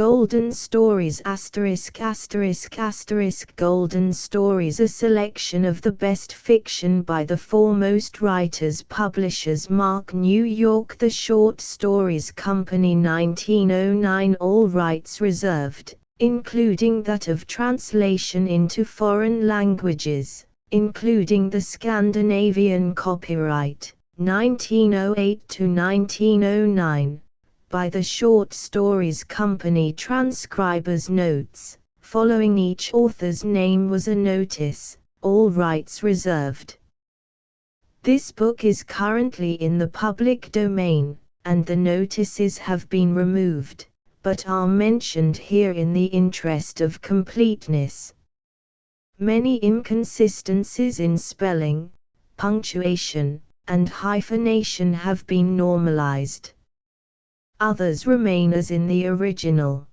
Golden Stories ******* Golden Stories, a selection of the best fiction by the foremost writers. Publishers Mark New York, The Short Stories Company, 1909. All rights reserved, including that of translation into foreign languages, including the Scandinavian copyright, 1908 to 1909. By the Short Stories Company. Transcribers' notes. Following each author's name was a notice, all rights reserved. This book is currently in the public domain, and the notices have been removed, but are mentioned here in the interest of completeness. Many inconsistencies in spelling, punctuation, and hyphenation have been normalized. Others remain as in the original.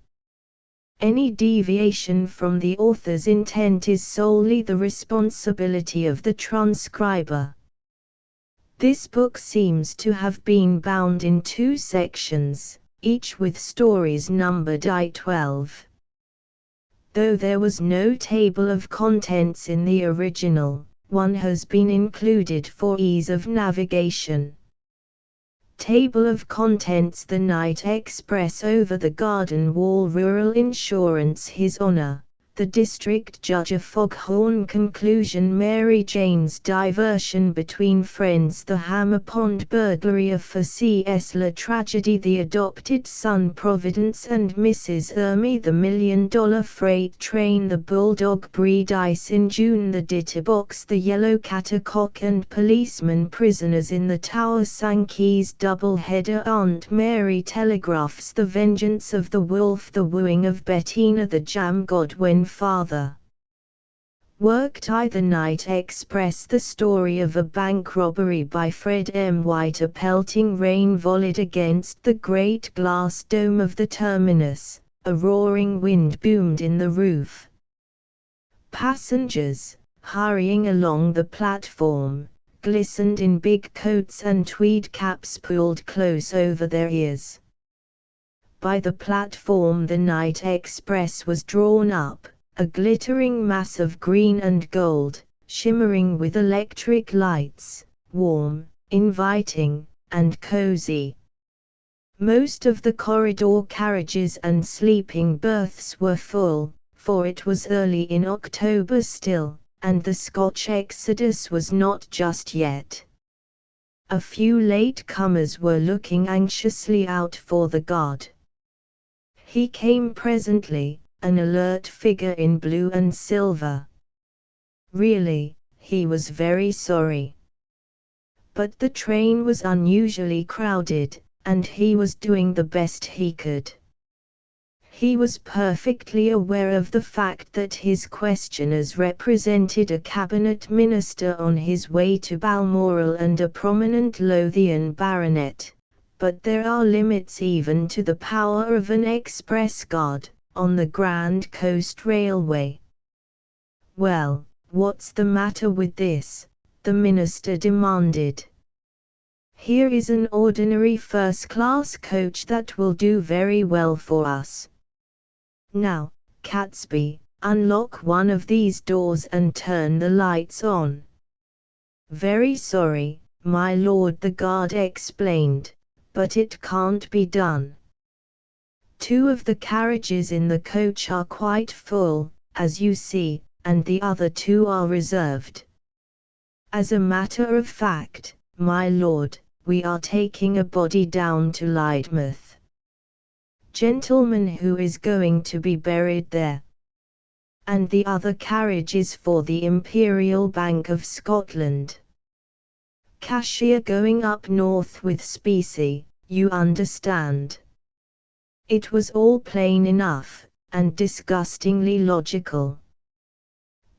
Any deviation from the author's intent is solely the responsibility of the transcriber. This book seems to have been bound in 2 sections, each with stories numbered I-12. Though there was no table of contents in the original, one has been included for ease of navigation. Table of Contents: The Night Express over the Garden Wall, Rural Insurance, His Honor, the District Judge of Foghorn. Conclusion: Mary Jane's Diversion Between Friends, The Hammer Pond Burglary of C.S. La Tragedy, The Adopted Son, Providence and Mrs. Ermy, The $1 Million Freight Train, The Bulldog Breed, Ice in June, The Ditterbox, The Yellow Cattercock and Policeman, Prisoners in the Tower, Sankey's Doubleheader, Aunt Mary Telegraphs, The Vengeance of the Wolf, The Wooing of Bettina, The Jam God When Father Worked I, The Night Express, The Story of a Bank Robbery by Fred M. White. A pelting rain volleyed against the great glass dome of the terminus, a roaring wind boomed in the roof. Passengers, hurrying along the platform, glistened in big coats and tweed caps pulled close over their ears. By the platform the Night Express was drawn up, a glittering mass of green and gold, shimmering with electric lights, warm, inviting, and cozy. Most of the corridor carriages and sleeping berths were full, for it was early in October still, and the Scotch exodus was not just yet. A few late-comers were looking anxiously out for the guard. He came presently, an alert figure in blue and silver. Really, he was very sorry. But the train was unusually crowded, and he was doing the best he could. He was perfectly aware of the fact that his questioners represented a cabinet minister on his way to Balmoral and a prominent Lothian baronet, but there are limits even to the power of an express guard on the Grand Coast Railway. "Well, what's the matter with this?" the minister demanded. "Here is an ordinary first-class coach that will do very well for us. Now, Catesby, unlock one of these doors and turn the lights on." "Very sorry, my lord," the guard explained, "but it can't be done. 2 of the carriages in the coach are quite full, as you see, and the other 2 are reserved. As a matter of fact, my lord, we are taking a body down to Lydmouth. Gentleman who is going to be buried there. And the other carriage is for the Imperial Bank of Scotland. Cashier going up north with specie, you understand." It was all plain enough, and disgustingly logical.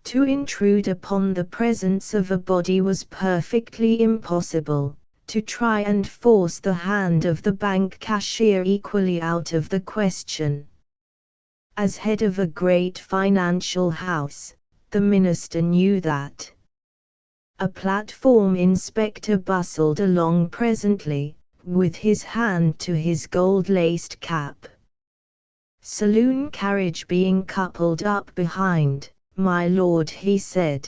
To intrude upon the presence of a body was perfectly impossible. To try and force the hand of the bank cashier equally out of the question. As head of a great financial house, the minister knew that. A platform inspector bustled along presently, with his hand to his gold-laced cap. saloon carriage being coupled up behind, my lord, he said.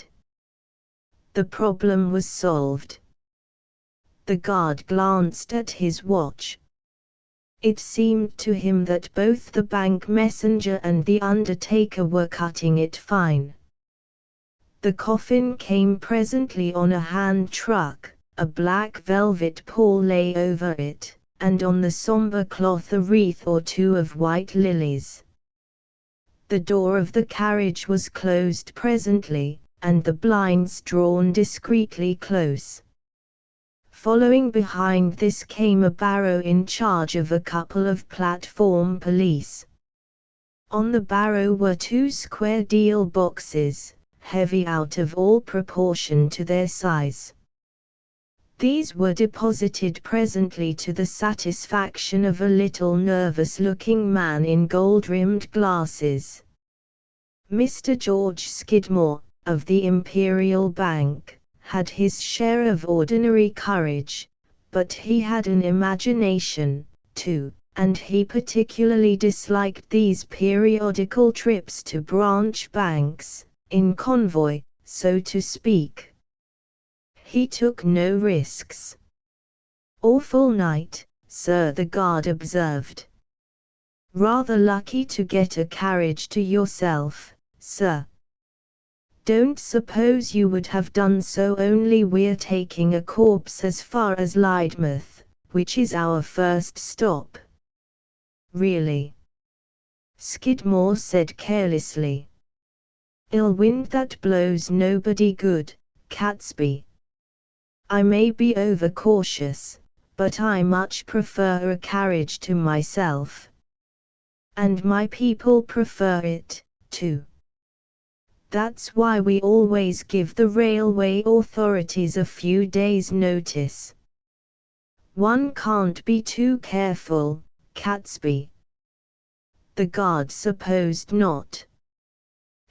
The problem was solved. The guard glanced at his watch. It seemed to him that both the bank messenger and the undertaker were cutting it fine. The coffin came presently on a hand truck, a black velvet pall lay over it, and on the sombre cloth a wreath or two of white lilies. The door of the carriage was closed presently, and the blinds drawn discreetly close. Following behind this came a barrow in charge of a couple of platform police. On the barrow were 2 square deal boxes, heavy out of all proportion to their size. These were deposited presently to the satisfaction of a little nervous-looking man in gold-rimmed glasses. Mr. George Skidmore, of the Imperial Bank, had his share of ordinary courage, but he had an imagination, too, and he particularly disliked these periodical trips to branch banks, in convoy, so to speak. He took no risks. "Awful night, sir," the guard observed. "Rather lucky to get a carriage to yourself, sir." "Don't suppose you would have done so, only we're taking a corpse as far as Lydmouth, which is our first stop." "Really?" Skidmore said carelessly. "Ill wind that blows nobody good, Catesby. I may be overcautious, but I much prefer a carriage to myself. And my people prefer it, too. That's why we always give the railway authorities a few days' notice. One can't be too careful, Catesby." The guard supposed not.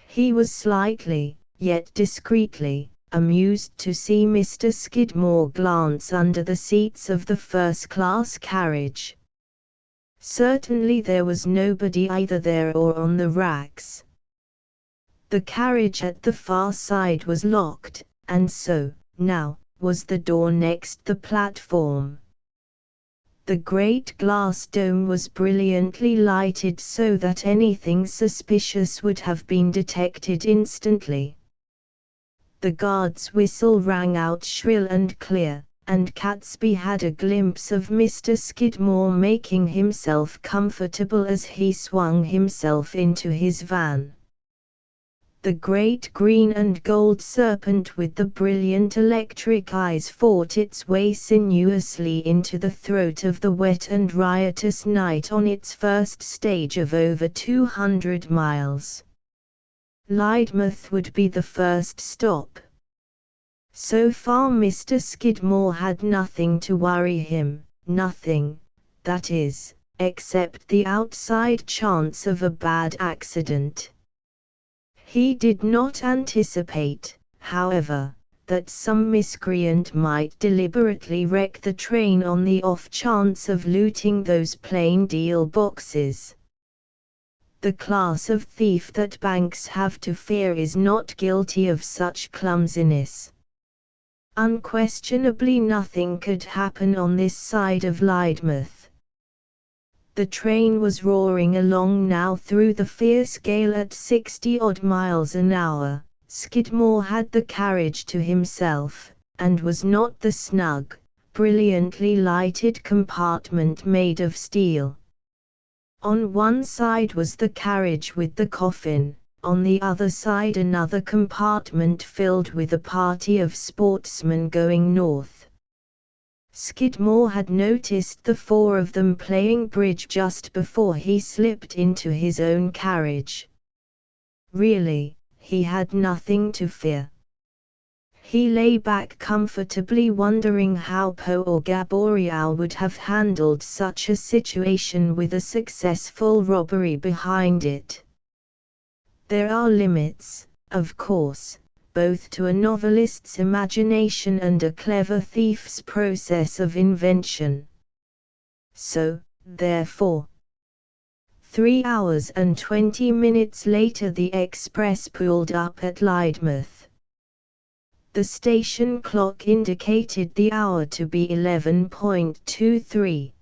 He was slightly, yet discreetly, amused to see Mr. Skidmore glance under the seats of the first-class carriage. Certainly there was nobody either there or on the racks. The carriage at the far side was locked, and so, now, was the door next the platform. The great glass dome was brilliantly lighted so that anything suspicious would have been detected instantly. The guard's whistle rang out shrill and clear, and Catesby had a glimpse of Mr. Skidmore making himself comfortable as he swung himself into his van. The great green and gold serpent with the brilliant electric eyes fought its way sinuously into the throat of the wet and riotous night on its first stage of over 200 miles. Lydmouth would be the first stop. So far Mr. Skidmore had nothing to worry him, nothing, that is, except the outside chance of a bad accident. He did not anticipate, however, that some miscreant might deliberately wreck the train on the off chance of looting those plain deal boxes. The class of thief that banks have to fear is not guilty of such clumsiness. Unquestionably nothing could happen on this side of Lydmouth. The train was roaring along now through the fierce gale at 60-odd miles an hour. Skidmore had the carriage to himself, and was not the snug, brilliantly lighted compartment made of steel. On one side was the carriage with the coffin, on the other side another compartment filled with a party of sportsmen going north. Skidmore had noticed the 4 of them playing bridge just before he slipped into his own carriage. Really, he had nothing to fear. He lay back comfortably wondering how Poe or Gaboriau would have handled such a situation with a successful robbery behind it. There are limits, of course, both to a novelist's imagination and a clever thief's process of invention. So, therefore, 3 hours and 20 minutes later the express pulled up at Lydmouth. The station clock indicated the hour to be 11:23.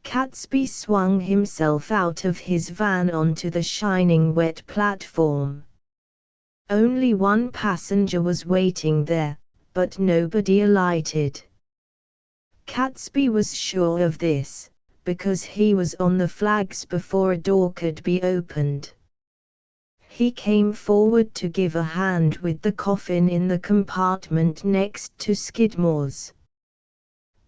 Catesby swung himself out of his van onto the shining wet platform. Only one passenger was waiting there, but nobody alighted. Catesby was sure of this, because he was on the flags before a door could be opened. He came forward to give a hand with the coffin in the compartment next to Skidmore's.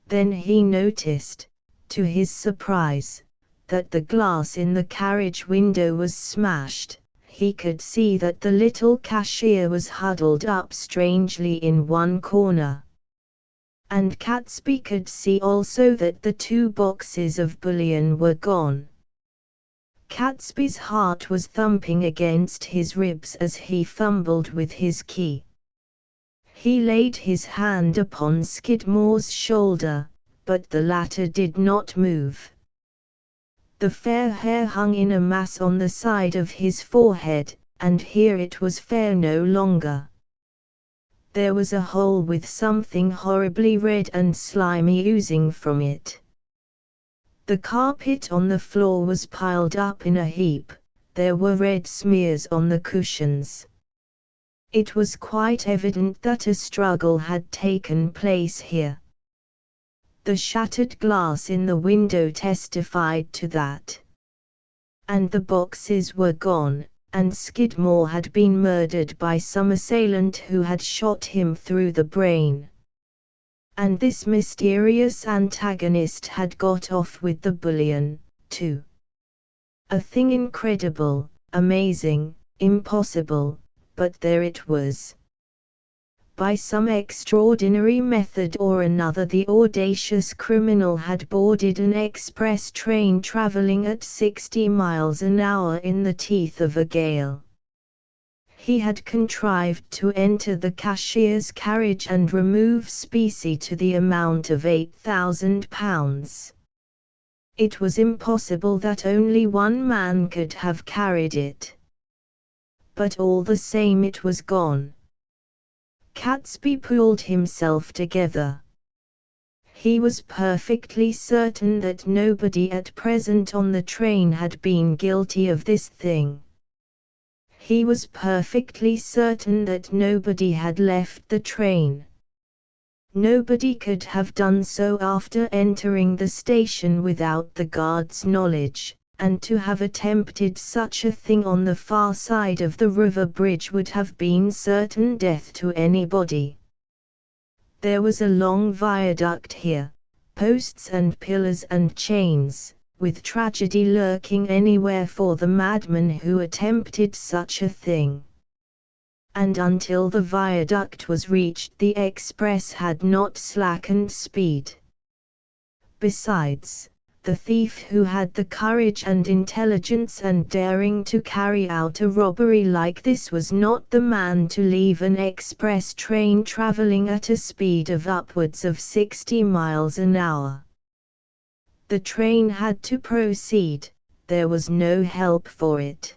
Then he noticed, to his surprise, that the glass in the carriage window was smashed. He could see that the little cashier was huddled up strangely in one corner. And Catesby could see also that the 2 boxes of bullion were gone. Catesby's heart was thumping against his ribs as he fumbled with his key. He laid his hand upon Skidmore's shoulder, but the latter did not move. The fair hair hung in a mass on the side of his forehead, and here it was fair no longer. There was a hole with something horribly red and slimy oozing from it. The carpet on the floor was piled up in a heap, there were red smears on the cushions. It was quite evident that a struggle had taken place here. The shattered glass in the window testified to that. And the boxes were gone, and Skidmore had been murdered by some assailant who had shot him through the brain. And this mysterious antagonist had got off with the bullion, too. A thing incredible, amazing, impossible, but there it was. By some extraordinary method or another the audacious criminal had boarded an express train traveling at 60 miles an hour in the teeth of a gale. He had contrived to enter the cashier's carriage and remove specie to the amount of £8,000. It was impossible that only one man could have carried it. But all the same it was gone. Catesby pulled himself together. He was perfectly certain that nobody at present on the train had been guilty of this thing. He was perfectly certain that nobody had left the train. Nobody could have done so after entering the station without the guard's knowledge, and to have attempted such a thing on the far side of the river bridge would have been certain death to anybody. There was a long viaduct here, posts and pillars and chains, with tragedy lurking anywhere for the madman who attempted such a thing. And until the viaduct was reached the express had not slackened speed. Besides, the thief who had the courage and intelligence and daring to carry out a robbery like this was not the man to leave an express train traveling at a speed of upwards of 60 miles an hour. The train had to proceed, there was no help for it.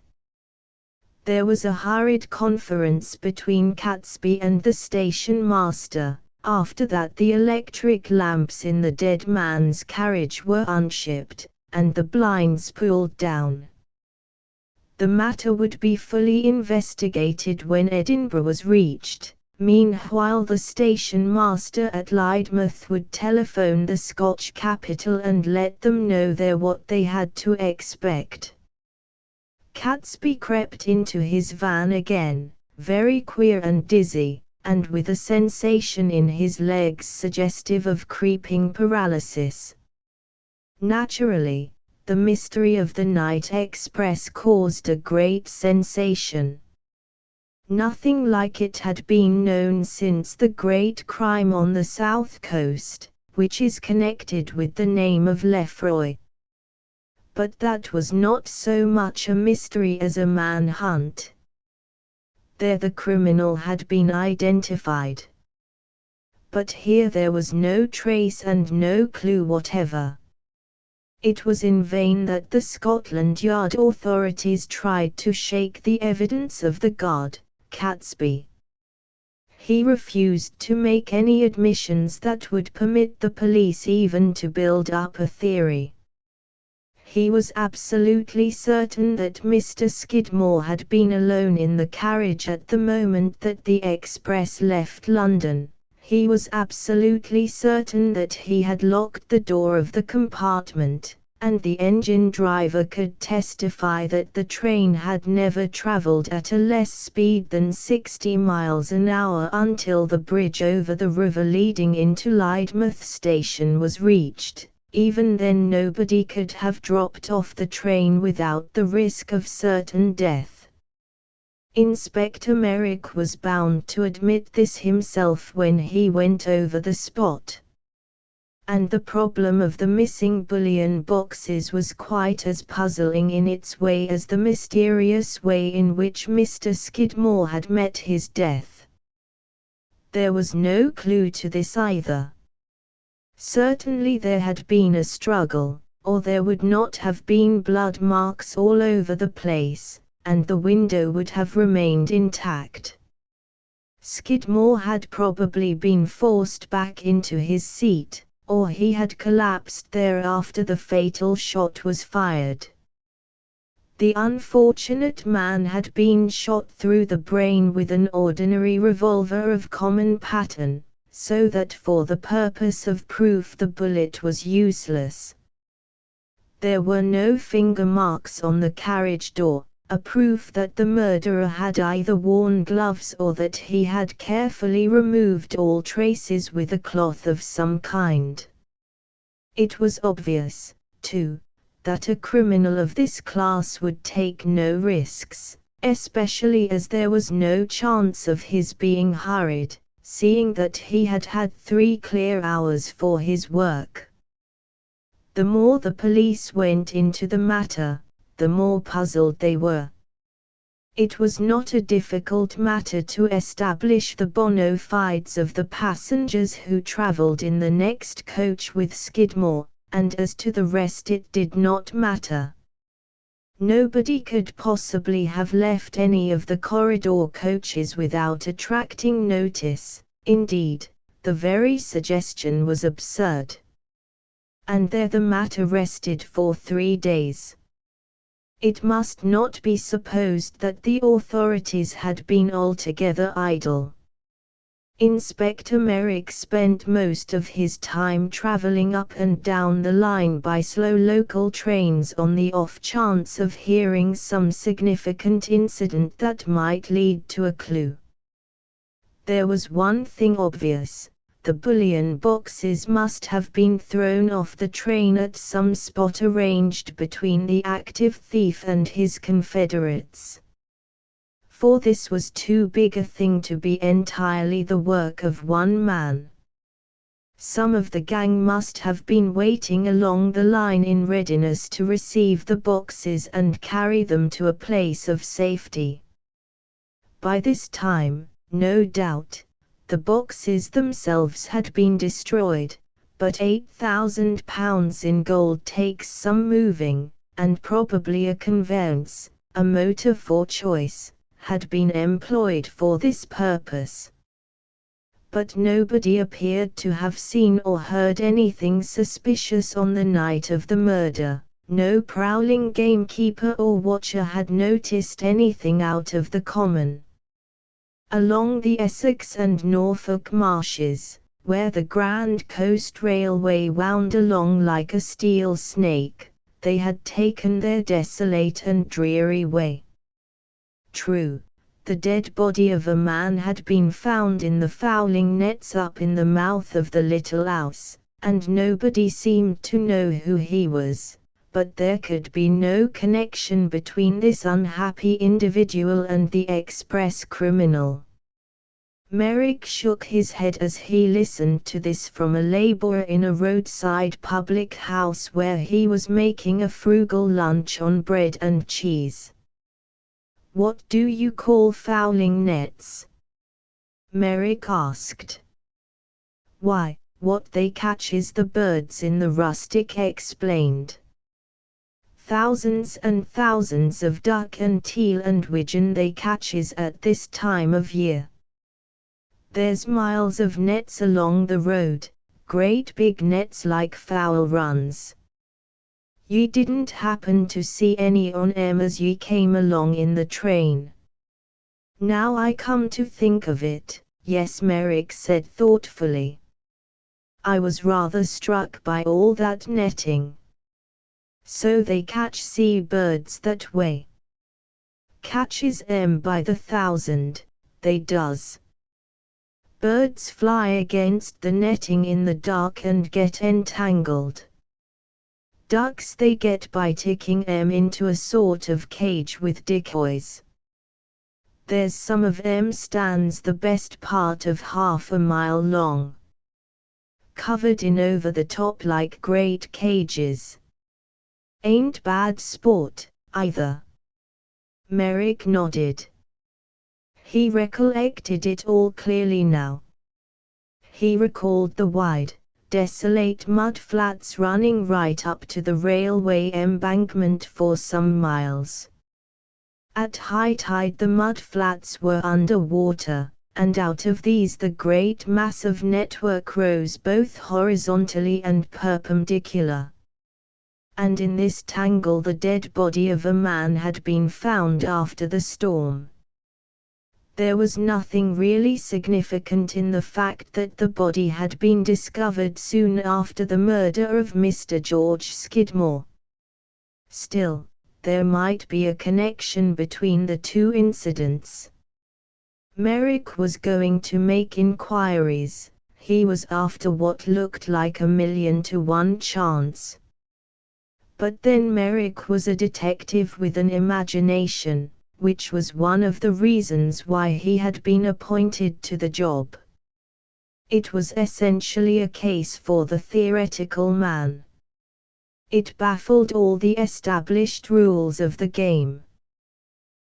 There was a hurried conference between Catesby and the station master. After that the electric lamps in the dead man's carriage were unshipped, and the blinds pulled down. The matter would be fully investigated when Edinburgh was reached. Meanwhile the station master at Lydmouth would telephone the Scotch capital and let them know there what they had to expect. Catesby crept into his van again, very queer and dizzy, and with a sensation in his legs suggestive of creeping paralysis. Naturally, the mystery of the night express caused a great sensation. Nothing like it had been known since the great crime on the south coast, which is connected with the name of Lefroy. But that was not so much a mystery as a manhunt. There the criminal had been identified. But here there was no trace and no clue whatever. It was in vain that the Scotland Yard authorities tried to shake the evidence of the god, Catesby. He refused to make any admissions that would permit the police even to build up a theory. He was absolutely certain that Mr. Skidmore had been alone in the carriage at the moment that the express left London. He was absolutely certain that he had locked the door of the compartment, and the engine driver could testify that the train had never travelled at a less speed than 60 miles an hour until the bridge over the river leading into Lydmouth station was reached. Even then nobody could have dropped off the train without the risk of certain death. Inspector Merrick was bound to admit this himself when he went over the spot. And the problem of the missing bullion boxes was quite as puzzling in its way as the mysterious way in which Mr. Skidmore had met his death. There was no clue to this either. Certainly there had been a struggle, or there would not have been blood marks all over the place, and the window would have remained intact. Skidmore had probably been forced back into his seat, or he had collapsed there after the fatal shot was fired. The unfortunate man had been shot through the brain with an ordinary revolver of common pattern, so that for the purpose of proof the bullet was useless. There were no finger marks on the carriage door, a proof that the murderer had either worn gloves or that he had carefully removed all traces with a cloth of some kind. It was obvious, too, that a criminal of this class would take no risks, especially as there was no chance of his being hurried, seeing that he had had 3 clear hours for his work. The more the police went into the matter, the more puzzled they were. It was not a difficult matter to establish the bona fides of the passengers who travelled in the next coach with Skidmore, and as to the rest it did not matter. Nobody could possibly have left any of the corridor coaches without attracting notice. Indeed, the very suggestion was absurd. And there the matter rested for 3 days. It must not be supposed that the authorities had been altogether idle. Inspector Merrick spent most of his time traveling up and down the line by slow local trains on the off chance of hearing some significant incident that might lead to a clue. There was one thing obvious: the bullion boxes must have been thrown off the train at some spot arranged between the active thief and his confederates. For this was too big a thing to be entirely the work of one man. Some of the gang must have been waiting along the line in readiness to receive the boxes and carry them to a place of safety. By this time, no doubt, the boxes themselves had been destroyed, but £8,000 in gold takes some moving, and probably a conveyance, a motor for choice, had been employed for this purpose. But nobody appeared to have seen or heard anything suspicious on the night of the murder. No prowling gamekeeper or watcher had noticed anything out of the common. Along the Essex and Norfolk marshes, where the Grand Coast Railway wound along like a steel snake, they had taken their desolate and dreary way. True, the dead body of a man had been found in the fowling nets up in the mouth of the Little Ouse, and nobody seemed to know who he was, but there could be no connection between this unhappy individual and the express criminal. Merrick shook his head as he listened to this from a labourer in a roadside public house where he was making a frugal lunch on bread and cheese. "What do you call fowling nets?" Merrick asked. "Why, what they catch is the birds in the rustic," explained thousands and thousands of duck and teal and widgeon they catches at this time of year. There's miles of nets along the road, great big nets like fowl runs. Ye didn't happen to see any on 'em as ye came along in the train? Now I come to think of it, yes, Merrick said thoughtfully. I was rather struck by all that netting. So they catch sea birds that way? Catches 'em by the thousand, they does. Birds fly against the netting in the dark and get entangled. Ducks they get by ticking 'em into a sort of cage with decoys. There's some of 'em stands the best part of half a mile long, covered in over the top like great cages. Ain't bad sport, either. Merrick nodded. He recollected it all clearly now. He recalled the wide, desolate mud flats running right up to the railway embankment for some miles. At high tide the mud flats were under water, and out of these the great mass of network rose both horizontally and perpendicular. And in this tangle the dead body of a man had been found after the storm. There was nothing really significant in the fact that the body had been discovered soon after the murder of Mr. George Skidmore. Still, there might be a connection between the two incidents. Merrick was going to make inquiries. He was after what looked like 1,000,000 to 1 chance. But then Merrick was a detective with an imagination, which was one of the reasons why he had been appointed to the job. It was essentially a case for the theoretical man. It baffled all the established rules of the game.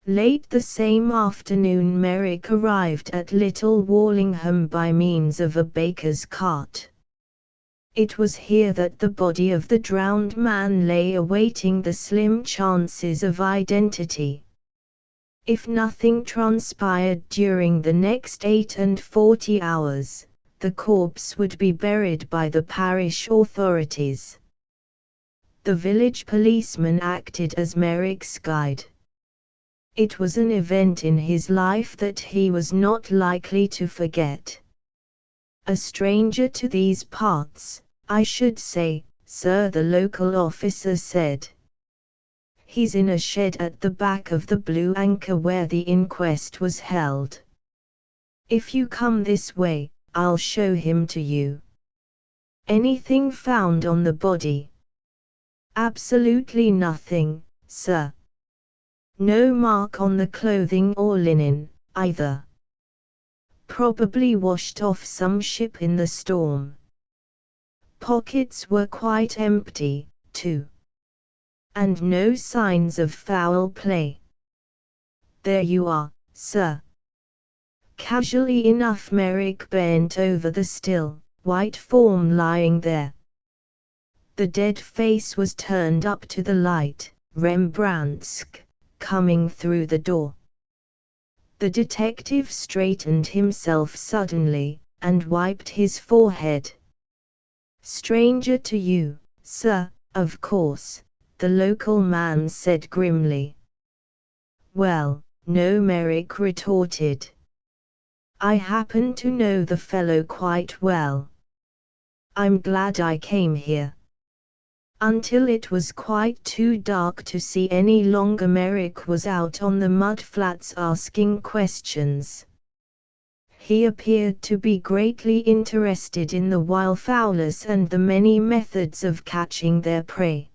Late the same afternoon Merrick arrived at Little Wallingham by means of a baker's cart. It was here that the body of the drowned man lay awaiting the slim chances of identity. If nothing transpired during the next 48 hours, the corpse would be buried by the parish authorities. The village policeman acted as Merrick's guide. It was an event in his life that he was not likely to forget. A stranger to these parts, I should say, sir, the local officer said. He's in a shed at the back of the Blue Anchor where the inquest was held. If you come this way, I'll show him to you. Anything found on the body? Absolutely nothing, sir. No mark on the clothing or linen, either. Probably washed off some ship in the storm. Pockets were quite empty, too. And no signs of foul play. There you are, sir. Casually enough Merrick bent over the still, white form lying there. The dead face was turned up to the light, Rembrandtesque, coming through the door. The detective straightened himself suddenly, and wiped his forehead. Stranger to you, sir, of course, the local man said grimly. Well, no, Merrick retorted. I happen to know the fellow quite well. I'm glad I came here. Until it was quite too dark to see any longer, Merrick was out on the mudflats asking questions. He appeared to be greatly interested in the wildfowlers and the many methods of catching their prey.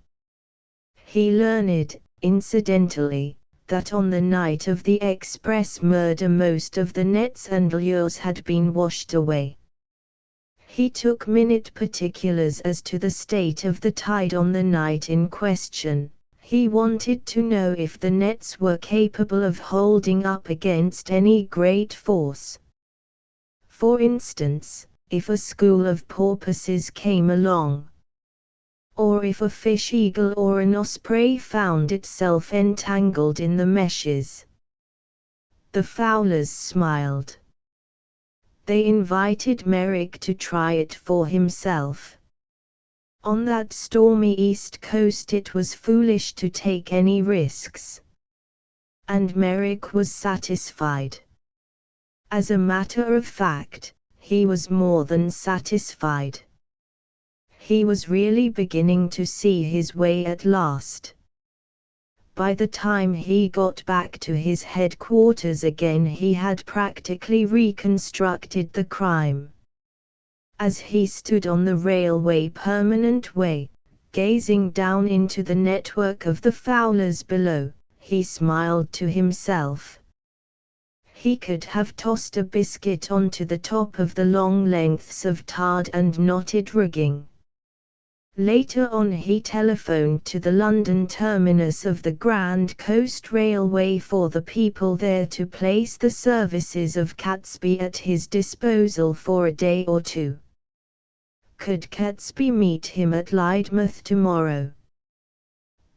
He learned, incidentally, that on the night of the express murder most of the nets and lures had been washed away. He took minute particulars as to the state of the tide on the night in question. He wanted to know if the nets were capable of holding up against any great force. For instance, if a school of porpoises came along. or if a fish eagle or an osprey found itself entangled in the meshes. The Fowlers smiled. They invited Merrick to try it for himself. On that stormy east coast it was foolish to take any risks. And Merrick was satisfied. As a matter of fact, he was more than satisfied. He was really beginning to see his way at last. By the time he got back to his headquarters again, he had practically reconstructed the crime. As he stood on the railway permanent way, gazing down into the network of the Fowlers below, he smiled to himself. He could have tossed a biscuit onto the top of the long lengths of tarred and knotted rigging. Later on he telephoned to the London terminus of the Grand Coast Railway for the people there to place the services of Catesby at his disposal for a day or two. Could Catesby meet him at Lydmouth tomorrow?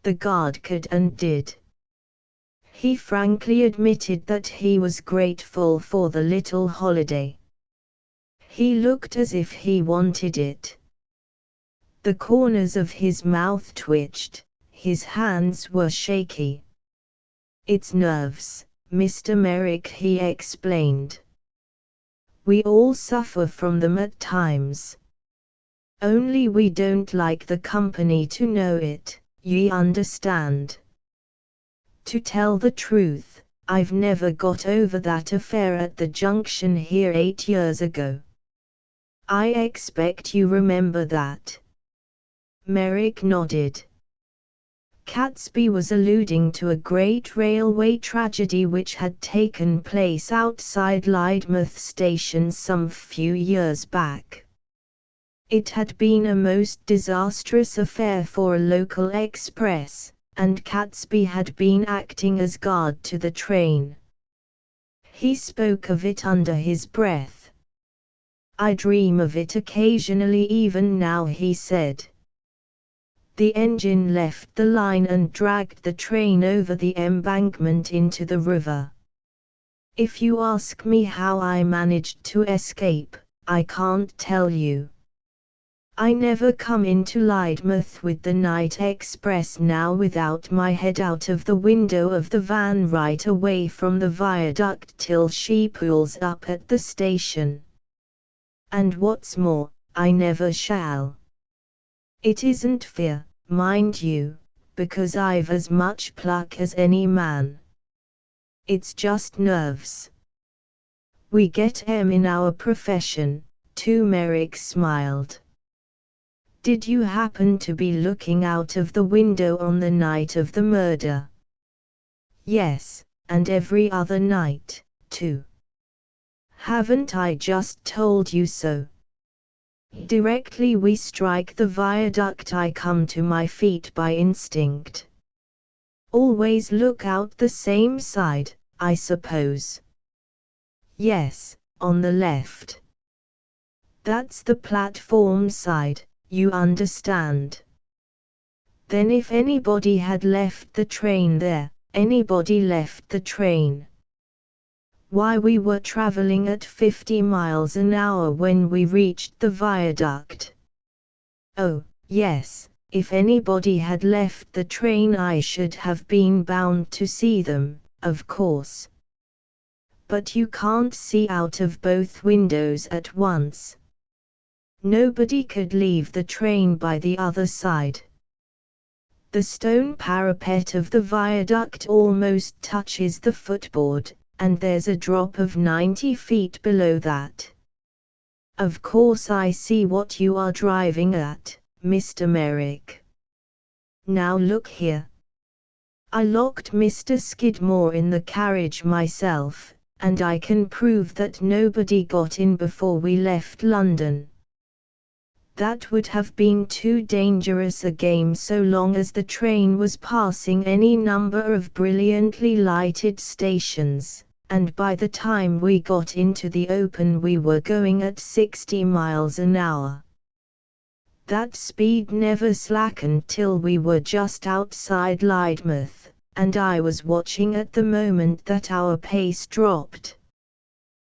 The guard could and did. He frankly admitted that he was grateful for the little holiday. He looked as if he wanted it. The corners of his mouth twitched, his hands were shaky. "It's nerves, Mr. Merrick," he explained. "We all suffer from them at times. Only we don't like the company to know it, ye understand. To tell the truth, I've never got over that affair at the junction here 8 years ago. I expect you remember that." Merrick nodded. Catesby was alluding to a great railway tragedy which had taken place outside Lydmouth station some few years back. It had been a most disastrous affair for a local express, and Catesby had been acting as guard to the train. He spoke of it under his breath. "I dream of it occasionally even now," he said. The engine left the line and dragged the train over the embankment into the river. If you ask me how I managed to escape, I can't tell you. I never come into Lydmouth with the night express now without my head out of the window of the van right away from the viaduct till she pulls up at the station. And what's more, I never shall. It isn't fear, mind you, because I've as much pluck as any man. It's just nerves. We get 'em in our profession, too." Merrick smiled. "Did you happen to be looking out of the window on the night of the murder?" "Yes, and every other night, too. Haven't I just told you so? Directly we strike the viaduct I come to my feet by instinct. Always look out the same side, I suppose?" "Yes, on the left. That's the platform side, you understand. Then if anybody had left the train there, anybody left the train. Why, we were traveling at 50 miles an hour when we reached the viaduct." "Oh, yes, if anybody had left the train I should have been bound to see them, of course. But you can't see out of both windows at once. Nobody could leave the train by the other side. The stone parapet of the viaduct almost touches the footboard, and there's a drop of 90 feet below that. Of course I see what you are driving at, Mr. Merrick. Now look here. I locked Mr. Skidmore in the carriage myself, and I can prove that nobody got in before we left London. That would have been too dangerous a game so long as the train was passing any number of brilliantly lighted stations, and by the time we got into the open we were going at 60 miles an hour. That speed never slackened till we were just outside Lydmouth, and I was watching at the moment that our pace dropped.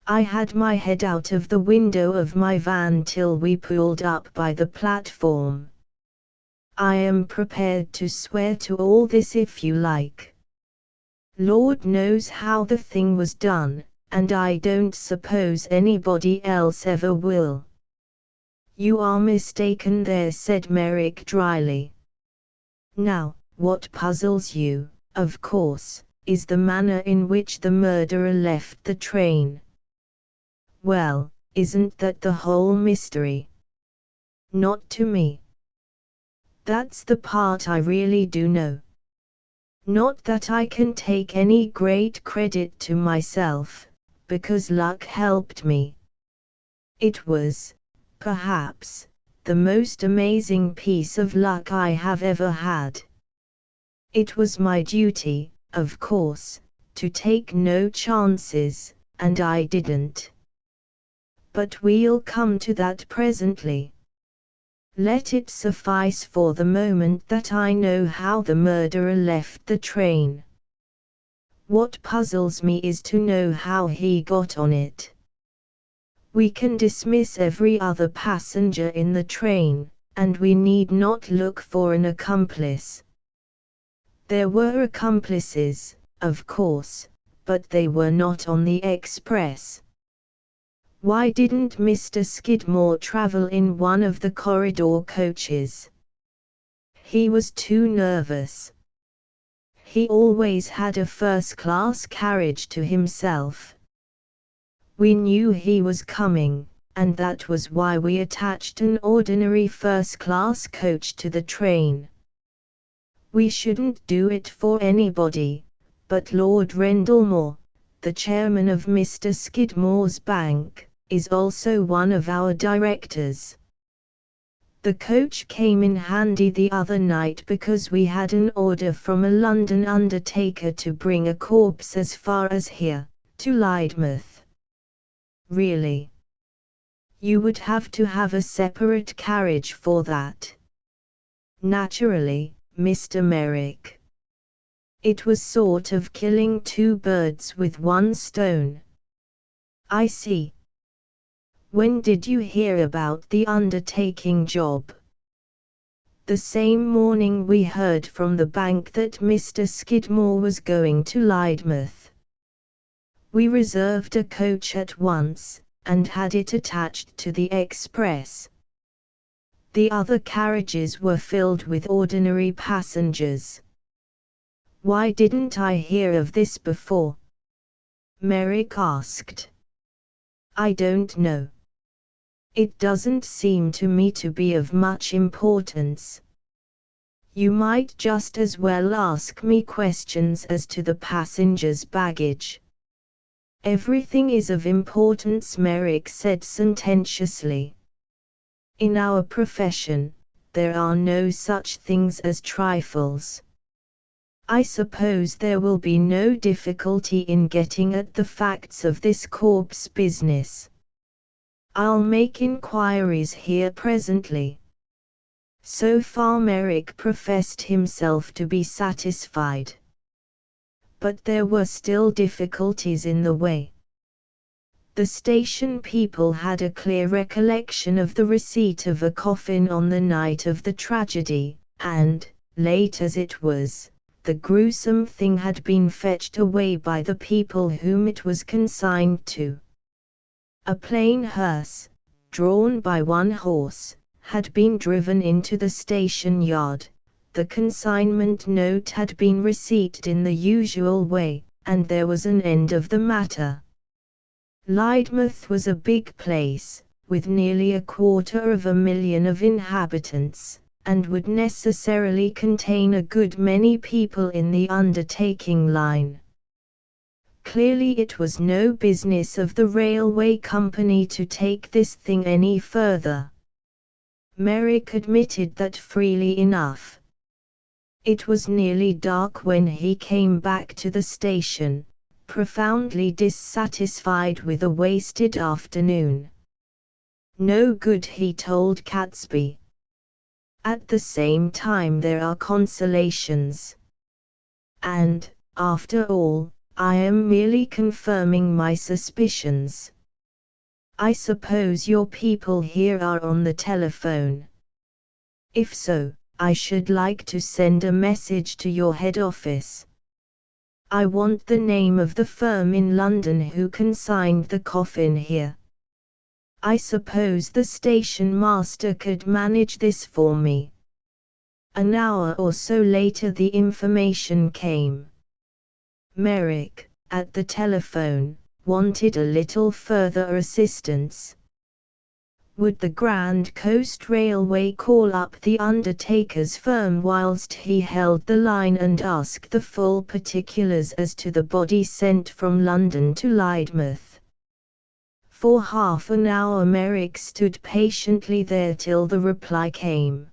I had my head out of the window of my van till we pulled up by the platform. I am prepared to swear to all this if you like. Lord knows how the thing was done, and I don't suppose anybody else ever will. You are mistaken there, said Merrick dryly. Now, what puzzles you, of course, is the manner in which the murderer left the train. Well, isn't that the whole mystery? Not to me. That's the part I really do know. Not that I can take any great credit to myself, because luck helped me. It was, perhaps, the most amazing piece of luck I have ever had. It was my duty, of course, to take no chances, and I didn't. But we'll come to that presently. Let it suffice for the moment that I know how the murderer left the train. What puzzles me is to know how he got on it. We can dismiss every other passenger in the train, and we need not look for an accomplice. There were accomplices, of course, but they were not on the express. Why didn't Mr. Skidmore travel in one of the corridor coaches? He was too nervous. He always had a first-class carriage to himself. We knew he was coming, and that was why we attached an ordinary first-class coach to the train. We shouldn't do it for anybody, but Lord Rendlemore, the chairman of Mr. Skidmore's bank, is also one of our directors. The coach came in handy the other night because we had an order from a London undertaker to bring a corpse as far as here, to Lydmouth. Really? You would have to have a separate carriage for that. Naturally, Mr. Merrick. It was sort of killing two birds with one stone. I see. When did you hear about the undertaking job? The same morning we heard from the bank that Mr. Skidmore was going to Lydmouth. We reserved a coach at once, and had it attached to the express. The other carriages were filled with ordinary passengers. Why didn't I hear of this before? Merrick asked. I don't know. It doesn't seem to me to be of much importance. You might just as well ask me questions as to the passengers' baggage. Everything is of importance, Merrick said sententiously. In our profession, there are no such things as trifles. I suppose there will be no difficulty in getting at the facts of this corpse business. I'll make inquiries here presently. So far Merrick professed himself to be satisfied. But there were still difficulties in the way. The station people had a clear recollection of the receipt of a coffin on the night of the tragedy, and, late as it was, the gruesome thing had been fetched away by the people whom it was consigned to. A plain hearse, drawn by one horse, had been driven into the station yard. The consignment note had been receipted in the usual way, and there was an end of the matter. Lydmouth was a big place, with nearly 250,000 of inhabitants, and would necessarily contain a good many people in the undertaking line. Clearly it was no business of the railway company to take this thing any further. Merrick admitted that freely enough. It was nearly dark when he came back to the station, profoundly dissatisfied with a wasted afternoon. No good, he told Catesby. At the same time there are consolations. And, after all, I am merely confirming my suspicions. I suppose your people here are on the telephone. If so, I should like to send a message to your head office. I want the name of the firm in London who consigned the coffin here. I suppose the station master could manage this for me. An hour or so later the information came. Merrick, at the telephone, wanted a little further assistance. Would the Grand Coast Railway call up the undertaker's firm whilst he held the line and ask the full particulars as to the body sent from London to Lydmouth? For half an hour Merrick stood patiently there till the reply came.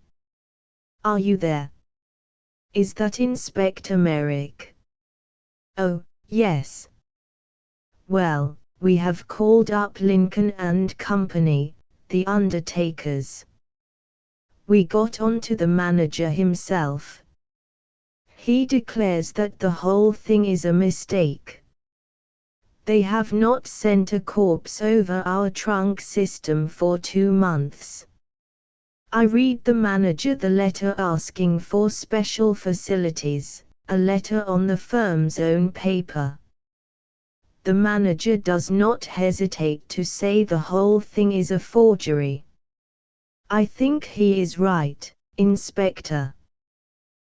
Are you there? Is that Inspector Merrick? Oh, yes. Well, we have called up Lincoln and Company, the undertakers. We got on to the manager himself. He declares that the whole thing is a mistake. They have not sent a corpse over our trunk system for 2 months. I read the manager the letter asking for special facilities, a letter on the firm's own paper. The manager does not hesitate to say the whole thing is a forgery. I think he is right, Inspector.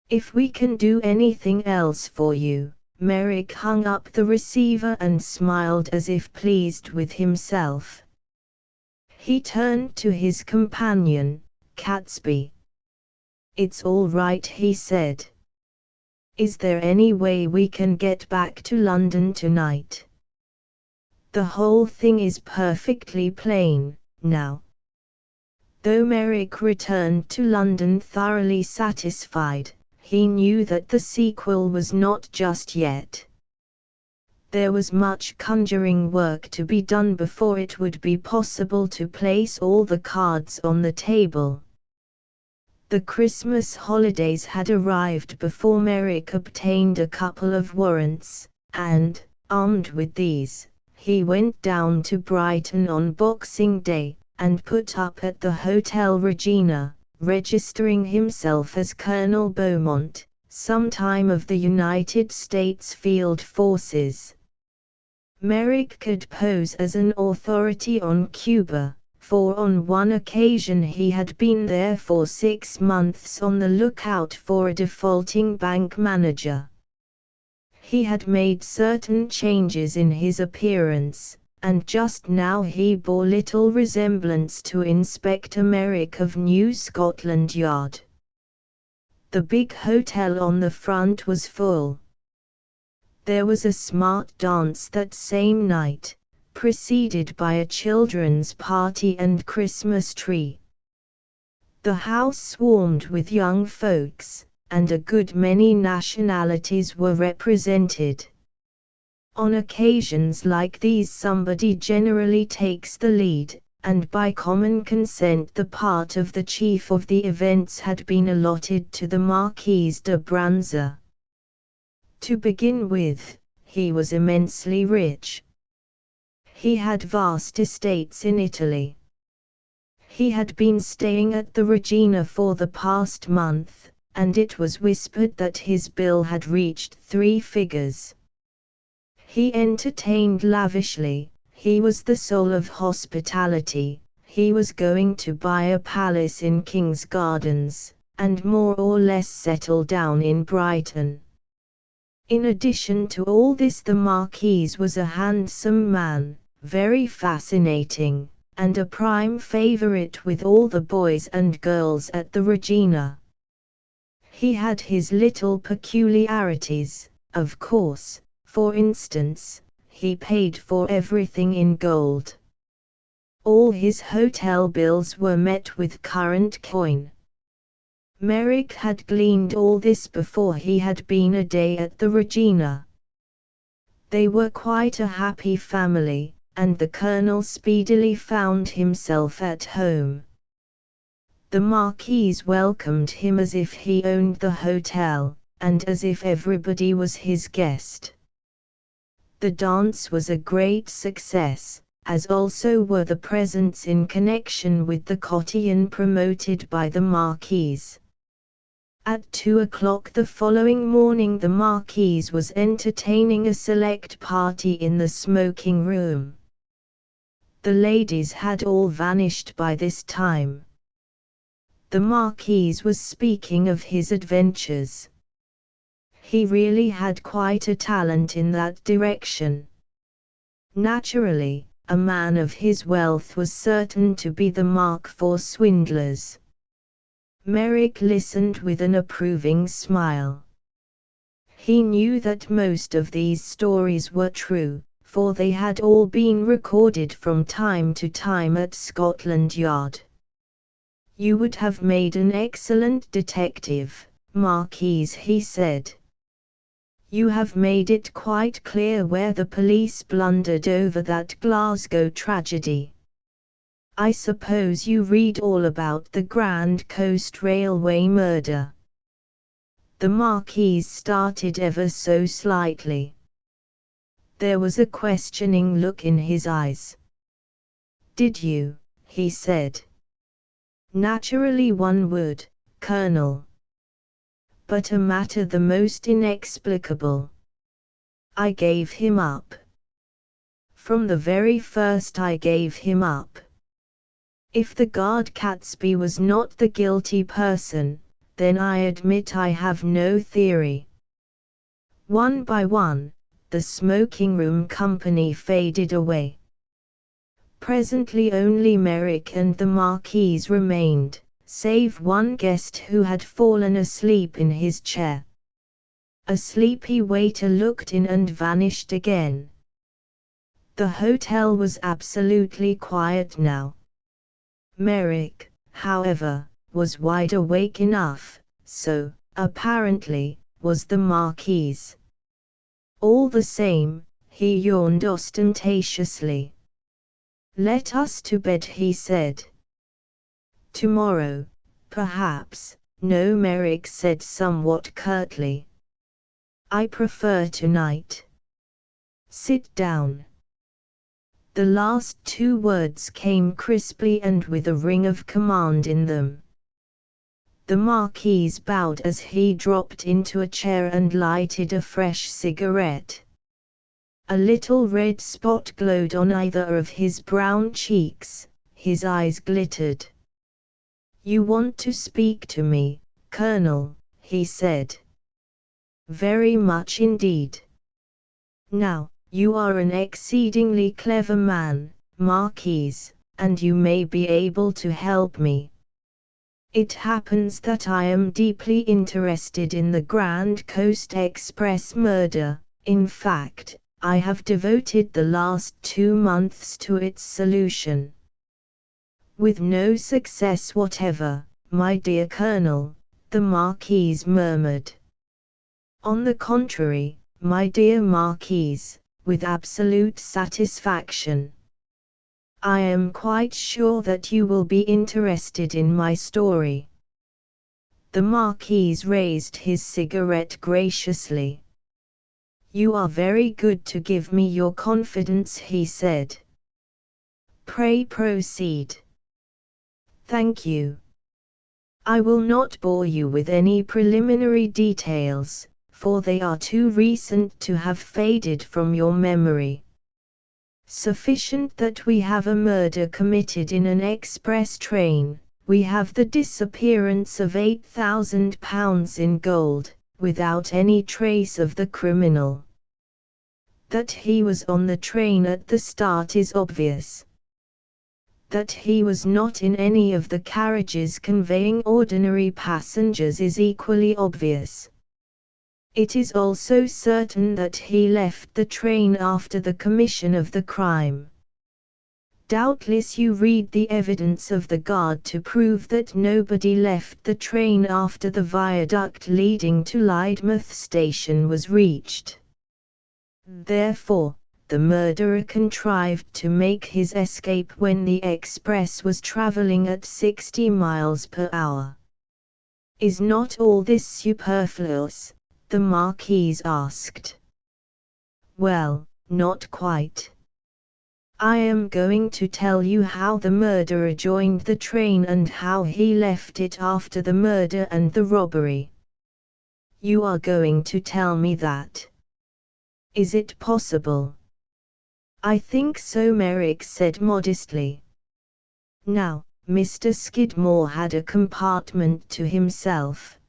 If we can do anything else for you. Merrick hung up the receiver and smiled as if pleased with himself. He turned to his companion, Catesby. It's all right, he said. Is there any way we can get back to London tonight? The whole thing is perfectly plain, now. Though Merrick returned to London thoroughly satisfied, he knew that the sequel was not just yet. There was much conjuring work to be done before it would be possible to place all the cards on the table. The Christmas holidays had arrived before Merrick obtained a couple of warrants, and, armed with these, he went down to Brighton on Boxing Day, and put up at the Hotel Regina, registering himself as Colonel Beaumont, sometime of the United States Field Forces. Merrick could pose as an authority on Cuba, for on one occasion he had been there for 6 months on the lookout for a defaulting bank manager. He had made certain changes in his appearance, and just now he bore little resemblance to Inspector Merrick of New Scotland Yard. The big hotel on the front was full. There was a smart dance that same night, preceded by a children's party and Christmas tree. The house swarmed with young folks, and a good many nationalities were represented. On occasions like these somebody generally takes the lead, and by common consent the part of the chief of the events had been allotted to the Marquis de Braganza. To begin with, he was immensely rich. He had vast estates in Italy. He had been staying at the Regina for the past month, and it was whispered that his bill had reached 3 figures. He entertained lavishly, he was the soul of hospitality, he was going to buy a palace in King's Gardens, and more or less settle down in Brighton. In addition to all this, the Marquis was a handsome man, very fascinating, and a prime favorite with all the boys and girls at the Regina. He had his little peculiarities, of course. For instance, he paid for everything in gold. All his hotel bills were met with current coin. Merrick had gleaned all this before he had been a day at the Regina. They were quite a happy family, and the Colonel speedily found himself at home. The Marquise welcomed him as if he owned the hotel, and as if everybody was his guest. The dance was a great success, as also were the presents in connection with the cotillon promoted by the Marquise. At 2 o'clock the following morning the Marquise was entertaining a select party in the smoking room. The ladies had all vanished by this time. The Marquise was speaking of his adventures. He really had quite a talent in that direction. Naturally, a man of his wealth was certain to be the mark for swindlers. Merrick listened with an approving smile. He knew that most of these stories were true, for they had all been recorded from time to time at Scotland Yard. "You would have made an excellent detective, Marquise," he said. "You have made it quite clear where the police blundered over that Glasgow tragedy. I suppose you read all about the Grand Coast Railway murder." The Marquise started ever so slightly. There was a questioning look in his eyes. "Did you?" he said. "Naturally one would, Colonel. But a matter the most inexplicable. I gave him up. From the very first I gave him up. If the guard Catesby was not the guilty person, then I admit I have no theory." One by one, the smoking room company faded away. Presently only Merrick and the Marquise remained, save one guest who had fallen asleep in his chair. A sleepy waiter looked in and vanished again. The hotel was absolutely quiet now. Merrick, however, was wide awake enough, so, apparently, was the Marquise. All the same, he yawned ostentatiously. "Let us to bed," he said. "Tomorrow, perhaps." "No," Merrick said somewhat curtly. "I prefer tonight. Sit down." The last two words came crisply and with a ring of command in them. The Marquise bowed as he dropped into a chair and lighted a fresh cigarette. A little red spot glowed on either of his brown cheeks, his eyes glittered. "You want to speak to me, Colonel," he said. "Very much indeed. Now, you are an exceedingly clever man, Marquise, and you may be able to help me. It happens that I am deeply interested in the Grand Coast Express murder. In fact, I have devoted the last 2 months to its solution. With no success whatever, my dear Colonel," the Marquise murmured. "On the contrary, my dear Marquise, with absolute satisfaction. I am quite sure that you will be interested in my story." The Marquise raised his cigarette graciously. "You are very good to give me your confidence," he said. "Pray proceed." "Thank you. I will not bore you with any preliminary details, for they are too recent to have faded from your memory. Sufficient that we have a murder committed in an express train, we have the disappearance of £8,000 in gold, without any trace of the criminal. That he was on the train at the start is obvious. That he was not in any of the carriages conveying ordinary passengers is equally obvious. It is also certain that he left the train after the commission of the crime. Doubtless you read the evidence of the guard to prove that nobody left the train after the viaduct leading to Lydmouth station was reached. Therefore, the murderer contrived to make his escape when the express was traveling at 60 miles per hour. Is not all this superfluous? The Marquise asked. Well, not quite. I am going to tell you how the murderer joined the train and how he left it after the murder and the robbery. You are going to tell me that? Is it possible? I think so, Merrick said modestly. Now, Mr. Skidmore had a compartment to himself.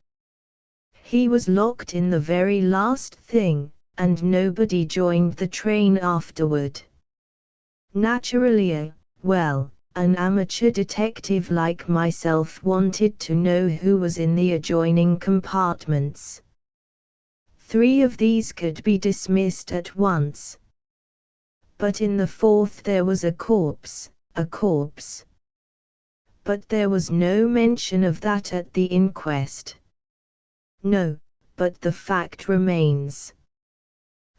He was locked in the very last thing, and nobody joined the train afterward. Naturally, an amateur detective like myself wanted to know who was in the adjoining compartments. 3 of these could be dismissed at once. But in the 4th there was a corpse. But there was no mention of that at the inquest. No, but the fact remains.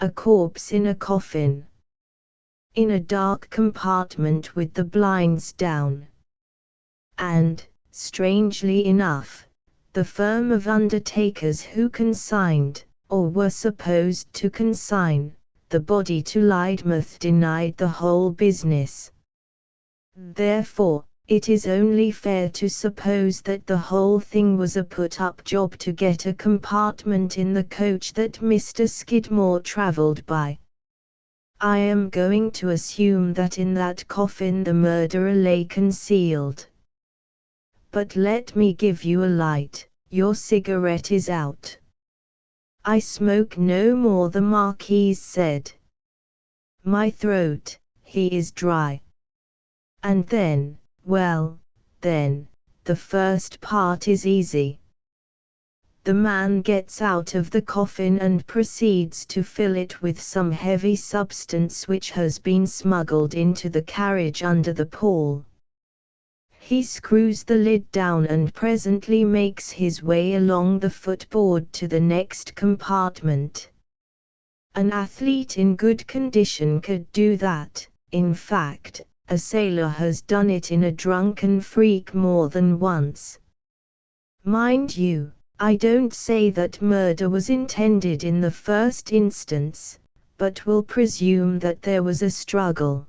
A corpse in a coffin. In a dark compartment with the blinds down. And, strangely enough, the firm of undertakers who consigned, or were supposed to consign, the body to Lydmouth denied the whole business. Therefore, it is only fair to suppose that the whole thing was a put-up job to get a compartment in the coach that Mr. Skidmore travelled by. I am going to assume that in that coffin the murderer lay concealed. But let me give you a light. Your cigarette is out. I smoke no more, the Marquise said. My throat, he is dry. And then, the first part is easy. The man gets out of the coffin and proceeds to fill it with some heavy substance which has been smuggled into the carriage under the pall. He screws the lid down and presently makes his way along the footboard to the next compartment. An athlete in good condition could do that. In fact, a sailor has done it in a drunken freak more than once. Mind you, I don't say that murder was intended in the first instance, but will presume that there was a struggle.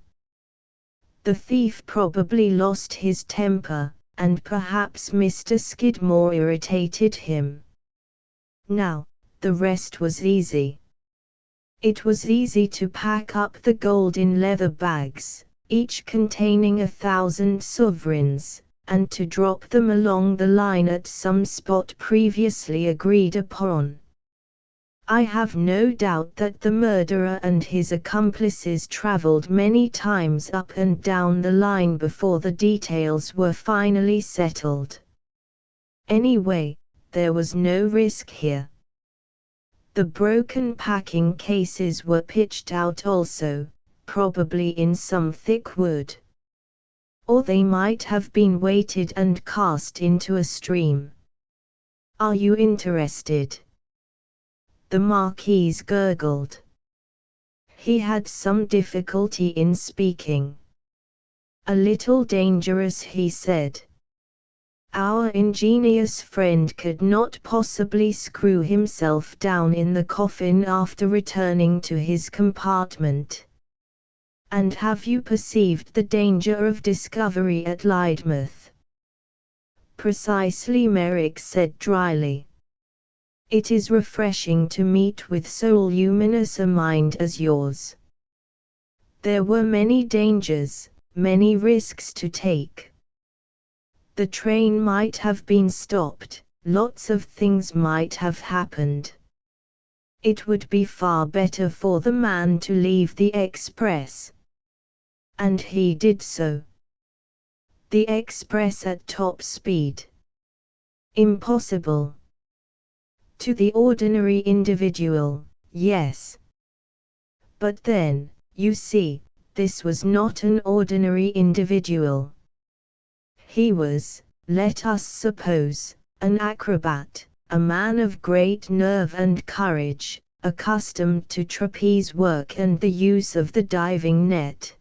The thief probably lost his temper, and perhaps Mr. Skidmore irritated him. Now, the rest was easy. It was easy to pack up the gold in leather bags, each containing 1,000 sovereigns, and to drop them along the line at some spot previously agreed upon. I have no doubt that the murderer and his accomplices travelled many times up and down the line before the details were finally settled. Anyway, there was no risk here. The broken packing cases were pitched out also, probably in some thick wood. Or they might have been weighted and cast into a stream. Are you interested? The Marquise gurgled. He had some difficulty in speaking. A little dangerous, he said. Our ingenious friend could not possibly screw himself down in the coffin after returning to his compartment. And have you perceived the danger of discovery at Lydmouth? Precisely, Merrick said dryly. It is refreshing to meet with so luminous a mind as yours. There were many dangers, many risks to take. The train might have been stopped, lots of things might have happened. It would be far better for the man to leave the express. And he did so. The express at top speed. Impossible. To the ordinary individual, yes. But then, you see, this was not an ordinary individual. He was, let us suppose, an acrobat, a man of great nerve and courage, accustomed to trapeze work and the use of the diving net.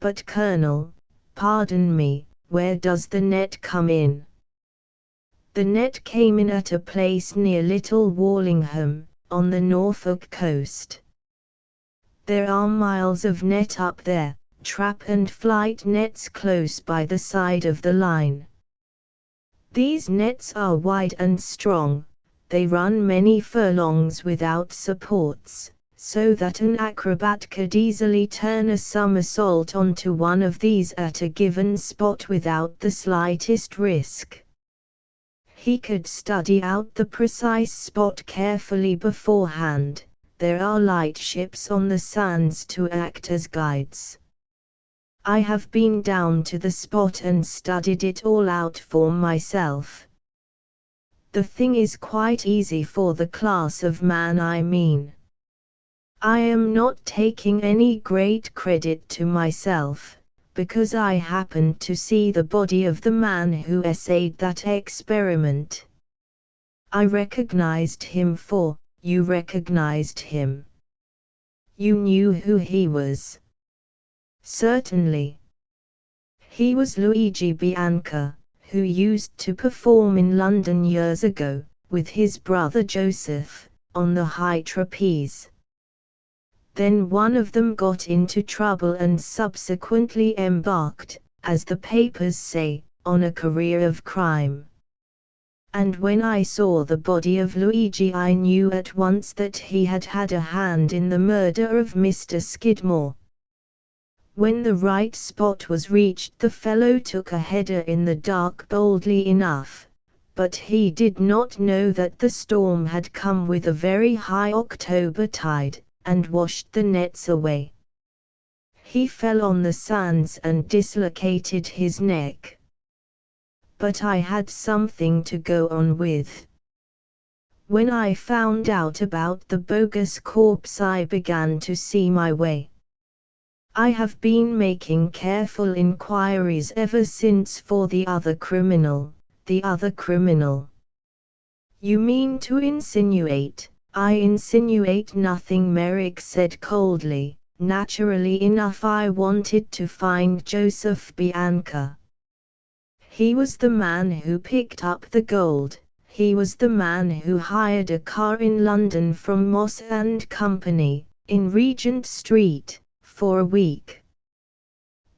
But Colonel, pardon me, where does the net come in? The net came in at a place near Little Wallingham, on the Norfolk coast. There are miles of net up there, trap and flight nets close by the side of the line. These nets are wide and strong, they run many furlongs without supports, so that an acrobat could easily turn a somersault onto one of these at a given spot without the slightest risk. He could study out the precise spot carefully beforehand. There are lightships on the sands to act as guides. I have been down to the spot and studied it all out for myself. The thing is quite easy for the class of man I mean. I am not taking any great credit to myself, because I happened to see the body of the man who essayed that experiment. I recognized him for, you recognized him. You knew who he was. Certainly. He was Luigi Bianca, who used to perform in London years ago, with his brother Joseph, on the high trapeze. Then one of them got into trouble and subsequently embarked, as the papers say, on a career of crime. And when I saw the body of Luigi I knew at once that he had had a hand in the murder of Mr. Skidmore. When the right spot was reached the fellow took a header in the dark boldly enough, but he did not know that the storm had come with a very high October tide, and washed the nets away. He fell on the sands and dislocated his neck. But I had something to go on with. When I found out about the bogus corpse I began to see my way. I have been making careful inquiries ever since for the other criminal. You mean to insinuate? I insinuate nothing, Merrick said coldly. Naturally enough I wanted to find Joseph Bianca. He was the man who picked up the gold, he was the man who hired a car in London from Moss and Company, in Regent Street, for a week.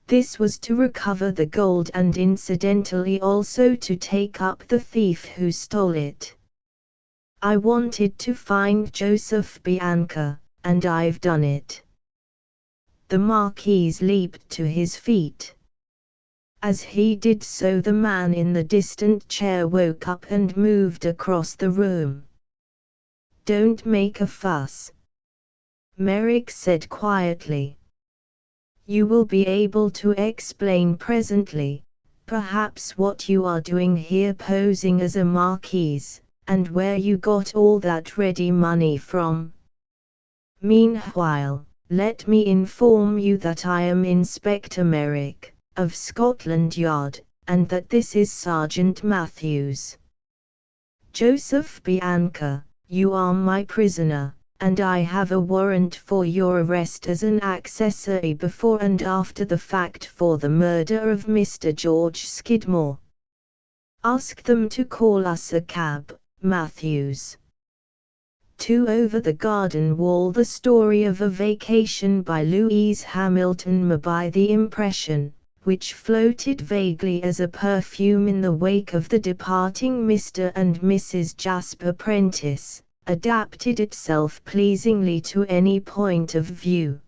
This was to recover the gold and incidentally also to take up the thief who stole it. I wanted to find Joseph Bianca, and I've done it. The Marquis leaped to his feet. As he did so the man in the distant chair woke up and moved across the room. Don't make a fuss, Merrick said quietly. You will be able to explain presently, perhaps what you are doing here posing as a marquis, and where you got all that ready money from. Meanwhile, let me inform you that I am Inspector Merrick, of Scotland Yard, and that this is Sergeant Matthews. Joseph Bianca, you are my prisoner, and I have a warrant for your arrest as an accessory before and after the fact for the murder of Mr. George Skidmore. Ask them to call us a cab, Matthews. 2 Over the Garden Wall. The Story of a Vacation by Louise Hamilton. By the impression, which floated vaguely as a perfume in the wake of the departing Mr. and Mrs. Jasper Prentice, adapted itself pleasingly to any point of view.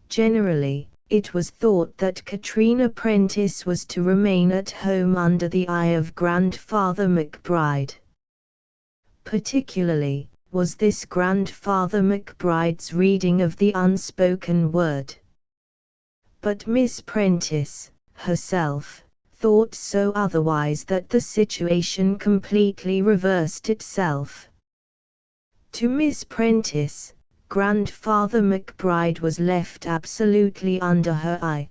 Generally, it was thought that Katrina Prentice was to remain at home under the eye of Grandfather McBride. Particularly, was this Grandfather McBride's reading of the unspoken word. But Miss Prentice, herself, thought so otherwise that the situation completely reversed itself. To Miss Prentice, Grandfather McBride was left absolutely under her eye.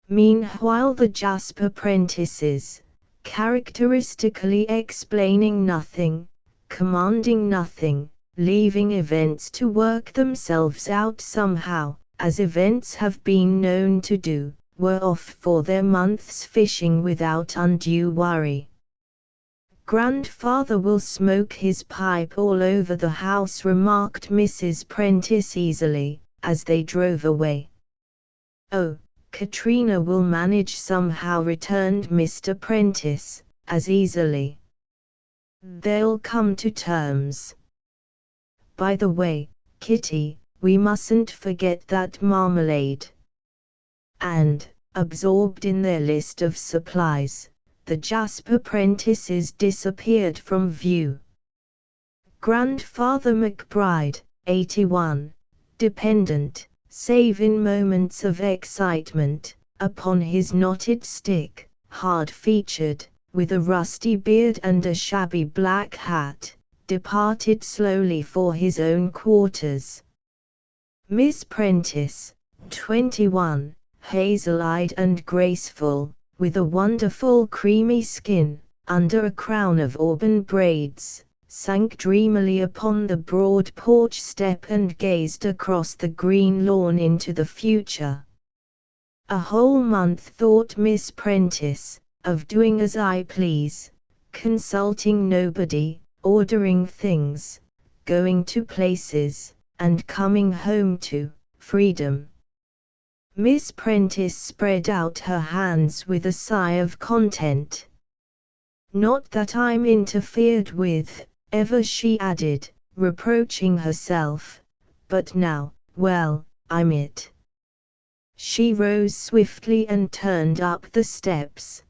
Meanwhile the Jasper Prentices, characteristically explaining nothing, commanding nothing, leaving events to work themselves out somehow, as events have been known to do, were off for their month's fishing without undue worry. "Grandfather will smoke his pipe all over the house," remarked Mrs. Prentice easily, as they drove away. "Oh, Katrina will manage somehow," returned Mr. Prentice, as easily. "They'll come to terms. By the way, Kitty, we mustn't forget that marmalade." And, absorbed in their list of supplies, the Jasper Prentices disappeared from view. Grandfather McBride, 81, dependent, save in moments of excitement, upon his knotted stick, hard-featured, with a rusty beard and a shabby black hat, departed slowly for his own quarters. Miss Prentice, 21, hazel-eyed and graceful, with a wonderful creamy skin, under a crown of auburn braids, sank dreamily upon the broad porch step and gazed across the green lawn into the future. "A whole month," thought Miss Prentice, "of doing as I please, consulting nobody, ordering things, going to places, and coming home to freedom." Miss Prentice spread out her hands with a sigh of content. "Not that I'm interfered with, ever," she added, reproaching herself, "but now, well, I'm it." She rose swiftly and turned up the steps.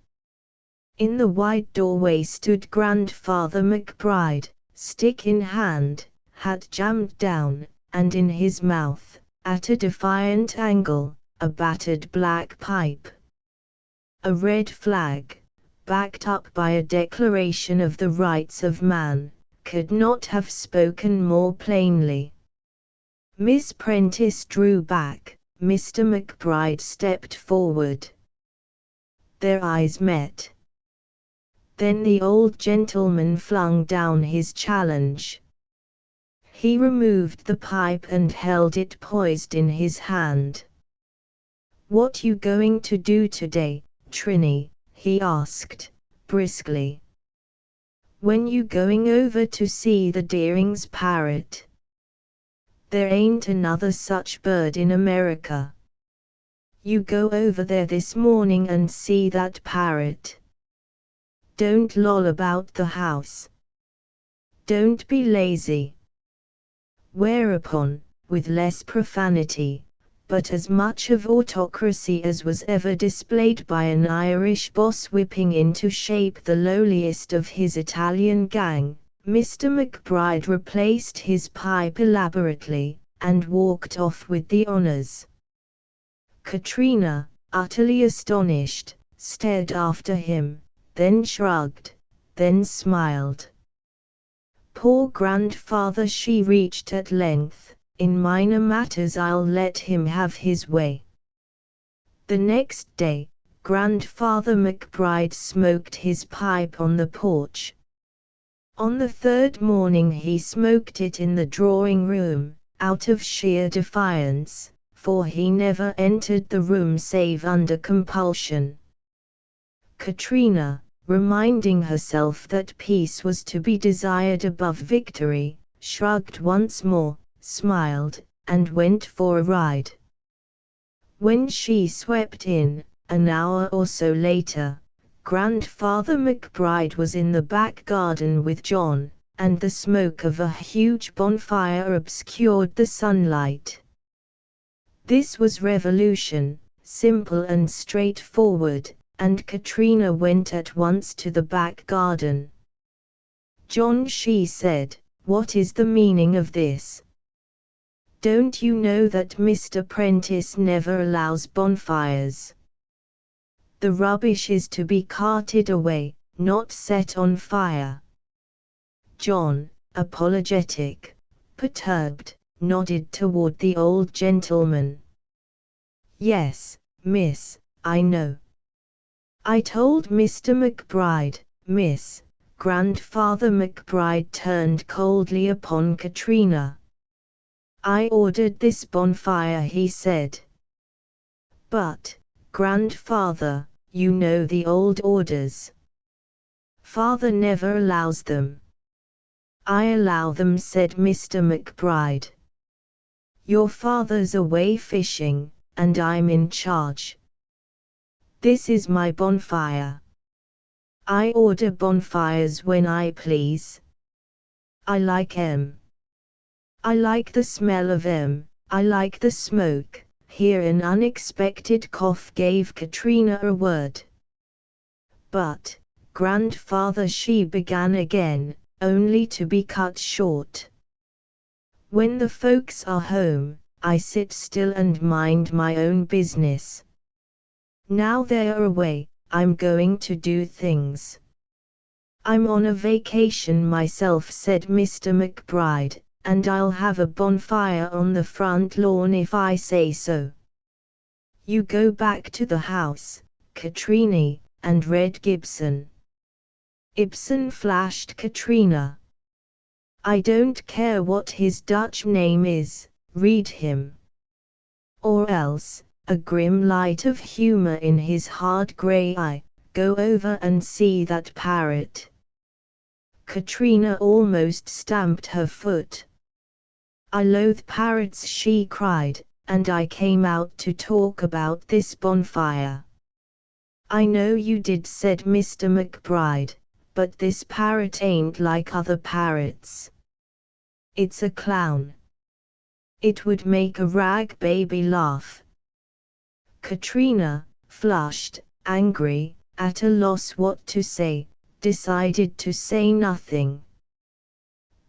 In the wide doorway stood Grandfather McBride, stick in hand, hat jammed down, and in his mouth, at a defiant angle, a battered black pipe. A red flag, backed up by a declaration of the rights of man, could not have spoken more plainly. Miss Prentice drew back, Mr. McBride stepped forward. Their eyes met. Then the old gentleman flung down his challenge. He removed the pipe and held it poised in his hand. "What you going to do today, Trinny?" he asked, briskly. "When you going over to see the Deering's parrot? There ain't another such bird in America. You go over there this morning and see that parrot. Don't loll about the house. Don't be lazy." Whereupon, with less profanity, but as much of autocracy as was ever displayed by an Irish boss whipping into shape the lowliest of his Italian gang, Mr. McBride replaced his pipe elaborately, and walked off with the honors. Katrina, utterly astonished, stared after him, then shrugged, then smiled. "Poor grandfather," she reached at length. "In minor matters I'll let him have his way." The next day, Grandfather McBride smoked his pipe on the porch. On the third morning he smoked it in the drawing room, out of sheer defiance, for he never entered the room save under compulsion. Katrina, reminding herself that peace was to be desired above victory, shrugged once more, smiled, and went for a ride. When she swept in, an hour or so later, Grandfather McBride was in the back garden with John, and the smoke of a huge bonfire obscured the sunlight. This was revolution, simple and straightforward, and Katrina went at once to the back garden. "John," she said, "what is the meaning of this? Don't you know that Mr. Prentice never allows bonfires? The rubbish is to be carted away, not set on fire." John, apologetic, perturbed, nodded toward the old gentleman. "Yes, miss, I know. I told Mr. McBride, miss, Grandfather McBride turned coldly upon Katrina. "I ordered this bonfire," he said. "But, Grandfather, you know the old orders. Father never allows them." "I allow them," said Mr. McBride. "Your father's away fishing, and I'm in charge. This is my bonfire. I order bonfires when I please. I like 'em. I like the smell of 'em, I like the smoke." Here an unexpected cough gave Katrina a word. "But, Grandfather," she began again, only to be cut short. "When the folks are home, I sit still and mind my own business. Now they're away, I'm going to do things. I'm on a vacation myself," said Mr. McBride, "and I'll have a bonfire on the front lawn if I say so. You go back to the house, Katrina, and read Gibson." Ibsen flashed Katrina. "I don't care what his Dutch name is, read him. Or else," a grim light of humor in his hard gray eye, "go over and see that parrot." Katrina almost stamped her foot. "I loathe parrots," she cried, "and I came out to talk about this bonfire." "I know you did," said Mr. McBride, "but this parrot ain't like other parrots. It's a clown. It would make a rag baby laugh." Katrina, flushed, angry, at a loss what to say, decided to say nothing.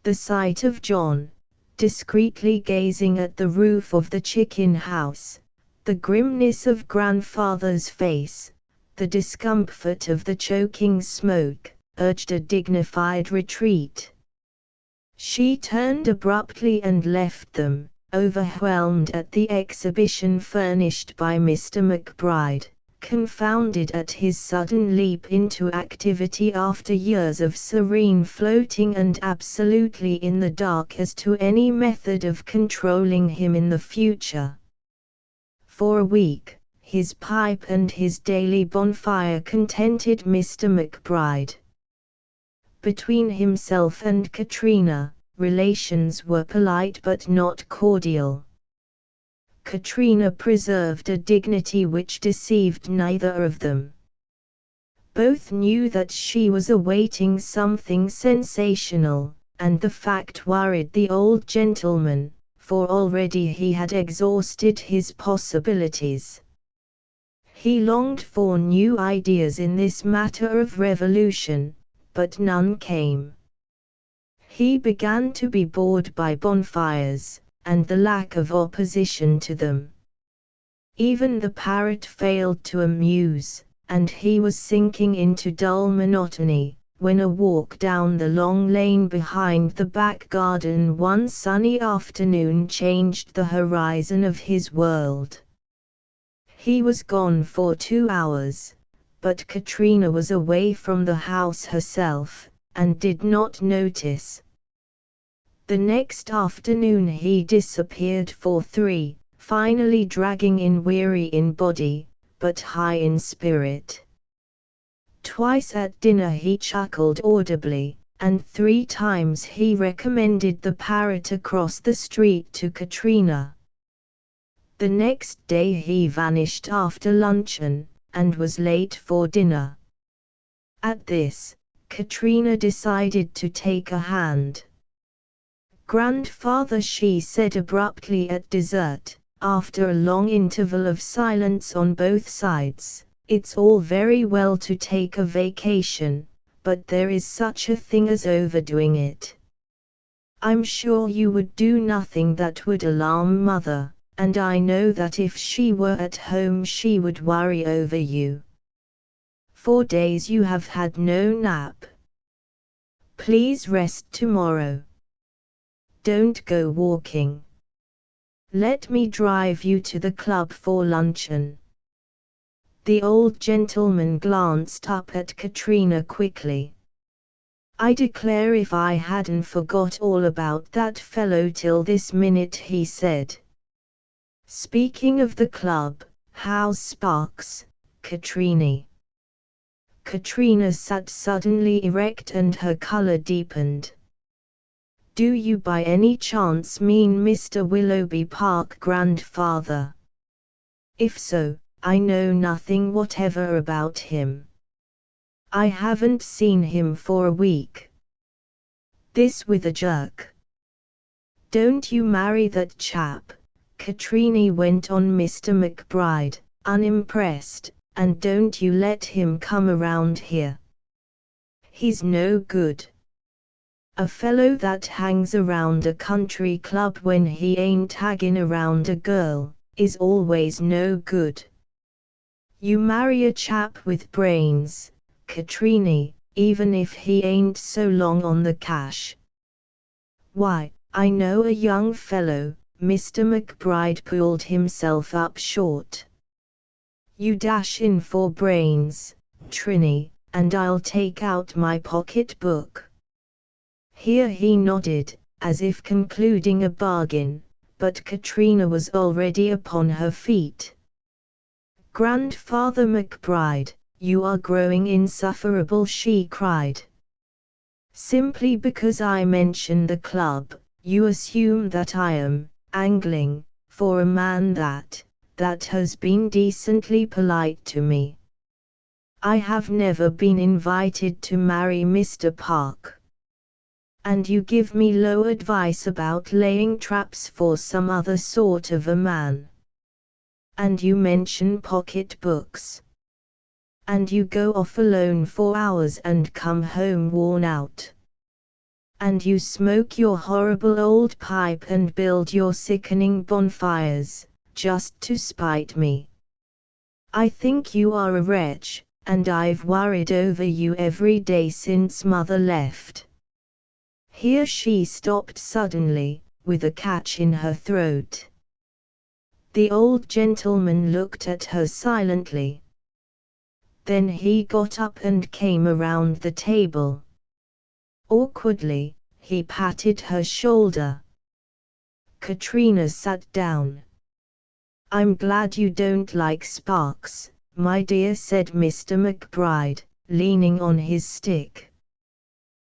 The sight of John, discreetly gazing at the roof of the chicken house, the grimness of Grandfather's face, the discomfort of the choking smoke, urged a dignified retreat. She turned abruptly and left them, overwhelmed at the exhibition furnished by Mr. McBride, confounded at his sudden leap into activity after years of serene floating and absolutely in the dark as to any method of controlling him in the future. For a week, his pipe and his daily bonfire contented Mr. McBride. Between himself and Katrina, relations were polite but not cordial. Katrina preserved a dignity which deceived neither of them. Both knew that she was awaiting something sensational, and the fact worried the old gentleman, for already he had exhausted his possibilities. He longed for new ideas in this matter of revolution, but none came. He began to be bored by bonfires, and the lack of opposition to them. Even the parrot failed to amuse, and he was sinking into dull monotony, when a walk down the long lane behind the back garden one sunny afternoon changed the horizon of his world. He was gone for 2 hours, but Katrina was away from the house herself, and did not notice. The next afternoon he disappeared for 3, finally dragging in weary in body, but high in spirit. Twice at dinner he chuckled audibly, and 3 times he recommended the parrot across the street to Katrina. The next day he vanished after luncheon, and was late for dinner. At this, Katrina decided to take a hand. "Grandfather," she said abruptly at dessert, after a long interval of silence on both sides, "it's all very well to take a vacation, but there is such a thing as overdoing it. I'm sure you would do nothing that would alarm Mother, and I know that if she were at home she would worry over you. 4 days you have had no nap. Please rest tomorrow. Don't go walking. Let me drive you to the club for luncheon." The old gentleman glanced up at Katrina quickly. I declare if I hadn't forgot all about that fellow till this minute, he said. Speaking of the club, how's Sparks, Katrina? Katrina sat suddenly erect and her color deepened. Do you by any chance mean Mr. Willoughby Park, grandfather? If so, I know nothing whatever about him. I haven't seen him for a week. This with a jerk. Don't you marry that chap, Katrina went on Mr. McBride, unimpressed, and don't you let him come around here. He's no good. A fellow that hangs around a country club when he ain't hanging around a girl, is always no good. You marry a chap with brains, Katrina, even if he ain't so long on the cash. Why, I know a young fellow, Mr. McBride pulled himself up short. You dash in for brains, Trini, and I'll take out my pocket-book. Here he nodded, as if concluding a bargain, but Katrina was already upon her feet. Grandfather McBride, you are growing insufferable, she cried. Simply because I mention the club, you assume that I am angling for a man that has been decently polite to me. I have never been invited to marry Mr. Park. And you give me low advice about laying traps for some other sort of a man. And you mention pocket-books. And you go off alone for hours and come home worn out. And you smoke your horrible old pipe and build your sickening bonfires, just to spite me. I think you are a wretch, and I've worried over you every day since Mother left. Here she stopped suddenly, with a catch in her throat. The old gentleman looked at her silently. Then he got up and came around the table. Awkwardly, he patted her shoulder. Katrina sat down. I'm glad you don't like Sparks, my dear, said Mr. McBride, leaning on his stick.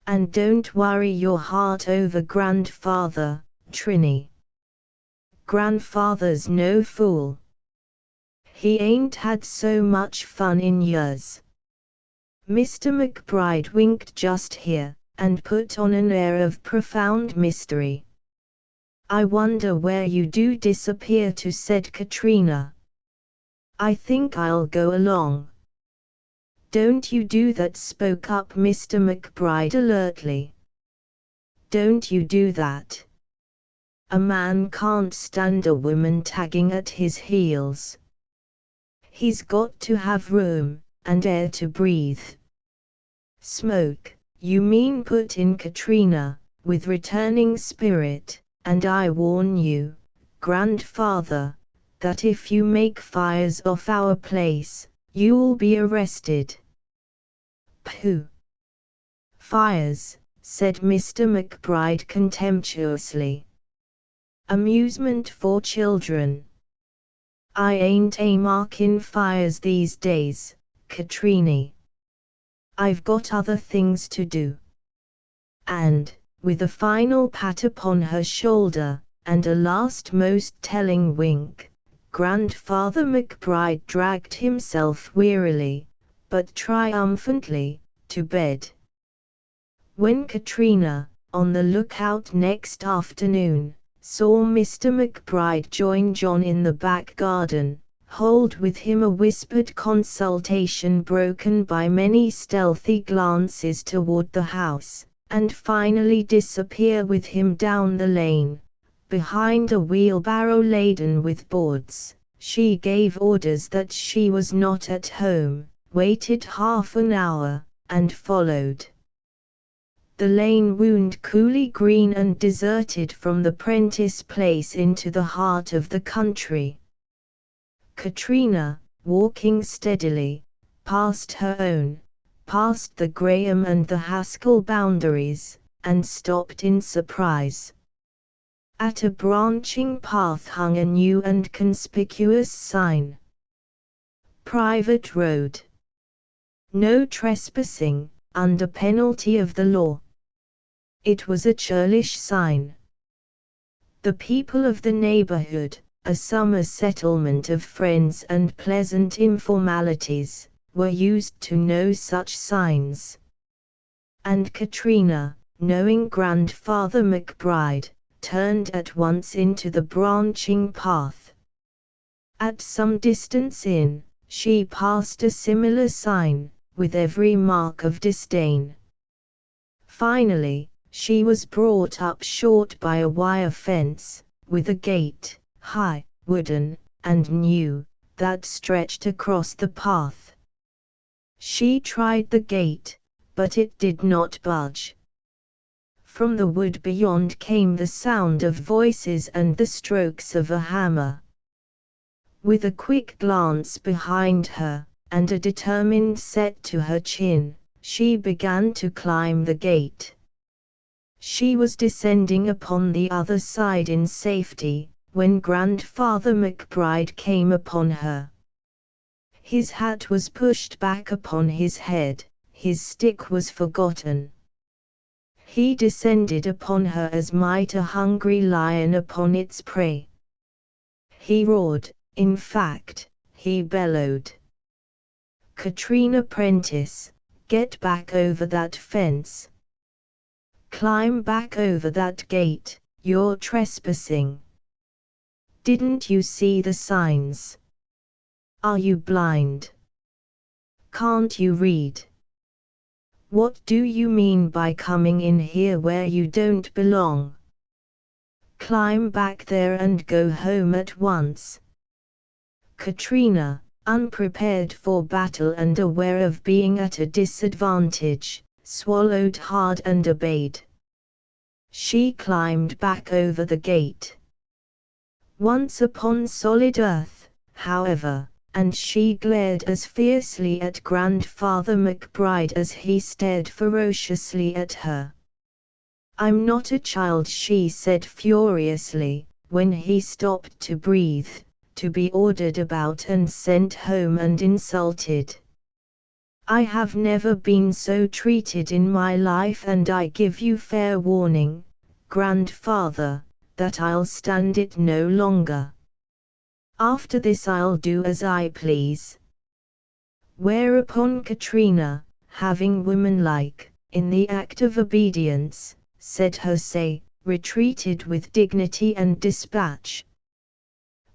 And don't worry your heart over grandfather, Trini. Grandfather's no fool. He ain't had so much fun in years. Mr. McBride winked just here, and put on an air of profound mystery. I wonder where you do disappear to, said Katrina. I think I'll go along. Don't you do that, spoke up Mr. McBride alertly. Don't you do that. A man can't stand a woman tagging at his heels. He's got to have room, and air to breathe. Smoke, you mean, put in Katrina, with returning spirit, and I warn you, grandfather, that if you make fires off our place, you'll be arrested. Pooh! Fires, said Mr. McBride contemptuously. Amusement for children. I ain't a markin' fires these days, Katrina. I've got other things to do. And, with a final pat upon her shoulder, and a last most telling wink, Grandfather McBride dragged himself wearily, but triumphantly, to bed. When Katrina, on the lookout next afternoon, saw Mr. McBride join John in the back garden, hold with him a whispered consultation broken by many stealthy glances toward the house, and finally disappear with him down the lane, behind a wheelbarrow laden with boards, she gave orders that she was not at home, waited half an hour, and followed. The lane wound coolly green and deserted from the Prentice place into the heart of the country. Katrina, walking steadily, past her own passed the Graham and the Haskell boundaries, and stopped in surprise. At a branching path hung a new and conspicuous sign. Private road. No trespassing, under penalty of the law. It was a churlish sign. The people of the neighborhood, a summer settlement of friends and pleasant informalities, were used to no such signs. And Katrina, knowing Grandfather McBride, turned at once into the branching path. At some distance in, she passed a similar sign, with every mark of disdain. Finally, she was brought up short by a wire fence, with a gate, high, wooden, and new, that stretched across the path. She tried the gate, but it did not budge. From the wood beyond came the sound of voices and the strokes of a hammer. With a quick glance behind her, and a determined set to her chin, she began to climb the gate. She was descending upon the other side in safety, when Grandfather McBride came upon her. His hat was pushed back upon his head, his stick was forgotten. He descended upon her as might a hungry lion upon its prey. He roared, in fact, he bellowed. "Katrina Prentice, get back over that fence. Climb back over that gate, you're trespassing. Didn't you see the signs? Are you blind? Can't you read? What do you mean by coming in here where you don't belong? Climb back there and go home at once." Katrina, unprepared for battle and aware of being at a disadvantage, swallowed hard and obeyed. She climbed back over the gate. Once upon solid earth, however, and she glared as fiercely at Grandfather McBride as he stared ferociously at her. "I'm not a child," she said furiously, when he stopped to breathe, "to be ordered about and sent home and insulted. I have never been so treated in my life, and I give you fair warning, Grandfather, that I'll stand it no longer. After this I'll do as I please." Whereupon Katrina, having womanlike, in the act of obedience, said her say, retreated with dignity and dispatch.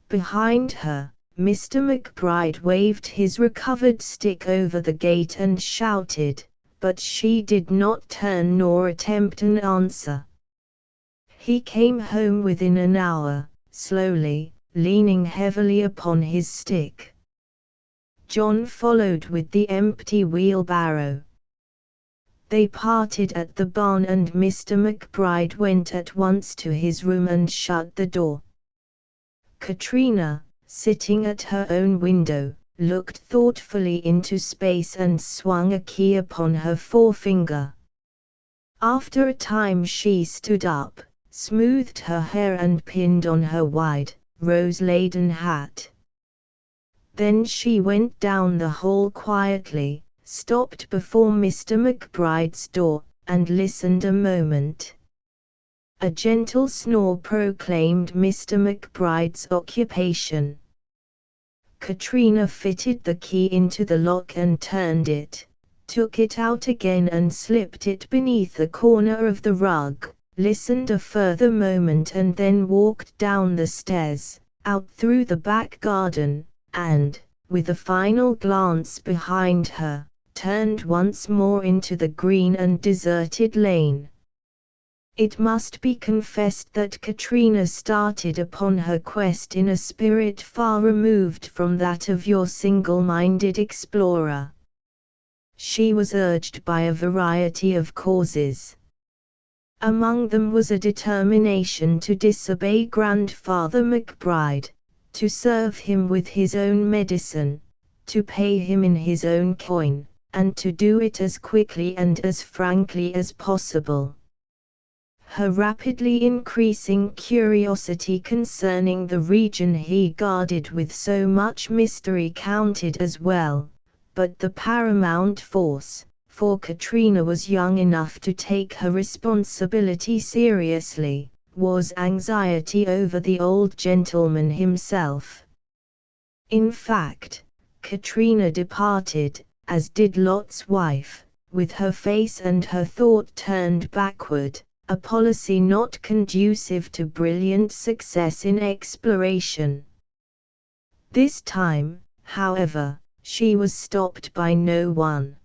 Behind her, Mr. McBride waved his recovered stick over the gate and shouted, but she did not turn nor attempt an answer. He came home within an hour, slowly, leaning heavily upon his stick. John followed with the empty wheelbarrow. They parted at the barn, and Mr. McBride went at once to his room and shut the door. Katrina, sitting at her own window, looked thoughtfully into space and swung a key upon her forefinger. After a time she stood up, smoothed her hair and pinned on her wide, rose-laden hat. Then she went down the hall quietly, stopped before Mr. McBride's door, and listened a moment. A gentle snore proclaimed Mr. McBride's occupation. Katrina fitted the key into the lock and turned it, took it out again and slipped it beneath the corner of the rug, listened a further moment and then walked down the stairs, out through the back garden, and, with a final glance behind her, turned once more into the green and deserted lane. It must be confessed that Katrina started upon her quest in a spirit far removed from that of your single-minded explorer. She was urged by a variety of causes. Among them was a determination to disobey Grandfather McBride, to serve him with his own medicine, to pay him in his own coin, and to do it as quickly and as frankly as possible. Her rapidly increasing curiosity concerning the region he guarded with so much mystery counted as well, but the paramount force, for Katrina was young enough to take her responsibility seriously, was anxiety over the old gentleman himself. In fact, Katrina departed, as did Lot's wife, with her face and her thought turned backward, a policy not conducive to brilliant success in exploration. This time, however, she was stopped by no one.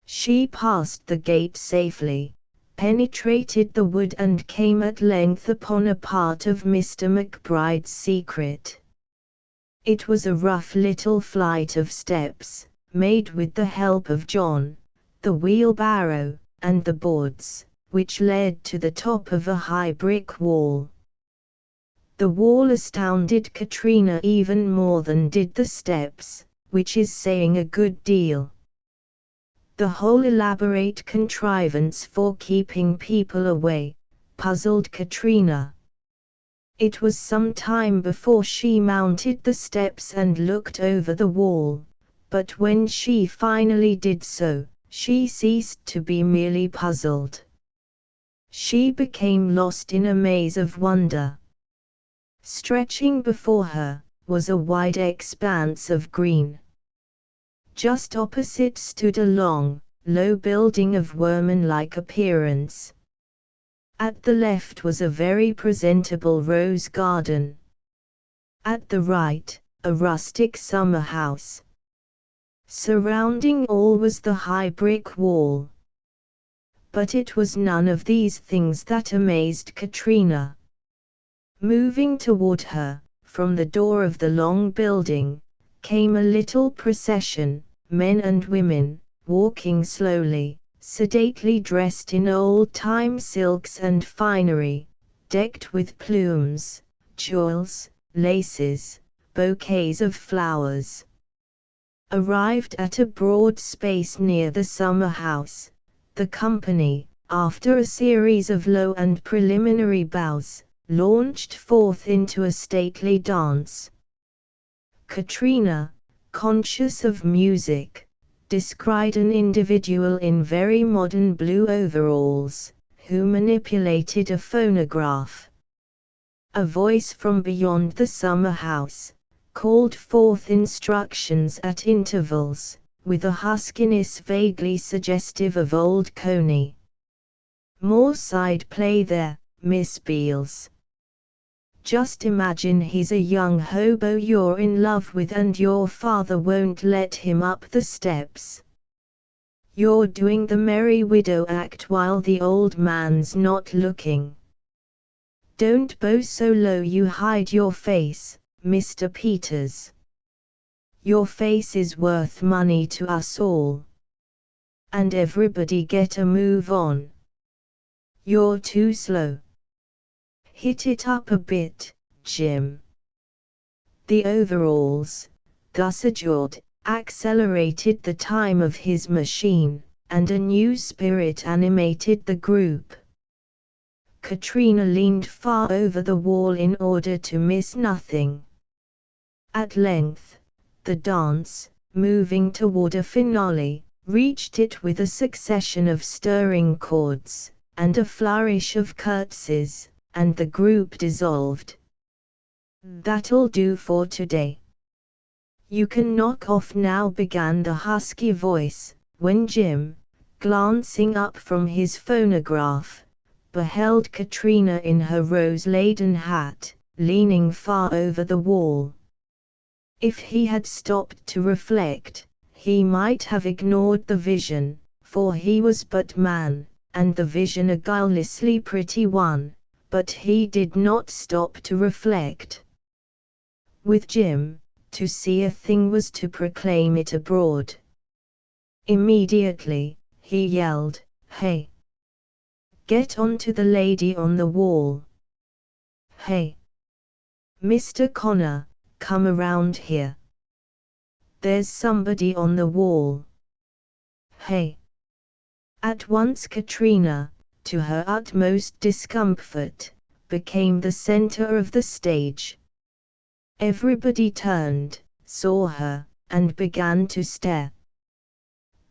She passed the gate safely, penetrated the wood and came at length upon a part of Mr. McBride's secret. It was a rough little flight of steps, made with the help of John, the wheelbarrow, and the boards, which led to the top of a high brick wall. The wall astounded Katrina even more than did the steps, which is saying a good deal. The whole elaborate contrivance for keeping people away puzzled Katrina. It was some time before she mounted the steps and looked over the wall, but when she finally did so, she ceased to be merely puzzled. She became lost in a maze of wonder. Stretching before her was a wide expanse of green. Just opposite stood a long, low building of workman-like appearance. At the left was a very presentable rose garden. At the right, a rustic summer house. Surrounding all was the high brick wall. But it was none of these things that amazed Katrina. Moving toward her, from the door of the long building, came a little procession, men and women, walking slowly, sedately dressed in old-time silks and finery, decked with plumes, jewels, laces, bouquets of flowers. Arrived at a broad space near the summer house, the company, after a series of low and preliminary bows, launched forth into a stately dance. Katrina, conscious of music, descried an individual in very modern blue overalls, who manipulated a phonograph. A voice from beyond the summer house called forth instructions at intervals, with a huskiness vaguely suggestive of old Coney. "More side play there, Miss Beals. Just imagine he's a young hobo you're in love with and your father won't let him up the steps. You're doing the Merry Widow act while the old man's not looking. Don't bow so low you hide your face, Mr. Peters. Your face is worth money to us all. And everybody get a move on. You're too slow. Hit it up a bit, Jim." The overalls, thus adjured, accelerated the time of his machine, and a new spirit animated the group. Katrina leaned far over the wall in order to miss nothing. At length, the dance, moving toward a finale, reached it with a succession of stirring chords, and a flourish of curtsies, and the group dissolved. "That'll do for today. You can knock off now," began the husky voice, when Jim, glancing up from his phonograph, beheld Katrina in her rose-laden hat, leaning far over the wall. If he had stopped to reflect, he might have ignored the vision, for he was but man, and the vision a guilelessly pretty one, but he did not stop to reflect. With Jim, to see a thing was to proclaim it abroad. Immediately, he yelled, "Hey! Get on to the lady on the wall! Hey! Mr. Connor, come around here! There's somebody on the wall!" Hey! At once Katrina, to her utmost discomfort, became the center of the stage. Everybody turned, saw her, and began to stare.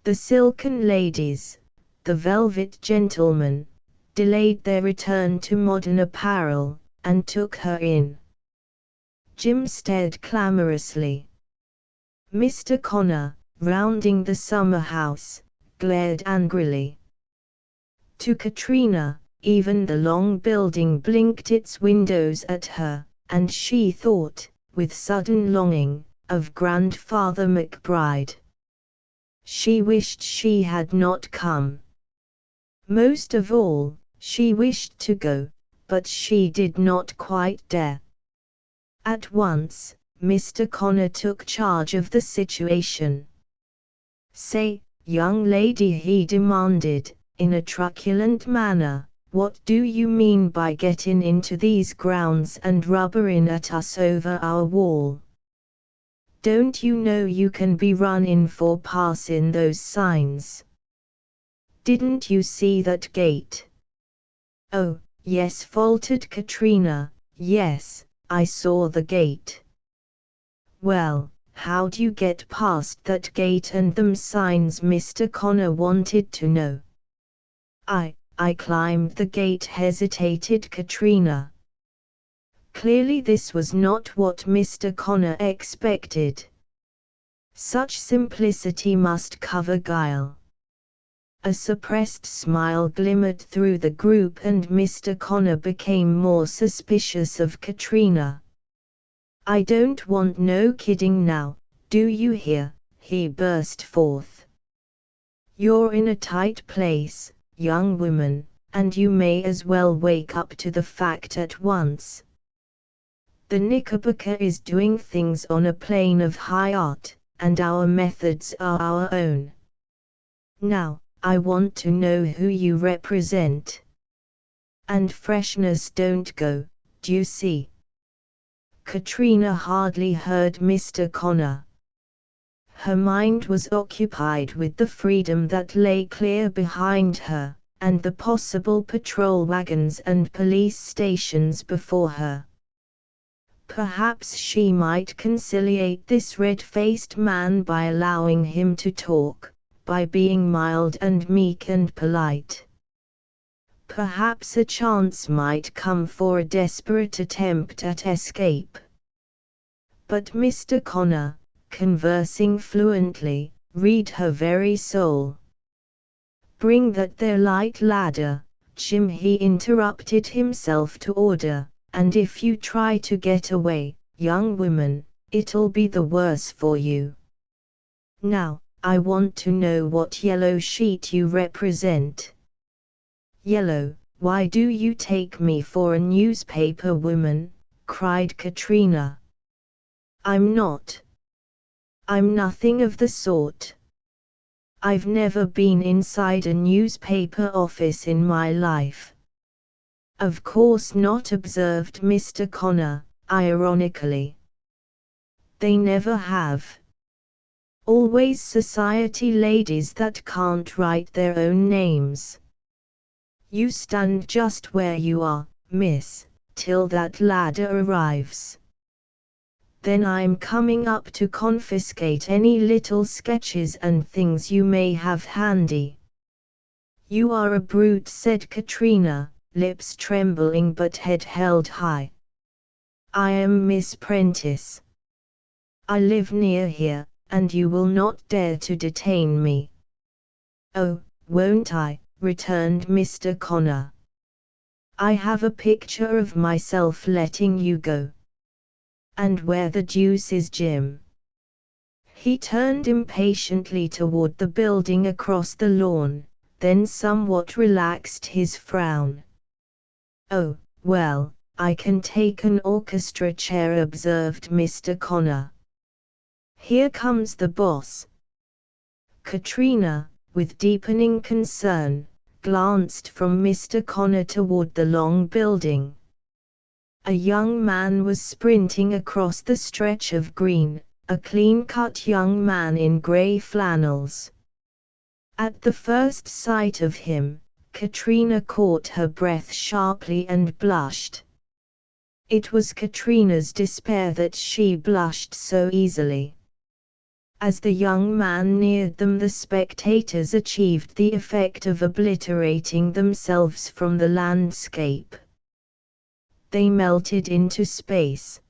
The silken ladies, the velvet gentlemen, delayed their return to modern apparel, and took her in. Jim stared clamorously. Mr. Connor, rounding the summer house, glared angrily. To Katrina, even the long building blinked its windows at her, and she thought, with sudden longing, of Grandfather McBride. She wished she had not come. Most of all, she wished to go, but she did not quite dare. At once, Mr. Connor took charge of the situation. "Say, young lady," he demanded, in a truculent manner, "what do you mean by getting into these grounds and rubberin' at us over our wall? Don't you know you can be run in for passin' those signs? Didn't you see that gate?" "Oh, yes," faltered Katrina, "yes, I saw the gate." "Well, how'd you get past that gate and them signs?" Mr. Connor wanted to know. I climbed the gate," hesitated Katrina. Clearly this was not what Mr. Connor expected. Such simplicity must cover guile. A suppressed smile glimmered through the group and Mr. Connor became more suspicious of Katrina. "I don't want no kidding now, do you hear?" he burst forth. "You're in a tight place, young woman, and you may as well wake up to the fact at once. The Knickerbocker is doing things on a plane of high art, and our methods are our own. Now, I want to know who you represent. And freshness don't go, d'you see?" Katrina hardly heard Mr. Connor. Her mind was occupied with the freedom that lay clear behind her, and the possible patrol wagons and police stations before her. Perhaps she might conciliate this red-faced man by allowing him to talk, by being mild and meek and polite. Perhaps a chance might come for a desperate attempt at escape. But Mr. Connor, conversing fluently, read her very soul. "Bring that there light ladder, Jim," he interrupted himself to order, "and if you try to get away, young woman, it'll be the worse for you. Now, I want to know what yellow sheet you represent." "Yellow? Why do you take me for a newspaper woman?" cried Katrina. "I'm not. I'm nothing of the sort. I've never been inside a newspaper office in my life." "Of course not," observed Mr. Connor, ironically. "They never have. Always society ladies that can't write their own names. You stand just where you are, miss, till that ladder arrives. Then I'm coming up to confiscate any little sketches and things you may have handy." "You are a brute," said Katrina, lips trembling but head held high. "I am Miss Prentice. I live near here, and you will not dare to detain me." "Oh, won't I?" returned Mr. Connor. "I have a picture of myself letting you go. And where the deuce is Jim?" He turned impatiently toward the building across the lawn, then somewhat relaxed his frown. "Oh, well, I can take an orchestra chair," observed Mr. Connor. "Here comes the boss." Katrina, with deepening concern, glanced from Mr. Connor toward the long building. A young man was sprinting across the stretch of green, a clean-cut young man in gray flannels. At the first sight of him, Katrina caught her breath sharply and blushed. It was Katrina's despair that she blushed so easily. As the young man neared them, the spectators achieved the effect of obliterating themselves from the landscape. They melted into space.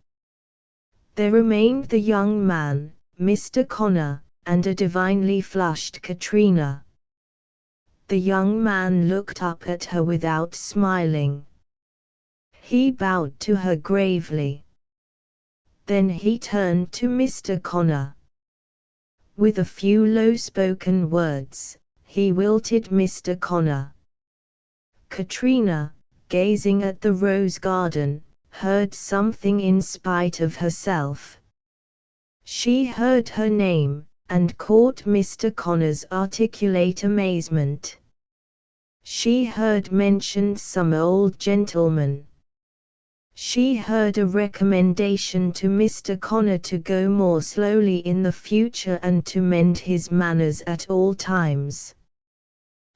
There remained the young man, Mr. Connor, and a divinely flushed Katrina. The young man looked up at her without smiling. He bowed to her gravely. Then he turned to Mr. Connor. With a few low-spoken words, he wilted Mr. Connor. Katrina, gazing at the rose garden, heard something in spite of herself. She heard her name, and caught Mr. Connor's articulate amazement. She heard mentioned some old gentleman. She heard a recommendation to Mr. Connor to go more slowly in the future and to mend his manners at all times.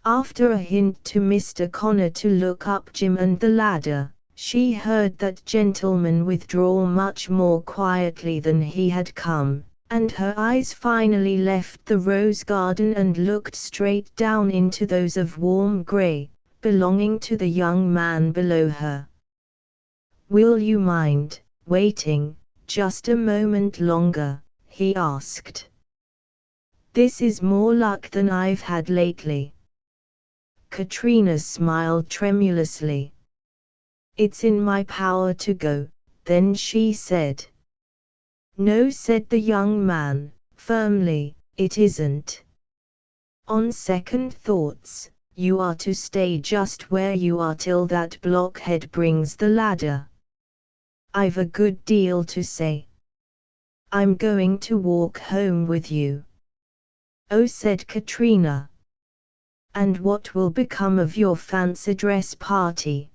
After a hint to Mr. Connor to look up Jim and the ladder, she heard that gentleman withdraw much more quietly than he had come, and her eyes finally left the rose garden and looked straight down into those of warm grey, belonging to the young man below her. "Will you mind waiting just a moment longer?" he asked. "This is more luck than I've had lately." Katrina smiled tremulously. "It's in my power to go," then she said. "No," said the young man, firmly, "it isn't. On second thoughts, you are to stay just where you are till that blockhead brings the ladder. I've a good deal to say. I'm going to walk home with you." "Oh," said Katrina. "And what will become of your fancy dress party?"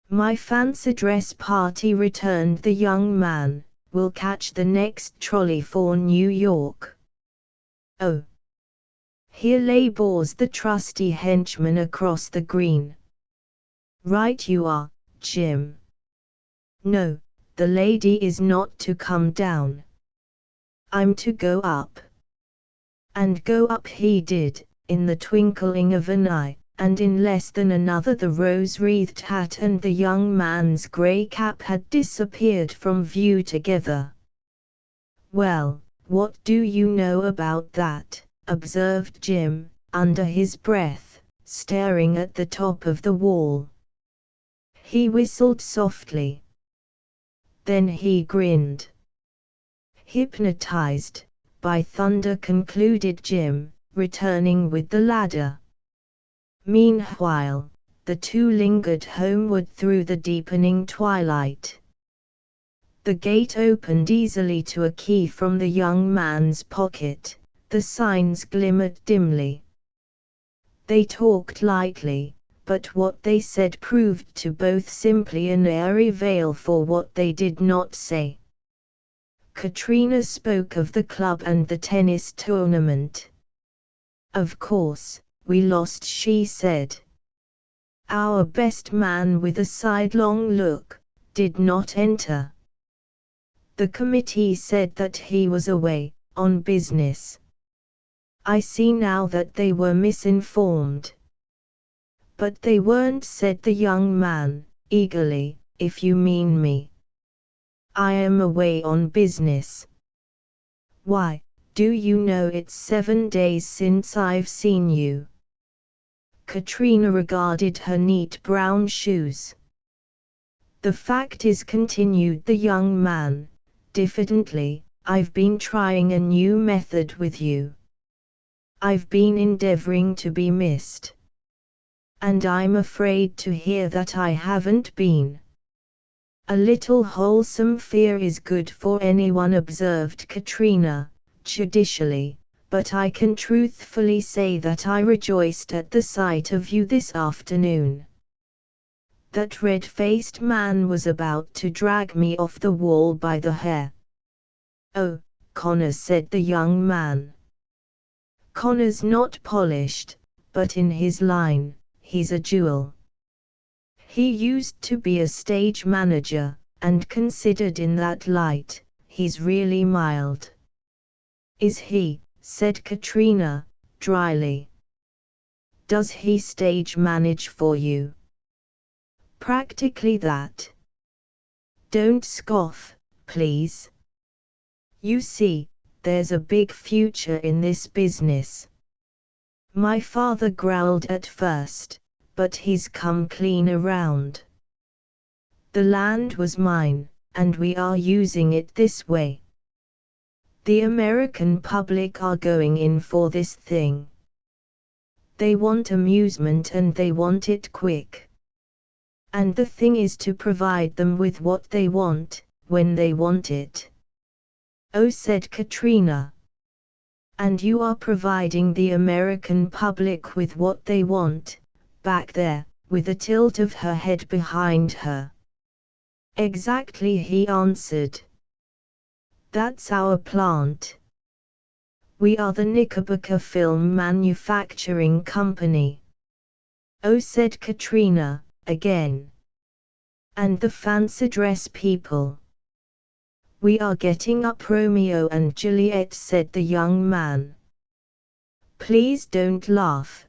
"My fancy dress party," returned the young man, "will catch the next trolley for New York." "Oh." Here labors the trusty henchman across the green. "Right you are, Jim. No, the lady is not to come down. I'm to go up." And go up he did, in the twinkling of an eye, and in less than another the rose-wreathed hat and the young man's grey cap had disappeared from view together. "Well, what do you know about that?" observed Jim, under his breath, staring at the top of the wall. He whistled softly. Then he grinned. "Hypnotized, by thunder," concluded Jim, returning with the ladder. Meanwhile, the two lingered homeward through the deepening twilight. The gate opened easily to a key from the young man's pocket, the signs glimmered dimly. They talked lightly, but what they said proved to both simply an airy veil for what they did not say. Katrina spoke of the club and the tennis tournament. "Of course, we lost," she said. "Our best man," with a sidelong look, "did not enter. The committee said that he was away, on business. I see now that they were misinformed." "But they weren't," said the young man, eagerly, "if you mean me. I am away on business. Why, do you know it's 7 days since I've seen you?" Katrina regarded her neat brown shoes. "The fact is," continued the young man, diffidently, "I've been trying a new method with you. I've been endeavoring to be missed. And I'm afraid to hear that I haven't been." "A little wholesome fear is good for anyone," observed Katrina, judicially, "but I can truthfully say that I rejoiced at the sight of you this afternoon." That red-faced man was about to drag me off the wall by the hair. "Oh," Connor said, the young man. Connor's not polished, but in his line, he's a jewel. He used to be a stage manager, and considered in that light, he's really mild. Is he? Said Katrina, dryly. Does he stage manage for you? Practically that. Don't scoff, please. You see, there's a big future in this business. My father growled at first, but he's come clean around. The land was mine, and we are using it this way. The American public are going in for this thing. They want amusement and they want it quick. And the thing is to provide them with what they want, when they want it. Oh, said Katrina. And you are providing the American public with what they want, back there, with a tilt of her head behind her. Exactly, he answered. That's our plant. We are the Knickerbocker Film Manufacturing Company. Oh, said Katrina, again. And the fancy dress people. We are getting up Romeo and Juliet, said the young man. Please don't laugh.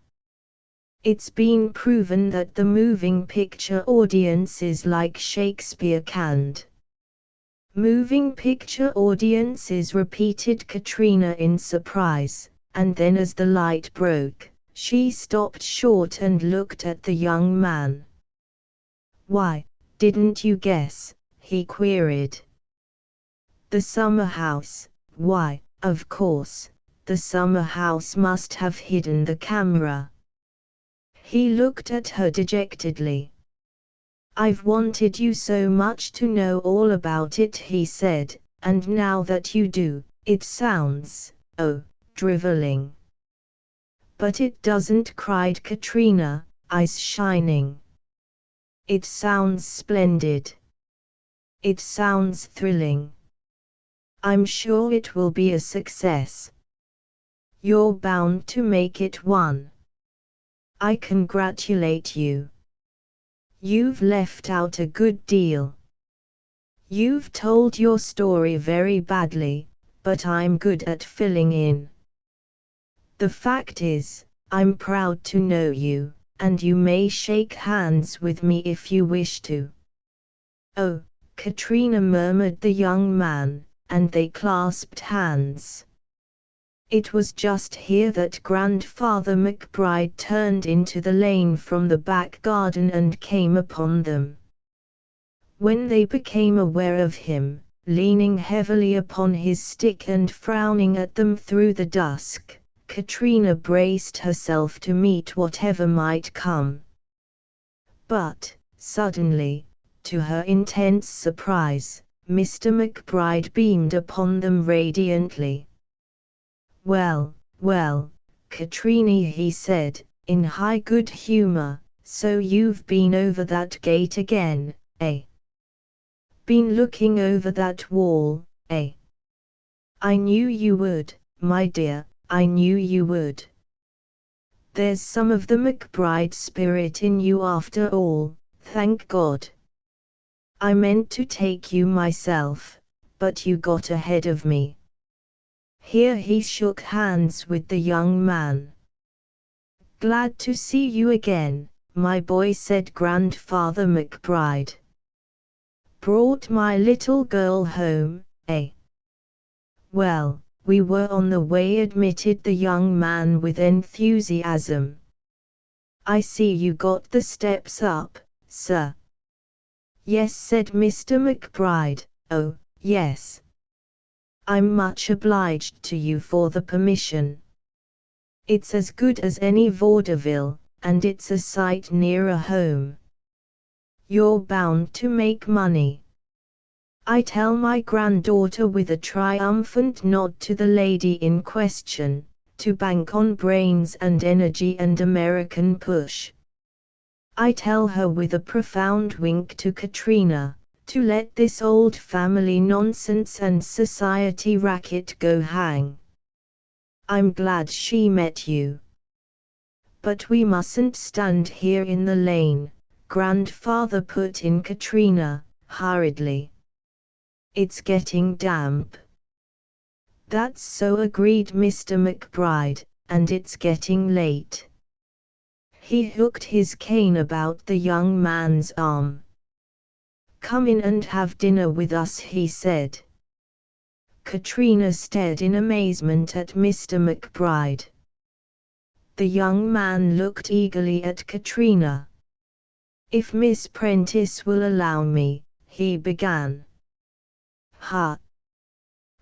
It's been proven that the moving picture audiences like Shakespeare canned. Moving picture audiences, repeated Katrina in surprise, and then as the light broke, she stopped short and looked at the young man. Why, didn't you guess? He queried. The summer house. Why, of course, the summer house must have hidden the camera. He looked at her dejectedly. I've wanted you so much to know all about it, he said, and now that you do, it sounds, oh, drivelling. But it doesn't, cried Katrina, eyes shining. It sounds splendid. It sounds thrilling. I'm sure it will be a success. You're bound to make it one. I congratulate you. You've left out a good deal. You've told your story very badly, but I'm good at filling in. The fact is, I'm proud to know you, and you may shake hands with me if you wish to. Oh, Katrina, murmured the young man, and they clasped hands. It was just here that Grandfather McBride turned into the lane from the back garden and came upon them. When they became aware of him, leaning heavily upon his stick and frowning at them through the dusk, Katrina braced herself to meet whatever might come. But, suddenly, to her intense surprise, Mr. McBride beamed upon them radiantly. Well, well, Katrina, he said, in high good humor, so you've been over that gate again, eh? Been looking over that wall, eh? I knew you would, my dear, I knew you would. There's some of the McBride spirit in you after all, thank God. I meant to take you myself, but you got ahead of me. Here he shook hands with the young man. Glad to see you again, my boy, said Grandfather McBride. Brought my little girl home, eh? Well, we were on the way, admitted the young man with enthusiasm. I see you got the steps up, sir. Yes, said Mr. McBride, oh, yes. I'm much obliged to you for the permission. It's as good as any vaudeville, and it's a sight nearer home. You're bound to make money. I tell my granddaughter with a triumphant nod to the lady in question, to bank on brains and energy and American push. I tell her with a profound wink to Katrina, to let this old family nonsense and society racket go hang. I'm glad she met you. But we mustn't stand here in the lane, Grandfather put in Katrina, hurriedly. It's getting damp. That's so, agreed Mr. McBride, and it's getting late. He hooked his cane about the young man's arm. Come in and have dinner with us, he said. Katrina stared in amazement at Mr. McBride. The young man looked eagerly at Katrina. If Miss Prentice will allow me, he began. Ha!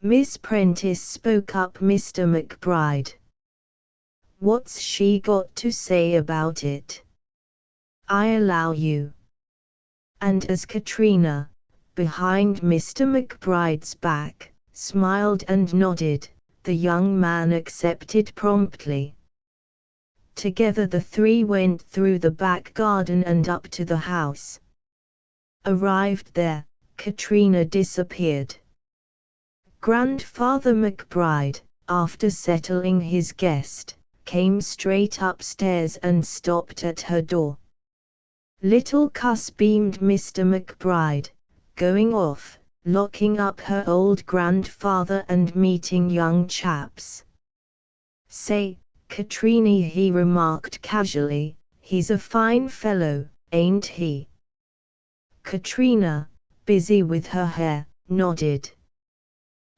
Miss Prentice, spoke up Mr. McBride. What's she got to say about it? I allow you. And as Katrina, behind Mr. McBride's back, smiled and nodded, the young man accepted promptly. Together the three went through the back garden and up to the house. Arrived there, Katrina disappeared. Grandfather McBride, after settling his guest, came straight upstairs and stopped at her door. Little cuss, beamed Mr. McBride, going off, locking up her old grandfather and meeting young chaps. Say, Katrina, he remarked casually, he's a fine fellow, ain't he? Katrina, busy with her hair, nodded.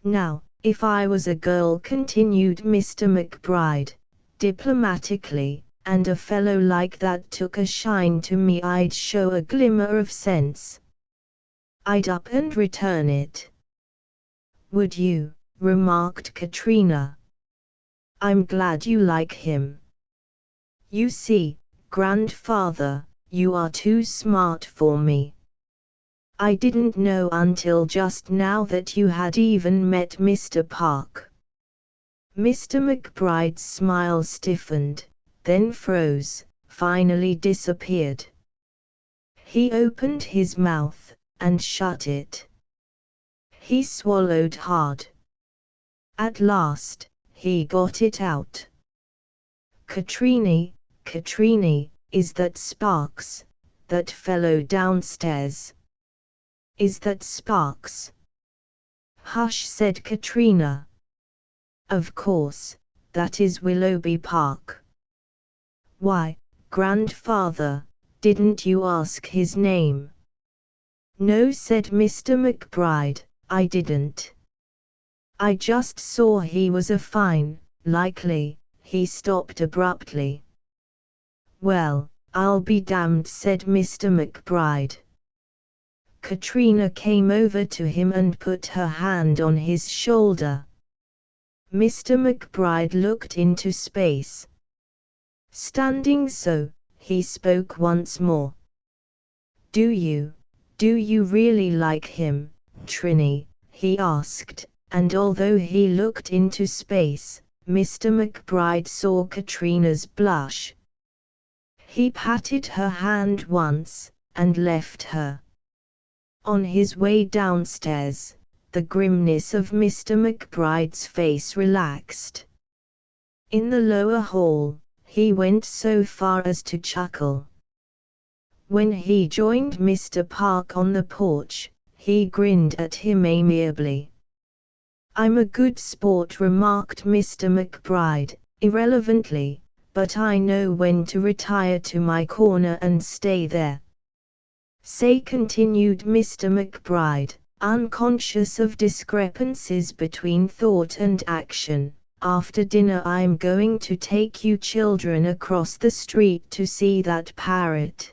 Now, if I was a girl, continued Mr. McBride, diplomatically, and a fellow like that took a shine to me, I'd show a glimmer of sense. I'd up and return it. Would you? Remarked Katrina. I'm glad you like him. You see, Grandfather, you are too smart for me. I didn't know until just now that you had even met Mr. Park. Mr. McBride's smile stiffened, then froze, finally disappeared. He opened his mouth, and shut it. He swallowed hard. At last, he got it out. Katrina, is that Sparks, that fellow downstairs? Is that Sparks? Hush, said Katrina. Of course, that is Willoughby Park. Why, Grandfather, didn't you ask his name? No, said Mr. McBride, I didn't. I just saw he was a fine, likely. He stopped abruptly. Well, I'll be damned, said Mr. McBride. Katrina came over to him and put her hand on his shoulder. Mr. McBride looked into space. Standing so, he spoke once more. Do you really like him, Trini? He asked, and although he looked into space, Mr. McBride saw Katrina's blush. He patted her hand once, and left her. On his way downstairs, the grimness of Mr. McBride's face relaxed. In the lower hall, he went so far as to chuckle. When he joined Mr. Park on the porch, he grinned at him amiably. I'm a good sport, remarked Mr. McBride, irrelevantly, but I know when to retire to my corner and stay there. Say, continued Mr. McBride, unconscious of discrepancies between thought and action, after dinner I'm going to take you children across the street to see that parrot.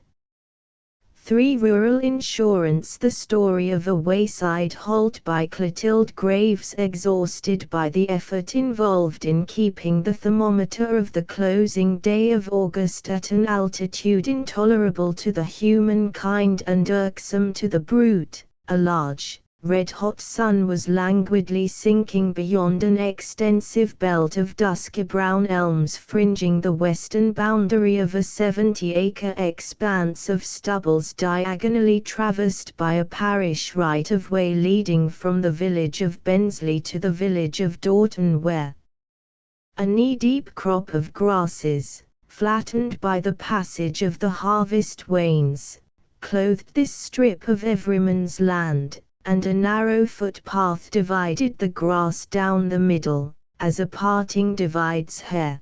3. Rural Insurance. The story of a wayside halt by Clotilde Graves. Exhausted by the effort involved in keeping the thermometer of the closing day of August at an altitude intolerable to the humankind and irksome to the brute, a large, red-hot sun was languidly sinking beyond an extensive belt of dusky brown elms fringing the western boundary of a 70-acre expanse of stubbles diagonally traversed by a parish right-of-way leading from the village of Bensley to the village of Dorton, where A knee-deep crop of grasses, flattened by the passage of the harvest wains, clothed this strip of everyman's land, and a narrow footpath divided the grass down the middle, as a parting divides hair.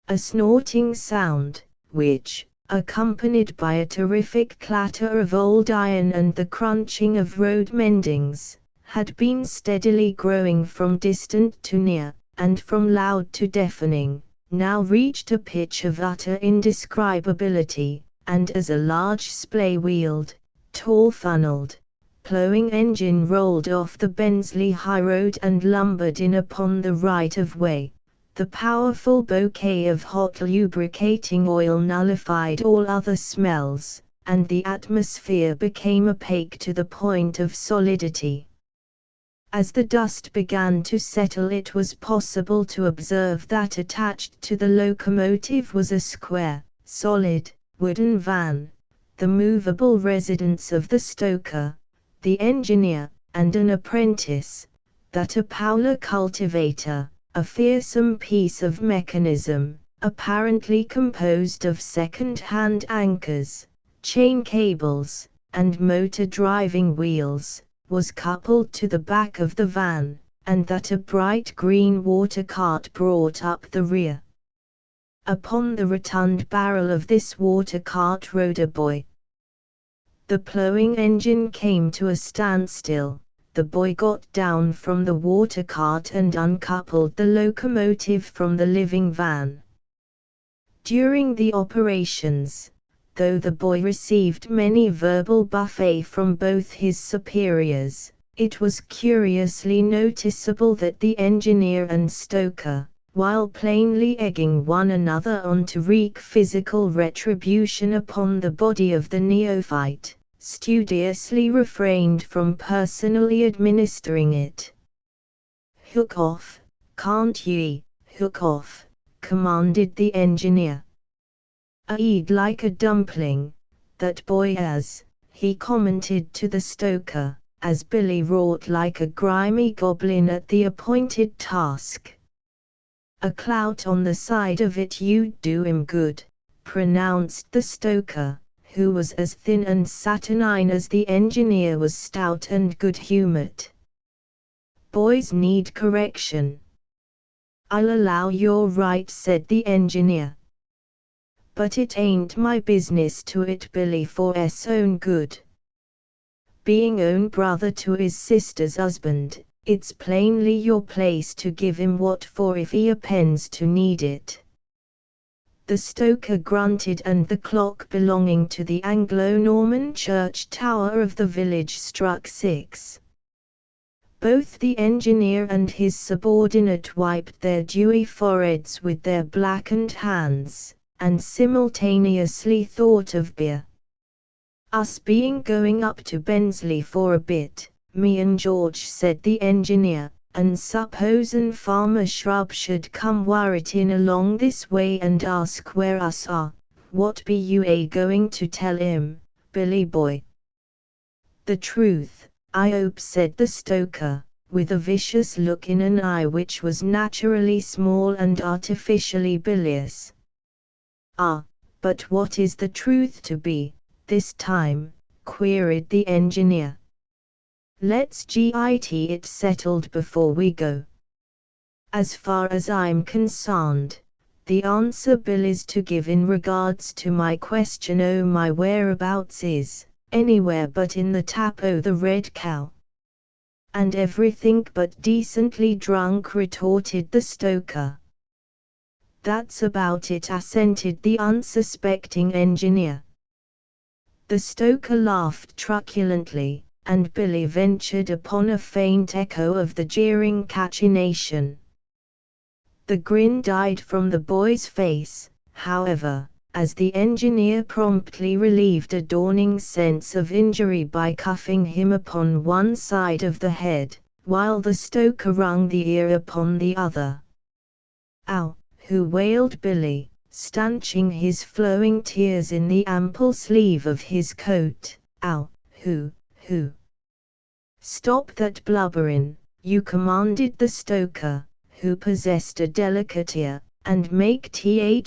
A snorting sound, which, accompanied by a terrific clatter of old iron and the crunching of road mendings, had been steadily growing from distant to near, and from loud to deafening, now reached a pitch of utter indescribability, and as a large splay-wheeled, tall-funnelled, ploughing engine rolled off the Bensley High Road and lumbered in upon the right-of-way, the powerful bouquet of hot lubricating oil nullified all other smells, and the atmosphere became opaque to the point of solidity. As the dust began to settle, it was possible to observe that attached to the locomotive was a square, solid, wooden van, the movable residence of the stoker, the engineer, and an apprentice, that a Paula cultivator, a fearsome piece of mechanism, apparently composed of second-hand anchors, chain cables, and motor driving wheels, was coupled to the back of the van, and that a bright green water cart brought up the rear. Upon the rotund barrel of this water cart rode a boy. The ploughing engine came to a standstill. The boy got down from the water cart and uncoupled the locomotive from the living van. During the operations, though the boy received many verbal buffets from both his superiors, it was curiously noticeable that the engineer and stoker, while plainly egging one another on to wreak physical retribution upon the body of the neophyte, studiously refrained from personally administering it. "Hook off, can't ye, hook off," commanded the engineer. "I'd like a dumpling, that boy as," he commented to the stoker, as Billy wrought like a grimy goblin at the appointed task. "A clout on the side of it you'd do him good," pronounced the stoker, who was as thin and saturnine as the engineer was stout and good-humored. "Boys need correction." "I'll allow you're right," said the engineer. "But it ain't my business to it Billy for 'is own good. Being own brother to his sister's husband, it's plainly your place to give him what for if he appends to need it." The stoker grunted and the clock belonging to the Anglo-Norman church tower of the village struck 6. Both the engineer and his subordinate wiped their dewy foreheads with their blackened hands, and simultaneously thought of beer. "Us being going up to Bensley for a bit, me and George," said the engineer, "and supposin' Farmer Shrub should come worritin' along this way and ask where us are, what be you going to tell him, Billy boy?" "The truth, I hope," said the stoker, with a vicious look in an eye which was naturally small and artificially bilious. "Ah, but what is the truth to be, this time?" queried the engineer. "Let's get it settled before we go. As far as I'm concerned, the answer Bill is to give in regards to my question o' my whereabouts is, anywhere but in the tap o' the Red Cow." "And everything but decently drunk," retorted the stoker. "That's about it," assented the unsuspecting engineer. The stoker laughed truculently, and Billy ventured upon a faint echo of the jeering cachinnation. The grin died from the boy's face, however, as the engineer promptly relieved a dawning sense of injury by cuffing him upon one side of the head, while the stoker wrung the ear upon the other. "Ow!" who wailed Billy, stanching his flowing tears in the ample sleeve of his coat. "Ow, who? "Stop that blubberin'," you commanded the stoker, who possessed a delicate ear, and make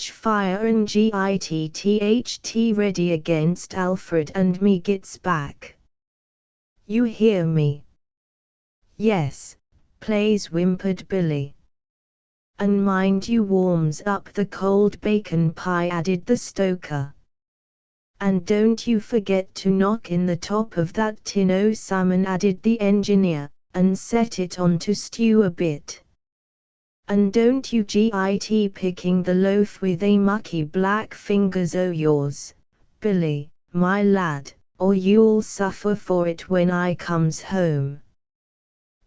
fire and git ready against Alfred and me gets back. You hear me? Yes, plays whimpered Billy. And mind you warms up the cold bacon pie, added the stoker. And don't you forget to knock in the top of that tin o' salmon, added the engineer, and set it on to stew a bit. And don't you git picking the loaf with they mucky black fingers o' yours, Billy, my lad, or you'll suffer for it when I comes home.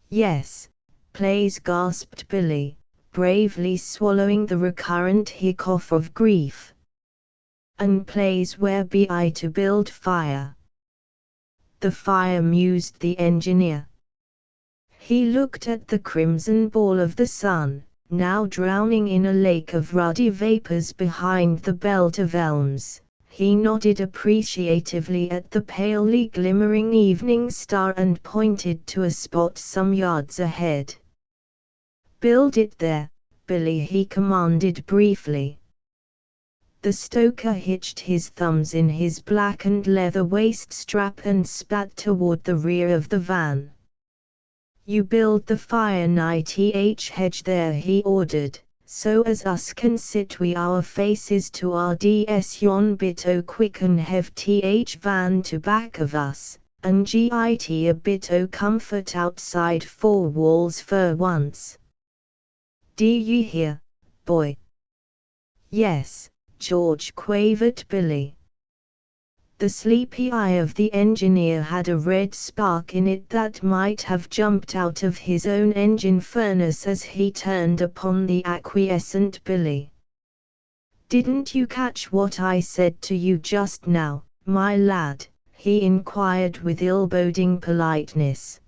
Yes, plays, gasped Billy, bravely swallowing the recurrent hiccough of grief. And plays, where be I to build fire? The fire, mused the engineer. He looked at the crimson ball of the sun, now drowning in a lake of ruddy vapors behind the belt of elms. He nodded appreciatively at the palely glimmering evening star and pointed to a spot some yards ahead. Build it there, Billy, he commanded briefly. The stoker hitched his thumbs in his blackened leather waist strap and spat toward the rear of the van. You build the fire nigh hedge there, he ordered, so as us can sit we our faces to our ds yon bit o' quick and hev van to back of us, and git a bit o' comfort outside four walls for once. Do ye hear, boy? Yes, George, quavered Billy. The sleepy eye of the engineer had a red spark in it that might have jumped out of his own engine furnace as he turned upon the acquiescent Billy. Didn't you catch what I said to you just now, my lad? He inquired with ill-boding politeness.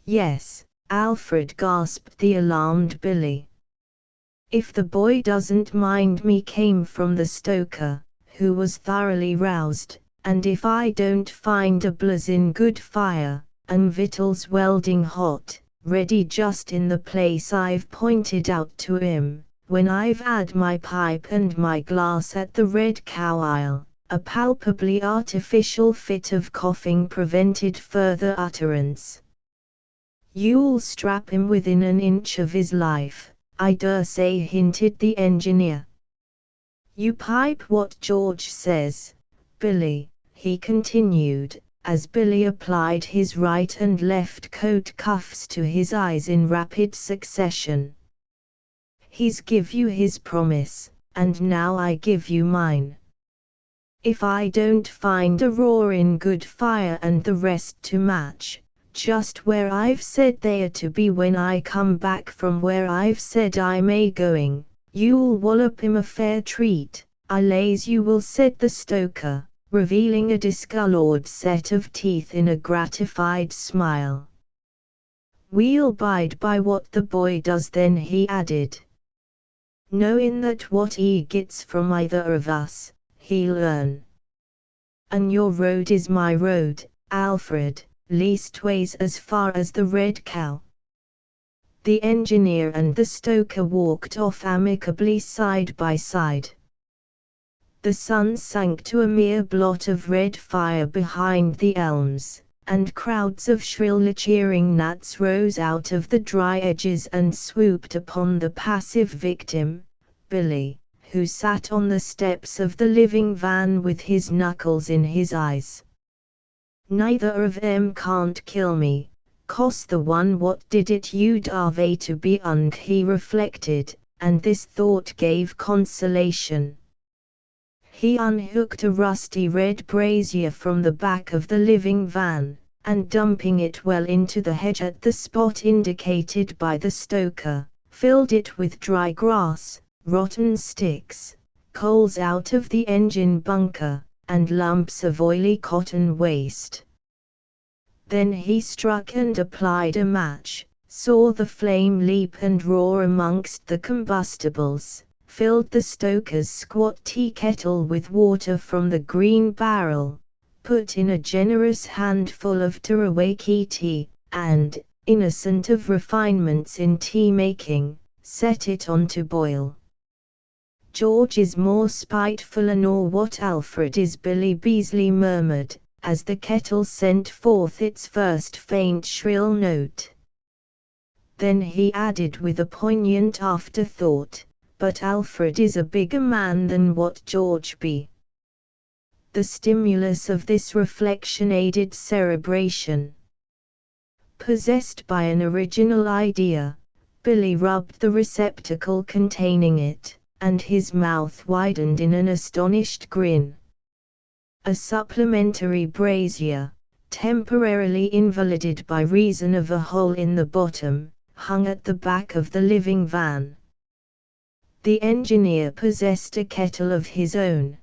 Yes, Alfred, gasped the alarmed Billy. If the boy doesn't mind me, came from the stoker, who was thoroughly roused, and if I don't find a blazin' good fire, and victuals welding hot, ready just in the place I've pointed out to him, when I've 'ad my pipe and my glass at the Red Cow, a palpably artificial fit of coughing prevented further utterance. You'll strap him within an inch of his life, I dare say, hinted the engineer. You pipe what George says, Billy, he continued, as Billy applied his right and left coat cuffs to his eyes in rapid succession. He's give you his promise, and now I give you mine. If I don't find a roaring good fire and the rest to match, just where I've said they're to be when I come back from where I've said I may going, you'll wallop him a fair treat, I lays you will, said the stoker, revealing a discolored set of teeth in a gratified smile. We'll bide by what the boy does then, he added. Knowing that what he gets from either of us, he'll earn. And your road is my road, Alfred, leastways as far as the Red Cow. The engineer and the stoker walked off amicably side by side. The sun sank to a mere blot of red fire behind the elms, and crowds of shrill cheering gnats rose out of the dry edges and swooped upon the passive victim, Billy, who sat on the steps of the living van with his knuckles in his eyes. Neither of them can't kill me, 'cause the one what did it you'd ave to be ung, he reflected, and this thought gave consolation. He unhooked a rusty red brazier from the back of the living van, and dumping it well into the hedge at the spot indicated by the stoker, filled it with dry grass, rotten sticks, coals out of the engine bunker, and lumps of oily cotton waste. Then he struck and applied a match, saw the flame leap and roar amongst the combustibles, filled the stoker's squat tea kettle with water from the green barrel, put in a generous handful of Tarawaki tea, and, innocent of refinements in tea-making, set it on to boil. George is more spiteful nor what Alfred is, Billy Beasley murmured, as the kettle sent forth its first faint shrill note. Then he added with a poignant afterthought, but Alfred is a bigger man than what George be. The stimulus of this reflection aided cerebration. Possessed by an original idea, Billy rubbed the receptacle containing it, and his mouth widened in an astonished grin. A supplementary brazier, temporarily invalided by reason of a hole in the bottom, hung at the back of the living van. The engineer possessed a kettle of his own.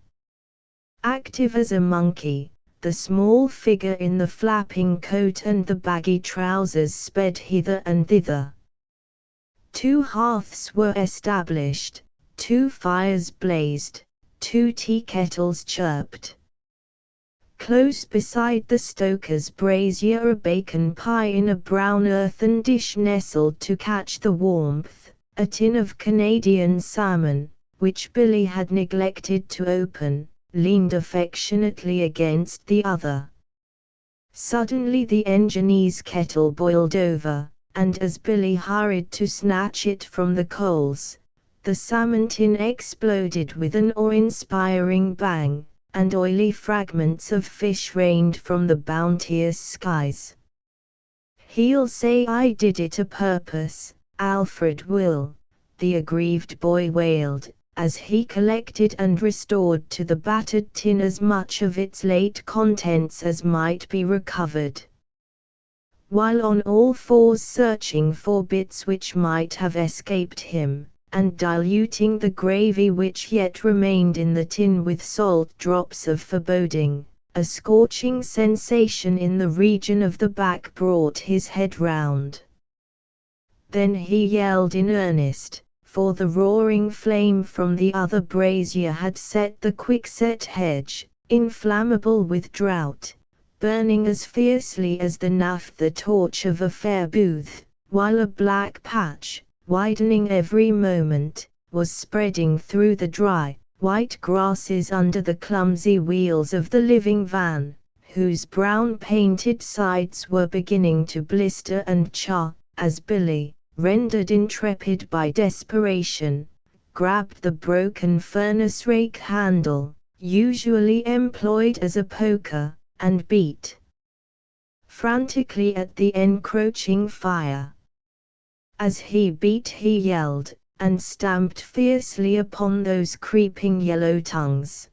Active as a monkey, the small figure in the flapping coat and the baggy trousers sped hither and thither. 2 hearths were established, 2 fires blazed, 2 tea kettles chirped. Close beside the stoker's brazier a bacon pie in a brown earthen dish nestled to catch the warmth, a tin of Canadian salmon, which Billy had neglected to open, leaned affectionately against the other. Suddenly the engineer's kettle boiled over, and as Billy hurried to snatch it from the coals, the salmon tin exploded with an awe-inspiring bang, and oily fragments of fish rained from the bounteous skies. "He'll say I did it a purpose, Alfred will," the aggrieved boy wailed, as he collected and restored to the battered tin as much of its late contents as might be recovered. While on all fours searching for bits which might have escaped him, and diluting the gravy which yet remained in the tin with salt drops of foreboding, a scorching sensation in the region of the back brought his head round. Then he yelled in earnest, for the roaring flame from the other brazier had set the quickset hedge, inflammable with drought, burning as fiercely as the naphtha torch of a fair booth, while a black patch, widening every moment, was spreading through the dry, white grasses under the clumsy wheels of the living van, whose brown-painted sides were beginning to blister and char, as Billy, rendered intrepid by desperation, grabbed the broken furnace rake handle, usually employed as a poker, and beat frantically at the encroaching fire. As he beat he yelled, and stamped fiercely upon those creeping yellow tongues.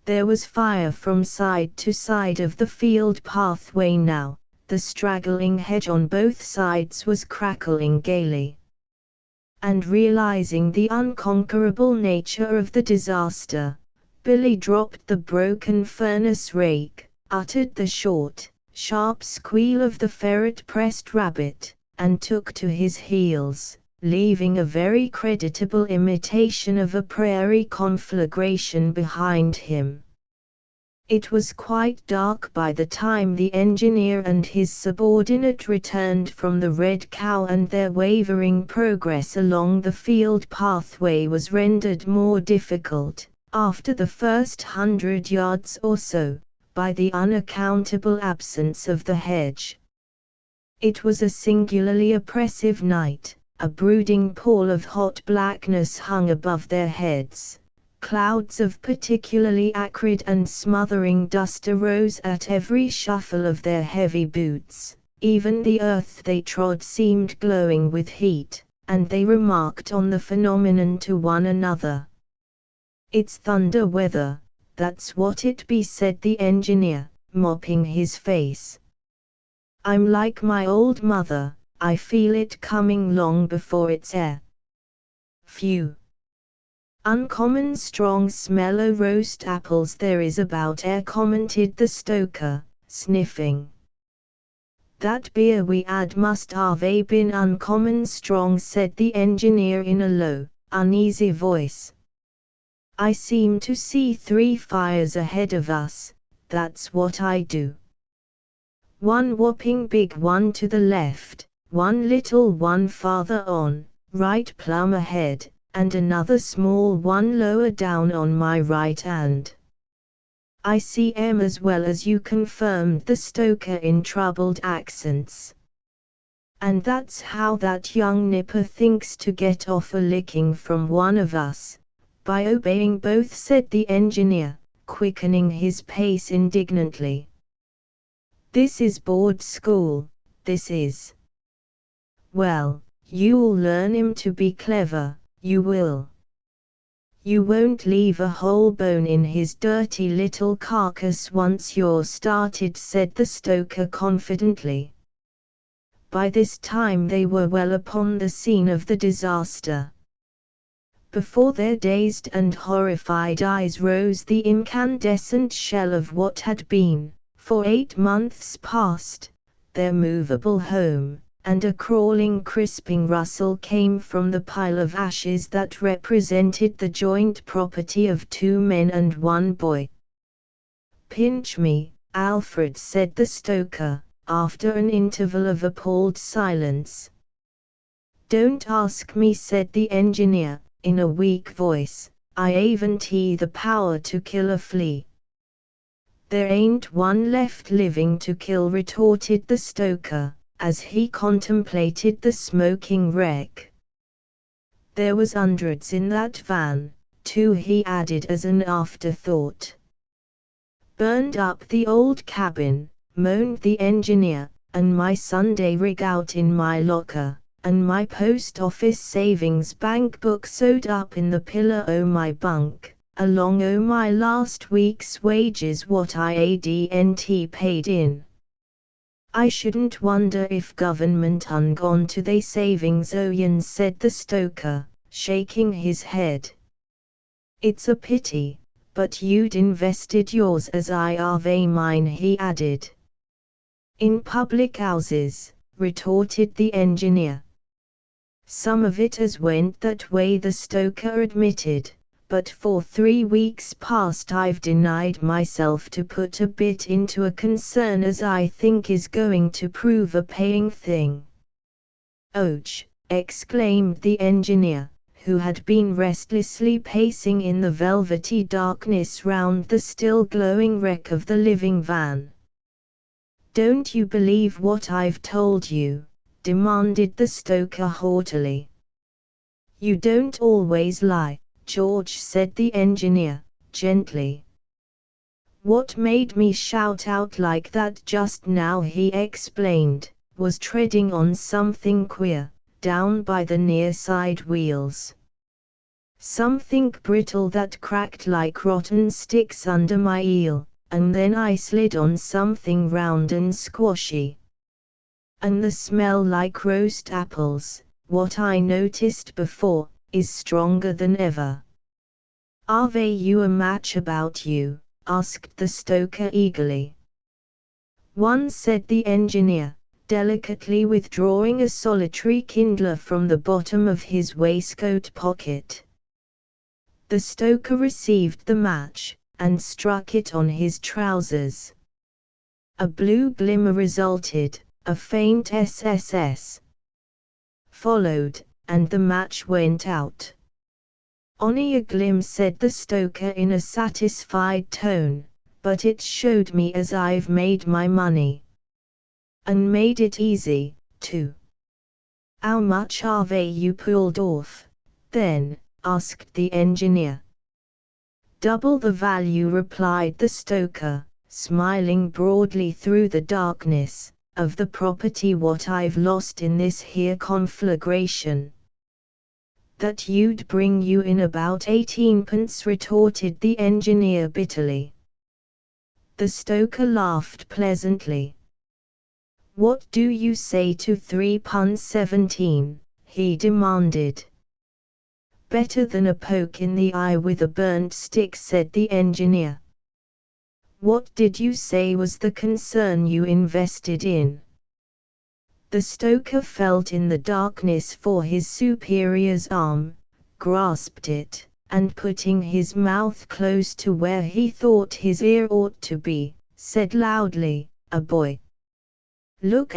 There was fire from side to side of the field pathway now, the straggling hedge on both sides was crackling gaily. And realizing the unconquerable nature of the disaster, Billy dropped the broken furnace rake, uttered the short, sharp squeal of the ferret-pressed rabbit, and took to his heels, leaving a very creditable imitation of a prairie conflagration behind him. It was quite dark by the time the engineer and his subordinate returned from the Red Cow, and their wavering progress along the field pathway was rendered more difficult, after the first 100 yards or so, by the unaccountable absence of the hedge. It was a singularly oppressive night. A brooding pall of hot blackness hung above their heads. Clouds of particularly acrid and smothering dust arose at every shuffle of their heavy boots. Even the earth they trod seemed glowing with heat, and they remarked on the phenomenon to one another. "It's thunder weather, that's what it be," said the engineer, mopping his face. "I'm like my old mother, I feel it coming long before it's here." "Phew! Uncommon strong smell o' roast apples there is about here," commented the stoker, sniffing. "That beer we 'ad must have been uncommon strong," said the engineer in a low, uneasy voice. "I seem to see 3 fires ahead of us, that's what I do." One whopping big one to the left, one little one farther on, right plumb ahead, and another small one lower down on my right hand. I see 'em as well as you, confirmed the stoker in troubled accents. And that's how that young nipper thinks to get off a licking from one of us, by obeying both, said the engineer, quickening his pace indignantly. This is board school, this is. Well, you'll learn him to be clever, you will. You won't leave a whole bone in his dirty little carcass once you're started, said the stoker confidently. By this time they were well upon the scene of the disaster. Before their dazed and horrified eyes rose the incandescent shell of what had been, for 8 months past, their movable home, and a crawling crisping rustle came from the pile of ashes that represented the joint property of 2 men and 1 boy. "Pinch me, Alfred," said the stoker, after an interval of appalled silence. "Don't ask me," said the engineer, in a weak voice. "I aven't the power to kill a flea." "There ain't one left living to kill," retorted the stoker, as he contemplated the smoking wreck. "There was hundreds in that van, too," he added as an afterthought. "Burned up the old cabin," moaned the engineer, "and my Sunday rig out in my locker, and my post office savings bank book sewed up in the pillow o' my bunk, along o' my last week's wages what I adn't paid in. I shouldn't wonder if government un gone to they savings o' yins," said the stoker, shaking his head. "It's a pity, but you'd invested yours as I have mine," he added. "In public houses," retorted the engineer. "Some of it as went that way," the stoker admitted, "but for 3 weeks past I've denied myself to put a bit into a concern as I think is going to prove a paying thing." "Och!" exclaimed the engineer, who had been restlessly pacing in the velvety darkness round the still glowing wreck of the living van. "Don't you believe what I've told you?" demanded the stoker haughtily. "You don't always lie, George," said the engineer, gently. "What made me shout out like that just now," he explained, "was treading on something queer, down by the near side wheels. Something brittle that cracked like rotten sticks under my heel, and then I slid on something round and squashy. And the smell like roast apples, what I noticed before, is stronger than ever." "Are you a match about you?" asked the stoker eagerly. "One," said the engineer, delicately withdrawing a solitary kindler from the bottom of his waistcoat pocket. The stoker received the match, and struck it on his trousers. A blue glimmer resulted, a faint SSS followed, and the match went out. "Only a glim," said the stoker in a satisfied tone, "but it showed me as I've made my money. And made it easy, too." "How much have you pulled off, then?" asked the engineer. "Double the value," replied the stoker, smiling broadly through the darkness, "of the property what I've lost in this here conflagration." "That you'd bring you in about 18p," retorted the engineer bitterly. The stoker laughed pleasantly. "What do you say to £3.17, he demanded. "Better than a poke in the eye with a burnt stick," said the engineer. "What did you say was the concern you invested in?" The stoker felt in the darkness for his superior's arm, grasped it, and putting his mouth close to where he thought his ear ought to be, said loudly, "A boy." Look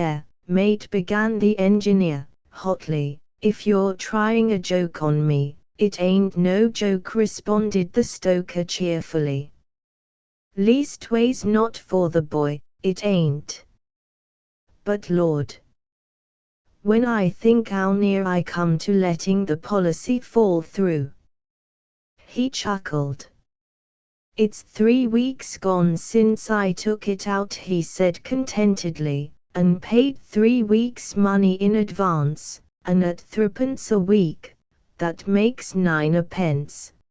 mate, began the engineer, hotly, if you're trying a joke on me, it ain't no joke, responded the stoker cheerfully. Leastways not for the boy, it ain't. But Lord, when I think how near I come to letting the policy fall through. He chuckled. It's 3 weeks gone since I took it out, he said contentedly, and paid 3 weeks' money in advance, and at 3p a week, that makes 9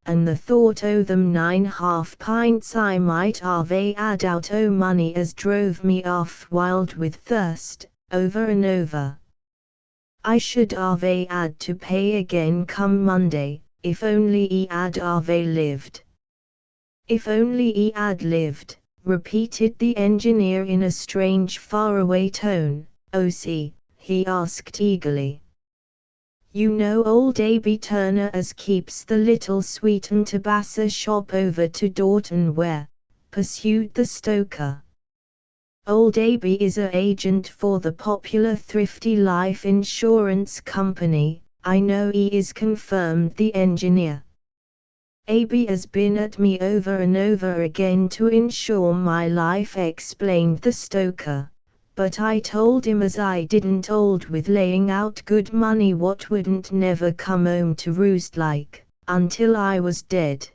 and the thought o' them 9 pints I might ave 'ad out o' money as drove me 'arf wild with thirst, over and over. I should ave 'ad to pay again come Monday, if only 'e 'ad ave lived. If only 'e 'ad lived, repeated the engineer in a strange faraway tone. Oh see, he asked eagerly. You know old Aby Turner as keeps the little sweet and tobacco shop over to Dorton where, pursued the stoker. Old Aby is a agent for the Popular Thrifty Life Insurance Company, I know 'e is, confirmed the engineer. Aby has been at me over and over again to insure my life, explained the stoker, but I told him as I didn't hold with laying out good money what wouldn't never come home to roost like, until I was dead.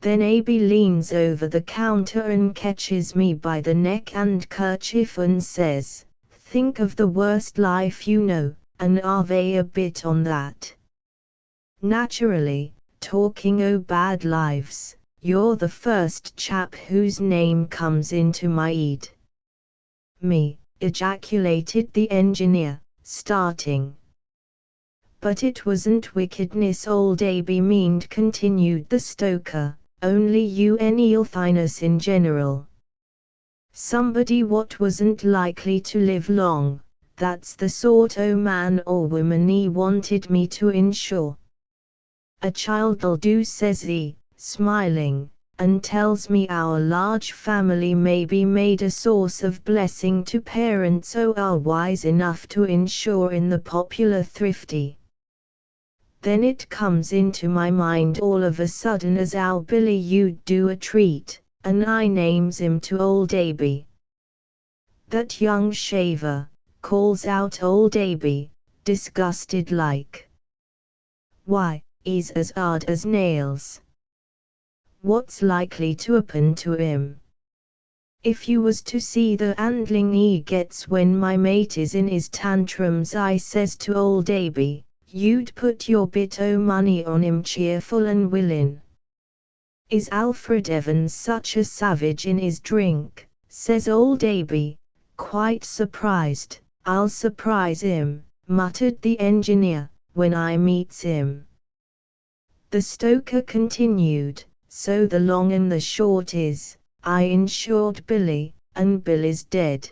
Then Aby leans over the counter and catches me by the neck and kerchief and says, think of the worst life you know, and ave a bit on that. Naturally, talking o' bad lives, you're the first chap whose name comes into my head. Me, ejaculated the engineer, starting. But it wasn't wickedness old Aby meaned, continued the stoker, only you and Eelthinus in general. Somebody what wasn't likely to live long, that's the sort o' man or woman 'e wanted me to insure. A child'll do, says he, smiling, and tells me our large family may be made a source of blessing to parents who are wise enough to insure in the Popular Thrifty. Then it comes into my mind all of a sudden as how Billy you'd do a treat, and I names him to old Aby. That young shaver, calls out old Aby, disgusted like. Why, he's as hard as nails. What's likely to happen to him? If you was to see the handling he gets when my mate is in his tantrums, I says to old Aby, you'd put your bit o' money on him cheerful and willin'. Is Alfred Evans such a savage in his drink, says old Aby, quite surprised. I'll surprise him, muttered the engineer, when I meets him. The stoker continued, so the long and the short is, I insured Billy, and Billy's dead.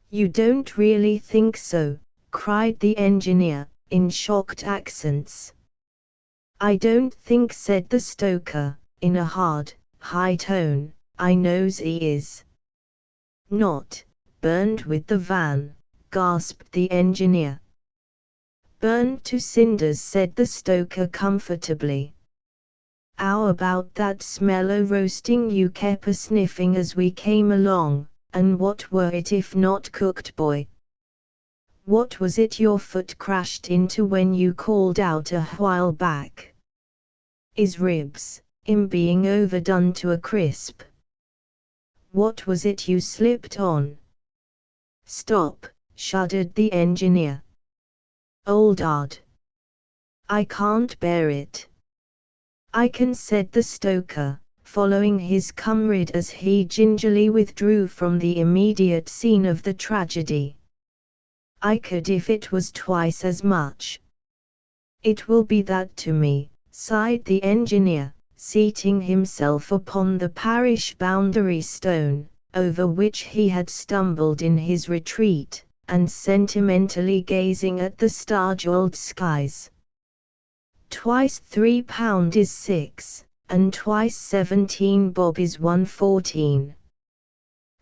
You don't really think so, cried the engineer, in shocked accents. I don't think, said the stoker, in a hard, high tone, I knows he is. Not burned with the van, gasped the engineer. Burned to cinders, said the stoker comfortably. How about that smell o' roasting you kep' a sniffing as we came along, and what were it if not cooked, boy? What was it your foot crashed into when you called out a while back? Is ribs, being overdone to a crisp? What was it you slipped on? Stop, shuddered the engineer. Old Ard. I can't bear it. I can, said the stoker, following his comrade as he gingerly withdrew from the immediate scene of the tragedy. I could if it was twice as much. It will be that to me, sighed the engineer, seating himself upon the parish boundary stone, over which he had stumbled in his retreat, and sentimentally gazing at the star-jeweled skies. Twice £3 is 6, and twice 17 bob is 114.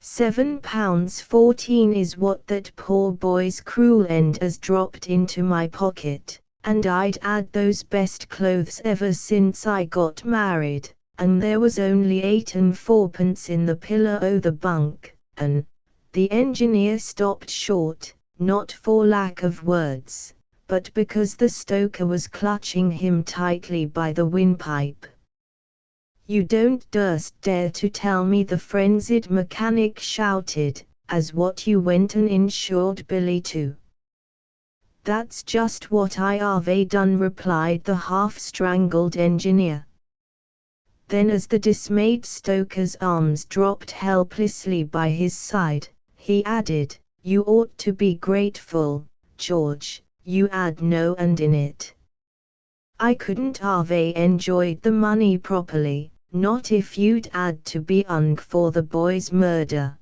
£7.14 is what that poor boy's cruel end has dropped into my pocket, and I'd had those best clothes ever since I got married, and there was only 8 and fourpence in the pillar o' the bunk, and the engineer stopped short, not for lack of words, but because the stoker was clutching him tightly by the windpipe. "You don't durst dare to tell me," the frenzied mechanic shouted, "as what you went and insured Billy to." "That's just what I have done," replied the half-strangled engineer. Then, as the dismayed stoker's arms dropped helplessly by his side, he added, "You ought to be grateful, George, you had no hand in it. I couldn't have enjoyed the money properly, not if you'd had to be hung for the boy's murder."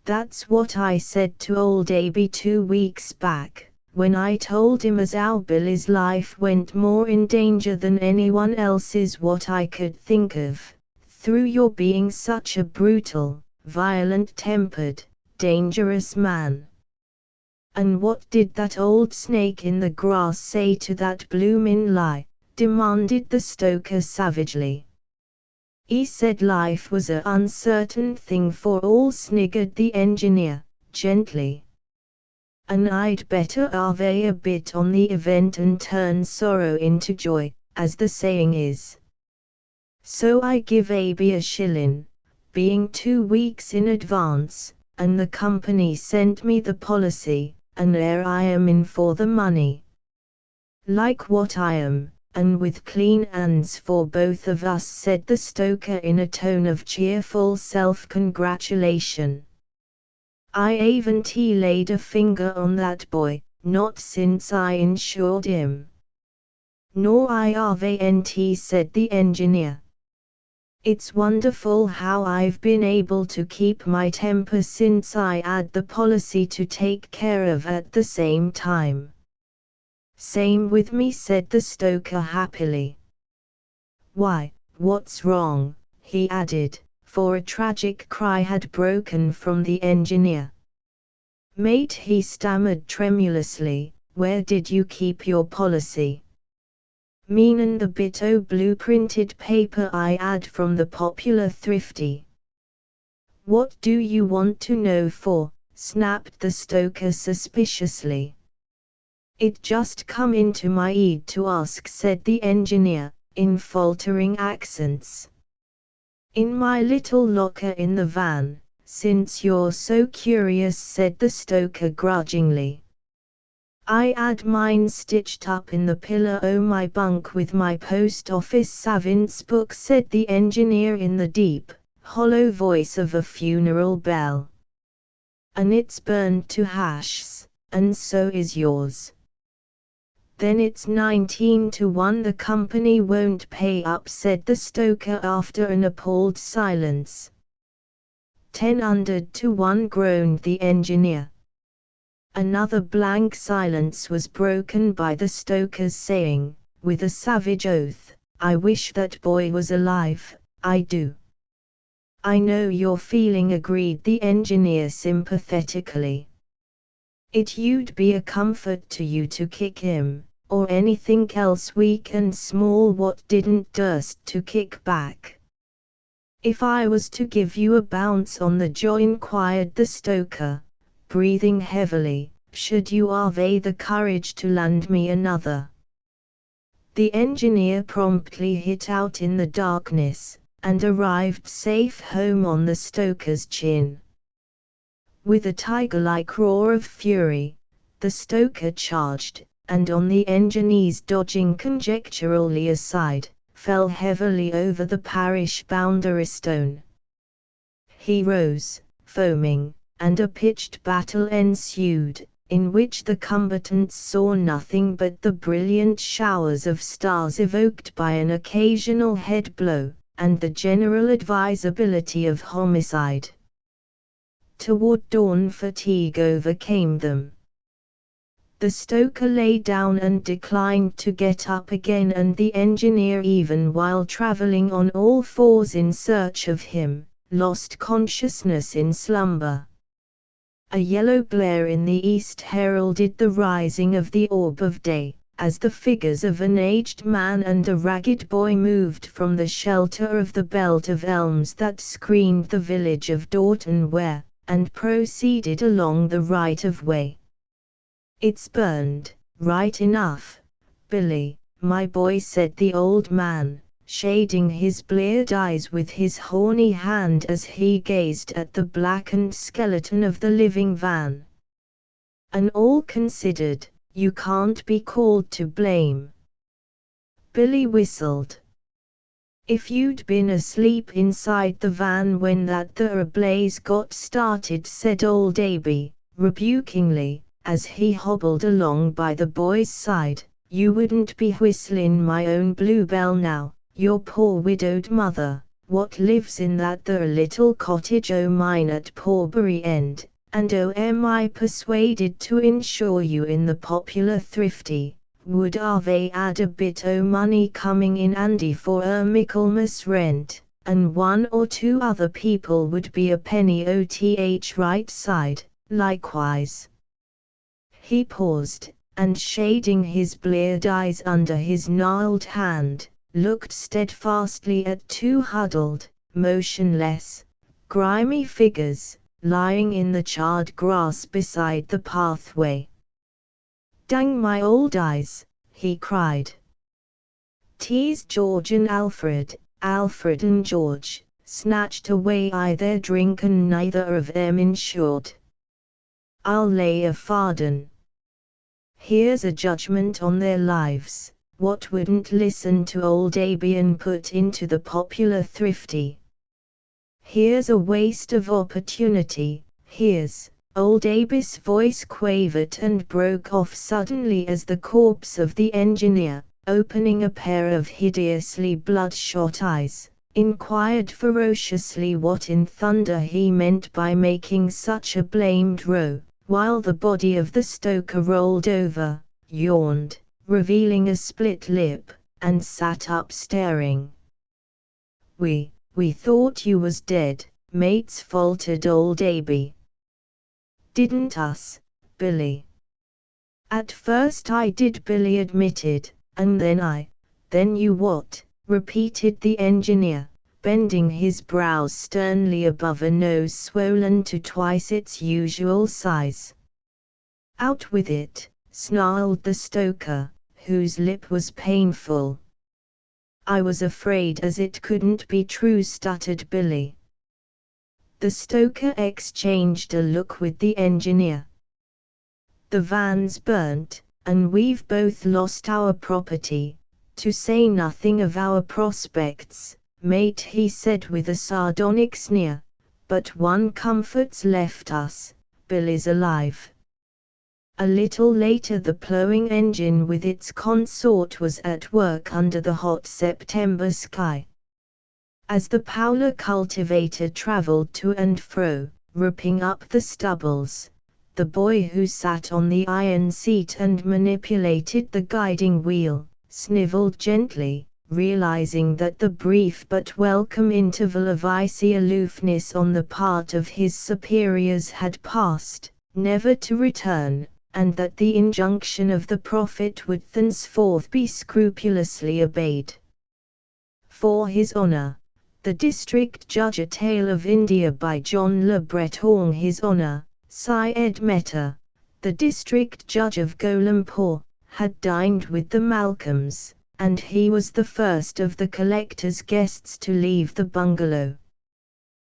That's what I said to old Aby 2 weeks back, when I told him as how Billy's life went more in danger than anyone else's what I could think of, through your being such a brutal, violent-tempered, dangerous man. "And what did that old snake in the grass say to that bloomin' lie?" demanded the stoker savagely. "He said life was a uncertain thing for all," sniggered the engineer, gently. "And I'd better have a bit on the event and turn sorrow into joy, as the saying is. So I give Aby a shilling, being 2 weeks in advance, and the company sent me the policy, and there I am in for the money. Like what I am, and with clean hands for both of us," said the stoker in a tone of cheerful self-congratulation. "I haven't laid a finger on that boy, not since I insured him." "Nor I haven't," said the engineer. "It's wonderful how I've been able to keep my temper since I had the policy to take care of at the same time." "Same with me," said the stoker happily. "Why, what's wrong?" he added, for a tragic cry had broken from the engineer. "Mate," he stammered tremulously, "where did you keep your policy?" "Meanin' the bit o' blue-printed paper I had from the Popular Thrifty." "What do you want to know for?" snapped the stoker suspiciously. "It just come into my head to ask," said the engineer, in faltering accents. "In my little locker in the van, since you're so curious," said the stoker grudgingly. "I had mine stitched up in the pillar o' my bunk with my post office savants book," said the engineer in the deep, hollow voice of a funeral bell. "And it's burned to hashes, and so is yours." "Then it's 19-1 the company won't pay up," said the stoker after an appalled silence. 10-1, groaned the engineer. Another blank silence was broken by the stoker's saying, with a savage oath, "I wish that boy was alive, I do." "I know you're feeling," agreed the engineer sympathetically. "It'd be a comfort to you to kick him, or anything else weak and small what didn't durst to kick back." "If I was to give you a bounce on the jaw," inquired the stoker, breathing heavily, "should you have the courage to land me another?" The engineer promptly hit out in the darkness, and arrived safe home on the stoker's chin. With a tiger-like roar of fury, the stoker charged, and on the engineer's dodging conjecturally aside, fell heavily over the parish boundary stone. He rose, foaming, and a pitched battle ensued, in which the combatants saw nothing but the brilliant showers of stars evoked by an occasional head blow, and the general advisability of homicide. Toward dawn fatigue overcame them. The stoker lay down and declined to get up again, and the engineer, even while traveling on all fours in search of him, lost consciousness in slumber. A yellow glare in the east heralded the rising of the orb of day, as the figures of an aged man and a ragged boy moved from the shelter of the belt of elms that screened the village of Dorton Ware, and proceeded along the right-of-way. "It's burned, right enough, Billy, my boy," said the old man, shading his bleared eyes with his horny hand as he gazed at the blackened skeleton of the living van. "And all considered, you can't be called to blame." Billy whistled. "If you'd been asleep inside the van when that there blaze got started," said old Aby, rebukingly, as he hobbled along by the boy's side, "you wouldn't be whistlin' my own bluebell now, your poor widowed mother, what lives in that there little cottage o' mine at Porbury End, and am I persuaded to insure you in the Popular Thrifty, would Ave 'ad a bit o' money coming in 'andy for Michaelmas rent, and one or two other people would be a penny oth right side, likewise." He paused, and shading his bleared eyes under his gnarled hand, looked steadfastly at two huddled, motionless, grimy figures, lying in the charred grass beside the pathway. "Dang my old eyes!" he cried. "'Tis George and Alfred, Alfred and George, snatched away I their drink and neither of them insured. I'll lay a farden. Here's a judgment on their lives, what wouldn't listen to old Aby and put into the Popular Thrifty. Here's a waste of opportunity, here's—" Old Aby's voice quavered and broke off suddenly as the corpse of the engineer, opening a pair of hideously bloodshot eyes, inquired ferociously what in thunder he meant by making such a blamed row, while the body of the stoker rolled over, yawned, revealing a split lip, and sat up staring. We thought you was dead, mates," faltered old Aby. "Didn't us, Billy?" "At first I did," Billy admitted, "and then you what?" repeated the engineer, bending his brows sternly above a nose swollen to twice its usual size. "Out with it," snarled the stoker, whose lip was painful. "I was afraid as it couldn't be true," stuttered Billy. The stoker exchanged a look with the engineer. "The van's burnt, and we've both lost our property, to say nothing of our prospects, mate," he said with a sardonic sneer, "but one comfort's left us, Billy's alive." A little later the ploughing engine with its consort was at work under the hot September sky. As the Powler cultivator traveled to and fro, ripping up the stubbles, the boy who sat on the iron seat and manipulated the guiding wheel, sniveled gently, realizing that the brief but welcome interval of icy aloofness on the part of his superiors had passed, never to return, and that the injunction of the prophet would thenceforth be scrupulously obeyed. For his honor, the District Judge, A Tale of India by John Le Breton. His Honor, Syed Mehta, the District Judge of Golampur, had dined with the Malcolms, and he was the first of the collector's guests to leave the bungalow.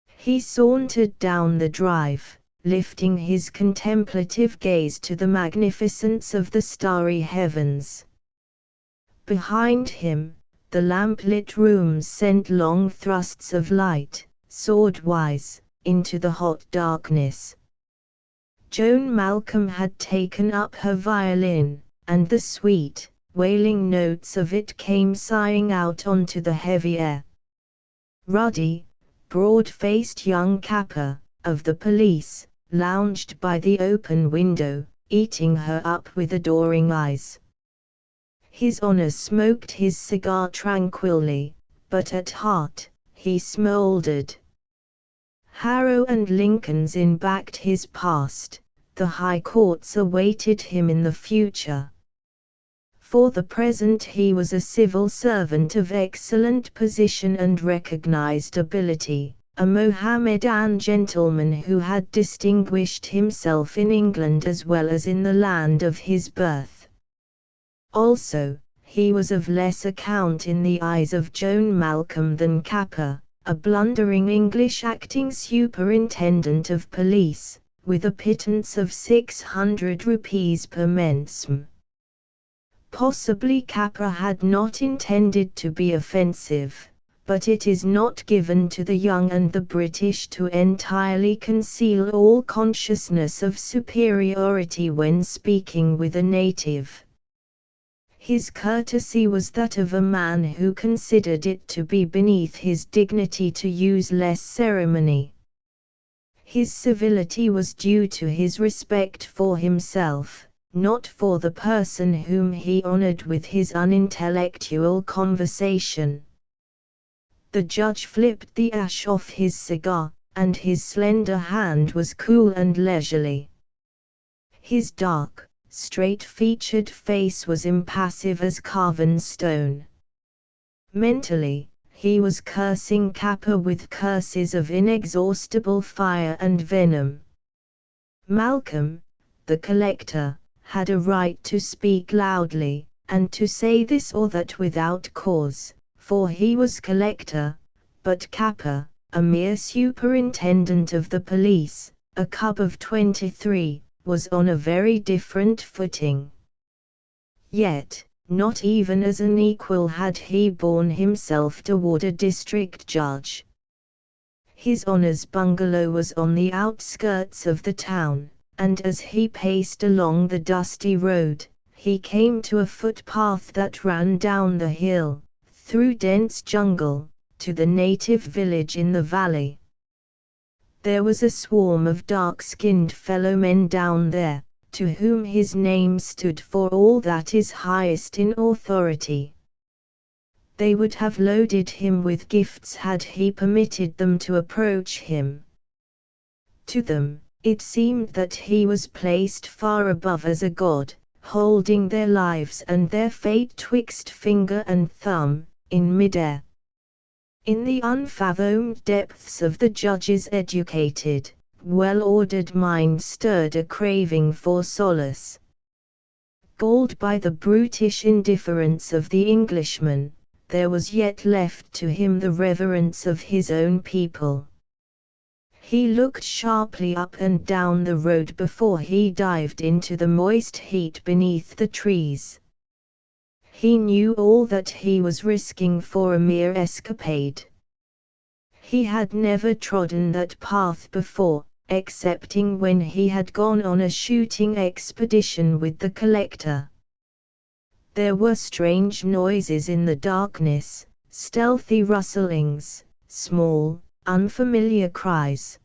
He sauntered down the drive, lifting his contemplative gaze to the magnificence of the starry heavens. Behind him, the lamp-lit rooms sent long thrusts of light, sword-wise, into the hot darkness. Joan Malcolm had taken up her violin, and the sweet, wailing notes of it came sighing out onto the heavy air. Ruddy, broad-faced young Capper, of the police, lounged by the open window, eating her up with adoring eyes. His Honor smoked his cigar tranquilly, but at heart, he smouldered. Harrow and Lincoln's Inn backed his past, the high courts awaited him in the future. For the present he was a civil servant of excellent position and recognized ability, a Mohammedan gentleman who had distinguished himself in England as well as in the land of his birth. Also, he was of less account in the eyes of Joan Malcolm than Capper, a blundering English acting superintendent of police, with a pittance of 600 rupees per mensem. Possibly Capper had not intended to be offensive, but it is not given to the young and the British to entirely conceal all consciousness of superiority when speaking with a native. His courtesy was that of a man who considered it to be beneath his dignity to use less ceremony. His civility was due to his respect for himself, not for the person whom he honored with his unintellectual conversation. The judge flipped the ash off his cigar, and his slender hand was cool and leisurely. His dark, straight-featured face was impassive as carven stone. Mentally, he was cursing Capper with curses of inexhaustible fire and venom. Malcolm, the collector, had a right to speak loudly, and to say this or that without cause, for he was collector, but Capper, a mere superintendent of the police, a cub of 23, was on a very different footing. Yet, not even as an equal had he borne himself toward a district judge. His Honour's bungalow was on the outskirts of the town, and as he paced along the dusty road, he came to a footpath that ran down the hill, through dense jungle, to the native village in the valley. There was a swarm of dark-skinned fellow-men down there, to whom his name stood for all that is highest in authority. They would have loaded him with gifts had he permitted them to approach him. To them, it seemed that he was placed far above as a god, holding their lives and their fate twixt finger and thumb, in midair. In the unfathomed depths of the judge's educated, well-ordered mind stirred a craving for solace. Galled by the brutish indifference of the Englishman, there was yet left to him the reverence of his own people. He looked sharply up and down the road before he dived into the moist heat beneath the trees. He knew all that he was risking for a mere escapade. He had never trodden that path before, excepting when he had gone on a shooting expedition with the collector. There were strange noises in the darkness, stealthy rustlings, small, unfamiliar cries.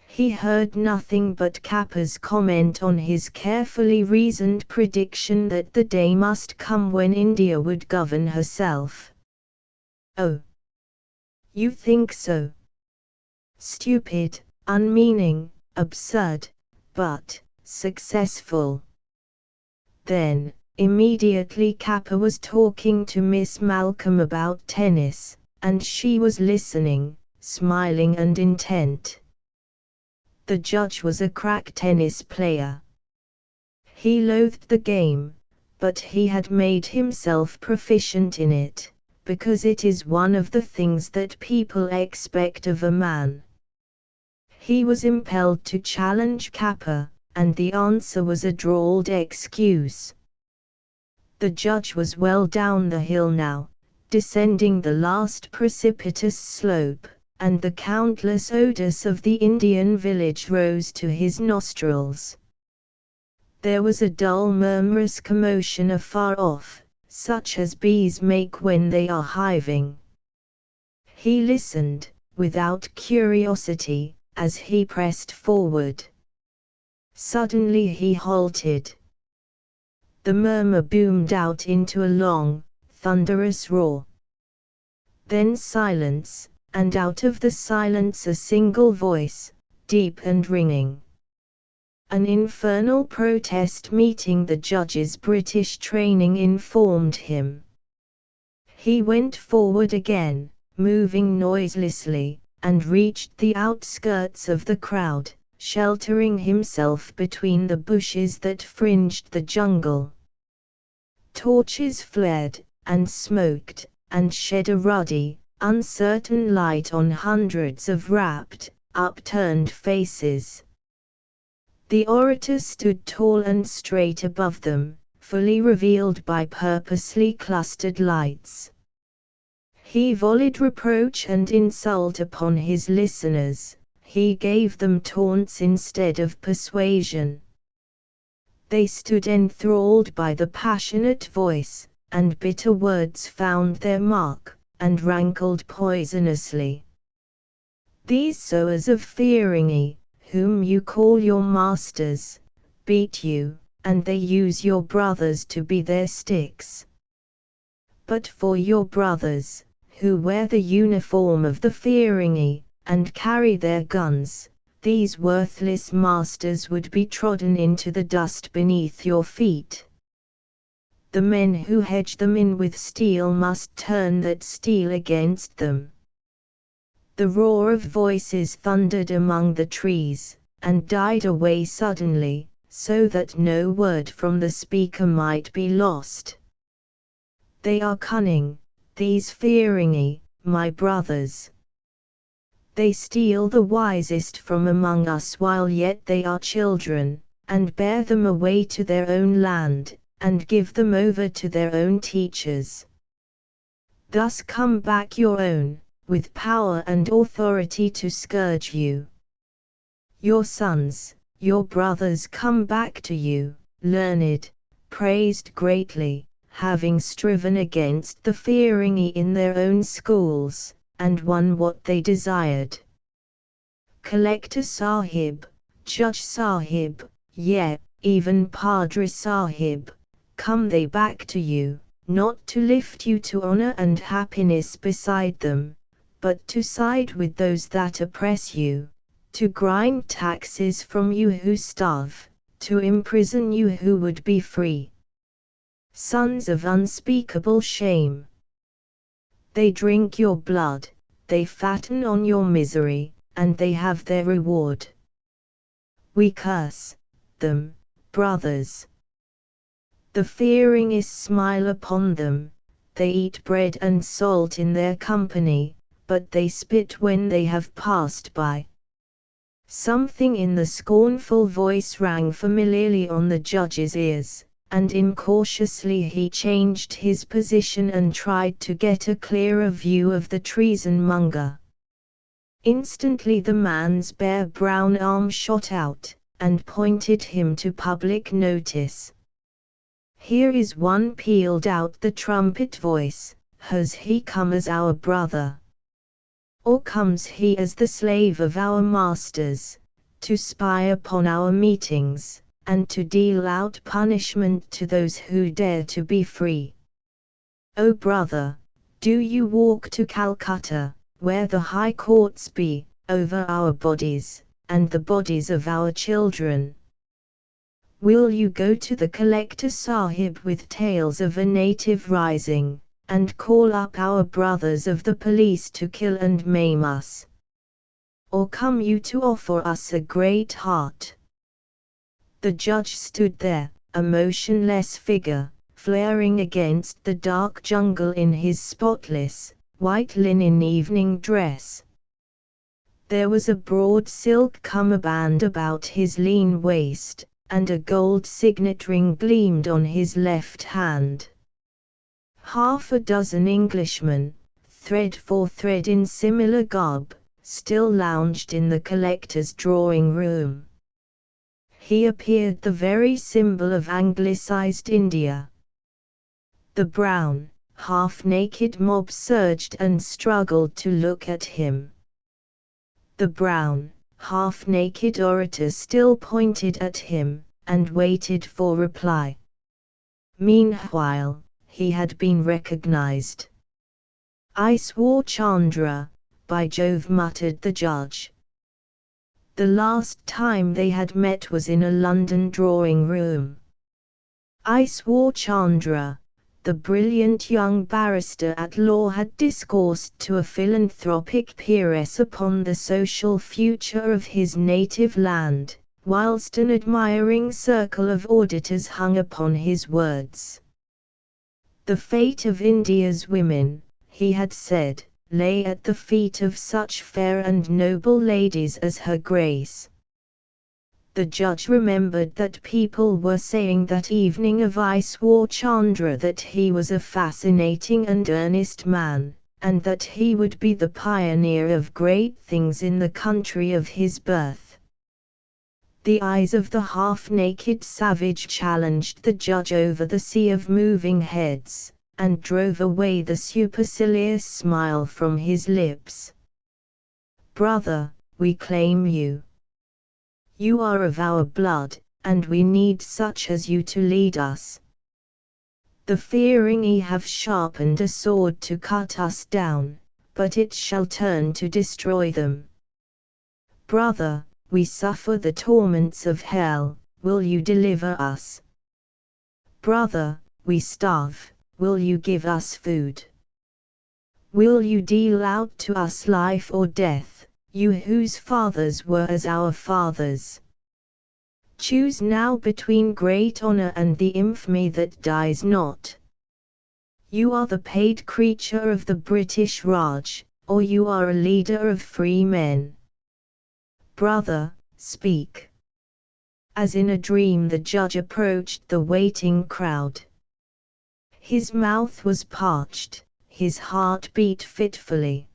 He heard nothing but Capper's comment on his carefully reasoned prediction that the day must come when India would govern herself. "Oh, you think so? Stupid, unmeaning, absurd, but successful." Then, immediately Capper was talking to Miss Malcolm about tennis, and she was listening, smiling and intent. The judge was a crack tennis player. He loathed the game, but he had made himself proficient in it, because it is one of the things that people expect of a man. He was impelled to challenge Capper, and the answer was a drawled excuse. The judge was well down the hill now, descending the last precipitous slope, and the countless odors of the Indian village rose to his nostrils. There was a dull murmurous commotion afar off, such as bees make when they are hiving. He listened, without curiosity, as he pressed forward. Suddenly he halted. The murmur boomed out into a long, thunderous roar. Then silence, and out of the silence a single voice, deep and ringing. An infernal protest meeting the judge's British training informed him. He went forward again, moving noiselessly, and reached the outskirts of the crowd, sheltering himself between the bushes that fringed the jungle. Torches flared, and smoked, and shed a ruddy, uncertain light on hundreds of rapt, upturned faces. The orator stood tall and straight above them, fully revealed by purposely clustered lights. He volleyed reproach and insult upon his listeners, he gave them taunts instead of persuasion. They stood enthralled by the passionate voice, and bitter words found their mark, and rankled poisonously. These sowers of Fearingi, whom you call your masters, beat you, and they use your brothers to be their sticks. But for your brothers, who wear the uniform of the Fearingi, and carry their guns, these worthless masters would be trodden into the dust beneath your feet. The men who hedge them in with steel must turn that steel against them. The roar of voices thundered among the trees, and died away suddenly, so that no word from the speaker might be lost. They are cunning, these Fearingi, my brothers. They steal the wisest from among us while yet they are children, and bear them away to their own land, and give them over to their own teachers. Thus come back your own, with power and authority to scourge you. Your sons, your brothers come back to you, learned, praised greatly, having striven against the Fearingi in their own schools, and won what they desired. Collector Sahib, Judge Sahib, yea, even Padri Sahib, come they back to you, not to lift you to honor and happiness beside them, but to side with those that oppress you, to grind taxes from you who starve, to imprison you who would be free. Sons of unspeakable shame. They drink your blood, they fatten on your misery, and they have their reward. We curse them, brothers. The Fearingis smile upon them, they eat bread and salt in their company, but they spit when they have passed by. Something in the scornful voice rang familiarly on the judge's ears, and incautiously he changed his position and tried to get a clearer view of the treasonmonger. Instantly the man's bare brown arm shot out, and pointed him to public notice. Here is one, pealed out the trumpet voice, has he come as our brother? Or comes he as the slave of our masters, to spy upon our meetings, and to deal out punishment to those who dare to be free? O brother, do you walk to Calcutta, where the high courts be, over our bodies, and the bodies of our children? Will you go to the Collector Sahib with tales of a native rising, and call up our brothers of the police to kill and maim us? Or come you to offer us a great heart? The judge stood there, a motionless figure, flaring against the dark jungle in his spotless, white linen evening dress. There was a broad silk cummerbund about his lean waist, and a gold signet ring gleamed on his left hand. Half a dozen Englishmen, thread for thread in similar garb, still lounged in the collector's drawing room. He appeared the very symbol of Anglicized India. The brown, half-naked mob surged and struggled to look at him. The brown, half-naked orator still pointed at him, and waited for reply. Meanwhile, he had been recognized. I swore Chandra, by Jove, muttered the judge. The last time they had met was in a London drawing room. I swore Chandra, the brilliant young barrister at law, had discoursed to a philanthropic peeress upon the social future of his native land, whilst an admiring circle of auditors hung upon his words. The fate of India's women, he had said, lay at the feet of such fair and noble ladies as Her Grace. The judge remembered that people were saying that evening of I swore Chandra that he was a fascinating and earnest man, and that he would be the pioneer of great things in the country of his birth. The eyes of the half-naked savage challenged the judge over the sea of moving heads, and drove away the supercilious smile from his lips. Brother, we claim you. You are of our blood, and we need such as you to lead us. The Fearingi have sharpened a sword to cut us down, but it shall turn to destroy them. Brother, we suffer the torments of hell, will you deliver us? Brother, we starve, will you give us food? Will you deal out to us life or death, you whose fathers were as our fathers? Choose now between great honor and the infamy that dies not. You are the paid creature of the British Raj, or you are a leader of free men. Brother, speak. As in a dream the judge approached the waiting crowd. His mouth was parched, his heart beat fitfully.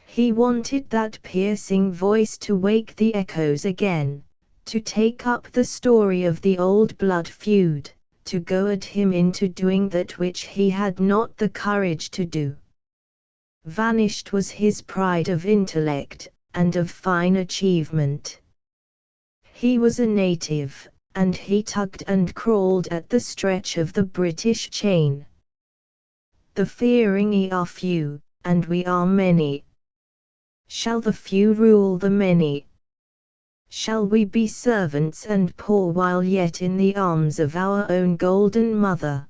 He wanted that piercing voice to wake the echoes again, to take up the story of the old blood feud, to goad him into doing that which he had not the courage to do. Vanished was his pride of intellect, and of fine achievement. He was a native, and he tugged and crawled at the stretch of the British chain. The Fearingi are few, and we are many. Shall the few rule the many? Shall we be servants and poor while yet in the arms of our own golden mother?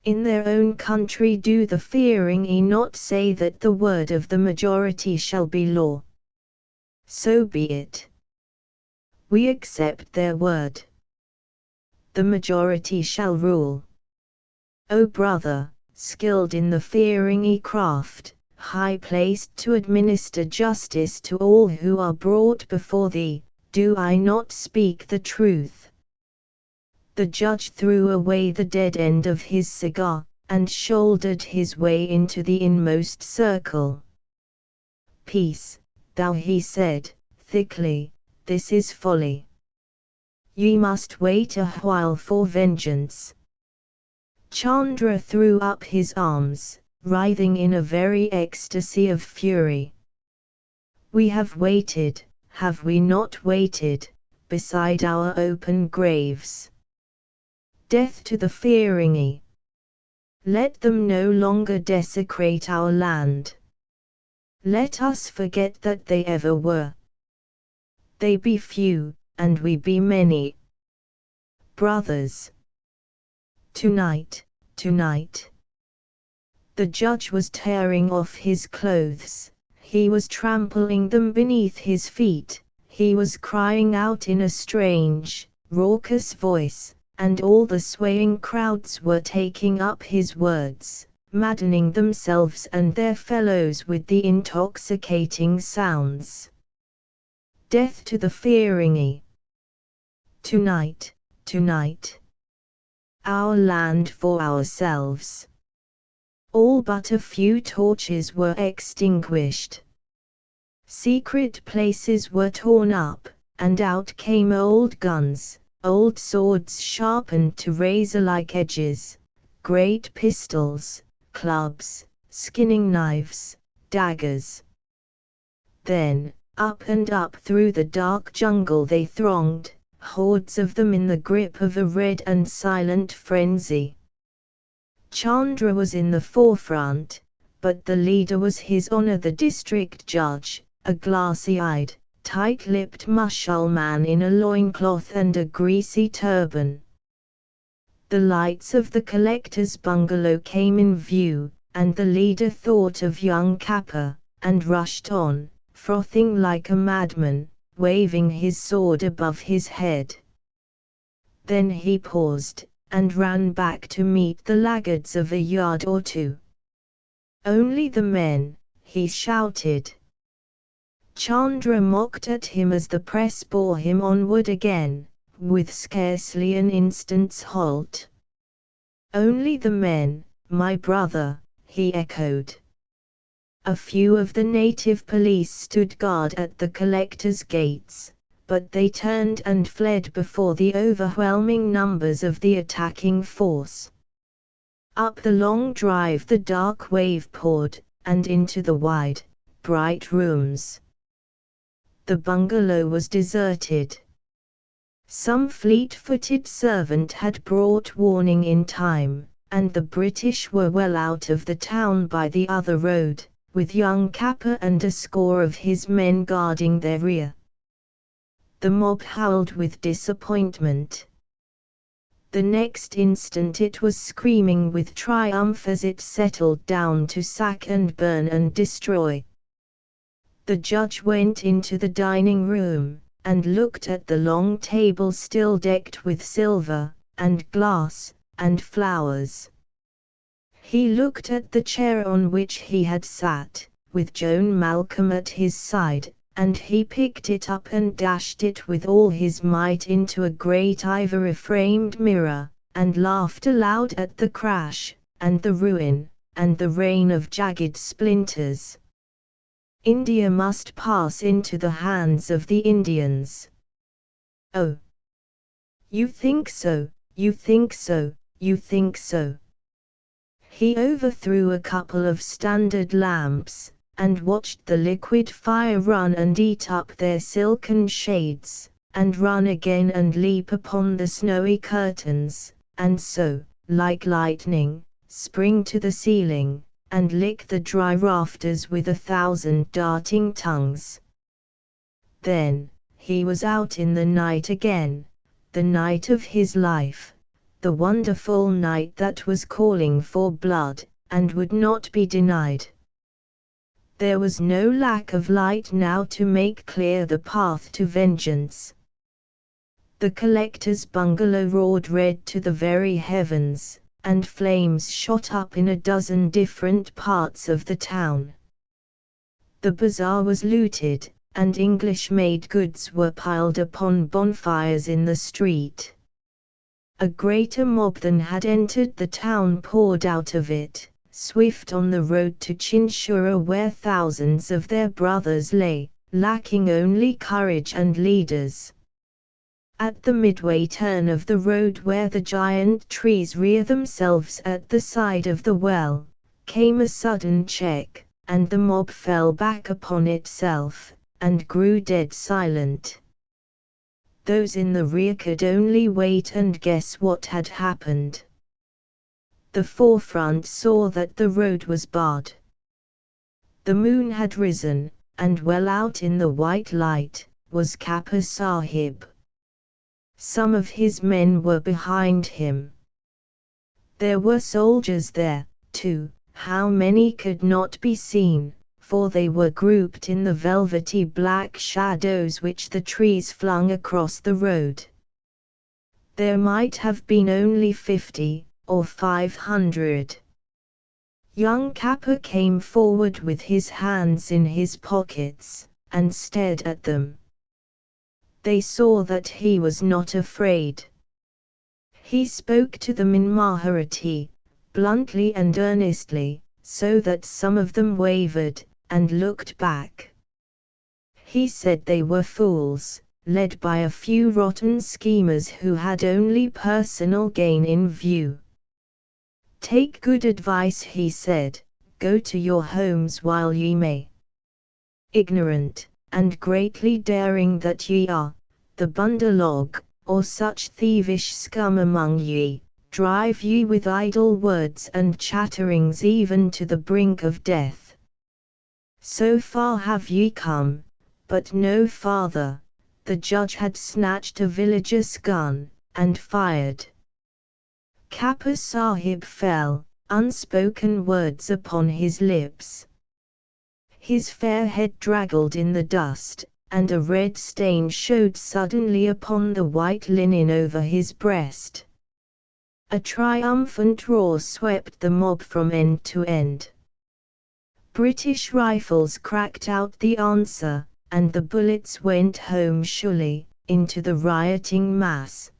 In their own country do the Fearingi not say that the word of the majority shall be law? So be it. We accept their word. The majority shall rule. O brother, skilled in the Fearingi craft, high-placed to administer justice to all who are brought before thee, do I not speak the truth? The judge threw away the dead end of his cigar, and shouldered his way into the inmost circle. Peace, thou, he said, thickly, this is folly. Ye must wait a while for vengeance. Chandra threw up his arms, writhing in a very ecstasy of fury. We have waited, have we not waited, beside our open graves? Death to the Fearingi. Let them no longer desecrate our land. Let us forget that they ever were. They be few, and we be many. Brothers. Tonight, tonight. The judge was tearing off his clothes, he was trampling them beneath his feet, he was crying out in a strange, raucous voice, and all the swaying crowds were taking up his words, maddening themselves and their fellows with the intoxicating sounds. Death to the Fearingi. Tonight, tonight. Our land for ourselves. All but a few torches were extinguished. Secret places were torn up, and out came old guns, old swords sharpened to razor-like edges, great pistols, clubs, skinning knives, daggers. Then, up and up through the dark jungle they thronged, hordes of them in the grip of a red and silent frenzy. Chandra was in the forefront, but the leader was His Honor the District Judge, a glassy-eyed, tight-lipped Mussulman in a loincloth and a greasy turban. The lights of the collector's bungalow came in view, and the leader thought of young Kappa, and rushed on, frothing like a madman, waving his sword above his head. Then he paused, and ran back to meet the laggards of a yard or two. "Only the men," he shouted. Chandra mocked at him as the press bore him onward again, with scarcely an instant's halt. "Only the men, my brother," he echoed. A few of the native police stood guard at the collector's gates, but they turned and fled before the overwhelming numbers of the attacking force. Up the long drive the dark wave poured, and into the wide, bright rooms. The bungalow was deserted. Some fleet-footed servant had brought warning in time, and the British were well out of the town by the other road, with young Kappa and a score of his men guarding their rear. The mob howled with disappointment. The next instant it was screaming with triumph as it settled down to sack and burn and destroy. The judge went into the dining room, and looked at the long table still decked with silver, and glass, and flowers. He looked at the chair on which he had sat, with Joan Malcolm at his side, and he picked it up and dashed it with all his might into a great ivory-framed mirror, and laughed aloud at the crash, and the ruin, and the rain of jagged splinters. India must pass into the hands of the Indians. Oh! You think so, you think so, you think so. He overthrew a couple of standard lamps, and watched the liquid fire run and eat up their silken shades, and run again and leap upon the snowy curtains, and so, like lightning, spring to the ceiling, and lick the dry rafters with 1,000 darting tongues. Then, he was out in the night again, the night of his life, the wonderful night that was calling for blood, and would not be denied. There was no lack of light now to make clear the path to vengeance. The collector's bungalow roared red to the very heavens, and flames shot up in a dozen different parts of the town. The bazaar was looted, and English-made goods were piled upon bonfires in the street. A greater mob than had entered the town poured out of it, swift on the road to Chinchura, where thousands of their brothers lay, lacking only courage and leaders. At the midway turn of the road where the giant trees rear themselves at the side of the well, came a sudden check, and the mob fell back upon itself, and grew dead silent. Those in the rear could only wait and guess what had happened. The forefront saw that the road was barred. The moon had risen, and well out in the white light, was Kappa Sahib. Some of his men were behind him. There were soldiers there, too, how many could not be seen, for they were grouped in the velvety black shadows which the trees flung across the road. There might have been only 50, or 500. Young Kappa came forward with his hands in his pockets, and stared at them. They saw that he was not afraid. He spoke to them in Marathi, bluntly and earnestly, so that some of them wavered, and looked back. He said they were fools, led by a few rotten schemers who had only personal gain in view. Take good advice, he said, go to your homes while ye may. Ignorant, and greatly daring that ye are, the Bundalog, or such thievish scum among ye, drive ye with idle words and chatterings even to the brink of death. So far have ye come, but no farther." The judge had snatched a villager's gun, and fired. Kapur Sahib fell, unspoken words upon his lips. His fair head draggled in the dust, and a red stain showed suddenly upon the white linen over his breast. A triumphant roar swept the mob from end to end. British rifles cracked out the answer, and the bullets went home surely, into the rioting mass.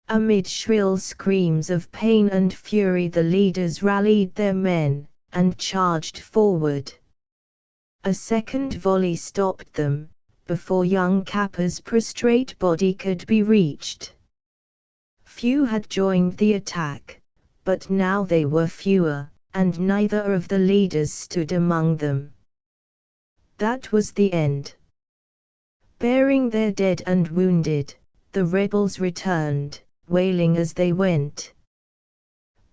Amid shrill screams of pain and fury the leaders rallied their men, and charged forward. A second volley stopped them, before young Kapur's prostrate body could be reached. Few had joined the attack, but now they were fewer, and neither of the leaders stood among them. That was the end. Bearing their dead and wounded, the rebels returned, wailing as they went.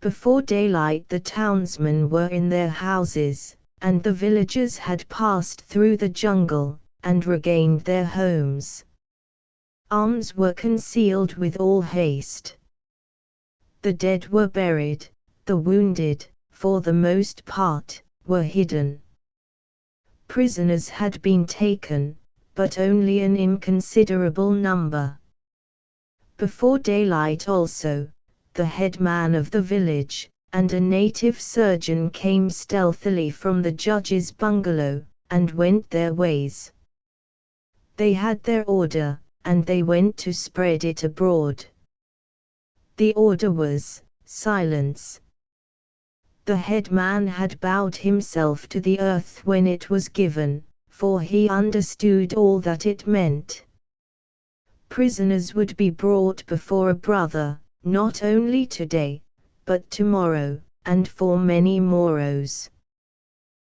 Before daylight the townsmen were in their houses, and the villagers had passed through the jungle, and regained their homes. Arms were concealed with all haste. The dead were buried, the wounded, for the most part, were hidden. Prisoners had been taken, but only an inconsiderable number. Before daylight also, the headman of the village, and a native surgeon came stealthily from the judge's bungalow, and went their ways. They had their order, and they went to spread it abroad. The order was, silence. The headman had bowed himself to the earth when it was given, for he understood all that it meant. Prisoners would be brought before a brother, not only today, but tomorrow, and for many morrows.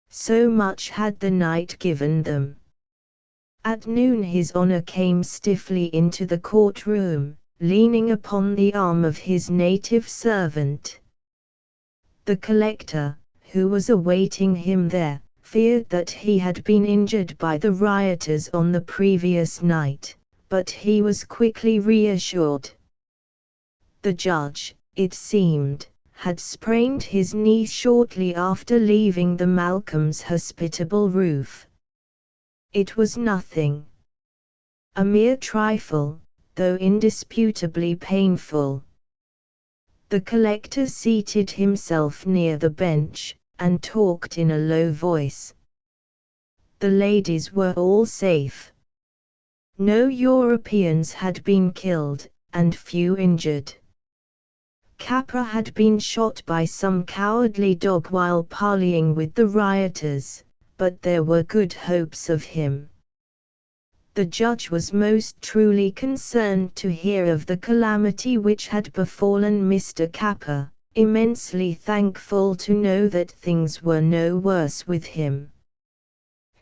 So much had the night given them. At noon His Honor came stiffly into the courtroom, leaning upon the arm of his native servant. The collector, who was awaiting him there, feared that he had been injured by the rioters on the previous night, but he was quickly reassured. The judge, it seemed, had sprained his knee shortly after leaving the Malcolms' hospitable roof. It was nothing. A mere trifle, though indisputably painful. The collector seated himself near the bench, and talked in a low voice. The ladies were all safe. No Europeans had been killed, and few injured. Kapur had been shot by some cowardly dog while parleying with the rioters, but there were good hopes of him. The judge was most truly concerned to hear of the calamity which had befallen Mr. Kapur, immensely thankful to know that things were no worse with him.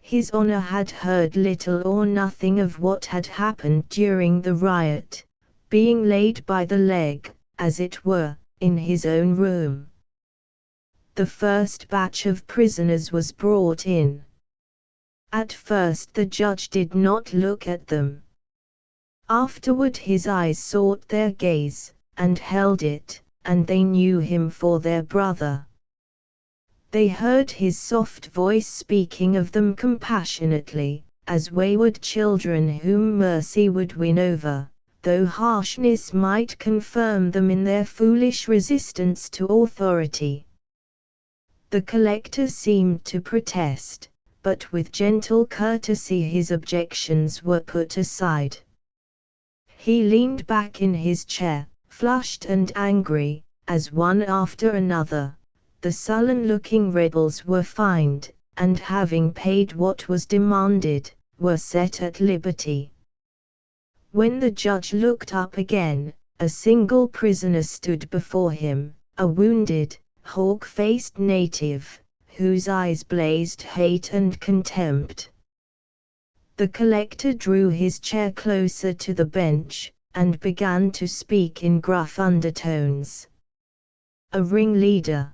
His Honor had heard little or nothing of what had happened during the riot, being laid by the leg, as it were, in his own room. The first batch of prisoners was brought in. At first the judge did not look at them. Afterward his eyes sought their gaze, and held it, and they knew him for their brother. They heard his soft voice speaking of them compassionately, as wayward children whom mercy would win over, though harshness might confirm them in their foolish resistance to authority. The collector seemed to protest, but with gentle courtesy his objections were put aside. He leaned back in his chair, flushed and angry, as one after another, the sullen-looking rebels were fined, and having paid what was demanded, were set at liberty. When the judge looked up again, a single prisoner stood before him, a wounded, hawk-faced native, whose eyes blazed hate and contempt. The collector drew his chair closer to the bench, and began to speak in gruff undertones. a ringleader.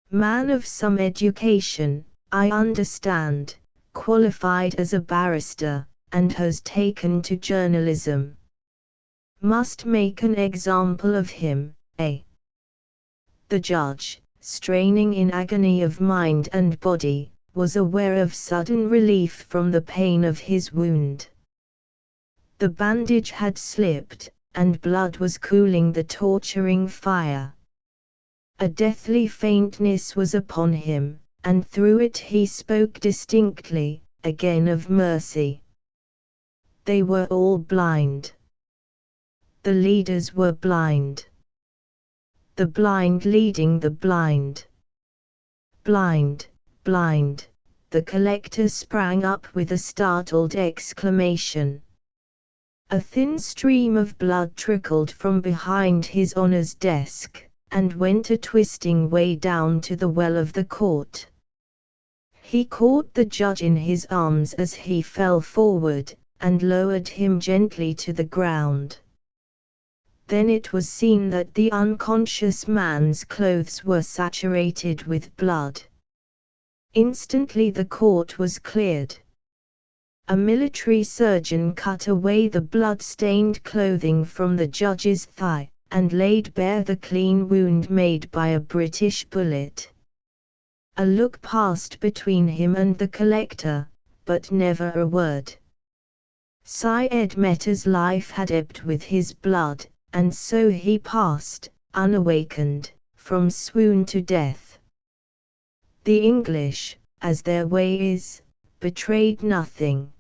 Man of some education, I understand, qualified as a barrister, and has taken to journalism. Must make an example of him, eh? The judge, straining in agony of mind and body, was aware of sudden relief from the pain of his wound. The bandage had slipped, and blood was cooling the torturing fire. A deathly faintness was upon him, and through it he spoke distinctly, again of mercy. They were all blind. The leaders were blind. The blind leading the blind. Blind, blind, the collector sprang up with a startled exclamation. A thin stream of blood trickled from behind his honor's desk, and went a twisting way down to the well of the court. He caught the judge in his arms as he fell forward, and lowered him gently to the ground. Then it was seen that the unconscious man's clothes were saturated with blood. Instantly the court was cleared. A military surgeon cut away the blood-stained clothing from the judge's thigh, and laid bare the clean wound made by a British bullet. A look passed between him and the collector, but never a word. Syed Mehta's life had ebbed with his blood, and so he passed, unawakened, from swoon to death. The English, as their way is, betrayed nothing.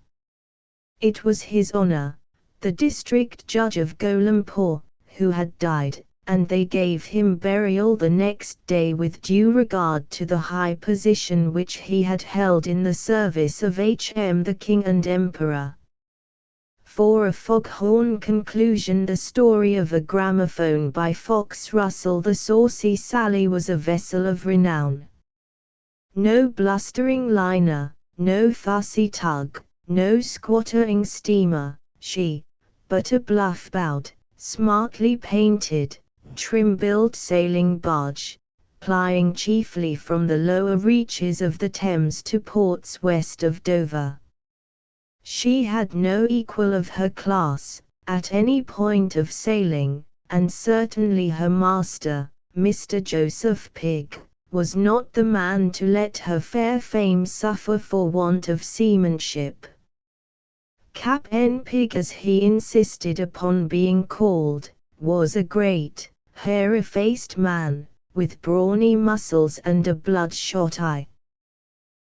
It was his honor, the district judge of Golampur, who had died, and they gave him burial the next day with due regard to the high position which he had held in the service of H.M. the King and Emperor. For a foghorn conclusion, the story of a gramophone by Fox Russell, The Saucy Sally, was a vessel of renown. No blustering liner, no fussy tug, no squattering steamer, she, but a bluff-bowed, smartly painted, trim-built sailing barge, plying chiefly from the lower reaches of the Thames to ports west of Dover. She had no equal of her class, at any point of sailing, and certainly her master, Mr. Joseph Pigg, was not the man to let her fair fame suffer for want of seamanship. Captain Pigg, as he insisted upon being called, was a great, hairy-faced man, with brawny muscles and a bloodshot eye.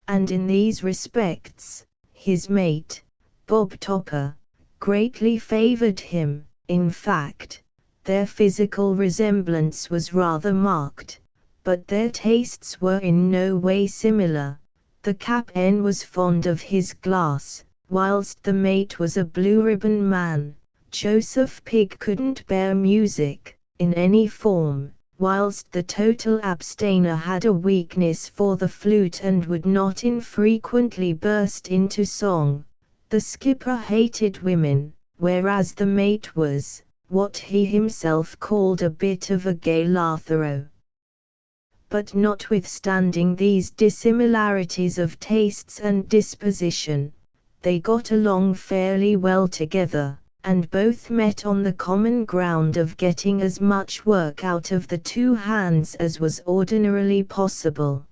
And in these respects, his mate, Bob Topper, greatly favored him. In fact, their physical resemblance was rather marked, but their tastes were in no way similar. The captain was fond of his glass, whilst the mate was a blue-ribbon man. Joseph Pigg couldn't bear music, in any form, whilst the total abstainer had a weakness for the flute and would not infrequently burst into song. The skipper hated women, whereas the mate was, what he himself called a bit of a gay lathero. But notwithstanding these dissimilarities of tastes and disposition, they got along fairly well together, and both met on the common ground of getting as much work out of the two hands as was ordinarily possible.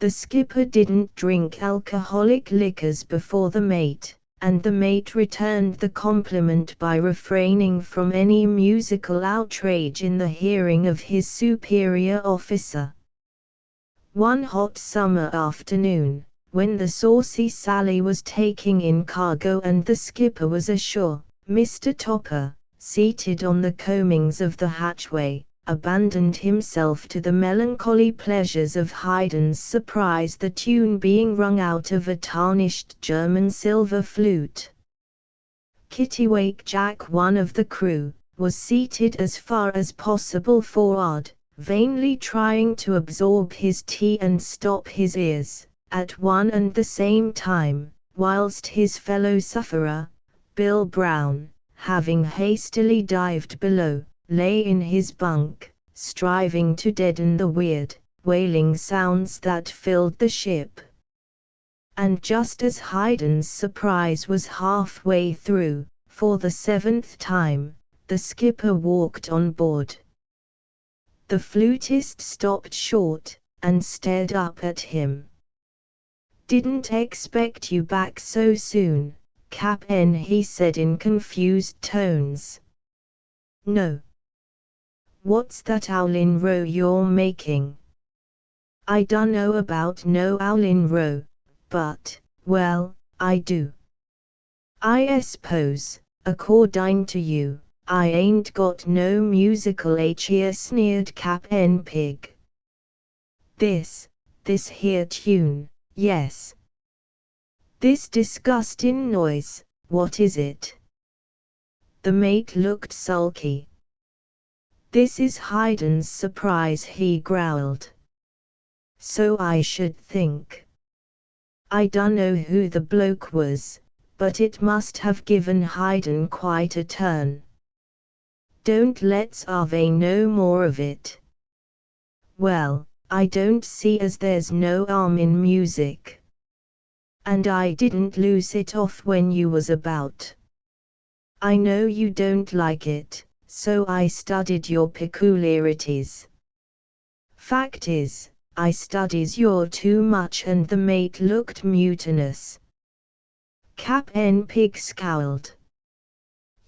The skipper didn't drink alcoholic liquors before the mate, and the mate returned the compliment by refraining from any musical outrage in the hearing of his superior officer. One hot summer afternoon, when the Saucy Sally was taking in cargo and the skipper was ashore, Mr. Topper, seated on the coamings of the hatchway, abandoned himself to the melancholy pleasures of Haydn's Surprise, the tune being rung out of a tarnished German silver flute. Kittiwake Jack, one of the crew, was seated as far as possible forward, vainly trying to absorb his tea and stop his ears, at one and the same time, whilst his fellow sufferer, Bill Brown, having hastily dived below, lay in his bunk, striving to deaden the weird, wailing sounds that filled the ship. And just as Haydn's surprise was halfway through, for the 7th time, the skipper walked on board. The flutist stopped short, and stared up at him. "Didn't expect you back so soon, Cap'n," he said in confused tones. "No. What's that owlin' row you're making?" "I dunno about no owlin' row, but, well, I do. I s'pose, according to you, I ain't got no musical here," sneered Cap'n Pig. This here tune, yes. This disgusting noise, what is it?" The mate looked sulky. "This is Haydn's surprise," he growled. "So I should think. I dunno who the bloke was, but it must have given Haydn quite a turn. Don't let's have no more of it." "Well, I don't see as there's no harm in music. And I didn't lose it off when you was about. I know you don't like it, so I studied your peculiarities. Fact is, I studies your too much." And the mate looked mutinous. Cap'n Pig scowled.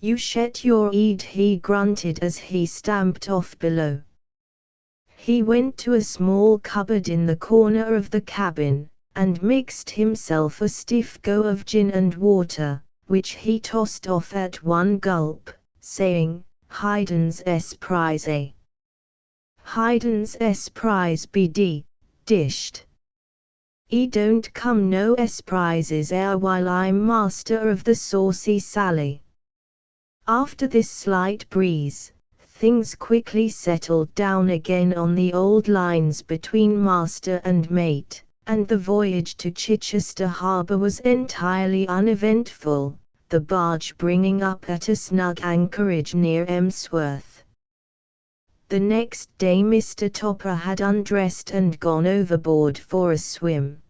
"You shet your heed," he grunted as he stamped off below. He went to a small cupboard in the corner of the cabin, and mixed himself a stiff go of gin and water, which he tossed off at one gulp, saying, "Haydn's Esprise. Haydn's Esprise be dished. E don't come no Esprises while I'm master of the Saucy Sally." After this slight breeze, things quickly settled down again on the old lines between master and mate, and the voyage to Chichester Harbour was entirely uneventful, the barge bringing up at a snug anchorage near Emsworth. The next day Mr. Topper had undressed and gone overboard for a swim.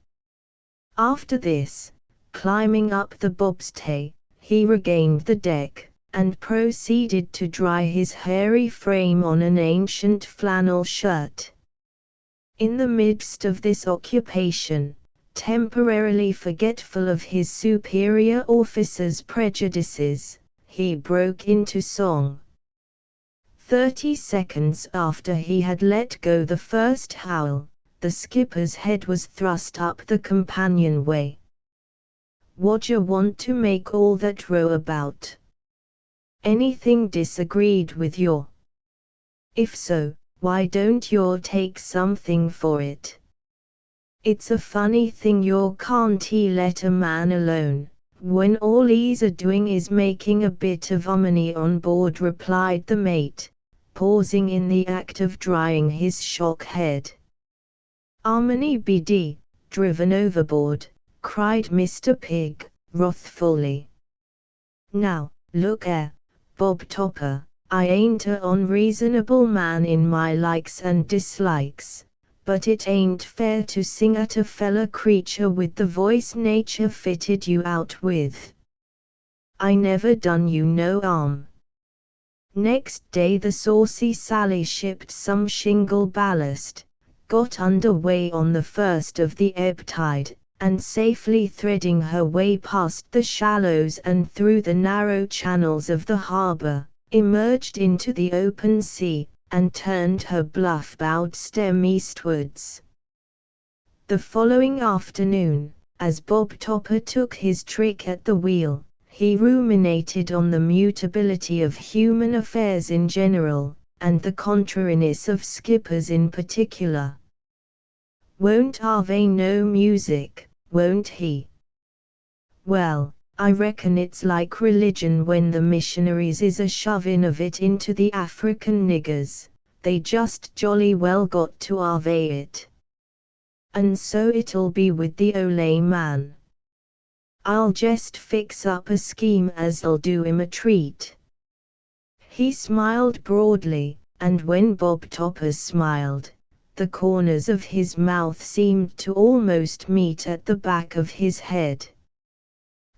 After this, climbing up the bobstay, he regained the deck, and proceeded to dry his hairy frame on an ancient flannel shirt. In the midst of this occupation, temporarily forgetful of his superior officer's prejudices, he broke into song. 30 seconds after he had let go the first howl, the skipper's head was thrust up the companionway. "What'd want to make all that row about? Anything disagreed with you? If so, why don't you take something for it? It's a funny thing you can't let a man alone, when all he's a-doing is making a bit of money on board," replied the mate, pausing in the act of drying his shock head. "Harmony be driven overboard," cried Mr. Pig, wrathfully. "Now, look Bob Topper, I ain't a unreasonable man in my likes and dislikes, but it ain't fair to sing at a fella creature with the voice nature fitted you out with. I never done you no harm." Next day the Saucy Sally shipped some shingle ballast, got under way on the first of the ebb tide, and safely threading her way past the shallows and through the narrow channels of the harbor, emerged into the open sea, and turned her bluff-bowed stem eastwards. The following afternoon, as Bob Topper took his trick at the wheel, he ruminated on the mutability of human affairs in general, and the contrariness of skippers in particular. "Won't Harvey no music, won't he? Well, I reckon it's like religion when the missionaries is a shovin' of it into the African niggers, they just jolly well got to Harvey it. And so it'll be with the Ole man. I'll jest fix up a scheme as'll do him a treat." He smiled broadly, and when Bob Topper smiled, the corners of his mouth seemed to almost meet at the back of his head.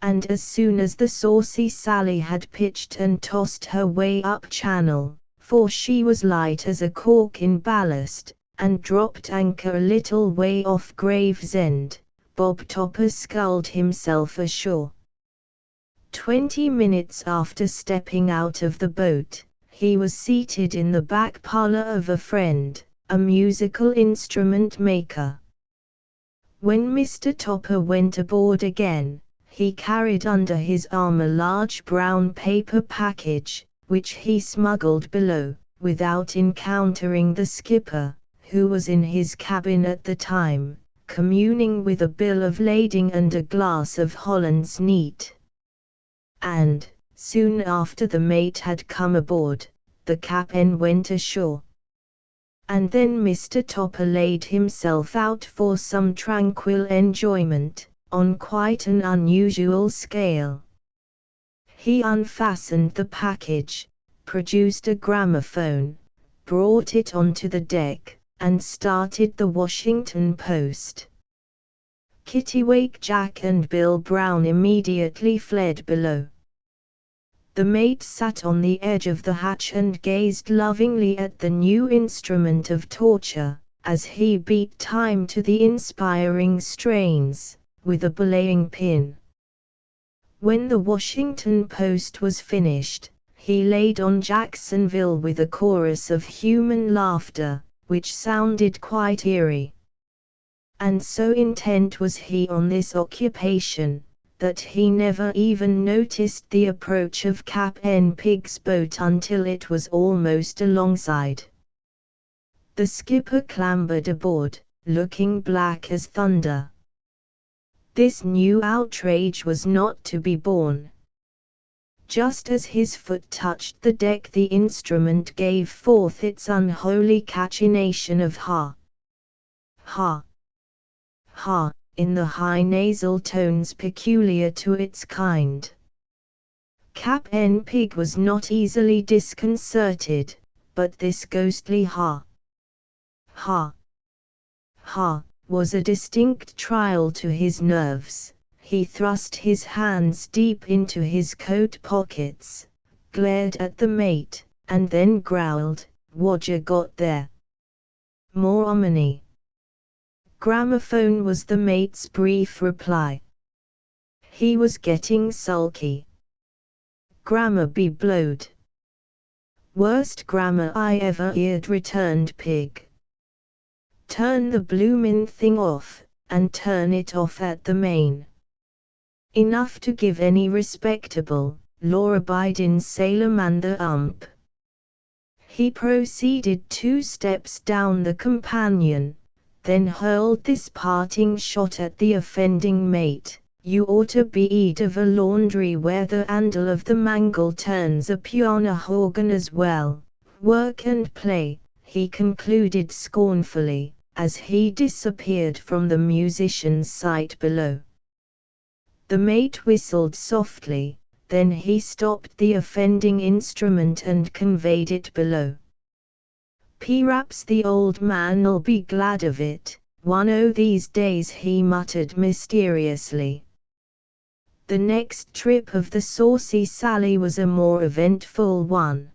And as soon as the Saucy Sally had pitched and tossed her way up channel, for she was light as a cork in ballast, and dropped anchor a little way off Gravesend, Bob Topper sculled himself ashore. 20 minutes after stepping out of the boat, he was seated in the back parlor of a friend, a musical instrument maker. When Mr. Topper went aboard again, he carried under his arm a large brown paper package, which he smuggled below, without encountering the skipper, who was in his cabin at the time, communing with a bill of lading and a glass of Hollands neat. And, soon after the mate had come aboard, the captain went ashore. And then Mr. Topper laid himself out for some tranquil enjoyment, on quite an unusual scale. He unfastened the package, produced a gramophone, brought it onto the deck, and started the Washington Post. Kittiwake Jack and Bill Brown immediately fled below. The mate sat on the edge of the hatch and gazed lovingly at the new instrument of torture, as he beat time to the inspiring strains, with a belaying pin. When the Washington Post was finished, he laid on Jacksonville with a chorus of human laughter, which sounded quite eerie. And so intent was he on this occupation, that he never even noticed the approach of Captain Pig's boat until it was almost alongside. The skipper clambered aboard, looking black as thunder. This new outrage was not to be borne. Just as his foot touched the deck, the instrument gave forth its unholy cachinnation of ha, ha, ha, in the high nasal tones peculiar to its kind. Captain Pig was not easily disconcerted, but this ghostly ha, ha, ha, was a distinct trial to his nerves. He thrust his hands deep into his coat pockets, glared at the mate, and then growled, "What'ya got there?" More ominy. Gramophone was the mate's brief reply. He was getting sulky. Grammar be blowed. Worst grammar I ever heard, returned Pig. Turn the bloomin' thing off, and turn it off at the main. Enough to give any respectable, law-abiding sailorman the ump. He proceeded 2 steps down the companion, then hurled this parting shot at the offending mate: "You oughter be eat of a laundry where the handle of the mangle turns upon a horgan as well. Work and play," he concluded scornfully, as he disappeared from the musician's sight below. The mate whistled softly, then he stopped the offending instrument and conveyed it below. "P'raps the old man'll be glad of it, one o' these days," he muttered mysteriously. The next trip of the Saucy Sally was a more eventful one.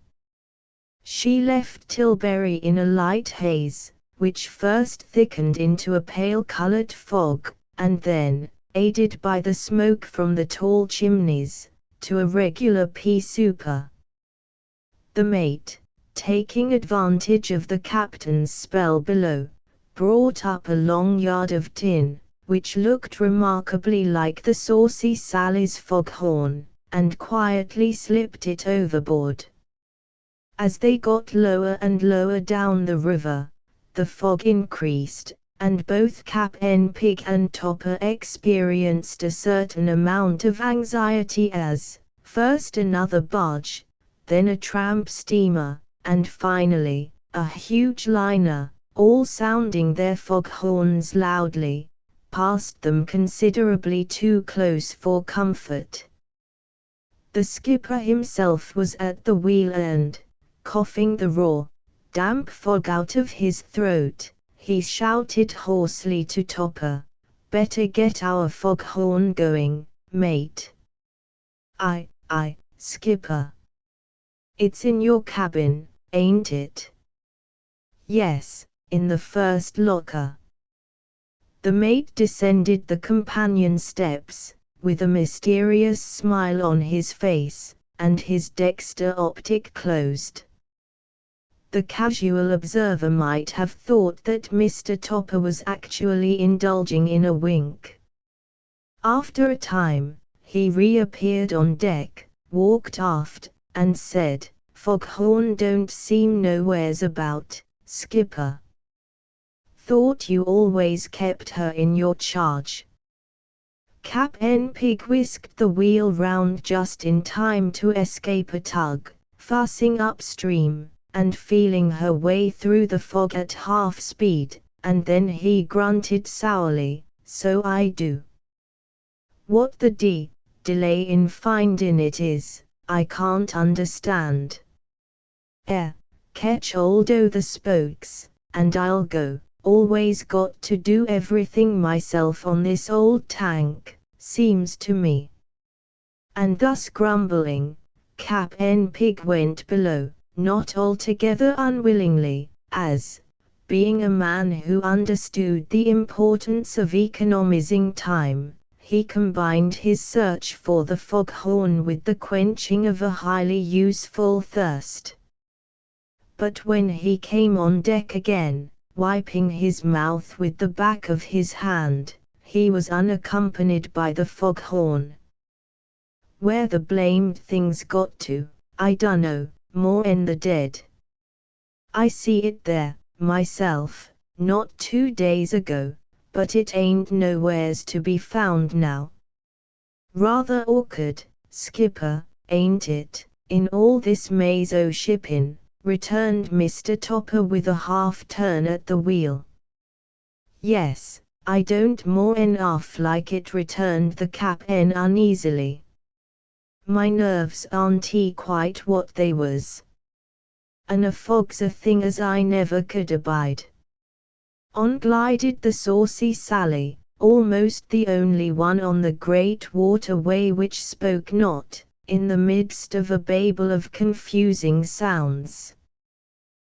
She left Tilbury in a light haze, which first thickened into a pale-colored fog, and then, aided by the smoke from the tall chimneys, to a regular pea-souper. The mate, taking advantage of the captain's spell below, brought up a long yard of tin, which looked remarkably like the Saucy Sally's foghorn, and quietly slipped it overboard. As they got lower and lower down the river, the fog increased, and both Captain Pig and Topper experienced a certain amount of anxiety as, first another barge, then a tramp steamer, and finally, a huge liner, all sounding their foghorns loudly, passed them considerably too close for comfort. The skipper himself was at the wheel and, coughing the raw, damp fog out of his throat, he shouted hoarsely to Topper, "Better get our foghorn going, mate." Aye, skipper. It's in your cabin, ain't it?" "Yes, in the first locker." The mate descended the companion steps, with a mysterious smile on his face, and his dexter optic closed. The casual observer might have thought that Mr. Topper was actually indulging in a wink. After a time, he reappeared on deck, walked aft, and said, "Foghorn don't seem nowheres about, skipper. Thought you always kept her in your charge." Cap'n Pig whisked the wheel round just in time to escape a tug, fussing upstream, and feeling her way through the fog at half speed, and then he grunted sourly, "So I do. What the delay in findin' it is, I can't understand. Catch hold o' the spokes, and I'll go. Always got to do everything myself on this old tank, seems to me." And thus grumbling, Cap'n Pig went below, not altogether unwillingly, as, being a man who understood the importance of economizing time, he combined his search for the foghorn with the quenching of a highly useful thirst. But when he came on deck again, wiping his mouth with the back of his hand, he was unaccompanied by the foghorn. "Where the blamed thing's got to, I dunno, more'n the dead. I see it there, myself, not 2 days ago, but it ain't nowheres to be found now. Rather awkward, skipper, ain't it, in all this maze o' shippin'?" returned Mr. Topper with a half-turn at the wheel. "Yes, I don't more'n half like it," returned the cap'n uneasily. "My nerves aren't quite what they was. And a fog's a thing as I never could abide." On glided the Saucy Sally, almost the only one on the great waterway which spoke not, in the midst of a babel of confusing sounds.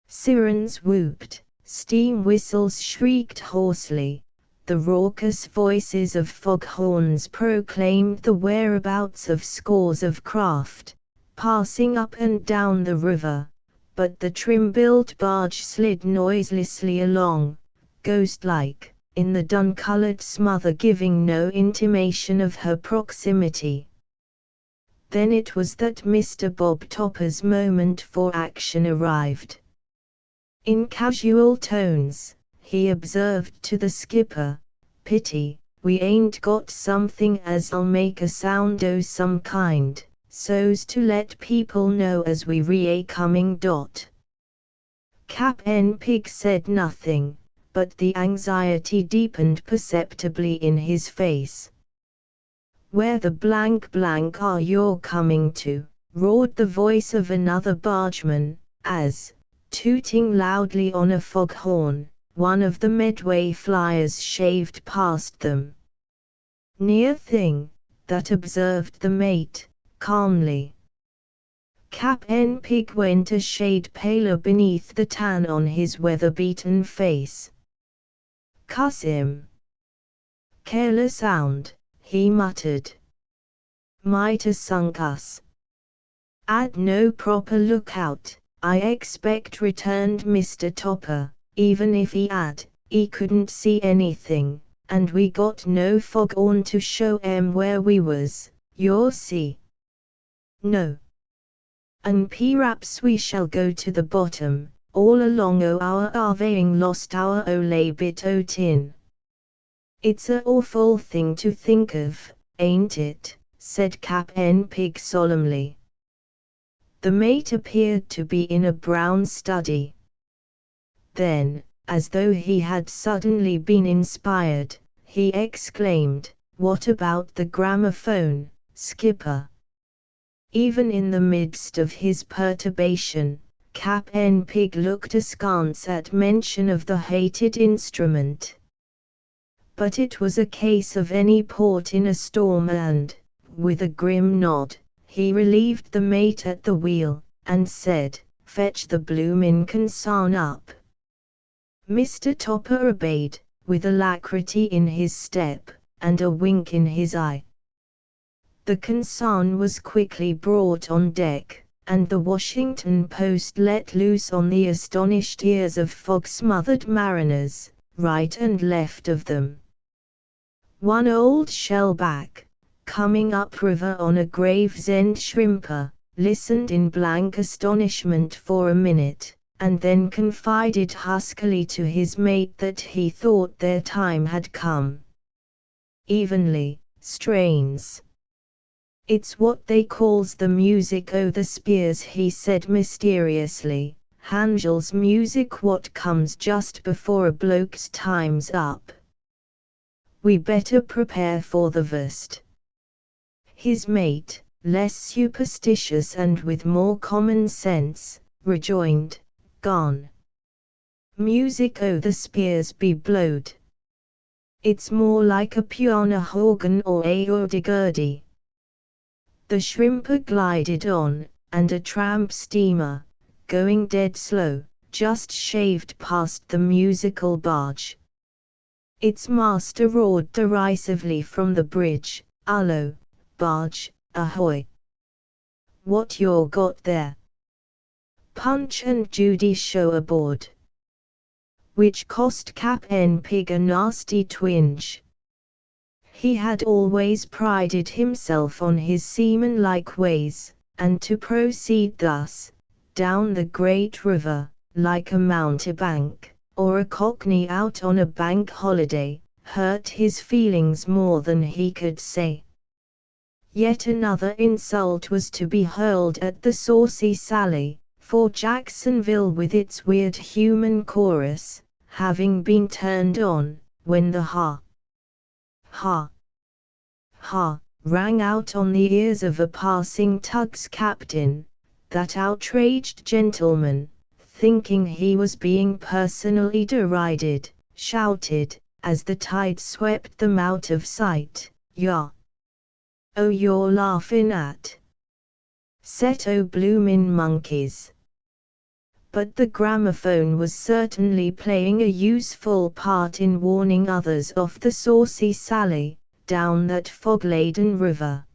Sirens whooped, steam whistles shrieked hoarsely, the raucous voices of foghorns proclaimed the whereabouts of scores of craft, passing up and down the river, but the trim-built barge slid noiselessly along, ghost-like, in the dun-colored smother, giving no intimation of her proximity. Then it was that Mr. Bob Topper's moment for action arrived. In casual tones, he observed to the skipper, "Pity, we ain't got something as'll make a sound o' some kind, so's to let people know as we re-a-coming." Cap'n Pig said nothing, but the anxiety deepened perceptibly in his face. "Where the blank are you coming to?" roared the voice of another bargeman, as, tooting loudly on a foghorn, one of the Medway flyers shaved past them. "Near thing, that," observed the mate, calmly. Cap'n Pig went a shade paler beneath the tan on his weather-beaten face. "Cuss him. Careless sound," he muttered. "Might 'a sunk us. 'Ad no proper lookout, I expect," returned Mr. Topper. "Even if he 'ad, he couldn't see anything, and we got no foghorn to show 'em where we was, you see." "No. An' p'raps we shall go to the bottom, all along o' our having lost our ole bit o' tin." "It's a awful thing to think of, ain't it?" said Cap'n Pig solemnly. The mate appeared to be in a brown study. Then, as though he had suddenly been inspired, he exclaimed, "What about the gramophone, skipper?" Even in the midst of his perturbation, Cap'n Pig looked askance at mention of the hated instrument. But it was a case of any port in a storm and, with a grim nod, he relieved the mate at the wheel, and said, "Fetch the bloomin' consarn up." Mr. Topper obeyed, with alacrity in his step, and a wink in his eye. The consarn was quickly brought on deck, and the Washington Post let loose on the astonished ears of fog-smothered mariners, right and left of them. One old shellback, coming upriver on a Gravesend shrimper, listened in blank astonishment for a minute, and then confided huskily to his mate that he thought their time had come. "Evenly, strains. It's what they calls the music o' the spears," he said mysteriously, "Handel's music what comes just before a bloke's time's up. We better prepare for the worst." His mate, less superstitious and with more common sense, rejoined, "Gone. Music o' the spears be blowed. It's more like a piano horgan or a hurdy-gurdy." The shrimper glided on, and a tramp steamer, going dead slow, just shaved past the musical barge. Its master roared derisively from the bridge, "Hullo, barge, ahoy! What you got there?" "Punch and Judy show aboard." Which cost Cap'n Pig a nasty twinge. He had always prided himself on his seaman-like ways, and to proceed thus, down the great river, like a mountebank, or a cockney out on a bank holiday, hurt his feelings more than he could say. Yet another insult was to be hurled at the Saucy Sally, for Jacksonville with its weird human chorus, having been turned on, when the ha! Ha! Ha! rang out on the ears of a passing tug's captain, that outraged gentleman, thinking he was being personally derided, shouted, as the tide swept them out of sight, "Ya! Oh, you're laughin' at set o' bloomin' monkeys." But the gramophone was certainly playing a useful part in warning others off the Saucy Sally, down that fog-laden river.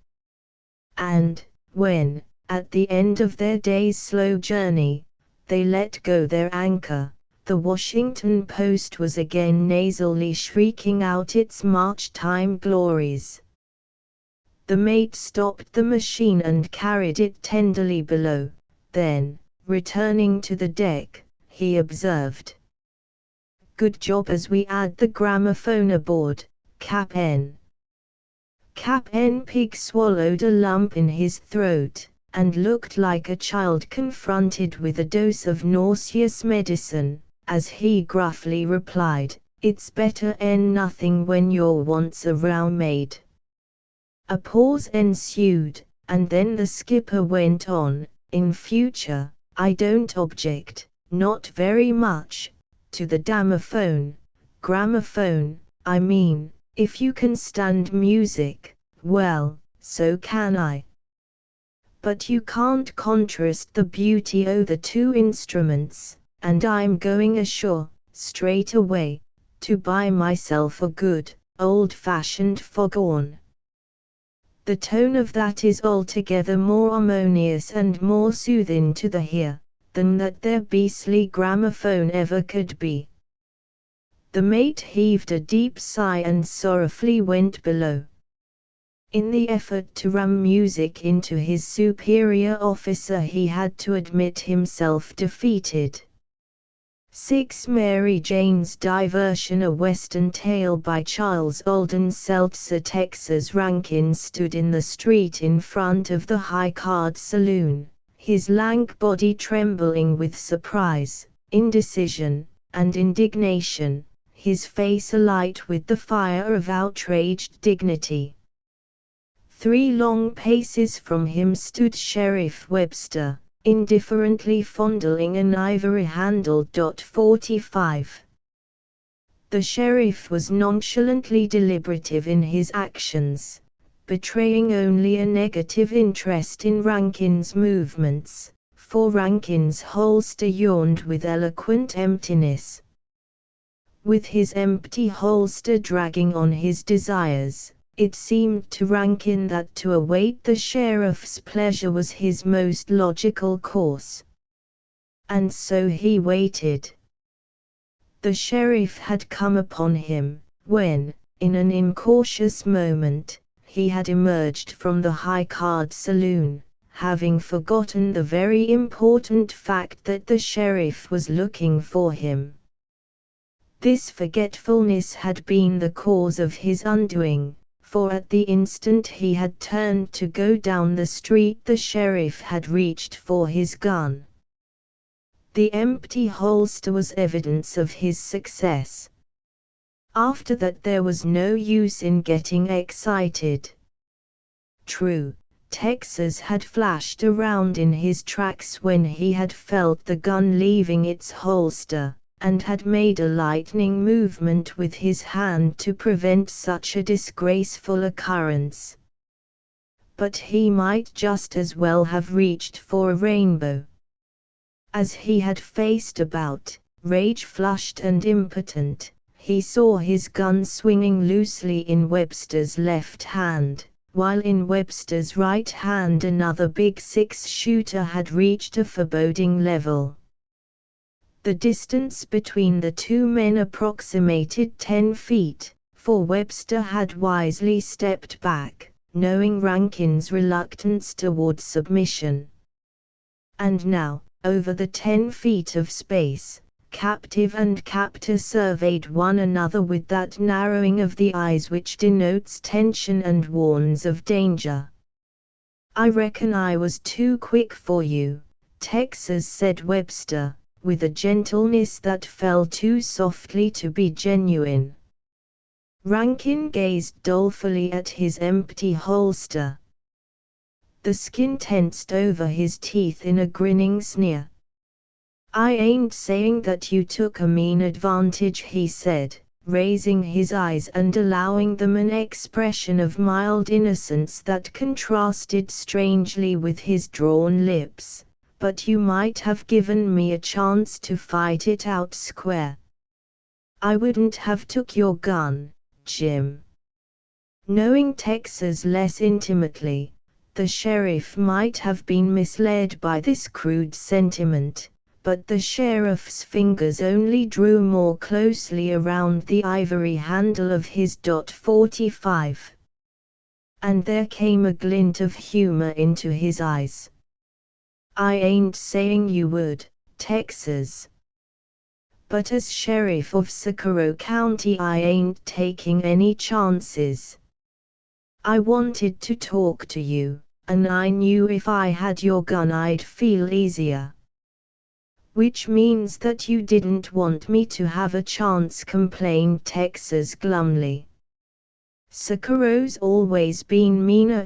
And, when, at the end of their day's slow journey, they let go their anchor, the Washington Post was again nasally shrieking out its march-time glories. The mate stopped the machine and carried it tenderly below, then, returning to the deck, he observed, "Good job as we had the gramophone aboard, Cap'n." Cap'n Pig swallowed a lump in his throat, and looked like a child confronted with a dose of nauseous medicine, as he gruffly replied, "It's better 'en nothing when your wants a row made." A pause ensued, and then the skipper went on, "In future, I don't object, not very much, to the gramophone, I mean, if you can stand music, well, so can I. But you can't contrast the beauty o' the two instruments, and I'm going ashore, straight away, to buy myself a good, old-fashioned foghorn." The tone of that is altogether more harmonious and more soothing to the ear, than that their beastly gramophone ever could be. The mate heaved a deep sigh and sorrowfully went below. In the effort to ram music into his superior officer he had to admit himself defeated. 6 Mary Jane's Diversion, a Western Tale by Charles Alden Seltzer. Texas Rankin stood in the street in front of the High Card Saloon, his lank body trembling with surprise, indecision, and indignation, his face alight with the fire of outraged dignity. 3 long paces from him stood Sheriff Webster, indifferently fondling an ivory-handled .45. The sheriff was nonchalantly deliberative in his actions, betraying only a negative interest in Rankin's movements, for Rankin's holster yawned with eloquent emptiness. With his empty holster dragging on his desires, it seemed to Rankin that to await the sheriff's pleasure was his most logical course. And so he waited. The sheriff had come upon him, when, in an incautious moment, he had emerged from the high card saloon, having forgotten the very important fact that the sheriff was looking for him. This forgetfulness had been the cause of his undoing, for at the instant he had turned to go down the street the sheriff had reached for his gun. The empty holster was evidence of his success. After that there was no use in getting excited. True, Texas had flashed around in his tracks when he had felt the gun leaving its holster, and had made a lightning movement with his hand to prevent such a disgraceful occurrence. But he might just as well have reached for a rainbow. As he had faced about, rage-flushed and impotent, he saw his gun swinging loosely in Webster's left hand, while in Webster's right hand another big six-shooter had reached a foreboding level. The distance between the two men approximated 10 feet, for Webster had wisely stepped back, knowing Rankin's reluctance toward submission. And now, over the 10 feet of space, captive and captor surveyed one another with that narrowing of the eyes which denotes tension and warns of danger. "I reckon I was too quick for you," Texas said Webster, with a gentleness that fell too softly to be genuine. Rankin gazed dolefully at his empty holster. The skin tensed over his teeth in a grinning sneer. "I ain't saying that you took a mean advantage," he said, raising his eyes and allowing them an expression of mild innocence that contrasted strangely with his drawn lips, "but you might have given me a chance to fight it out square. I wouldn't have took your gun, Jim." Knowing Texas less intimately, the sheriff might have been misled by this crude sentiment, but the sheriff's fingers only drew more closely around the ivory handle of his .45. And there came a glint of humor into his eyes. "I ain't saying you would, Texas. But as sheriff of Socorro County I ain't taking any chances. I wanted to talk to you, and I knew if I had your gun I'd feel easier." "Which means that you didn't want me to have a chance," complained Texas glumly. "Socorro's always been meaner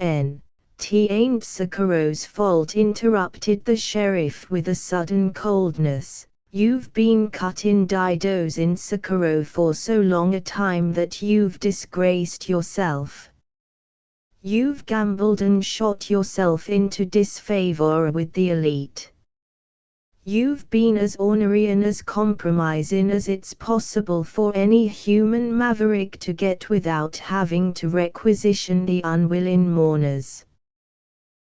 T ain't Socorro's fault," interrupted the sheriff with a sudden coldness. "You've been cuttin' didos in Socorro for so long a time that you've disgraced yourself. You've gambled and shot yourself into disfavor with the elite. You've been as ornery and as compromising as it's possible for any human maverick to get without having to requisition the unwilling mourners.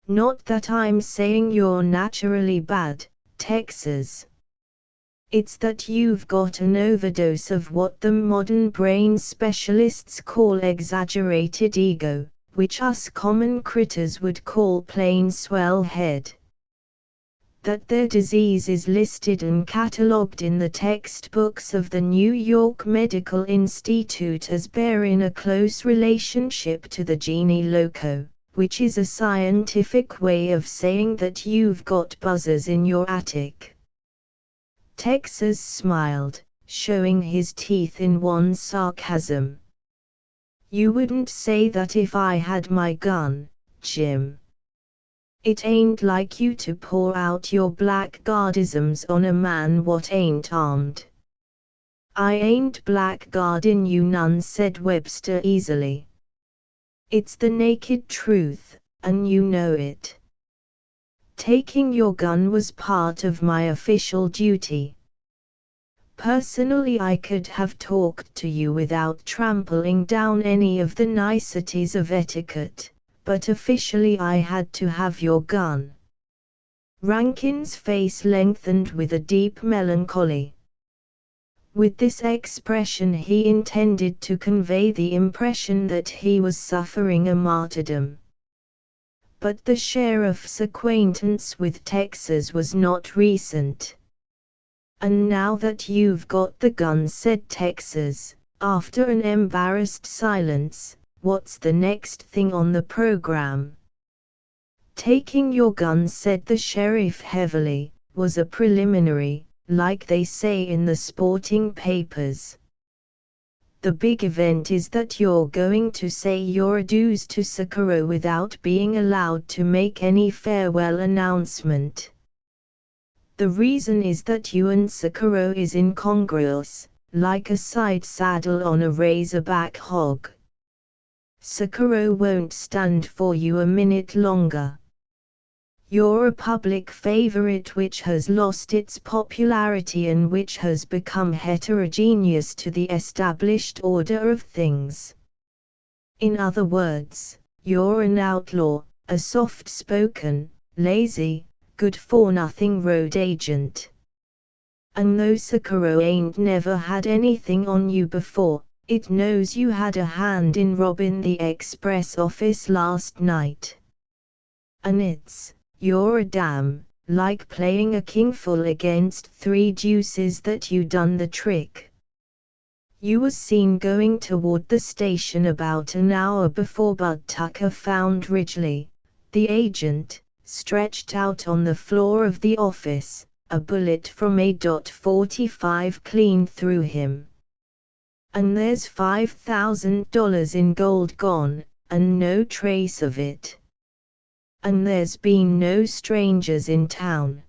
Not that I'm saying you're naturally bad, Texas. It's that you've got an overdose of what the modern brain specialists call exaggerated ego, which us common critters would call plain swell head. That their disease is listed and catalogued in the textbooks of the New York Medical Institute as bearing a close relationship to the genie loco, which is a scientific way of saying that you've got buzzers in your attic." Texas smiled, showing his teeth in wan sarcasm. "You wouldn't say that if I had my gun, Jim." It ain't like you to pour out your blackguardisms on a man what ain't armed. I ain't blackguarding you none, said Webster easily. It's the naked truth, and you know it. Taking your gun was part of my official duty. Personally, I could have talked to you without trampling down any of the niceties of etiquette, but officially I had to have your gun. Rankin's face lengthened with a deep melancholy. With this expression he intended to convey the impression that he was suffering a martyrdom. But the sheriff's acquaintance with Texas was not recent. And now that you've got the gun, said Texas, after an embarrassed silence, what's the next thing on the program? Taking your gun, said the sheriff heavily, was a preliminary, like they say in the sporting papers. The big event is that you're going to say your adieus to Socorro without being allowed to make any farewell announcement. The reason is that you and Socorro is incongruous, like a side saddle on a razorback hog. Socorro won't stand for you a minute longer. You're a public favorite which has lost its popularity and which has become heterogeneous to the established order of things. In other words, you're an outlaw, a soft-spoken, lazy, good-for-nothing road agent. And though Socorro ain't never had anything on you before, it knows you had a hand in robbing the express office last night. And you're a damn, like playing a king full against three deuces that you done the trick. You was seen going toward the station about an hour before Bud Tucker found Ridgely, the agent, stretched out on the floor of the office, a bullet from a .45 clean through him. And there's $5,000 in gold gone, and no trace of it. And there's been no strangers in town.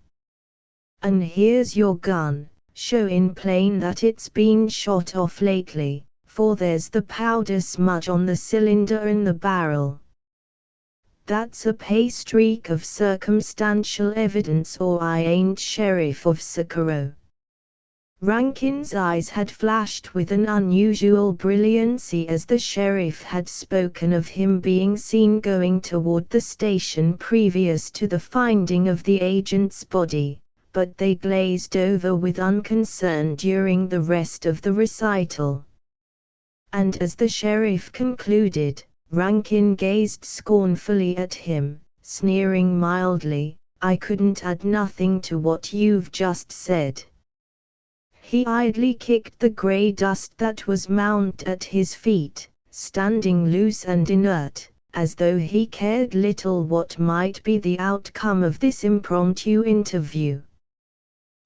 And here's your gun, show in plain that it's been shot off lately, for there's the powder smudge on the cylinder and the barrel. That's a pay streak of circumstantial evidence or I ain't sheriff of Socorro. Rankin's eyes had flashed with an unusual brilliancy as the sheriff had spoken of him being seen going toward the station previous to the finding of the agent's body, but they glazed over with unconcern during the rest of the recital. And as the sheriff concluded, Rankin gazed scornfully at him, sneering mildly, "I couldn't add nothing to what you've just said." He idly kicked the grey dust that was mounted at his feet, standing loose and inert, as though he cared little what might be the outcome of this impromptu interview.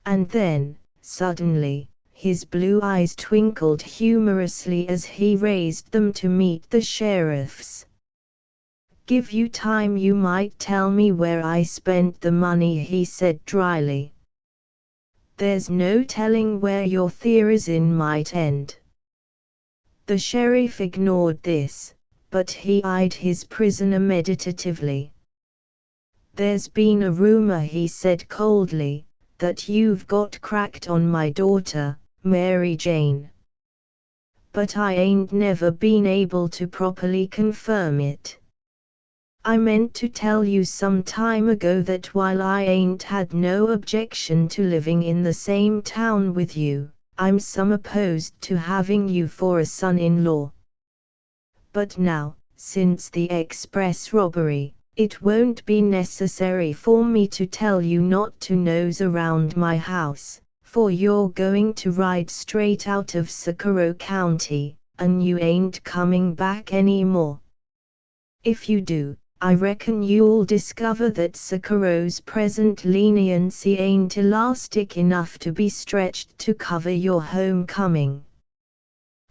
And then, suddenly, his blue eyes twinkled humorously as he raised them to meet the sheriff's. "Give you time you might tell me where I spent the money," he said dryly. "There's no telling where your theorizing might end." The sheriff ignored this, but he eyed his prisoner meditatively. "There's been a rumor," he said coldly, "that you've got cracked on my daughter, Mary Jane. But I ain't never been able to properly confirm it. I meant to tell you some time ago that while I ain't had no objection to living in the same town with you, I'm some opposed to having you for a son-in-law. But now, since the express robbery, it won't be necessary for me to tell you not to nose around my house, for you're going to ride straight out of Socorro County, and you ain't coming back anymore. If you do, I reckon you'll discover that Socorro's present leniency ain't elastic enough to be stretched to cover your homecoming."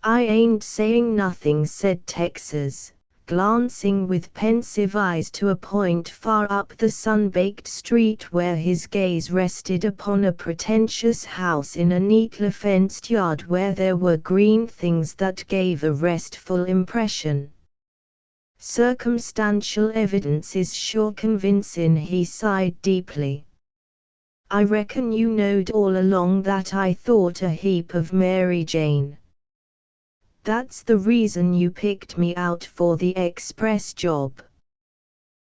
"I ain't saying nothing," said Texas, glancing with pensive eyes to a point far up the sun-baked street where his gaze rested upon a pretentious house in a neatly fenced yard where there were green things that gave a restful impression. "Circumstantial evidence is sure convincin'," he sighed deeply. "I reckon you knowed all along that I thought a heap of Mary Jane. That's the reason you picked me out for the express job."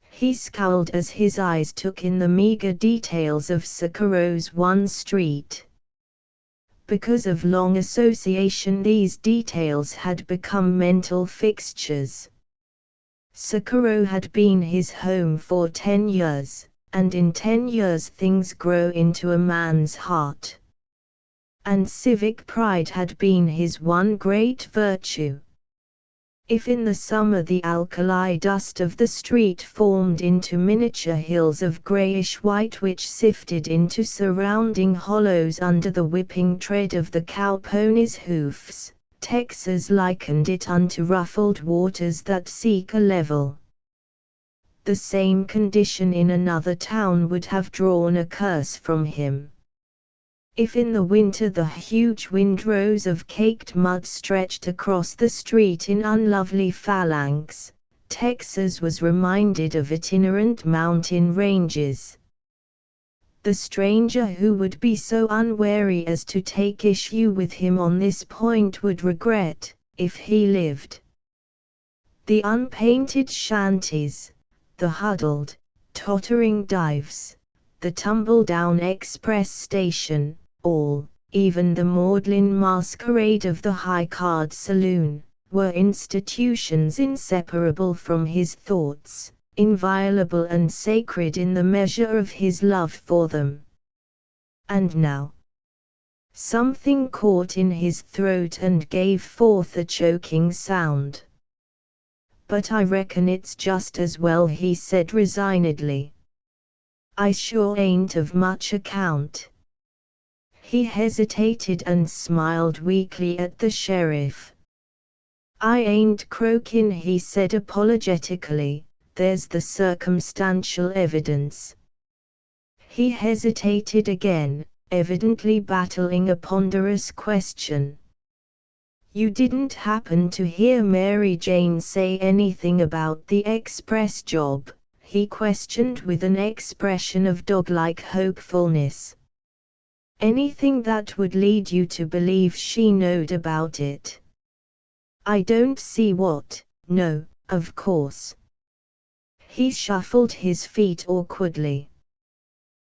He scowled as his eyes took in the meager details of Socorro's one street. Because of long association, these details had become mental fixtures. Socorro had been his home for 10 years, and in 10 years things grow into a man's heart. And civic pride had been his one great virtue. If in the summer the alkali dust of the street formed into miniature hills of grayish-white which sifted into surrounding hollows under the whipping tread of the cow-pony's hoofs, Texas likened it unto ruffled waters that seek a level. The same condition in another town would have drawn a curse from him. If in the winter the huge windrows of caked mud stretched across the street in unlovely phalanx, Texas was reminded of itinerant mountain ranges. The stranger who would be so unwary as to take issue with him on this point would regret, if he lived. The unpainted shanties, the huddled, tottering dives, the tumble-down express station, all, even the maudlin masquerade of the high-card saloon, were institutions inseparable from his thoughts, inviolable and sacred in the measure of his love for them. And now, something caught in his throat and gave forth a choking sound. "But I reckon it's just as well," he said resignedly. "I sure ain't of much account." He hesitated and smiled weakly at the sheriff. "I ain't croaking," he said apologetically, "there's the circumstantial evidence." He hesitated again, evidently battling a ponderous question. "You didn't happen to hear Mary Jane say anything about the express job?" he questioned with an expression of dog-like hopefulness. "Anything that would lead you to believe she knowed about it?" "I don't see what." "No, of course." He shuffled his feet awkwardly.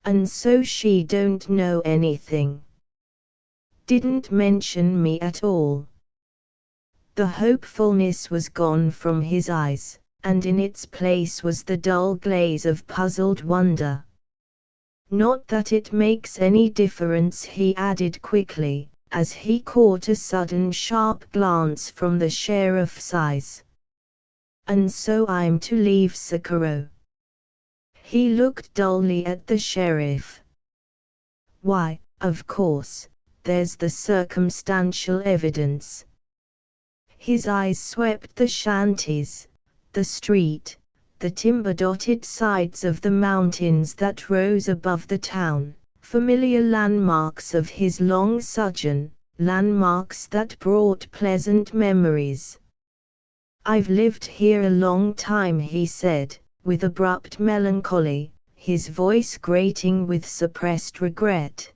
"And so she don't know anything? Didn't mention me at all?" The hopefulness was gone from his eyes, and in its place was the dull glaze of puzzled wonder. "Not that it makes any difference," he added quickly, as he caught a sudden sharp glance from the sheriff's eyes. "And so I'm to leave Socorro?" He looked dully at the sheriff. "Why, of course, there's the circumstantial evidence." His eyes swept the shanties, the street, the timber-dotted sides of the mountains that rose above the town, familiar landmarks of his long sojourn, landmarks that brought pleasant memories. "I've lived here a long time," he said, with abrupt melancholy, his voice grating with suppressed regret.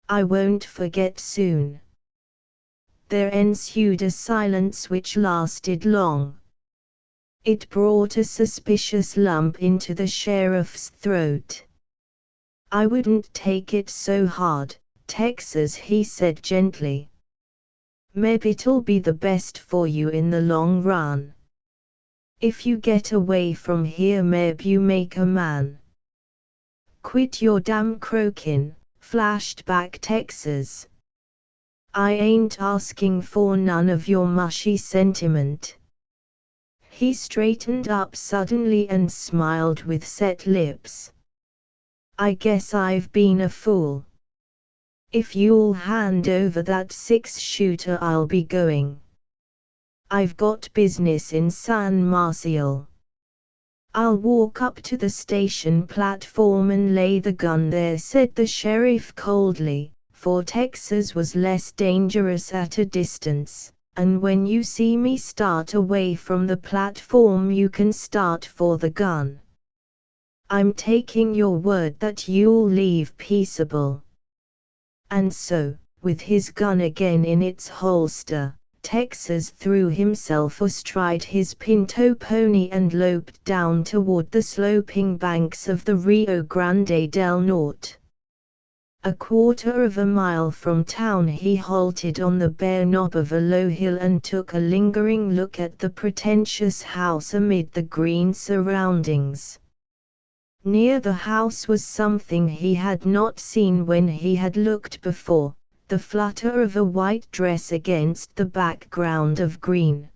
"I won't forget soon." There ensued a silence which lasted long. It brought a suspicious lump into the sheriff's throat. "I wouldn't take it so hard, Texas," he said gently. "Meb it'll be the best for you in the long run. If you get away from here, meb you make a man." "Quit your damn croakin'," flashed back Texas. "I ain't asking for none of your mushy sentiment." He straightened up suddenly and smiled with set lips. "I guess I've been a fool. If you'll hand over that 6-shooter I'll be going." I've got business in San Marcial. I'll walk up to the station platform and lay the gun there, said the sheriff coldly, for Texas was less dangerous at a distance, and when you see me start away from the platform you can start for the gun. I'm taking your word that you'll leave peaceable. And so, with his gun again in its holster, Texas threw himself astride his pinto pony and loped down toward the sloping banks of the Rio Grande del Norte. A quarter of a mile from town he halted on the bare knob of a low hill and took a lingering look at the pretentious house amid the green surroundings. Near the house was something he had not seen when he had looked before, the flutter of a white dress against the background of green.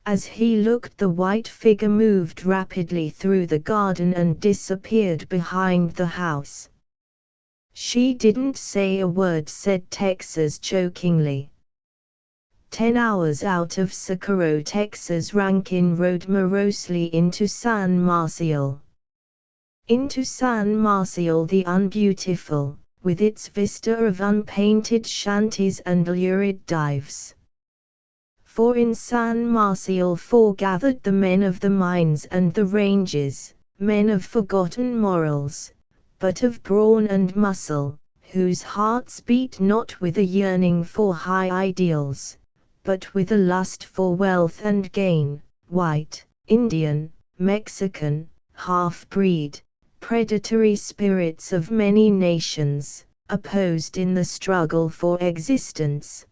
As he looked, the white figure moved rapidly through the garden and disappeared behind the house. She didn't say a word, said Texas jokingly. 10 hours out of Socorro, Texas Rankin rode morosely into San Marcial. Into San Marcial the unbeautiful, with its vista of unpainted shanties and lurid dives. For in San Marcial foregathered the men of the mines and the ranges, men of forgotten morals, but of brawn and muscle, whose hearts beat not with a yearning for high ideals, but with a lust for wealth and gain, white, Indian, Mexican, half-breed, predatory spirits of many nations, opposed in the struggle for existence.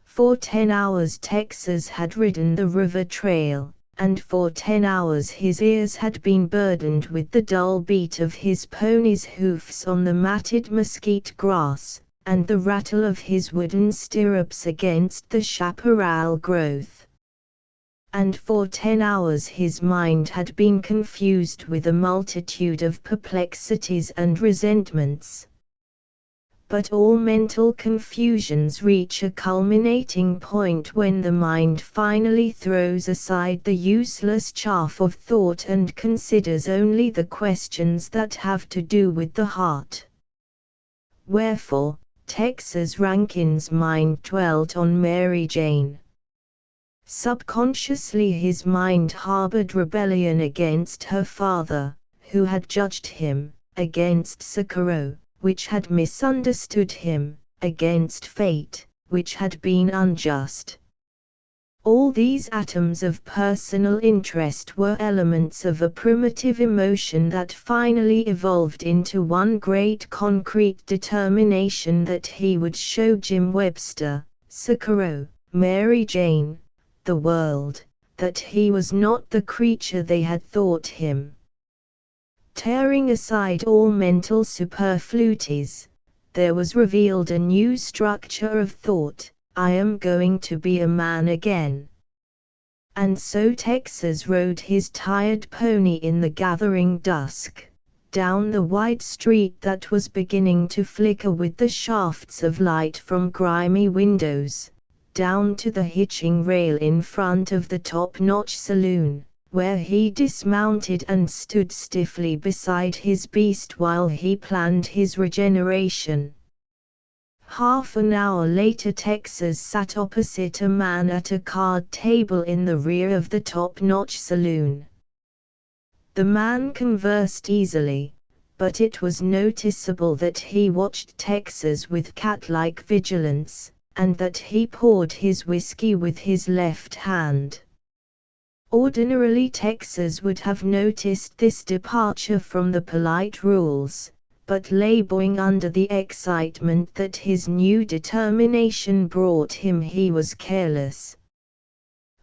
For 10 hours Texas had ridden the river trail, and for 10 hours his ears had been burdened with the dull beat of his pony's hoofs on the matted mesquite grass, and the rattle of his wooden stirrups against the chaparral growth. And for 10 hours his mind had been confused with a multitude of perplexities and resentments. But all mental confusions reach a culminating point when the mind finally throws aside the useless chaff of thought and considers only the questions that have to do with the heart. Wherefore, Texas Rankin's mind dwelt on Mary Jane. Subconsciously his mind harbored rebellion against her father, who had judged him, against Socorro, which had misunderstood him, against fate, which had been unjust. All these atoms of personal interest were elements of a primitive emotion that finally evolved into one great concrete determination that he would show Jim Webster, Socorro, Mary Jane, the world, that he was not the creature they had thought him. Tearing aside all mental superfluities, there was revealed a new structure of thought: I am going to be a man again. And so Texas rode his tired pony in the gathering dusk, down the wide street that was beginning to flicker with the shafts of light from grimy windows, down to the hitching rail in front of the top-notch saloon, where he dismounted and stood stiffly beside his beast while he planned his regeneration. Half an hour later Texas sat opposite a man at a card table in the rear of the top-notch saloon. The man conversed easily, but it was noticeable that he watched Texas with cat-like vigilance, and that he poured his whiskey with his left hand. Ordinarily Texas would have noticed this departure from the polite rules, but laboring under the excitement that his new determination brought him, he was careless.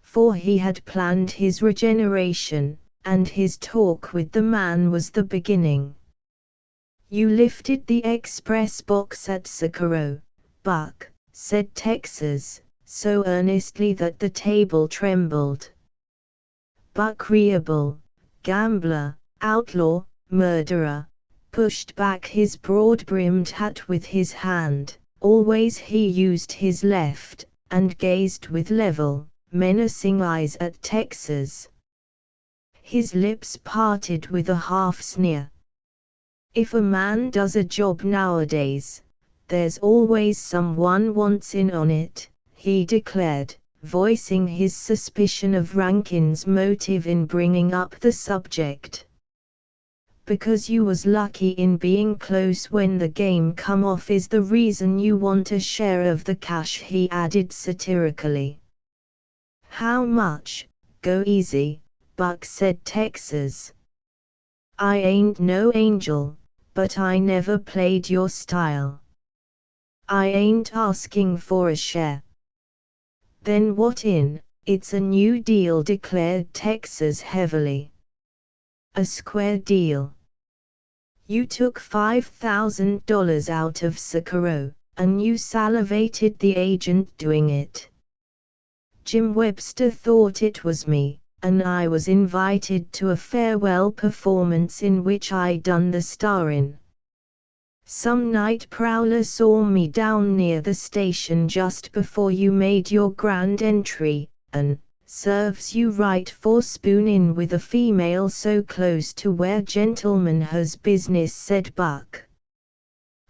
For he had planned his regeneration, and his talk with the man was the beginning. "You lifted the express box at Socorro, Buck," said Texas, so earnestly that the table trembled. Buck Rieble, gambler, outlaw, murderer, pushed back his broad-brimmed hat with his hand. Always he used his left, and gazed with level, menacing eyes at Texas. His lips parted with a half sneer. If a man does a job nowadays, there's always someone wants in on it, he declared, voicing his suspicion of Rankin's motive in bringing up the subject. Because you was lucky in being close when the game come off is the reason you want a share of the cash, he added satirically. How much? Go easy, Buck, said Texas. I ain't no angel, but I never played your style. I ain't asking for a share. Then what in? It's a new deal, declared Texas heavily. A square deal. You took $5,000 out of Socorro, and you salivated the agent doing it. Jim Webster thought it was me, and I was invited to a farewell performance in which I done the starrin'. Some night prowler saw me down near the station just before you made your grand entry, and serves you right for spoonin' with a female so close to where gentleman has business, said Buck.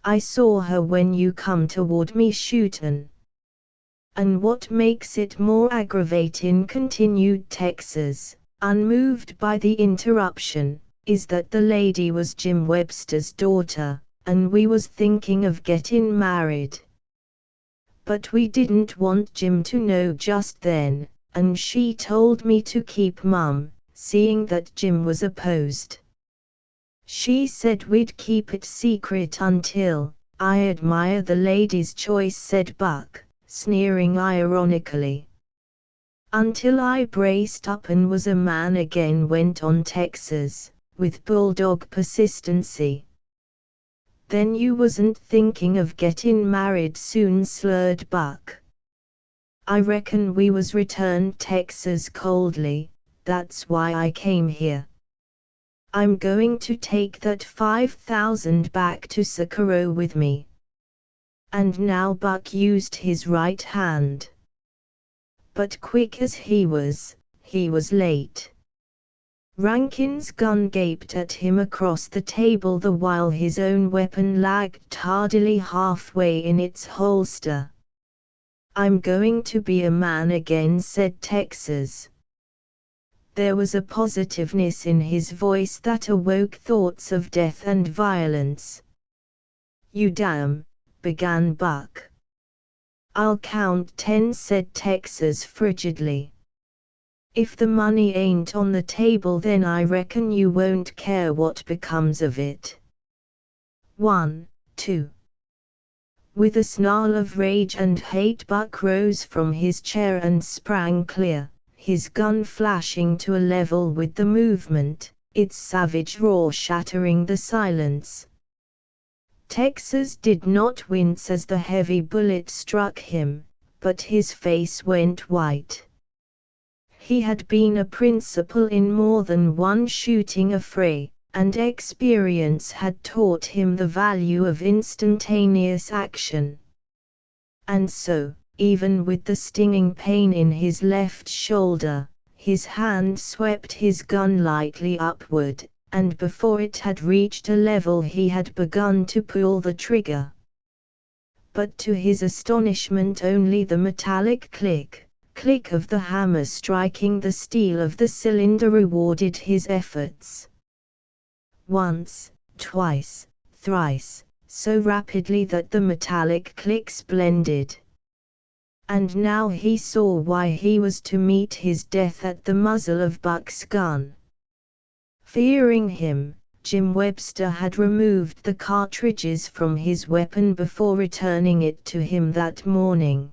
I saw her when you come toward me shootin'. And what makes it more aggravatin', continued Texas, unmoved by the interruption, is that the lady was Jim Webster's daughter, and we was thinking of gettin' married. But we didn't want Jim to know just then, and she told me to keep mum, seeing that Jim was opposed. She said we'd keep it secret until, I admire the lady's choice, said Buck, sneering ironically. Until I braced up and was a man again, went on Texas, with bulldog persistency. Then you wasn't thinking of gettin' married soon, slurred Buck. I reckon we was, returned Texas coldly, that's why I came here. I'm going to take that $5,000 back to Socorro with me. And now Buck used his right hand. But quick as he was late. Rankin's gun gaped at him across the table the while his own weapon lagged tardily halfway in its holster. I'm going to be a man again, said Texas. There was a positiveness in his voice that awoke thoughts of death and violence. You damn, began Buck. I'll count 10, said Texas frigidly. If the money ain't on the table, then I reckon you won't care what becomes of it. 1, 2. With a snarl of rage and hate, Buck rose from his chair and sprang clear, his gun flashing to a level with the movement, its savage roar shattering the silence. Texas did not wince as the heavy bullet struck him, but his face went white. He had been a principal in more than one shooting affray, and experience had taught him the value of instantaneous action. And so, even with the stinging pain in his left shoulder, his hand swept his gun lightly upward, and before it had reached a level he had begun to pull the trigger. But to his astonishment only the metallic click of the hammer striking the steel of the cylinder rewarded his efforts. Once, twice, thrice, so rapidly that the metallic clicks blended. And now he saw why he was to meet his death at the muzzle of Buck's gun. Fearing him, Jim Webster had removed the cartridges from his weapon before returning it to him that morning.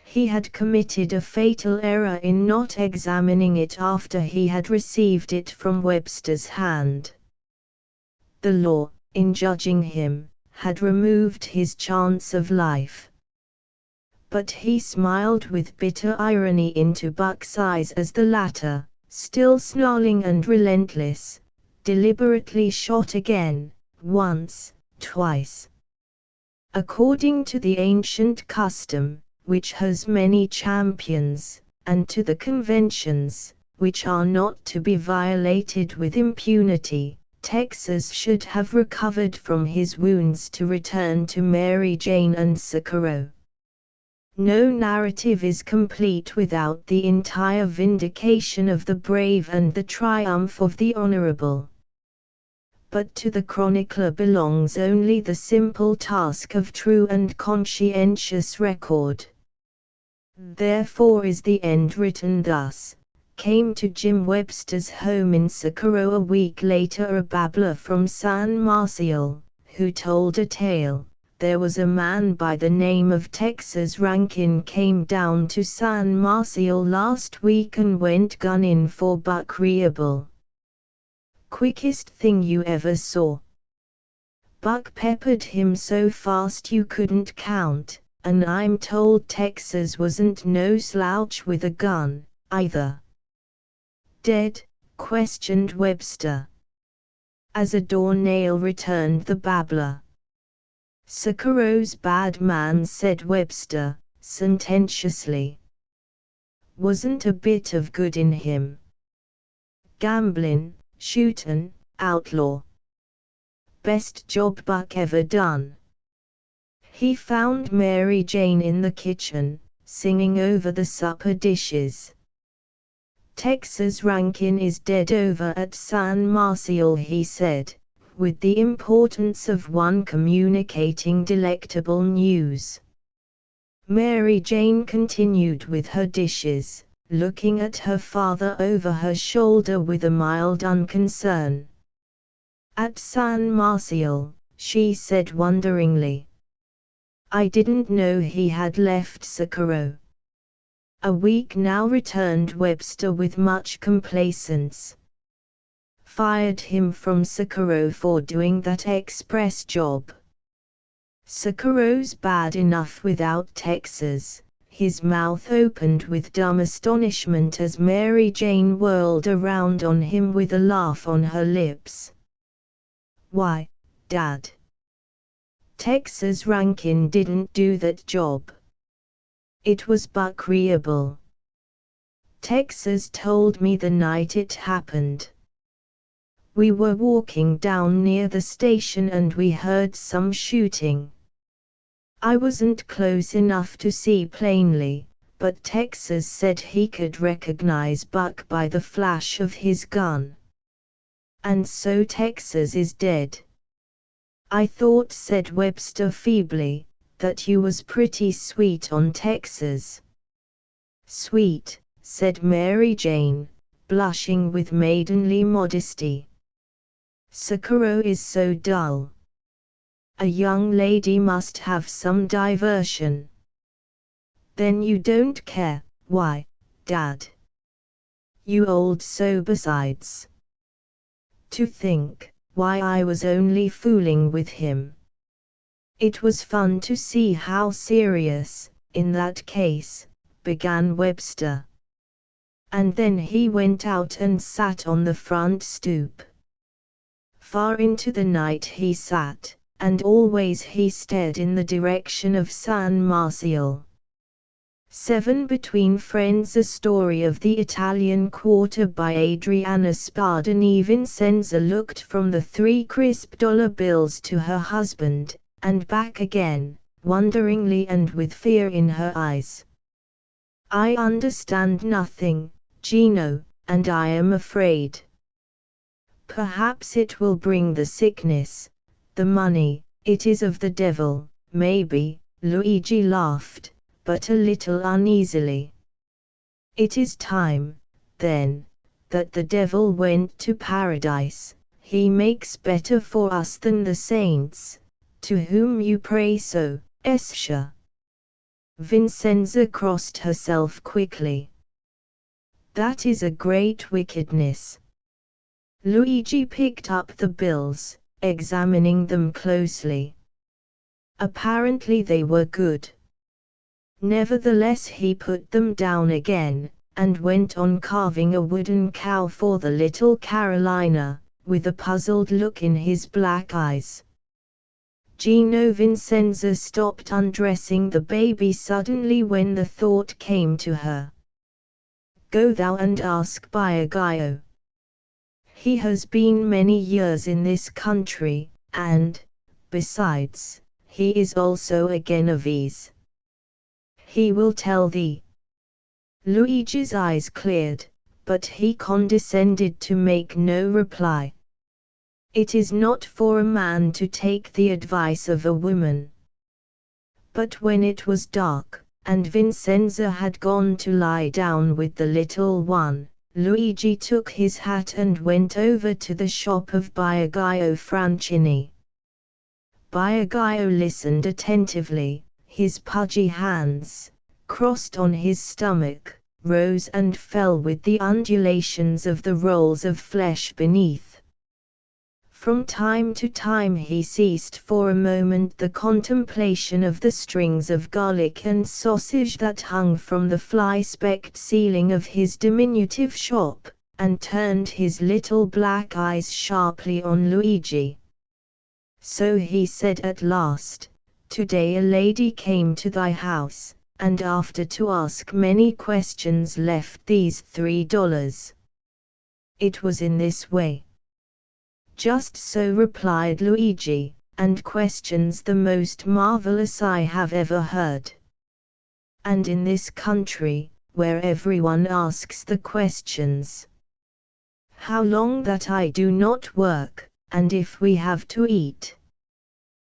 He had committed a fatal error in not examining it after he had received it from Webster's hand. The law, in judging him, had removed his chance of life. But he smiled with bitter irony into Buck's eyes as the latter, still snarling and relentless, deliberately shot again, once, twice. According to the ancient custom, which has many champions, and to the conventions, which are not to be violated with impunity, Texas should have recovered from his wounds to return to Mary Jane and Socorro. No narrative is complete without the entire vindication of the brave and the triumph of the honorable. But to the chronicler belongs only the simple task of true and conscientious record. Therefore is the end written thus: came to Jim Webster's home in Socorro a week later a babbler from San Marcial, who told a tale. There was a man by the name of Texas Rankin came down to San Marcial last week and went gunning for Buck Rieble. Quickest thing you ever saw. Buck peppered him so fast you couldn't count, and I'm told Texas wasn't no slouch with a gun, either. Dead? Questioned Webster. As a doornail, returned the babbler. Socorro's bad man, said Webster, sententiously. Wasn't a bit of good in him. Gamblin', shootin', outlaw. Best job Buck ever done. He found Mary Jane in the kitchen, singing over the supper dishes. Texas Rankin is dead over at San Marcial, he said, with the importance of one communicating delectable news. Mary Jane continued with her dishes, looking at her father over her shoulder with a mild unconcern. At San Marcial, she said wonderingly. I didn't know he had left Socorro. A week now, returned Webster with much complacence. Fired him from Socorro for doing that express job. Socorro's bad enough without Texas. His mouth opened with dumb astonishment as Mary Jane whirled around on him with a laugh on her lips. Why, Dad, Texas Rankin didn't do that job. It was Buck Rieble. Texas told me the night it happened. We were walking down near the station and we heard some shooting. I wasn't close enough to see plainly, but Texas said he could recognize Buck by the flash of his gun. And so Texas is dead. I thought, said Webster feebly, that you was pretty sweet on Texas. Sweet, said Mary Jane, blushing with maidenly modesty. Socorro is so dull. A young lady must have some diversion. Then you don't care, why, Dad? You old so besides. To think, why I was only fooling with him. It was fun to see how serious, in that case, began Webster. And then he went out and sat on the front stoop. Far into the night he sat, and always he stared in the direction of San Marcial. 7 Between Friends, a story of the Italian Quarter by Adriana Spadani. Vincenza looked from the 3 crisp dollar bills to her husband, and back again, wonderingly and with fear in her eyes. I understand nothing, Gino, and I am afraid. Perhaps it will bring the sickness, the money, it is of the devil, maybe, Luigi laughed, but a little uneasily. It is time, then, that the devil went to paradise. He makes better for us than the saints, to whom you pray so, Escher. Vincenza crossed herself quickly. That is a great wickedness. Luigi picked up the bills, examining them closely. Apparently they were good. Nevertheless he put them down again, and went on carving a wooden cow for the little Carolina, with a puzzled look in his black eyes. Gino. Vincenza stopped undressing the baby suddenly when the thought came to her. Go thou and ask Biagio. He has been many years in this country, and, besides, he is also a Genovese. He will tell thee." Luigi's eyes cleared, but he condescended to make no reply. It is not for a man to take the advice of a woman. But when it was dark, and Vincenza had gone to lie down with the little one, Luigi took his hat and went over to the shop of Biagio Franchini. Biagio listened attentively, his pudgy hands, crossed on his stomach, rose and fell with the undulations of the rolls of flesh beneath. From time to time he ceased for a moment the contemplation of the strings of garlic and sausage that hung from the fly-specked ceiling of his diminutive shop, and turned his little black eyes sharply on Luigi. So he said at last, "Today a lady came to thy house, and after to ask many questions left these $3. It was in this way." "Just so," replied Luigi, "and questions the most marvelous I have ever heard. And in this country, where everyone asks the questions, how long that I do not work, and if we have to eat."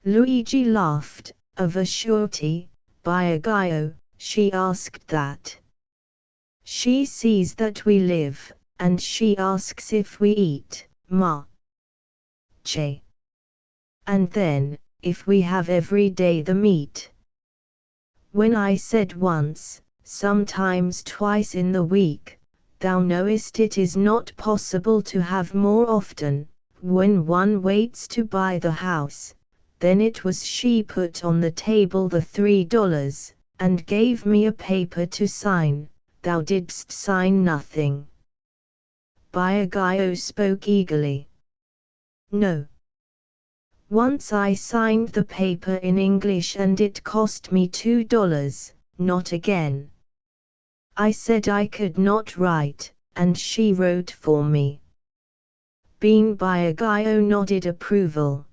Luigi laughed. "Of a surety, Biagio, she asked that. She sees that we live, and she asks if we eat, ma. Che. And then, if we have every day the meat. When I said once, sometimes twice in the week, thou knowest it is not possible to have more often, when one waits to buy the house, then it was she put on the table the $3, and gave me a paper to sign. Thou didst sign nothing." Biagio spoke eagerly. "No. Once I signed the paper in English and it cost me $2, not again. I said I could not write, and she wrote for me." Biagio nodded approval.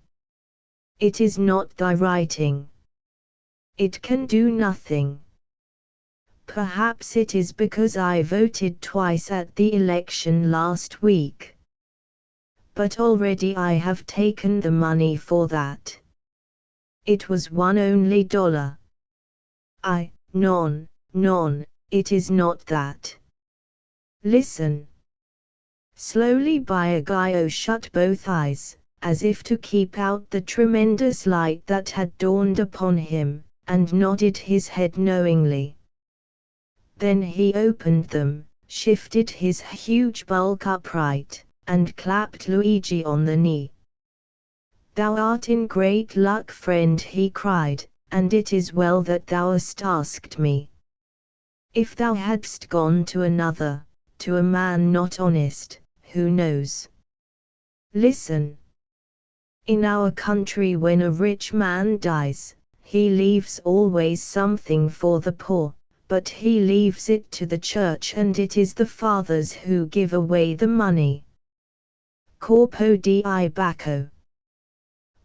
"It is not thy writing. It can do nothing. Perhaps it is because I voted twice at the election last week. But already I have taken the money for that. It was one only dollar. Non, it is not that. Listen." Slowly Biagio shut both eyes, as if to keep out the tremendous light that had dawned upon him, and nodded his head knowingly. Then he opened them, shifted his huge bulk upright, and clapped Luigi on the knee. "Thou art in great luck, friend," he cried, "and it is well that thou hast asked me. If thou hadst gone to another, to a man not honest, who knows? Listen. In our country when a rich man dies, he leaves always something for the poor, but he leaves it to the church and it is the fathers who give away the money. Corpo di Bacco.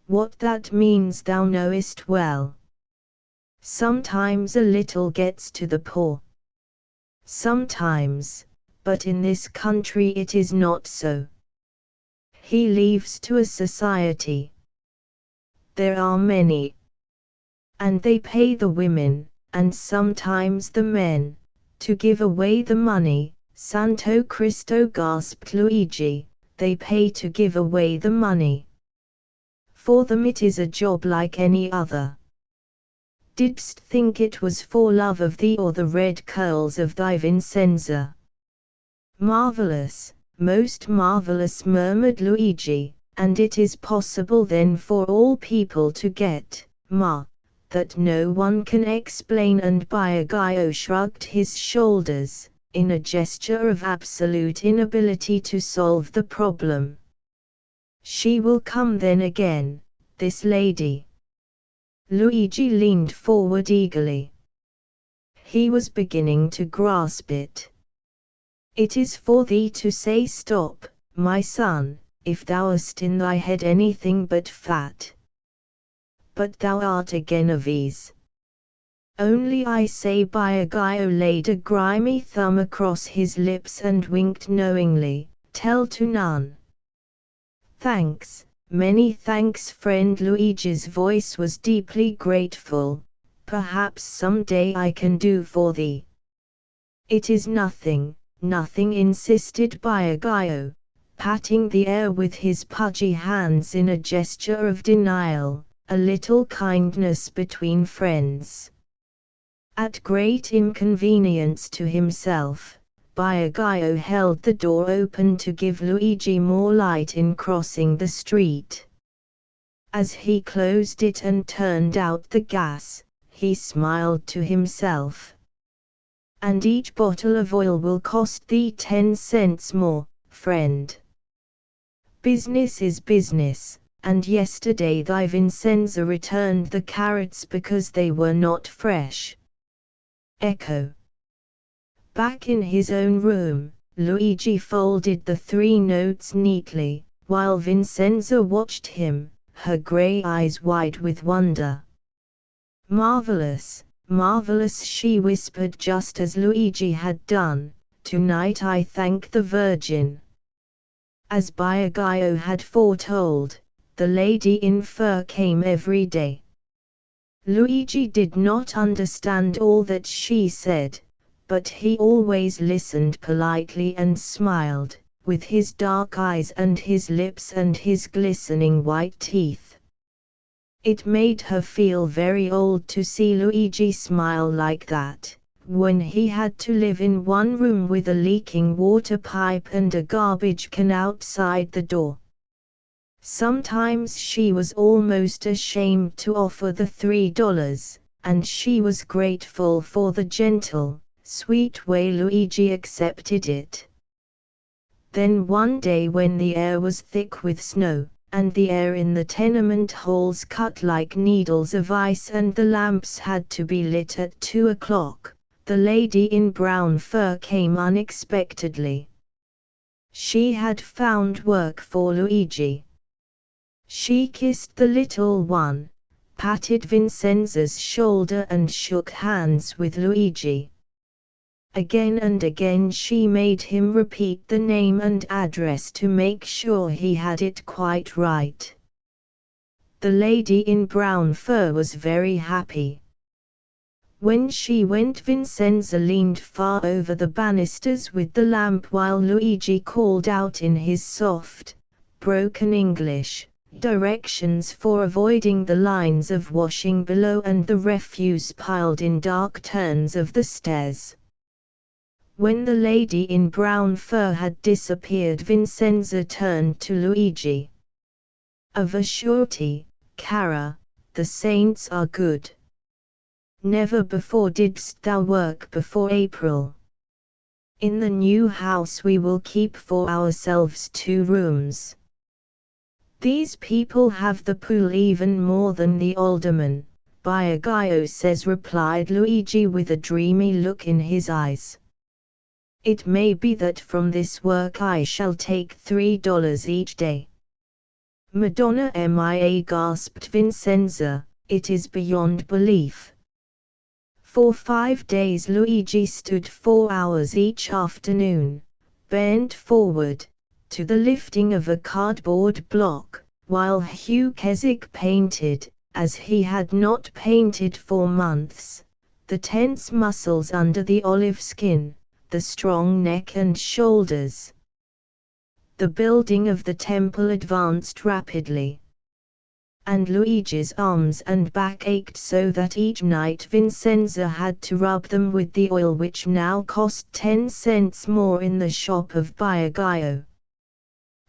What that means thou knowest well. Sometimes a little gets to the poor. Sometimes, but in this country it is not so. He leaves to a society. There are many. And they pay the women, and sometimes the men, to give away the money." "Santo Cristo," gasped Luigi, "they pay to give away the money. For them it is a job like any other. Didst think it was for love of thee or the red curls of thy Vincenza?" "Marvelous, most marvelous," murmured Luigi, "and it is possible then for all people to get, that no one can explain." And Biagio shrugged his shoulders, in a gesture of absolute inability to solve the problem. "She will come then again, this lady?" Luigi leaned forward eagerly. He was beginning to grasp it. It is for thee to say stop, my son, if thou hast in thy head anything but fat. But thou art a Genovese. Only I say. Biagio laid a grimy thumb across his lips and winked knowingly, tell to none. Thanks, many thanks friend. Luigi's voice was deeply grateful. Perhaps some day I can do for thee. It is nothing, nothing, insisted Biagio, patting the air with his pudgy hands in a gesture of denial, a little kindness between friends. At great inconvenience to himself, Biagio held the door open to give Luigi more light in crossing the street. As he closed it and turned out the gas, he smiled to himself. And each bottle of oil will cost thee 10 cents more, friend. Business is business, and yesterday thy Vincenza returned the carrots because they were not fresh. Echo. Back in his own room, Luigi folded the 3 notes neatly, while Vincenza watched him, her grey eyes wide with wonder. Marvelous, marvelous, she whispered just as Luigi had done. Tonight I thank the Virgin. As Biagio had foretold, the lady in fur came every day. Luigi did not understand all that she said, but he always listened politely and smiled, with his dark eyes and his lips and his glistening white teeth. It made her feel very old to see Luigi smile like that, when he had to live in one room with a leaking water pipe and a garbage can outside the door. Sometimes she was almost ashamed to offer the $3, and she was grateful for the gentle, sweet way Luigi accepted it. Then one day when the air was thick with snow, and the air in the tenement halls cut like needles of ice and the lamps had to be lit at 2 o'clock, the lady in brown fur came unexpectedly. She had found work for Luigi. She kissed the little one, patted Vincenza's shoulder and shook hands with Luigi. Again and again she made him repeat the name and address to make sure he had it quite right. The lady in brown fur was very happy. When she went, Vincenza leaned far over the banisters with the lamp while Luigi called out in his soft, broken English, directions for avoiding the lines of washing below and the refuse piled in dark turns of the stairs. When the lady in brown fur had disappeared, Vincenza turned to Luigi. Of a surety, cara, the saints are good. Never before didst thou work before April. In the new house we will keep for ourselves 2 rooms. These people have the pool even more than the alderman, Biagio says, replied Luigi with a dreamy look in his eyes. It may be that from this work I shall take $3 each day. Madonna mia, gasped Vincenza, it is beyond belief. For 5 days Luigi stood 4 hours each afternoon, bent forward, to the lifting of a cardboard block, while Hugh Keswick painted, as he had not painted for months, the tense muscles under the olive skin, the strong neck and shoulders. The building of the temple advanced rapidly. And Luigi's arms and back ached so that each night Vincenza had to rub them with the oil which now cost 10 cents more in the shop of Biagio.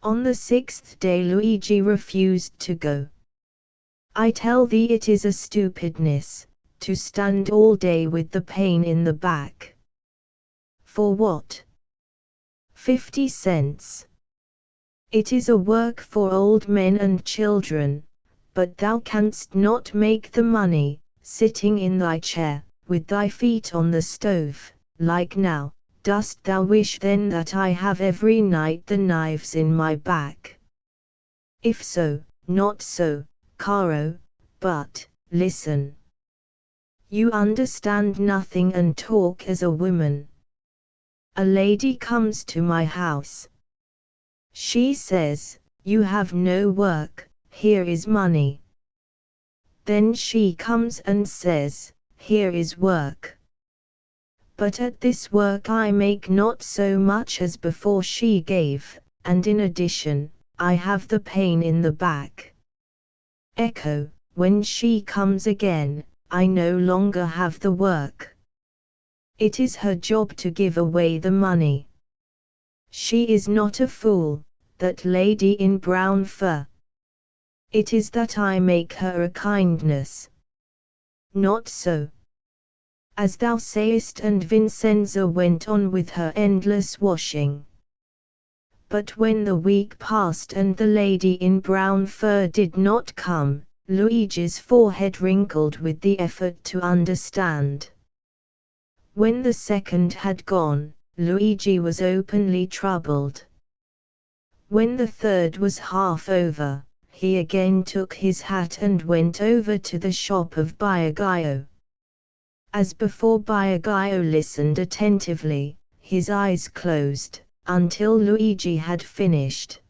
On the 6th day Luigi refused to go. I tell thee it is a stupidness, to stand all day with the pain in the back. For what? 50 cents. It is a work for old men and children, but thou canst not make the money, sitting in thy chair, with thy feet on the stove, like now, Dost thou wish then that I have every night the knives in my back? If so, not so, Caro, but, listen. You understand nothing and talk as a woman. A lady comes to my house. She says, you have no work, here is money. Then she comes and says, here is work. But at this work I make not so much as before she gave, and in addition, I have the pain in the back. Echo, when she comes again, I no longer have the work. It is her job to give away the money. She is not a fool, that lady in brown fur. It is that I make her a kindness. Not so. As thou sayest, and Vincenza went on with her endless washing. But when the week passed and the lady in brown fur did not come, Luigi's forehead wrinkled with the effort to understand. When the second had gone, Luigi was openly troubled. When the third was half over, he again took his hat and went over to the shop of Biagio. As before, Biagio listened attentively, his eyes closed, until Luigi had finished.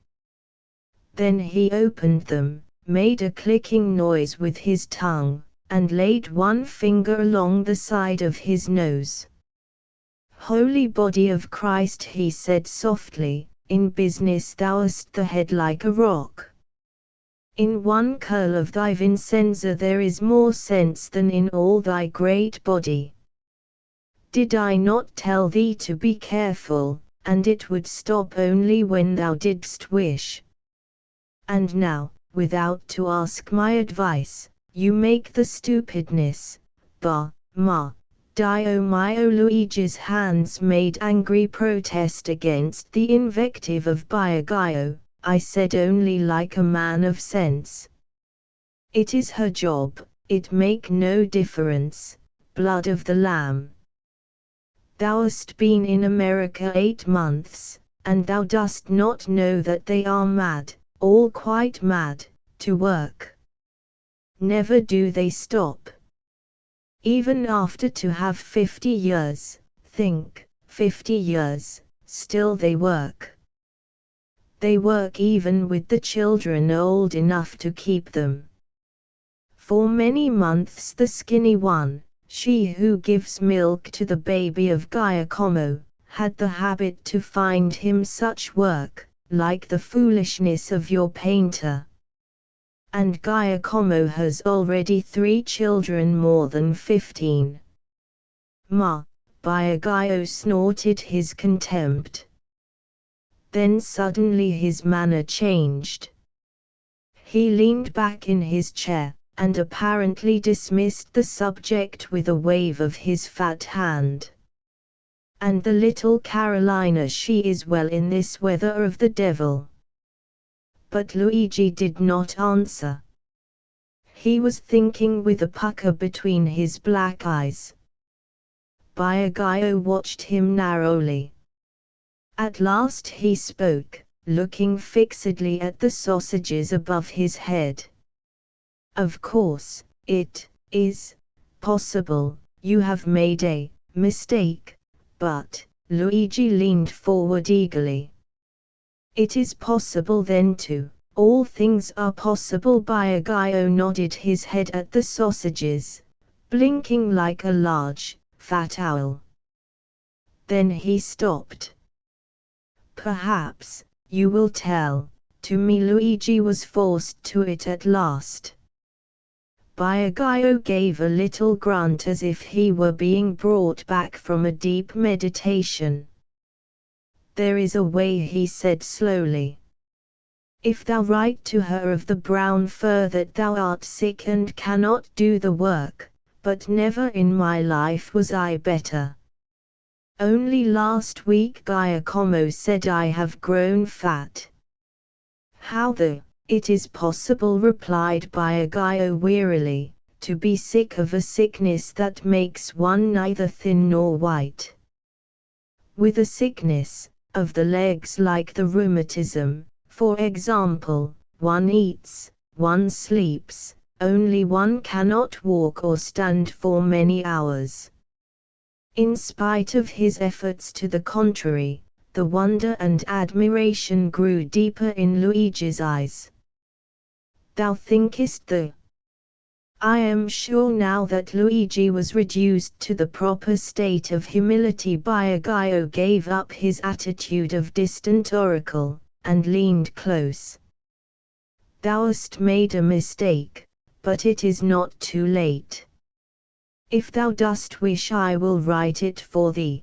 Then he opened them, made a clicking noise with his tongue, and laid one finger along the side of his nose. Holy body of Christ, he said softly, in business thou hast the head like a rock. In one curl of thy Vincenza there is more sense than in all thy great body. Did I not tell thee to be careful, and it would stop only when thou didst wish? And now, without to ask my advice, you make the stupidness, bah, ma, Dio mio. Luigi's hands made angry protest against the invective of Biagio. I said only like a man of sense. It is her job, it make no difference, blood of the lamb. Thou hast been in America 8 months, and thou dost not know that they are mad, all quite mad, to work. Never do they stop. Even after to have 50 years, think, 50 years, still they work. They work even with the children old enough to keep them. For many months the skinny one, she who gives milk to the baby of Giacomo, had the habit to find him such work, like the foolishness of your painter. And Giacomo has already 3 children more than 15. Ma, Biagio snorted his contempt. Then suddenly his manner changed. He leaned back in his chair, and apparently dismissed the subject with a wave of his fat hand. And the little Carolina, she is well in this weather of the devil. But Luigi did not answer. He was thinking with a pucker between his black eyes. Biagio watched him narrowly. At last he spoke, looking fixedly at the sausages above his head. Of course, it is possible you have made a mistake, but Luigi leaned forward eagerly. It is possible then too. All things are possible. Biagio nodded his head at the sausages, blinking like a large, fat owl. Then he stopped. Perhaps, you will tell, to me. Luigi was forced to it at last. Biagio gave a little grunt as if he were being brought back from a deep meditation. There is a way, he said slowly. If thou write to her of the brown fur that thou art sick and cannot do the work, but never in my life was I better. Only last week Giacomo said I have grown fat. How it is possible, replied Biagio wearily, to be sick of a sickness that makes one neither thin nor white. with a sickness of the legs like the rheumatism, for example, one eats, one sleeps, only one cannot walk or stand for many hours. In spite of his efforts to the contrary, the wonder and admiration grew deeper in Luigi's eyes. Thou thinkest the... I am sure now that Luigi was reduced to the proper state of humility. Biagio gave up his attitude of distant oracle, and leaned close. Thou hast made a mistake, but it is not too late. If thou dost wish, I will write it for thee.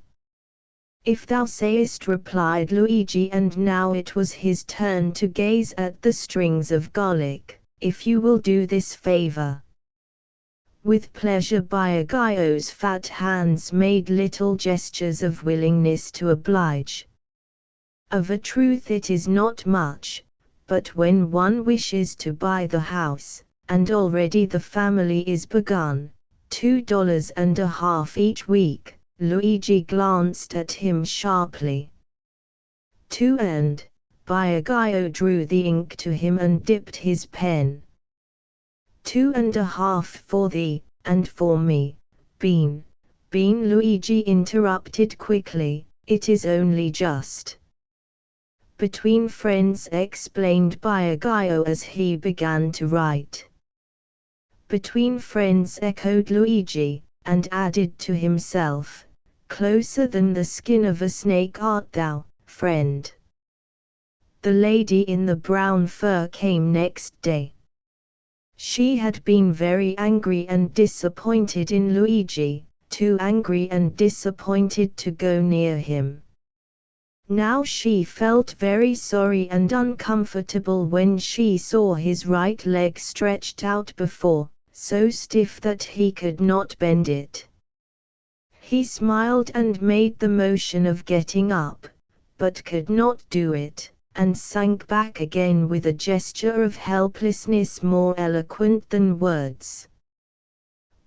If thou sayest, replied Luigi, and now it was his turn to gaze at the strings of garlic, if you will do this favor. With pleasure. Biagio's fat hands made little gestures of willingness to oblige. Of a truth it is not much, but when one wishes to buy the house, and already the family is begun, $2.50 each week. Luigi glanced at him sharply. Two and, Biagio drew the ink to him and dipped his pen. $2.50 for thee, and for me, Bean. Luigi interrupted quickly, it is only just. Between friends, explained Biagio as he began to write. Between friends, echoed Luigi, and added to himself, closer than the skin of a snake art thou, friend. The lady in the brown fur came next day. She had been very angry and disappointed in Luigi, too angry and disappointed to go near him. Now she felt very sorry and uncomfortable when she saw his right leg stretched out before, so stiff that he could not bend it. He smiled and made the motion of getting up, but could not do it, and sank back again with a gesture of helplessness more eloquent than words.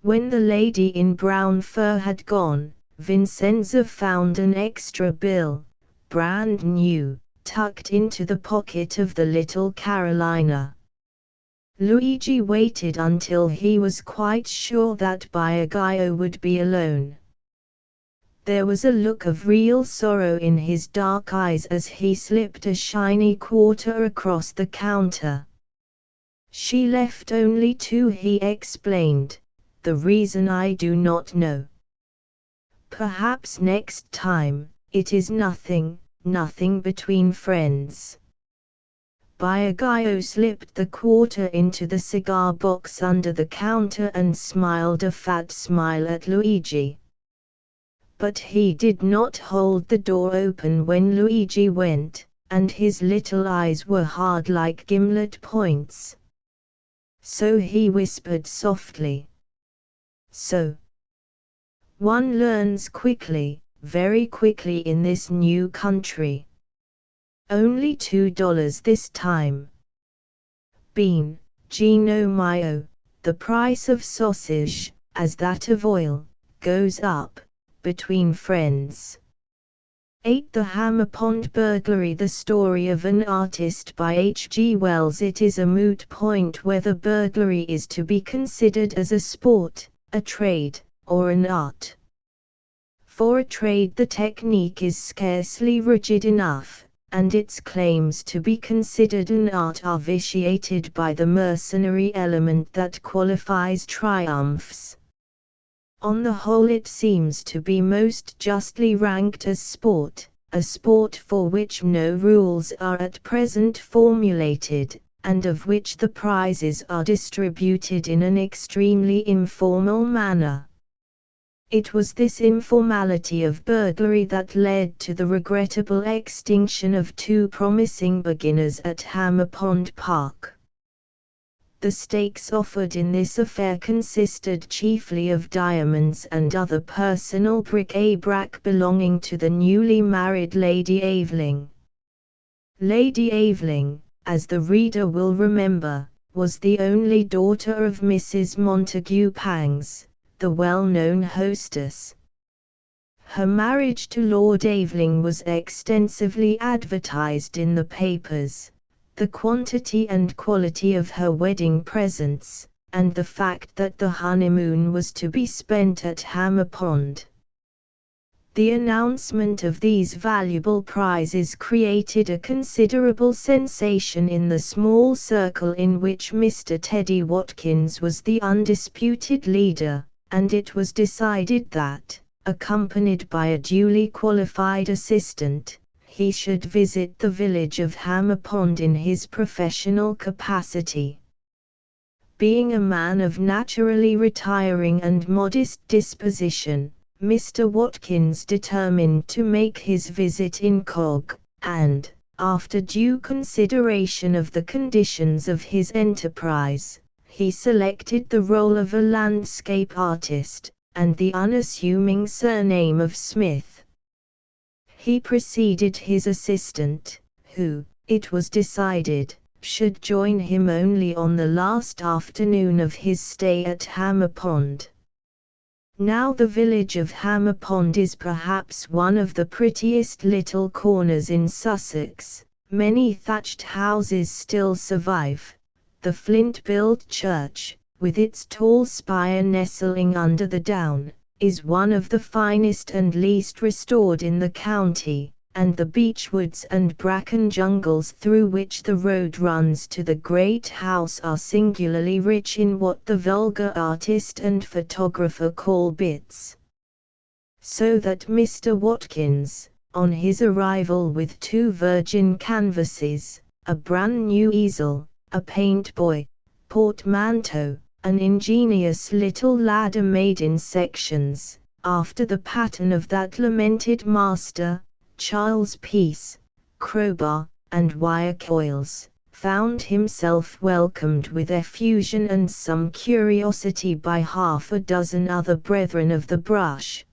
When the lady in brown fur had gone, Vincenzo found an extra bill, brand new, tucked into the pocket of the little Carolina. Luigi waited until he was quite sure that Biagio would be alone. There was a look of real sorrow in his dark eyes as he slipped a shiny quarter across the counter. She left only two, he explained. The reason I do not know. Perhaps next time. It is nothing between friends. Biagio slipped the quarter into the cigar box under the counter and smiled a fat smile at Luigi. But he did not hold the door open when Luigi went, and his little eyes were hard like gimlet points. So he whispered softly. So. One learns quickly, very quickly in this new country. Only $2 this time. Bean, Gino mio, the price of sausage, as that of oil, goes up, between friends. 8. The Hammer Pond Burglary. The Story of an Artist by H. G. Wells. It is a moot point whether burglary is to be considered as a sport, a trade, or an art. For a trade the technique is scarcely rigid enough, and its claims to be considered an art are vitiated by the mercenary element that qualifies triumphs. On the whole it seems to be most justly ranked as sport, a sport for which no rules are at present formulated, and of which the prizes are distributed in an extremely informal manner. It was this informality of burglary that led to the regrettable extinction of two promising beginners at Hammer Pond Park. The stakes offered in this affair consisted chiefly of diamonds and other personal bric-a-brac belonging to the newly married Lady Aveling. Lady Aveling, as the reader will remember, was the only daughter of Mrs. Montague Pangs, the well-known hostess. Her marriage to Lord Aveling was extensively advertised in the papers. The quantity and quality of her wedding presents, and the fact that the honeymoon was to be spent at Hammer Pond. The announcement of these valuable prizes created a considerable sensation in the small circle in which Mr. Teddy Watkins was the undisputed leader, and it was decided that, accompanied by a duly qualified assistant, he should visit the village of Hammer Pond in his professional capacity. Being a man of naturally retiring and modest disposition, Mr. Watkins determined to make his visit incog, and, after due consideration of the conditions of his enterprise, he selected the role of a landscape artist, and the unassuming surname of Smith. He preceded his assistant, who, it was decided, should join him only on the last afternoon of his stay at Hammer Pond. Now the village of Hammer Pond is perhaps one of the prettiest little corners in Sussex. Many thatched houses still survive. The flint-built church, with its tall spire nestling under the down, is one of the finest and least restored in the county, and the beechwoods and bracken jungles through which the road runs to the great house are singularly rich in what the vulgar artist and photographer call bits. So that Mr. Watkins, on his arrival with 2 virgin canvases, a brand new easel, a paint boy, portmanteau, an ingenious little ladder made in sections, after the pattern of that lamented master, Charles Peace, crowbar, and wire coils, found himself welcomed with effusion and some curiosity by half a dozen other brethren of the brush.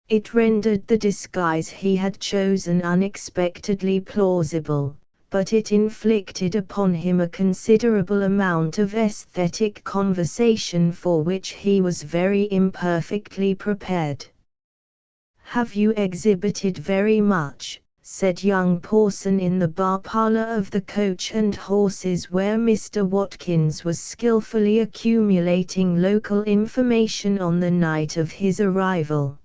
It rendered the disguise he had chosen unexpectedly plausible, but it inflicted upon him a considerable amount of aesthetic conversation for which he was very imperfectly prepared. "Have you exhibited very much?" said young Pawson in the bar parlour of the Coach and Horses, where Mr. Watkins was skilfully accumulating local information on the night of his arrival.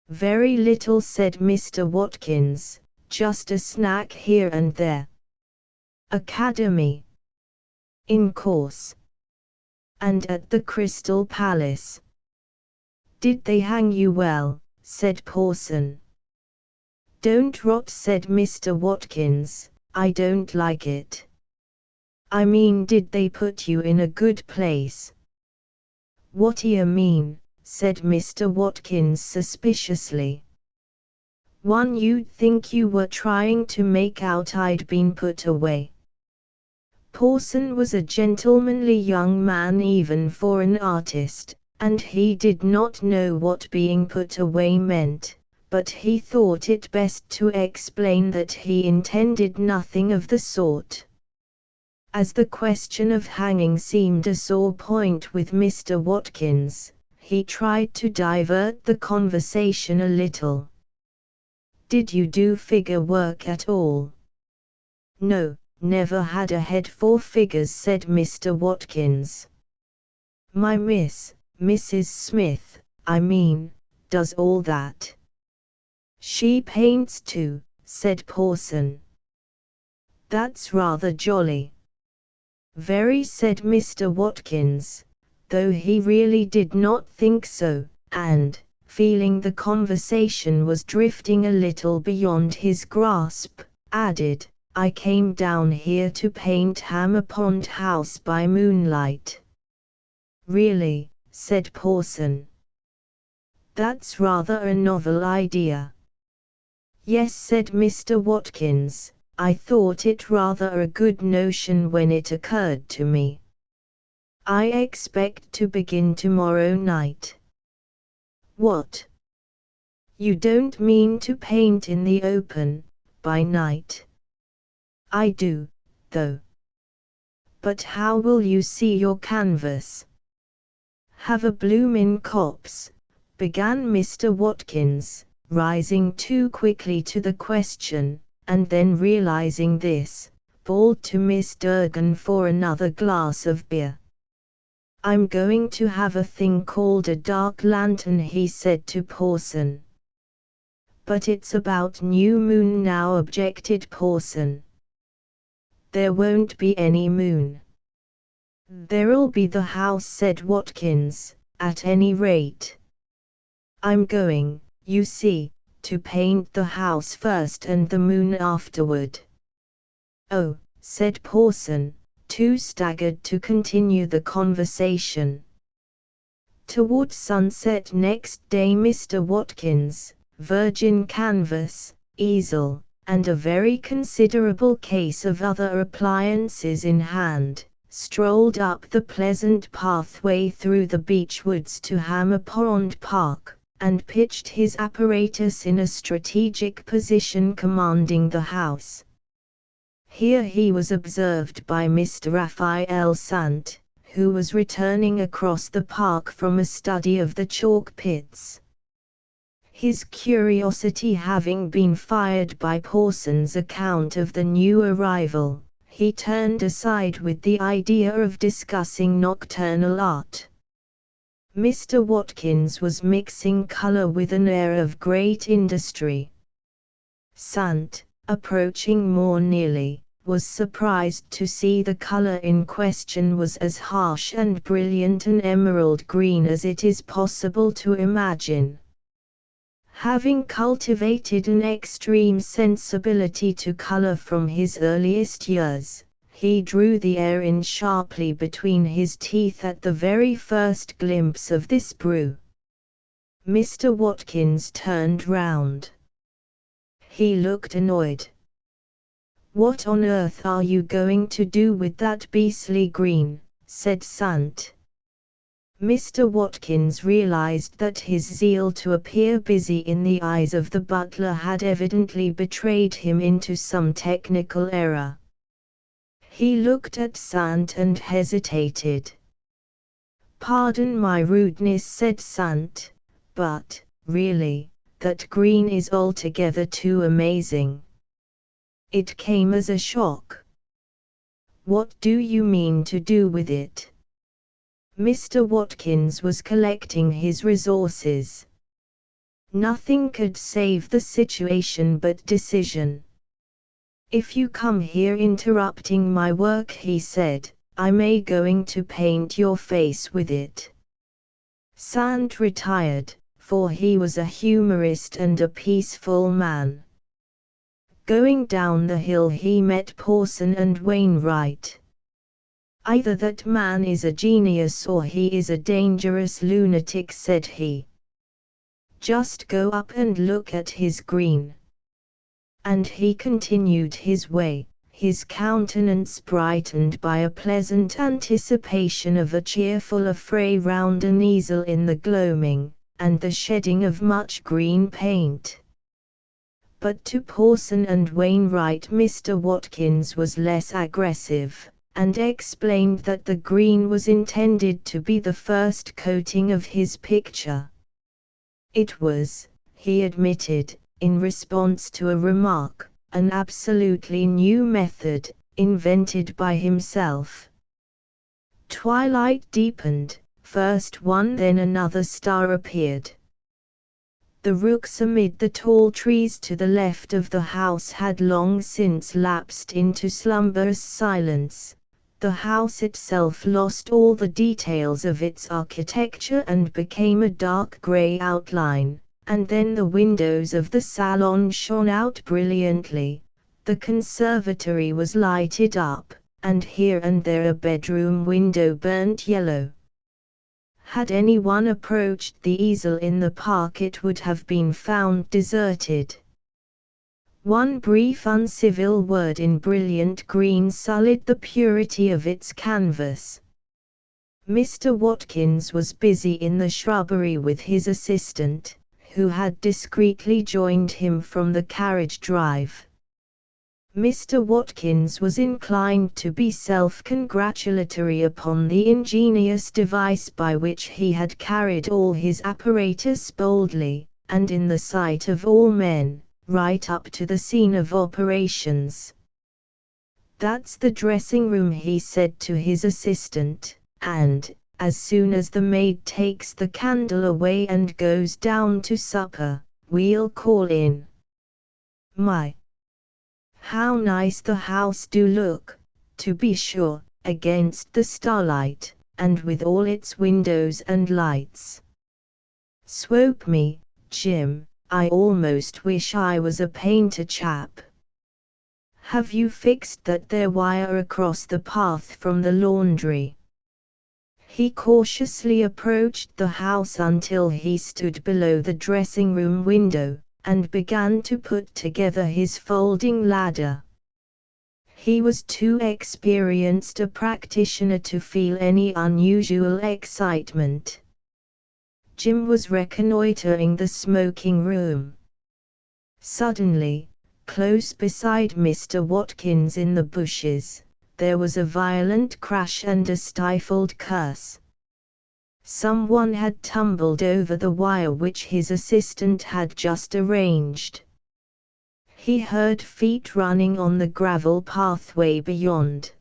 "Very little," said Mr. Watkins, "just a snack here and there." "Academy?" "In course." "And at the Crystal Palace?" "Did they hang you well?" said Pawson. "Don't rot," said Mr. Watkins, "I don't like it." "I mean, did they put you in a good place?" "What d'ye mean?" said Mr. Watkins suspiciously. "One you'd think you were trying to make out I'd been put away." Pawson was a gentlemanly young man even for an artist, and he did not know what being put away meant, but he thought it best to explain that he intended nothing of the sort. As the question of hanging seemed a sore point with Mr. Watkins, he tried to divert the conversation a little. "Did you do figure work at all?" "No, never had a head for figures," said Mr. Watkins. "My Mrs. Smith, I mean, does all that." "She paints too," said Pawson. "That's rather jolly." "Very," said Mr. Watkins, though he really did not think so, and, feeling the conversation was drifting a little beyond his grasp, added, "I came down here to paint Hammer Pond House by moonlight." "Really?" said Pawson. "That's rather a novel idea." "Yes," said Mr. Watkins, "I thought it rather a good notion when it occurred to me. I expect to begin tomorrow night." "What? You don't mean to paint in the open, by night?" "I do, though." "But how will you see your canvas?" "Have a bloomin' copse," began Mr. Watkins, rising too quickly to the question, and then realizing this, bawled to Miss Durgan for another glass of beer. "I'm going to have a thing called a dark lantern," he said to Pawson. "But it's about new moon now," objected Pawson. "There won't be any moon." "There'll be the house," said Watkins, "at any rate. I'm going, you see, to paint the house first and the moon afterward." "Oh," said Pawson, too staggered to continue the conversation. Toward sunset next day Mr. Watkins, virgin canvas, easel, and a very considerable case of other appliances in hand, strolled up the pleasant pathway through the beech woods to Hammer Pond Park, and pitched his apparatus in a strategic position commanding the house. Here he was observed by Mr. Raphael Sant, who was returning across the park from a study of the chalk pits. His curiosity having been fired by Pawson's account of the new arrival, he turned aside with the idea of discussing nocturnal art. Mr. Watkins was mixing color with an air of great industry. Sant, approaching more nearly, was surprised to see the color in question was as harsh and brilliant an emerald green as it is possible to imagine. Having cultivated an extreme sensibility to color from his earliest years, he drew the air in sharply between his teeth at the very first glimpse of this brew. Mr. Watkins turned round. He looked annoyed. "What on earth are you going to do with that beastly green?" said Sant. Mr. Watkins realized that his zeal to appear busy in the eyes of the butler had evidently betrayed him into some technical error. He looked at Sant and hesitated. "Pardon my rudeness," said Sant, "but, really, that green is altogether too amazing. It came as a shock." "What do you mean to do with it?" Mr. Watkins was collecting his resources. Nothing could save the situation but decision. "If you come here interrupting my work," he said, "I may going to paint your face with it." Sant retired, for he was a humorist and a peaceful man. Going down the hill he met Pawson and Wainwright. "Either that man is a genius or he is a dangerous lunatic," said he. "Just go up and look at his green." And he continued his way, his countenance brightened by a pleasant anticipation of a cheerful affray round an easel in the gloaming, and the shedding of much green paint. But to Pawson and Wainwright Mr. Watkins was less aggressive, and explained that the green was intended to be the first coating of his picture. It was, he admitted, in response to a remark, an absolutely new method, invented by himself. Twilight deepened, first one then another star appeared. The rooks amid the tall trees to the left of the house had long since lapsed into slumberous silence. The house itself lost all the details of its architecture and became a dark grey outline, and then the windows of the salon shone out brilliantly. The conservatory was lighted up, and here and there a bedroom window burnt yellow. Had anyone approached the easel in the park it would have been found deserted. One brief uncivil word in brilliant green sullied the purity of its canvas. Mr. Watkins was busy in the shrubbery with his assistant, who had discreetly joined him from the carriage drive. Mr. Watkins was inclined to be self-congratulatory upon the ingenious device by which he had carried all his apparatus boldly, and in the sight of all men, right up to the scene of operations. "That's the dressing room," he said to his assistant, and, as soon as the maid takes the candle away and goes down to supper, we'll call in. My! How nice the house do look, to be sure, against the starlight, and with all its windows and lights. Swope me, Jim, I almost wish I was a painter chap. Have you fixed that there wire across the path from the laundry?" He cautiously approached the house until he stood below the dressing-room window, and began to put together his folding ladder. He was too experienced a practitioner to feel any unusual excitement. Jim was reconnoitering the smoking room. Suddenly, close beside Mr. Watkins in the bushes, there was a violent crash and a stifled curse. Someone had tumbled over the wire which his assistant had just arranged. He heard feet running on the gravel pathway beyond.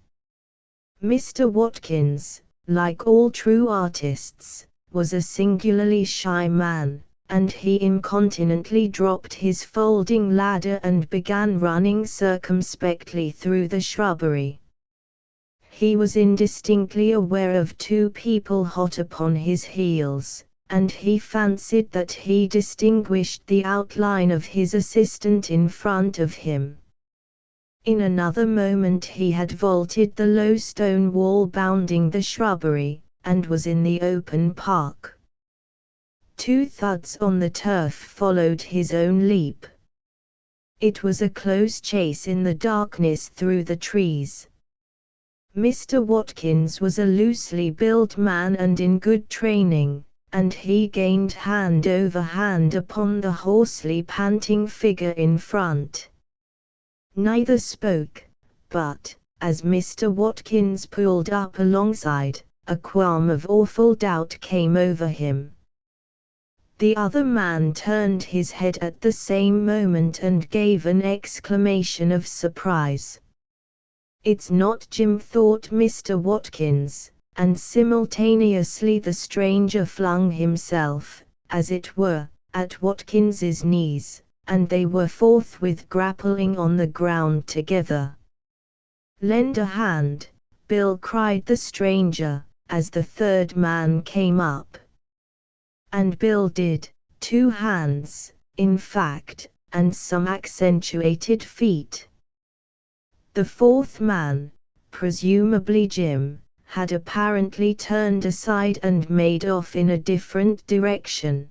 Mr. Watkins, like all true artists, was a singularly shy man, and he incontinently dropped his folding ladder and began running circumspectly through the shrubbery. He was indistinctly aware of two people hot upon his heels, and he fancied that he distinguished the outline of his assistant in front of him. In another moment he had vaulted the low stone wall bounding the shrubbery, and was in the open park. Two thuds on the turf followed his own leap. It was a close chase in the darkness through the trees. Mr. Watkins was a loosely built man and in good training, and he gained hand over hand upon the hoarsely panting figure in front. Neither spoke, but, as Mr. Watkins pulled up alongside, a qualm of awful doubt came over him. The other man turned his head at the same moment and gave an exclamation of surprise. "It's not Jim," thought Mr. Watkins, and simultaneously the stranger flung himself, as it were, at Watkins's knees, and they were forthwith grappling on the ground together. "Lend a hand, Bill," cried the stranger, as the third man came up. And Bill did, 2 hands, in fact, and some accentuated feet. The fourth man, presumably Jim, had apparently turned aside and made off in a different direction.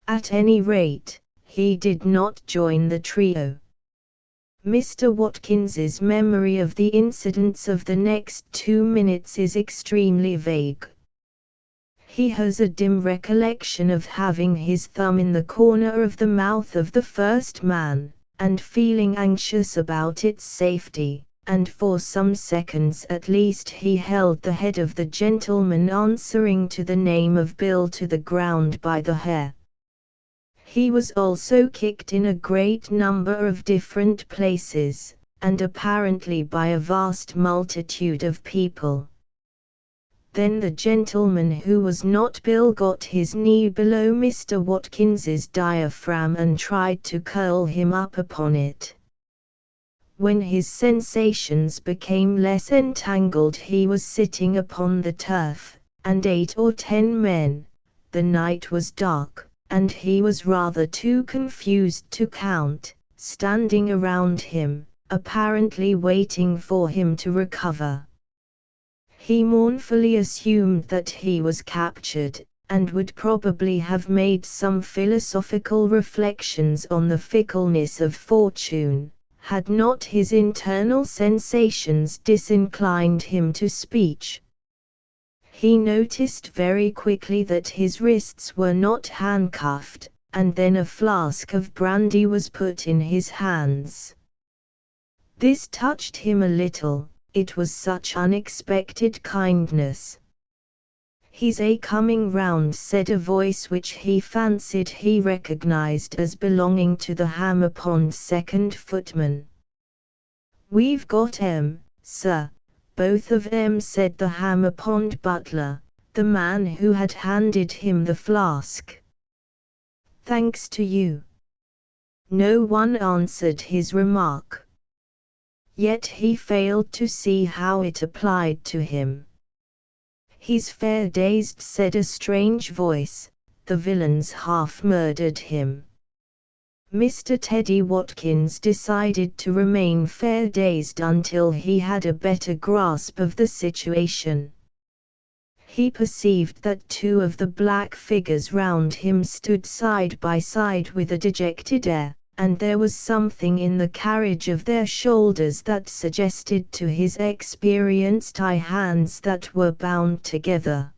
At any rate, he did not join the trio. Mr. Watkins's memory of the incidents of the next 2 minutes is extremely vague. He has a dim recollection of having his thumb in the corner of the mouth of the first man, and feeling anxious about its safety, and for some seconds at least he held the head of the gentleman answering to the name of Bill to the ground by the hair. He was also kicked in a great number of different places, and apparently by a vast multitude of people. Then the gentleman who was not Bill got his knee below Mr. Watkins's diaphragm and tried to curl him up upon it. When his sensations became less entangled he was sitting upon the turf, and 8 or 10 men, the night was dark, and he was rather too confused to count, standing around him, apparently waiting for him to recover. He mournfully assumed that he was captured, and would probably have made some philosophical reflections on the fickleness of fortune, had not his internal sensations disinclined him to speech. He noticed very quickly that his wrists were not handcuffed, and then a flask of brandy was put in his hands. This touched him a little, it was such unexpected kindness. "He's a coming round," said a voice which he fancied he recognized as belonging to the Hammer Pond second footman. "We've got 'em, sir, both of 'em," said the Hammer Pond butler, the man who had handed him the flask. "Thanks to you." No one answered his remark. Yet he failed to see how it applied to him. "He's fair dazed," said a strange voice, "the villains half murdered him." Mr. Teddy Watkins decided to remain fair dazed until he had a better grasp of the situation. He perceived that two of the black figures round him stood side by side with a dejected air, and there was something in the carriage of their shoulders that suggested to his experienced eye hands that were bound together.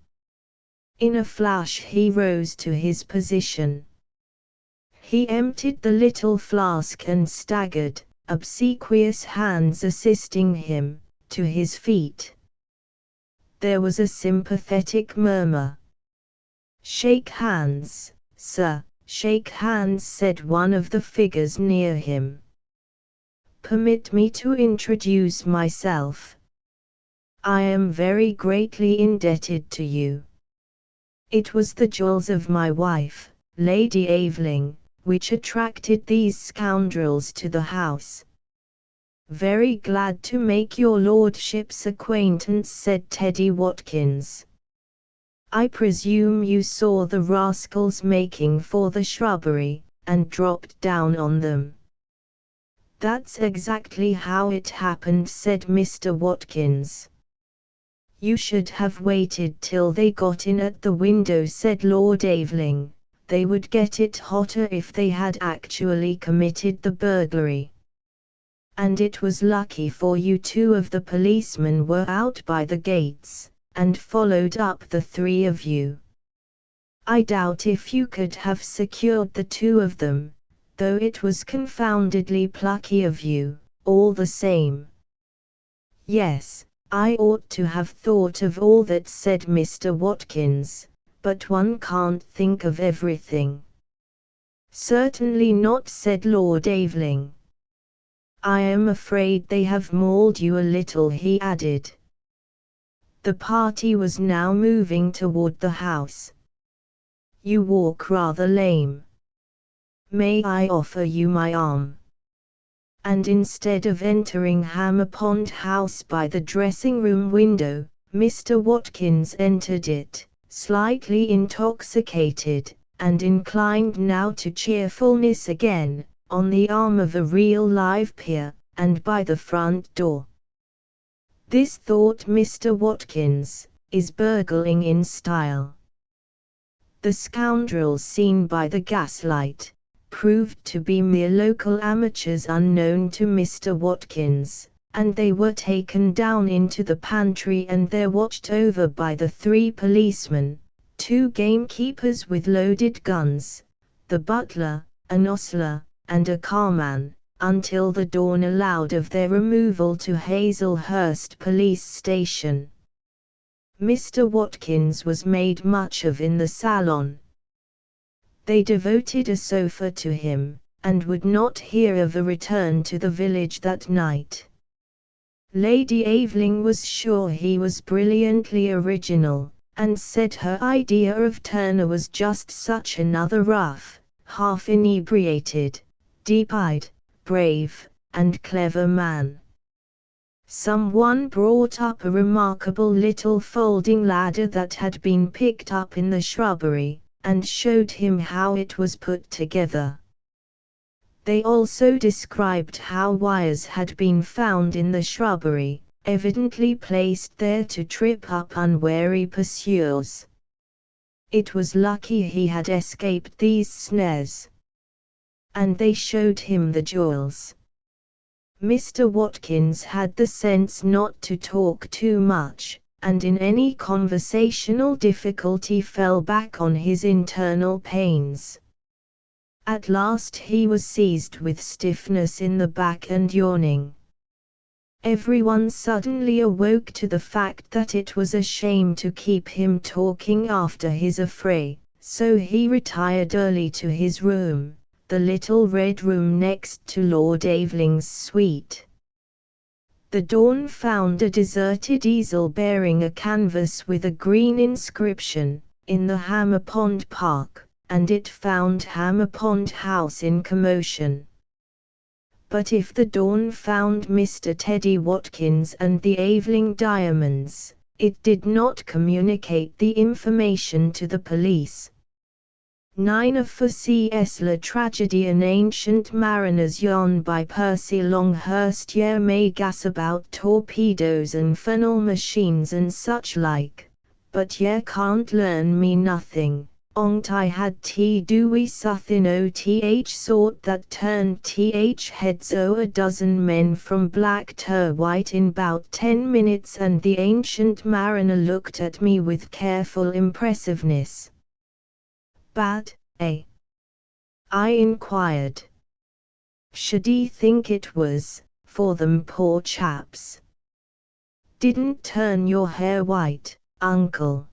In a flash he rose to his position. He emptied the little flask and staggered, obsequious hands assisting him, to his feet. There was a sympathetic murmur. "Shake hands, sir, shake hands," said one of the figures near him. "Permit me to introduce myself. I am very greatly indebted to you. It was the jewels of my wife, Lady Aveling, which attracted these scoundrels to the house." "Very glad to make your lordship's acquaintance," said Teddy Watkins. "I presume you saw the rascals making for the shrubbery, and dropped down on them." "That's exactly how it happened," said Mr. Watkins. "You should have waited till they got in at the window," said Lord Aveling. "They would get it hotter if they had actually committed the burglary. And it was lucky for you two of the policemen were out by the gates, and followed up the three of you. I doubt if you could have secured the two of them, though it was confoundedly plucky of you, all the same." "Yes, I ought to have thought of all that," said Mr. Watkins, "but one can't think of everything." "Certainly not," said Lord Aveling. "I am afraid they have mauled you a little," he added. The party was now moving toward the house. "You walk rather lame. May I offer you my arm?" And instead of entering Hammer Pond House by the dressing-room window, Mr. Watkins entered it, slightly intoxicated, and inclined now to cheerfulness again, on the arm of a real live peer, and by the front door. "This," thought Mr. Watkins, "is burgling in style." The scoundrels seen by the gaslight proved to be mere local amateurs unknown to Mr. Watkins, and they were taken down into the pantry and there watched over by the three policemen, two gamekeepers with loaded guns, the butler, an ostler, and a carman, until the dawn allowed of their removal to Hazelhurst Police Station. Mr. Watkins was made much of in the salon. They devoted a sofa to him, and would not hear of a return to the village that night. Lady Aveling was sure he was brilliantly original, and said her idea of Turner was just such another rough, half inebriated, deep-eyed, brave, and clever man. Someone brought up a remarkable little folding ladder that had been picked up in the shrubbery, and showed him how it was put together. They also described how wires had been found in the shrubbery, evidently placed there to trip up unwary pursuers. It was lucky he had escaped these snares. And they showed him the jewels. Mr. Watkins had the sense not to talk too much, and in any conversational difficulty fell back on his internal pains. At last he was seized with stiffness in the back and yawning. Everyone suddenly awoke to the fact that it was a shame to keep him talking after his affray, so he retired early to his room, the little red room next to Lord Aveling's suite. The dawn found a deserted easel bearing a canvas with a green inscription, "In the Hammer Pond Park," and it found Hammer Pond House in commotion. But if the dawn found Mr. Teddy Watkins and the Aveling diamonds, it did not communicate the information to the police. 9 for C.S. La Tragedy, an ancient mariner's yarn by Percy Longhurst. Ye may gas about torpedoes and funnel machines and such like, but ye can't learn me nothing. On't I had do we suthin sort that turned heads o' a dozen men from black to white in 'bout 10 minutes, and the ancient mariner looked at me with careful impressiveness. Bad, eh? I inquired. Should he think it was, for them poor chaps? Didn't turn your hair white, uncle?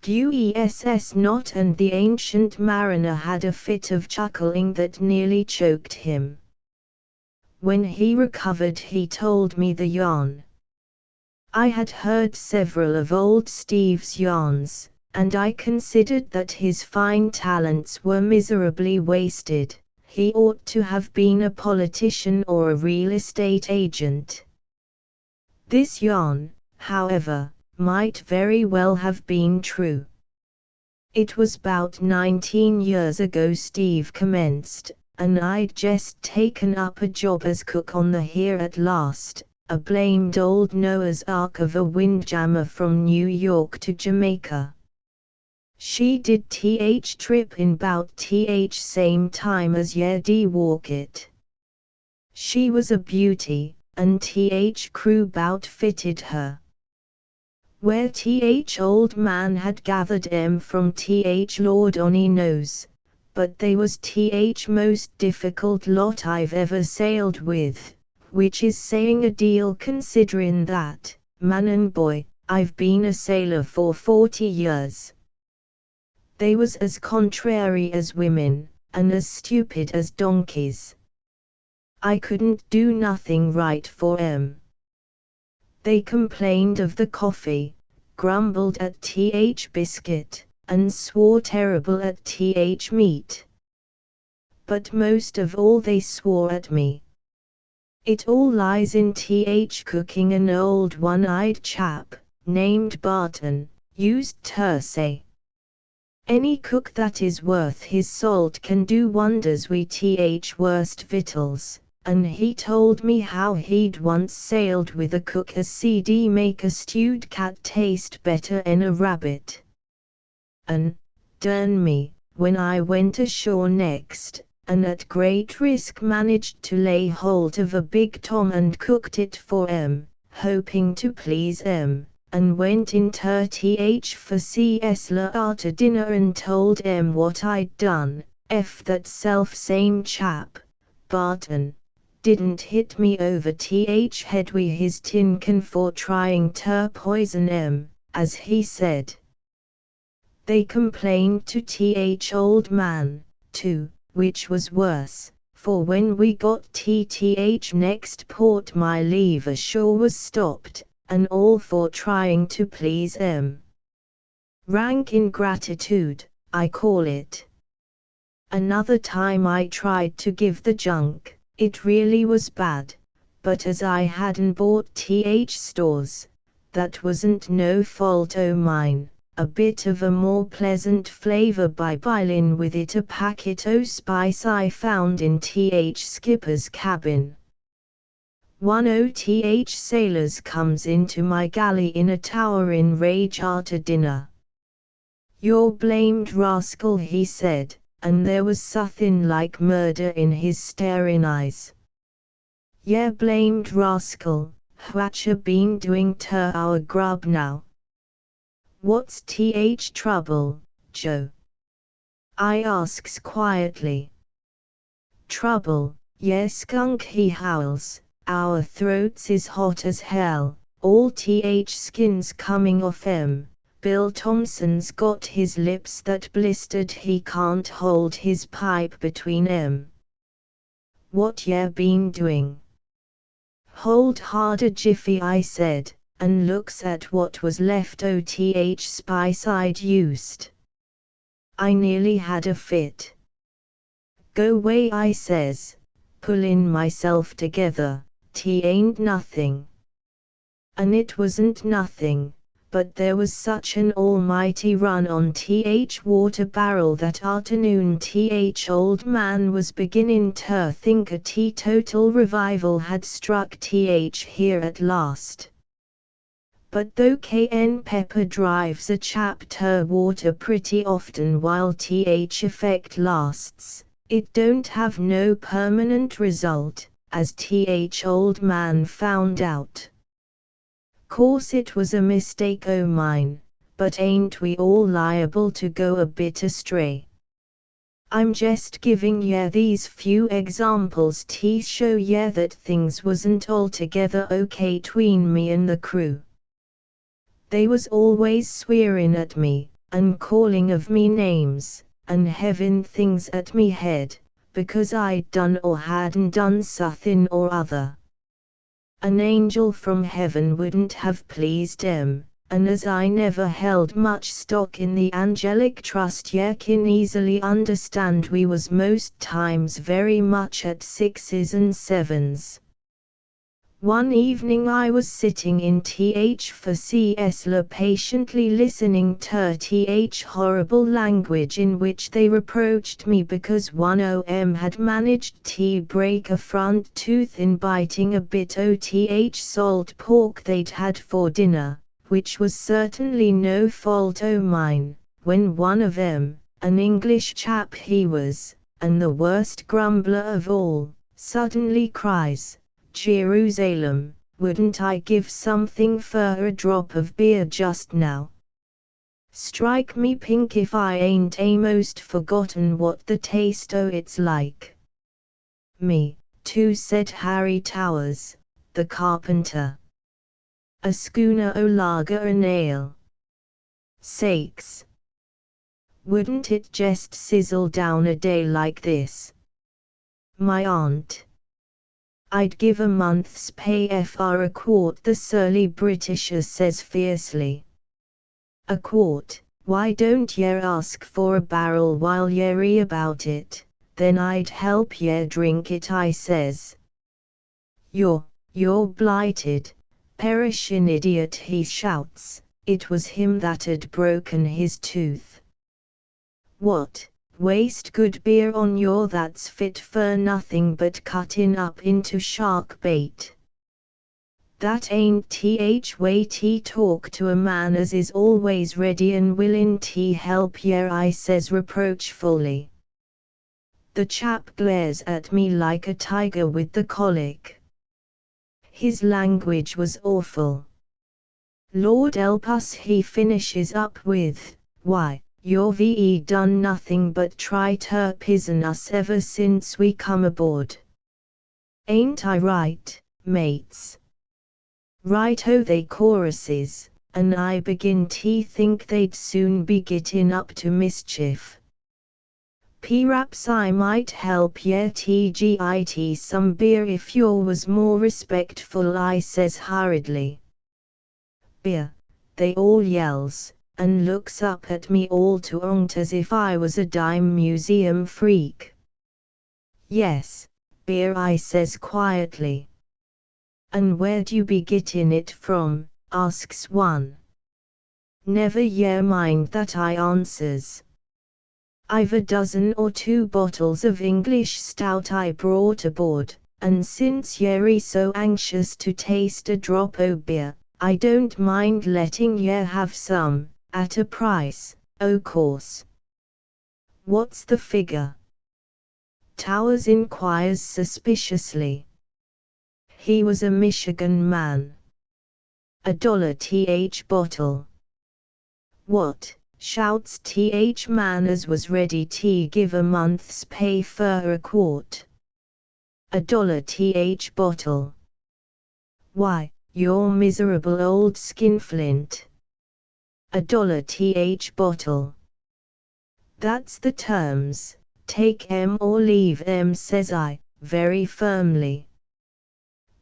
Guess not, and the ancient mariner had a fit of chuckling that nearly choked him. When he recovered he told me the yarn. I had heard several of old Steve's yarns, and I considered that his fine talents were miserably wasted. He ought to have been a politician or a real estate agent. This yarn, however, might very well have been true. It was 'bout 19 years ago Steve commenced, and I'd just taken up a job as cook on the Here at Last, a blamed old Noah's Ark of a windjammer from New York to Jamaica. She did trip in 'bout same time as ye walk it. She was a beauty, and crew 'bout fitted her. Where old man had gathered from Lord only knows, but they was most difficult lot I've ever sailed with, which is saying a deal considerin' that, man and boy, I've been a sailor for 40 years. They was as contrary as women, and as stupid as donkeys. I couldn't do nothing right for 'em. They complained of the coffee, grumbled at biscuit, and swore terrible at meat. But most of all they swore at me. It all lies in cooking. An old one-eyed chap, named Barton, used to say, "Any cook that is worth his salt can do wonders wi' worst victuals," and he told me how he'd once sailed with a cook as CD make a stewed cat taste better 'en a rabbit. And, dern me, when I went ashore next, and at great risk managed to lay hold of a big tom and cooked it for 'em, hoping to please 'em, and went into for C.S. La after dinner and told 'em what I'd done, that self-same chap, Barton, didn't hit me over head wi' his tin can for trying to poison 'em, as he said. They complained to old man, too, which was worse, for when we got next port my leave ashore was stopped, and all for trying to please 'em. Rank ingratitude, I call it. Another time I tried to give the junk. It really was bad, but as I hadn't bought stores, that wasn't no fault o' mine. A bit of a more pleasant flavor by bilin' with it a packet o' spice I found in skipper's cabin. One o' sailors comes into my galley in a towering rage arter dinner. "You're blamed rascal," he said, and there was suthin' like murder in his staring eyes. "Ye blamed rascal, whatcha been doing to our grub now?" "What's trouble, Joe?" I asks quietly. "Trouble, yes skunk," he howls, our throats is hot as hell, all th skins coming off 'em. Bill Thompson's got his lips that blistered, he can't hold his pipe between 'em. What ya been doing? Hold hard a jiffy, I said, and looks at what was left o' th spice I'd used. I nearly had a fit. Go way, I says, pullin' myself together, ain't nothing. And it wasn't nothing, but there was such an almighty run on th water barrel that arternoon th old man was beginnin' ter think a teetotal revival had struck th here at last. But though Cayenne pepper drives a chap ter water pretty often while th effect lasts, it don't have no permanent result, as th old man found out. Course it was a mistake o' mine, but ain't we all liable to go a bit astray? I'm jest giving ye these few examples to show ye that things wasn't altogether okay 'tween me and the crew. They was always swearin' at me, and calling of me names, and hevin' things at me head, because I'd done or hadn't done suthin' or other. An angel from heaven wouldn't have pleased 'em, and as I never held much stock in the angelic trust, ye kin easily understand we was most times very much at 6s and 7s. One evening I was sitting in th for Cs patiently listening to th horrible language in which they reproached me because one o' 'em had managed to break a front tooth in biting a bit o' th salt pork they'd had for dinner, which was certainly no fault o' mine, when one of 'em, an English chap he was, and the worst grumbler of all, suddenly cries, "Jerusalem, wouldn't I give something for a drop of beer just now? Strike me pink if I ain't a'most forgotten what the taste o' it's like." "Me, too," said Harry Towers, the carpenter. "A schooner o' lager and ale. Sakes! Wouldn't it jest sizzle down a day like this? My aunt. I'd give a month's pay for a quart," the surly Britisher says fiercely. "A quart? Why don't ye ask for a barrel while ye're about it, then I'd help ye drink it," I says. You're blighted, perishin' idiot," he shouts. It was him that'd broken his tooth. "What? Waste good beer on your that's fit for nothing but cuttin' up into shark bait. That ain't th way to talk to a man as is always ready and willin' to help ye," I says reproachfully. The chap glares at me like a tiger with the colic. His language was awful. "Lord help us," he finishes up with, "why, you've done nothing but try ter pizen us ever since we come aboard. Ain't I right, mates?" "Right-o," they choruses, and I begin to think they'd soon be gettin' up to mischief. "P'raps I might help ye to git some beer if you was more respectful," I says hurriedly. "Beer," they all yells, and looks up at me all too on't as if I was a dime museum freak. "Yes, beer," I says quietly. "And where'd you be gettin' it from?" asks one. "Never ye mind that," I answers. "I've a dozen or 2 bottles of English stout I brought aboard, and since ye're so anxious to taste a drop o' beer, I don't mind letting ye have some, at a price, o' course." "What's the figure?" Towers inquires suspiciously. He was a Michigan man. $1 th bottle. "What?" shouts th man as was ready to give a month's pay for a quart. $1 th bottle. Why, you're miserable old skinflint. $1 bottle. That's the terms, take 'em or leave 'em, says I, very firmly.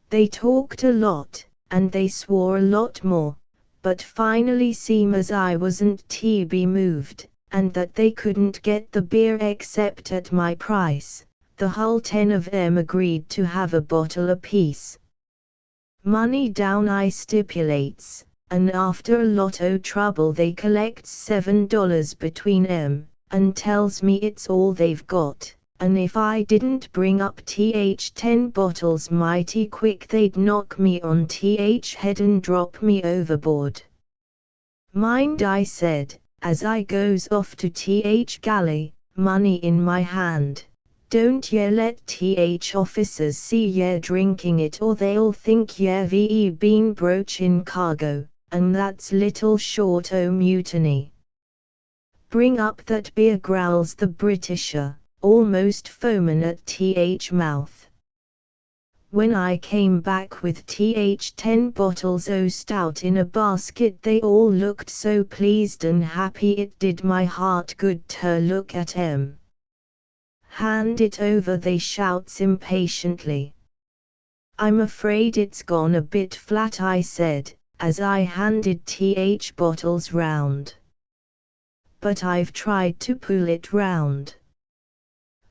They talked a lot, and they swore a lot more, but finally seemed as I wasn't to be moved, and that they couldn't get the beer except at my price. The whole 10 of 'em agreed to have a bottle apiece. Money down I stipulates, and after a lot o' trouble they collects $7 between 'em, and tells me it's all they've got, and if I didn't bring up 10 bottles mighty quick they'd knock me on head and drop me overboard. Mind, I said, as I goes off to galley, money in my hand. Don't ye let officers see ye drinking it or they'll think ye been broachin' cargo, and that's little short o' mutiny. Bring up that beer, growls the Britisher, almost foamin' at mouth. When I came back with 10 bottles o' stout in a basket they all looked so pleased and happy it did my heart good to look at 'em. Hand it over, they shouts impatiently. I'm afraid it's gone a bit flat, I said, as I handed bottles round. But I've tried to pull it round.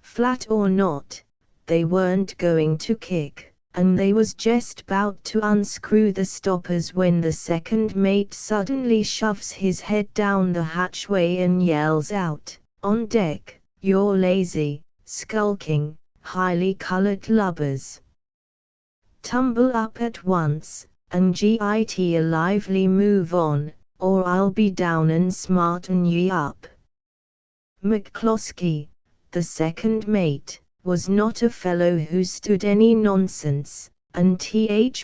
Flat or not, they weren't going to kick, and they was just 'bout to unscrew the stoppers when the second mate suddenly shoves his head down the hatchway and yells out, "On deck, you're lazy, skulking, highly colored lubbers. Tumble up at once, and git a lively move on, or I'll be down and smarten ye up." McCloskey, the second mate, was not a fellow who stood any nonsense, and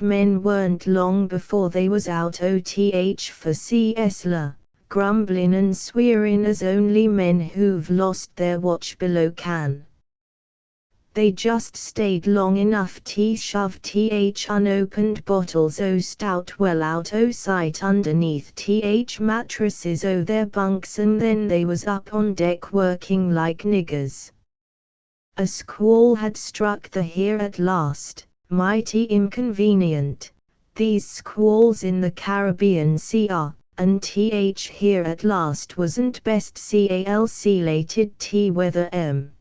men weren't long before they was out o' for Esler, grumblin' and swearin' as only men who've lost their watch below can. They just stayed long enough to shove unopened bottles o' stout well out o' sight underneath mattresses o' their bunks, and then they was up on deck working like niggers. A squall had struck the here at last, mighty inconvenient. These squalls in the Caribbean Sea are, and here at last wasn't best calculated weather em.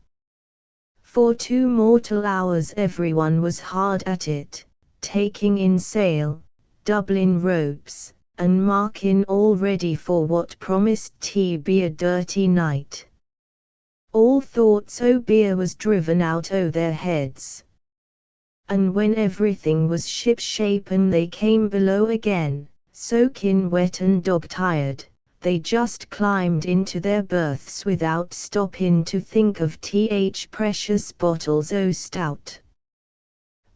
For 2 mortal hours everyone was hard at it, taking in sail, doubling ropes, and marking all ready for what promised to be a dirty night. All thoughts o' beer was driven out o' their heads. And when everything was ship-shape and they came below again, soaking wet and dog-tired, they just climbed into their berths without stopping to think of precious bottles o' stout.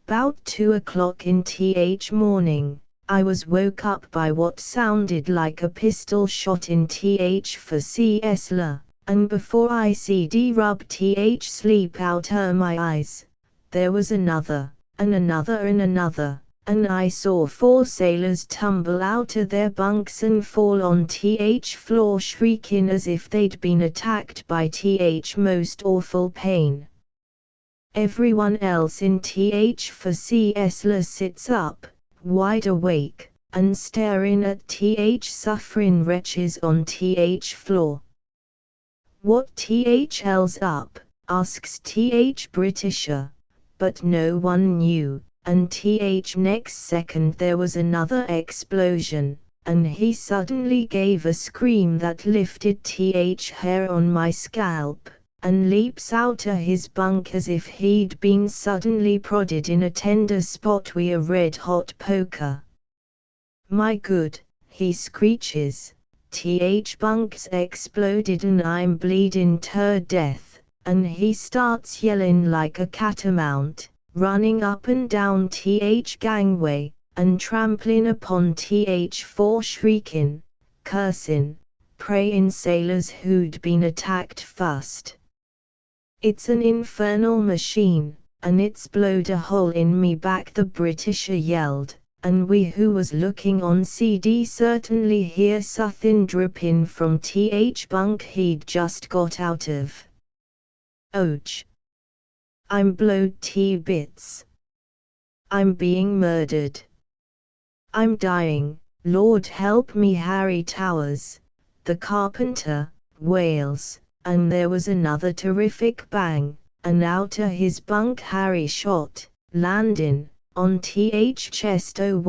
'Bout 2 o'clock in morning, I was woke up by what sounded like a pistol shot in for Esler, and before I could rub sleep out my eyes, there was another, and another and another, and I saw 4 sailors tumble out of their bunks and fall on floor shrieking as if they'd been attacked by most awful pain. Everyone else in for Esler sits up, wide awake, and staring at suffering wretches on floor. "What hell's up?" asks Britisher, but no one knew. And next second there was another explosion, and he suddenly gave a scream that lifted hair on my scalp, and leaps out of his bunk as if he'd been suddenly prodded in a tender spot wi' a red-hot poker. "My good," he screeches, bunk's exploded and I'm bleedin' to death," and he starts yellin' like a catamount, running up and down gangway, and trampling upon 4 shrieking, cursing, prayin' sailors who'd been attacked first. "It's an infernal machine, and it's blowed a hole in me back," the Britisher yelled, and we who was looking on CD certainly hear suthin drippin from bunk he'd just got out of. Och! I'm blowed to bits. I'm being murdered. I'm dying, Lord help me. Harry Towers, the carpenter, wails, and there was another terrific bang, and out of his bunk Harry shot, landin' on chest 010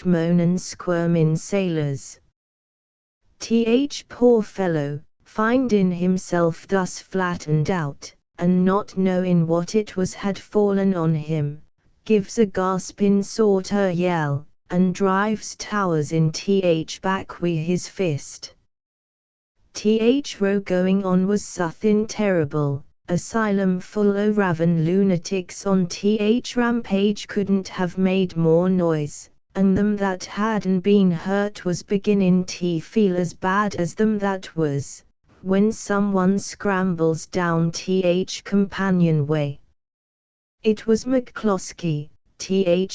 moanin' squirmin' sailors. Poor fellow, findin' himself thus flattened out, and not knowin' what it was had fallen on him, gives a gaspin' sorter yell, and drives Towers in back wi' his fist. Row going on was suthin terrible. Asylum full o' raven lunatics on rampage couldn't have made more noise, and them that hadn't been hurt was beginnin' to feel as bad as them that was, when someone scrambles down companionway. It was McCloskey,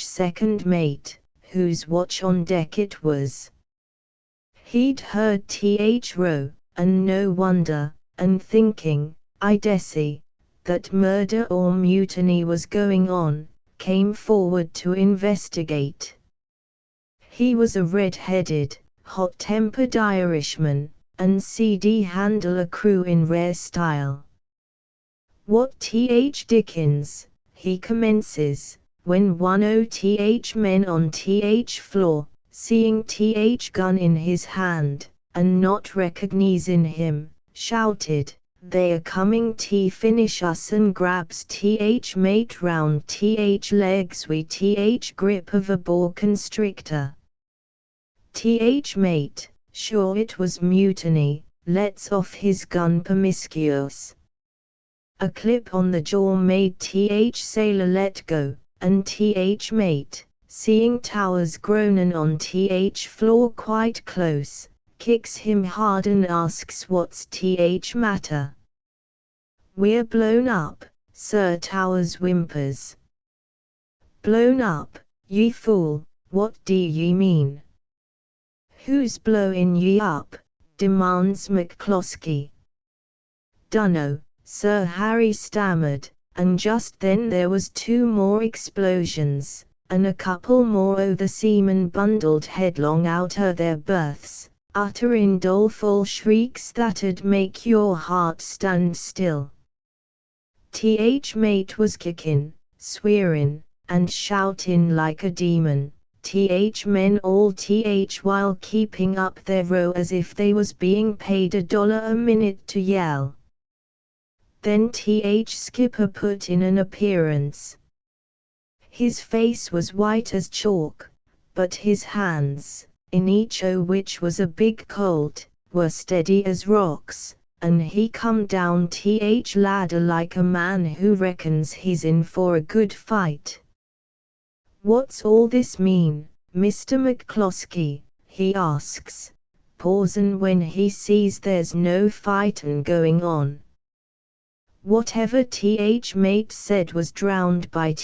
second mate, whose watch on deck it was. He'd heard Row, and no wonder, and thinking, I dessay, that murder or mutiny was going on, came forward to investigate. He was a red-headed, hot-tempered Irishman, and CD handle a crew in rare style. What Dickens, he commences, when one o' men on floor, seeing gun in his hand, and not recognizing him, shouted, they are coming to finish us, and grabs mate round legs wi' grip of a boa constrictor. Mate, sure it was mutiny, lets off his gun promiscuous. A clip on the jaw made sailor let go, and mate, seeing Towers groanin' on floor quite close, kicks him hard and asks what's matter. We're blown up, Sir Towers whimpers. Blown up, ye fool, what do ye mean? Who's blowin' ye up? Demands McCloskey. Dunno, Sir Harry stammered, and just then there was 2 more explosions, and a couple more o' the seamen bundled headlong out o' their berths, utterin' doleful shrieks that'd make your heart stand still. Mate was kickin', swearin', and shoutin' like a demon. Men all while keeping up their row as if they was being paid $1 a minute to yell. Then Skipper put in an appearance. His face was white as chalk, but his hands, in each o' which was a big colt, were steady as rocks, and he come down ladder like a man who reckons he's in for a good fight. What's all this mean, Mr. McCloskey? He asks, pausin' when he sees there's no fightin' going on. Whatever mate said was drowned by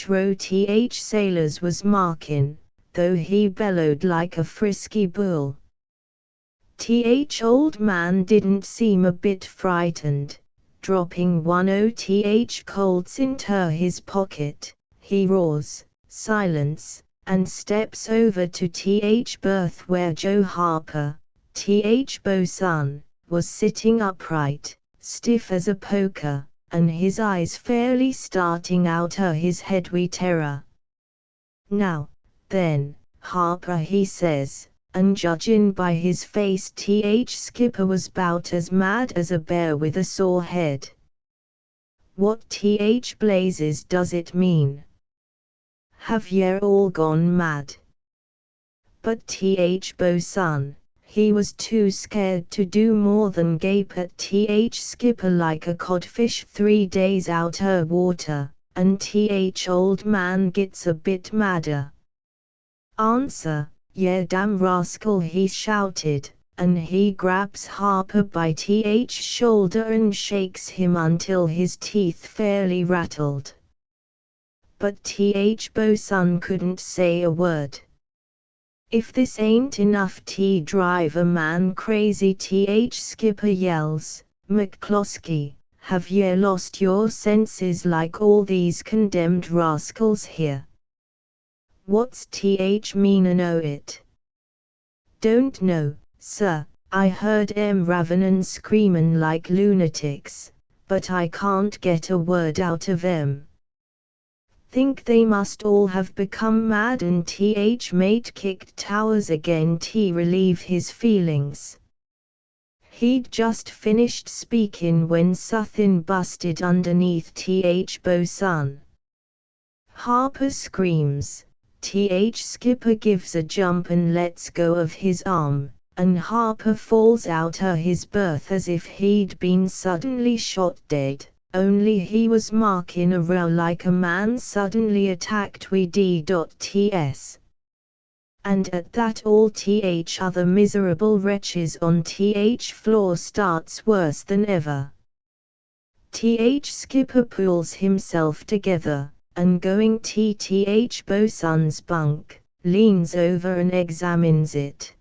row sailors was markin', though he bellowed like a frisky bull. Old man didn't seem a bit frightened, dropping one o' Colts into his pocket, he roars, silence, and steps over to berth where Joe Harper, bosun, was sitting upright, stiff as a poker, and his eyes fairly starting out o' his head wi' terror. Now, then, Harper, he says, and judgin' by his face Skipper was 'bout as mad as a bear with a sore head. What blazes does it mean? Have ye all gone mad? But bosun, he was too scared to do more than gape at Skipper like a codfish 3 days out o' water, and old man gets a bit madder. Answer, ye damn rascal, he shouted, and he grabs Harper by shoulder and shakes him until his teeth fairly rattled. but Th Bosun couldn't say a word. If this ain't enough to drive a man crazy, Th Skipper yells, McCloskey, have ye lost your senses like all these condemned rascals here? What's Th meanin' o' it? Don't know, sir. I heard 'em ravenin' screamin' like lunatics, but I can't get a word out of 'em. Think they must all have become mad, and Th mate kicked Towers again to relieve his feelings. He'd just finished speaking when suthin' busted underneath Th Bosun. Harper screams. Th Skipper gives a jump and lets go of his arm, and Harper falls out of his berth as if he'd been suddenly shot dead, only he was marking a row like a man suddenly attacked with D.Ts. And at that all Th other miserable wretches on Th floor starts worse than ever. Th Skipper pulls himself together, and going to Th Bosun's bunk, leans over and examines it.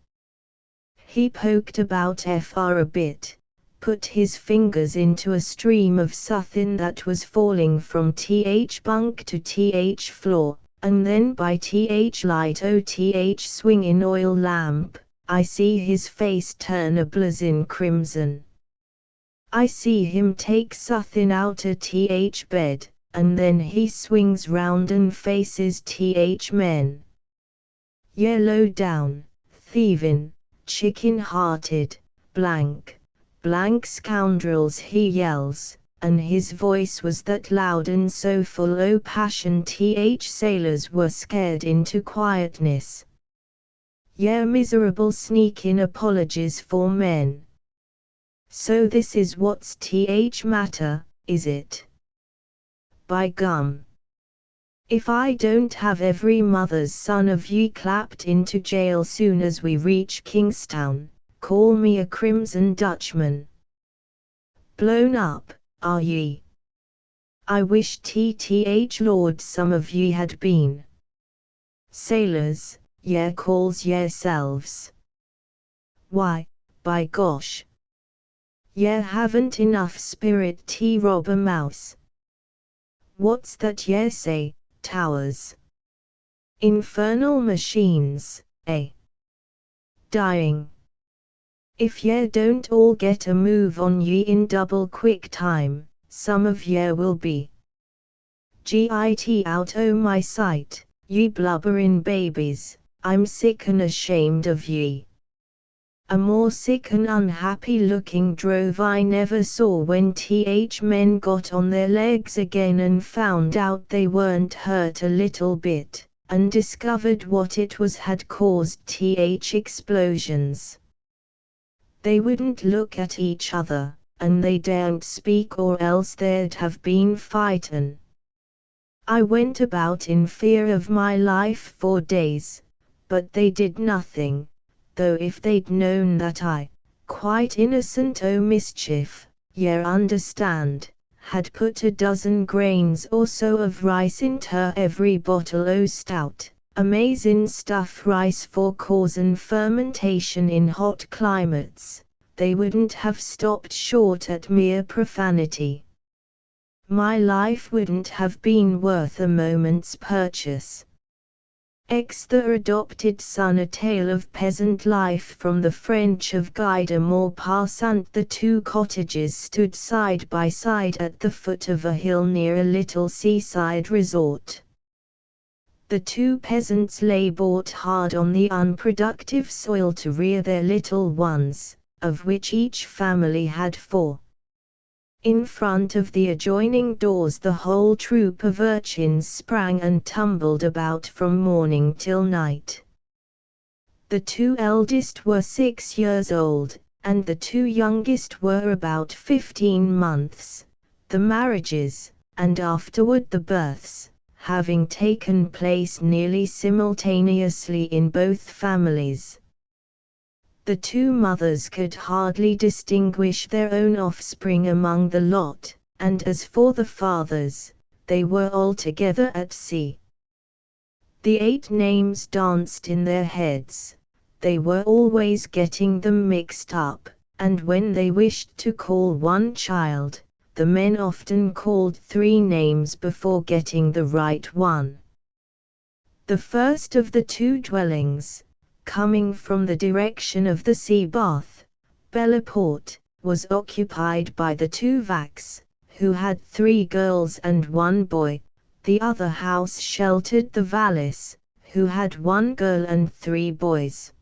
He poked about fr a bit, put his fingers into a stream of suthin that was falling from Th bunk to Th floor, and then by Th light o' Th swinging oil lamp, I see his face turn a blazin' crimson. I see him take suthin out o' Th bed, and then he swings round and faces Th men. "Ye low down, thievin', chicken-hearted, blank scoundrels," he yells, and his voice was that loud and so full o' passion Th sailors were scared into quietness. "Ye miserable sneakin' apologies for men. So this is what's Th matter, is it? By gum! If I don't have every mother's son of ye clapped into jail soon as we reach Kingstown, call me a Crimson Dutchman. Blown up, are ye? I wish Th Lord some of ye had been. Sailors, ye calls yourselves. Why, by gosh! Ye haven't enough spirit to rob a mouse. What's that ye say, Towers? Infernal machines, eh? Dying. If ye don't all get a move on ye in double quick time, some of ye will be git out o' my sight, ye blubberin' babies. I'm sick and ashamed of ye. A more sick and unhappy-looking drove I never saw when Th men got on their legs again and found out they weren't hurt a little bit, and discovered what it was had caused Th explosions. They wouldn't look at each other, and they daren't speak or else there'd have been fightin'. I went about in fear of my life for days, but they did nothing. Though if they'd known that I, quite innocent o' mischief, ye understand, had put a dozen grains or so of rice into every bottle o' stout, amazin' stuff rice for causin' fermentation in hot climates, they wouldn't have stopped short at mere profanity. My life wouldn't have been worth a moment's purchase. The adopted son, a tale of peasant life from the French of Guy de Maupassant. The two cottages stood side by side at the foot of a hill near a little seaside resort. The two peasants labored hard on the unproductive soil to rear their little ones, of which each family had 4. In front of the adjoining doors the whole troop of urchins sprang and tumbled about from morning till night. The 2 eldest were 6 years old, and the 2 youngest were about 15 months, the marriages, and afterward the births, having taken place nearly simultaneously in both families. The 2 mothers could hardly distinguish their own offspring among the lot, and as for the fathers, they were all together at sea. The 8 names danced in their heads, they were always getting them mixed up, and when they wished to call one child, the men often called 3 names before getting the right one. The first of the 2 dwellings, coming from the direction of the sea bath, Belleport, was occupied by the 2 Vacs, who had 3 girls and 1 boy. The other house sheltered the Valis, who had 1 girl and 3 boys.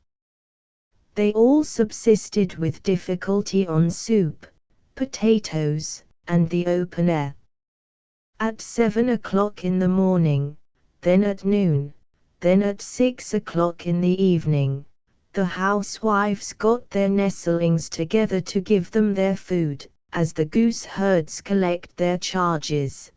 They all subsisted with difficulty on soup, potatoes, and the open air. At 7 o'clock in the morning, then at noon, then at 6 o'clock in the evening, the housewives got their nestlings together to give them their food, as the goose herds collect their charges.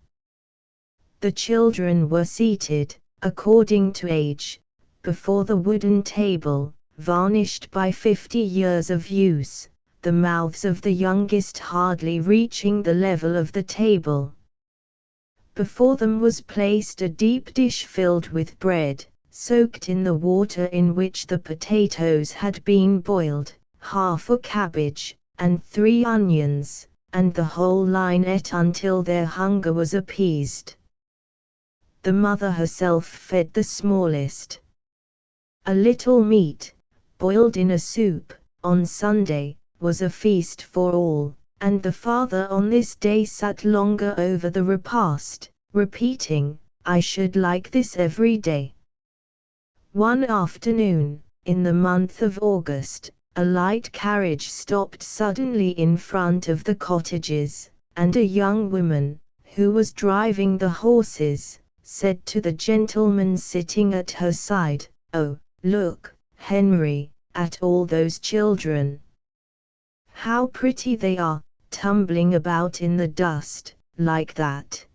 The children were seated, according to age, before the wooden table, varnished by 50 years of use, the mouths of the youngest hardly reaching the level of the table. Before them was placed a deep dish filled with bread, soaked in the water in which the potatoes had been boiled, half a cabbage, and 3 onions, and the whole line ate until their hunger was appeased. The mother herself fed the smallest. A little meat, boiled in a soup, on Sunday, was a feast for all, and the father on this day sat longer over the repast, repeating, "I should like this every day." One afternoon, in the month of August, a light carriage stopped suddenly in front of the cottages, and a young woman, who was driving the horses, said to the gentleman sitting at her side, "Oh, look, Henry, at all those children. How pretty they are, tumbling about in the dust, like that."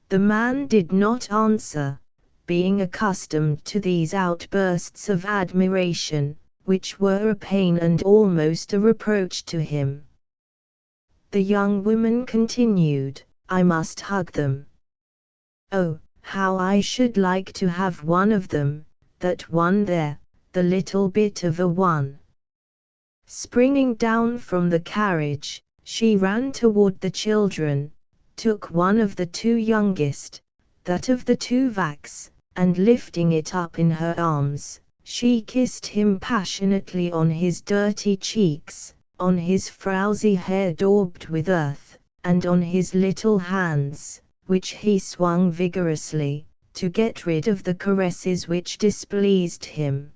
The man did not answer, being accustomed to these outbursts of admiration, which were a pain and almost a reproach to him. The young woman continued, "I must hug them. Oh, how I should like to have one of them, that one there, the little bit of a one." Springing down from the carriage, she ran toward the children, took one of the 2 youngest, that of the 2 Vacs, and lifting it up in her arms, she kissed him passionately on his dirty cheeks, on his frowsy hair daubed with earth, and on his little hands, which he swung vigorously, to get rid of the caresses which displeased him.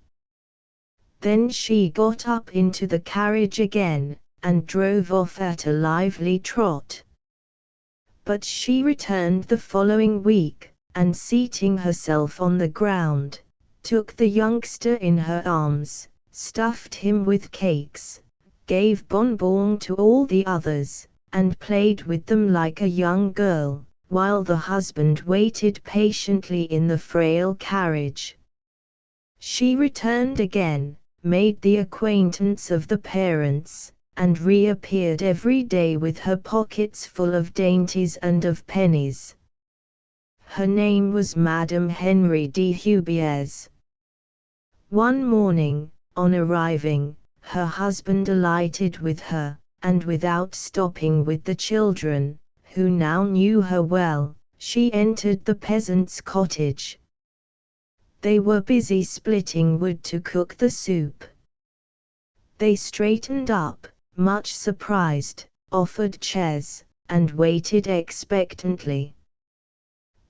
Then she got up into the carriage again, and drove off at a lively trot. But she returned the following week, and seating herself on the ground, took the youngster in her arms, stuffed him with cakes, gave bonbons to all the others, and played with them like a young girl, while the husband waited patiently in the frail carriage. She returned again, made the acquaintance of the parents, and reappeared every day with her pockets full of dainties and of pennies. Her name was Madame Henry de Hubiers. One morning, on arriving, her husband alighted with her, and without stopping with the children, who now knew her well, she entered the peasant's cottage. They were busy splitting wood to cook the soup. They straightened up, much surprised, offered chairs, and waited expectantly.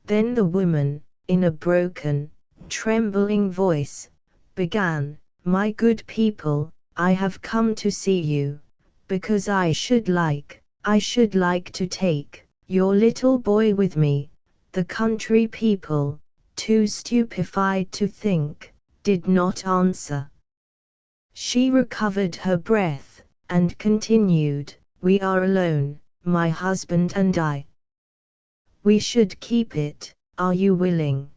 Then the woman, in a broken, trembling voice, began, "My good people, I have come to see you, because I should like to take your little boy with me." The country people, too stupefied to think, did not answer. She recovered her breath, and continued, "We are alone, my husband and I. We should keep it, are you willing?"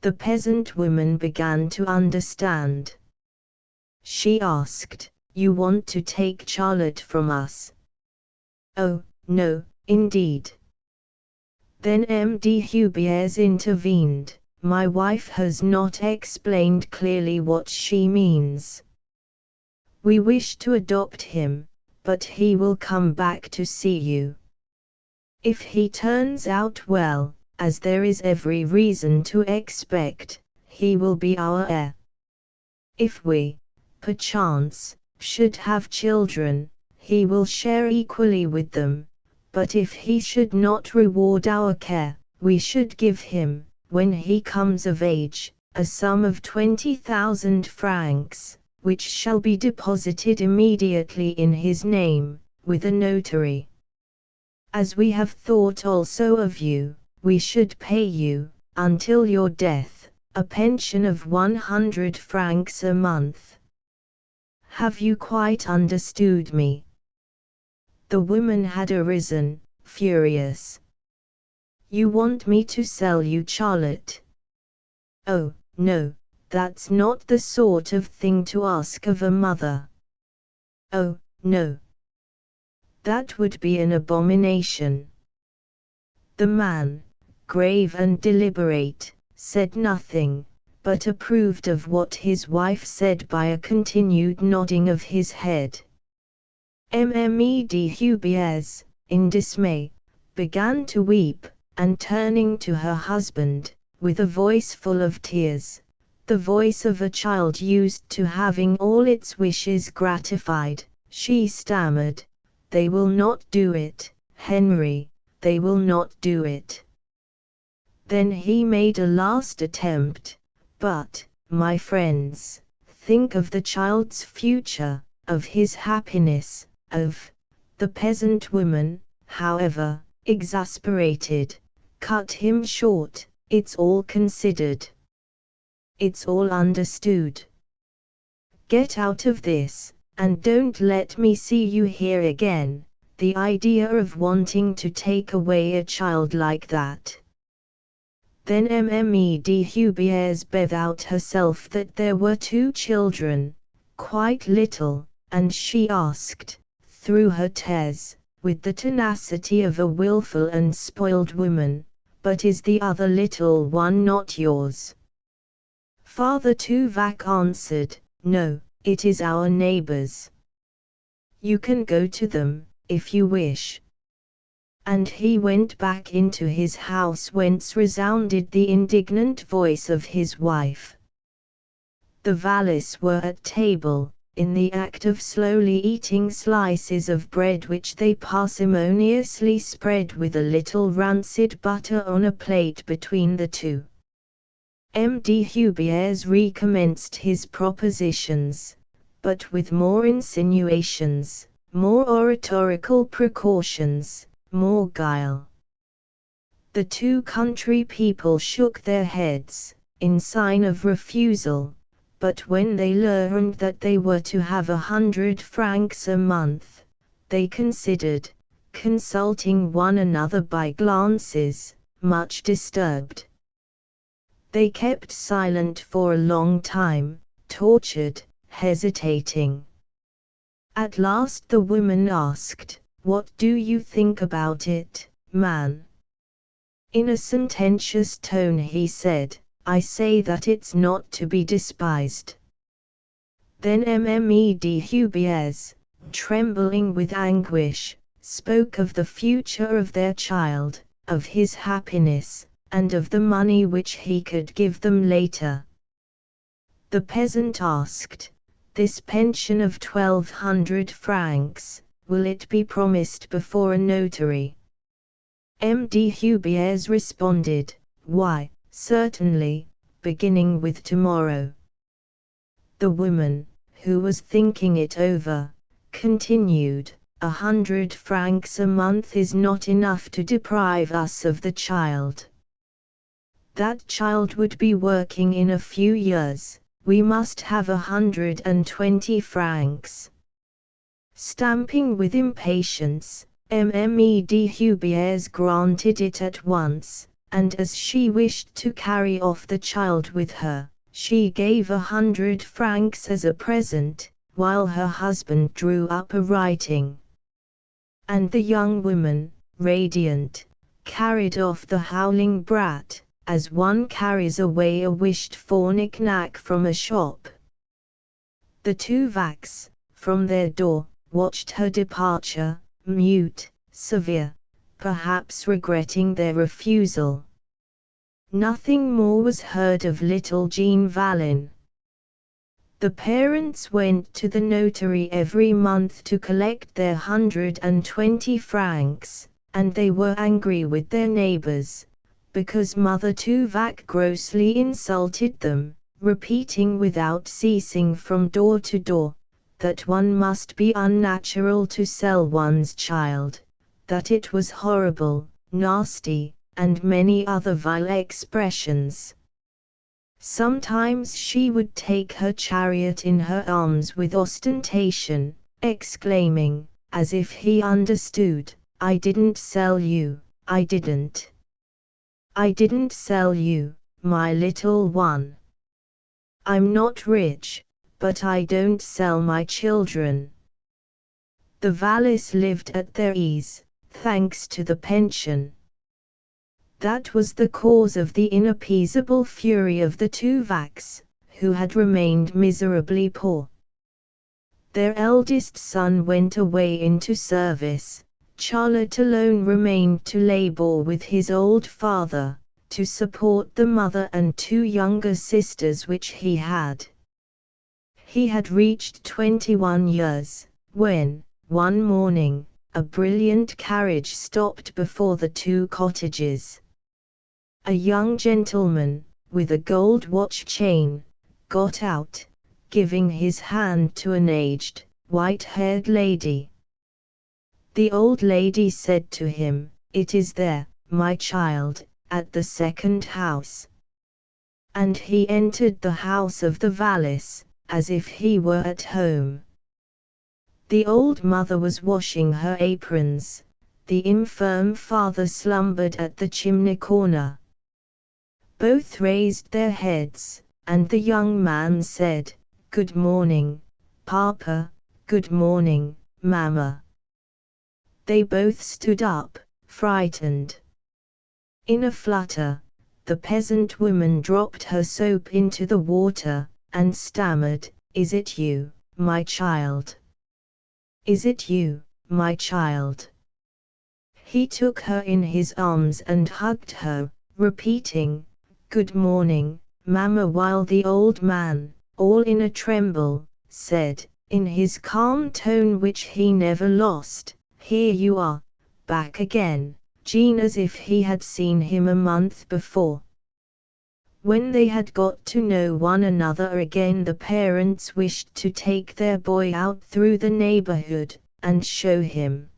The peasant woman began to understand. She asked, "You want to take Charlotte from us?" "Oh, no, indeed. Then MD Hubiers intervened. My wife has not explained clearly what she means. We wish to adopt him, but he will come back to see you. If he turns out well, as there is every reason to expect, he will be our heir. If we, perchance, should have children, he will share equally with them, but if he should not reward our care, we should give him, when he comes of age, a sum of 20,000 francs, which shall be deposited immediately in his name, with a notary. As we have thought also of you, we should pay you, until your death, a pension of 100 francs a month. Have you quite understood me? The woman had arisen, furious. You want me to sell you, Charlotte? Oh, no, that's not the sort of thing to ask of a mother. Oh, no. That would be an abomination. The man, grave and deliberate, said nothing, but approved of what his wife said by a continued nodding of his head. Mme de Hubiers, in dismay, began to weep, and turning to her husband, with a voice full of tears, the voice of a child used to having all its wishes gratified, she stammered, "They will not do it, Henry, they will not do it." Then he made a last attempt, "But, my friends, think of the child's future, of his happiness, of—" The peasant woman, however, exasperated, cut him short. "It's all considered. It's all understood. Get out of this, and don't let me see you here again. The idea of wanting to take away a child like that." Then Mme de Hubiers begged out herself that there were 2 children, quite little, and she asked, through her tears, with the tenacity of a wilful and spoiled woman, "But is the other little one not yours?" Father Tuvac answered, "No, it is our neighbor's. You can go to them, if you wish." And he went back into his house, whence resounded the indignant voice of his wife. The valets were at table, in the act of slowly eating slices of bread which they parsimoniously spread with a little rancid butter on a plate between the two. M.D. Hubiers recommenced his propositions, but with more insinuations, more oratorical precautions, more guile. The 2 country people shook their heads, in sign of refusal, but when they learned that they were to have 100 francs a month, they considered, consulting one another by glances, much disturbed. They kept silent for a long time, tortured, hesitating. At last the woman asked, "What do you think about it, man?" In a sententious tone he said, "I say that it's not to be despised." Then Mme de Hubiers, trembling with anguish, spoke of the future of their child, of his happiness, and of the money which he could give them later. The peasant asked, "This pension of 1,200 francs, will it be promised before a notary?" M.D. Hubiers responded, "Why, certainly, beginning with tomorrow." The woman, who was thinking it over, continued, 100 francs a month is not enough to deprive us of the child. That child would be working in a few years. We must have 120 francs. Stamping with impatience, Mme de Hubiers granted it at once, and as she wished to carry off the child with her, she gave 100 francs as a present, while her husband drew up a writing. And the young woman, radiant, carried off the howling brat, as one carries away a wished-for knick-knack from a shop. The Tuvaks, from their door, watched her departure, mute, severe, perhaps regretting their refusal. Nothing more was heard of little Jean Valin. The parents went to the notary every month to collect their 120 francs, and they were angry with their neighbors, because Mother Tuvak grossly insulted them, repeating without ceasing from door to door, that one must be unnatural to sell one's child, that it was horrible, nasty, and many other vile expressions. Sometimes she would take her chariot in her arms with ostentation, exclaiming, as if he understood, "I didn't sell you, I didn't. I didn't sell you, my little one. I'm not rich, but I don't sell my children." The Vallis lived at their ease, thanks to the pension. That was the cause of the inappeasable fury of the Tuvaks, who had remained miserably poor. Their eldest son went away into service. Charlotte alone remained to labor with his old father, to support the mother and 2 younger sisters which he had. He had reached 21 years, when, one morning, a brilliant carriage stopped before the 2 cottages. A young gentleman, with a gold watch chain, got out, giving his hand to an aged, white-haired lady. The old lady said to him, "It is there, my child, at the second house." And he entered the house of the Vallis, as if he were at home. The old mother was washing her aprons, the infirm father slumbered at the chimney corner. Both raised their heads, and the young man said, "Good morning, Papa, good morning, Mamma." They both stood up, frightened. In a flutter, the peasant woman dropped her soap into the water, and stammered, "Is it you, my child? Is it you, my child?" He took her in his arms and hugged her, repeating, "Good morning, Mamma," while the old man, all in a tremble, said, in his calm tone which he never lost, "Here you are, back again, Jean," as if he had seen him a month before. When they had got to know one another again, the parents wished to take their boy out through the neighborhood, and show him.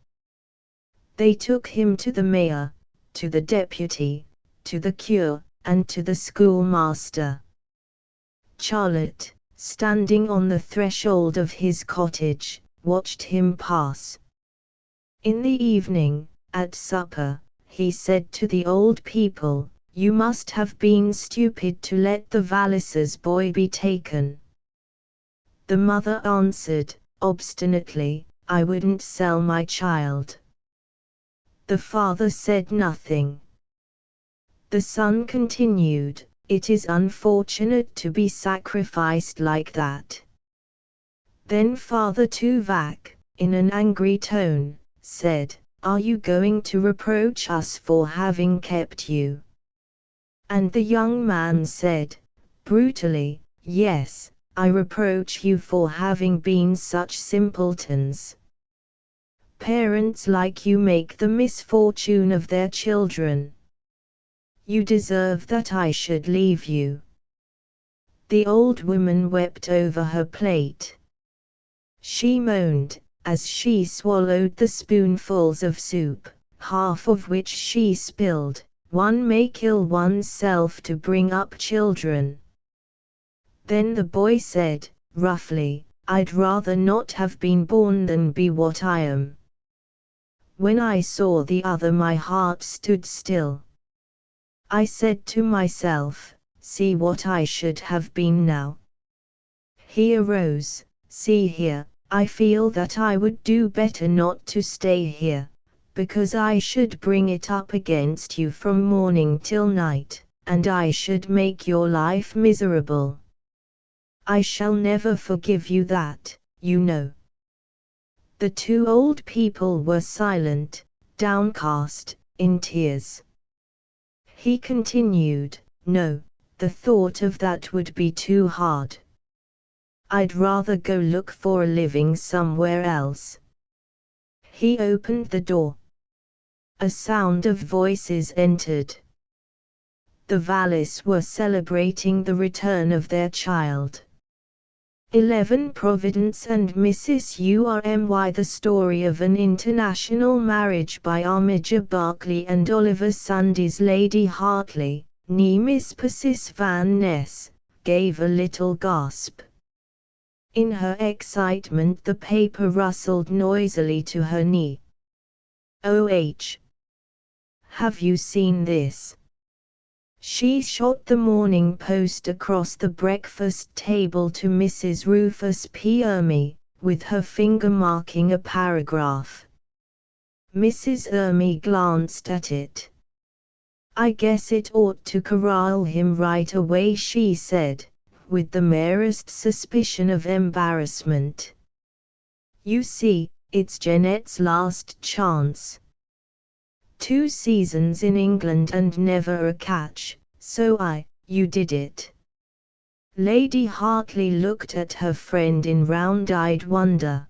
They took him to the mayor, to the deputy, to the cure, and to the schoolmaster. Charlotte, standing on the threshold of his cottage, watched him pass. In the evening, at supper, he said to the old people, "You must have been stupid to let the Vallis's boy be taken." The mother answered, obstinately, "I wouldn't sell my child." The father said nothing. The son continued, "It is unfortunate to be sacrificed like that." Then Father Tuvak, in an angry tone, said, "Are you going to reproach us for having kept you?" And the young man said, brutally, "Yes, I reproach you for having been such simpletons. Parents like you make the misfortune of their children. You deserve that I should leave you." The old woman wept over her plate. She moaned, as she swallowed the spoonfuls of soup, half of which she spilled. "One may kill oneself to bring up children." Then the boy said, roughly, "I'd rather not have been born than be what I am." When I saw the other, my heart stood still. I said to myself, "See what I should have been now." He arose, "See here, I feel that I would do better not to stay here, because I should bring it up against you from morning till night, and I should make your life miserable. I shall never forgive you that, you know." The two old people were silent, downcast, in tears. He continued, "No, the thought of that would be too hard. I'd rather go look for a living somewhere else." He opened the door. A sound of voices entered. The Vallis were celebrating the return of their child. 11 Providence and Mrs. Urmy. The story of an international marriage by Armiger Barclay and Oliver Sunday's Lady Hartley, née Miss Persis Van Ness, gave a little gasp. In her excitement the paper rustled noisily to her knee. "Oh, have you seen this?" She shot the Morning Post across the breakfast table to Mrs. Rufus P. Urmy, with her finger marking a paragraph. Mrs. Urmy glanced at it. "I guess it ought to corral him right away," she said, with the merest suspicion of embarrassment. "You see, it's Jeanette's last chance. 2 seasons in England and never a catch, so you did it." Lady Hartley looked at her friend in round-eyed wonder.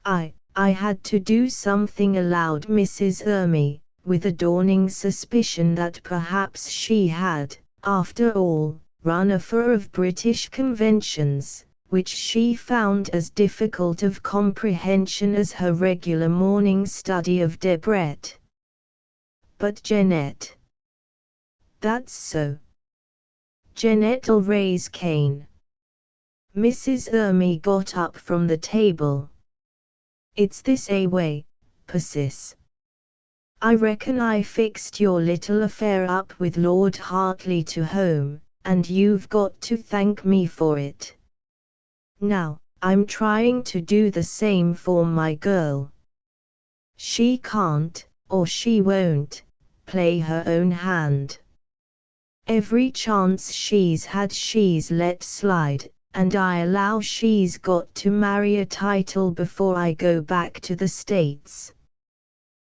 I had to do something," allowed Mrs. Urmy, with a dawning suspicion that perhaps she had, after all, run afoul of British conventions, which she found as difficult of comprehension as her regular morning study of Debrett. "But Jeanette—" "That's so. Jeanette'll raise Cain." Mrs. Urmy got up from the table. "It's this way, Persis. I reckon I fixed your little affair up with Lord Hartley to home, and you've got to thank me for it. Now, I'm trying to do the same for my girl. She can't, or she won't, play her own hand. Every chance she's had she's let slide, and I allow she's got to marry a title before I go back to the States.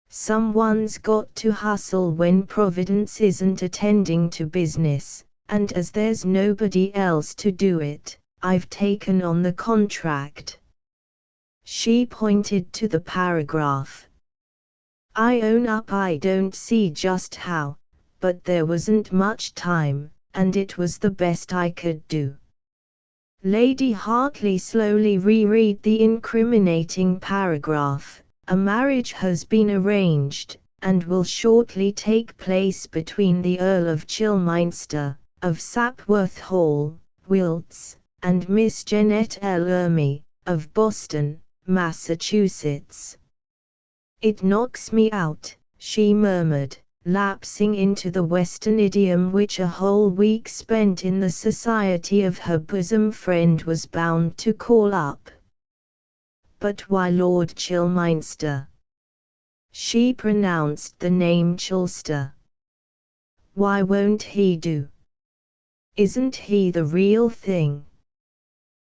Someone's got to hustle when Providence isn't attending to business, and as there's nobody else to do it, I've taken on the contract." She pointed to the paragraph. "I own up I don't see just how, but there wasn't much time, and it was the best I could do." Lady Hartley slowly reread the incriminating paragraph. "A marriage has been arranged, and will shortly take place between the Earl of Chilminster, of Sapworth Hall, Wilts, and Miss Jeanette L. Urmy, of Boston, Massachusetts." "It knocks me out," she murmured, lapsing into the Western idiom which a whole week spent in the society of her bosom friend was bound to call up. "But why Lord Chilminster?" She pronounced the name Chilster. "Why won't he do? Isn't he the real thing?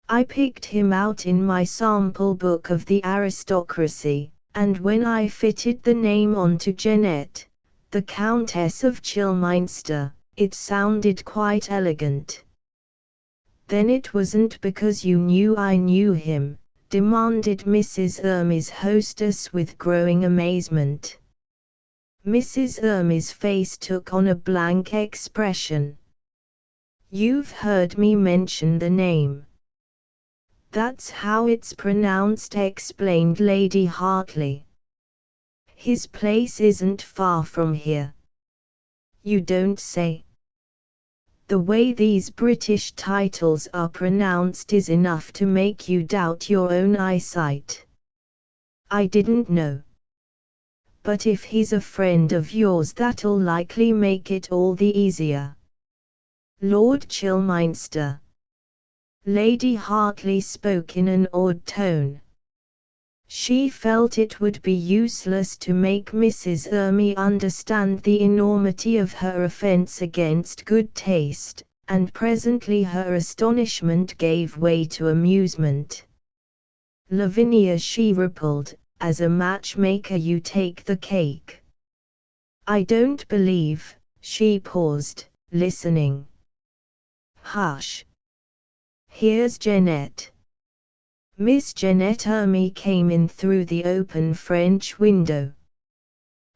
I picked him out in my sample book of the aristocracy, and when I fitted the name onto Jeanette, the Countess of Chilminster, it sounded quite elegant." "Then it wasn't because you knew I knew him?" demanded Mrs. Urmy's hostess with growing amazement. Mrs. Urmy's face took on a blank expression. "You've heard me mention the name." "That's how it's pronounced," explained Lady Hartley. "His place isn't far from here." "You don't say?" "The way these British titles are pronounced is enough to make you doubt your own eyesight." "I didn't know. But if he's a friend of yours that'll likely make it all the easier." "Lord Chilminster." Lady Hartley spoke in an awed tone. She felt it would be useless to make Mrs. Ermy understand the enormity of her offence against good taste, and presently her astonishment gave way to amusement. "Lavinia," she rippled, "as a matchmaker you take the cake. I don't believe—" She paused, listening. "Hush! Here's Jeanette." Miss Jeanette Ermy came in through the open French window.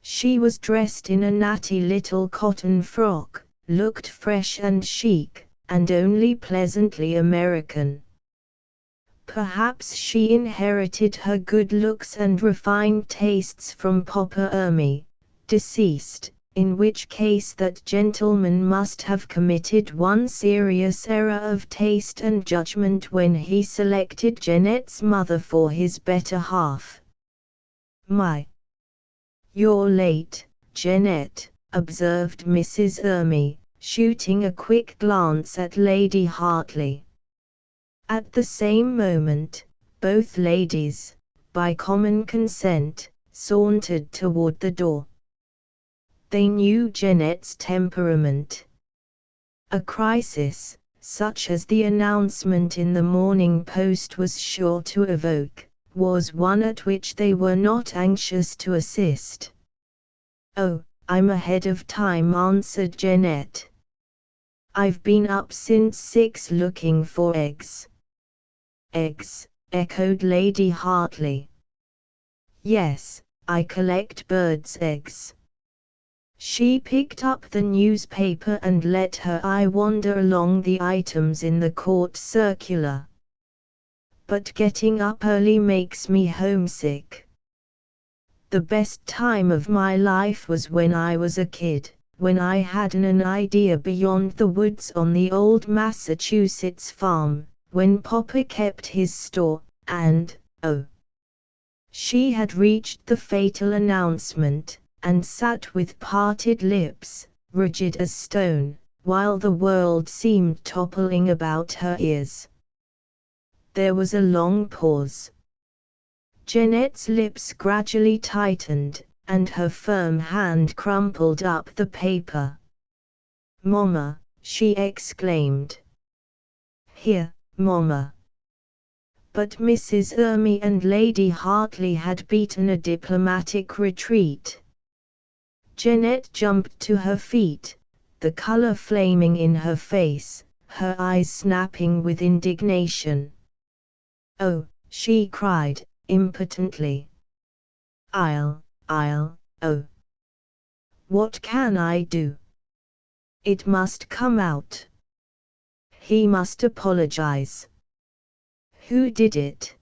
She was dressed in a natty little cotton frock, looked fresh and chic, and only pleasantly American. Perhaps she inherited her good looks and refined tastes from Papa Ermy, deceased, in which case that gentleman must have committed one serious error of taste and judgment when he selected Jeanette's mother for his better half. "My! You're late, Jeanette," observed Mrs. Ermy, shooting a quick glance at Lady Hartley. At the same moment, both ladies, by common consent, sauntered toward the door. They knew Jeanette's temperament. A crisis, such as the announcement in the Morning Post was sure to evoke, was one at which they were not anxious to assist. "Oh, I'm ahead of time," answered Jeanette. "I've been up since 6 looking for eggs." "Eggs?" echoed Lady Hartley. "Yes, I collect birds' eggs." She picked up the newspaper and let her eye wander along the items in the court circular. "But getting up early makes me homesick. The best time of my life was when I was a kid, when I had an idea beyond the woods on the old Massachusetts farm, when Papa kept his store, and, oh." She had reached the fatal announcement, and sat with parted lips, rigid as stone, while the world seemed toppling about her ears. There was a long pause. Jeanette's lips gradually tightened, and her firm hand crumpled up the paper. "Mamma," she exclaimed. "Here, Mamma." But Mrs. Ermy and Lady Hartley had beaten a diplomatic retreat. Jeanette jumped to her feet, the color flaming in her face, her eyes snapping with indignation. "Oh," she cried, impotently. Oh. What can I do? It must come out. He must apologize." "Who did it?"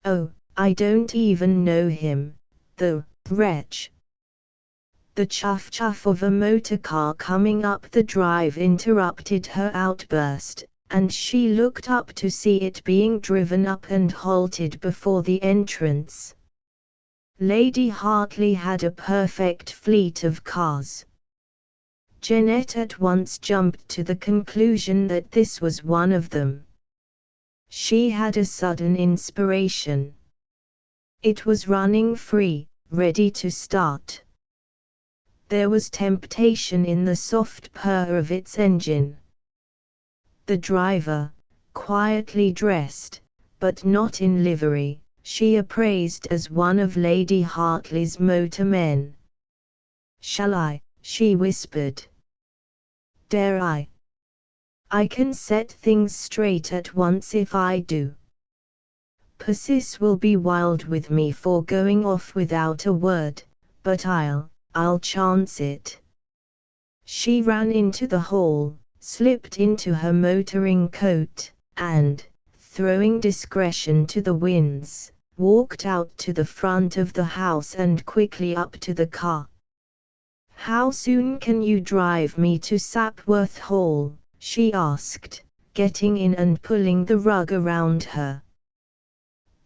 "Oh, I don't even know him, the wretch." The chuff-chuff of a motor car coming up the drive interrupted her outburst, and she looked up to see it being driven up and halted before the entrance. Lady Hartley had a perfect fleet of cars. Jeanette at once jumped to the conclusion that this was one of them. She had a sudden inspiration. It was running free, ready to start. There was temptation in the soft purr of its engine. The driver, quietly dressed, but not in livery, she appraised as one of Lady Hartley's motormen. "Shall I?" she whispered. "Dare I? I can set things straight at once if I do. Persis will be wild with me for going off without a word, but I'll chance it." She ran into the hall, slipped into her motoring coat, and, throwing discretion to the winds, walked out to the front of the house and quickly up to the car. "How soon can you drive me to Sapworth Hall?" she asked, getting in and pulling the rug around her.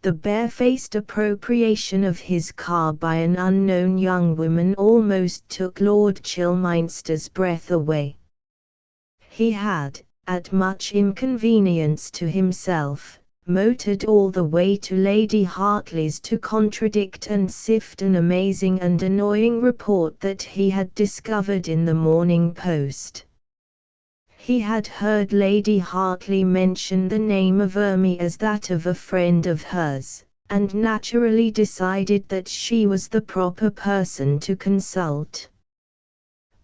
The barefaced appropriation of his car by an unknown young woman almost took Lord Chilminster's breath away. He had, at much inconvenience to himself, motored all the way to Lady Hartley's to contradict and sift an amazing and annoying report that he had discovered in the Morning Post. He had heard Lady Hartley mention the name of Ermi as that of a friend of hers, and naturally decided that she was the proper person to consult.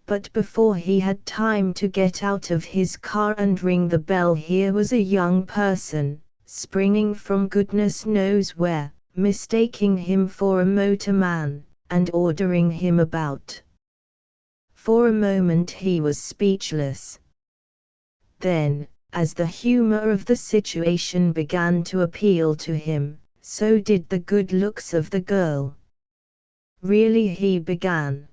But before he had time to get out of his car and ring the bell, here was a young person, springing from goodness knows where, mistaking him for a motorman, and ordering him about. For a moment he was speechless. Then, as the humor of the situation began to appeal to him, so did the good looks of the girl. Really, he began.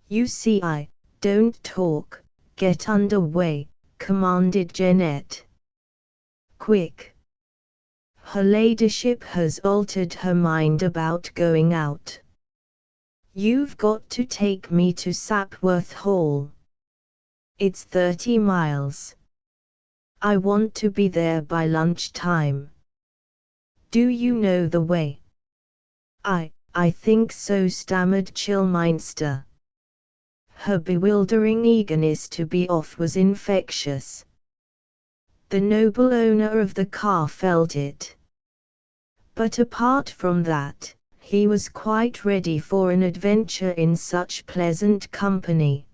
"You see, I don't talk, get under way," commanded Jeanette. "Quick. Her ladyship has altered her mind about going out. You've got to take me to Sapworth Hall. It's 30 miles. I want to be there by lunchtime. Do you know the way?" I think so," stammered Chillminster. Her bewildering eagerness to be off was infectious. The noble owner of the car felt it. But apart from that, he was quite ready for an adventure in such pleasant company.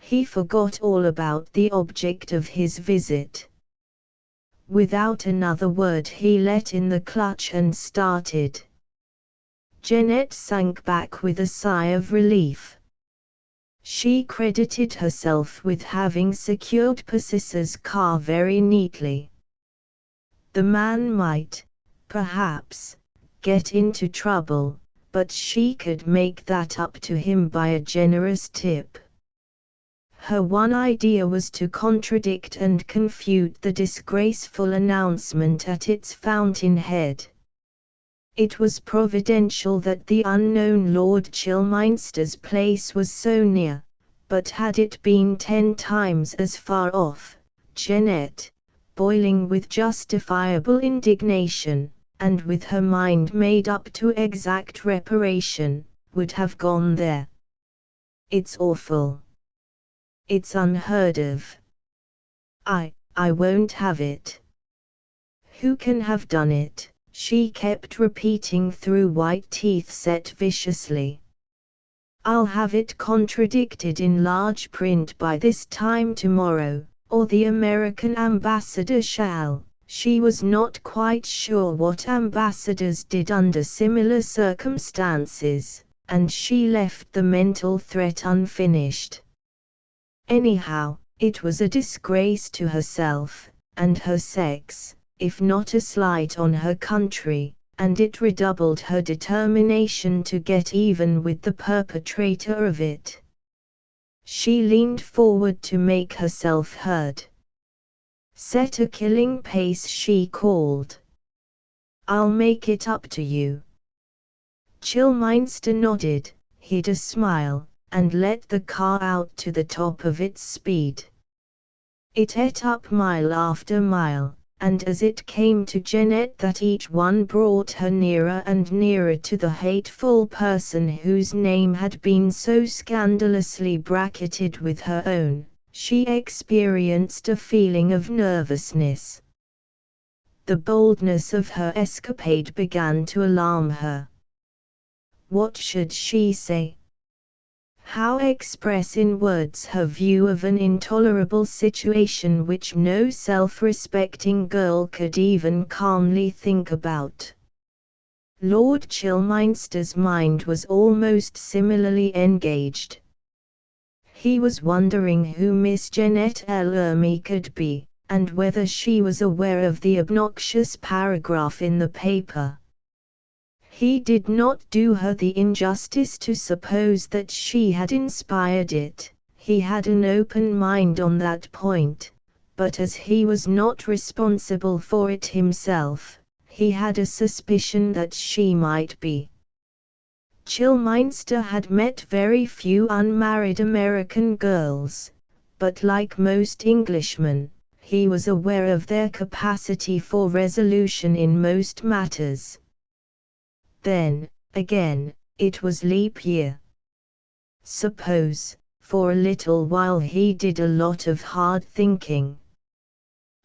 He forgot all about the object of his visit. Without another word he let in the clutch and started. Jeanette sank back with a sigh of relief. She credited herself with having secured Persis's car very neatly. The man might, perhaps, get into trouble, but she could make that up to him by a generous tip. Her one idea was to contradict and confute the disgraceful announcement at its fountainhead. It was providential that the unknown Lord Chillminster's place was so near, but had it been 10 times as far off, Jeanette, boiling with justifiable indignation, and with her mind made up to exact reparation, would have gone there. "It's awful. It's unheard of. I won't have it. Who can have done it?" she kept repeating through white teeth set viciously. "I'll have it contradicted in large print by this time tomorrow, or the American ambassador shall." She was not quite sure what ambassadors did under similar circumstances, and she left the mental threat unfinished. Anyhow, it was a disgrace to herself, and her sex, if not a slight on her country, and it redoubled her determination to get even with the perpetrator of it. She leaned forward to make herself heard. "Set a killing pace," she called. "I'll make it up to you." Chillminster nodded, hid a smile, and let the car out to the top of its speed. It ate up mile after mile, and as it came to Jeanette that each one brought her nearer and nearer to the hateful person whose name had been so scandalously bracketed with her own, she experienced a feeling of nervousness. The boldness of her escapade began to alarm her. What should she say? How express in words her view of an intolerable situation which no self-respecting girl could even calmly think about? Lord Chillminster's mind was almost similarly engaged. He was wondering who Miss Jeanette Ermi could be, and whether she was aware of the obnoxious paragraph in the paper. He did not do her the injustice to suppose that she had inspired it. He had an open mind on that point, but as he was not responsible for it himself, he had a suspicion that she might be. Chillminster had met very few unmarried American girls, but like most Englishmen, he was aware of their capacity for resolution in most matters. Then, again, it was leap year. Suppose, for a little while he did a lot of hard thinking.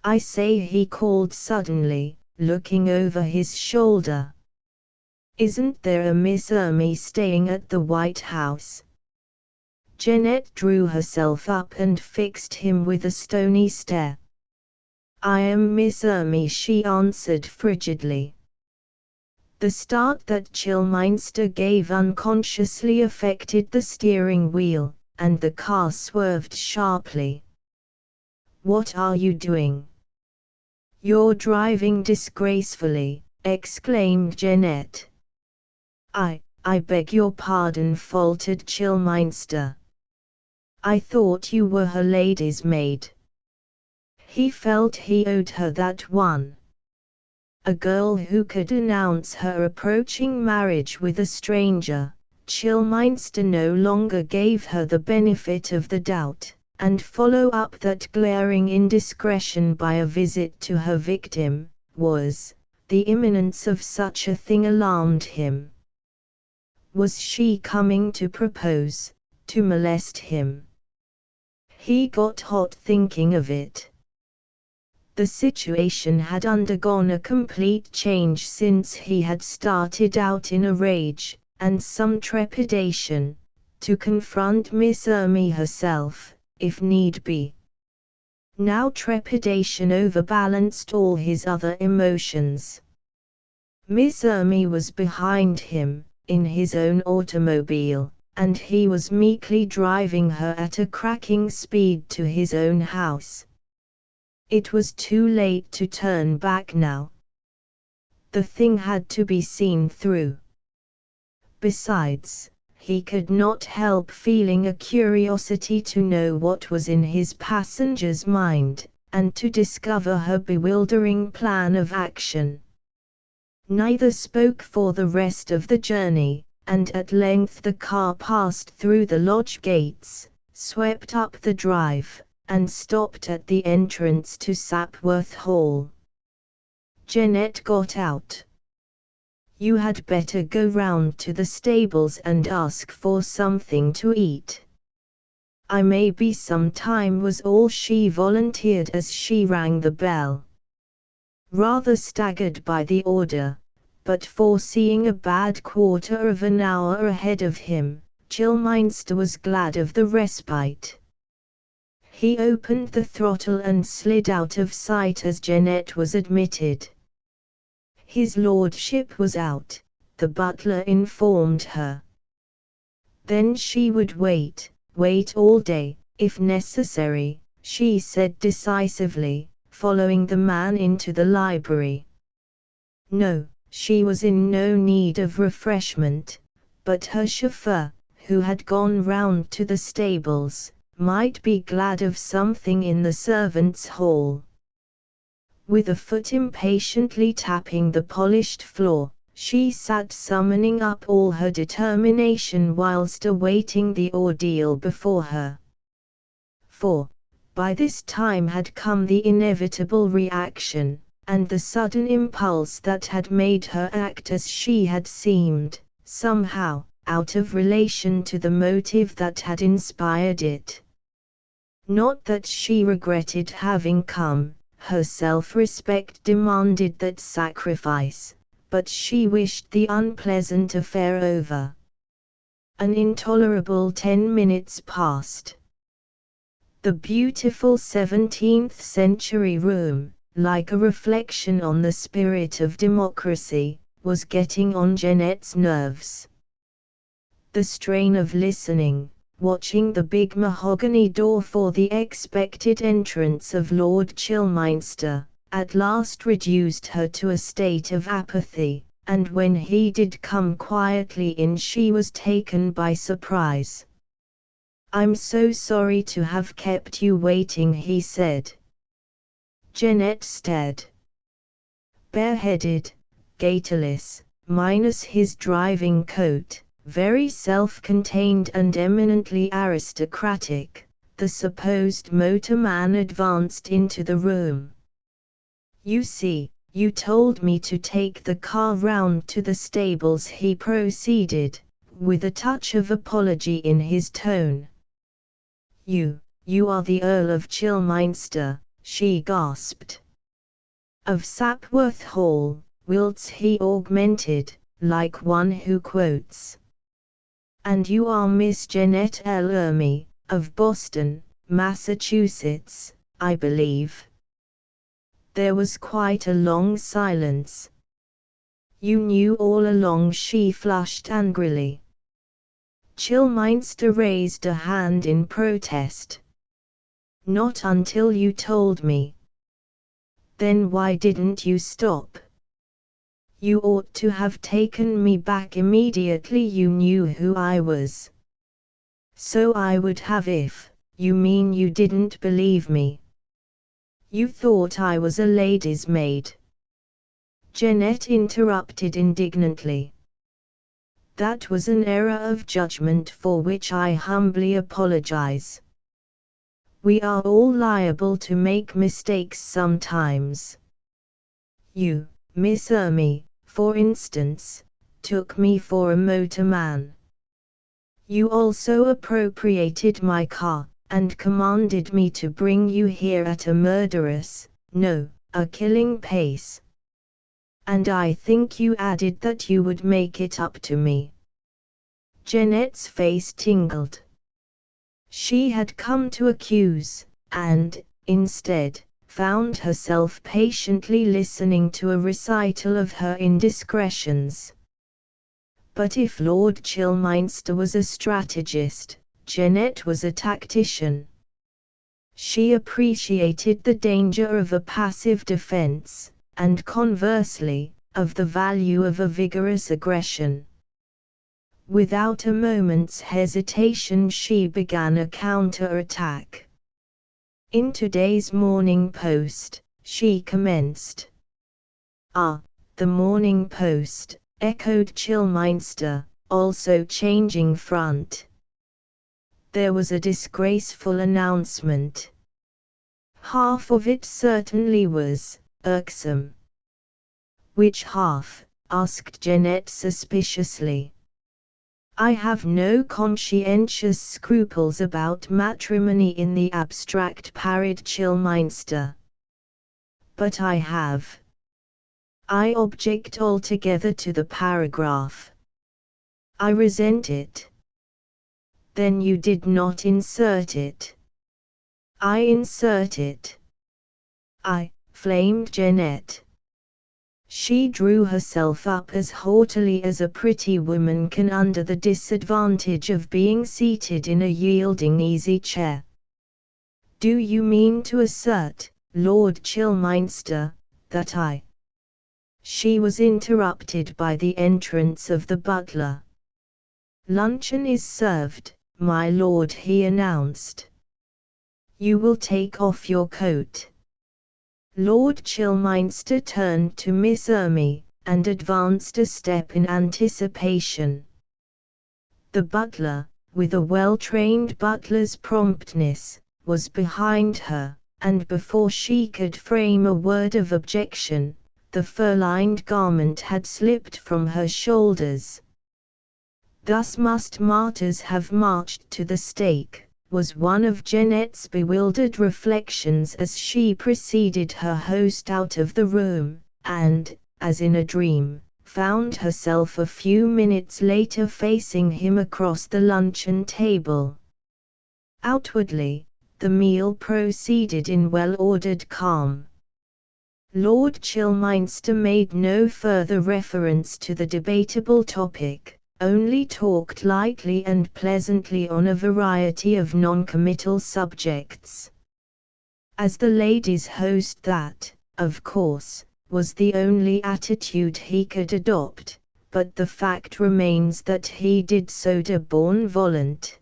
I say, he called suddenly, looking over his shoulder. Isn't there a Miss Ermey staying at the White House? Jeanette drew herself up and fixed him with a stony stare. I am Miss Ermey, she answered frigidly. The start that Chillminster gave unconsciously affected the steering wheel, and the car swerved sharply. What are you doing? You're driving disgracefully, exclaimed Jeanette. I beg your pardon, faltered Chillminster. I thought you were her lady's maid. He felt he owed her that one. A girl who could announce her approaching marriage with a stranger. Chillminster no longer gave her the benefit of the doubt, and follow up that glaring indiscretion by a visit to her victim, the imminence of such a thing alarmed him. Was she coming to propose, to molest him? He got hot thinking of it. The situation had undergone a complete change since he had started out in a rage, and some trepidation, to confront Miss Ermey herself, if need be. Now trepidation overbalanced all his other emotions. Miss Ermey was behind him, in his own automobile, and he was meekly driving her at a cracking speed to his own house. It was too late to turn back now. The thing had to be seen through. Besides, he could not help feeling a curiosity to know what was in his passenger's mind, and to discover her bewildering plan of action. Neither spoke for the rest of the journey, and at length the car passed through the lodge gates, swept up the drive, and stopped at the entrance to Sapworth Hall. Jeanette got out. You had better go round to the stables and ask for something to eat. I may be some time, was all she volunteered as she rang the bell. Rather staggered by the order, but foreseeing a bad quarter of an hour ahead of him, Chillminster was glad of the respite. He opened the throttle and slid out of sight as Jeanette was admitted. His lordship was out, the butler informed her. Then she would wait all day, if necessary, she said decisively, following the man into the library. No, she was in no need of refreshment, but her chauffeur, who had gone round to the stables, might be glad of something in the servants' hall. With a foot impatiently tapping the polished floor, she sat summoning up all her determination whilst awaiting the ordeal before her. For, by this time had come the inevitable reaction, and the sudden impulse that had made her act as she had seemed, somehow, out of relation to the motive that had inspired it. Not that she regretted having come, her self-respect demanded that sacrifice, but she wished the unpleasant affair over. An intolerable 10 minutes passed. The beautiful 17th-century room, like a reflection on the spirit of democracy, was getting on Jeanette's nerves. The strain of listening, watching the big mahogany door for the expected entrance of Lord Chillminster, at last reduced her to a state of apathy, and when he did come quietly in she was taken by surprise. "I'm so sorry to have kept you waiting," he said. Jeanette stared. Bareheaded, gaiterless, minus his driving coat, very self-contained and eminently aristocratic, the supposed motorman advanced into the room. "You see, you told me to take the car round to the stables," he proceeded, with a touch of apology in his tone. You are the Earl of Chilminster," she gasped. "Of Sapworth Hall," whilst he augmented, like one who quotes. "And you are Miss Jeanette L. Ermy, of Boston, Massachusetts, I believe?" There was quite a long silence. "You knew all along," she flushed angrily. Chilminster raised a hand in protest. "Not until you told me." "Then why didn't you stop? You ought to have taken me back immediately you knew who I was." "So I would have if, you mean you didn't believe me. You thought I was a lady's maid." Jeanette interrupted indignantly. "That was an error of judgment for which I humbly apologize. We are all liable to make mistakes sometimes. You, Miss Ermy, for instance, took me for a motorman. You also appropriated my car, and commanded me to bring you here at a murderous, no, a killing pace. And I think you added that you would make it up to me." Jeanette's face tingled. She had come to accuse, and, instead, found herself patiently listening to a recital of her indiscretions. But if Lord Chilminster was a strategist, Jeanette was a tactician. She appreciated the danger of a passive defense, and conversely, of the value of a vigorous aggression. Without a moment's hesitation she began a counter-attack. "In today's Morning Post," she commenced. "Ah, the Morning Post," echoed Chilminster, also changing front. There was a disgraceful announcement. Half of it certainly was irksome. "Which half?" asked Jeanette suspiciously. "I have no conscientious scruples about matrimony in the abstract," parried Chilminster. "But I have. I object altogether to the paragraph. I resent it." "Then you did not insert it." "I insert it." "I," flamed Jeanette. She drew herself up as haughtily as a pretty woman can under the disadvantage of being seated in a yielding easy chair. "Do you mean to assert, Lord Chilminster, that I—" She was interrupted by the entrance of the butler. "Luncheon is served, my lord," he announced. "You will take off your coat." Lord Chilminster turned to Miss Ermy, and advanced a step in anticipation. The butler, with a well-trained butler's promptness, was behind her, and before she could frame a word of objection, the fur-lined garment had slipped from her shoulders. "Thus must martyrs have marched to the stake," was one of Jeanette's bewildered reflections as she preceded her host out of the room, and, as in a dream, found herself a few minutes later facing him across the luncheon table. Outwardly, the meal proceeded in well-ordered calm. Lord Chilminster made no further reference to the debatable topic, only talked lightly and pleasantly on a variety of non-committal subjects. As the ladies' host, that, of course, was the only attitude he could adopt, but the fact remains that he did so de bonne volonté.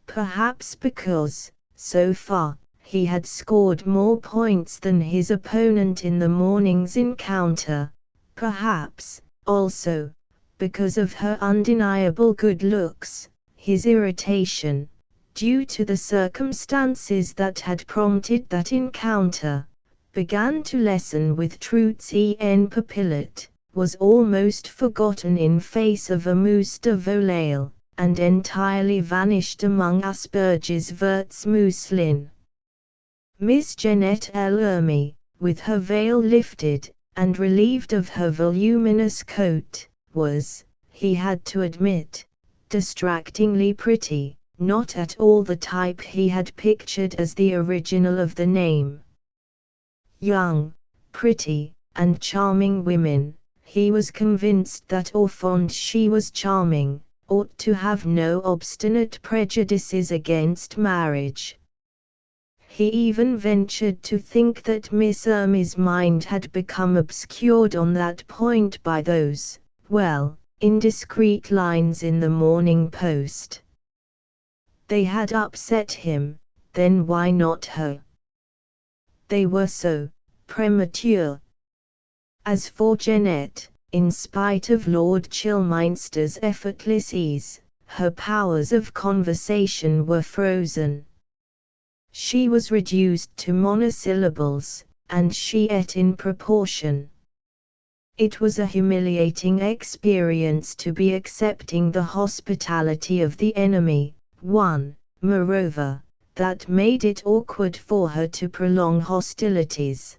Perhaps because, so far, he had scored more points than his opponent in the morning's encounter, perhaps, also, because of her undeniable good looks, his irritation, due to the circumstances that had prompted that encounter, began to lessen with Troots en Papillet, was almost forgotten in face of a Moose de Volaille, and entirely vanished among Asperge's Verts Mousselin. Miss Jeanette L'Hermy, with her veil lifted, and relieved of her voluminous coat, was, he had to admit, distractingly pretty, not at all the type he had pictured as the original of the name. Young, pretty, and charming women, he was convinced that au fond she was charming, ought to have no obstinate prejudices against marriage. He even ventured to think that Miss Hermy's mind had become obscured on that point by those, well, indiscreet lines in the Morning Post. They had upset him, then why not her? They were so premature. As for Jeanette, in spite of Lord Chilminster's effortless ease, her powers of conversation were frozen. She was reduced to monosyllables, and she ate in proportion. It was a humiliating experience to be accepting the hospitality of the enemy, moreover, that made it awkward for her to prolong hostilities.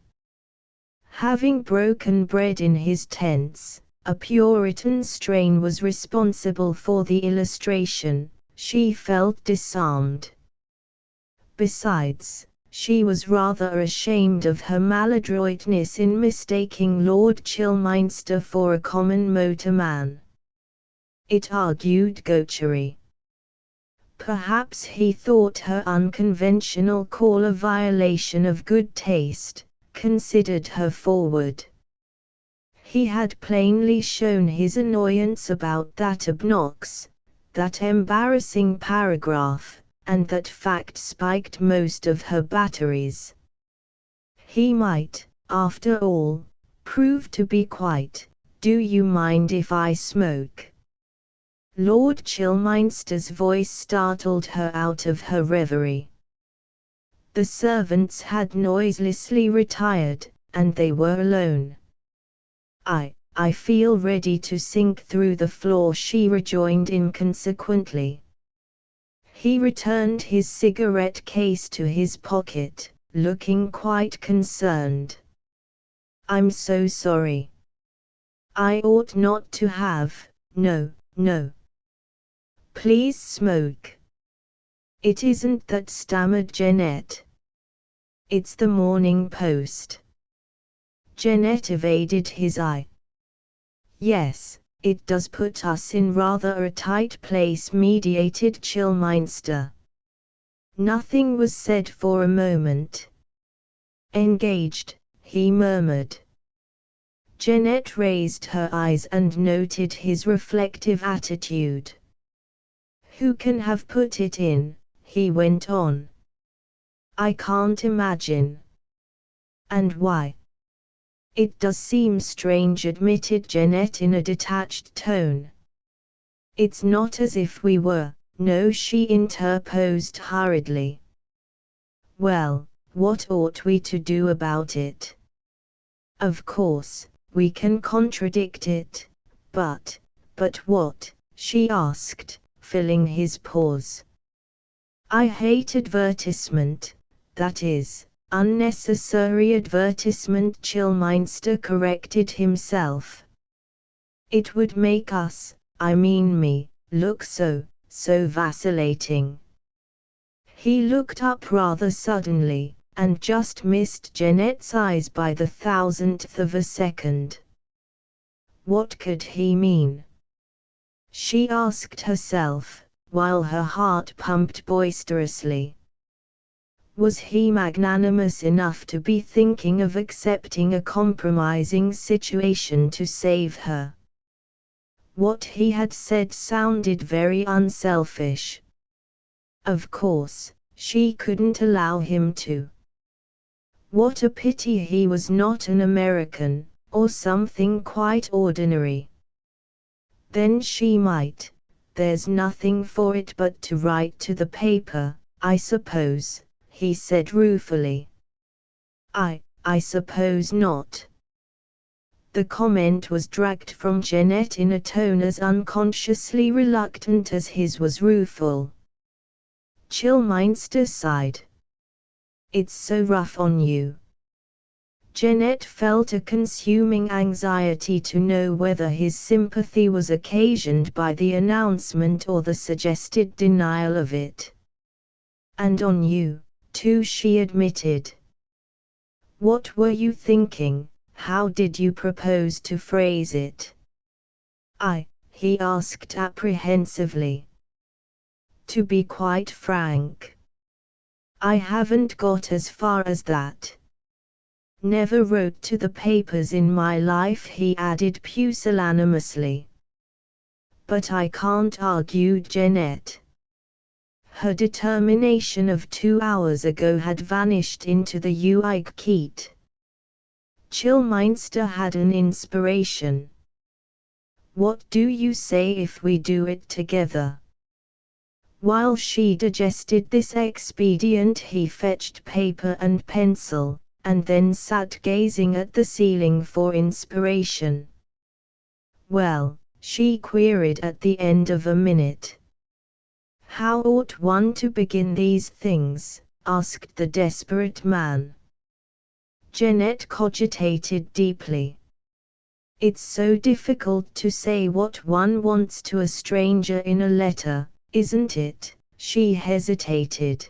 Having broken bread in his tents, a Puritan strain was responsible for the illustration, she felt disarmed. Besides, she was rather ashamed of her maladroitness in mistaking Lord Chilminster for a common motorman. It argued gaucherie. Perhaps he thought her unconventional call a violation of good taste, considered her forward. He had plainly shown his annoyance about that that embarrassing paragraph, and that fact spiked most of her batteries. He might, after all, prove to be quite, "Do you mind if I smoke?" Lord Chilminster's voice startled her out of her reverie. The servants had noiselessly retired, and they were alone. I feel ready to sink through the floor," she rejoined inconsequently. He returned his cigarette case to his pocket, looking quite concerned. "I'm so sorry. I ought not to have, no. Please smoke." "It isn't that," stammered Jeanette. "It's the Morning Post." Jeanette evaded his eye. "Yes, it does put us in rather a tight place," mediated Chilminster. Nothing was said for a moment. "Engaged," he murmured. Jeanette raised her eyes and noted his reflective attitude. "Who can have put it in?" he went on. "I can't imagine." "And why?" "It does seem strange," admitted Jeanette in a detached tone. "It's not as if we were." "No," she interposed hurriedly. "Well, what ought we to do about it? Of course, we can contradict it, but what?" she asked, filling his pause. "I hate advertisement, that is, unnecessary advertisement," Chilminster corrected himself. "It would make us, I mean me, look so vacillating." He looked up rather suddenly, and just missed Jeanette's eyes by the thousandth of a second. What could he mean? She asked herself, while her heart pumped boisterously. Was he magnanimous enough to be thinking of accepting a compromising situation to save her? What he had said sounded very unselfish. Of course, she couldn't allow him to. What a pity he was not an American, or something quite ordinary. Then she might, "There's nothing for it but to write to the paper, I suppose," he said ruefully. I suppose not." The comment was dragged from Jeanette in a tone as unconsciously reluctant as his was rueful. Chillminster sighed. "It's so rough on you." Jeanette felt a consuming anxiety to know whether his sympathy was occasioned by the announcement or the suggested denial of it. "And on you, too," she admitted. "What were you thinking? How did you propose to phrase it?" He asked apprehensively. "To be quite frank, I haven't got as far as that. Never wrote to the papers in my life," he added pusillanimously. "But I can't," argued Jeanette. Her determination of 2 hours ago had vanished into the Uighkeet. Chillminster had an inspiration. "What do you say if we do it together?" While she digested this expedient, he fetched paper and pencil, and then sat gazing at the ceiling for inspiration. "Well," she queried at the end of a minute. "How ought one to begin these things?" asked the desperate man. Jeanette cogitated deeply. "It's so difficult to say what one wants to a stranger in a letter, isn't it?" She hesitated.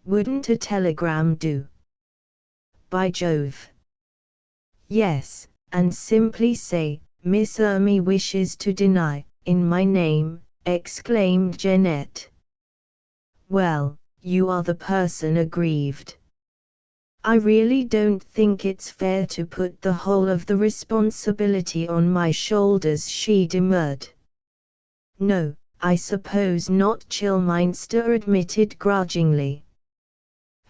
"Wouldn't a telegram do?" "By Jove! Yes, and simply say, 'Miss Ermy wishes to deny, in my name,'" exclaimed Jeanette. "Well, you are the person aggrieved. I really don't think it's fair to put the whole of the responsibility on my shoulders," she demurred. "No, I suppose not," Chillminster admitted grudgingly.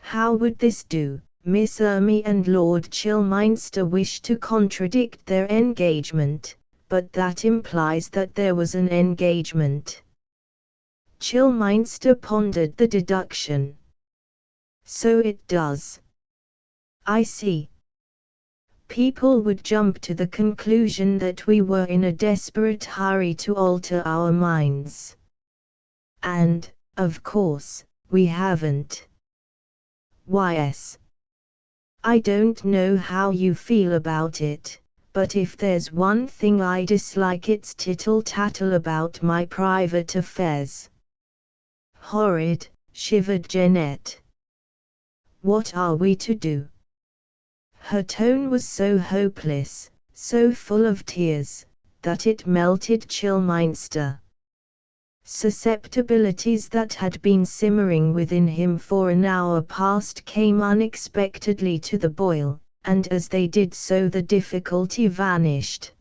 "How would this do? Miss Ermy and Lord Chillminster wish to contradict their engagement, but that implies that there was an engagement." Chillminster pondered the deduction. "So it does. I see. People would jump to the conclusion that we were in a desperate hurry to alter our minds. And, of course, we haven't." "Yes. I don't know how you feel about it, but if there's one thing I dislike, it's tittle-tattle about my private affairs." "Horrid," shivered Jeanette. "What are we to do?" Her tone was so hopeless, so full of tears, that it melted Chillminster. Susceptibilities that had been simmering within him for an hour past came unexpectedly to the boil, and as they did so the difficulty vanished.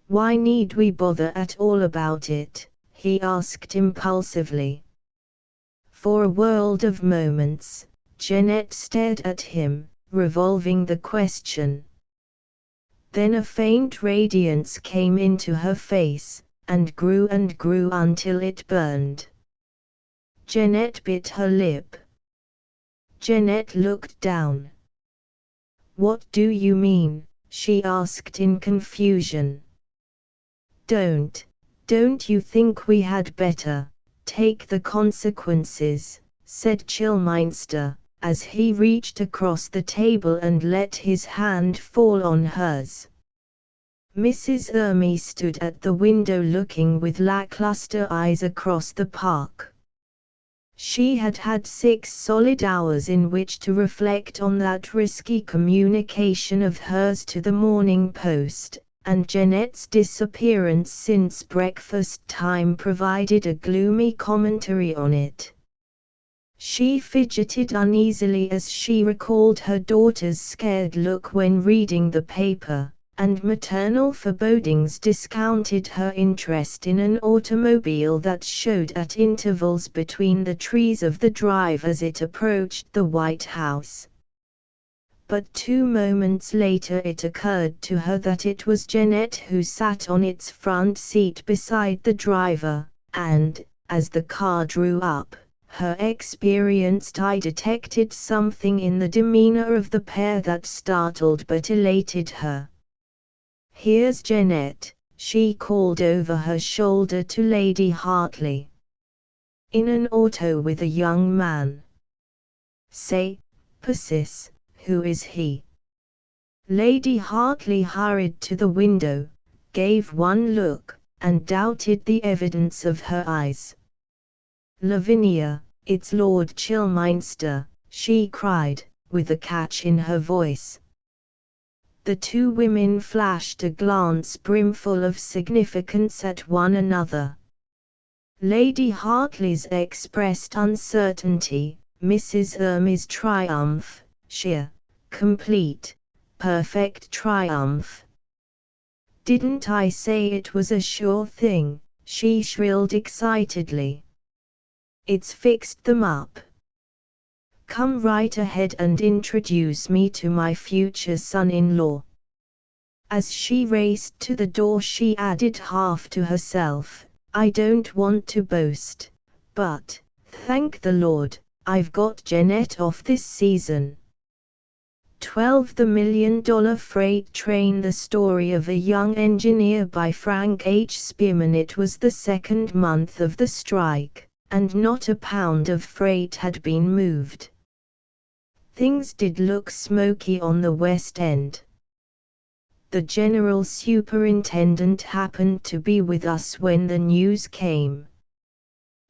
"Why need we bother at all about it?" he asked impulsively. For a world of moments, Jeanette stared at him, revolving the question. Then a faint radiance came into her face, and grew until it burned. Jeanette bit her lip. Jeanette looked down. "What do you mean?" she asked in confusion. Don't you think we had better take the consequences?" said Chillminster, as he reached across the table and let his hand fall on hers. Mrs. Ermy stood at the window looking with lackluster eyes across the park. She had had 6 solid hours in which to reflect on that risky communication of hers to the Morning Post, and Jeanette's disappearance since breakfast time provided a gloomy commentary on it. She fidgeted uneasily as she recalled her daughter's scared look when reading the paper, and maternal forebodings discounted her interest in an automobile that showed at intervals between the trees of the drive as it approached the White House. but 2 moments later it occurred to her that it was Jeanette who sat on its front seat beside the driver, and, as the car drew up, her experienced eye detected something in the demeanor of the pair that startled but elated her. "Here's Jeanette," she called over her shoulder to Lady Hartley. "In an auto with a young man. Say, Persis, who is he?" Lady Hartley hurried to the window, gave one look, and doubted the evidence of her eyes. "Lavinia, it's Lord Chilminster," she cried, with a catch in her voice. The 2 women flashed a glance brimful of significance at one another. Lady Hartley's expressed uncertainty, Mrs. Ermy's triumph, sheer, complete, perfect triumph. "Didn't I say it was a sure thing?" she shrilled excitedly. "It's fixed them up. Come right ahead and introduce me to my future son-in-law." As she raced to the door she added half to herself, "I don't want to boast, but, thank the Lord, I've got Jeanette off this season." 12 The $1 Million Freight Train. The story of a young engineer by Frank H. Spearman. It was the 2nd month of the strike, and not a pound of freight had been moved. Things did look smoky on the West End. The general superintendent happened to be with us when the news came.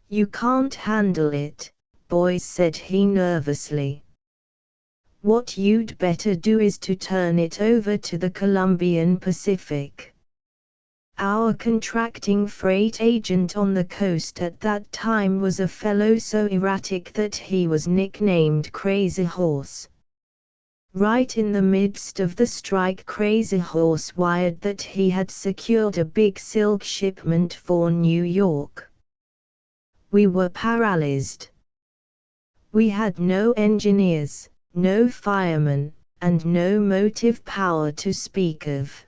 "You can't handle it, boys," said he nervously. "What you'd better do is to turn it over to the Columbian Pacific." Our contracting freight agent on the coast at that time was a fellow so erratic that he was nicknamed Crazy Horse. Right in the midst of the strike, Crazy Horse wired that he had secured a big silk shipment for New York. We were paralyzed. We had no engineers, no firemen, and no motive power to speak of.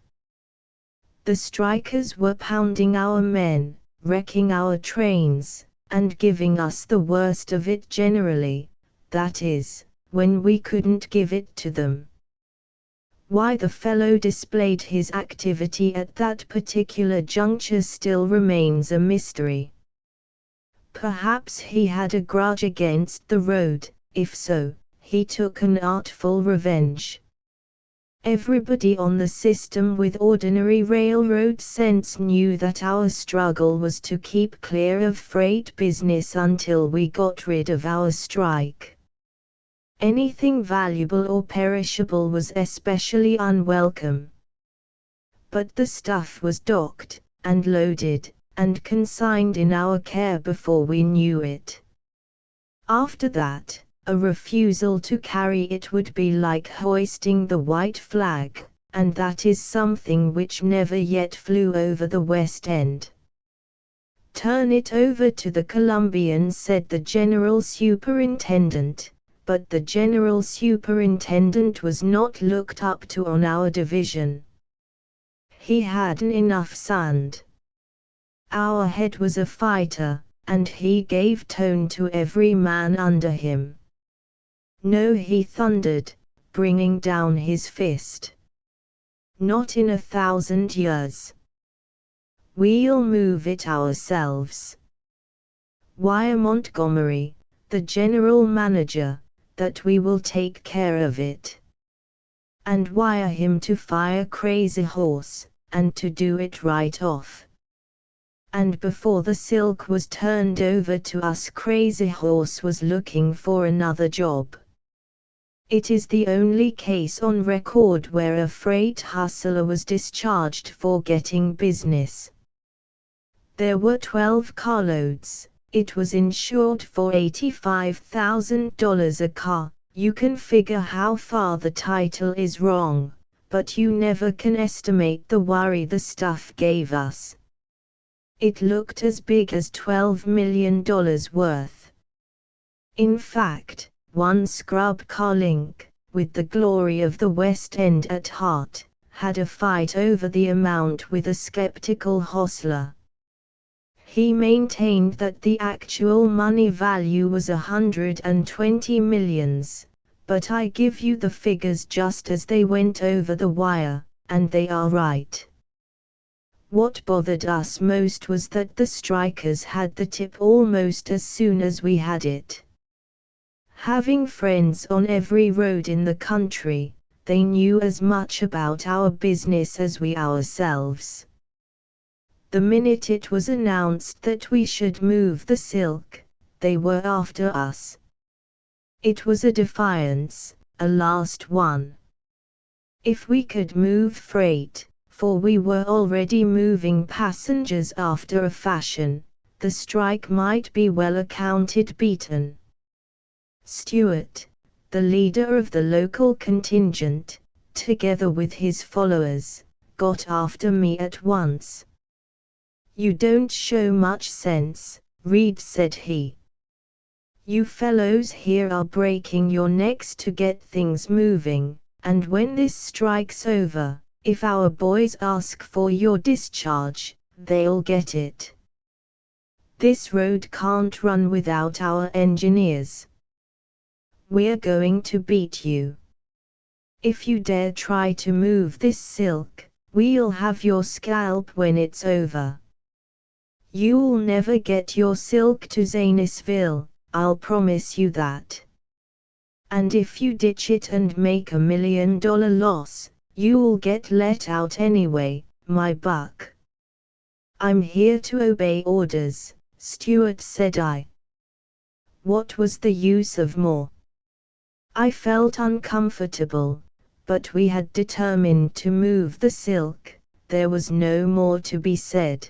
The strikers were pounding our men, wrecking our trains, and giving us the worst of it generally, that is, when we couldn't give it to them. Why the fellow displayed his activity at that particular juncture still remains a mystery. Perhaps he had a grudge against the road; if so, he took an artful revenge. Everybody on the system with ordinary railroad sense knew that our struggle was to keep clear of freight business until we got rid of our strike. Anything valuable or perishable was especially unwelcome. But the stuff was docked, and loaded, and consigned in our care before we knew it. After that, a refusal to carry it would be like hoisting the white flag, and that is something which never yet flew over the West End. "Turn it over to the Columbian," said the general superintendent, but the general superintendent was not looked up to on our division. He hadn't enough sand. Our head was a fighter, and he gave tone to every man under him. "No," he thundered, bringing down his fist. "Not in 1,000 years. We'll move it ourselves. Wire Montgomery, the general manager, that we will take care of it. And wire him to fire Crazy Horse, and to do it right off." And before the silk was turned over to us, Crazy Horse was looking for another job. It is the only case on record where a freight hustler was discharged for getting business. There were 12 carloads. It was insured for $85,000 a car. You can figure how far the title is wrong, but you never can estimate the worry the stuff gave us. It looked as big as $12 million worth. In fact, one scrub car link, with the glory of the West End at heart, had a fight over the amount with a skeptical hostler. He maintained that the actual money value was 120 millions, but I give you the figures just as they went over the wire, and they are right. What bothered us most was that the strikers had the tip almost as soon as we had it. Having friends on every road in the country, they knew as much about our business as we ourselves. The minute it was announced that we should move the silk, they were after us. It was a defiance, a last one. If we could move freight, for we were already moving passengers after a fashion, the strike might be well accounted beaten. Stewart, the leader of the local contingent, together with his followers, got after me at once. "You don't show much sense," Reed said he. "You fellows here are breaking your necks to get things moving, and when this strike's over, if our boys ask for your discharge, they'll get it. This road can't run without our engineers. We're going to beat you. If you dare try to move this silk, we'll have your scalp when it's over. You'll never get your silk to Zanesville, I'll promise you that. And if you ditch it and make $1 million loss, you'll get let out anyway, my buck." "I'm here to obey orders," Stewart said. What was the use of more? I felt uncomfortable, but we had determined to move the silk, there was no more to be said.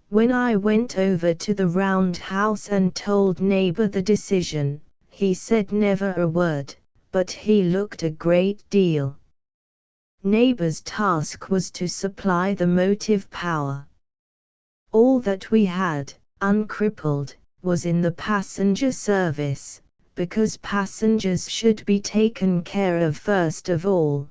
When I went over to the roundhouse and told neighbor the decision, he said never a word, but he looked a great deal. Neighbor's task was to supply the motive power. All that we had, uncrippled, was in the passenger service, because passengers should be taken care of first of all.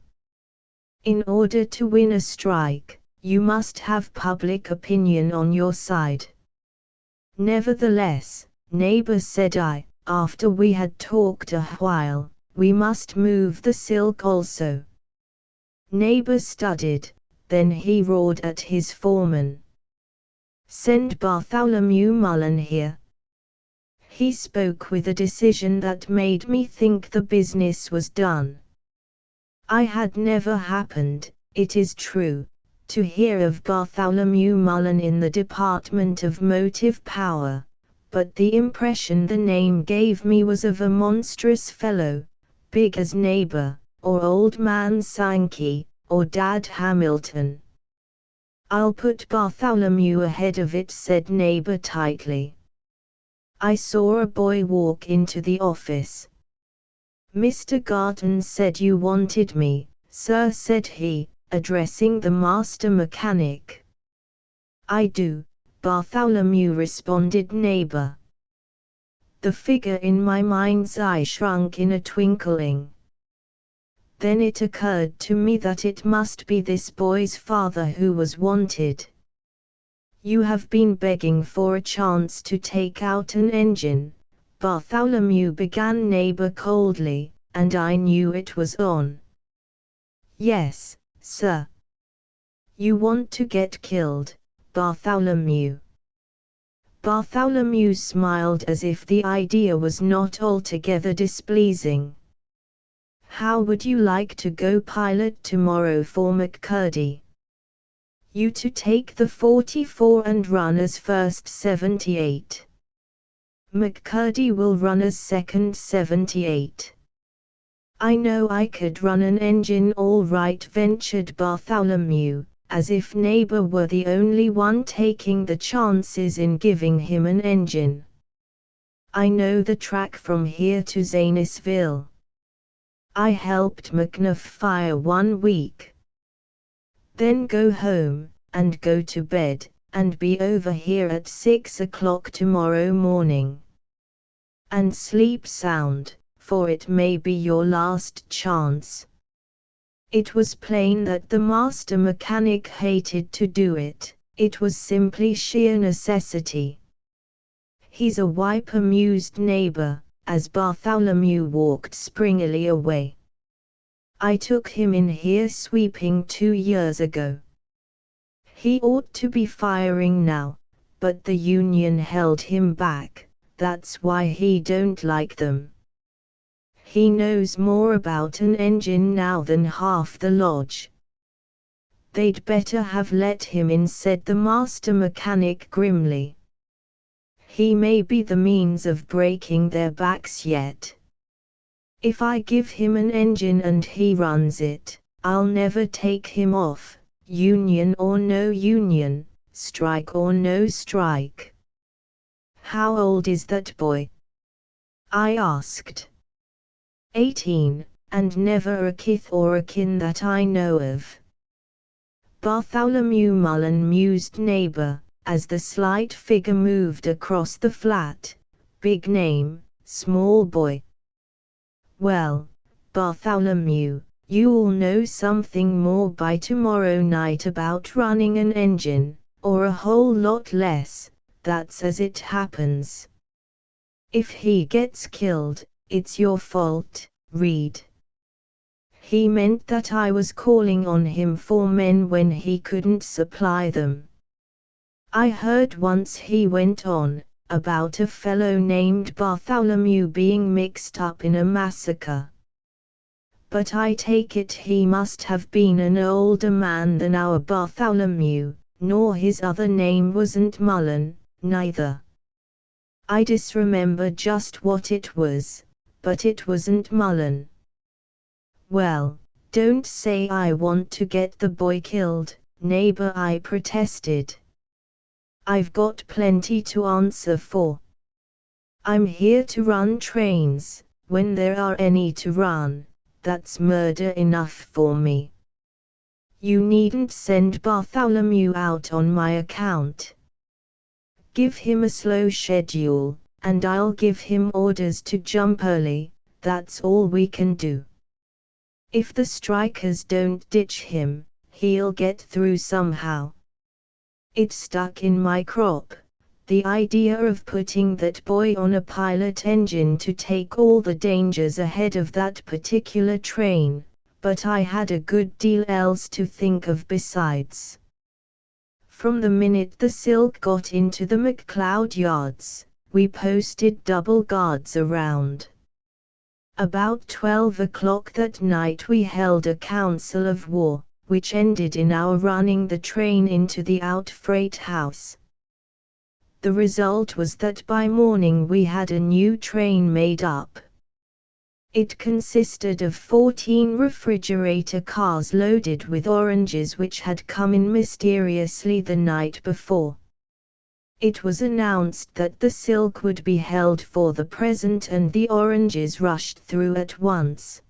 In order to win a strike, you must have public opinion on your side. Nevertheless, neighbor said after we had talked a while, we must move the silk also. Neighbor studied, then he roared at his foreman. "Send Bartholomew Mullen here." He spoke with a decision that made me think the business was done. I had never happened, it is true, to hear of Bartholomew Mullen in the Department of Motive Power, but the impression the name gave me was of a monstrous fellow, big as neighbor, or Old Man Sankey, or Dad Hamilton. "I'll put Bartholomew ahead of it," said neighbor tightly. I saw a boy walk into the office. "Mr. Garton said you wanted me, sir," said he, addressing the master mechanic. "I do," Bartholomew responded neighbor. The figure in my mind's eye shrunk in a twinkling. Then it occurred to me that it must be this boy's father who was wanted. "You have been begging for a chance to take out an engine," Bartholomew began neighbor coldly, and I knew it was on. "Yes, sir." "You want to get killed, Bartholomew." Bartholomew smiled as if the idea was not altogether displeasing. "How would you like to go pilot tomorrow for McCurdy? You to take the 44 and run as first 78. McCurdy will run as second 78. "I know I could run an engine all right," ventured Bartholomew, as if neighbor were the only one taking the chances in giving him an engine. "I know the track from here to Zanesville. I helped McNuff fire 1 week. Then go home, and go to bed, and be over here at 6 o'clock tomorrow morning. And sleep sound, for it may be your last chance." It was plain that the master mechanic hated to do it. It was simply sheer necessity. "He's a wiper," mused neighbor, as Bartholomew walked springily away. "I took him in here sweeping 2 years ago. He ought to be firing now, but the union held him back. That's why he don't like them. He knows more about an engine now than half the lodge." "They'd better have let him in," said the master mechanic grimly. "He may be the means of breaking their backs yet. If I give him an engine and he runs it, I'll never take him off, union or no union, strike or no strike." "How old is that boy?" I asked. 18, and never a kith or a kin that I know of." Bartholomew Mullen mused neighbor, as the slight figure moved across the flat. "Big name, small boy." "Well, Bartholomew, you'll know something more by tomorrow night about running an engine, or a whole lot less, that's as it happens. If he gets killed, it's your fault, Reed." He meant that I was calling on him for men when he couldn't supply them. "I heard once," he went on, "about a fellow named Bartholomew being mixed up in a massacre. But I take it he must have been an older man than our Bartholomew, nor his other name wasn't Mullen, neither. I disremember just what it was, but it wasn't Mullen." "Well, don't say I want to get the boy killed, neighbor," I protested. "I've got plenty to answer for. I'm here to run trains, when there are any to run. That's murder enough for me. You needn't send Bartholomew out on my account. Give him a slow schedule, and I'll give him orders to jump early. That's all we can do. If the strikers don't ditch him, he'll get through somehow. It stuck in my crop, the idea of putting that boy on a pilot engine to take all the dangers ahead of that particular train, but I had a good deal else to think of besides. From the minute the Silk got into the McLeod yards, we posted double guards around. About 12 o'clock that night we held a council of war, which ended in our running the train into the out-freight house. The result was that by morning we had a new train made up. It consisted of 14 refrigerator cars loaded with oranges which had come in mysteriously the night before. It was announced that the Silk would be held for the present and the oranges rushed through at once.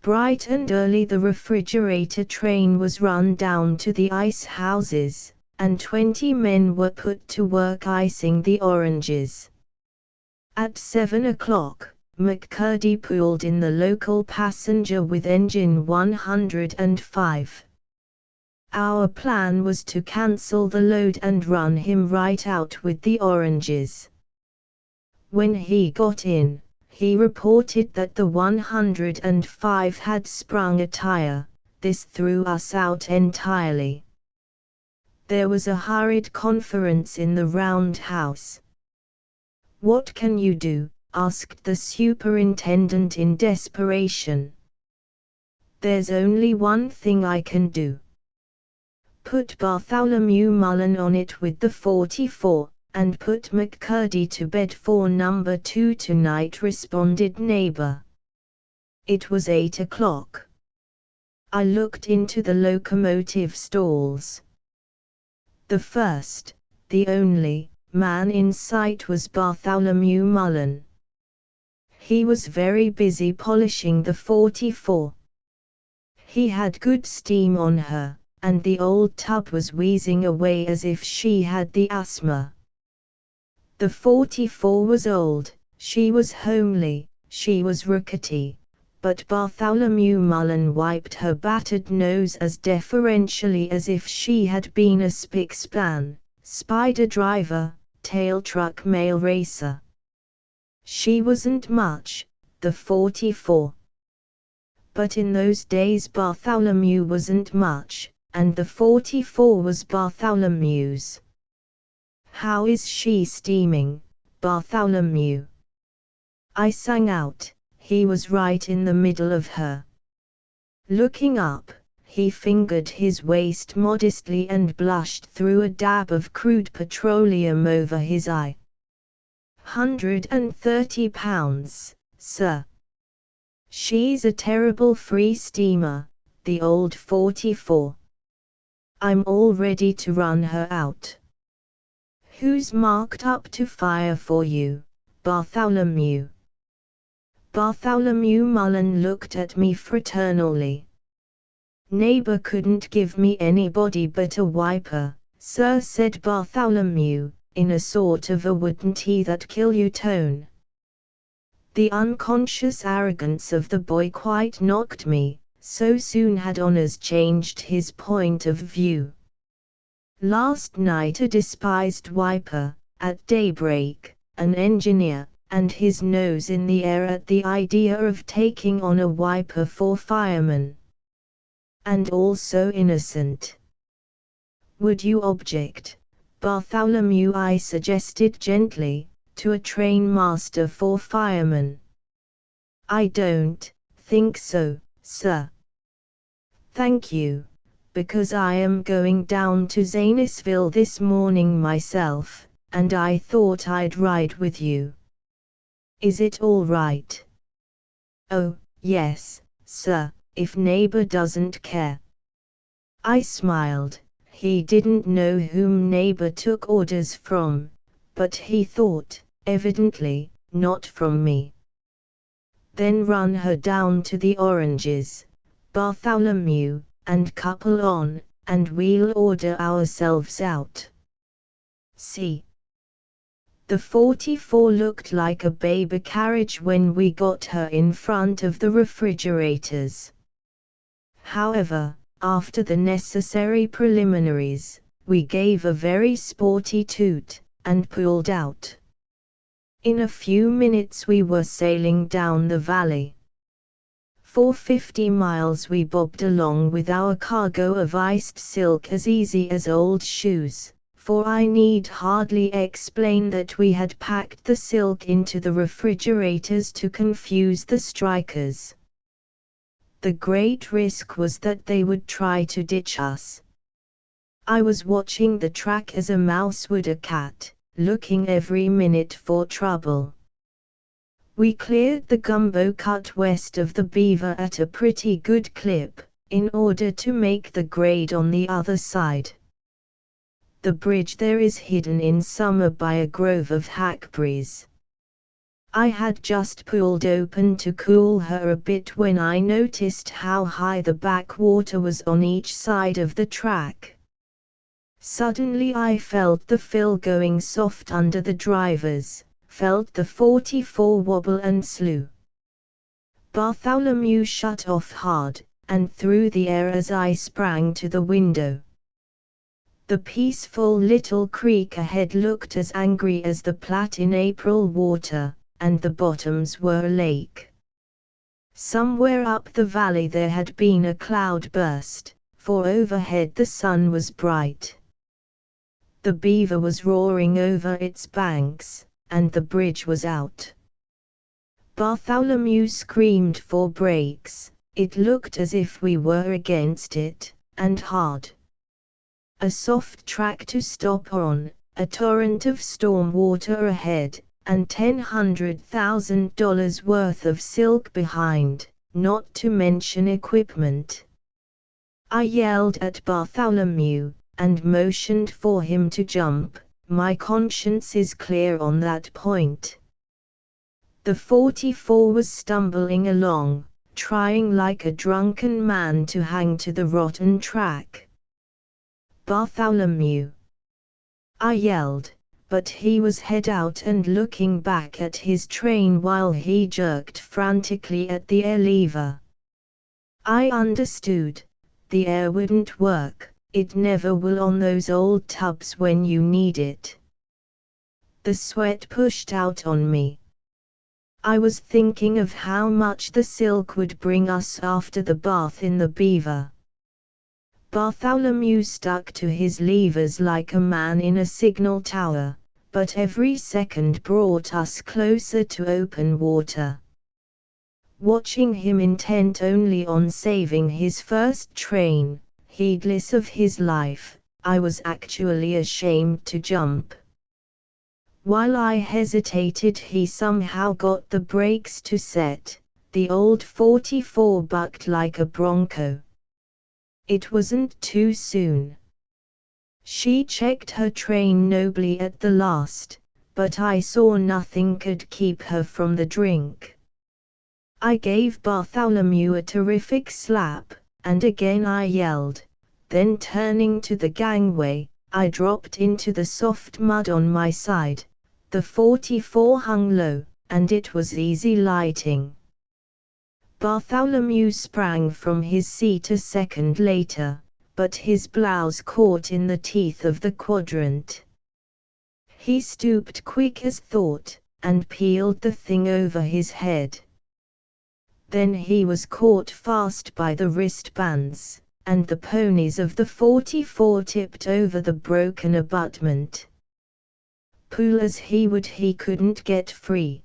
Bright and early the refrigerator train was run down to the ice houses, and 20 men were put to work icing the oranges. At 7 o'clock, McCurdy pulled in the local passenger with engine 105. Our plan was to cancel the load and run him right out with the oranges. When he got in, he reported that the 105 had sprung a tire. This threw us out entirely. There was a hurried conference in the roundhouse. "What can you do?" asked the superintendent in desperation. "There's only one thing I can do. Put Bartholomew Mullen on it with the 44, and put McCurdy to bed for number 2 tonight," responded neighbor. It was 8 o'clock. I looked into the locomotive stalls. The first, the only, man in sight was Bartholomew Mullen. He was very busy polishing the 44. He had good steam on her, and the old tub was wheezing away as if she had the asthma. The 44 was old, she was homely, She was rickety, but Bartholomew Mullen wiped her battered nose as deferentially as if she had been a spick-span, spider driver, tail truck mail racer. She wasn't much, the 44. But in those days Bartholomew wasn't much, and the 44 was Bartholomew's. "How is she steaming, Bartholomew?" I sang out. He was right in the middle of her. Looking up, he fingered his waist modestly and blushed through a dab of crude petroleum over his eye. £130, sir. She's a terrible free steamer, the old 44. I'm all ready to run her out. Who's marked up to fire for you, Bartholomew? Bartholomew Mullen looked at me fraternally. Neighbor couldn't give me anybody but a wiper, sir, said Bartholomew, in a sort of a wouldn't he that kill you tone. The unconscious arrogance of the boy quite knocked me, so soon had Honors changed his point of view. Last night a despised wiper, at daybreak, an engineer, and his nose in the air at the idea of taking on a wiper for firemen. And also innocent. Would you object, Bartholomew, I suggested gently, to a train master for firemen? I don't think so, sir. Thank you, because I am going down to Zanesville this morning myself, and I thought I'd ride with you. Is it all right? Oh, yes, sir, if neighbor doesn't care. I smiled. He didn't know whom neighbor took orders from, but he thought, evidently, not from me. Then run her down to the Oranges, Bartholomew, and couple on, and we'll order ourselves out. See? The 44 looked like a baby carriage when we got her in front of the refrigerators. However, after the necessary preliminaries, we gave a very sporty toot, and pulled out. In a few minutes we were sailing down the valley. For 50 miles we bobbed along with our cargo of iced silk as easy as old shoes. For I need hardly explain that we had packed the silk into the refrigerators to confuse the strikers. The great risk was that they would try to ditch us. I was watching the track as a mouse would a cat, looking every minute for trouble. We cleared the Gumbo Cut west of the Beaver at a pretty good clip, in order to make the grade on the other side. The bridge there is hidden in summer by a grove of hackberries. I had just pulled open to cool her a bit when I noticed how high the backwater was on each side of the track. Suddenly I felt the fill going soft under the drivers, felt the 44 wobble and slew. Bartholomew shut off hard, and threw the air as I sprang to the window. The peaceful little creek ahead looked as angry as the Platte in April water, and the bottoms were a lake. Somewhere up the valley there had been a cloud burst, for overhead the sun was bright. The Beaver was roaring over its banks, and the bridge was out. Bartholomew screamed for brakes. It looked as if we were against it, and hard. A soft track to stop on, a torrent of storm water ahead, and $100,000 worth of silk behind, not to mention equipment. I yelled at Bartholomew, and motioned for him to jump. My conscience is clear on that point. The 44 was stumbling along, trying like a drunken man to hang to the rotten track. Bartholomew! I yelled, but he was head out and looking back at his train while he jerked frantically at the air lever. I understood. The air wouldn't work, it never will on those old tubs when you need it. The sweat pushed out on me. I was thinking of how much the silk would bring us after the bath in the Beaver. Bartholomew stuck to his levers like a man in a signal tower, but every second brought us closer to open water. Watching him intent only on saving his first train, heedless of his life, I was actually ashamed to jump. While I hesitated, he somehow got the brakes to set. The old 44 bucked like a bronco. It wasn't too soon. She checked her train nobly at the last, but I saw nothing could keep her from the drink. I gave Bartholomew a terrific slap, and again I yelled. Then turning to the gangway, I dropped into the soft mud on my side. The 44 hung low, and it was easy lighting. Bartholomew sprang from his seat a second later, but his blouse caught in the teeth of the quadrant. He stooped quick as thought, and peeled the thing over his head. Then he was caught fast by the wristbands, and the ponies of the 44 tipped over the broken abutment. Pull as he would, he couldn't get free.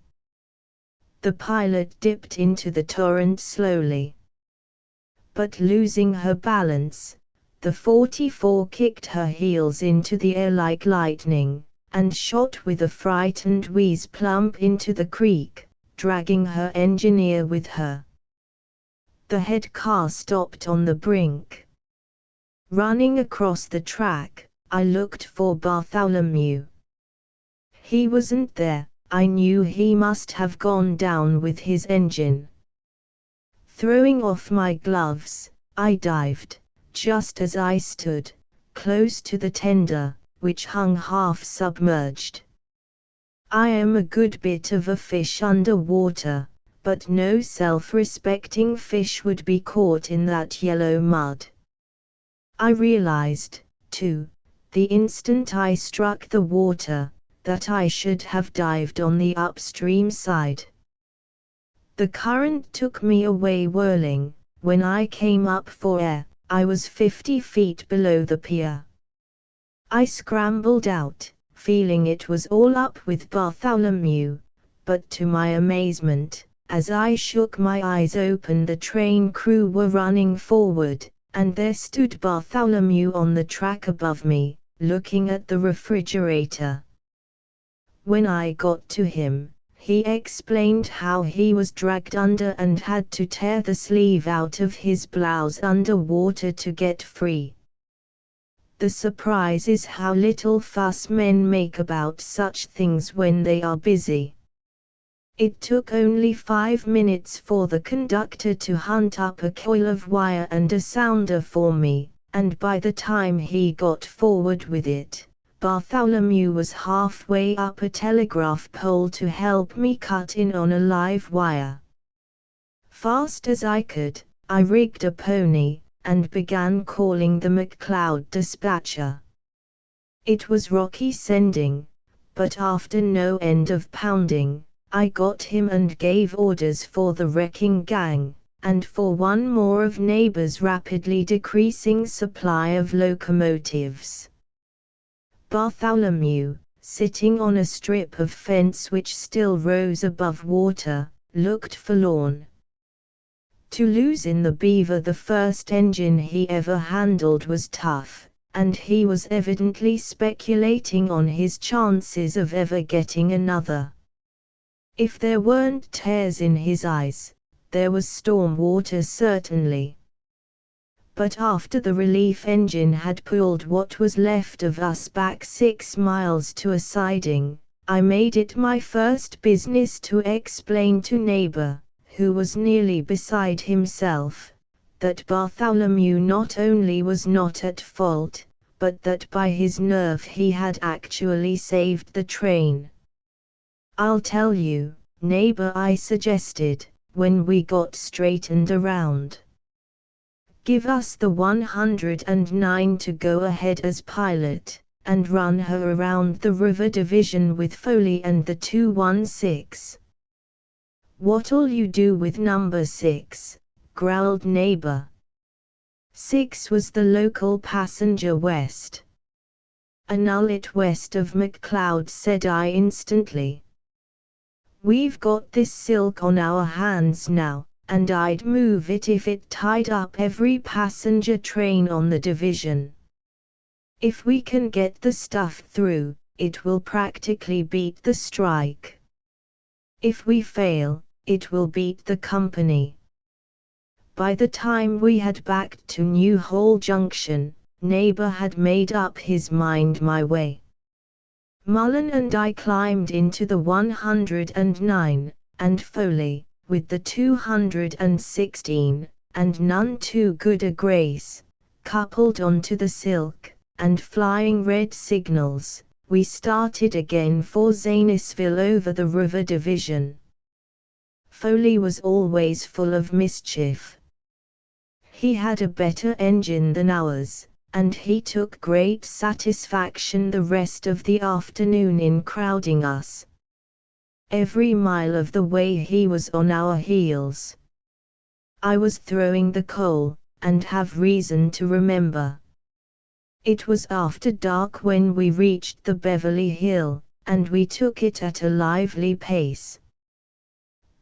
The pilot dipped into the torrent slowly. But losing her balance, the 44 kicked her heels into the air like lightning, and shot with a frightened wheeze plump into the creek, dragging her engineer with her. The head car stopped on the brink. Running across the track, I looked for Bartholomew. He wasn't there. I knew he must have gone down with his engine. Throwing off my gloves, I dived, just as I stood, close to the tender, which hung half submerged. I am a good bit of a fish underwater, but no self-respecting fish would be caught in that yellow mud. I realized, too, the instant I struck the water, that I should have dived on the upstream side. The current took me away whirling. When I came up for air, I was 50 feet below the pier. I scrambled out, feeling it was all up with Bartholomew, but to my amazement, as I shook my eyes open, the train crew were running forward, and there stood Bartholomew on the track above me, looking at the refrigerator. When I got to him, he explained how he was dragged under and had to tear the sleeve out of his blouse underwater to get free. The surprise is how little fuss men make about such things when they are busy. It took only 5 minutes for the conductor to hunt up a coil of wire and a sounder for me, and by the time he got forward with it, Bartholomew was halfway up a telegraph pole to help me cut in on a live wire. Fast as I could, I rigged a pony, and began calling the McCloud dispatcher. It was rocky sending, but after no end of pounding, I got him and gave orders for the wrecking gang, and for one more of neighbors' rapidly decreasing supply of locomotives. Bartholomew, sitting on a strip of fence which still rose above water, looked forlorn. To lose in the Beaver the first engine he ever handled was tough, and he was evidently speculating on his chances of ever getting another. If there weren't tears in his eyes, there was storm water certainly. But after the relief engine had pulled what was left of us back 6 miles to a siding, I made it my first business to explain to neighbor, who was nearly beside himself, that Bartholomew not only was not at fault, but that by his nerve he had actually saved the train. "I'll tell you, neighbor," I suggested, when we got straightened around. "Give us the 109 to go ahead as pilot, and run her around the river division with Foley and the 216. "What'll you do with number 6, growled neighbor. 6 was the local passenger west. "Annul it west of McCloud," said I instantly. "We've got this silk on our hands now, and I'd move it if it tied up every passenger train on the division. If we can get the stuff through, it will practically beat the strike. If we fail, it will beat the company." By the time we had backed to New Hall Junction, neighbor had made up his mind my way. Mullen and I climbed into the 109, and Foley, with the 216, and none too good a grace, coupled onto the silk, and flying red signals, we started again for Zanesville over the river division. Foley was always full of mischief. He had a better engine than ours, and he took great satisfaction the rest of the afternoon in crowding us. Every mile of the way he was on our heels. I was throwing the coal, and have reason to remember. It was after dark when we reached the Beverly Hill, and we took it at a lively pace.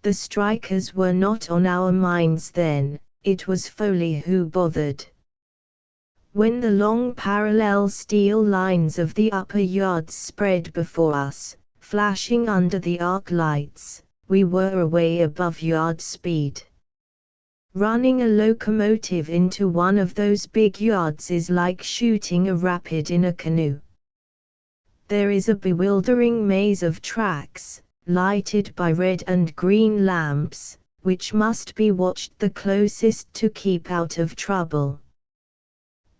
The strikers were not on our minds then, it was Foley who bothered. When the long parallel steel lines of the upper yards spread before us, flashing under the arc lights, we were away above yard speed. Running a locomotive into one of those big yards is like shooting a rapid in a canoe. There is a bewildering maze of tracks, lighted by red and green lamps, which must be watched the closest to keep out of trouble.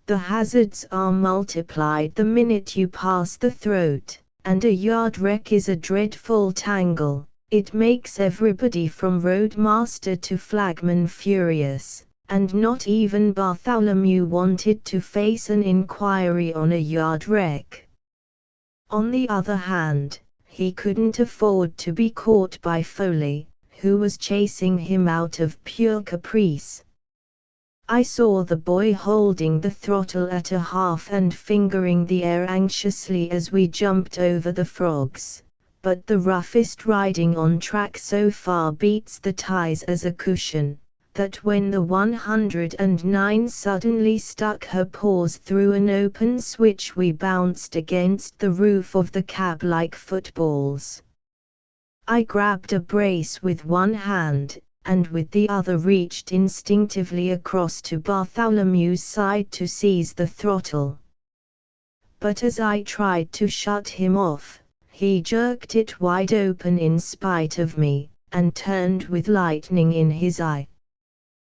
The hazards are multiplied the minute you pass the throat, and a yard wreck is a dreadful tangle. It makes everybody from roadmaster to flagman furious, and not even Bartholomew wanted to face an inquiry on a yard wreck. On the other hand, he couldn't afford to be caught by Foley, who was chasing him out of pure caprice. I saw the boy holding the throttle at a half and fingering the air anxiously as we jumped over the frogs, but the roughest riding on track so far beats the ties as a cushion, that when the 109 suddenly stuck her paws through an open switch we bounced against the roof of the cab like footballs. I grabbed a brace with one hand, and with the other reached instinctively across to Bartholomew's side to seize the throttle. But as I tried to shut him off, he jerked it wide open in spite of me, and turned with lightning in his eye.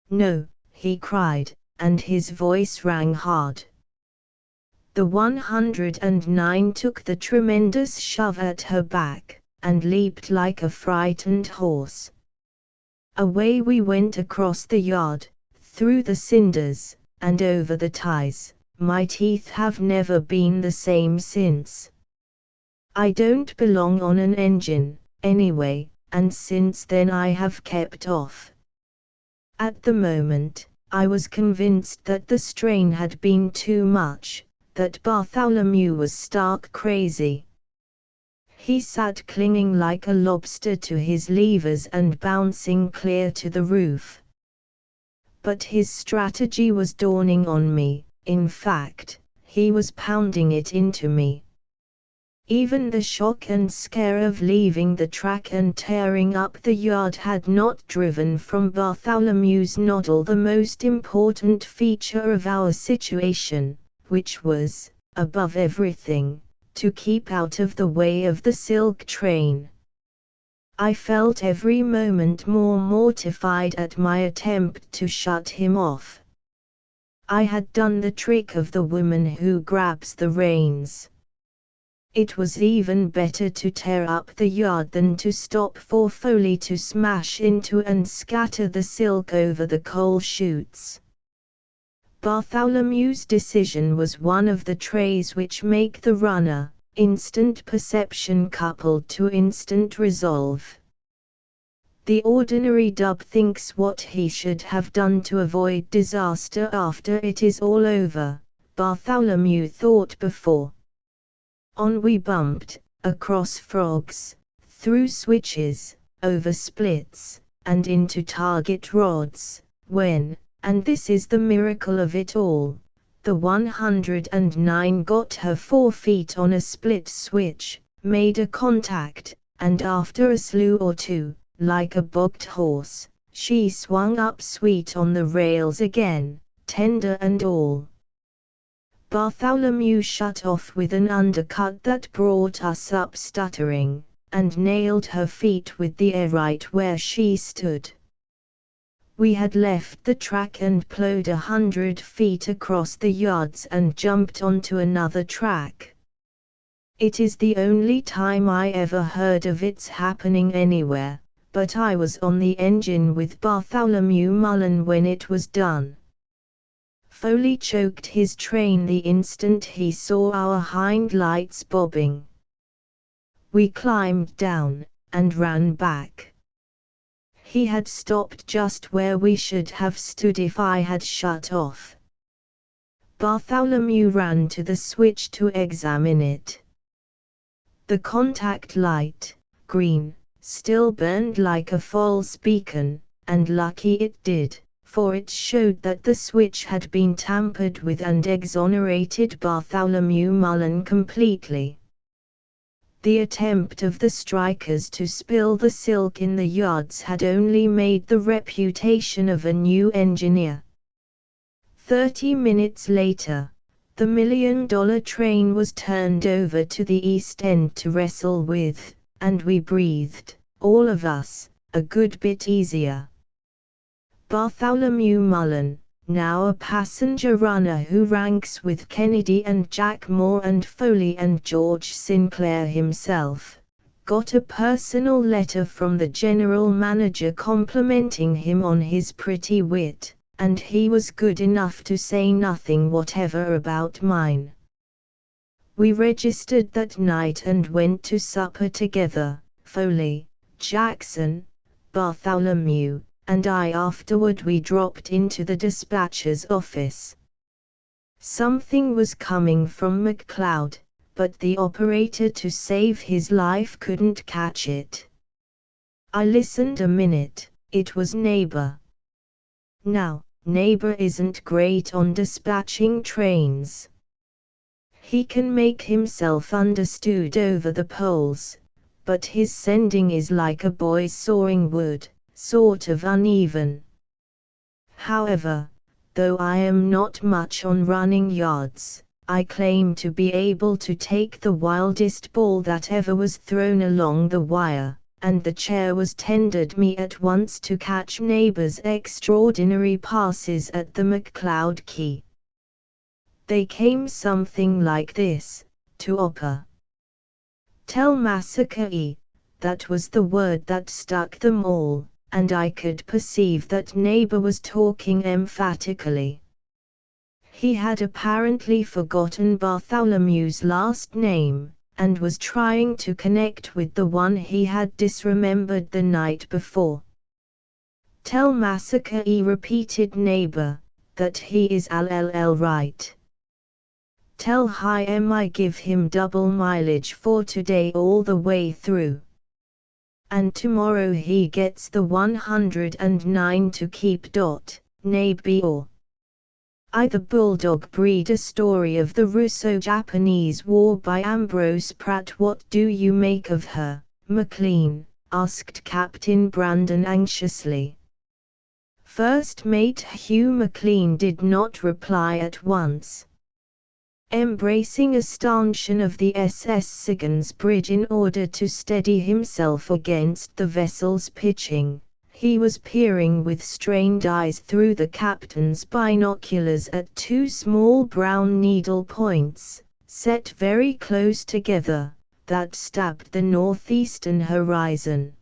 "No," he cried, and his voice rang hard. The 109 took the tremendous shove at her back, and leaped like a frightened horse. Away we went across the yard, through the cinders, and over the ties. My teeth have never been the same since. I don't belong on an engine, anyway, and since then I have kept off. At the moment, I was convinced that the strain had been too much, that Bartholomew was stark crazy. He sat clinging like a lobster to his levers and bouncing clear to the roof. But his strategy was dawning on me, in fact, he was pounding it into me. Even the shock and scare of leaving the track and tearing up the yard had not driven from Bartholomew's noddle the most important feature of our situation, which was, above everything, to keep out of the way of the silk train. I felt every moment more mortified at my attempt to shut him off. I had done the trick of the woman who grabs the reins. It was even better to tear up the yard than to stop for Foley to smash into and scatter the silk over the coal chutes. Bartholomew's decision was one of the traits which make the runner, instant perception coupled to instant resolve. The ordinary dub thinks what he should have done to avoid disaster after it is all over. Bartholomew thought before. On we bumped, across frogs, through switches, over splits, and into target rods, when, and this is the miracle of it all, the 109 got her 4 feet on a split switch, made a contact, and after a slew or two, like a bogged horse, she swung up sweet on the rails again, tender and all. Bartholomew shut off with an undercut that brought us up stuttering, and nailed her feet with the air right where she stood. We had left the track and plowed 100 feet across the yards and jumped onto another track. It is the only time I ever heard of its happening anywhere, but I was on the engine with Bartholomew Mullen when it was done. Foley choked his train the instant he saw our hind lights bobbing. We climbed down, and ran back. He had stopped just where we should have stood if I had shut off. Bartholomew ran to the switch to examine it. The contact light, green, still burned like a false beacon, and lucky it did, for it showed that the switch had been tampered with and exonerated Bartholomew Mullen completely. The attempt of the strikers to spill the silk in the yards had only made the reputation of a new engineer. 30 minutes later, the $1 million train was turned over to the East End to wrestle with, and we breathed, all of us, a good bit easier. Bartholomew Mullen, now a passenger runner who ranks with Kennedy and Jack Moore and Foley and George Sinclair himself, got a personal letter from the general manager complimenting him on his pretty wit, and he was good enough to say nothing whatever about mine. We registered that night and went to supper together, Foley, Jackson, Bartholomew, and I. Afterward we dropped into the dispatcher's office. Something was coming from McCloud, but the operator to save his life couldn't catch it. I listened a minute. It was Neighbor. Now, Neighbor isn't great on dispatching trains. He can make himself understood over the poles, but his sending is like a boy sawing wood, sort of uneven. However, though I am not much on running yards, I claim to be able to take the wildest ball that ever was thrown along the wire, and the chair was tendered me at once to catch Neighbor's extraordinary passes at the McCloud Key. They came something like this, to Opper. Tell Massacre E, that was the word that stuck them all, and I could perceive that Neighbor was talking emphatically. He had apparently forgotten Bartholomew's last name, and was trying to connect with the one he had disremembered the night before. Tell Massacre E, repeated Neighbor, that he is all right. Tell High M I give him double mileage for today all the way through. And tomorrow he gets the 109 to keep. Neighbor. I. The Bulldog Breed, a story of the Russo-Japanese War by Ambrose Pratt. What do you make of her, McLean? Asked Captain Brandon anxiously. First Mate Hugh McLean did not reply at once. Embracing a stanchion of the SS Siggins bridge in order to steady himself against the vessel's pitching, He was peering with strained eyes through the captain's binoculars at two small brown needle points, set very close together, that stabbed the northeastern horizon.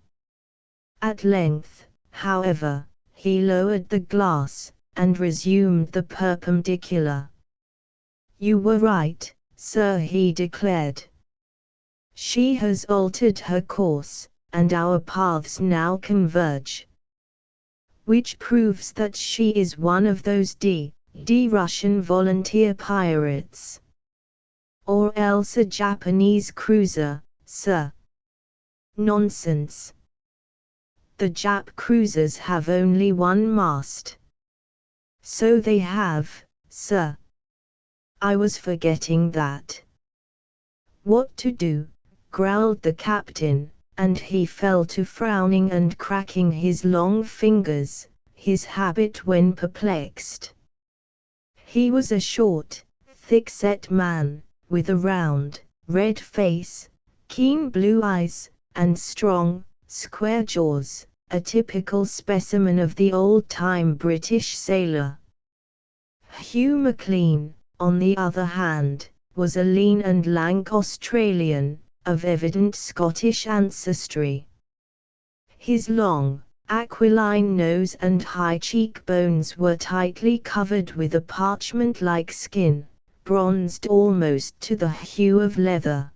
At length, however, he lowered the glass, and resumed the perpendicular. "You were right, sir," he declared. "She has altered her course, and our paths now converge. Which proves that she is one of those D Russian volunteer pirates. Or else a Japanese cruiser, sir." "Nonsense. The Jap cruisers have only one mast." "So they have, sir. I was forgetting that." "What to do?" growled the captain, and he fell to frowning and cracking his long fingers, his habit when perplexed. He was a short, thick-set man, with a round, red face, keen blue eyes, and strong, square jaws, a typical specimen of the old-time British sailor. Hugh McLean, on the other hand, was a lean and lank Australian, of evident Scottish ancestry. His long, aquiline nose and high cheekbones were tightly covered with a parchment-like skin, bronzed almost to the hue of leather.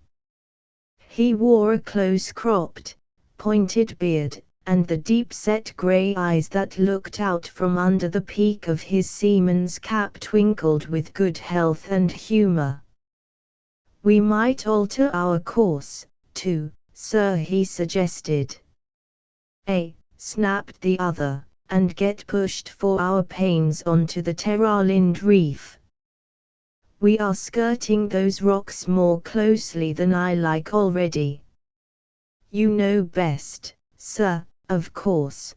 He wore a close-cropped, pointed beard, and the deep-set grey eyes that looked out from under the peak of his seaman's cap twinkled with good health and humour. "We might alter our course, too, sir," he suggested. Snapped the other, "and get pushed for our pains onto the Terralind Reef. We are skirting those rocks more closely than I like already." "You know best, sir, of course.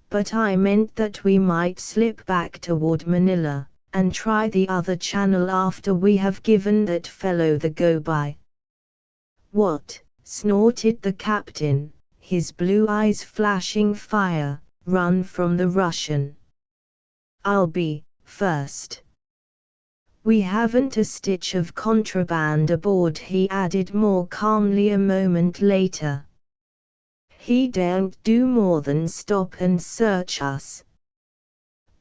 But I meant that we might slip back toward Manila, and try the other channel after we have given that fellow the go-by." "What?" snorted the captain, his blue eyes flashing fire. "Run from the Russian? I'll be first. We haven't a stitch of contraband aboard," he added more calmly a moment later. "He daren't do more than stop and search us."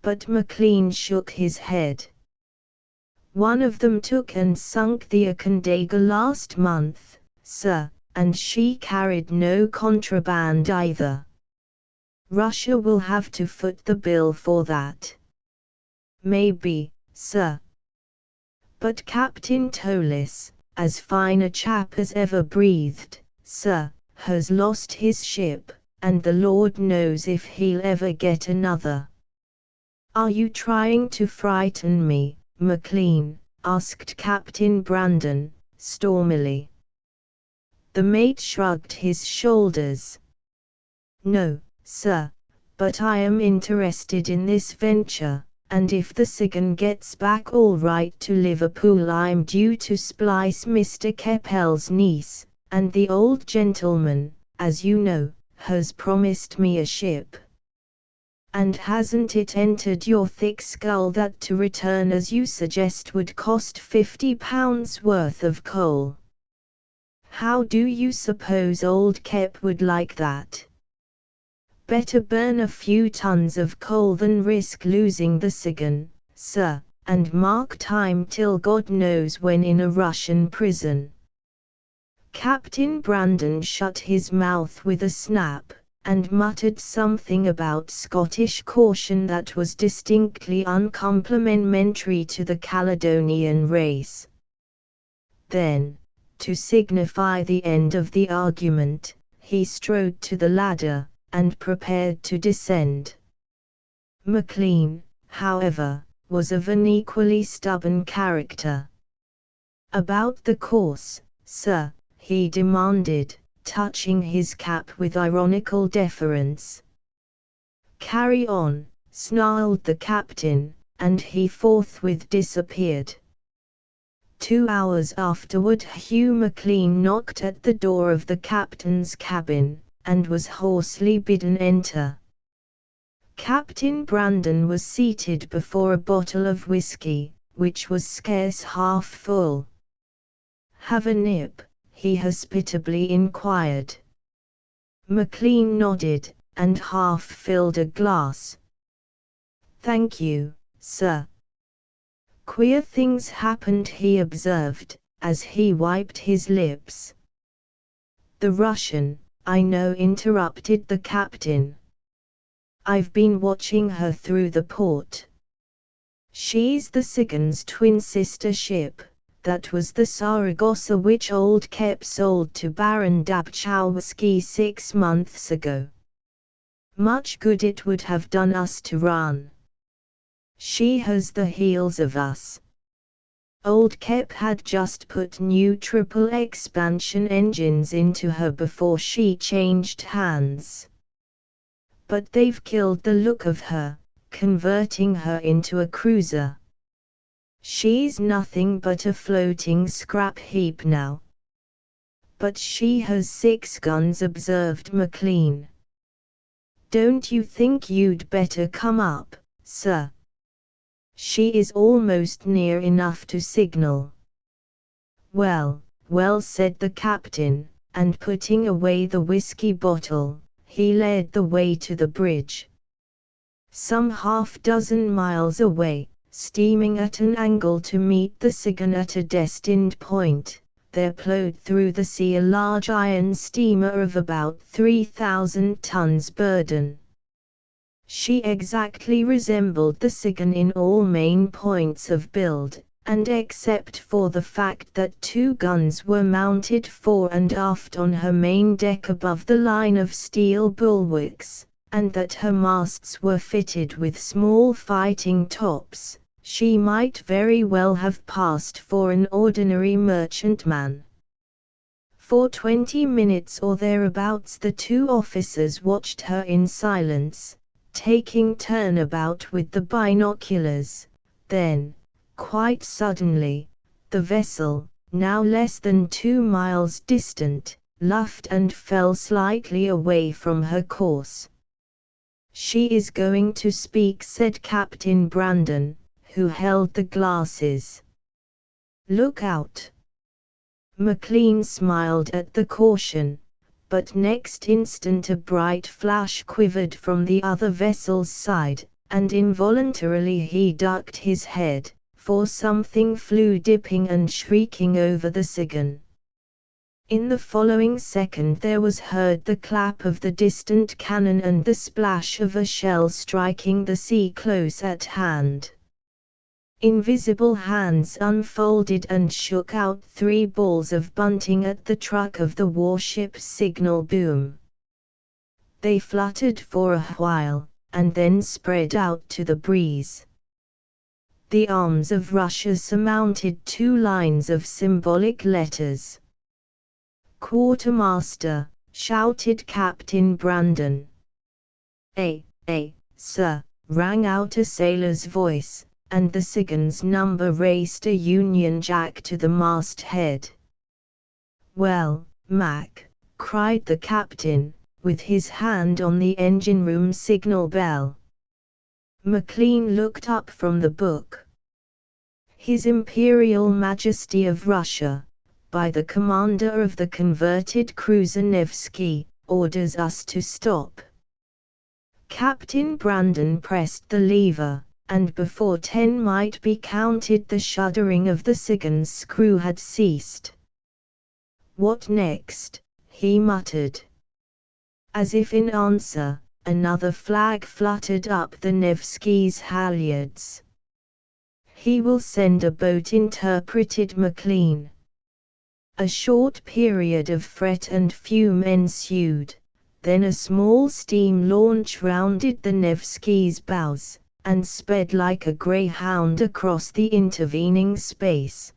But McLean shook his head. "One of them took and sunk the Akandaga last month, sir, and she carried no contraband either. Russia will have to foot the bill for that." "Maybe, sir. But Captain Tollis, as fine a chap as ever breathed, sir, has lost his ship, and the Lord knows if he'll ever get another." "Are you trying to frighten me, McLean?" asked Captain Brandon, stormily. The mate shrugged his shoulders. "No, sir, but I am interested in this venture, and if the Sigan gets back all right to Liverpool I'm due to splice Mr. Keppel's niece, and the old gentleman, as you know, has promised me a ship. And hasn't it entered your thick skull that to return as you suggest would cost £50 worth of coal? How do you suppose old Kep would like that? Better burn a few tons of coal than risk losing the Sigan, sir, and mark time till God knows when in a Russian prison." Captain Brandon shut his mouth with a snap, and muttered something about Scottish caution that was distinctly uncomplimentary to the Caledonian race. Then, to signify the end of the argument, he strode to the ladder, and prepared to descend. McLean, however, was of an equally stubborn character. "About the course, sir?" he demanded, touching his cap with ironical deference. "Carry on," snarled the captain, and he forthwith disappeared. 2 hours afterward Hugh McLean knocked at the door of the captain's cabin, and was hoarsely bidden enter. Captain Brandon was seated before a bottle of whiskey, which was scarce half full. "Have a nip?" he hospitably inquired. McLean nodded, and half filled a glass. "Thank you, sir." "Queer things happened," he observed, as he wiped his lips. "The Russian, I know," interrupted the captain. "I've been watching her through the port. She's the Sigon's twin sister ship. That was the Saragossa which old Kep sold to Baron Dabchowski 6 months ago. Much good it would have done us to run. She has the heels of us. Old Kep had just put new triple expansion engines into her before she changed hands. But they've killed the look of her, converting her into a cruiser. She's nothing but a floating scrap heap now." "But she has 6 guns," observed McLean. "Don't you think you'd better come up, sir? She is almost near enough to signal." "Well, well," said the captain, and putting away the whiskey bottle, he led the way to the bridge. Some half-dozen miles away, steaming at an angle to meet the Sigon at a destined point, there ploughed through the sea a large iron steamer of about 3,000 tons burden. She exactly resembled the Sigon in all main points of build, and except for the fact that 2 guns were mounted fore and aft on her main deck above the line of steel bulwarks, and that her masts were fitted with small fighting tops, she might very well have passed for an ordinary merchantman. For 20 minutes or thereabouts the 2 officers watched her in silence, taking turn about with the binoculars. Then, quite suddenly, the vessel, now less than 2 miles distant, luffed and fell slightly away from her course. "She is going to speak," said Captain Brandon, who held the glasses. "Look out." McLean smiled at the caution, but next instant a bright flash quivered from the other vessel's side, and involuntarily he ducked his head, for something flew dipping and shrieking over the Sigon. In the following second there was heard the clap of the distant cannon and the splash of a shell striking the sea close at hand. Invisible hands unfolded and shook out 3 balls of bunting at the truck of the warship's signal boom. They fluttered for a while, and then spread out to the breeze. The arms of Russia surmounted 2 lines of symbolic letters. "Quartermaster," shouted Captain Brandon. Sir," rang out a sailor's voice, and the Sigon's number raced a Union Jack to the masthead. "Well, Mac," cried the captain, with his hand on the engine room signal bell. McLean looked up from the book. "His Imperial Majesty of Russia, by the commander of the converted cruiser Nevsky, orders us to stop." Captain Brandon pressed the lever, and before 10 might be counted the shuddering of the Sigon's screw had ceased. "What next?" he muttered. As if in answer, another flag fluttered up the Nevsky's halyards. "He will send a boat," interpreted McLean. A short period of fret and fume ensued, then a small steam launch rounded the Nevsky's bows, and sped like a greyhound across the intervening space.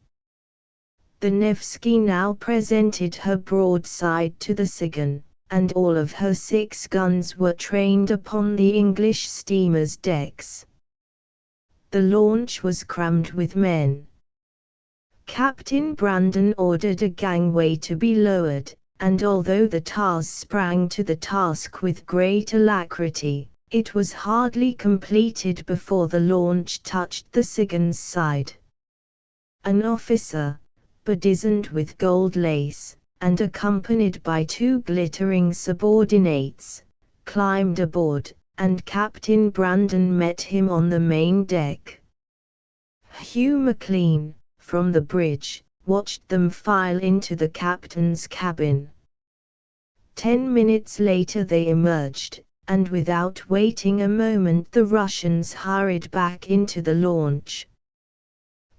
The Nevsky now presented her broadside to the Sigon, and all of her 6 guns were trained upon the English steamer's decks. The launch was crammed with men. Captain Brandon ordered a gangway to be lowered, and although the Tars sprang to the task with great alacrity, it was hardly completed before the launch touched the Sigan's side. An officer, bedizened with gold lace, and accompanied by 2 glittering subordinates, climbed aboard, and Captain Brandon met him on the main deck. Hugh McLean, from the bridge, watched them file into the captain's cabin. 10 minutes later they emerged, and without waiting a moment the Russians hurried back into the launch.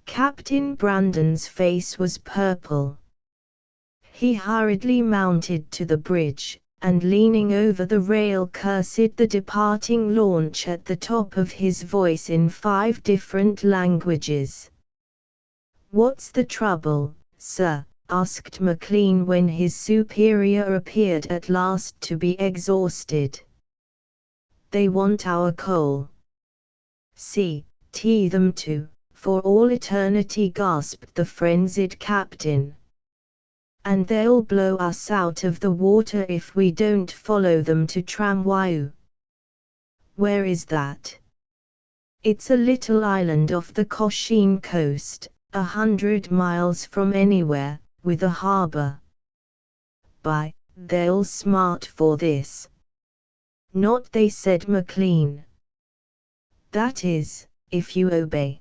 Captain Brandon's face was purple. He hurriedly mounted to the bridge, and leaning over the rail cursed the departing launch at the top of his voice in 5 different languages. "What's the trouble, sir?" asked McLean when his superior appeared at last to be exhausted. "They want our coal." "See them to, for all eternity," gasped the frenzied captain. "And they'll blow us out of the water if we don't follow them to Tramwayou." "Where is that?" "It's a little island off the Cochin coast, 100 miles from anywhere, with a harbor." "They'll smart for this." "Not they," said McLean. "That is, if you obey.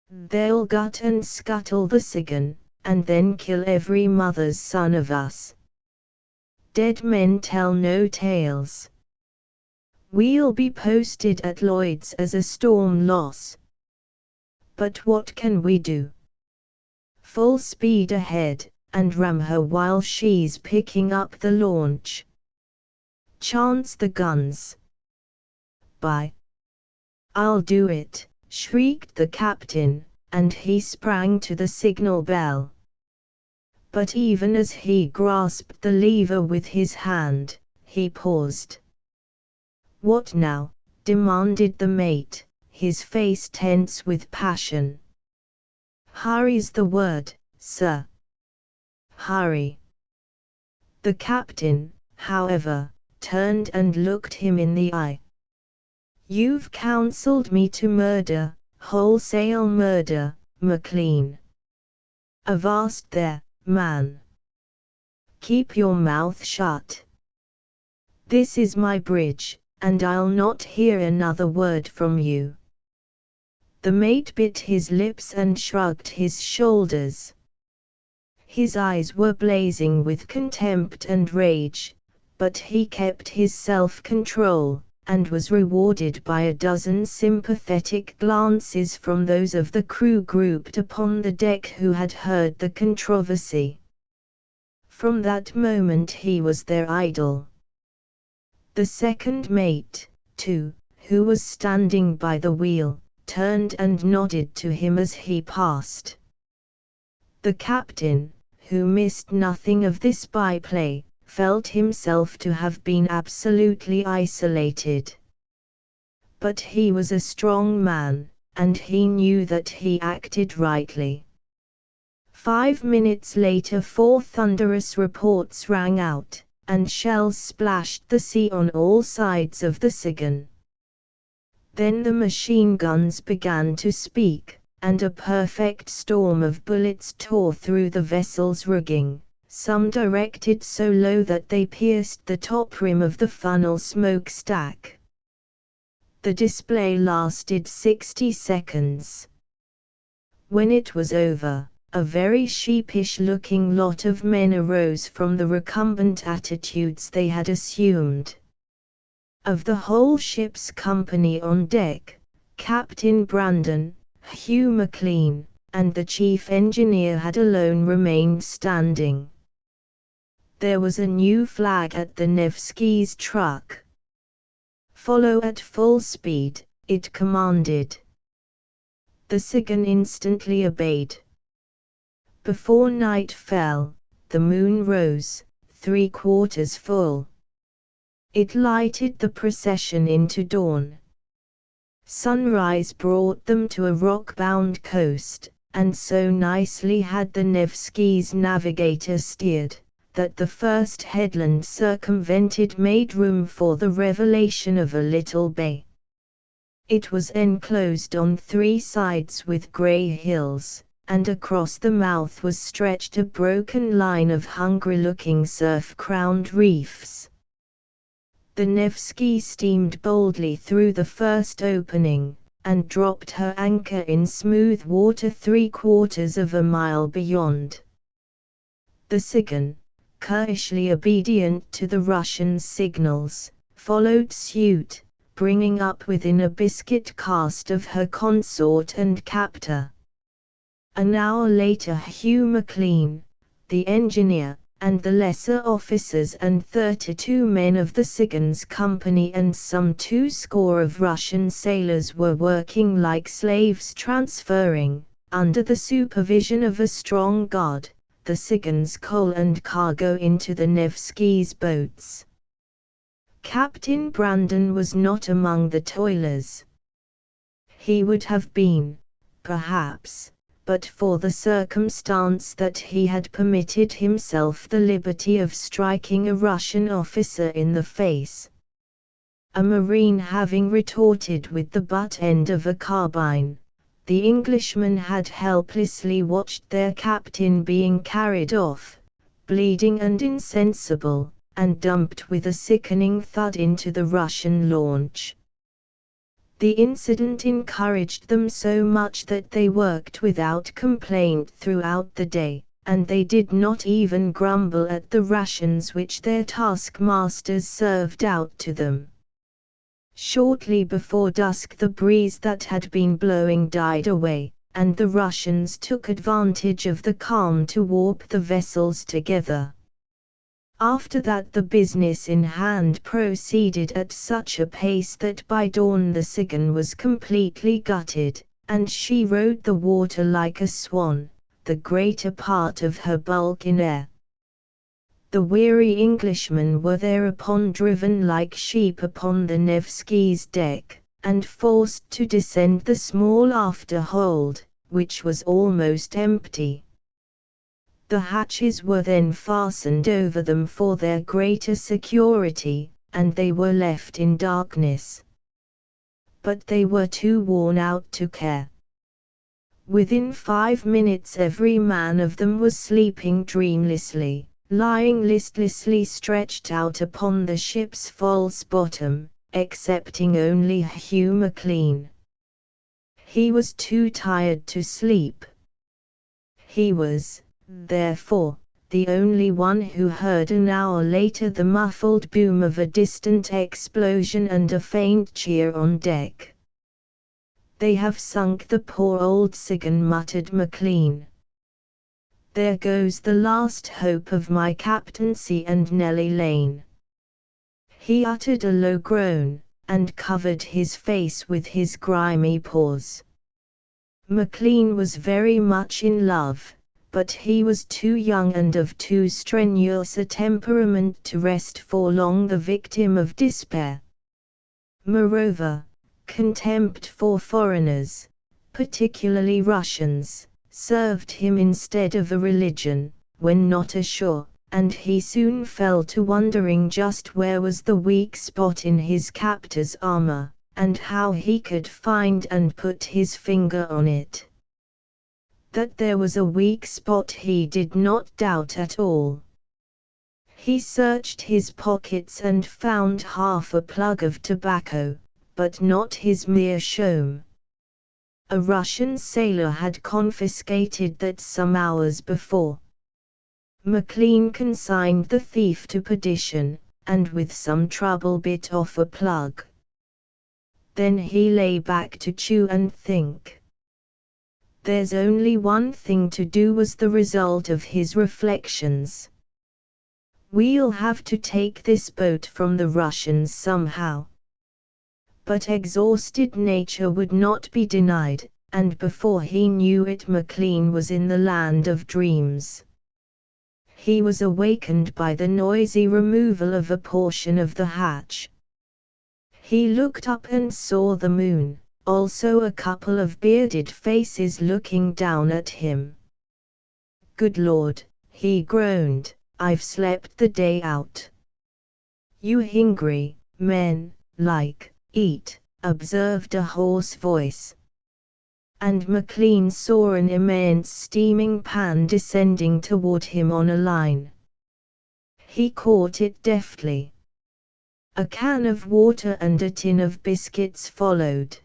They'll gut and scuttle the Sigan, and then kill every mother's son of us. Dead men tell no tales. We'll be posted at Lloyd's as a storm loss. But what can we do? Full speed ahead, and ram her while she's picking up the launch. Chance the guns." "I'll do it," shrieked the captain, and he sprang to the signal bell. But even as he grasped the lever with his hand, he paused. "What now?" demanded the mate, his face tense with passion. "Hurry's the word, sir. Hurry." The captain, however, turned and looked him in the eye. "You've counseled me to murder, wholesale murder, McLean. Avast there, man. Keep your mouth shut. This is my bridge, and I'll not hear another word from you." The mate bit his lips and shrugged his shoulders. His eyes were blazing with contempt and rage, but he kept his self-control, and was rewarded by a dozen sympathetic glances from those of the crew grouped upon the deck who had heard the controversy. From that moment he was their idol. The second mate, too, who was standing by the wheel, turned and nodded to him as he passed. The captain, who missed nothing of this byplay, felt himself to have been absolutely isolated. But he was a strong man, and he knew that he acted rightly. 5 minutes later 4 thunderous reports rang out, and shells splashed the sea on all sides of the Sigan. Then the machine guns began to speak, and a perfect storm of bullets tore through the vessel's rigging, some directed so low that they pierced the top rim of the funnel smokestack. The display lasted 60 seconds. When it was over, a very sheepish-looking lot of men arose from the recumbent attitudes they had assumed. Of the whole ship's company on deck, Captain Brandon, Hugh McLean, and the chief engineer had alone remained standing. There was a new flag at the Nevsky's truck. "Follow at full speed," it commanded. The Sigan instantly obeyed. Before night fell, the moon rose, 3/4 full. It lighted the procession into dawn. Sunrise brought them to a rock-bound coast, and so nicely had the Nevsky's navigator steered, that the first headland circumvented made room for the revelation of a little bay. It was enclosed on 3 sides with grey hills, and across the mouth was stretched a broken line of hungry-looking surf-crowned reefs. The Nevsky steamed boldly through the first opening, and dropped her anchor in smooth water 3/4 of a mile beyond. The Sigan, curishly obedient to the Russian signals, followed suit, bringing up within a biscuit cast of her consort and captor. An hour later Hugh McLean, the engineer, and the lesser officers and 32 men of the Sigan's company and some 20 of Russian sailors were working like slaves transferring, under the supervision of a strong guard, the Sigan's coal and cargo into the Nevsky's boats. Captain Brandon was not among the toilers. He would have been, perhaps, but for the circumstance that he had permitted himself the liberty of striking a Russian officer in the face. A Marine having retorted with the butt end of a carbine, the Englishmen had helplessly watched their captain being carried off, bleeding and insensible, and dumped with a sickening thud into the Russian launch. The incident encouraged them so much that they worked without complaint throughout the day, and they did not even grumble at the rations which their taskmasters served out to them. Shortly before dusk the breeze that had been blowing died away, and the Russians took advantage of the calm to warp the vessels together. After that the business in hand proceeded at such a pace that by dawn the Sigan was completely gutted, and she rode the water like a swan, the greater part of her bulk in air. The weary Englishmen were thereupon driven like sheep upon the Nevsky's deck, and forced to descend the small after hold, which was almost empty. The hatches were then fastened over them for their greater security, and they were left in darkness. But they were too worn out to care. Within 5 minutes every man of them was sleeping dreamlessly, lying listlessly stretched out upon the ship's false bottom, excepting only Hugh McLean. He was too tired to sleep. He was, therefore, the only one who heard an hour later the muffled boom of a distant explosion and a faint cheer on deck. "They have sunk the poor old Sigan," muttered McLean. "There goes the last hope of my captaincy and Nelly Lane." He uttered a low groan, and covered his face with his grimy paws. McLean was very much in love, but he was too young and of too strenuous a temperament to rest for long the victim of despair. Moreover, contempt for foreigners, particularly Russians, served him instead of a religion, when not ashore, and he soon fell to wondering just where was the weak spot in his captor's armor, and how he could find and put his finger on it. That there was a weak spot he did not doubt at all. He searched his pockets and found half a plug of tobacco, but not his meerschaum. A Russian sailor had confiscated that some hours before. McLean consigned the thief to perdition, and with some trouble bit off a plug. Then he lay back to chew and think. "There's only one thing to do," was the result of his reflections. "We'll have to take this boat from the Russians somehow." But exhausted nature would not be denied, and before he knew it McLean was in the land of dreams. He was awakened by the noisy removal of a portion of the hatch. He looked up and saw the moon, also a couple of bearded faces looking down at him. "Good Lord," he groaned, I've slept the day out. You hungry, men, like, eat, observed a hoarse voice. And McLean saw an immense steaming pan descending toward him on a line. He caught it deftly. A can of water and a tin of biscuits followed.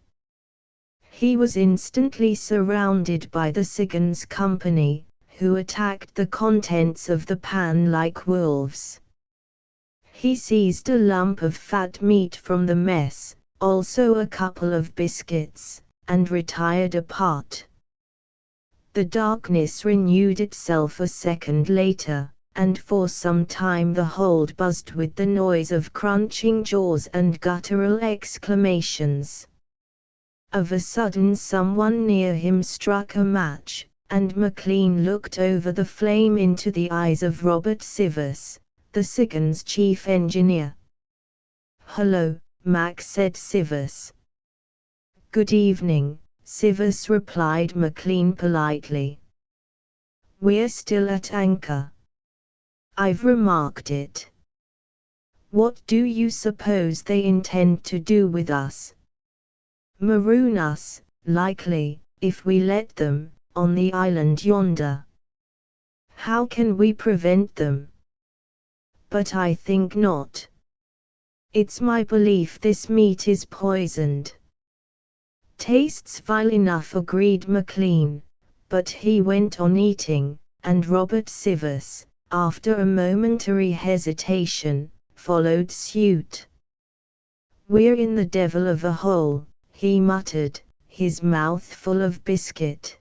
He was instantly surrounded by the Siggins Company, who attacked the contents of the pan like wolves. He seized a lump of fat meat from the mess, also a couple of biscuits, and retired apart. The darkness renewed itself a second later, and for some time the hold buzzed with the noise of crunching jaws and guttural exclamations. Of a sudden someone near him struck a match, and McLean looked over the flame into the eyes of Robert Sivers, the Siggins chief engineer. "Hello, Mac," said Sivers. "Good evening," Sivers replied McLean politely. "We're still at anchor. I've remarked it. What do you suppose they intend to do with us? Maroon us, likely, if we let them, on the island yonder. How can we prevent them? But I think not. It's my belief this meat is poisoned." "Tastes vile enough," agreed McLean, but he went on eating, and Robert Sivers, after a momentary hesitation, followed suit. "We're in the devil of a hole," he muttered, his mouth full of biscuit.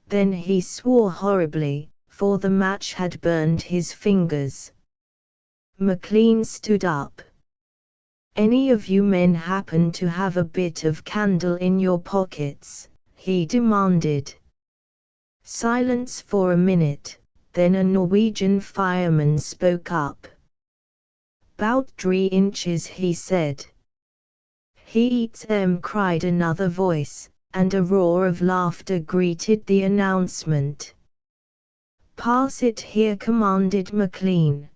Then he swore horribly, for the match had burned his fingers. McLean stood up. "Any of you men happen to have a bit of candle in your pockets?" he demanded. Silence for a minute, then a Norwegian fireman spoke up. "'Bout 3 inches," he said. "He eats 'em," cried another voice, and a roar of laughter greeted the announcement. "Pass it here," commanded McLean.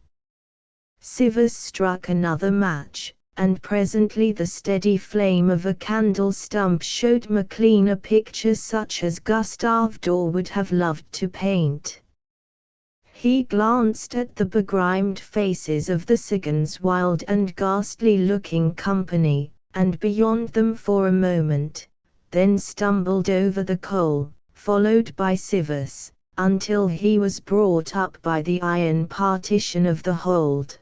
Sivers struck another match, and presently the steady flame of a candle stump showed McLean a picture such as Gustave Doré would have loved to paint. He glanced at the begrimed faces of the Siggins' wild and ghastly-looking company, and beyond them for a moment, then stumbled over the coal, followed by Sivers, until he was brought up by the iron partition of the hold.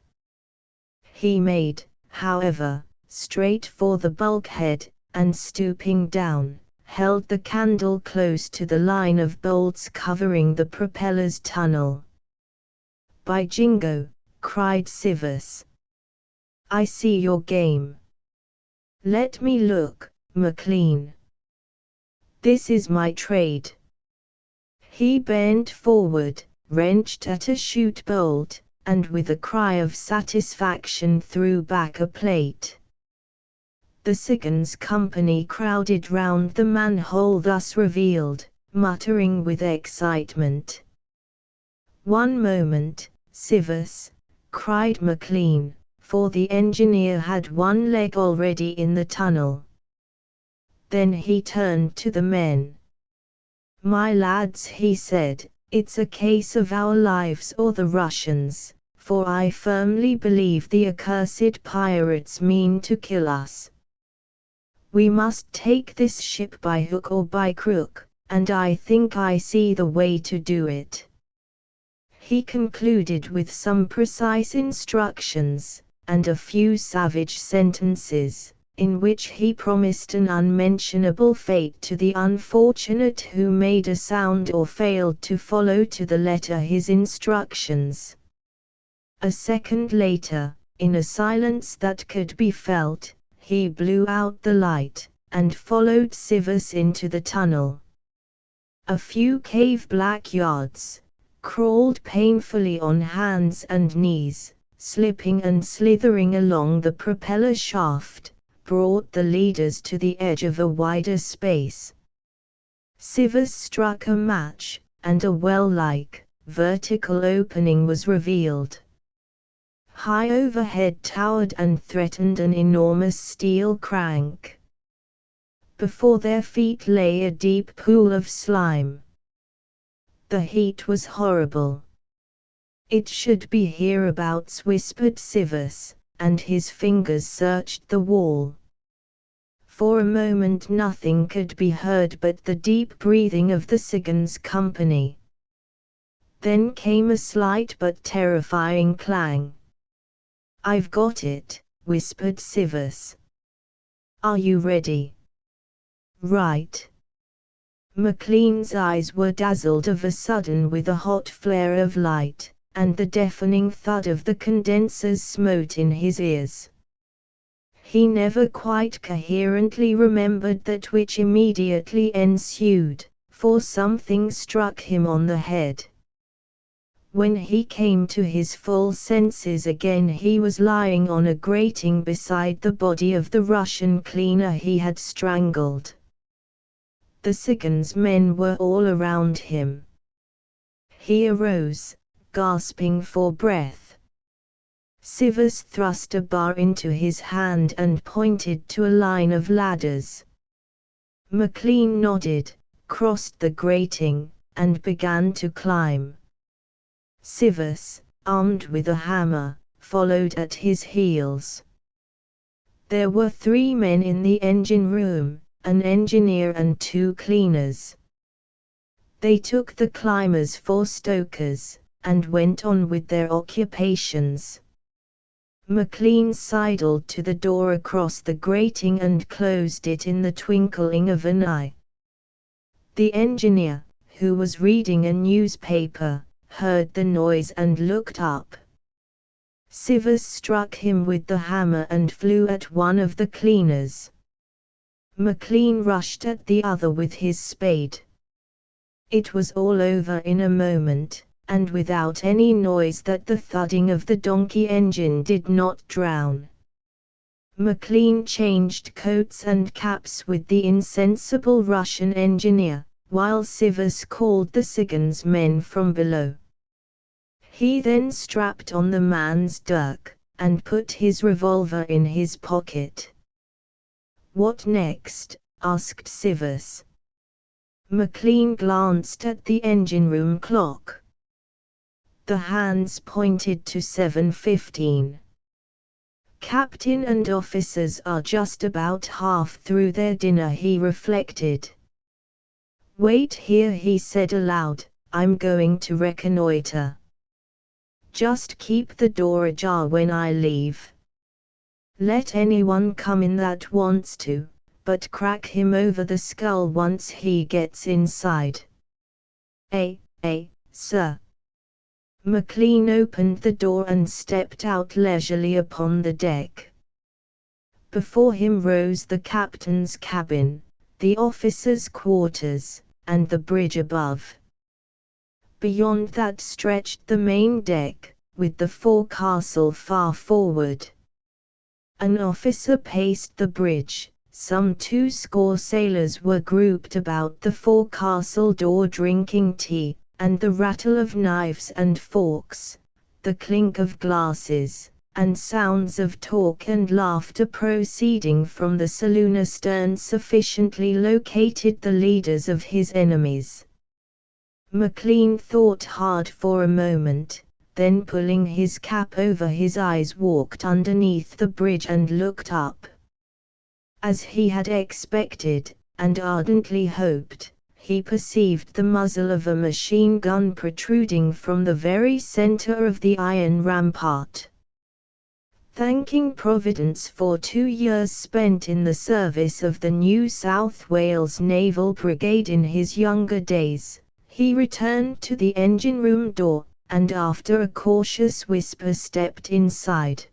He made, however, straight for the bulkhead, and stooping down, held the candle close to the line of bolts covering the propeller's tunnel. "By Jingo!" cried Sivers. "I see your game. Let me look, McLean. This is my trade." He bent forward, wrenched at a chute bolt, and with a cry of satisfaction threw back a plate. The Siggins Company crowded round the manhole thus revealed, muttering with excitement. "One moment, Sivers," cried McLean, for the engineer had one leg already in the tunnel. Then he turned to the men. "My lads," he said, "it's a case of our lives or the Russians, for I firmly believe the accursed pirates mean to kill us. We must take this ship by hook or by crook, and I think I see the way to do it." He concluded with some precise instructions, and a few savage sentences, in which he promised an unmentionable fate to the unfortunate who made a sound or failed to follow to the letter his instructions. A second later, in a silence that could be felt, he blew out the light, and followed Sivers into the tunnel. A few cave-black yards, crawled painfully on hands and knees, slipping and slithering along the propeller shaft, brought the leaders to the edge of a wider space. Sivers struck a match, and a well-like, vertical opening was revealed. High overhead towered and threatened an enormous steel crank. Before their feet lay a deep pool of slime. The heat was horrible. "It should be hereabouts," whispered Sivas, and his fingers searched the wall. For a moment nothing could be heard but the deep breathing of the Siggins company. Then came a slight but terrifying clang. "I've got it," whispered Sivas. "Are you ready?" "Right." McLean's eyes were dazzled of a sudden with a hot flare of light, and the deafening thud of the condensers smote in his ears. He never quite coherently remembered that which immediately ensued, for something struck him on the head. When he came to his full senses again, he was lying on a grating beside the body of the Russian cleaner he had strangled. The Siggins men were all around him. He arose, gasping for breath. Sivas thrust a bar into his hand and pointed to a line of ladders. McLean nodded, crossed the grating, and began to climb. Sivas, armed with a hammer, followed at his heels. There were 3 men in the engine room, an engineer and 2 cleaners. They took the climbers for stokers, and went on with their occupations. McLean sidled to the door across the grating and closed it in the twinkling of an eye. The engineer, who was reading a newspaper, heard the noise and looked up. Sivas struck him with the hammer and flew at one of the cleaners. McLean rushed at the other with his spade. It was all over in a moment, and without any noise that the thudding of the donkey engine did not drown. McLean changed coats and caps with the insensible Russian engineer, while Sivas called the Siggins men from below. He then strapped on the man's dirk, and put his revolver in his pocket. "What next?" asked Sivas. McLean glanced at the engine room clock. The hands pointed to 7:15. "Captain and officers are just about half through their dinner," he reflected. "Wait here," he said aloud, "I'm going to reconnoiter. Just keep the door ajar when I leave. Let anyone come in that wants to, but crack him over the skull once he gets inside." Sir." McLean opened the door and stepped out leisurely upon the deck. Before him rose the captain's cabin, the officers' quarters, and the bridge above. Beyond that stretched the main deck, with the forecastle far forward. An officer paced the bridge. Some 20 sailors were grouped about the forecastle door drinking tea, and the rattle of knives and forks, the clink of glasses, and sounds of talk and laughter proceeding from the saloon astern sufficiently located the leaders of his enemies. McLean thought hard for a moment, then pulling his cap over his eyes walked underneath the bridge and looked up. As he had expected, and ardently hoped, he perceived the muzzle of a machine gun protruding from the very center of the iron rampart. Thanking Providence for 2 years spent in the service of the New South Wales Naval Brigade in his younger days, he returned to the engine room door, and after a cautious whisper stepped inside.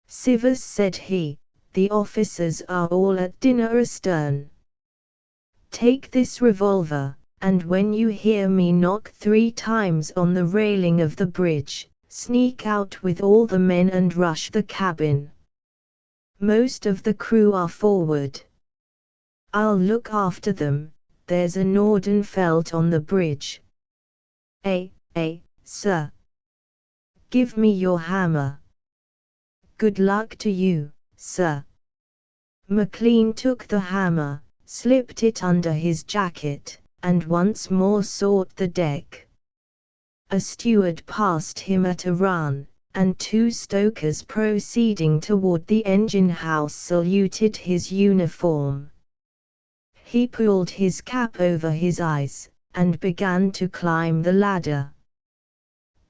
"Sivas," said he, "the officers are all at dinner astern. Take this revolver, and when you hear me knock 3 times on the railing of the bridge, sneak out with all the men and rush the cabin. Most of the crew are forward. I'll look after them. There's a Nordenfeldt on the bridge." sir. Give me your hammer. Good luck to you, sir. McLean took the hammer, slipped it under his jacket, and once more sought the deck. A steward passed him at a run, and 2 stokers proceeding toward the engine house saluted his uniform. He pulled his cap over his eyes, and began to climb the ladder.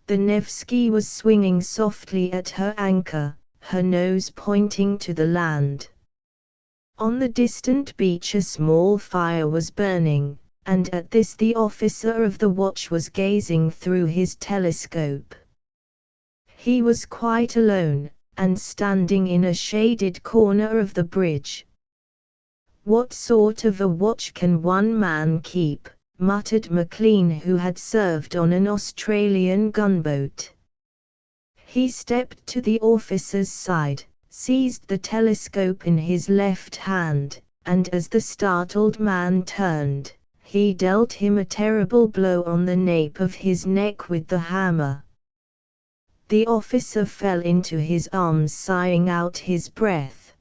The Nevsky was swinging softly at her anchor, her nose pointing to the land. On the distant beach a small fire was burning, and at this the officer of the watch was gazing through his telescope. He was quite alone, and standing in a shaded corner of the bridge. "What sort of a watch can one man keep?" muttered McLean, who had served on an Australian gunboat. He stepped to the officer's side, seized the telescope in his left hand, and as the startled man turned, he dealt him a terrible blow on the nape of his neck with the hammer. The officer fell into his arms, sighing out his breath.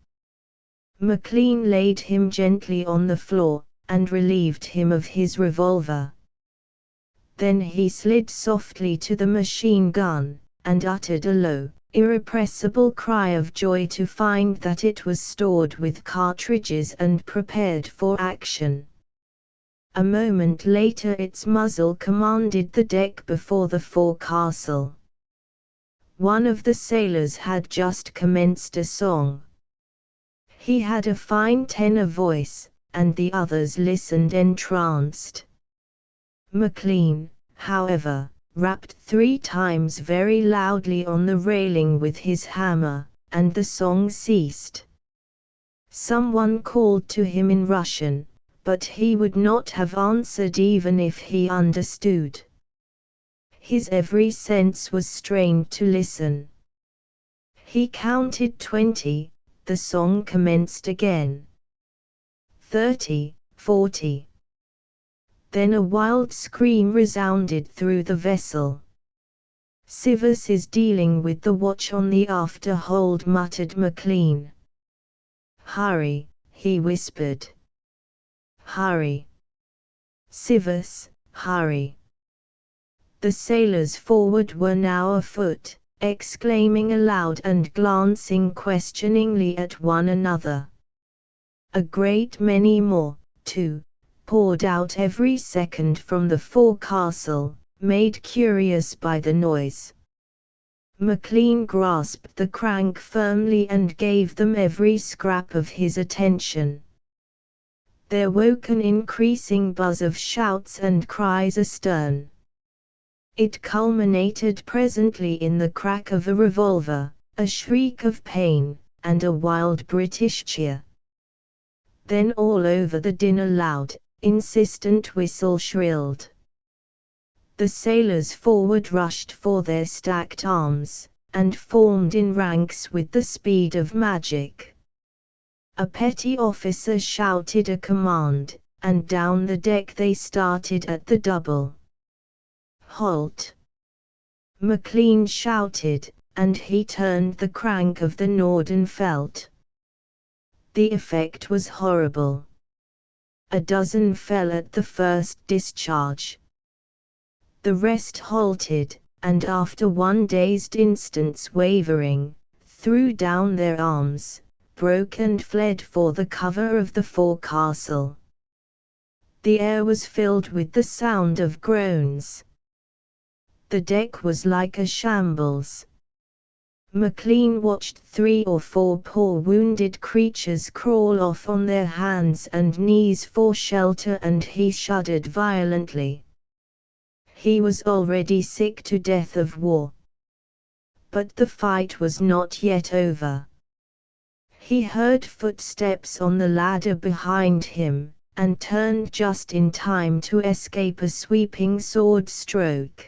McLean laid him gently on the floor, and relieved him of his revolver. Then he slid softly to the machine gun, and uttered a low, irrepressible cry of joy to find that it was stored with cartridges and prepared for action. A moment later its muzzle commanded the deck before the forecastle. One of the sailors had just commenced a song. He had a fine tenor voice, and the others listened entranced. McLean, however, rapped 3 times very loudly on the railing with his hammer, and the song ceased. Someone called to him in Russian, but he would not have answered even if he understood. His every sense was strained to listen. He counted 20, the song commenced again. 30, 40. Then a wild scream resounded through the vessel. "Sivers is dealing with the watch on the after hold," muttered McLean. "Hurry," he whispered. "Hurry. Sivers, hurry." The sailors forward were now afoot, exclaiming aloud and glancing questioningly at one another. A great many more, too, poured out every second from the forecastle, made curious by the noise. McLean grasped the crank firmly and gave them every scrap of his attention. There woke an increasing buzz of shouts and cries astern. It culminated presently in the crack of a revolver, a shriek of pain, and a wild British cheer. Then all over the din a loud, insistent whistle shrilled. The sailors forward rushed for their stacked arms, and formed in ranks with the speed of magic. A petty officer shouted a command, and down the deck they started at the double. "Halt!" McLean shouted, and he turned the crank of the Nordenfeldt. The effect was horrible. A dozen fell at the first discharge. The rest halted, and after one dazed instant's wavering, threw down their arms, broke and fled for the cover of the forecastle. The air was filled with the sound of groans. The deck was like a shambles. McLean watched 3 or 4 poor wounded creatures crawl off on their hands and knees for shelter, and he shuddered violently. He was already sick to death of war. But the fight was not yet over. He heard footsteps on the ladder behind him, and turned just in time to escape a sweeping sword stroke.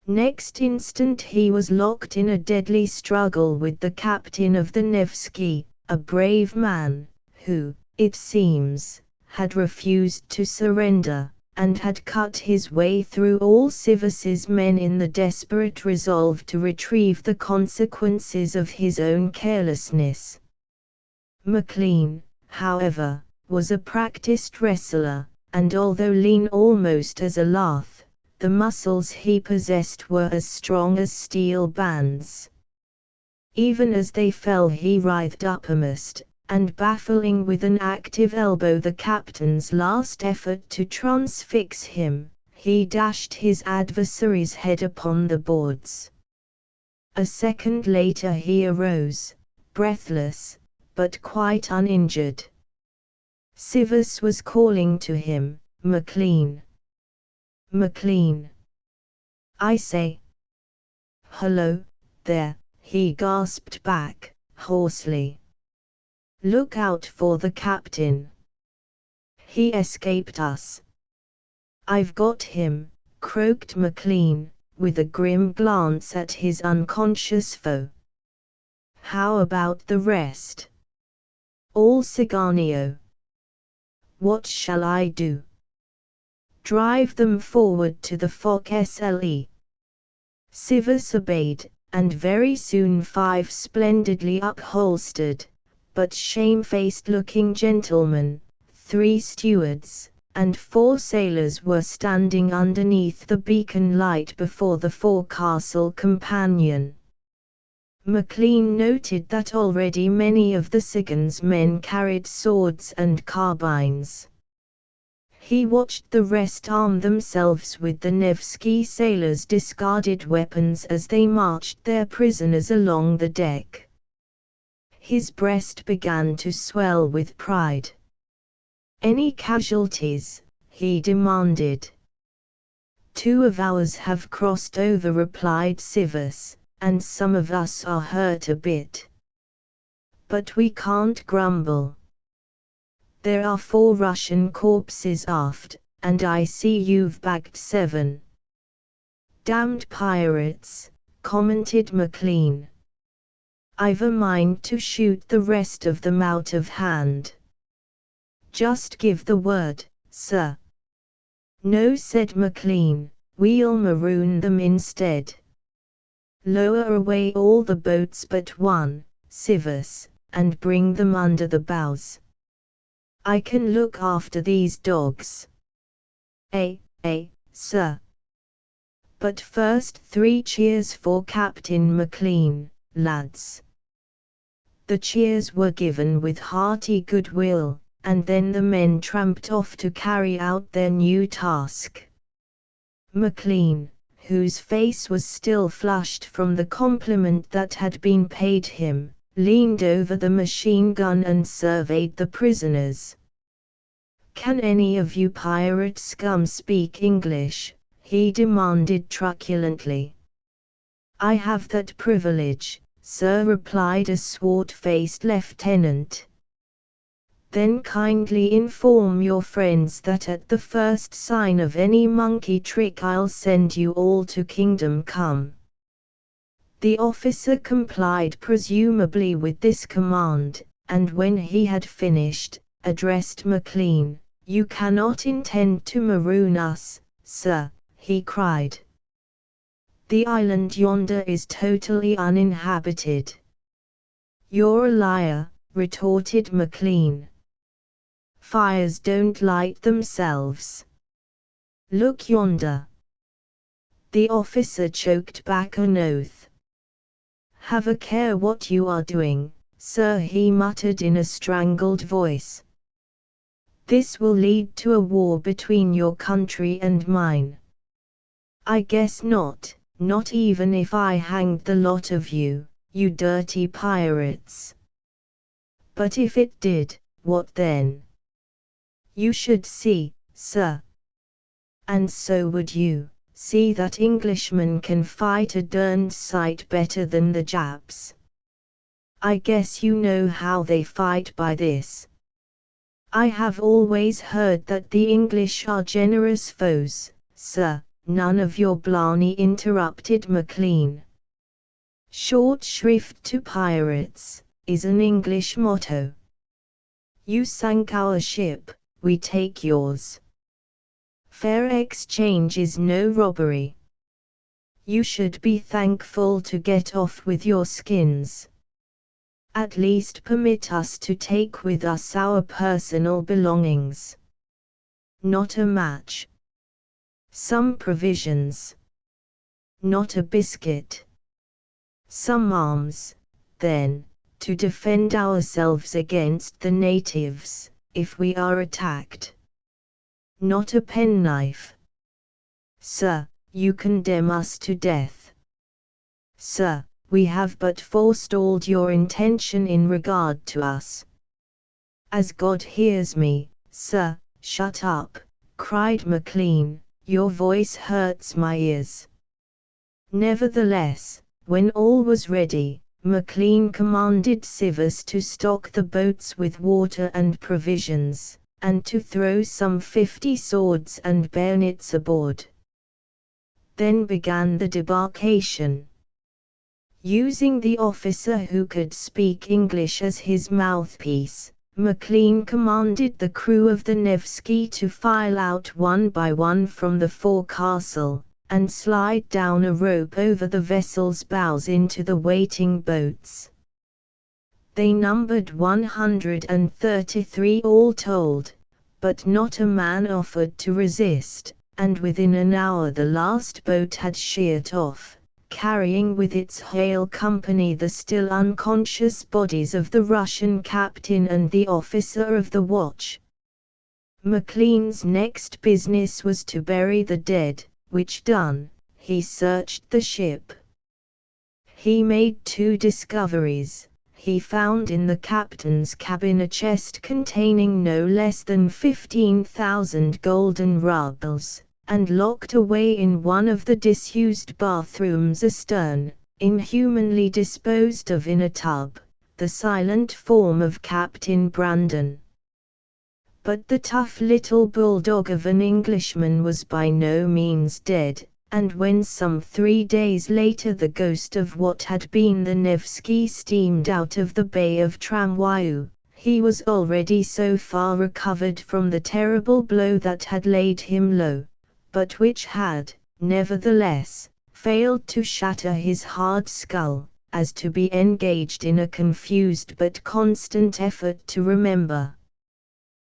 Next instant he was locked in a deadly struggle with the captain of the Nevsky, a brave man, who, it seems, had refused to surrender, and had cut his way through all Civus's men in the desperate resolve to retrieve the consequences of his own carelessness. Maclean, however, was a practiced wrestler, and although lean almost as a lath, the muscles he possessed were as strong as steel bands. Even as they fell he writhed uppermost, and baffling with an active elbow the captain's last effort to transfix him, he dashed his adversary's head upon the boards. A second later he arose, breathless, but quite uninjured. Civus was calling to him, "Maclean! Maclean! I say! Hullo, there!" he gasped back, hoarsely. "Look out for the captain! He escaped us!" "I've got him," croaked Maclean, with a grim glance at his unconscious foe. "How about the rest? All Siganio? What shall I do? Drive them forward to the forecastle." Civus obeyed, and very soon 5 splendidly upholstered, but shamefaced-looking gentlemen, 3 stewards, and 4 sailors were standing underneath the beacon light before the forecastle companion. Maclean noted that already many of the Sigan's men carried swords and carbines. He watched the rest arm themselves with the Nevsky sailors' discarded weapons as they marched their prisoners along the deck. His breast began to swell with pride. "Any casualties?" he demanded. "2 of ours have crossed over," replied Civus, "and some of us are hurt a bit. But we can't grumble. There are 4 Russian corpses aft, and I see you've bagged 7. "Damned pirates," commented Maclean. "I've a mind to shoot the rest of them out of hand." "Just give the word, sir." "No," said Maclean, "we'll maroon them instead. Lower away all the boats but one, Civus, and bring them under the bows. I can look after these dogs." Sir." "But first 3 cheers for Captain Maclean, lads." The cheers were given with hearty goodwill, and then the men tramped off to carry out their new task. Maclean, whose face was still flushed from the compliment that had been paid him, leaned over the machine gun and surveyed the prisoners. "Can any of you pirate scum speak English?" he demanded truculently. "I have that privilege, sir," replied a swart-faced lieutenant. "Then kindly inform your friends that at the first sign of any monkey trick I'll send you all to Kingdom Come." The officer complied presumably with this command, and when he had finished, addressed Maclean. "You cannot intend to maroon us, sir," he cried. "The island yonder is totally uninhabited." "You're a liar," retorted Maclean. "Fires don't light themselves. Look yonder." The officer choked back an oath. "Have a care what you are doing, sir," he muttered in a strangled voice. "This will lead to a war between your country and mine." "I guess not, not even if I hanged the lot of you, you dirty pirates." "But if it did, what then?" "You should see, sir. And so would you, see that Englishmen can fight a derned sight better than the Japs. I guess you know how they fight by this." "I have always heard that the English are generous foes, sir." "None of your blarney," interrupted Maclean. "Short shrift to pirates," is an English motto. You sank our ship, we take yours. Fair exchange is no robbery. You should be thankful to get off with your skins. At least permit us to take with us our personal belongings. Not a match. Some provisions. Not a biscuit. Some arms, then, to defend ourselves against the natives, if we are attacked. Not a penknife. Sir, you condemn us to death. Sir, we have but forestalled your intention in regard to us. As God hears me, sir, shut up, cried Maclean, your voice hurts my ears. Nevertheless, when all was ready, Maclean commanded Sivers to stock the boats with water and provisions, and to throw some 50 swords and bayonets aboard. Then began the debarkation. Using the officer who could speak English as his mouthpiece, Maclean commanded the crew of the Nevsky to file out one by one from the forecastle, and slide down a rope over the vessel's bows into the waiting boats. They numbered 133 all told, but not a man offered to resist, and within an hour the last boat had sheered off, carrying with its whole company the still unconscious bodies of the Russian captain and the officer of the watch. Maclean's next business was to bury the dead, which done, he searched the ship. He made 2 discoveries. He found in the captain's cabin a chest containing no less than 15,000 golden rubles, and locked away in one of the disused bathrooms astern, inhumanly disposed of in a tub, the silent form of Captain Brandon. But the tough little bulldog of an Englishman was by no means dead, and when some 3 days later the ghost of what had been the Nevsky steamed out of the Bay of Tramwayu, he was already so far recovered from the terrible blow that had laid him low, but which had, nevertheless, failed to shatter his hard skull, as to be engaged in a confused but constant effort to remember.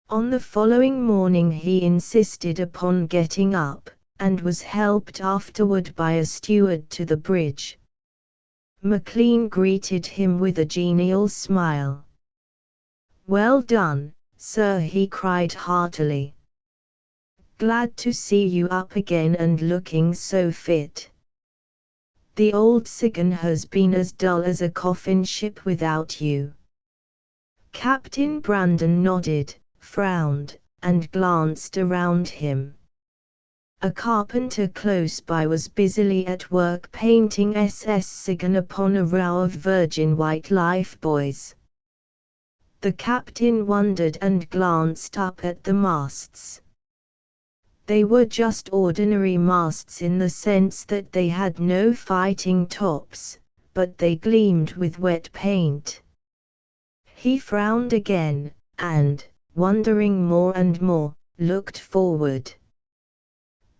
On the following morning he insisted upon getting up, and was helped afterward by a steward to the bridge. Maclean greeted him with a genial smile. "Well done, sir," he cried heartily. "Glad to see you up again and looking so fit. The old Sigan has been as dull as a coffin ship without you." Captain Brandon nodded, frowned, and glanced around him. A carpenter close by was busily at work painting SS Sigan upon a row of virgin white lifebuoys. The captain wondered and glanced up at the masts. They were just ordinary masts in the sense that they had no fighting tops, but they gleamed with wet paint. He frowned again, and, wondering more and more, looked forward.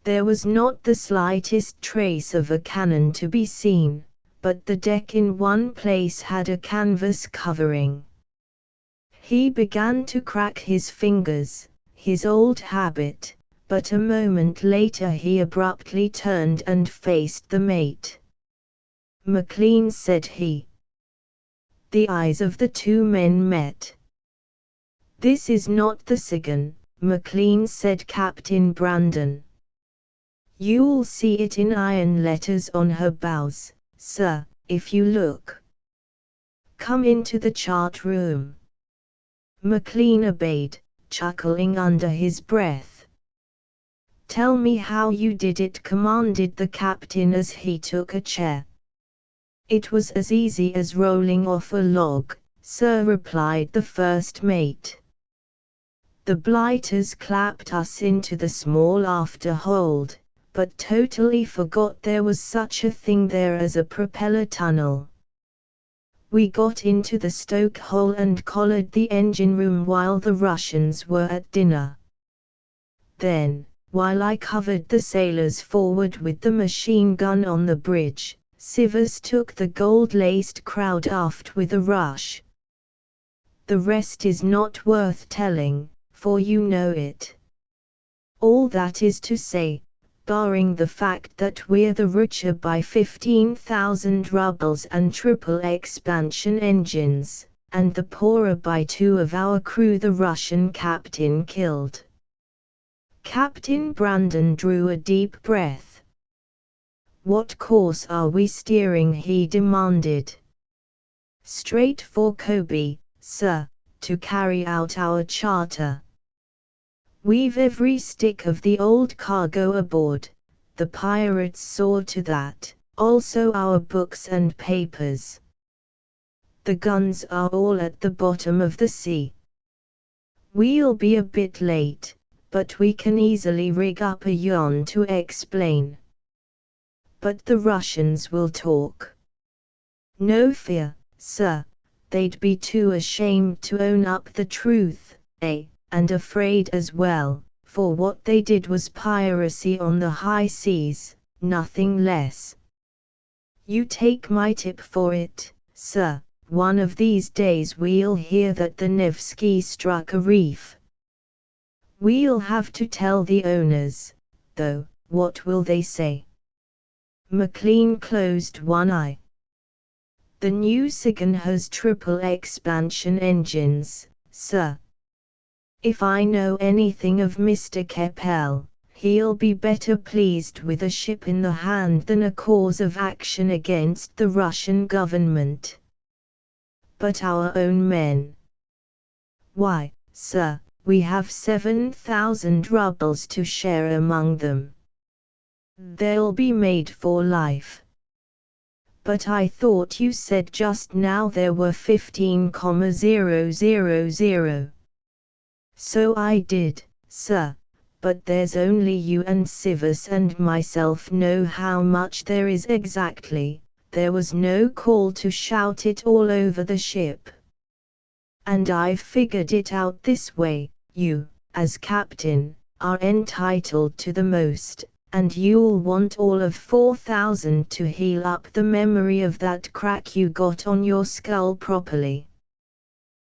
There was not the slightest trace of a cannon to be seen, but the deck in one place had a canvas covering. He began to crack his fingers, his old habit, but a moment later he abruptly turned and faced the mate. "Maclean," said he. The eyes of the 2 men met. "This is not the Sigan, Maclean," said Captain Brandon. "You'll see it in iron letters on her bows, sir, if you look. Come into the chart room." Maclean obeyed, chuckling under his breath. "Tell me how you did it," commanded the captain as he took a chair. "It was as easy as rolling off a log, sir," replied the first mate. "The blighters clapped us into the small after hold, but totally forgot there was such a thing there as a propeller tunnel. We got into the stoke hole and collared the engine room while the Russians were at dinner. Then, While I covered the sailors forward with the machine gun on the bridge, Sivas took the gold-laced crowd aft with a rush. The rest is not worth telling, for you know it. All that is to say, barring the fact that we're the richer by 15,000 rubles and triple expansion engines, and the poorer by 2 of our crew the Russian captain killed. Captain Brandon drew a deep breath. What course are we steering? He demanded. Straight for Kobe, sir, to carry out our charter. We've every stick of the old cargo aboard, the pirates saw to that, also our books and papers. The guns are all at the bottom of the sea. We'll be a bit late, but we can easily rig up a yarn to explain. But the Russians will talk. No fear, sir, they'd be too ashamed to own up the truth, and afraid as well, for what they did was piracy on the high seas, nothing less. You take my tip for it, sir, one of these days we'll hear that the Nevsky struck a reef. We'll have to tell the owners, though, what will they say? McLean closed one eye. The new Sigan has triple expansion engines, sir. If I know anything of Mr. Keppel, he'll be better pleased with a ship in the hand than a cause of action against the Russian government. But our own men? Why, sir, we have 7,000 rubles to share among them. They'll be made for life. But I thought you said just now there were 15,000. So I did, sir, but there's only you and Sivas and myself know how much there is exactly. There was no call to shout it all over the ship. And I've figured it out this way, you, as captain, are entitled to the most, and you'll want all of 4,000 to heal up the memory of that crack you got on your skull properly.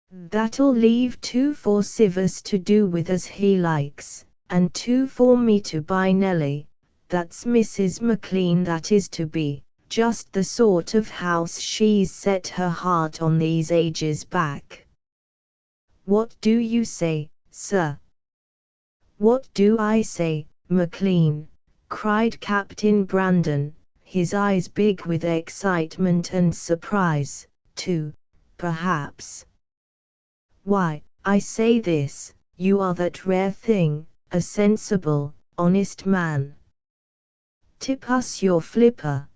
That'll leave 2 for Sivas to do with as he likes, and 2 for me to buy Nellie. That's Mrs. McLean that is to be, just the sort of house she's set her heart on these ages back. What do you say, sir? What do I say, McLean? Cried Captain Brandon, his eyes big with excitement and surprise, too, perhaps. Why, I say this, you are that rare thing, a sensible, honest man. Tip us your flipper.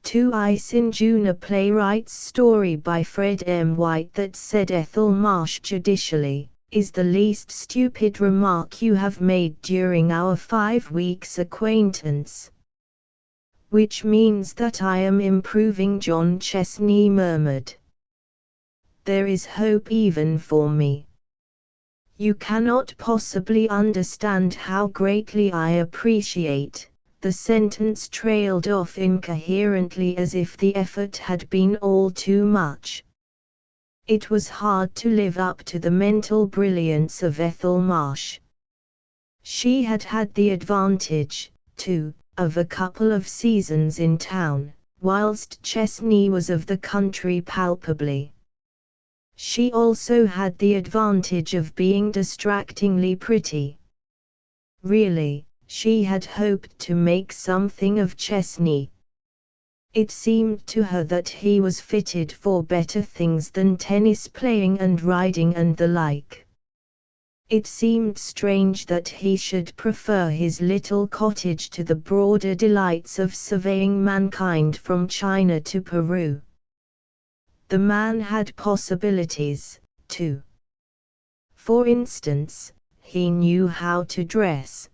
2 Ice in June, a playwright's story by Fred M. White that said Ethel Marsh judicially, is the least stupid remark you have made during our 5 weeks' acquaintance. Which means that I am improving, John Chesney murmured. There is hope even for me. You cannot possibly understand how greatly I appreciate. The sentence trailed off incoherently as if the effort had been all too much. It was hard to live up to the mental brilliance of Ethel Marsh. She had had the advantage, too, of a couple of seasons in town, whilst Chesney was of the country palpably. She also had the advantage of being distractingly pretty. Really, she had hoped to make something of Chesney. It seemed to her that he was fitted for better things than tennis playing and riding and the like. It seemed strange that he should prefer his little cottage to the broader delights of surveying mankind from China to Peru. The man had possibilities, too. For instance, he knew how to dress.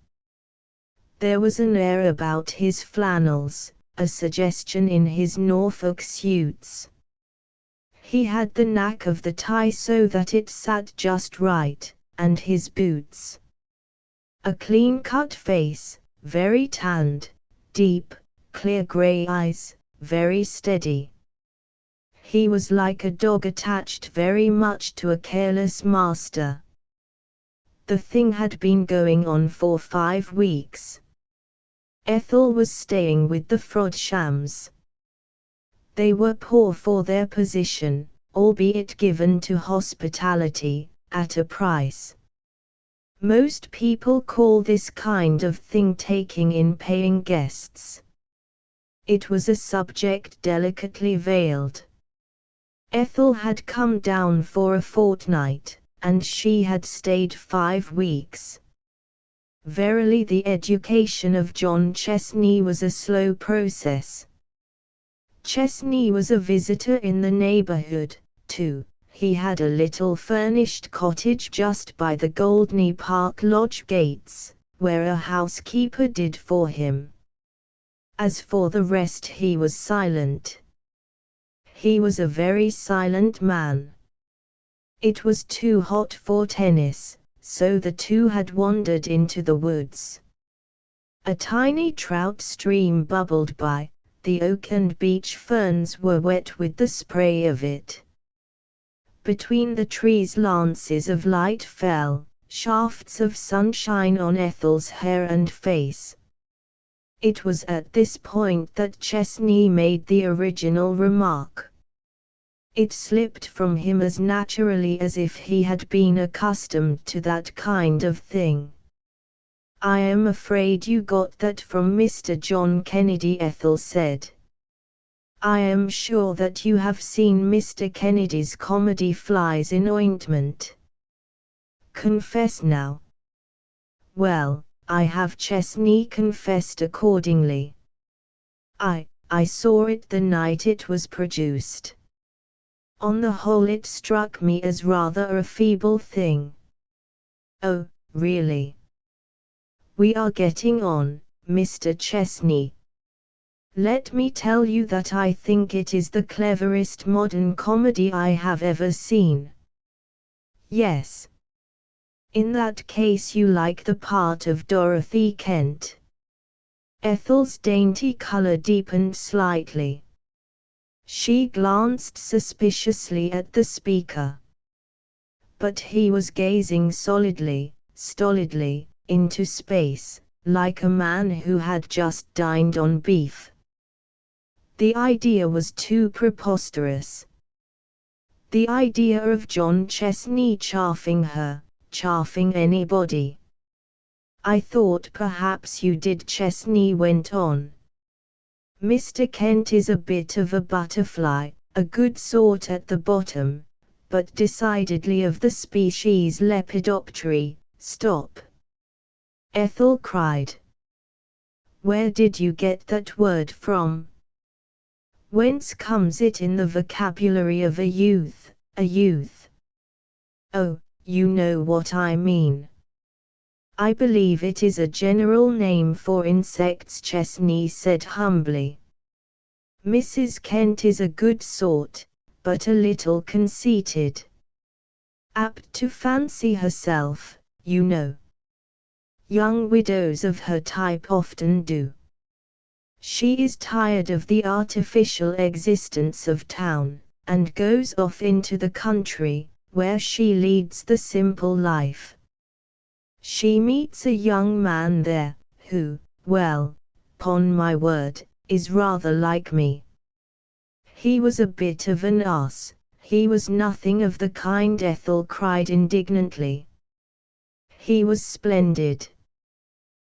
There was an air about his flannels, a suggestion in his Norfolk suits. He had the knack of the tie so that it sat just right, and his boots. A clean-cut face, very tanned, deep, clear grey eyes, very steady. He was like a dog attached very much to a careless master. The thing had been going on for 5 weeks. Ethel was staying with the Frodshams. They were poor for their position, albeit given to hospitality, at a price. Most people call this kind of thing taking in paying guests. It was a subject delicately veiled. Ethel had come down for a fortnight, and she had stayed 5 weeks. Verily the education of John Chesney was a slow process. Chesney was a visitor in the neighborhood, too. He had a little furnished cottage just by the Goldney Park lodge gates, where a housekeeper did for him. As for the rest, he was silent. He was a very silent man. It was too hot for tennis, so the two had wandered into the woods. A tiny trout stream bubbled by, the oak and beech ferns were wet with the spray of it. Between the trees lances of light fell, shafts of sunshine on Ethel's hair and face. It was at this point that Chesney made the original remark. It slipped from him as naturally as if he had been accustomed to that kind of thing. "I am afraid you got that from Mr. John Kennedy," Ethel said. "I am sure that you have seen Mr. Kennedy's comedy Flies in Ointment. Confess now." "Well, I have." Chesney confessed accordingly. I saw it the night it was produced. On the whole it struck me as rather a feeble thing." "Oh, really? We are getting on, Mr. Chesney. Let me tell you that I think it is the cleverest modern comedy I have ever seen." "Yes. In that case you like the part of Dorothy Kent." Ethel's dainty color deepened slightly. She glanced suspiciously at the speaker. But he was gazing solidly, stolidly, into space, like a man who had just dined on beef. The idea was too preposterous. The idea of John Chesney chaffing her, chaffing anybody. "I thought perhaps you did," Chesney went on. "Mr. Kent is a bit of a butterfly, a good sort at the bottom, but decidedly of the species Lepidopterae." "Stop!" Ethel cried. "Where did you get that word from? Whence comes it in the vocabulary of a youth, a youth?" "Oh, you know what I mean. I believe it is a general name for insects," Chesney said humbly. "Mrs. Kent is a good sort, but a little conceited. Apt to fancy herself, you know. Young widows of her type often do. She is tired of the artificial existence of town, and goes off into the country, where she leads the simple life. She meets a young man there, who, well, 'pon my word, is rather like me. He was a bit of an ass." "He was nothing of the kind," Ethel cried indignantly. "He was splendid.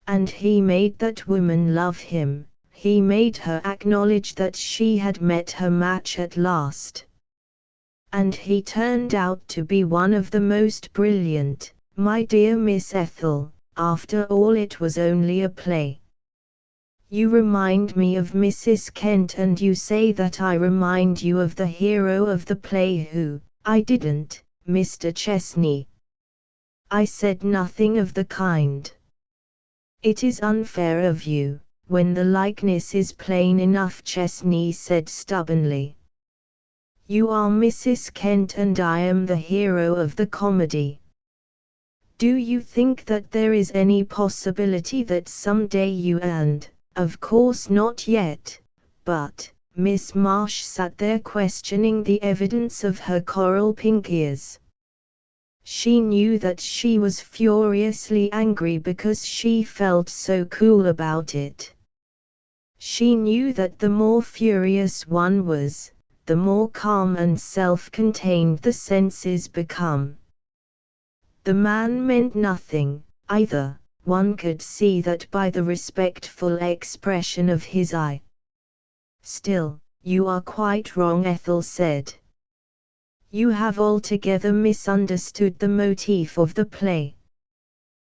And he made that woman love him, he made her acknowledge that she had met her match at last. And he turned out to be one of the most brilliant. My dear Miss Ethel, after all it was only a play. You remind me of Mrs. Kent and you say that I remind you of the hero of the play who—" "I didn't, Mr. Chesney. I said nothing of the kind. It is unfair of you, when the likeness is plain enough," Chesney said stubbornly. "You are Mrs. Kent and I am the hero of the comedy. Do you think that there is any possibility that someday you and, of course not yet, but, Miss Marsh sat there questioning the evidence of her coral pink ears. She knew that she was furiously angry because she felt so cool about it. She knew that the more furious one was, the more calm and self-contained the senses become. The man meant nothing, either, one could see that by the respectful expression of his eye. Still, you are quite wrong, Ethel said. You have altogether misunderstood the motif of the play.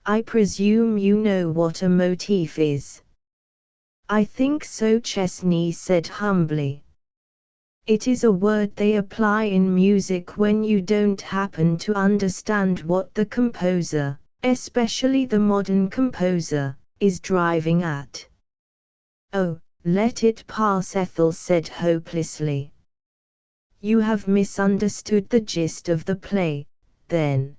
I presume you know what a motif is. I think so, Chesney said humbly. It is a word they apply in music when you don't happen to understand what the composer, especially the modern composer, is driving at. Oh, let it pass, Ethel said hopelessly. You have misunderstood the gist of the play, then.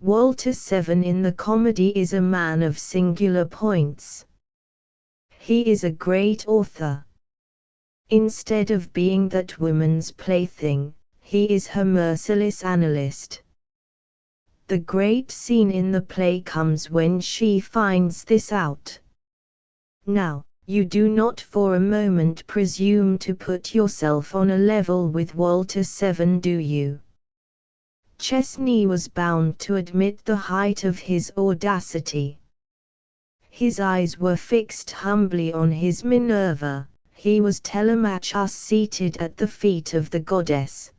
Walter Seven in the comedy is a man of singular points. He is a great author. Instead of being that woman's plaything, he is her merciless analyst. The great scene in the play comes when she finds this out. Now, you do not for a moment presume to put yourself on a level with Walter Seven, do you? Chesney was bound to admit the height of his audacity. His eyes were fixed humbly on his Minerva. He was Telemachus seated at the feet of the goddess.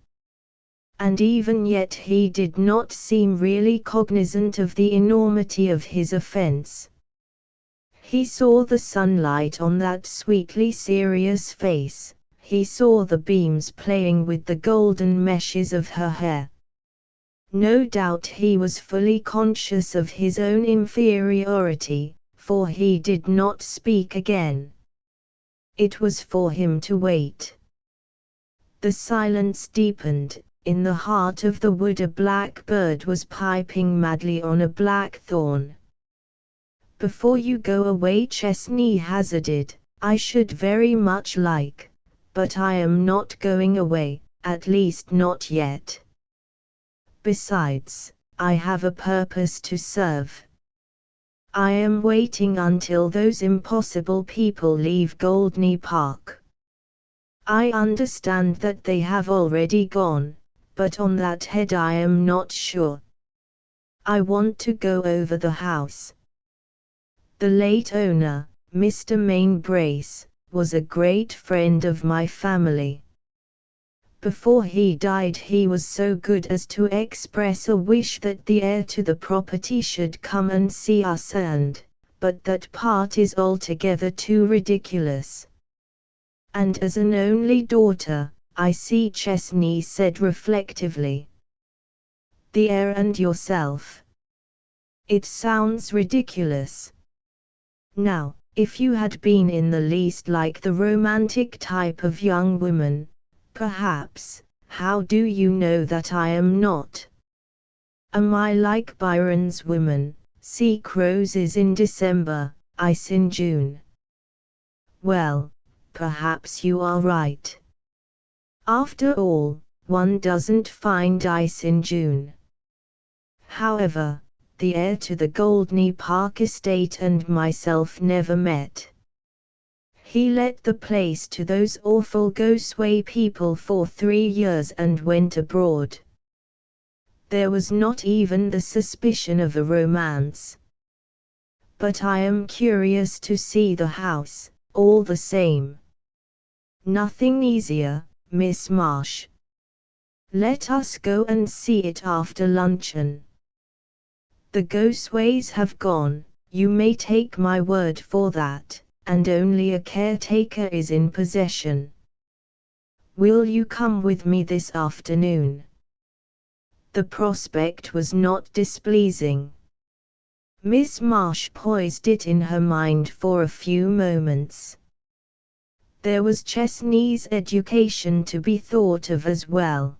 And even yet he did not seem really cognizant of the enormity of his offense. He saw the sunlight on that sweetly serious face, he saw the beams playing with the golden meshes of her hair. No doubt he was fully conscious of his own inferiority, for he did not speak again. It was for him to wait. The silence deepened. In the heart of the wood a blackbird was piping madly on a blackthorn. Before you go away, Chesney hazarded, I should very much like, but I am not going away, at least not yet. Besides, I have a purpose to serve. I am waiting until those impossible people leave Goldney Park. I understand that they have already gone, but on that head I am not sure. I want to go over the house. The late owner, Mr. Mainbrace, was a great friend of my family. Before he died he was so good as to express a wish that the heir to the property should come and see us but that part is altogether too ridiculous. And as an only daughter, I see, Chesney said reflectively. The heir and yourself. It sounds ridiculous. Now, if you had been in the least like the romantic type of young woman, perhaps, how do you know that I am not? Am I like Byron's women, seek roses in December, ice in June? Well, perhaps you are right. After all, one doesn't find ice in June. However, the heir to the Goldney Park estate and myself never met. He let the place to those awful Gosway people for 3 years and went abroad. There was not even the suspicion of a romance. But I am curious to see the house, all the same. Nothing easier, Miss Marsh. Let us go and see it after luncheon. The Gosways have gone, you may take my word for that, and only a caretaker is in possession. Will you come with me this afternoon? The prospect was not displeasing. Miss Marsh poised it in her mind for a few moments. There was Chesney's education to be thought of as well.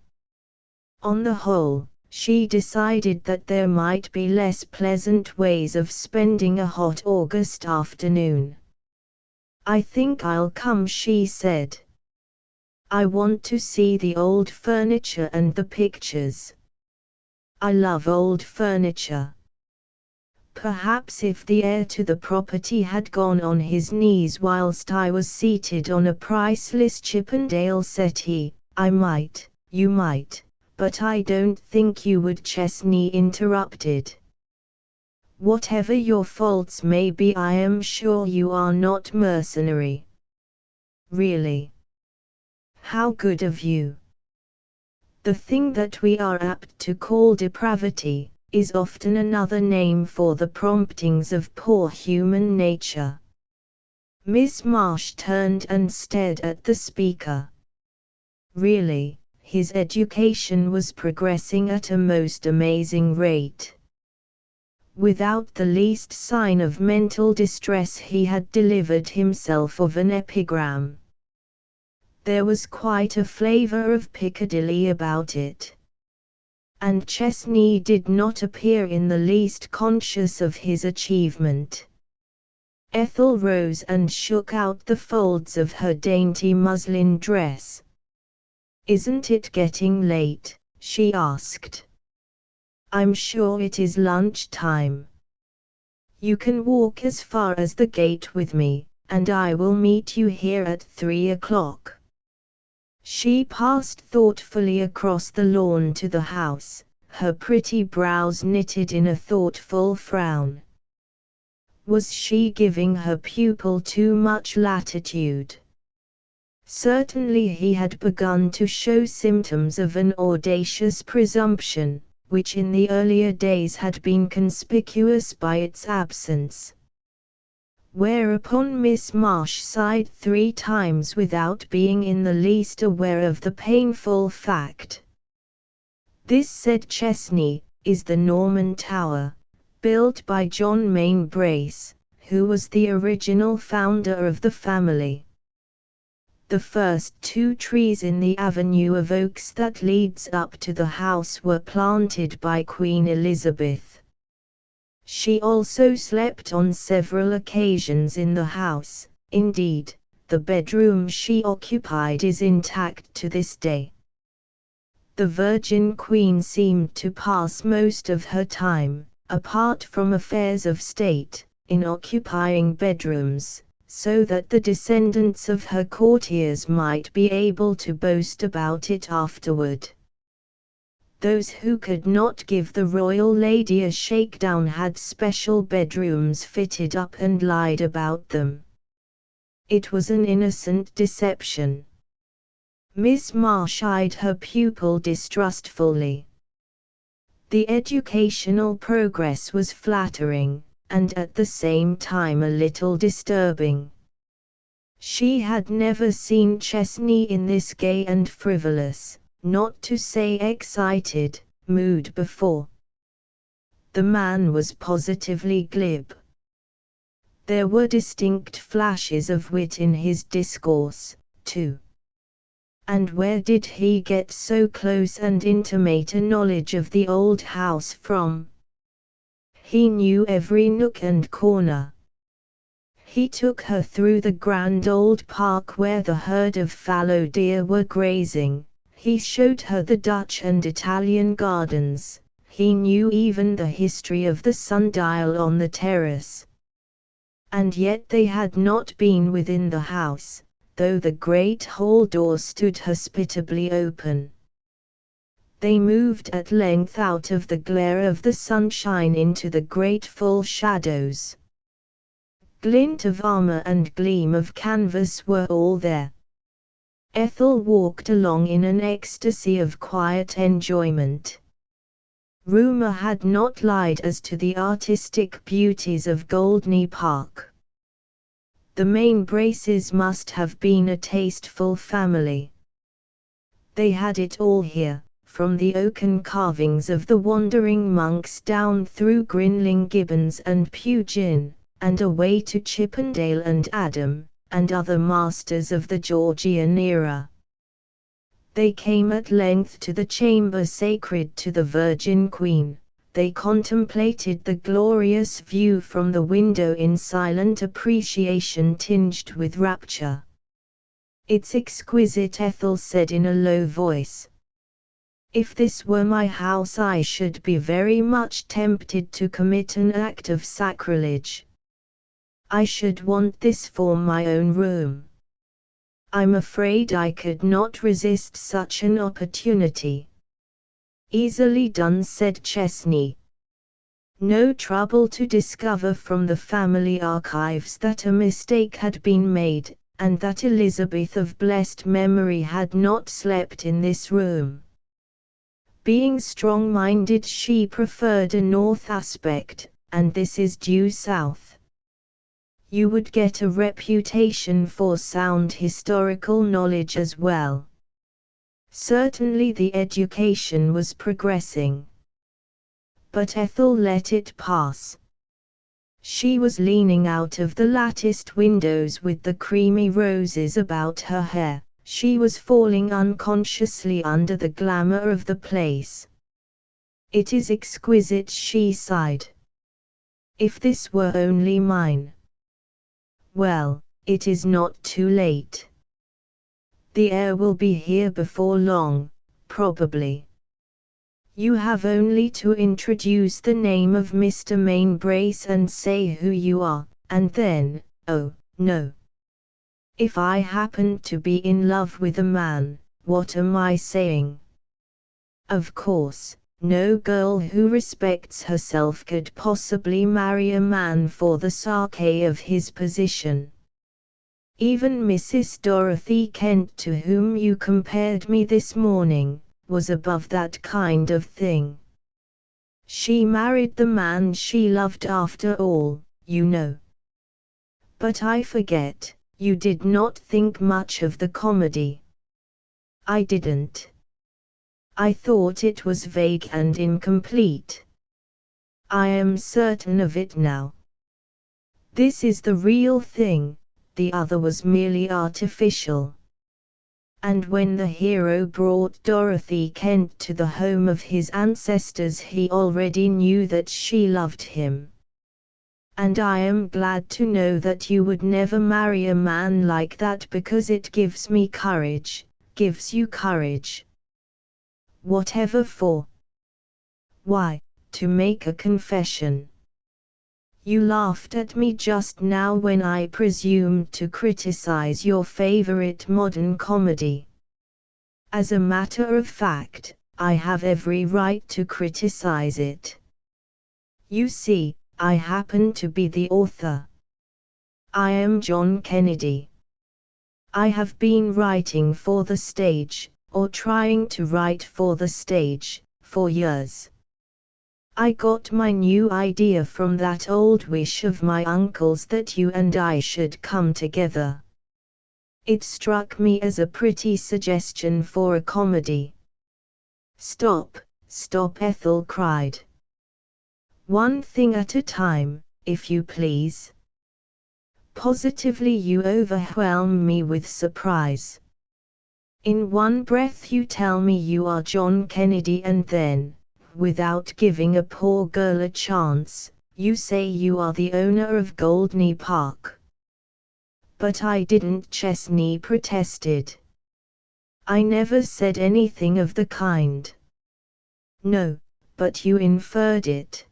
On the whole, she decided that there might be less pleasant ways of spending a hot August afternoon. "I think I'll come," she said. "I want to see the old furniture and the pictures. I love old furniture." Perhaps if the heir to the property had gone on his knees whilst I was seated on a priceless Chippendale settee, I might, you might, but I don't think you would. Chesney interrupted. "Whatever your faults may be, I am sure you are not mercenary." "Really? How good of you." The thing that we are apt to call depravity is often another name for the promptings of poor human nature. Miss Marsh turned and stared at the speaker. Really, his education was progressing at a most amazing rate. Without the least sign of mental distress he had delivered himself of an epigram. There was quite a flavour of Piccadilly about it. And Chesney did not appear in the least conscious of his achievement. Ethel rose and shook out the folds of her dainty muslin dress. "Isn't it getting late?" she asked. "I'm sure it is lunch time. You can walk as far as the gate with me, and I will meet you here at 3 o'clock. She passed thoughtfully across the lawn to the house, her pretty brows knitted in a thoughtful frown. Was she giving her pupil too much latitude? Certainly he had begun to show symptoms of an audacious presumption, which in the earlier days had been conspicuous by its absence. Whereupon Miss Marsh sighed 3 times without being in the least aware of the painful fact. "This," said Chesney, "is the Norman Tower, built by John Main Brace, who was the original founder of the family. The first 2 trees in the avenue of oaks that leads up to the house were planted by Queen Elizabeth. She also slept on several occasions in the house. Indeed, the bedroom she occupied is intact to this day. The Virgin Queen seemed to pass most of her time, apart from affairs of state, in occupying bedrooms, so that the descendants of her courtiers might be able to boast about it afterward. Those who could not give the royal lady a shakedown had special bedrooms fitted up and lied about them. It was an innocent deception." Miss Marsh eyed her pupil distrustfully. The educational progress was flattering, and at the same time a little disturbing. She had never seen Chesney in this gay and frivolous, not to say excited, mood before. The man was positively glib. There were distinct flashes of wit in his discourse, too. And where did he get so close and intimate a knowledge of the old house from? He knew every nook and corner. He took her through the grand old park where the herd of fallow deer were grazing. He showed her the Dutch and Italian gardens. He knew even the history of the sundial on the terrace. And yet they had not been within the house, though the great hall door stood hospitably open. They moved at length out of the glare of the sunshine into the grateful shadows. Glint of armor and gleam of canvas were all there. Ethel walked along in an ecstasy of quiet enjoyment. Rumor had not lied as to the artistic beauties of Goldney Park. The Main Braces must have been a tasteful family. They had it all here, from the oaken carvings of the wandering monks down through Grinling Gibbons and Pugin, and away to Chippendale and Adam, and other masters of the Georgian era. They came at length to the chamber sacred to the Virgin Queen. They contemplated the glorious view from the window in silent appreciation tinged with rapture. "It's exquisite," Ethel said in a low voice. "If this were my house I should be very much tempted to commit an act of sacrilege. I should want this for my own room. I'm afraid I could not resist such an opportunity." "Easily done," said Chesney. "No trouble to discover from the family archives that a mistake had been made, and that Elizabeth of blessed memory had not slept in this room. Being strong-minded, she preferred a north aspect, and this is due south. You would get a reputation for sound historical knowledge as well." Certainly the education was progressing. But Ethel let it pass. She was leaning out of the latticed windows with the creamy roses about her hair. She was falling unconsciously under the glamour of the place. "It is exquisite," she sighed. "If this were only mine. Well, it is not too late. The heir will be here before long, probably. You have only to introduce the name of Mr. Mainbrace and say who you are, and then, oh, no. If I happened to be in love with a man, what am I saying? Of course, no girl who respects herself could possibly marry a man for the sake of his position. Even Mrs. Dorothy Kent, to whom you compared me this morning, was above that kind of thing. She married the man she loved after all, you know. But I forget, you did not think much of the comedy." "I didn't. I thought it was vague and incomplete. I am certain of it now. This is the real thing, the other was merely artificial." And when the hero brought Dorothy Kent to the home of his ancestors, he already knew that she loved him. "And I am glad to know that you would never marry a man like that, because it gives me courage." "Gives you courage? Whatever for?" "Why, to make a confession. You laughed at me just now when I presumed to criticize your favorite modern comedy. As a matter of fact, I have every right to criticize it. You see, I happen to be the author. I am John Kennedy. I have been writing for the stage, or trying to write for the stage, for years. I got my new idea from that old wish of my uncle's that you and I should come together. It struck me as a pretty suggestion for a comedy." "Stop, stop," Ethel cried. "One thing at a time, if you please. Positively you overwhelm me with surprise. In one breath you tell me you are John Kennedy, and then, without giving a poor girl a chance, you say you are the owner of Goldney Park." "But I didn't," Chesney protested. "I never said anything of the kind." "No, but you inferred it.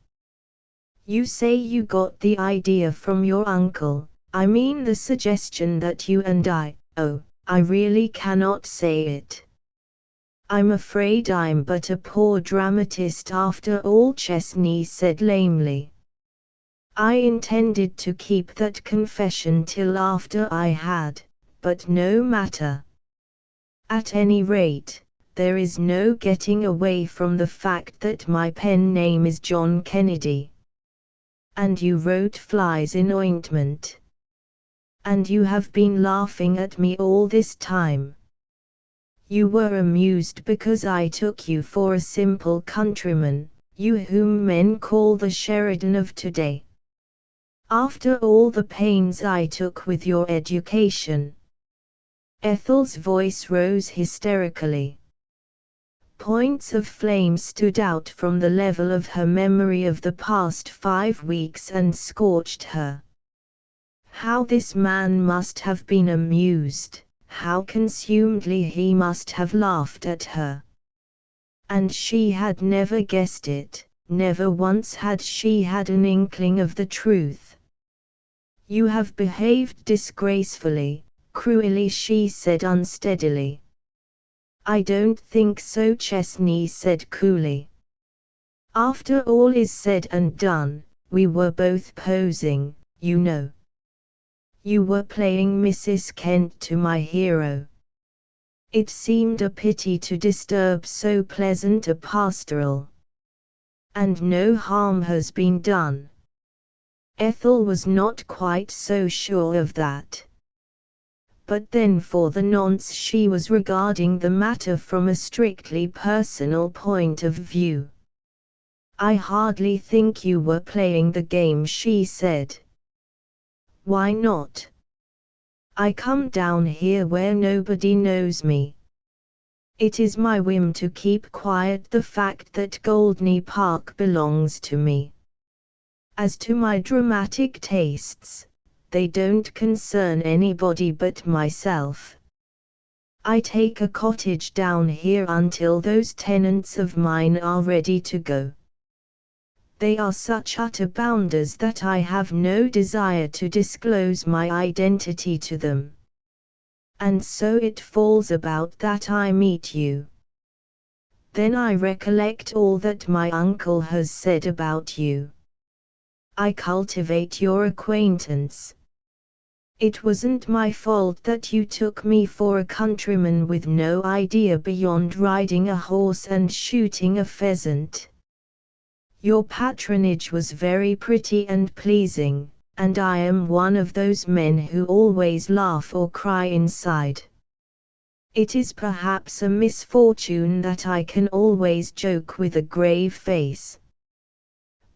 You say you got the idea from your uncle. I mean the suggestion that you and I really cannot say it. I'm afraid I'm but a poor dramatist after all," Chesney said lamely. "I intended to keep that confession till after I had, but no matter. At any rate, there is no getting away from the fact that my pen name is John Kennedy. And you wrote Flies in Ointment. And you have been laughing at me all this time. You were amused because I took you for a simple countryman, you whom men call the Sheridan of today. After all the pains I took with your education. Ethel's voice rose hysterically. Points of flame stood out from the level of her memory of the past 5 weeks and scorched her. How this man must have been amused, how consumedly he must have laughed at her. And she had never guessed it, never once had she had an inkling of the truth. "You have behaved disgracefully, cruelly," she said unsteadily. "I don't think so," Chesney said coolly. "After all is said and done, we were both posing, you know. You were playing Mrs. Kent to my hero. It seemed a pity to disturb so pleasant a pastoral. And no harm has been done." Ethel was not quite so sure of that. But then for the nonce she was regarding the matter from a strictly personal point of view. "I hardly think you were playing the game," she said. "Why not? I come down here where nobody knows me. It is my whim to keep quiet the fact that Goldney Park belongs to me. As to my dramatic tastes, they don't concern anybody but myself. I take a cottage down here until those tenants of mine are ready to go. They are such utter bounders that I have no desire to disclose my identity to them. And so it falls about that I meet you. Then I recollect all that my uncle has said about you. I cultivate your acquaintance. It wasn't my fault that you took me for a countryman with no idea beyond riding a horse and shooting a pheasant. Your patronage was very pretty and pleasing, and I am one of those men who always laugh or cry inside. It is perhaps a misfortune that I can always joke with a grave face.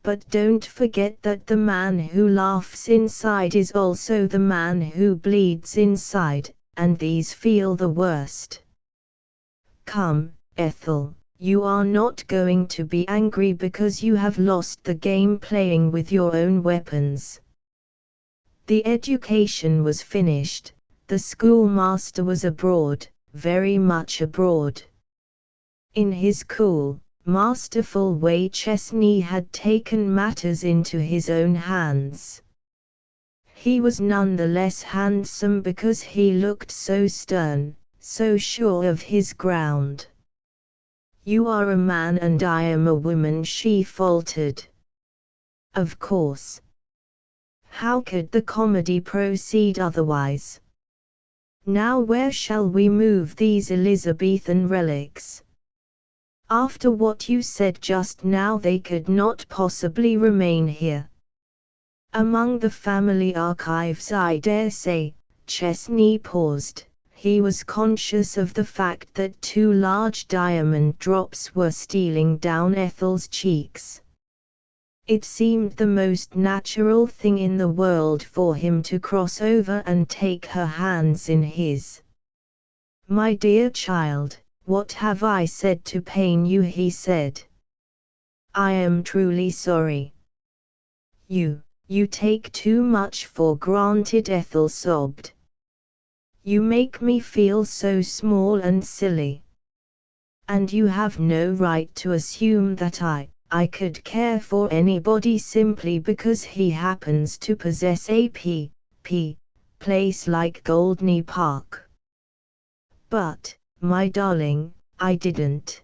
But don't forget that the man who laughs inside is also the man who bleeds inside, and these feel the worst. Come, Ethel, you are not going to be angry because you have lost the game playing with your own weapons." The education was finished, the schoolmaster was abroad, very much abroad. In his cool, masterful way Chesney had taken matters into his own hands. He was none the less handsome because he looked so stern, so sure of his ground. "You are a man and I am a woman," she faltered. "Of course. How could the comedy proceed otherwise? Now where shall we move these Elizabethan relics? After what you said just now they could not possibly remain here. Among the family archives, I dare say." Chesney paused. He was conscious of the fact that 2 large diamond drops were stealing down Ethel's cheeks. It seemed the most natural thing in the world for him to cross over and take her hands in his. "My dear child, what have I said to pain you?" he said. "I am truly sorry." You take too much for granted," Ethel sobbed. "You make me feel so small and silly. And you have no right to assume that I could care for anybody simply because he happens to possess a place like Goldney Park." "But, my darling, I didn't.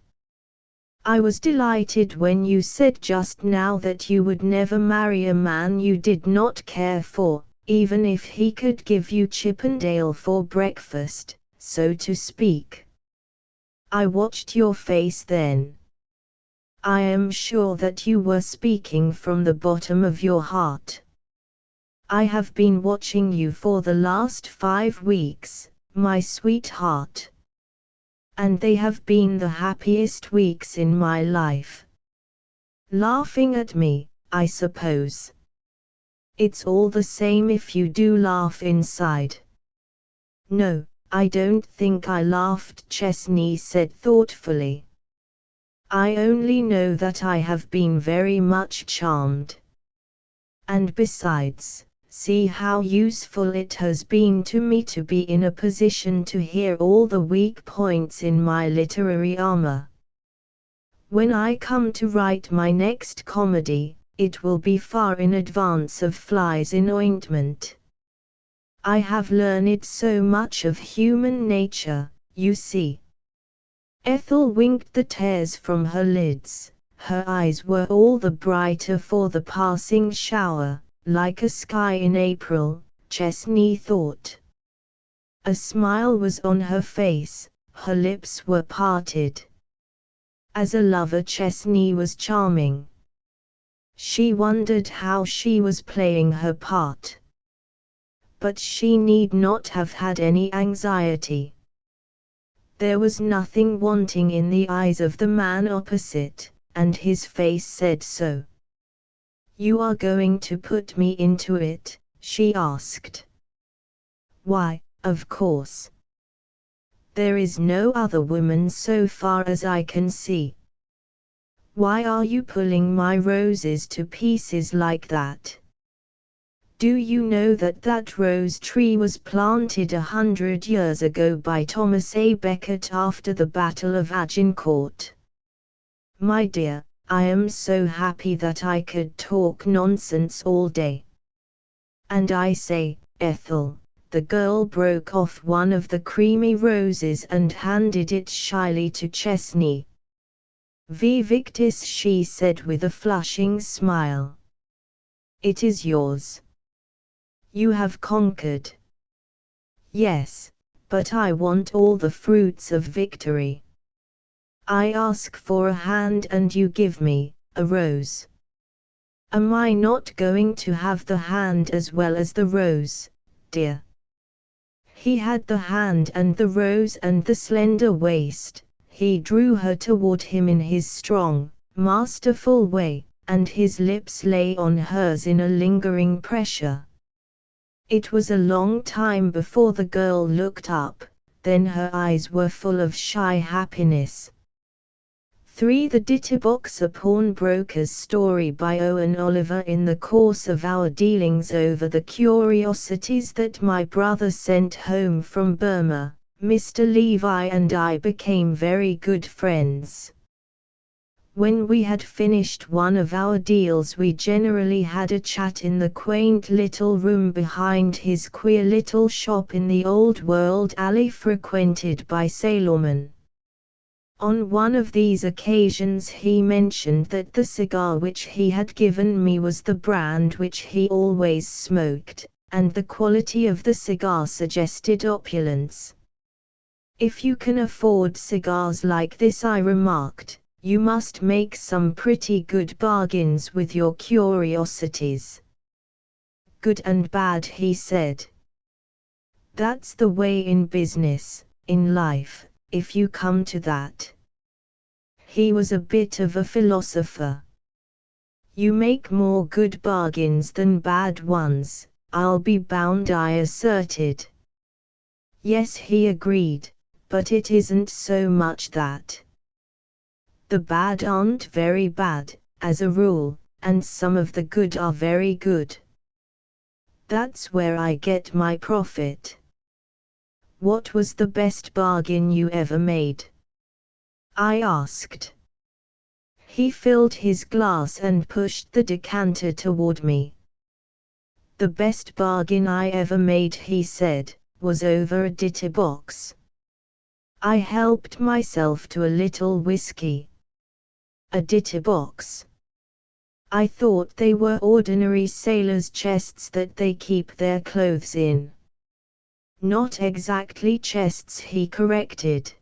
I was delighted when you said just now that you would never marry a man you did not care for, even if he could give you Chippendale for breakfast, so to speak. I watched your face then. I am sure that you were speaking from the bottom of your heart. I have been watching you for the last 5 weeks, my sweetheart. And they have been the happiest weeks in my life. Laughing at me, I suppose. It's all the same if you do laugh inside." "No, I don't think I laughed, Chesney said thoughtfully. I only know that I have been very much charmed. And besides, see how useful it has been to me to be in a position to hear all the weak points in my literary armor. When I come to write my next comedy, it will be far in advance of Flies in Ointment. I have learned so much of human nature, you see. Ethel winked the tears from her lids. Her eyes were all the brighter for the passing shower, like a sky in April, Chesney thought. A smile was on her face, her lips were parted. As a lover, Chesney was charming. She wondered how she was playing her part. But she need not have had any anxiety. There was nothing wanting in the eyes of the man opposite, and his face said so. "You are going to put me into it?" she asked. "Why, of course. There is no other woman so far as I can see. Why are you pulling my roses to pieces like that? Do you know that that rose tree was planted 100 years ago by Thomas A. Becket after the Battle of Agincourt? My dear, I am so happy that I could talk nonsense all day. And I say, Ethel," the girl broke off one of the creamy roses and handed it shyly to Chesney. "Vi victis," she said with a flushing smile. "It is yours. You have conquered." "Yes, but I want all the fruits of victory. I ask for a hand and you give me a rose. Am I not going to have the hand as well as the rose, dear?" He had the hand and the rose and the slender waist. He drew her toward him in his strong, masterful way, and his lips lay on hers in a lingering pressure. It was a long time before the girl looked up, then her eyes were full of shy happiness. 3. The Ditterbox, a pawnbroker's story by Owen Oliver. In the course of our dealings over the curiosities that my brother sent home from Burma, Mr. Levi and I became very good friends. When we had finished one of our deals, we generally had a chat in the quaint little room behind his queer little shop in the old world alley frequented by sailormen. On one of these occasions he mentioned that the cigar which he had given me was the brand which he always smoked, and the quality of the cigar suggested opulence. "If you can afford cigars like this," I remarked, "you must make some pretty good bargains with your curiosities." "Good and bad," he said. "That's the way in business, in life, if you come to that." He was a bit of a philosopher. "You make more good bargains than bad ones, I'll be bound," I asserted. "Yes," he agreed, "but it isn't so much that. The bad aren't very bad, as a rule, and some of the good are very good. That's where I get my profit." "What was the best bargain you ever made?" I asked. He filled his glass and pushed the decanter toward me. "The best bargain I ever made," he said, "was over a Ditterbox. I helped myself to a little whiskey." A Ditterbox. I thought they were ordinary sailors' chests that they keep their clothes in. "Not exactly chests," he corrected.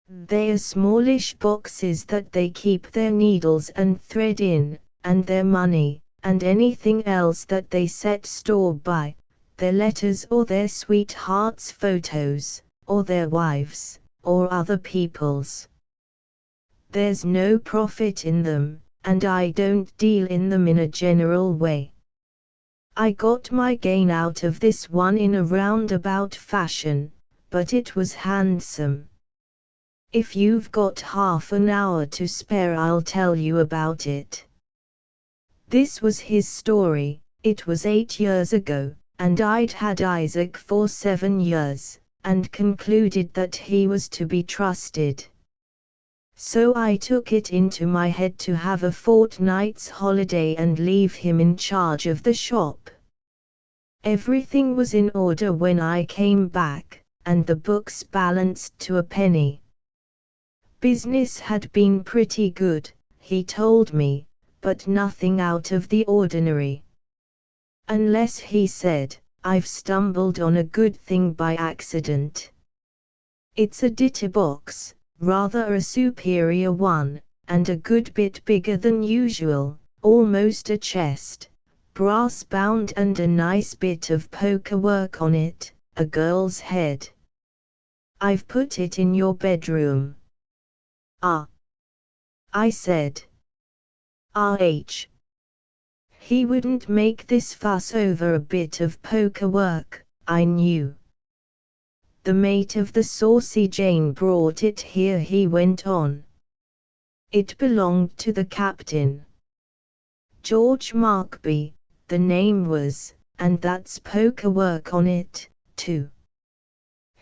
"They are smallish boxes that they keep their needles and thread in, and their money, and anything else that they set store by, their letters or their sweethearts' photos, or their wives', or other people's. There's no profit in them, and I don't deal in them in a general way. I got my gain out of this one in a roundabout fashion, but it was handsome. If you've got half an hour to spare, I'll tell you about it. This was his story. It was 8 years ago, and I'd had Isaac for 7 years, and concluded that he was to be trusted. So I took it into my head to have a fortnight's holiday and leave him in charge of the shop. Everything was in order when I came back, and the books balanced to a penny. Business had been pretty good, he told me, but nothing out of the ordinary. Unless, he said, I've stumbled on a good thing by accident. It's a ditty box, rather a superior one, and a good bit bigger than usual, almost a chest, brass bound and a nice bit of poker work on it, a girl's head. I've put it in your bedroom. Ah, I said. R.H. He wouldn't make this fuss over a bit of poker work, I knew. The mate of the Saucy Jane brought it here, he went on. It belonged to the captain. George Markby, the name was, and that's poker work on it, too.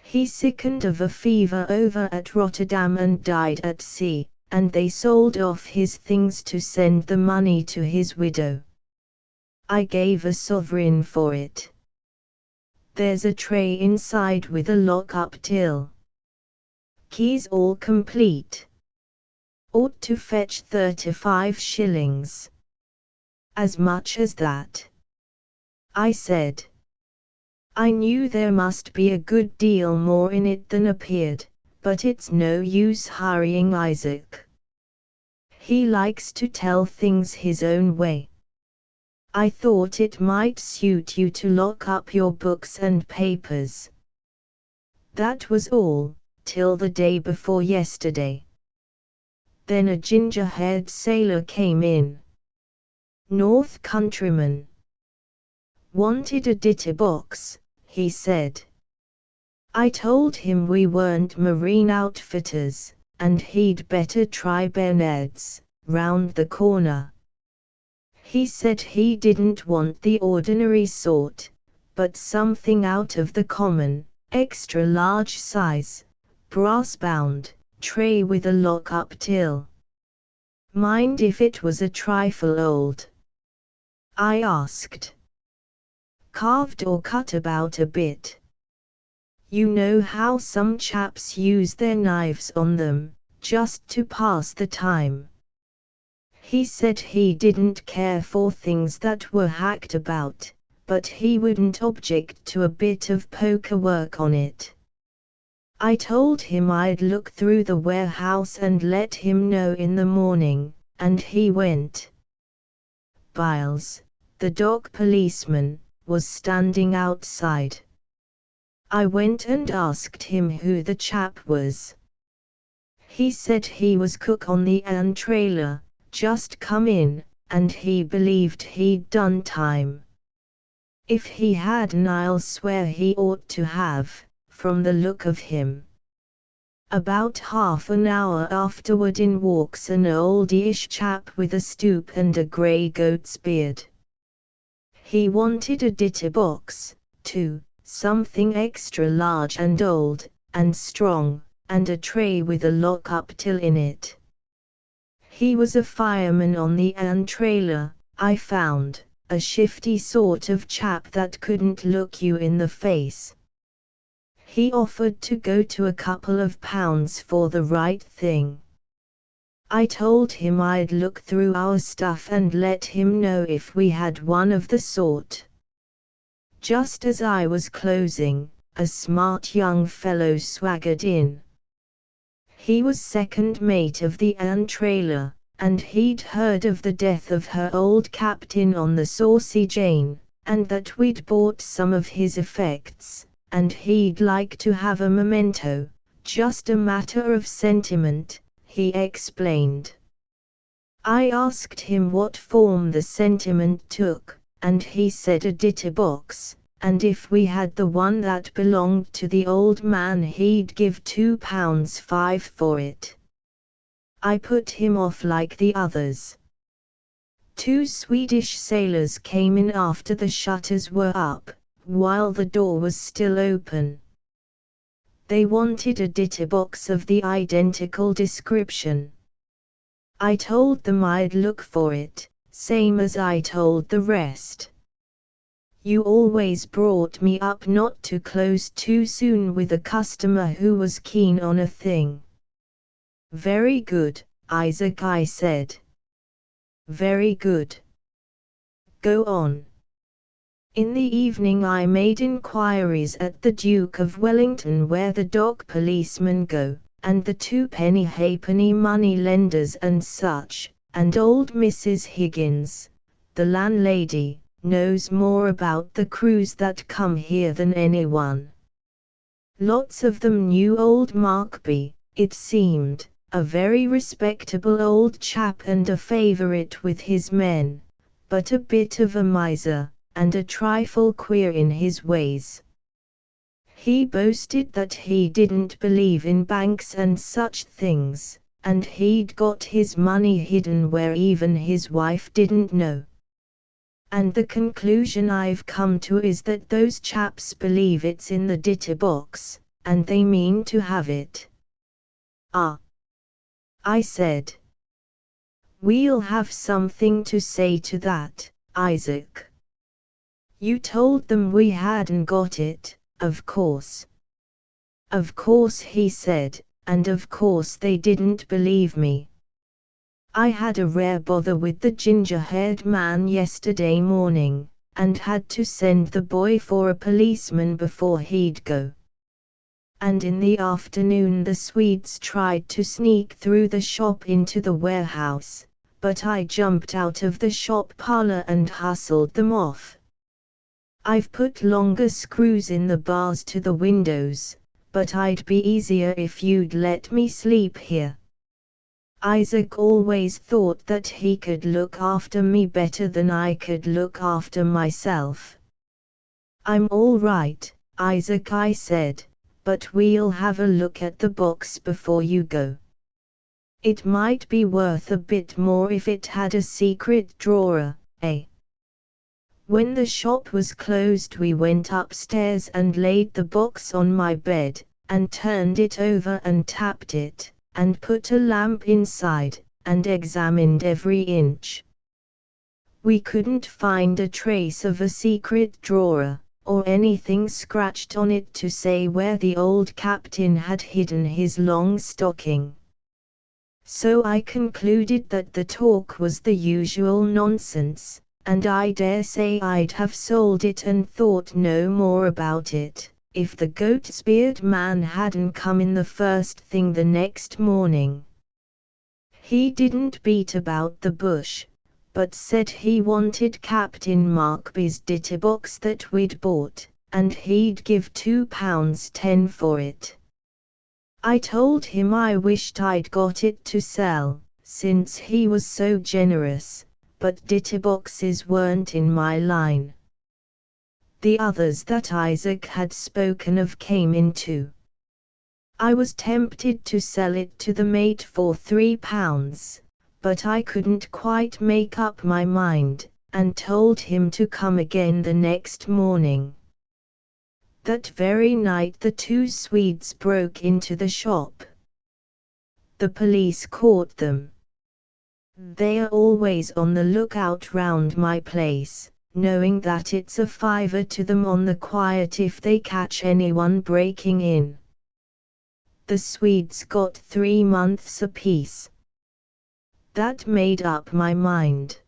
He sickened of a fever over at Rotterdam and died at sea, and they sold off his things to send the money to his widow. I gave a sovereign for it. There's a tray inside with a lock-up till. Keys all complete. Ought to fetch 35 shillings. As much as that? I said. I knew there must be a good deal more in it than appeared, but it's no use hurrying Isaac. He likes to tell things his own way. I thought it might suit you to lock up your books and papers. That was all, till the day before yesterday. Then a ginger-haired sailor came in. North countryman. Wanted a ditty box, he said. I told him we weren't marine outfitters, and he'd better try Bernard's, round the corner. He said he didn't want the ordinary sort, but something out of the common, extra large size, brass-bound, tray with a lock-up till. Mind if it was a trifle old? I asked. Carved or cut about a bit? You know how some chaps use their knives on them, just to pass the time. He said he didn't care for things that were hacked about, but he wouldn't object to a bit of poker work on it. I told him I'd look through the warehouse and let him know in the morning, and he went. Biles, the dock policeman, was standing outside. I went and asked him who the chap was. He said he was cook on the Ann trailer, just come in, and he believed he'd done time. If he hadn't, I'll swear he ought to have, from the look of him. About half an hour afterward in walks an oldyish chap with a stoop and a grey goat's beard. He wanted a ditty box, too, something extra large and old, and strong, and a tray with a lock-up till in it. He was a fireman on the Ann trailer, I found, a shifty sort of chap that couldn't look you in the face. He offered to go to a couple of pounds for the right thing. I told him I'd look through our stuff and let him know if we had one of the sort. Just as I was closing, a smart young fellow swaggered in. He was second mate of the Ann trailer, and he'd heard of the death of her old captain on the Saucy Jane, and that we'd bought some of his effects, and he'd like to have a memento, just a matter of sentiment, he explained. I asked him what form the sentiment took, and he said a ditty box, and if we had the one that belonged to the old man he'd give £2.5 for it. I put him off like the others. 2 Swedish sailors came in after the shutters were up, while the door was still open. They wanted a ditty box of the identical description. I told them I'd look for it, same as I told the rest. You always brought me up not to close too soon with a customer who was keen on a thing. Very good, Isaac, I said. Very good. Go on. In the evening I made inquiries at the Duke of Wellington where the dock policemen go, and the 2-penny halfpenny money lenders and such, and old Mrs. Higgins, the landlady, knows more about the crews that come here than anyone. Lots of them knew old Markby, it seemed, a very respectable old chap and a favourite with his men, but a bit of a miser, and a trifle queer in his ways. He boasted that he didn't believe in banks and such things, and he'd got his money hidden where even his wife didn't know. And the conclusion I've come to is that those chaps believe it's in the ditty box, and they mean to have it. Ah, I said. We'll have something to say to that, Isaac. You told them we hadn't got it, of course. Of course, he said, and of course they didn't believe me. I had a rare bother with the ginger-haired man yesterday morning, and had to send the boy for a policeman before he'd go. And in the afternoon the Swedes tried to sneak through the shop into the warehouse, but I jumped out of the shop parlour and hustled them off. I've put longer screws in the bars to the windows, but I'd be easier if you'd let me sleep here. Isaac always thought that he could look after me better than I could look after myself. I'm all right, Isaac, I said, but we'll have a look at the box before you go. It might be worth a bit more if it had a secret drawer, eh? When the shop was closed we went upstairs and laid the box on my bed, and turned it over and tapped it, and put a lamp inside, and examined every inch. We couldn't find a trace of a secret drawer, or anything scratched on it to say where the old captain had hidden his long stocking. So I concluded that the talk was the usual nonsense, and I dare say I'd have sold it and thought no more about it, if the goat-speared man hadn't come in the first thing the next morning. He didn't beat about the bush, but said he wanted Captain Markby's ditty box that we'd bought, and he'd give £2.10 for it. I told him I wished I'd got it to sell, since he was so generous, but ditty boxes weren't in my line. The others that Isaac had spoken of came in too. I was tempted to sell it to the mate for £3, but I couldn't quite make up my mind, and told him to come again the next morning. That very night the 2 Swedes broke into the shop. The police caught them. They are always on the lookout round my place, knowing that it's a fiver to them on the quiet if they catch anyone breaking in. The Swedes got 3 months apiece. That made up my mind.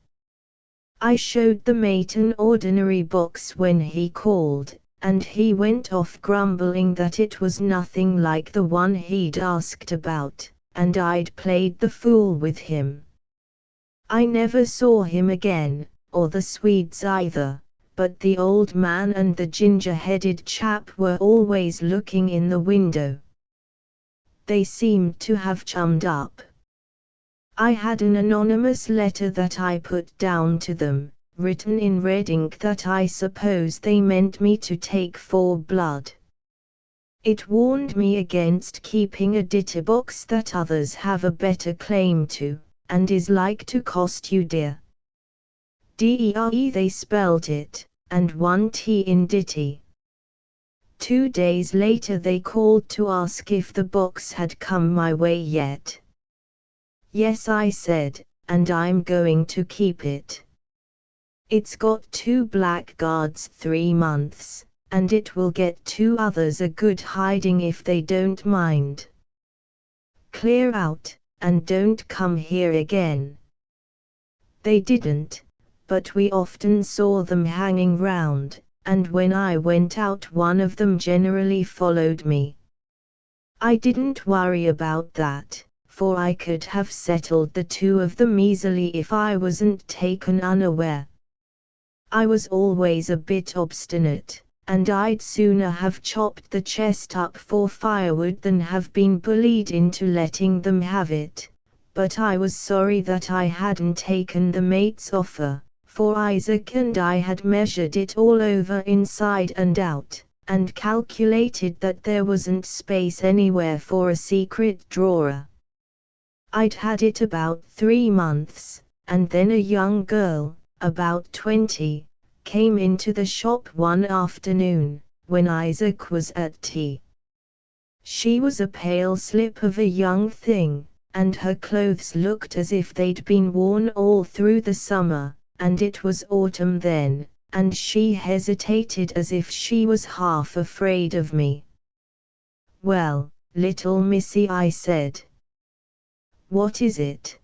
I showed the mate an ordinary box when he called, and he went off grumbling that it was nothing like the one he'd asked about, and I'd played the fool with him. I never saw him again, or the Swedes either, but the old man and the ginger-headed chap were always looking in the window. They seemed to have chummed up. I had an anonymous letter that I put down to them, written in red ink that I suppose they meant me to take for blood. It warned me against keeping a ditterbox that others have a better claim to, and is like to cost you dear. D-E-R-E they spelt it, and one T in ditty. 2 days later they called to ask if the box had come my way yet. Yes, I said, and I'm going to keep it. It's got 2 blackguards 3 months, and it will get 2 others a good hiding if they don't mind. Clear out, and don't come here again. They didn't, but we often saw them hanging round, and when I went out one of them generally followed me. I didn't worry about that, for I could have settled the 2 of them easily if I wasn't taken unaware. I was always a bit obstinate, and I'd sooner have chopped the chest up for firewood than have been bullied into letting them have it, but I was sorry that I hadn't taken the mate's offer, for Isaac and I had measured it all over inside and out, and calculated that there wasn't space anywhere for a secret drawer. I'd had it about 3 months, and then a young girl, about 20, came into the shop one afternoon, when Isaac was at tea. She was a pale slip of a young thing, and her clothes looked as if they'd been worn all through the summer, and it was autumn then, and she hesitated as if she was half afraid of me. "Well, little missy," I said. "What is it?"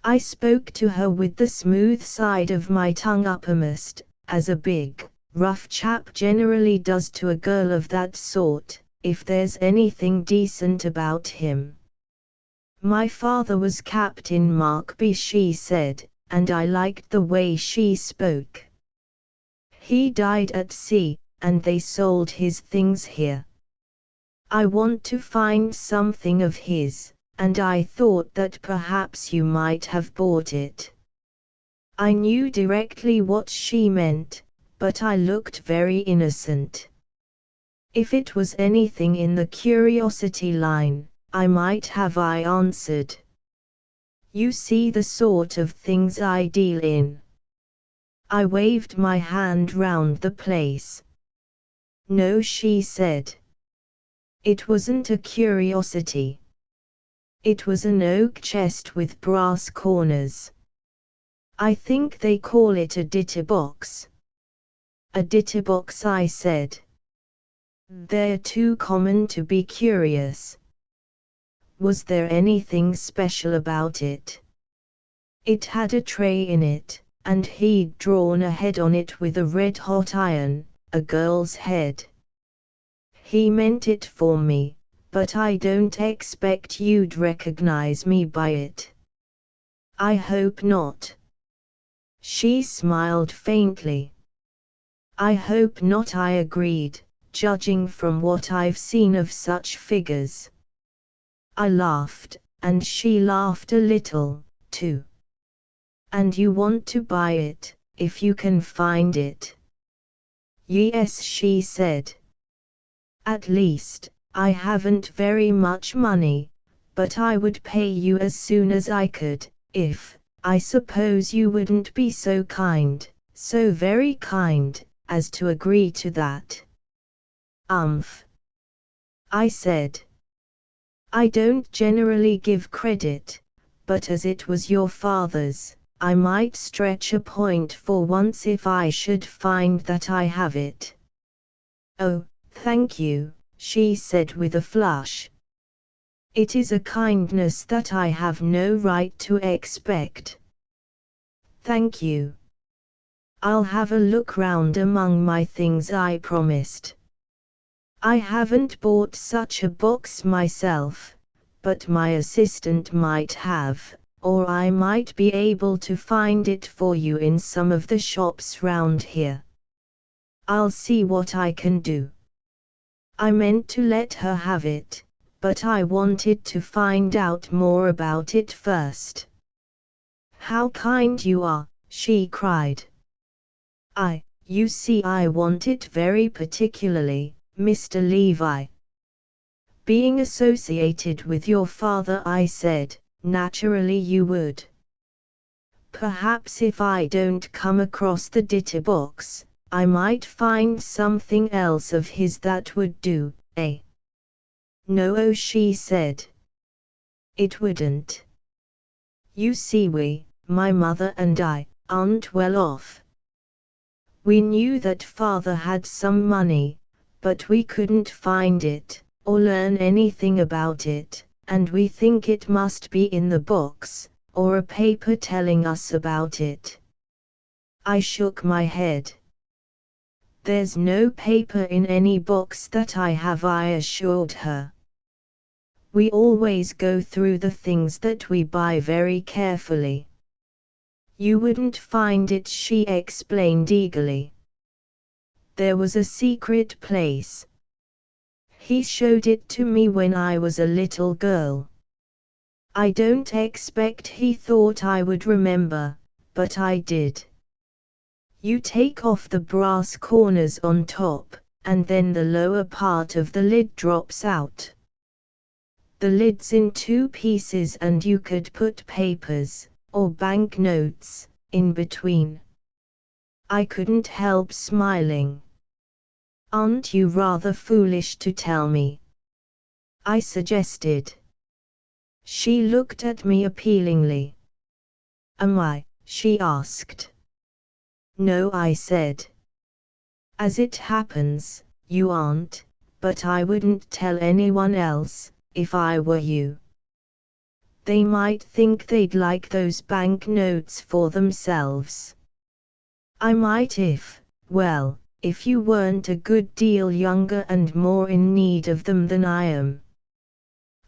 I spoke to her with the smooth side of my tongue uppermost, as a big, rough chap generally does to a girl of that sort, if there's anything decent about him. "My father was Captain Markby," she said, and I liked the way she spoke. "He died at sea, and they sold his things here. I want to find something of his, and I thought that perhaps you might have bought it." I knew directly what she meant, but I looked very innocent. If it was anything in the curiosity line, I might have I answered. "You see the sort of things I deal in." I waved my hand round the place. "No," she said. "It wasn't a curiosity. It was an oak chest with brass corners. I think they call it a ditterbox." "A ditterbox," I said. "They're too common to be curious." "Was there anything special about it?" "It had a tray in it, and he'd drawn a head on it with a red-hot iron, a girl's head. He meant it for me, but I don't expect you'd recognize me by it." "I hope not." She smiled faintly. "I hope not," I agreed, "judging from what I've seen of such figures." I laughed, and she laughed a little, too. "And you want to buy it, if you can find it?" "Yes," she said. "At least, I haven't very much money, but I would pay you as soon as I could, if, I suppose you wouldn't be so kind, so very kind, as to agree to that." I said. "I don't generally give credit, but as it was your father's, I might stretch a point for once if I should find that I have it." "Oh, thank you," she said with a flush. "It is a kindness that I have no right to expect." "Thank you. I'll have a look round among my things," I promised. I haven't bought such a box myself, but my assistant might have, or I might be able to find it for you in some of the shops round here. I'll see what I can do. I meant to let her have it, but I wanted to find out more about it first. "How kind you are," she cried. You see, I want it very particularly, Mr. Levi. Being associated with your father, I said, naturally you would. Perhaps if I don't come across the Ditter box, I might find something else of his that would do, eh? No, she said. It wouldn't. You see, my mother and I, aren't well off. We knew that father had some money, but we couldn't find it, or learn anything about it, and we think it must be in the box, or a paper telling us about it. I shook my head. There's no paper in any box that I have, I assured her. We always go through the things that we buy very carefully. You wouldn't find it, she explained eagerly. There was a secret place. He showed it to me when I was a little girl. I don't expect he thought I would remember, but I did. You take off the brass corners on top, and then the lower part of the lid drops out. The lid's in two pieces and you could put papers, or banknotes, in between. I couldn't help smiling. Aren't you rather foolish to tell me? I suggested. She looked at me appealingly. Am I? She asked. No, I said. As it happens, you aren't, but I wouldn't tell anyone else, if I were you. They might think they'd like those banknotes for themselves. I might if you weren't a good deal younger and more in need of them than I am.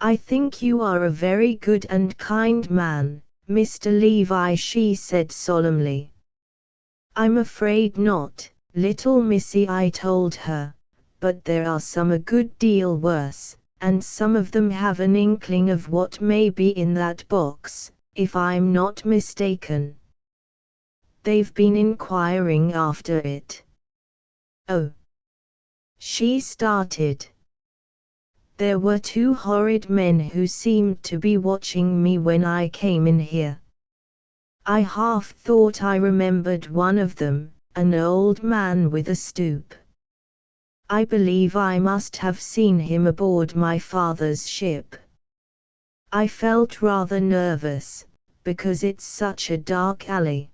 I think you are a very good and kind man, Mr. Levi, she said solemnly. I'm afraid not, little missy, I told her, but there are some a good deal worse, and some of them have an inkling of what may be in that box, if I'm not mistaken. They've been inquiring after it. Oh. She started. There were two horrid men who seemed to be watching me when I came in here. I half thought I remembered one of them, an old man with a stoop. I believe I must have seen him aboard my father's ship. I felt rather nervous, because it's such a dark alley.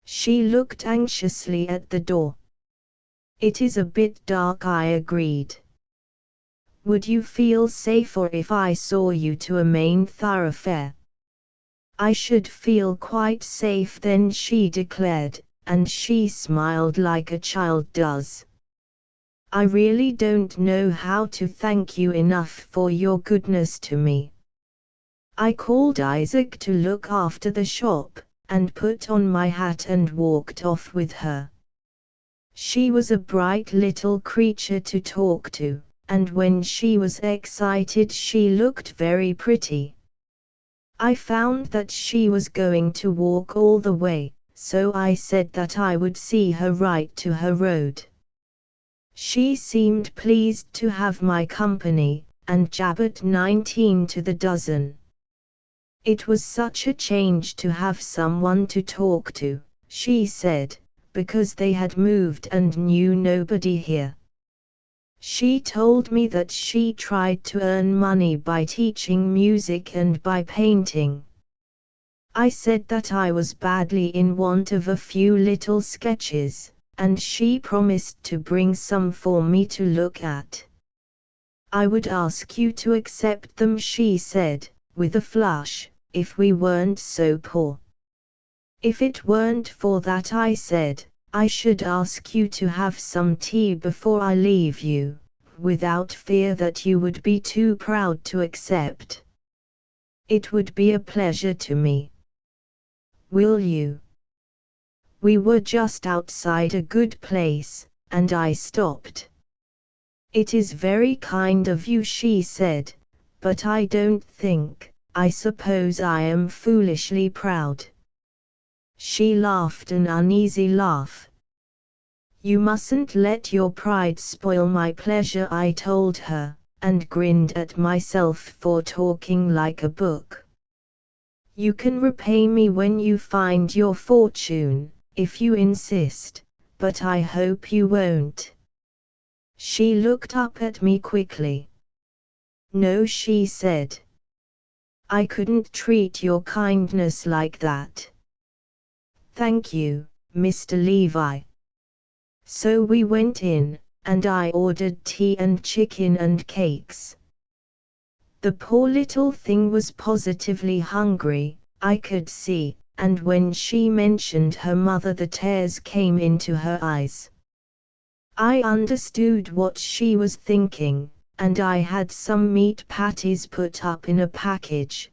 She looked anxiously at the door. It is a bit dark, I agreed. Would you feel safer if I saw you to a main thoroughfare? I should feel quite safe then, she declared, and she smiled like a child does. I really don't know how to thank you enough for your goodness to me. I called Isaac to look after the shop, and put on my hat and walked off with her. She was a bright little creature to talk to, and when she was excited she looked very pretty. I found that she was going to walk all the way, so I said that I would see her right to her road. She seemed pleased to have my company, and jabbered 19 to the dozen. It was such a change to have someone to talk to, she said, because they had moved and knew nobody here. She told me that she tried to earn money by teaching music and by painting. I said that I was badly in want of a few little sketches, and she promised to bring some for me to look at. I would ask you to accept them, she said, with a flush, if we weren't so poor. If it weren't for that, I said, I should ask you to have some tea before I leave you, without fear that you would be too proud to accept. It would be a pleasure to me. Will you? We were just outside a good place, and I stopped. It is very kind of you, she said, but I don't think, I suppose I am foolishly proud. She laughed an uneasy laugh. You mustn't let your pride spoil my pleasure, I told her, and grinned at myself for talking like a book. You can repay me when you find your fortune, if you insist, but I hope you won't. She looked up at me quickly. No, she said. I couldn't treat your kindness like that. Thank you, Mr. Levi. So we went in, and I ordered tea and chicken and cakes. The poor little thing was positively hungry, I could see, and when she mentioned her mother the tears came into her eyes. I understood what she was thinking, and I had some meat patties put up in a package.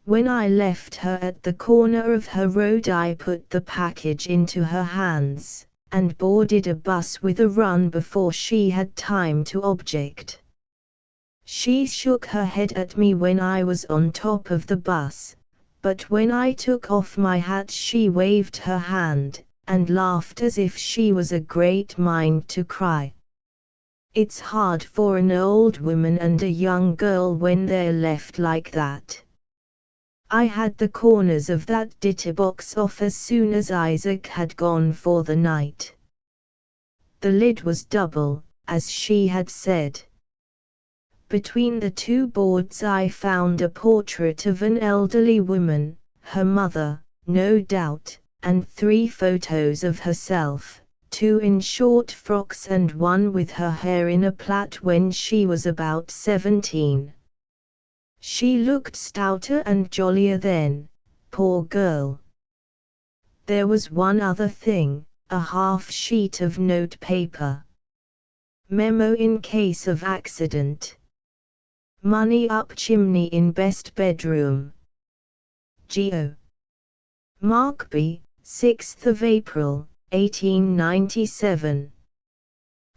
When I left her at the corner of her road, I put the package into her hands, and boarded a bus with a run before she had time to object. She shook her head at me when I was on top of the bus, but when I took off my hat she waved her hand, and laughed as if she was a great mind to cry. It's hard for an old woman and a young girl when they're left like that. I had the corners of that ditterbox off as soon as Isaac had gone for the night. The lid was double, as she had said. Between the two boards I found a portrait of an elderly woman, her mother, no doubt, and 3 photos of herself, 2 in short frocks and 1 with her hair in a plait when she was about 17. She looked stouter and jollier then, poor girl. There was one other thing, a half sheet of note paper. Memo in case of accident. Money up chimney in best bedroom. Geo. Markby, 6th of April, 1897.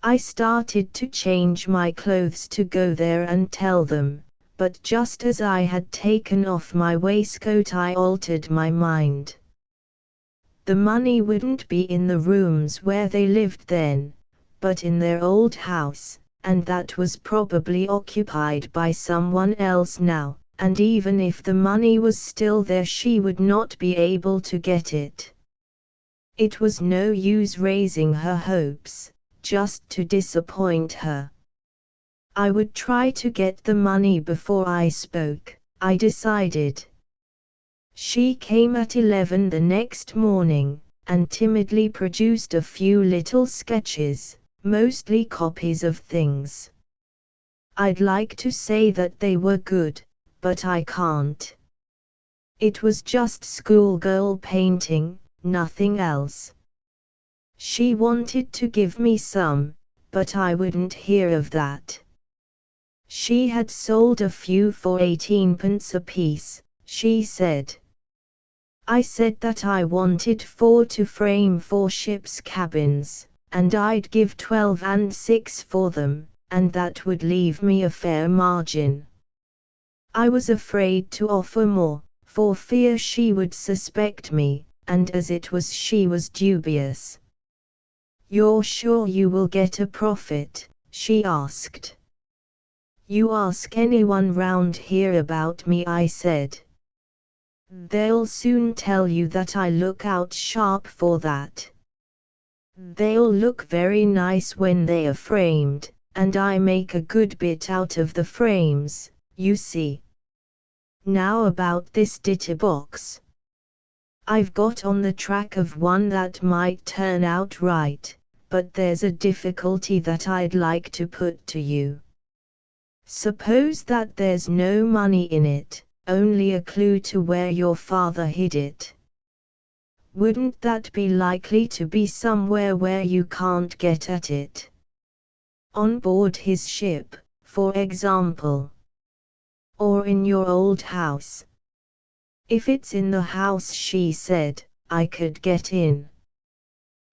I started to change my clothes to go there and tell them, but just as I had taken off my waistcoat I altered my mind. The money wouldn't be in the rooms where they lived then, but in their old house, and that was probably occupied by someone else now, and even if the money was still there she would not be able to get it. It was no use raising her hopes, just to disappoint her. I would try to get the money before I spoke, I decided. She came at 11 the next morning, and timidly produced a few little sketches, mostly copies of things. I'd like to say that they were good, but I can't. It was just schoolgirl painting, nothing else. She wanted to give me some, but I wouldn't hear of that. She had sold a few for 18p apiece, she said. I said that I wanted 4 to frame 4 ships' cabins, and I'd give 12 and 6 for them, and that would leave me a fair margin. I was afraid to offer more, for fear she would suspect me, and as it was she was dubious. You're sure you will get a profit? She asked. You ask anyone round here about me, I said. They'll soon tell you that I look out sharp for that. They'll look very nice when they are framed, and I make a good bit out of the frames, you see. Now about this ditterbox. I've got on the track of one that might turn out right, but there's a difficulty that I'd like to put to you. Suppose that there's no money in it, only a clue to where your father hid it. Wouldn't that be likely to be somewhere where you can't get at it? On board his ship, for example. Or in your old house. If it's in the house, she said, I could get in.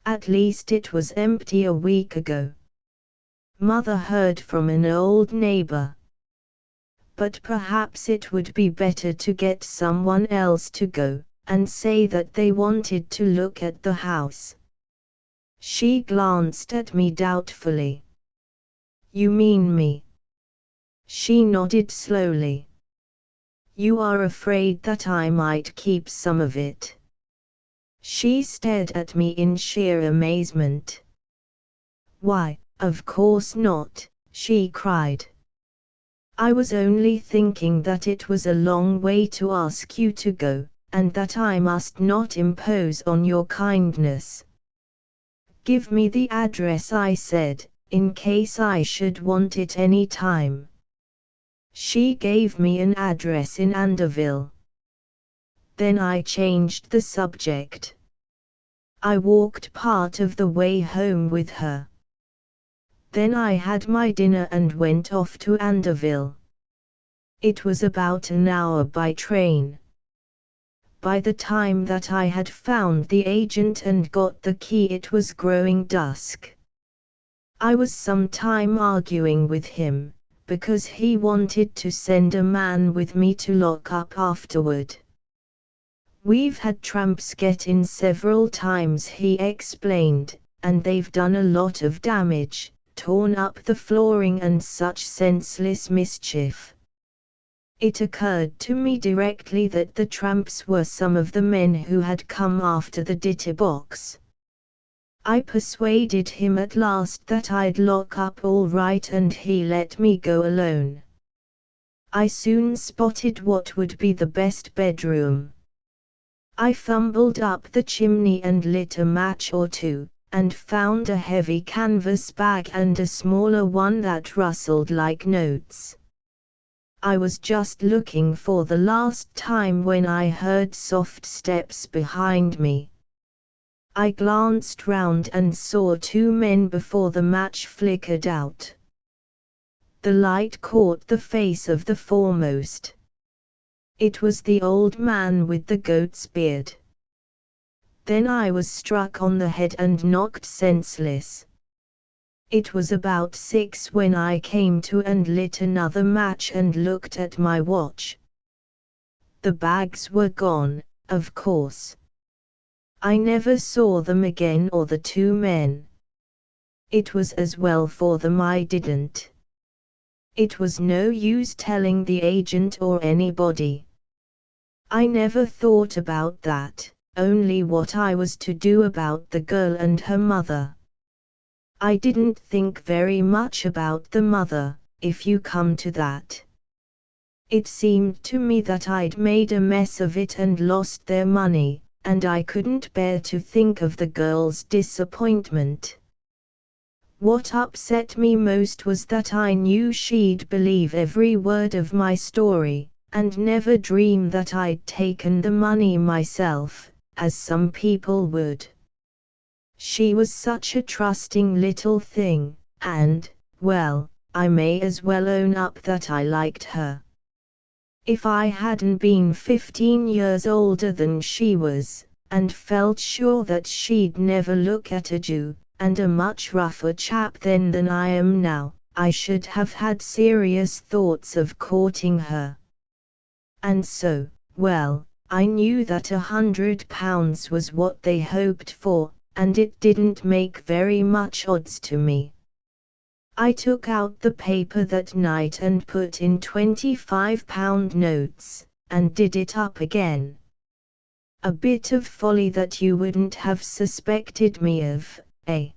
At least it was empty a week ago. Mother heard from an old neighbor. But perhaps it would be better to get someone else to go, and say that they wanted to look at the house. She glanced at me doubtfully. You mean me? She nodded slowly. You are afraid that I might keep some of it? She stared at me in sheer amazement. Why, of course not, she cried. I was only thinking that it was a long way to ask you to go, and that I must not impose on your kindness. Give me the address, I said, in case I should want it any time. She gave me an address in Anderville. Then I changed the subject. I walked part of the way home with her. Then I had my dinner and went off to Anderville. It was about an hour by train. By the time that I had found the agent and got the key, it was growing dusk. I was some time arguing with him, because he wanted to send a man with me to lock up afterward. We've had tramps get in several times, he explained, and they've done a lot of damage, torn up the flooring and such senseless mischief. It occurred to me directly that the tramps were some of the men who had come after the Ditter box. I persuaded him at last that I'd lock up all right, and he let me go alone. I soon spotted what would be the best bedroom. I fumbled up the chimney and lit a match or two, and found a heavy canvas bag and a smaller one that rustled like notes. I was just looking for the last time when I heard soft steps behind me. I glanced round and saw two men before the match flickered out. The light caught the face of the foremost. It was the old man with the goat's beard. Then I was struck on the head and knocked senseless. It was about 6 when I came to and lit another match and looked at my watch. The bags were gone, of course. I never saw them again or the two men. It was as well for them I didn't. It was no use telling the agent or anybody. I never thought about that, only what I was to do about the girl and her mother. I didn't think very much about the mother, if you come to that. It seemed to me that I'd made a mess of it and lost their money, and I couldn't bear to think of the girl's disappointment. What upset me most was that I knew she'd believe every word of my story, and never dream that I'd taken the money myself, as some people would. She was such a trusting little thing, and, well, I may as well own up that I liked her. If I hadn't been 15 years older than she was, and felt sure that she'd never look at a Jew, and a much rougher chap then than I am now, I should have had serious thoughts of courting her. And so, well, I knew that £100 was what they hoped for, and it didn't make very much odds to me. I took out the paper that night and put in £25 notes, and did it up again. A bit of folly that you wouldn't have suspected me of, eh?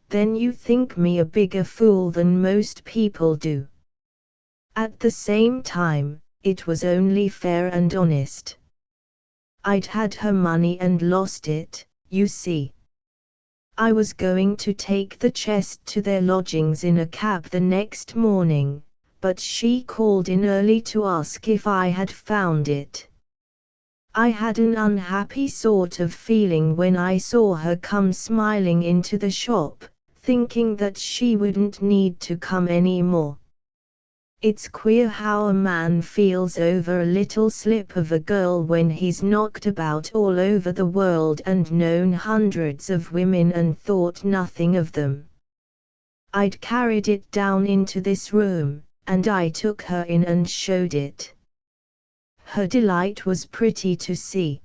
Then you think me a bigger fool than most people do. At the same time, it was only fair and honest. I'd had her money and lost it, you see. I was going to take the chest to their lodgings in a cab the next morning, but she called in early to ask if I had found it. I had an unhappy sort of feeling when I saw her come smiling into the shop, thinking that she wouldn't need to come any more. It's queer how a man feels over a little slip of a girl when he's knocked about all over the world and known hundreds of women and thought nothing of them. I'd carried it down into this room, and I took her in and showed it. Her delight was pretty to see.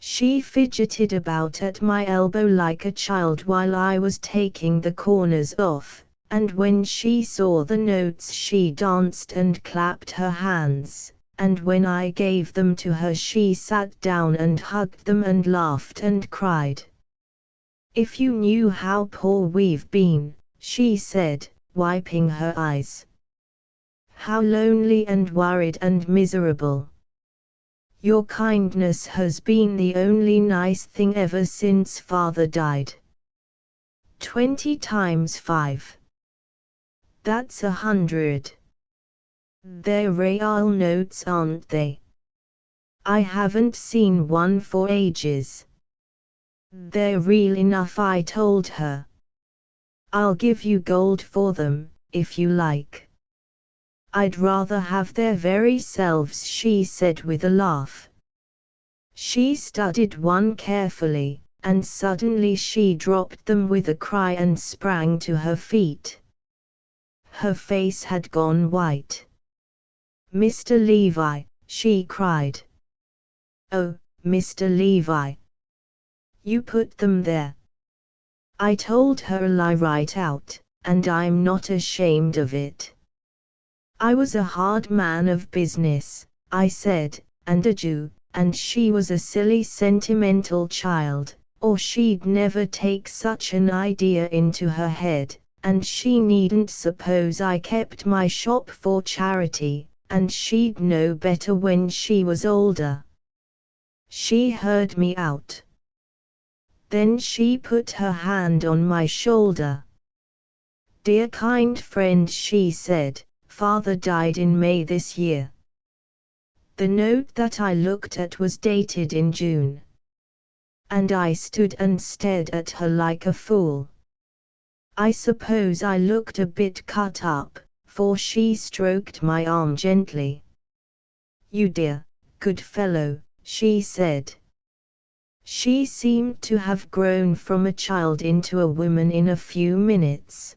She fidgeted about at my elbow like a child while I was taking the corners off, and when she saw the notes she danced and clapped her hands, and when I gave them to her she sat down and hugged them and laughed and cried. "If you knew how poor we've been," she said, wiping her eyes. "How lonely and worried and miserable. Your kindness has been the only nice thing ever since Father died. 20 times 5. That's 100. They're real notes, aren't they? I haven't seen one for ages." "They're real enough," I told her. "I'll give you gold for them, if you like." "I'd rather have their very selves," she said with a laugh. She studied one carefully, and suddenly she dropped them with a cry and sprang to her feet. Her face had gone white. "Mr. Levi," she cried. "Oh, Mr. Levi. You put them there." I told her a lie right out, and I'm not ashamed of it. "I was a hard man of business," I said, "and a Jew, and she was a silly sentimental child, or she'd never take such an idea into her head, and she needn't suppose I kept my shop for charity, and she'd know better when she was older." She heard me out. Then she put her hand on my shoulder. "Dear kind friend," she said, "Father died in May this year." The note that I looked at was dated in June. And I stood and stared at her like a fool. I suppose I looked a bit cut up, for she stroked my arm gently. "You dear, good fellow," she said. She seemed to have grown from a child into a woman in a few minutes.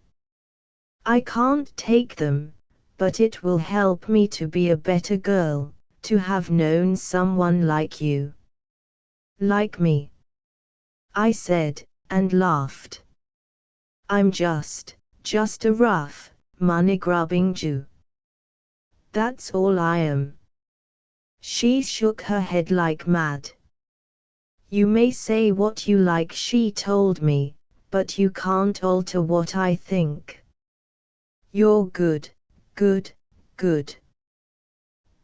"I can't take them, but it will help me to be a better girl, to have known someone like you." "Like me?" I said, and laughed. "I'm just a rough, money-grubbing Jew. That's all I am." She shook her head like mad. "You may say what you like," she told me, "but you can't alter what I think. You're good, good, good."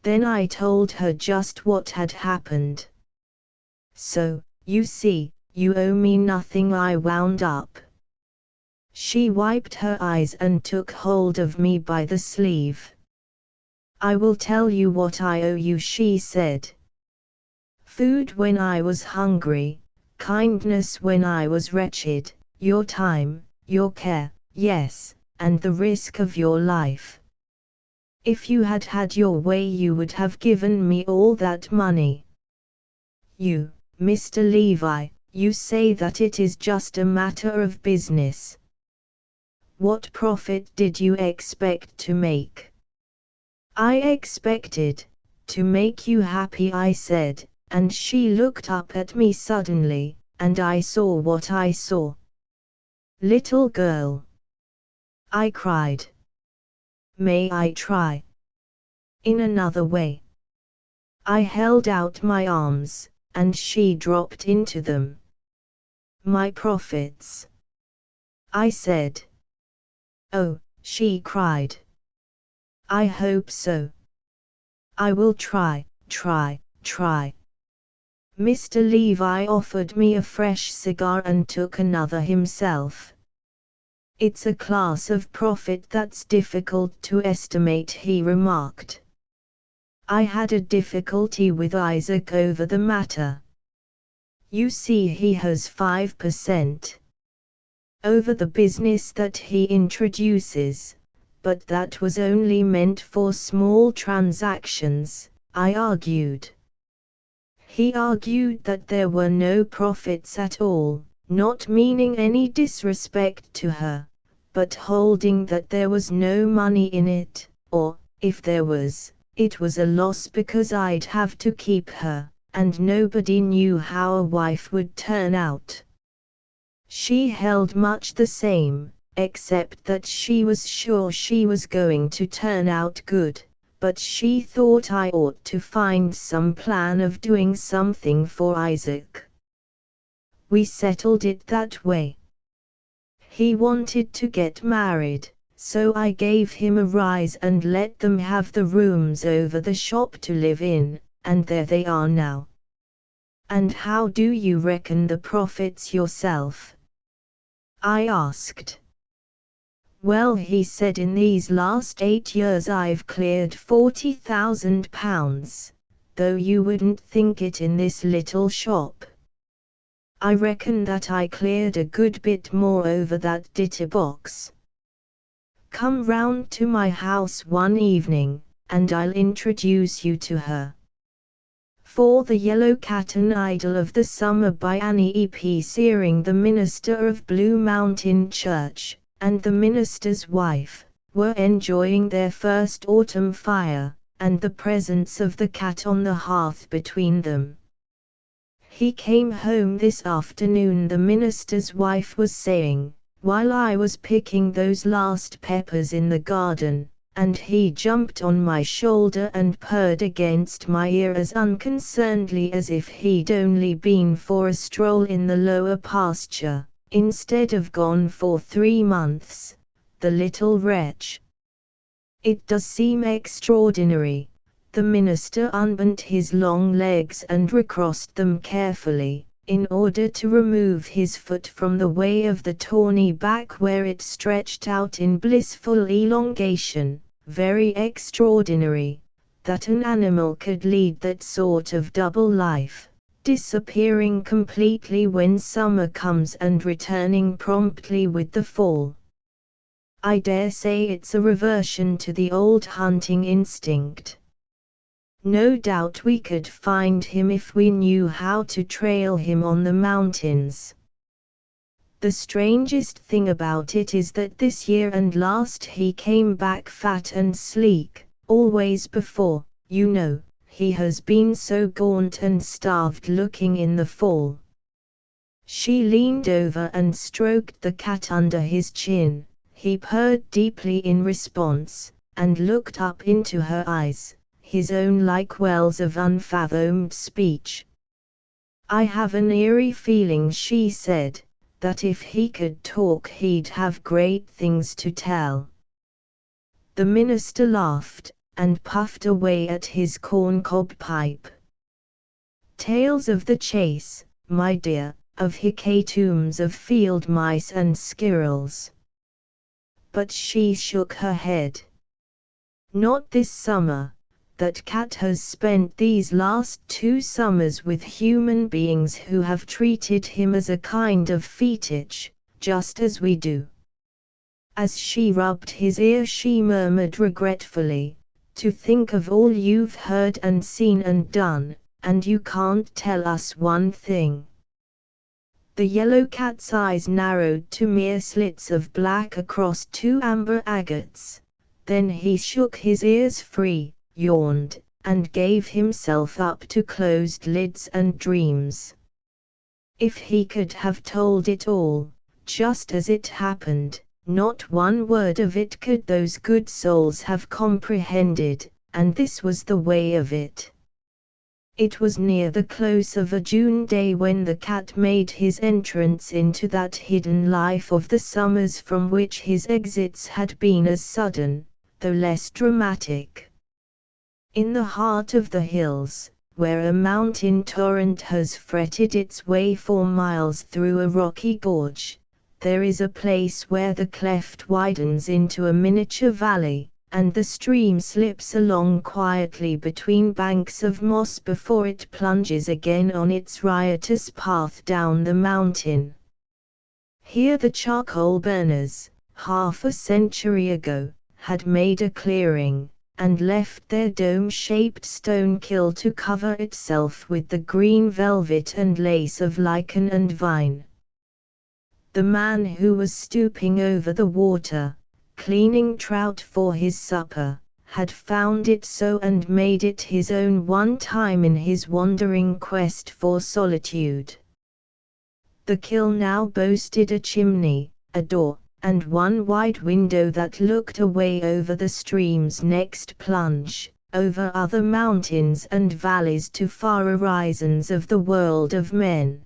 Then I told her just what had happened. "So, you see, you owe me nothing," I wound up. She wiped her eyes and took hold of me by the sleeve. "I will tell you what I owe you," she said. "Food when I was hungry, kindness when I was wretched, your time, your care, yes, and the risk of your life. If you had had your way you would have given me all that money. You, Mr. Levi, you say that it is just a matter of business. What profit did you expect to make?" "I expected to make you happy," I said, and she looked up at me suddenly, and I saw what I saw. "Little girl," I cried. "May I try? In another way?" I held out my arms, and she dropped into them. "My profits," I said. "Oh," she cried. "I hope so. I will try, try, try." Mr. Levi offered me a fresh cigar and took another himself. "It's a class of profit that's difficult to estimate," he remarked. I had a difficulty with Isaac over the matter. "You see, he has 5% over the business that he introduces, but that was only meant for small transactions," I argued. He argued that there were no profits at all, not meaning any disrespect to her, but holding that there was no money in it, or, if there was, It was a loss because I'd have to keep her, and nobody knew how a wife would turn out. She held much the same, except that she was sure she was going to turn out good, but she thought I ought to find some plan of doing something for Isaac. We settled it that way. He wanted to get married, so I gave him a rise and let them have the rooms over the shop to live in, and there they are now. And how do you reckon the profits yourself? I asked. Well, he said, in these last 8 years I've cleared £40,000, though you wouldn't think it in this little shop. I reckon that I cleared a good bit more over that ditterbox. Come round to my house one evening, and I'll introduce you to her. For The Yellow Cat, an Idyll of the Summer by Annie E. P. Searing, the minister of Blue Mountain Church, and the minister's wife, were enjoying their first autumn fire, and the presence of the cat on the hearth between them. He came home this afternoon, the minister's wife was saying, while I was picking those last peppers in the garden, and he jumped on my shoulder and purred against my ear as unconcernedly as if he'd only been for a stroll in the lower pasture, instead of gone for 3 months, the little wretch. It does seem extraordinary. The minister unbent his long legs and recrossed them carefully, in order to remove his foot from the way of the tawny back where it stretched out in blissful elongation. Very extraordinary, that an animal could lead that sort of double life, disappearing completely when summer comes and returning promptly with the fall. I dare say it's a reversion to the old hunting instinct. No doubt we could find him if we knew how to trail him on the mountains. The strangest thing about it is that this year and last he came back fat and sleek. Always before, you know, he has been so gaunt and starved looking in the fall. She leaned over and stroked the cat under his chin. He purred deeply in response, and looked up into her eyes, his own like wells of unfathomed speech. I have an eerie feeling, she said, that if he could talk he'd have great things to tell. The minister laughed, and puffed away at his corncob pipe. Tales of the chase, my dear, of hecatombs of field mice and squirrels. But she shook her head. Not this summer. That cat has spent these last 2 summers with human beings who have treated him as a kind of fetich, just as we do. As she rubbed his ear she murmured regretfully, to think of all you've heard and seen and done, and you can't tell us one thing. The yellow cat's eyes narrowed to mere slits of black across 2 amber agates. Then he shook his ears free, yawned, and gave himself up to closed lids and dreams. If he could have told it all, just as it happened, not one word of it could those good souls have comprehended, and this was the way of it. It was near the close of a June day when the cat made his entrance into that hidden life of the summers from which his exits had been as sudden, though less dramatic. In the heart of the hills, where a mountain torrent has fretted its way for miles through a rocky gorge, there is a place where the cleft widens into a miniature valley, and the stream slips along quietly between banks of moss before it plunges again on its riotous path down the mountain. Here the charcoal burners, half a century ago, had made a clearing, and left their dome-shaped stone kiln to cover itself with the green velvet and lace of lichen and vine. The man who was stooping over the water, cleaning trout for his supper, had found it so and made it his own one time in his wandering quest for solitude. The kill now boasted a chimney, a door, and one wide window that looked away over the stream's next plunge, over other mountains and valleys to far horizons of the world of men.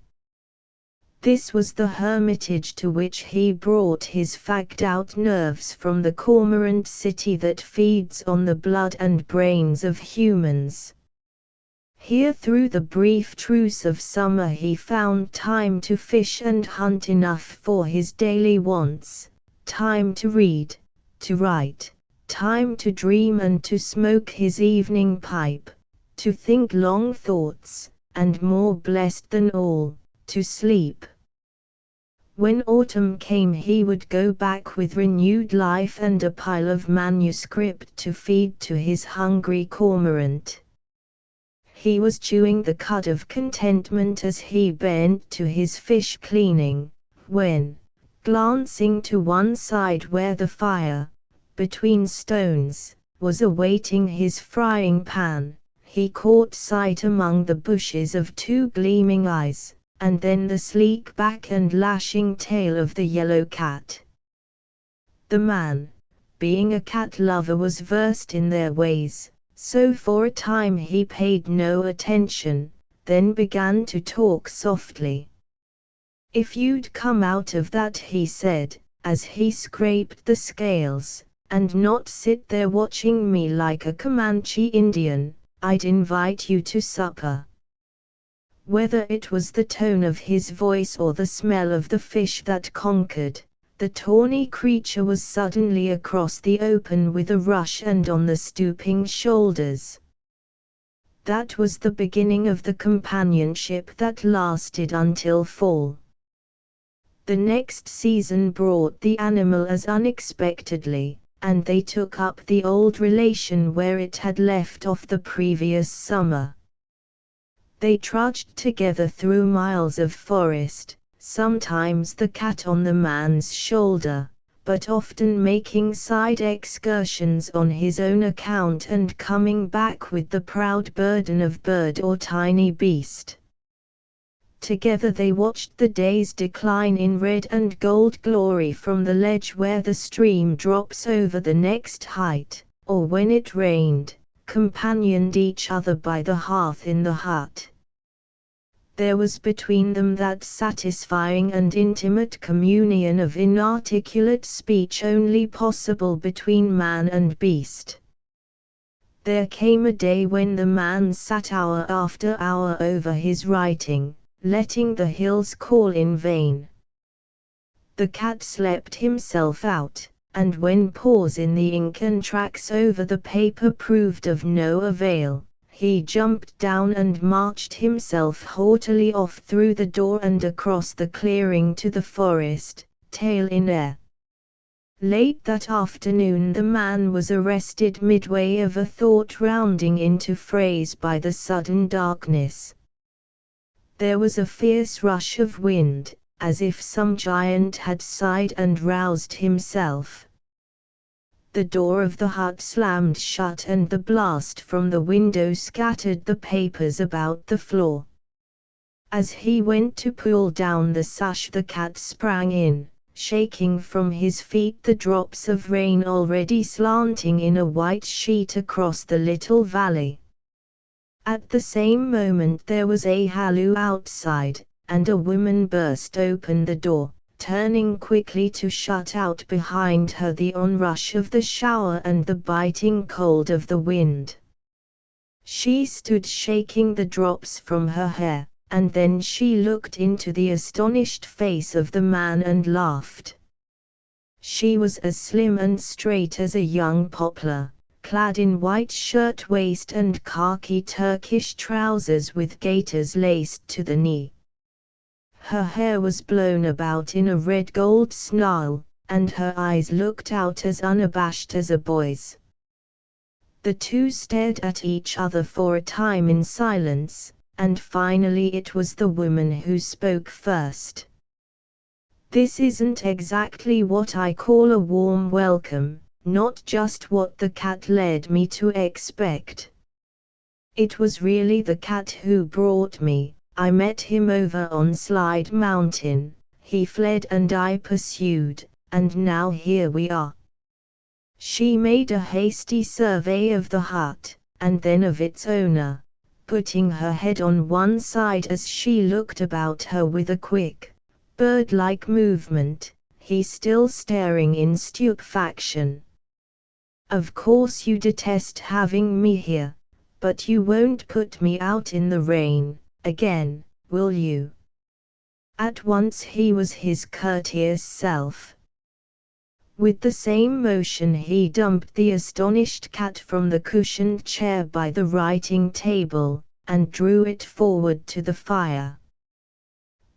This was the hermitage to which he brought his fagged-out nerves from the cormorant city that feeds on the blood and brains of humans. Here through the brief truce of summer he found time to fish and hunt enough for his daily wants, time to read, to write, time to dream and to smoke his evening pipe, to think long thoughts, and more blessed than all, to sleep. When autumn came he would go back with renewed life and a pile of manuscript to feed to his hungry cormorant. He was chewing the cud of contentment as he bent to his fish cleaning, when, glancing to one side where the fire, between stones, was awaiting his frying pan, he caught sight among the bushes of two gleaming eyes, and then the sleek back and lashing tail of the yellow cat. The man, being a cat lover, was versed in their ways, so for a time he paid no attention, then began to talk softly. "If you'd come out of that," he said, as he scraped the scales, "and not sit there watching me like a Comanche Indian, I'd invite you to supper." Whether it was the tone of his voice or the smell of the fish that conquered, the tawny creature was suddenly across the open with a rush and on the stooping shoulders. That was the beginning of the companionship that lasted until fall. The next season brought the animal as unexpectedly, and they took up the old relation where it had left off the previous summer. They trudged together through miles of forest, sometimes the cat on the man's shoulder, but often making side excursions on his own account and coming back with the proud burden of bird or tiny beast. Together they watched the day's decline in red and gold glory from the ledge where the stream drops over the next height, or when it rained, companioned each other by the hearth in the hut. There was between them that satisfying and intimate communion of inarticulate speech only possible between man and beast. There came a day when the man sat hour after hour over his writing, letting the hills call in vain. The cat slept himself out, and when pause in the ink and tracks over the paper proved of no avail, he jumped down and marched himself haughtily off through the door and across the clearing to the forest, tail in air. Late that afternoon the man was arrested midway of a thought rounding into phrase by the sudden darkness. There was a fierce rush of wind, as if some giant had sighed and roused himself. The door of the hut slammed shut and the blast from the window scattered the papers about the floor. As he went to pull down the sash, the cat sprang in, shaking from his feet the drops of rain already slanting in a white sheet across the little valley. At the same moment there was a halloo outside, and a woman burst open the door, turning quickly to shut out behind her the onrush of the shower and the biting cold of the wind. She stood shaking the drops from her hair, and then she looked into the astonished face of the man and laughed. She was as slim and straight as a young poplar, clad in white shirt-waist and khaki Turkish trousers with gaiters laced to the knee. Her hair was blown about in a red-gold snarl, and her eyes looked out as unabashed as a boy's. The two stared at each other for a time in silence, and finally it was the woman who spoke first. "This isn't exactly what I call a warm welcome," not just what the cat led me to expect. It was really the cat who brought me. I met him over on Slide Mountain, he fled and I pursued, and now here we are." She made a hasty survey of the hut, and then of its owner, putting her head on one side as she looked about her with a quick, bird-like movement, he still staring in stupefaction. "Of course you detest having me here, but you won't put me out in the rain again, will you?" At once he was his courteous self. With the same motion he dumped the astonished cat from the cushioned chair by the writing table, and drew it forward to the fire.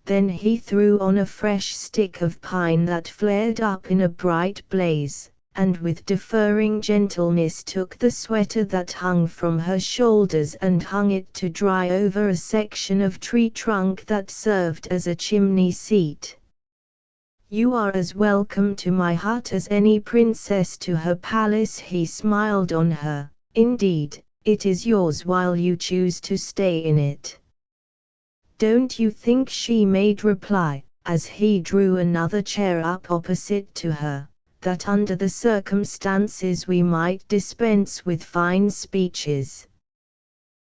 Then he threw on a fresh stick of pine that flared up in a bright blaze, and with deferring gentleness took the sweater that hung from her shoulders and hung it to dry over a section of tree trunk that served as a chimney seat. "You are as welcome to my hut as any princess to her palace," he smiled on her. "Indeed, it is yours while you choose to stay in it." "Don't you think," she made reply, as he drew another chair up opposite to her, "that under the circumstances we might dispense with fine speeches?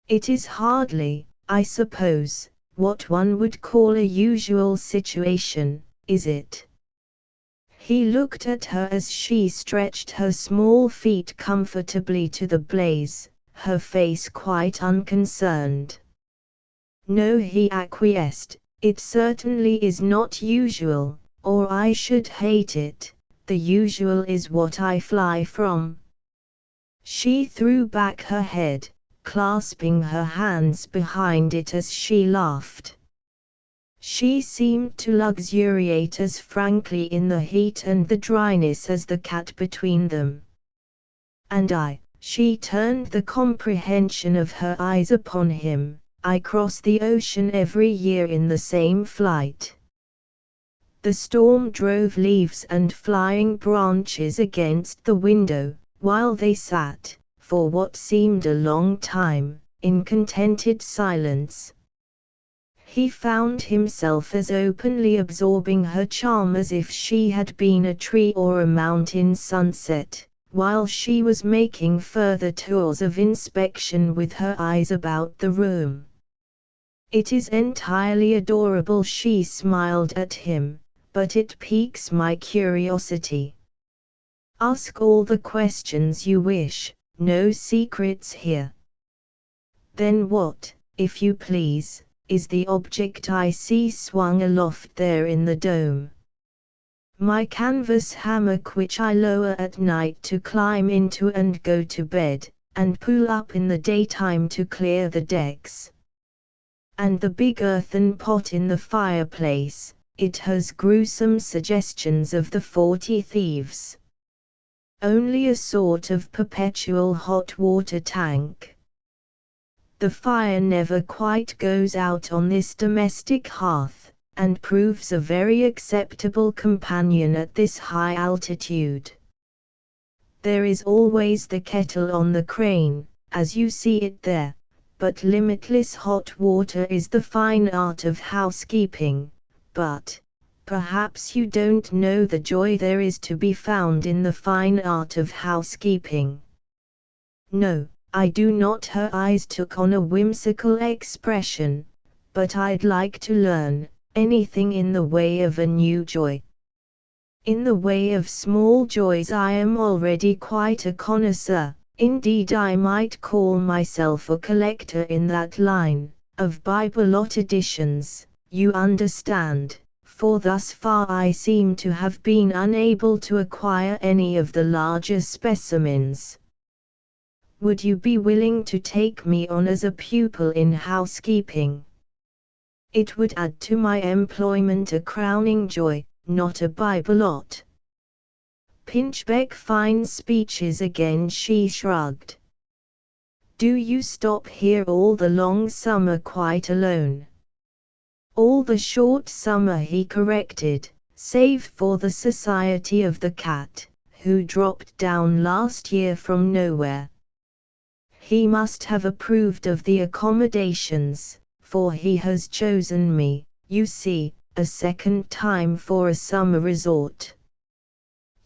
It is hardly, I suppose, what one would call a usual situation, is it?" He looked at her as she stretched her small feet comfortably to the blaze, her face quite unconcerned. "No," he acquiesced, "it certainly is not usual, or I should hate it. The usual is what I fly from." She threw back her head, clasping her hands behind it as she laughed. She seemed to luxuriate as frankly in the heat and the dryness as the cat between them. "And I," she turned the comprehension of her eyes upon him, "I cross the ocean every year in the same flight." The storm drove leaves and flying branches against the window, while they sat, for what seemed a long time, in contented silence. He found himself as openly absorbing her charm as if she had been a tree or a mountain sunset, while she was making further tours of inspection with her eyes about the room. "It is entirely adorable," she smiled at him, "but it piques my curiosity. Ask all the questions you wish, no secrets here." "Then what, if you please, is the object I see swung aloft there in the dome?" "My canvas hammock, which I lower at night to climb into and go to bed, and pull up in the daytime to clear the decks. And the big earthen pot in the fireplace, it has gruesome suggestions of the 40 Thieves. Only a sort of perpetual hot water tank. The fire never quite goes out on this domestic hearth, and proves a very acceptable companion at this high altitude. There is always the kettle on the crane, as you see it there, but limitless hot water is the fine art of housekeeping. But perhaps you don't know the joy there is to be found in the fine art of housekeeping." "No, I do not." Her eyes took on a whimsical expression. "But I'd like to learn anything in the way of a new joy." "In the way of small joys I am already quite a connoisseur. Indeed, I might call myself a collector in that line, of Bibelot editions, you understand, for thus far I seem to have been unable to acquire any of the larger specimens. Would you be willing to take me on as a pupil in housekeeping? It would add to my employment a crowning joy, not a Bibelot." "Pinchbeck fine speeches again," she shrugged. "Do you stop here all the long summer quite alone?" "All the short summer," he corrected, "save for the society of the cat, who dropped down last year from nowhere. He must have approved of the accommodations, for he has chosen me, you see, a second time for a summer resort.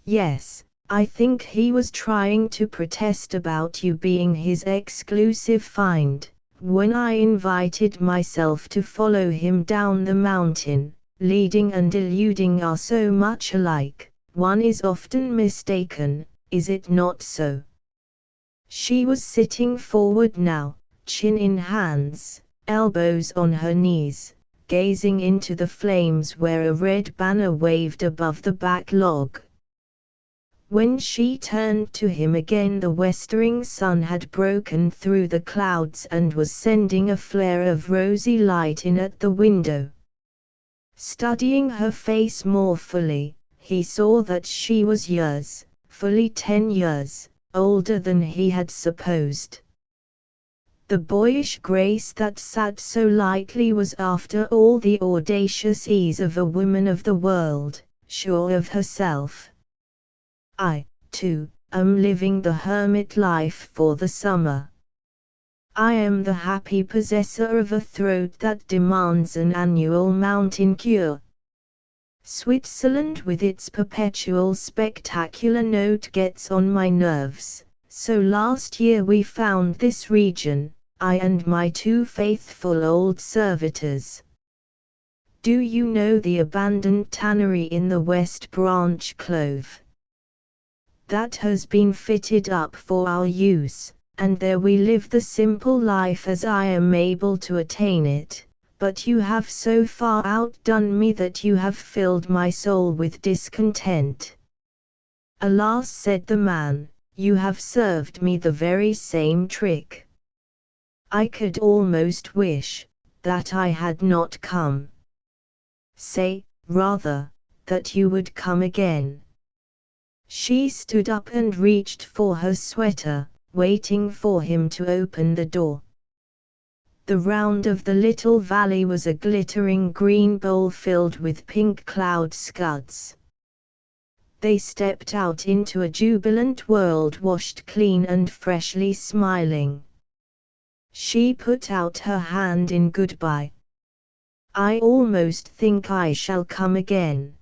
Yes, I think he was trying to protest about you being his exclusive find, when I invited myself to follow him down the mountain. Leading and eluding are so much alike, one is often mistaken, is it not so? She was sitting forward now, chin in hands, elbows on her knees, gazing into the flames where a red banner waved above the back log. When she turned to him again, the westering sun had broken through the clouds and was sending a flare of rosy light in at the window. Studying her face more fully, he saw that she was fully 10 years, older than he had supposed. The boyish grace that sat so lightly was after all the audacious ease of a woman of the world, sure of herself. I, too, am living the hermit life for the summer. I am the happy possessor of a throat that demands an annual mountain cure. Switzerland with its perpetual spectacular note gets on my nerves, so last year we found this region, I and my 2 faithful old servitors. Do you know the abandoned tannery in the West Branch Clove? That has been fitted up for our use, and there we live the simple life as I am able to attain it. But you have so far outdone me that you have filled my soul with discontent. Alas, said the man, you have served me the very same trick. I could almost wish that I had not come. Say, rather, that you would come again. She stood up and reached for her sweater, waiting for him to open the door. The round of the little valley was a glittering green bowl filled with pink cloud scuds. They stepped out into a jubilant world, washed clean and freshly smiling. She put out her hand in goodbye. I almost think I shall come again.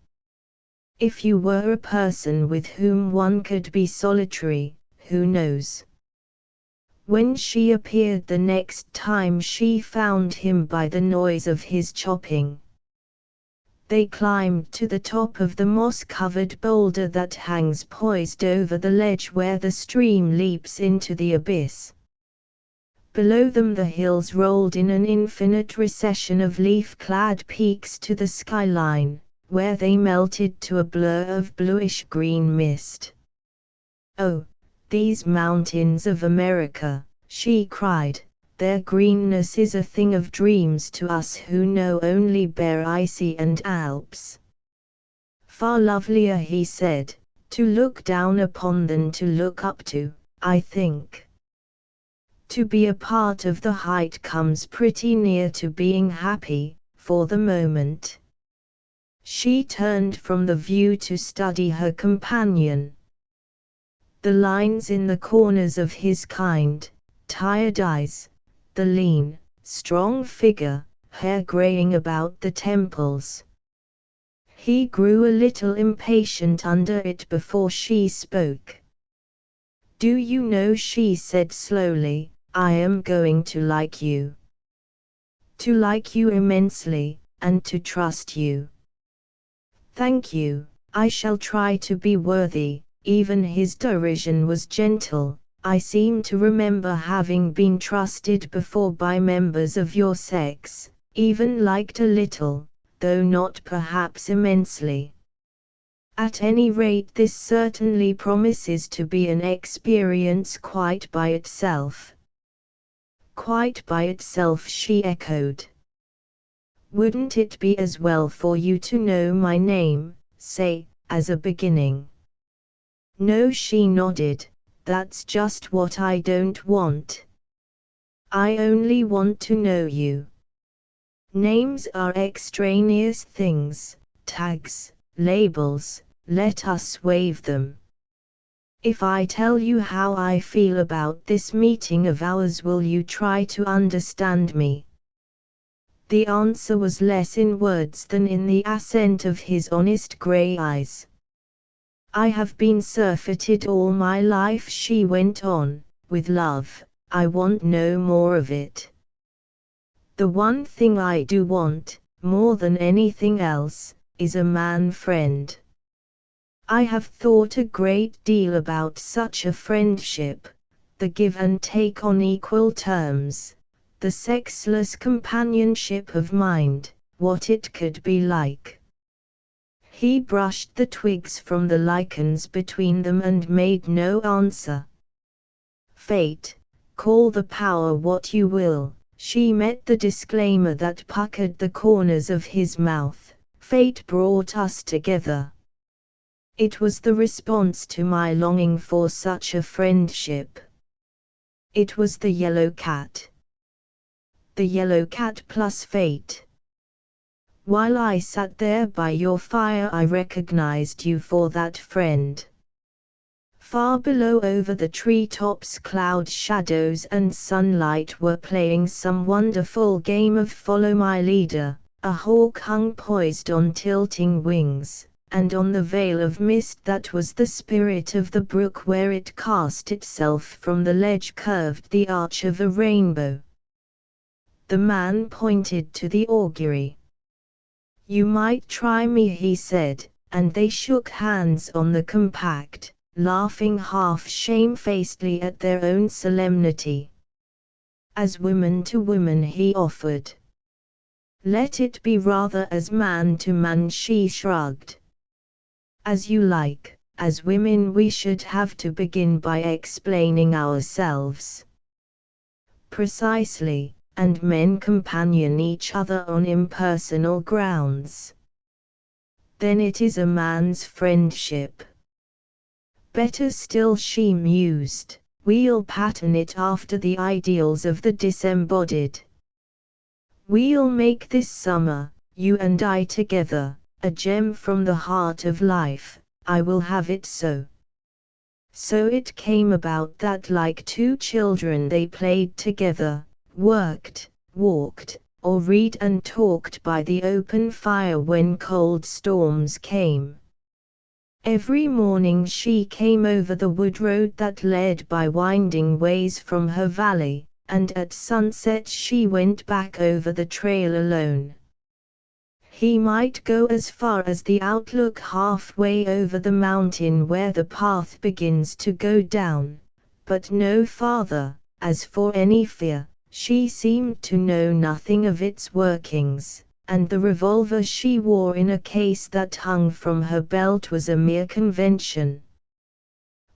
If you were a person with whom one could be solitary, who knows? When she appeared the next time, she found him by the noise of his chopping. They climbed to the top of the moss-covered boulder that hangs poised over the ledge where the stream leaps into the abyss. Below them the hills rolled in an infinite recession of leaf-clad peaks to the skyline, where they melted to a blur of bluish-green mist. Oh, these mountains of America, she cried, their greenness is a thing of dreams to us who know only bare icy and Alps. Far lovelier, he said, to look down upon than to look up to, I think. To be a part of the height comes pretty near to being happy, for the moment. She turned from the view to study her companion. The lines in the corners of his kind, tired eyes, the lean, strong figure, hair graying about the temples. He grew a little impatient under it before she spoke. Do you know, she said slowly, I am going to like you. To like you immensely, and to trust you. Thank you, I shall try to be worthy. Even his derision was gentle. I seem to remember having been trusted before by members of your sex, even liked a little, though not perhaps immensely. At any rate, this certainly promises to be an experience quite by itself. Quite by itself, she echoed. Wouldn't it be as well for you to know my name, say, as a beginning? No, she nodded, that's just what I don't want. I only want to know you. Names are extraneous things, tags, labels, let us waive them. If I tell you how I feel about this meeting of ours, will you try to understand me? The answer was less in words than in the assent of his honest grey eyes. I have been surfeited all my life, she went on, with love. I want no more of it. The one thing I do want, more than anything else, is a man friend. I have thought a great deal about such a friendship, the give and take on equal terms, the sexless companionship of mind, what it could be like. He brushed the twigs from the lichens between them and made no answer. Fate, call the power what you will, she met the disclaimer that puckered the corners of his mouth. Fate brought us together. It was the response to my longing for such a friendship. It was the yellow cat. The yellow cat plus fate. While I sat there by your fire, I recognized you for that friend. Far below, over the treetops, cloud shadows and sunlight were playing some wonderful game of follow my leader. A hawk hung poised on tilting wings, and on the veil of mist that was the spirit of the brook where it cast itself from the ledge curved the arch of a rainbow. The man pointed to the augury. You might try me, he said, and they shook hands on the compact, laughing half shamefacedly at their own solemnity. As woman to woman, he offered. Let it be rather as man to man, she shrugged. As you like. As women we should have to begin by explaining ourselves. Precisely, and men companion each other on impersonal grounds. Then it is a man's friendship. Better still, she mused, we'll pattern it after the ideals of the disembodied. We'll make this summer, you and I together, a gem from the heart of life. I will have it so. So it came about that like two children they played together, worked, walked, or read and talked by the open fire when cold storms came. Every morning she came over the wood road that led by winding ways from her valley, and at sunset she went back over the trail alone. He might go as far as the outlook halfway over the mountain where the path begins to go down, but no farther. As for any fear, she seemed to know nothing of its workings, and the revolver she wore in a case that hung from her belt was a mere convention.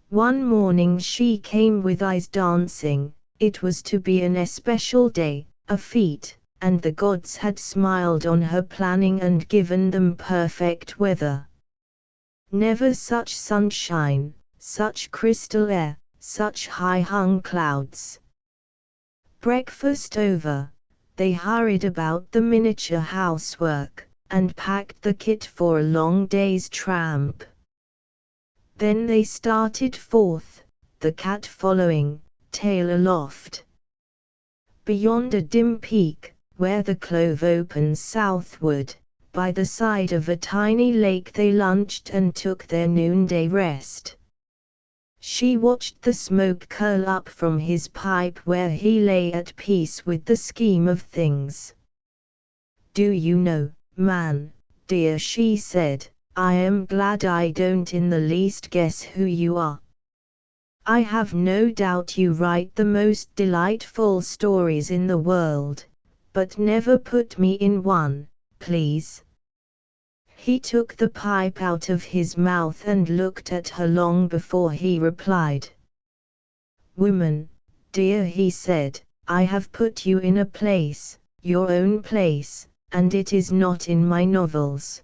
One morning she came with eyes dancing. It was to be an especial day, a fete, and the gods had smiled on her planning and given them perfect weather. Never such sunshine, such crystal air, such high-hung clouds. Breakfast over, they hurried about the miniature housework, and packed the kit for a long day's tramp. Then they started forth, the cat following, tail aloft. Beyond a dim peak, where the clove opens southward, by the side of a tiny lake they lunched and took their noonday rest. She watched the smoke curl up from his pipe where he lay at peace with the scheme of things. Do you know, man, dear, she said, I am glad I don't in the least guess who you are. I have no doubt you write the most delightful stories in the world, but never put me in one, please. He took the pipe out of his mouth and looked at her long before he replied. Woman, dear, he said, I have put you in a place, your own place, and it is not in my novels.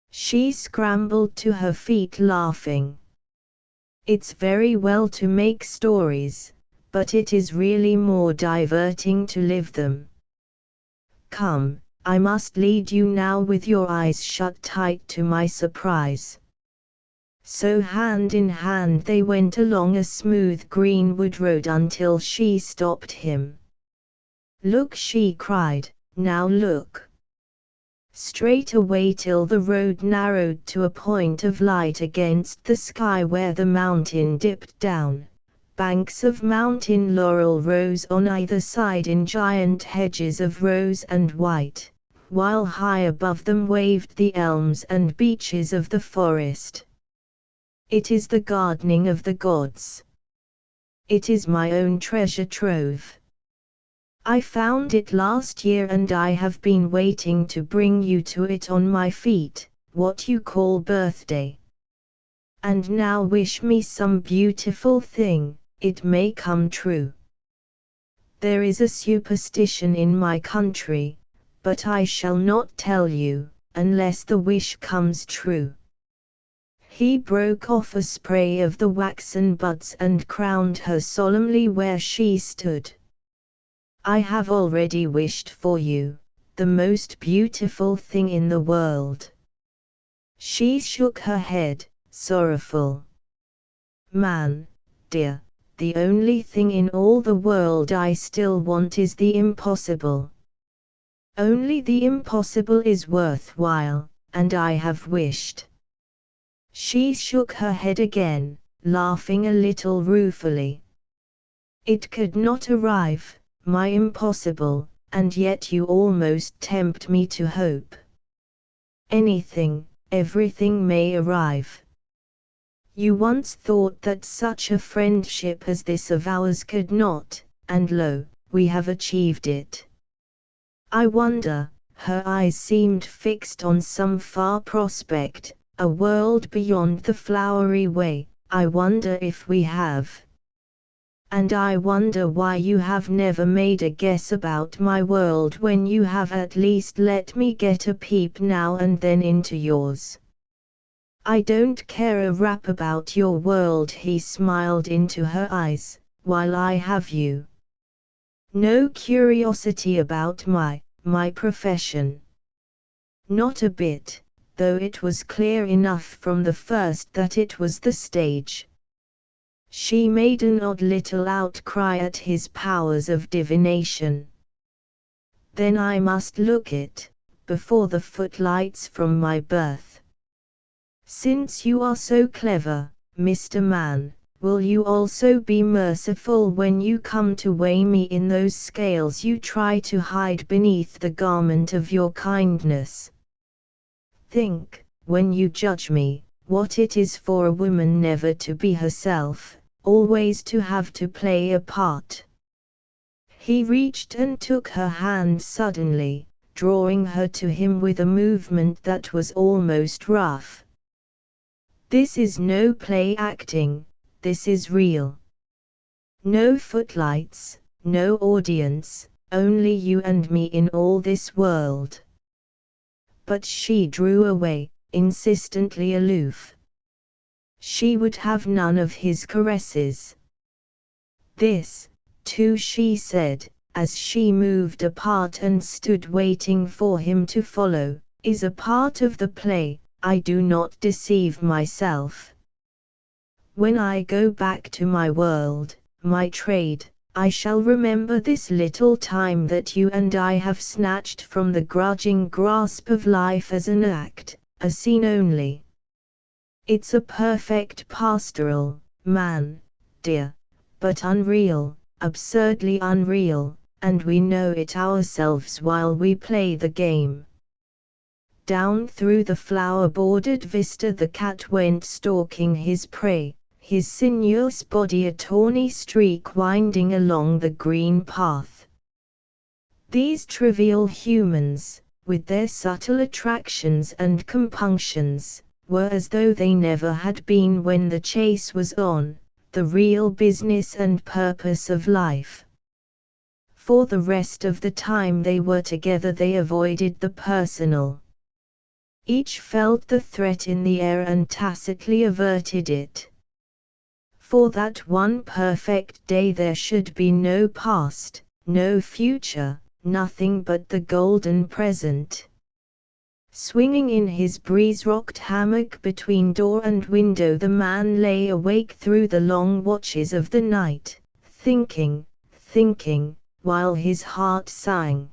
She scrambled to her feet laughing. It's very well to make stories, but it is really more diverting to live them. Come, I must lead you now with your eyes shut tight to my surprise. So hand in hand they went along a smooth greenwood road until she stopped him. "Look," she cried, "now look." Straight away till the road narrowed to a point of light against the sky where the mountain dipped down. Banks of mountain laurel rose on either side in giant hedges of rose and white, while high above them waved the elms and beeches of the forest. "It is the gardening of the gods. It is my own treasure trove. I found it last year and I have been waiting to bring you to it on my feet, what you call birthday. And now wish me some beautiful thing, it may come true. There is a superstition in my country, but I shall not tell you, unless the wish comes true." He broke off a spray of the waxen buds and crowned her solemnly where she stood. "I have already wished for you, the most beautiful thing in the world." She shook her head, sorrowful. "Man, dear, the only thing in all the world I still want is the impossible. Only the impossible is worthwhile, and I have wished." She shook her head again, laughing a little ruefully. "It could not arrive, my impossible, and yet you almost tempt me to hope. Anything, everything may arrive. You once thought that such a friendship as this of ours could not, and lo, we have achieved it. I wonder," her eyes seemed fixed on some far prospect, a world beyond the flowery way, "I wonder if we have. And I wonder why you have never made a guess about my world when you have at least let me get a peep now and then into yours. I don't care a rap about your world," he smiled into her eyes, "while I have you. No curiosity about my profession. Not a bit, though it was clear enough from the first that it was the stage." She made an odd little outcry at his powers of divination. "Then I must look it, before the footlights from my birth. Since you are so clever, Mr. Man, will you also be merciful when you come to weigh me in those scales you try to hide beneath the garment of your kindness? Think, when you judge me, what it is for a woman never to be herself, always to have to play a part." He reached and took her hand suddenly, drawing her to him with a movement that was almost rough. "This is no play acting, this is real. No footlights, no audience, only you and me in all this world." But she drew away, insistently aloof. She would have none of his caresses. "This, too," she said, as she moved apart and stood waiting for him to follow, "is a part of the play, I do not deceive myself. When I go back to my world, my trade, I shall remember this little time that you and I have snatched from the grudging grasp of life as an act, a scene only. It's a perfect pastoral, man, dear, but unreal, absurdly unreal, and we know it ourselves while we play the game." Down through the flower-bordered vista the cat went stalking his prey, his sinuous body a tawny streak winding along the green path. These trivial humans, with their subtle attractions and compunctions, were as though they never had been when the chase was on, the real business and purpose of life. For the rest of the time they were together they avoided the personal. Each felt the threat in the air and tacitly averted it. For that one perfect day there should be no past, no future, nothing but the golden present. Swinging in his breeze-rocked hammock between door and window, the man lay awake through the long watches of the night, thinking, while his heart sang.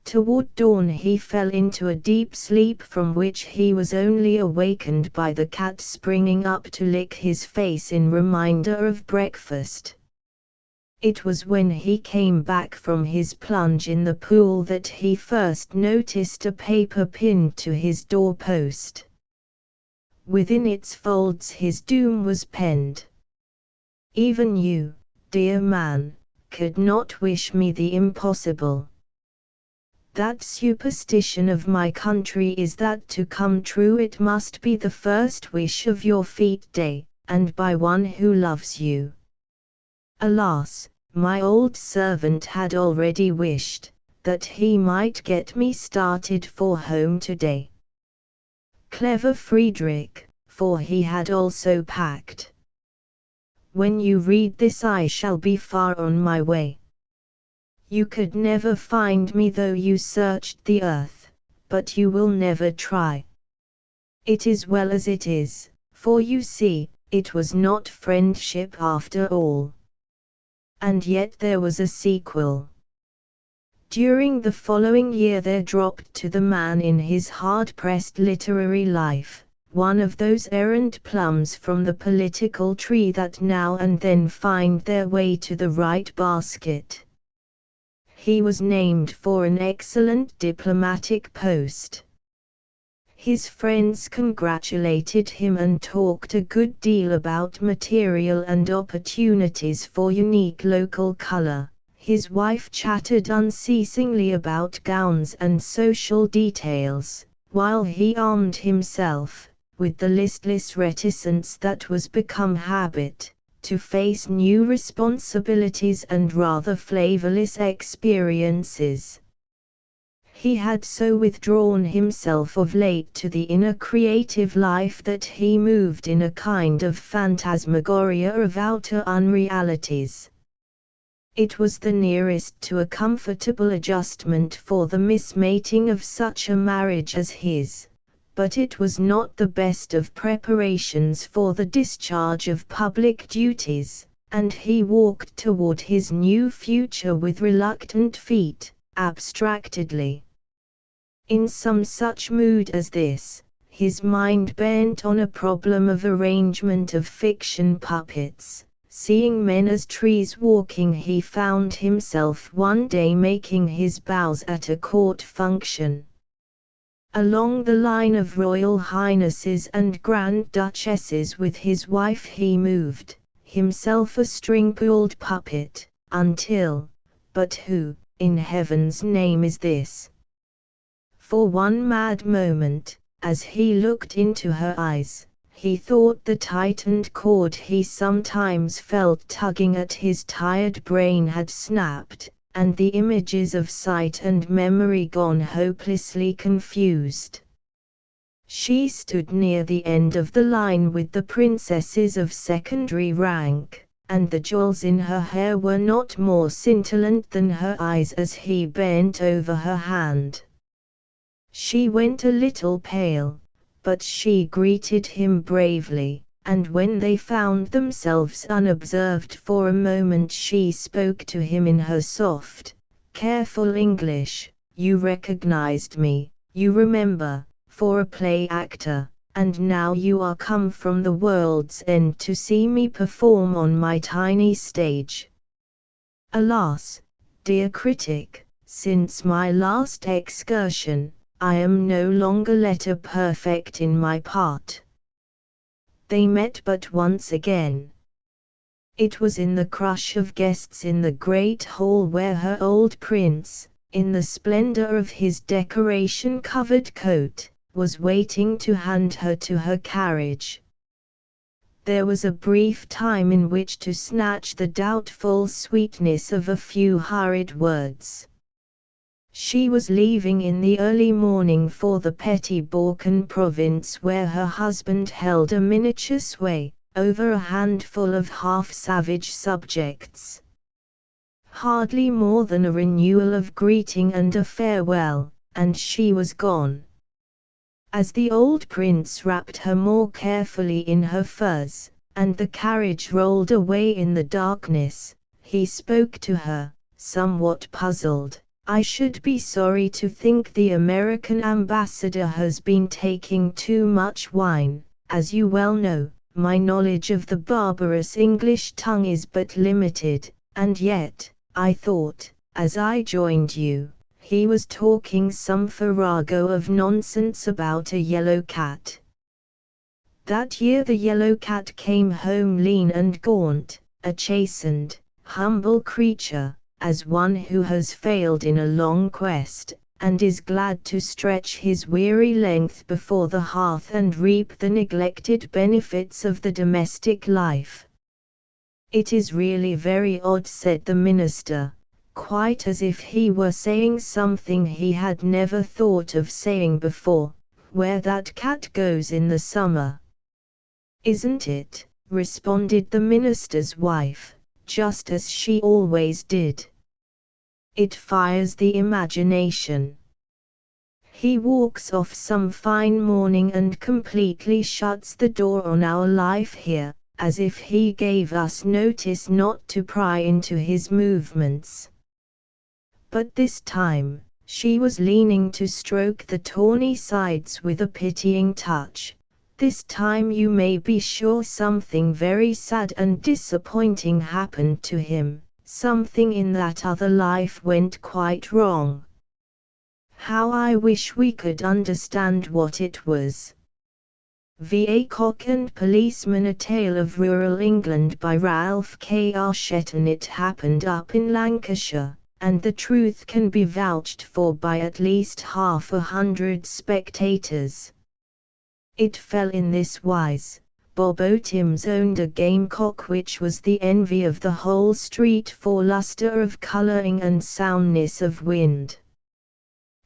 Toward dawn he fell into a deep sleep from which he was only awakened by the cat springing up to lick his face in reminder of breakfast. It was when he came back from his plunge in the pool that he first noticed a paper pinned to his doorpost. Within its folds his doom was penned. Even you, dear man, could not wish me the impossible. That superstition of my country is that to come true it must be the first wish of your fete day, and by one who loves you. Alas, my old servant had already wished that he might get me started for home today. Clever Friedrich, for he had also packed. When you read this I shall be far on my way. You could never find me though you searched the earth, but you will never try. It is well as it is, for you see, it was not friendship after all. And yet there was a sequel. During the following year there dropped to the man in his hard-pressed literary life, one of those errant plums from the political tree that now and then find their way to the right basket. He was named for an excellent diplomatic post. His friends congratulated him and talked a good deal about material and opportunities for unique local color. His wife chattered unceasingly about gowns and social details, while he armed himself, with the listless reticence that was become habit, to face new responsibilities and rather flavorless experiences. He had so withdrawn himself of late to the inner creative life that he moved in a kind of phantasmagoria of outer unrealities. It was the nearest to a comfortable adjustment for the mismating of such a marriage as his, but it was not the best of preparations for the discharge of public duties, and he walked toward his new future with reluctant feet, abstractedly. In some such mood as this, his mind bent on a problem of arrangement of fiction puppets. Seeing men as trees walking, he found himself one day making his bows at a court function. Along the line of royal highnesses and grand duchesses with his wife he moved, himself a string-pulled puppet, until, but who, in heaven's name is this? For one mad moment, as he looked into her eyes, he thought the tightened cord he sometimes felt tugging at his tired brain had snapped, and the images of sight and memory gone hopelessly confused. She stood near the end of the line with the princesses of secondary rank, and the jewels in her hair were not more scintillant than her eyes as he bent over her hand. She went a little pale, but she greeted him bravely, and when they found themselves unobserved for a moment she spoke to him in her soft, careful English. You recognized me, you remember, for a play actor, and now you are come from the world's end to see me perform on my tiny stage. Alas, dear critic, since my last excursion, I am no longer letter perfect in my part. They met but once again. It was in the crush of guests in the great hall where her old prince, in the splendor of his decoration-covered coat, was waiting to hand her to her carriage. There was a brief time in which to snatch the doubtful sweetness of a few hurried words. She was leaving in the early morning for the petty Balkan province where her husband held a miniature sway over a handful of half-savage subjects. Hardly more than a renewal of greeting and a farewell, and she was gone, As the old prince wrapped her more carefully in her furs, and the carriage rolled away in the darkness, he spoke to her, somewhat puzzled. "I should be sorry to think the American ambassador has been taking too much wine. As you well know, my knowledge of the barbarous English tongue is but limited, and yet, I thought, as I joined you, he was talking some farrago of nonsense about a yellow cat. That year the yellow cat came home lean and gaunt, a chastened, humble creature, as one who has failed in a long quest, and is glad to stretch his weary length before the hearth and reap the neglected benefits of the domestic life." "It is really very odd," said the minister, quite as if he were saying something he had never thought of saying before, "where that cat goes in the summer." "Isn't it?" responded the minister's wife, just as she always did. "It fires the imagination. He walks off some fine morning and completely shuts the door on our life here, as if he gave us notice not to pry into his movements." But this time, she was leaning to stroke the tawny sides with a pitying touch. "This time you may be sure something very sad and disappointing happened to him. Something in that other life went quite wrong. How I wish we could understand what it was." V.A. Cock and Policeman, a Tale of Rural England by Ralph K. R. Shetton. It happened up in Lancashire, and the truth can be vouched for by at least 100 spectators. It fell in this wise. Bob Otims owned a gamecock which was the envy of the whole street for lustre of colouring and soundness of wind.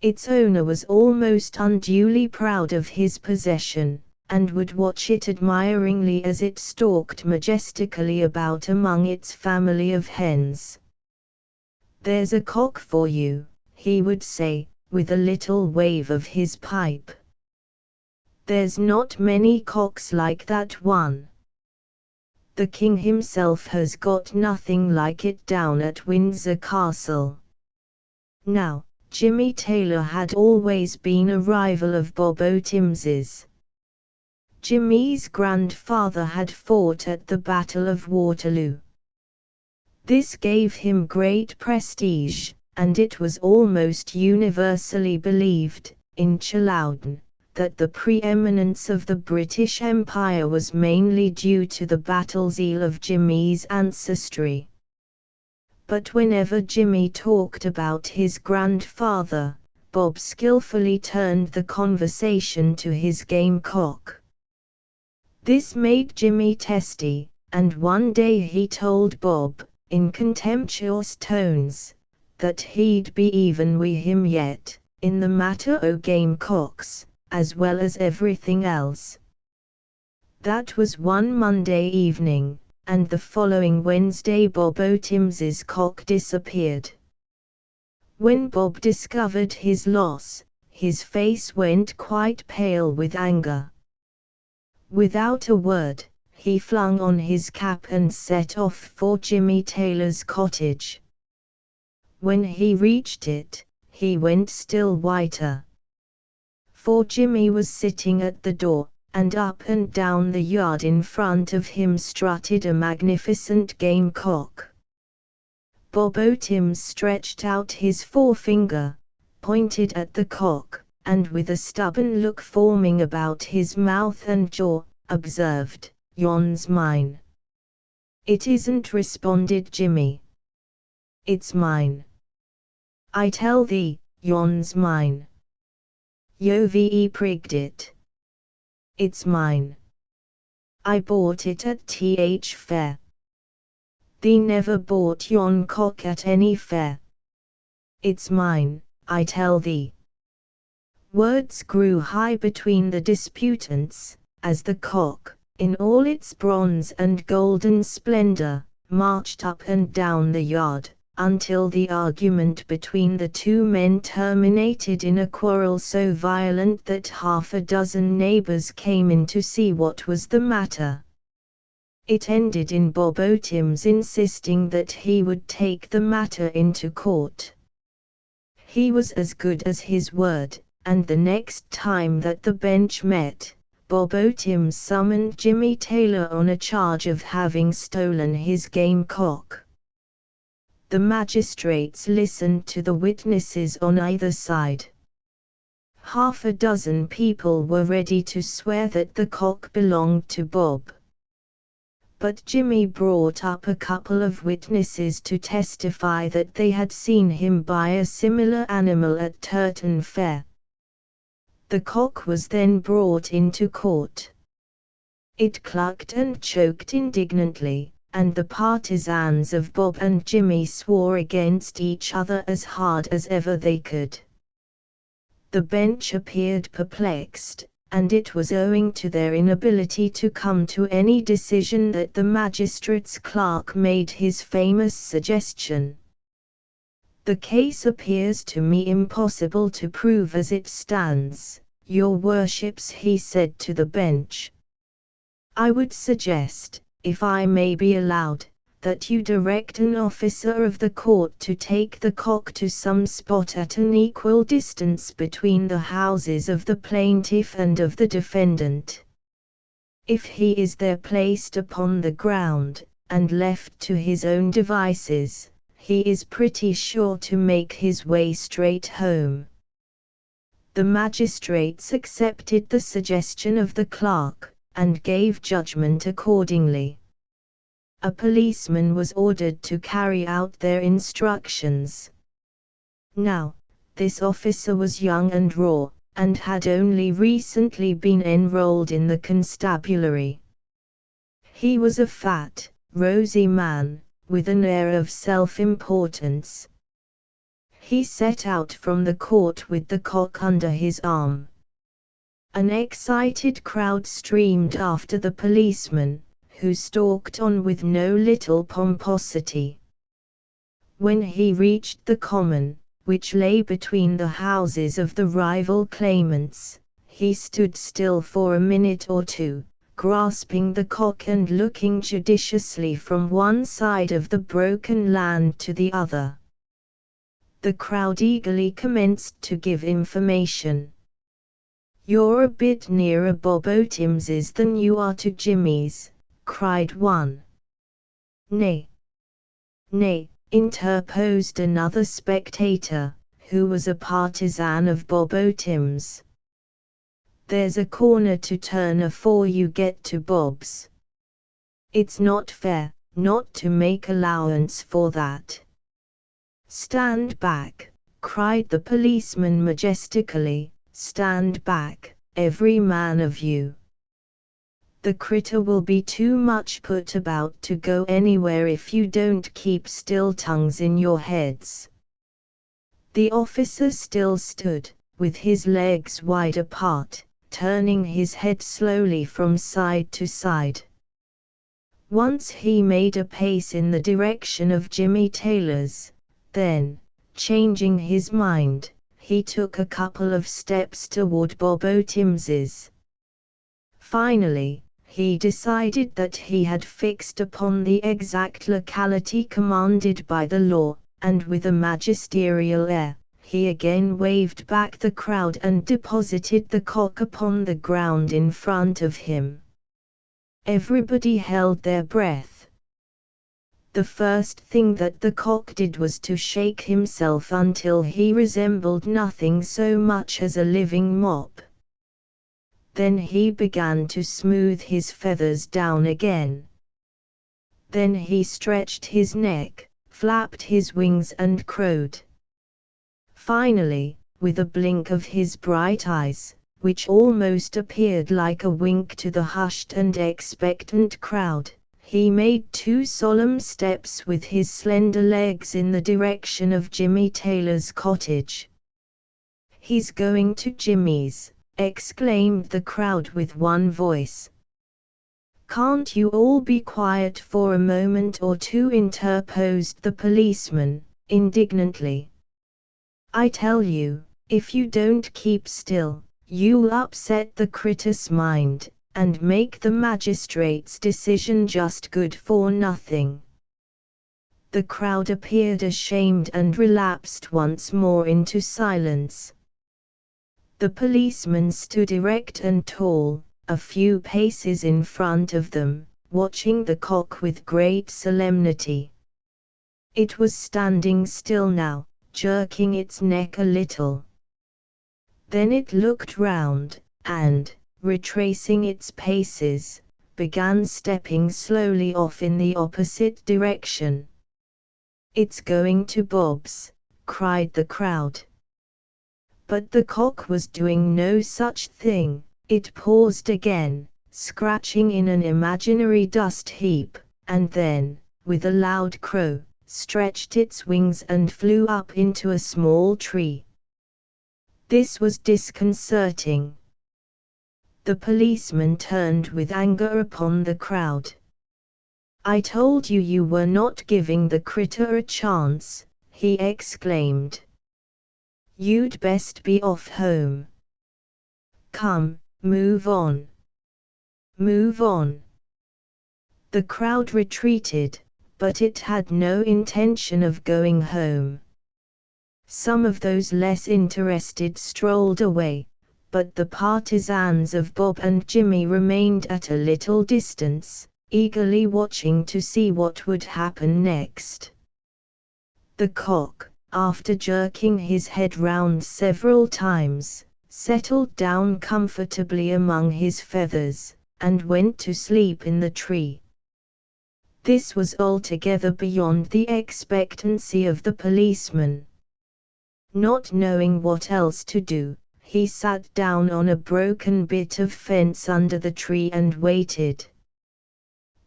Its owner was almost unduly proud of his possession, and would watch it admiringly as it stalked majestically about among its family of hens. "There's a cock for you," he would say, with a little wave of his pipe. "There's not many cocks like that one. The king himself has got nothing like it down at Windsor Castle." Now, Jimmy Taylor had always been a rival of Bob Otims's. Jimmy's grandfather had fought at the Battle of Waterloo. This gave him great prestige, and it was almost universally believed, in Chilhowden, that the preeminence of the British Empire was mainly due to the battle zeal of Jimmy's ancestry. But whenever Jimmy talked about his grandfather, Bob skillfully turned the conversation to his gamecock. This made Jimmy testy, and one day he told Bob, in contemptuous tones, that he'd be even wi' him yet, in the matter o' gamecocks, as well as everything else. That was one Monday evening, and the following Wednesday Bob Otims's cock disappeared. When Bob discovered his loss, his face went quite pale with anger. Without a word, he flung on his cap and set off for Jimmy Taylor's cottage. When he reached it, he went still whiter. For Jimmy was sitting at the door, and up and down the yard in front of him strutted a magnificent gamecock. Bob Otims stretched out his forefinger, pointed at the cock, and with a stubborn look forming about his mouth and jaw, observed, "Yon's mine." "It isn't," responded Jimmy. "It's mine. I tell thee, yon's mine. You've prigged it. It's mine. I bought it at Th Fair. Thee never bought yon cock at any fair. It's mine, I tell thee." Words grew high between the disputants, as the cock, in all its bronze and golden splendor, marched up and down the yard, until the argument between the two men terminated in a quarrel so violent that half a dozen neighbors came in to see what was the matter. It ended in Bob Otims insisting that he would take the matter into court. He was as good as his word, and the next time that the bench met, Bob Otims summoned Jimmy Taylor on a charge of having stolen his game cock. The magistrates listened to the witnesses on either side. Half a dozen people were ready to swear that the cock belonged to Bob. But Jimmy brought up a couple of witnesses to testify that they had seen him buy a similar animal at Turton Fair. The cock was then brought into court. It clucked and choked indignantly, and the partisans of Bob and Jimmy swore against each other as hard as ever they could. The bench appeared perplexed, and it was owing to their inability to come to any decision that the magistrate's clerk made his famous suggestion. "The case appears to me impossible to prove as it stands, your worships," he said to the bench. "I would suggest, if I may be allowed, that you direct an officer of the court to take the cock to some spot at an equal distance between the houses of the plaintiff and of the defendant. If he is there placed upon the ground, and left to his own devices, he is pretty sure to make his way straight home." The magistrates accepted the suggestion of the clerk, and gave judgment accordingly. A policeman was ordered to carry out their instructions. Now, this officer was young and raw, and had only recently been enrolled in the constabulary. He was a fat, rosy man, with an air of self-importance. He set out from the court with the cock under his arm. An excited crowd streamed after the policeman, who stalked on with no little pomposity. When he reached the common, which lay between the houses of the rival claimants, he stood still for a minute or two, grasping the cock and looking judiciously from one side of the broken land to the other. The crowd eagerly commenced to give information. "You're a bit nearer Bob Otims's than you are to Jimmy's," cried one. "Nay, nay," interposed another spectator, who was a partisan of Bob Otims. "There's a corner to turn afore you get to Bob's. It's not fair, not to make allowance for that." "Stand back," cried the policeman majestically, "stand back, every man of you. The critter will be too much put about to go anywhere if you don't keep still tongues in your heads." The officer still stood, with his legs wide apart, turning his head slowly from side to side. Once he made a pace in the direction of Jimmy Taylor's, then, changing his mind, he took a couple of steps toward Bob Otims's. Finally, he decided that he had fixed upon the exact locality commanded by the law, and with a magisterial air, he again waved back the crowd and deposited the cock upon the ground in front of him. Everybody held their breath. The first thing that the cock did was to shake himself until he resembled nothing so much as a living mop. Then he began to smooth his feathers down again. Then he stretched his neck, flapped his wings and crowed. Finally, with a blink of his bright eyes, which almost appeared like a wink to the hushed and expectant crowd, he made 2 solemn steps with his slender legs in the direction of Jimmy Taylor's cottage. "He's going to Jimmy's," exclaimed the crowd with one voice. "Can't you all be quiet for a moment or two?" interposed the policeman, indignantly. "I tell you, if you don't keep still, you'll upset the critter's mind, and make the magistrate's decision just good for nothing." The crowd appeared ashamed and relapsed once more into silence. The policeman stood erect and tall, a few paces in front of them, watching the cock with great solemnity. It was standing still now, jerking its neck a little. Then it looked round, and, retracing its paces, began stepping slowly off in the opposite direction. "It's going to Bob's," cried the crowd. But the cock was doing no such thing. It paused again, scratching in an imaginary dust heap, and then, with a loud crow, stretched its wings and flew up into a small tree. This was disconcerting. The policeman turned with anger upon the crowd. "I told you you were not giving the critter a chance," he exclaimed. "You'd best be off home. Come, move on. Move on." The crowd retreated, but it had no intention of going home. Some of those less interested strolled away, but the partisans of Bob and Jimmy remained at a little distance, eagerly watching to see what would happen next. The cock, after jerking his head round several times, settled down comfortably among his feathers, and went to sleep in the tree. This was altogether beyond the expectancy of the policeman. Not knowing what else to do, he sat down on a broken bit of fence under the tree and waited.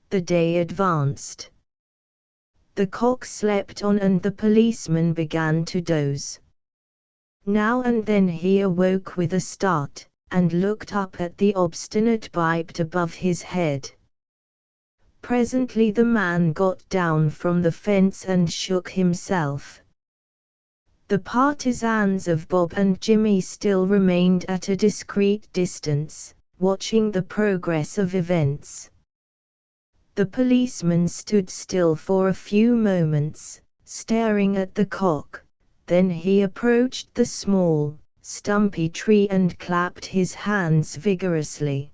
The day advanced. The cock slept on and the policeman began to doze. Now and then he awoke with a start, and looked up at the obstinate biped above his head. Presently the man got down from the fence and shook himself. The partisans of Bob and Jimmy still remained at a discreet distance, watching the progress of events. The policeman stood still for a few moments, staring at the cock. Then he approached the small, stumpy tree and clapped his hands vigorously.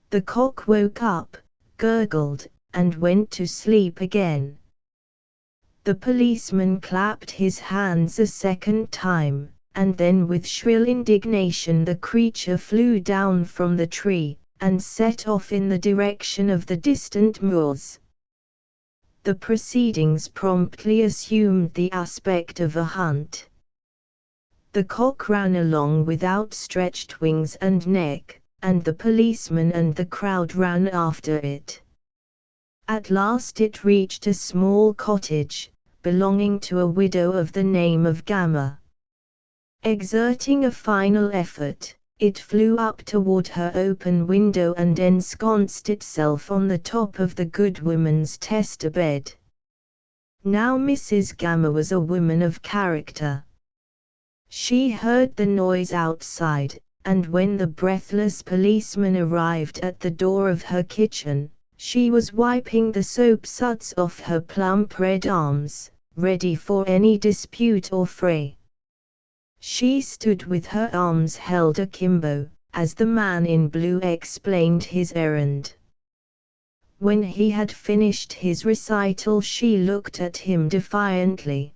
The cock woke up, gurgled, and went to sleep again. The policeman clapped his hands a second time, and then with shrill indignation the creature flew down from the tree, and set off in the direction of the distant moors. The proceedings promptly assumed the aspect of a hunt. The cock ran along with outstretched wings and neck, and the policeman and the crowd ran after it. At last it reached a small cottage, belonging to a widow of the name of Gamma. Exerting a final effort, it flew up toward her open window and ensconced itself on the top of the good woman's tester bed. Now Mrs. Gamma was a woman of character. She heard the noise outside, and when the breathless policeman arrived at the door of her kitchen, she was wiping the soap suds off her plump red arms, ready for any dispute or fray. She stood with her arms held akimbo, as the man in blue explained his errand. When he had finished his recital she looked at him defiantly.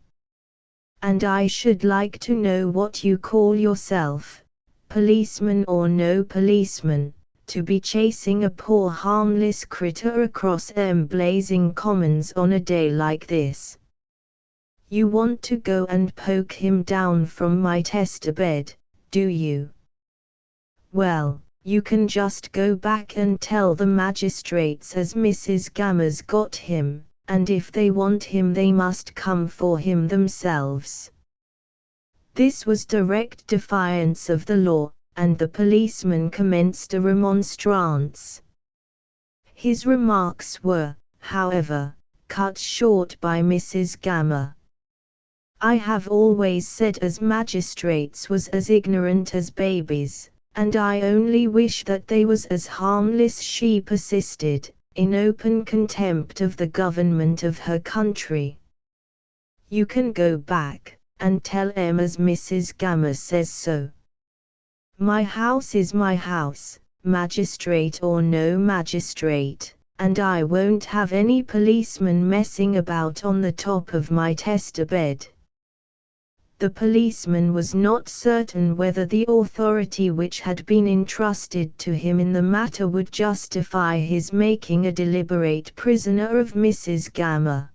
"And I should like to know what you call yourself, policeman or no policeman, to be chasing a poor harmless critter across blazing commons on a day like this. You want to go and poke him down from my tester bed, do you? Well, you can just go back and tell the magistrates as Mrs. Gamma's got him, and if they want him they must come for him themselves." This was direct defiance of the law, and the policeman commenced a remonstrance. His remarks were, however, cut short by Mrs. Gamma. "I have always said as magistrates was as ignorant as babies, and I only wish that they was as harmless," she persisted, in open contempt of the government of her country. "You can go back, and tell em as Mrs. Gamma says so. My house is my house, magistrate or no magistrate, and I won't have any policeman messing about on the top of my tester-bed." The policeman was not certain whether the authority which had been entrusted to him in the matter would justify his making a deliberate prisoner of Mrs. Gamma.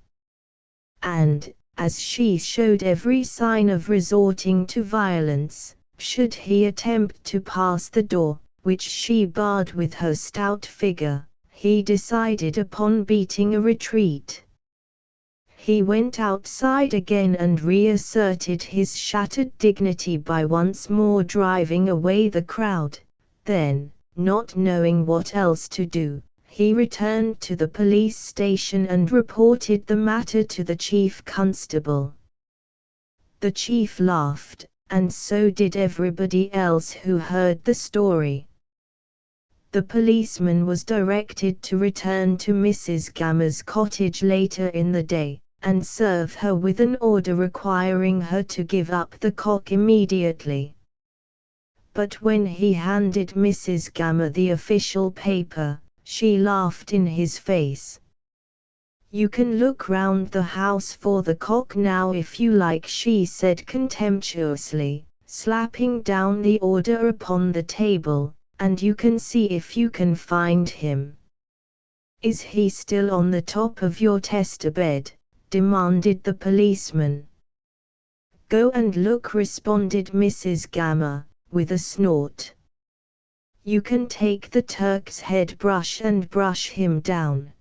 And, as she showed every sign of resorting to violence, should he attempt to pass the door, which she barred with her stout figure, he decided upon beating a retreat. He went outside again and reasserted his shattered dignity by once more driving away the crowd. Then, not knowing what else to do, he returned to the police station and reported the matter to the chief constable. The chief laughed, and so did everybody else who heard the story. The policeman was directed to return to Mrs. Gamma's cottage later in the day, and serve her with an order requiring her to give up the cock immediately. But when he handed Mrs. Gamma the official paper, she laughed in his face. "You can look round the house for the cock now if you like," she said contemptuously, slapping down the order upon the table, "and you can see if you can find him." "Is he still on the top of your tester-bed?" demanded the policeman. "Go and look," responded Mrs. Gamma, with a snort. "You can take the Turk's head brush and brush him down."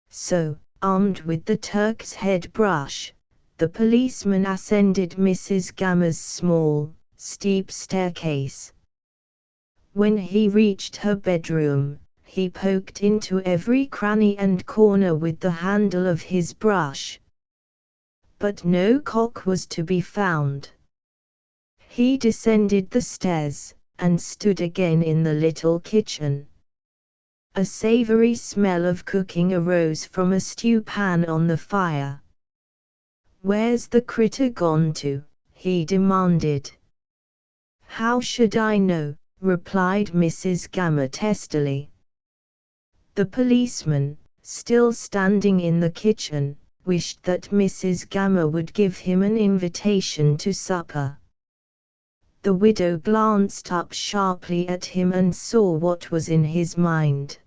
So, armed with the Turk's head brush, the policeman ascended Mrs. Gamma's small, steep staircase. When he reached her bedroom, he poked into every cranny and corner with the handle of his brush. But no cock was to be found. He descended the stairs, and stood again in the little kitchen. A savory smell of cooking arose from a stew pan on the fire. "Where's the critter gone to?" he demanded. "How should I know?" replied Mrs. Gamma testily. The policeman, still standing in the kitchen, wished that Mrs. Gamma would give him an invitation to supper. The widow glanced up sharply at him and saw what was in his mind.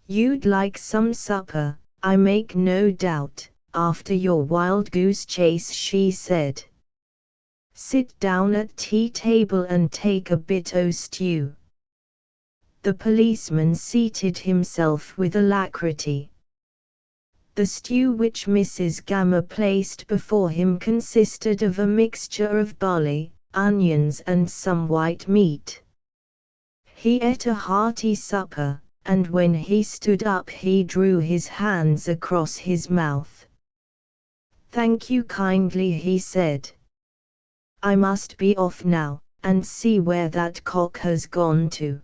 "You'd like some supper, I make no doubt, after your wild goose chase," she said. "Sit down at tea table and take a bit o' stew." The policeman seated himself with alacrity. The stew which Mrs. Gamma placed before him consisted of a mixture of barley, onions and some white meat. He ate a hearty supper, and when he stood up he drew his hands across his mouth. "Thank you kindly," he said. "I must be off now, and see where that cock has gone to."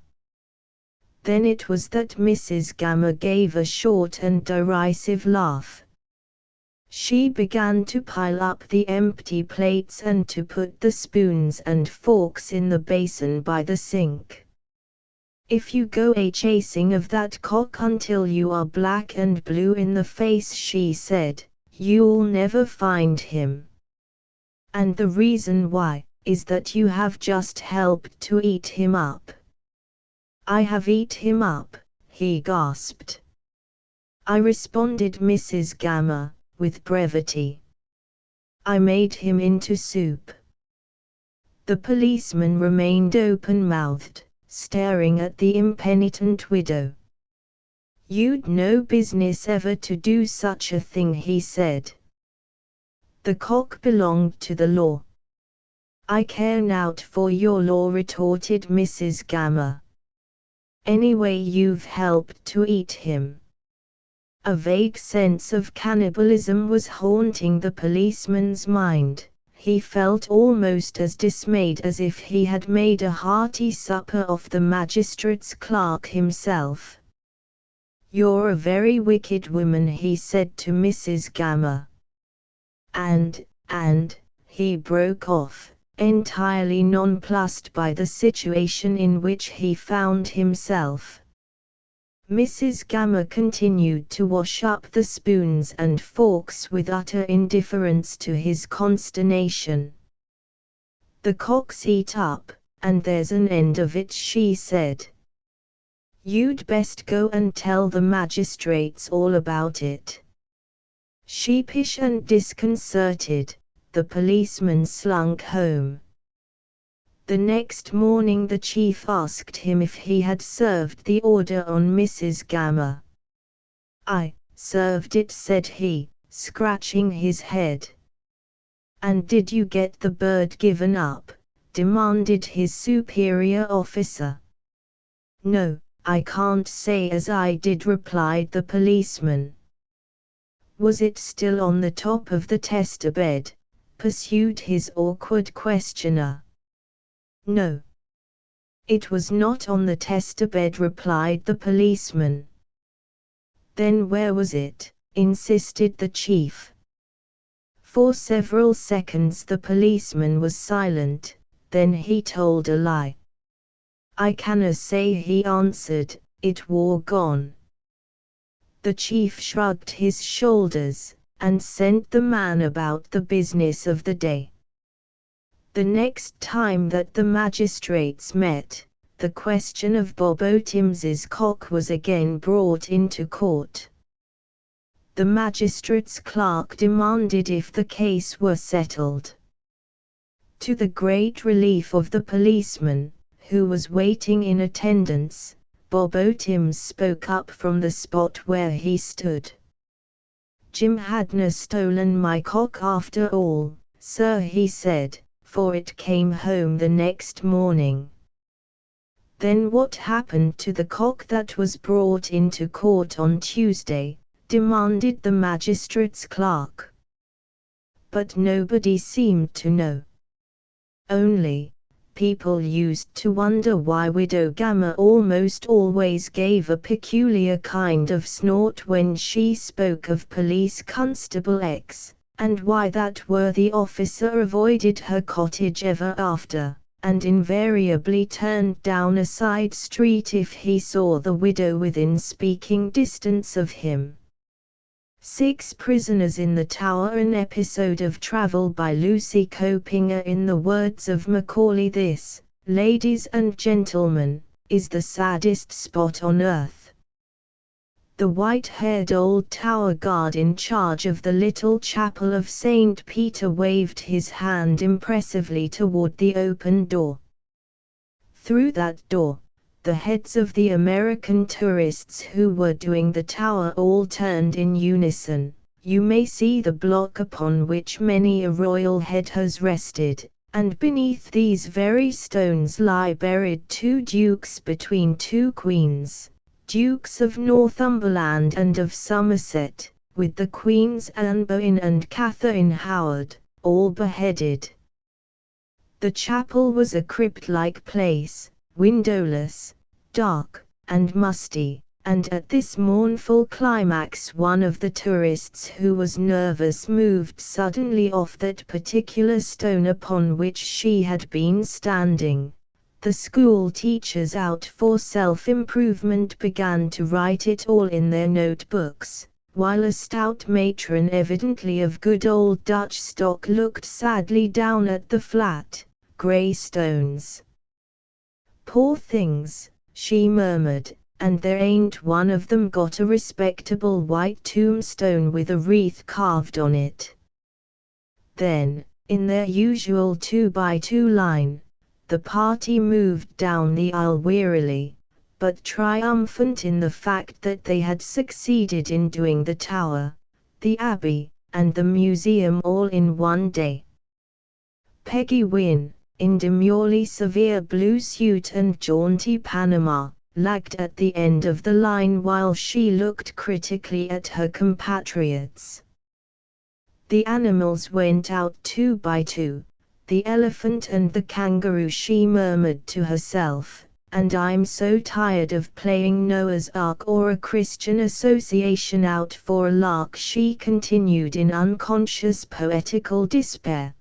Then it was that Mrs. Gamma gave a short and derisive laugh. She began to pile up the empty plates and to put the spoons and forks in the basin by the sink. "If you go a-chasing of that cock until you are black and blue in the face," she said, "you'll never find him. And the reason why, is that you have just helped to eat him up." "I have eat him up," he gasped. "I," responded Mrs. Gamma, with brevity. "I made him into soup." The policeman remained open-mouthed, staring at the impenitent widow. "You'd no business ever to do such a thing," he said. "The cock belonged to the law." "I care nowt for your law," retorted Mrs. Gamma. Anyway, you've helped to eat him. A vague sense of cannibalism was haunting the policeman's mind. He felt almost as dismayed as if he had made a hearty supper of the magistrate's clerk himself. "You're a very wicked woman," he said to Mrs. Gammer. And, he broke off, entirely nonplussed by the situation in which he found himself. Mrs. Gammer continued to wash up the spoons and forks with utter indifference to his consternation. "The cocks eat up, and there's an end of it," she said. "You'd best go and tell the magistrates all about it." Sheepish and disconcerted, the policeman slunk home. The next morning the chief asked him if he had served the order on Mrs. Gammer. "I served it," said he, scratching his head. "And did you get the bird given up?" demanded his superior officer. "No, I can't say as I did," replied the policeman. "Was it still on the top of the tester bed?" pursued his awkward questioner. "No. It was not on the tester bed," replied the policeman. "Then where was it?" insisted the chief. For several seconds the policeman was silent, then he told a lie. "I canna say," he answered, "it war gone." The chief shrugged his shoulders, and sent the man about the business of the day. The next time that the magistrates met, the question of Bob Otims's cock was again brought into court. The magistrate's clerk demanded if the case were settled. To the great relief of the policeman, who was waiting in attendance, Bob Otims spoke up from the spot where he stood. "Jim hadna stolen my cock after all, sir," he said, "for it came home the next morning." "Then what happened to the cock that was brought into court on Tuesday?" demanded the magistrate's clerk. But nobody seemed to know. Only, people used to wonder why Widow Gammer almost always gave a peculiar kind of snort when she spoke of Police Constable X, and why that worthy officer avoided her cottage ever after, and invariably turned down a side street if he saw the widow within speaking distance of him. 6 Prisoners in the Tower, an episode of Travel by Lucy Copinger. In the words of Macaulay, this, ladies and gentlemen, is the saddest spot on earth. The white-haired old tower guard in charge of the little chapel of St. Peter waved his hand impressively toward the open door. Through that door, the heads of the American tourists who were doing the tower all turned in unison. You may see the block upon which many a royal head has rested, and beneath these very stones lie buried 2 dukes between 2 queens, Dukes of Northumberland and of Somerset, with the Queens Anne Boleyn and Catherine Howard, all beheaded. The chapel was a crypt-like place, windowless, dark, and musty, and at this mournful climax one of the tourists who was nervous moved suddenly off that particular stone upon which she had been standing. The school teachers out for self-improvement began to write it all in their notebooks, while a stout matron evidently of good old Dutch stock looked sadly down at the flat, grey stones. "Poor things," she murmured, "and there ain't one of them got a respectable white tombstone with a wreath carved on it." Then, in their usual 2-by-2 line, the party moved down the aisle wearily, but triumphant in the fact that they had succeeded in doing the Tower, the Abbey, and the Museum all in one day. Peggy Wynne, in demurely severe blue suit and jaunty Panama, lagged at the end of the line while she looked critically at her compatriots. The animals went out 2 by 2, the elephant and the kangaroo, she murmured to herself, and I'm so tired of playing Noah's Ark or a Christian Association out for a lark, she continued in unconscious poetical despair.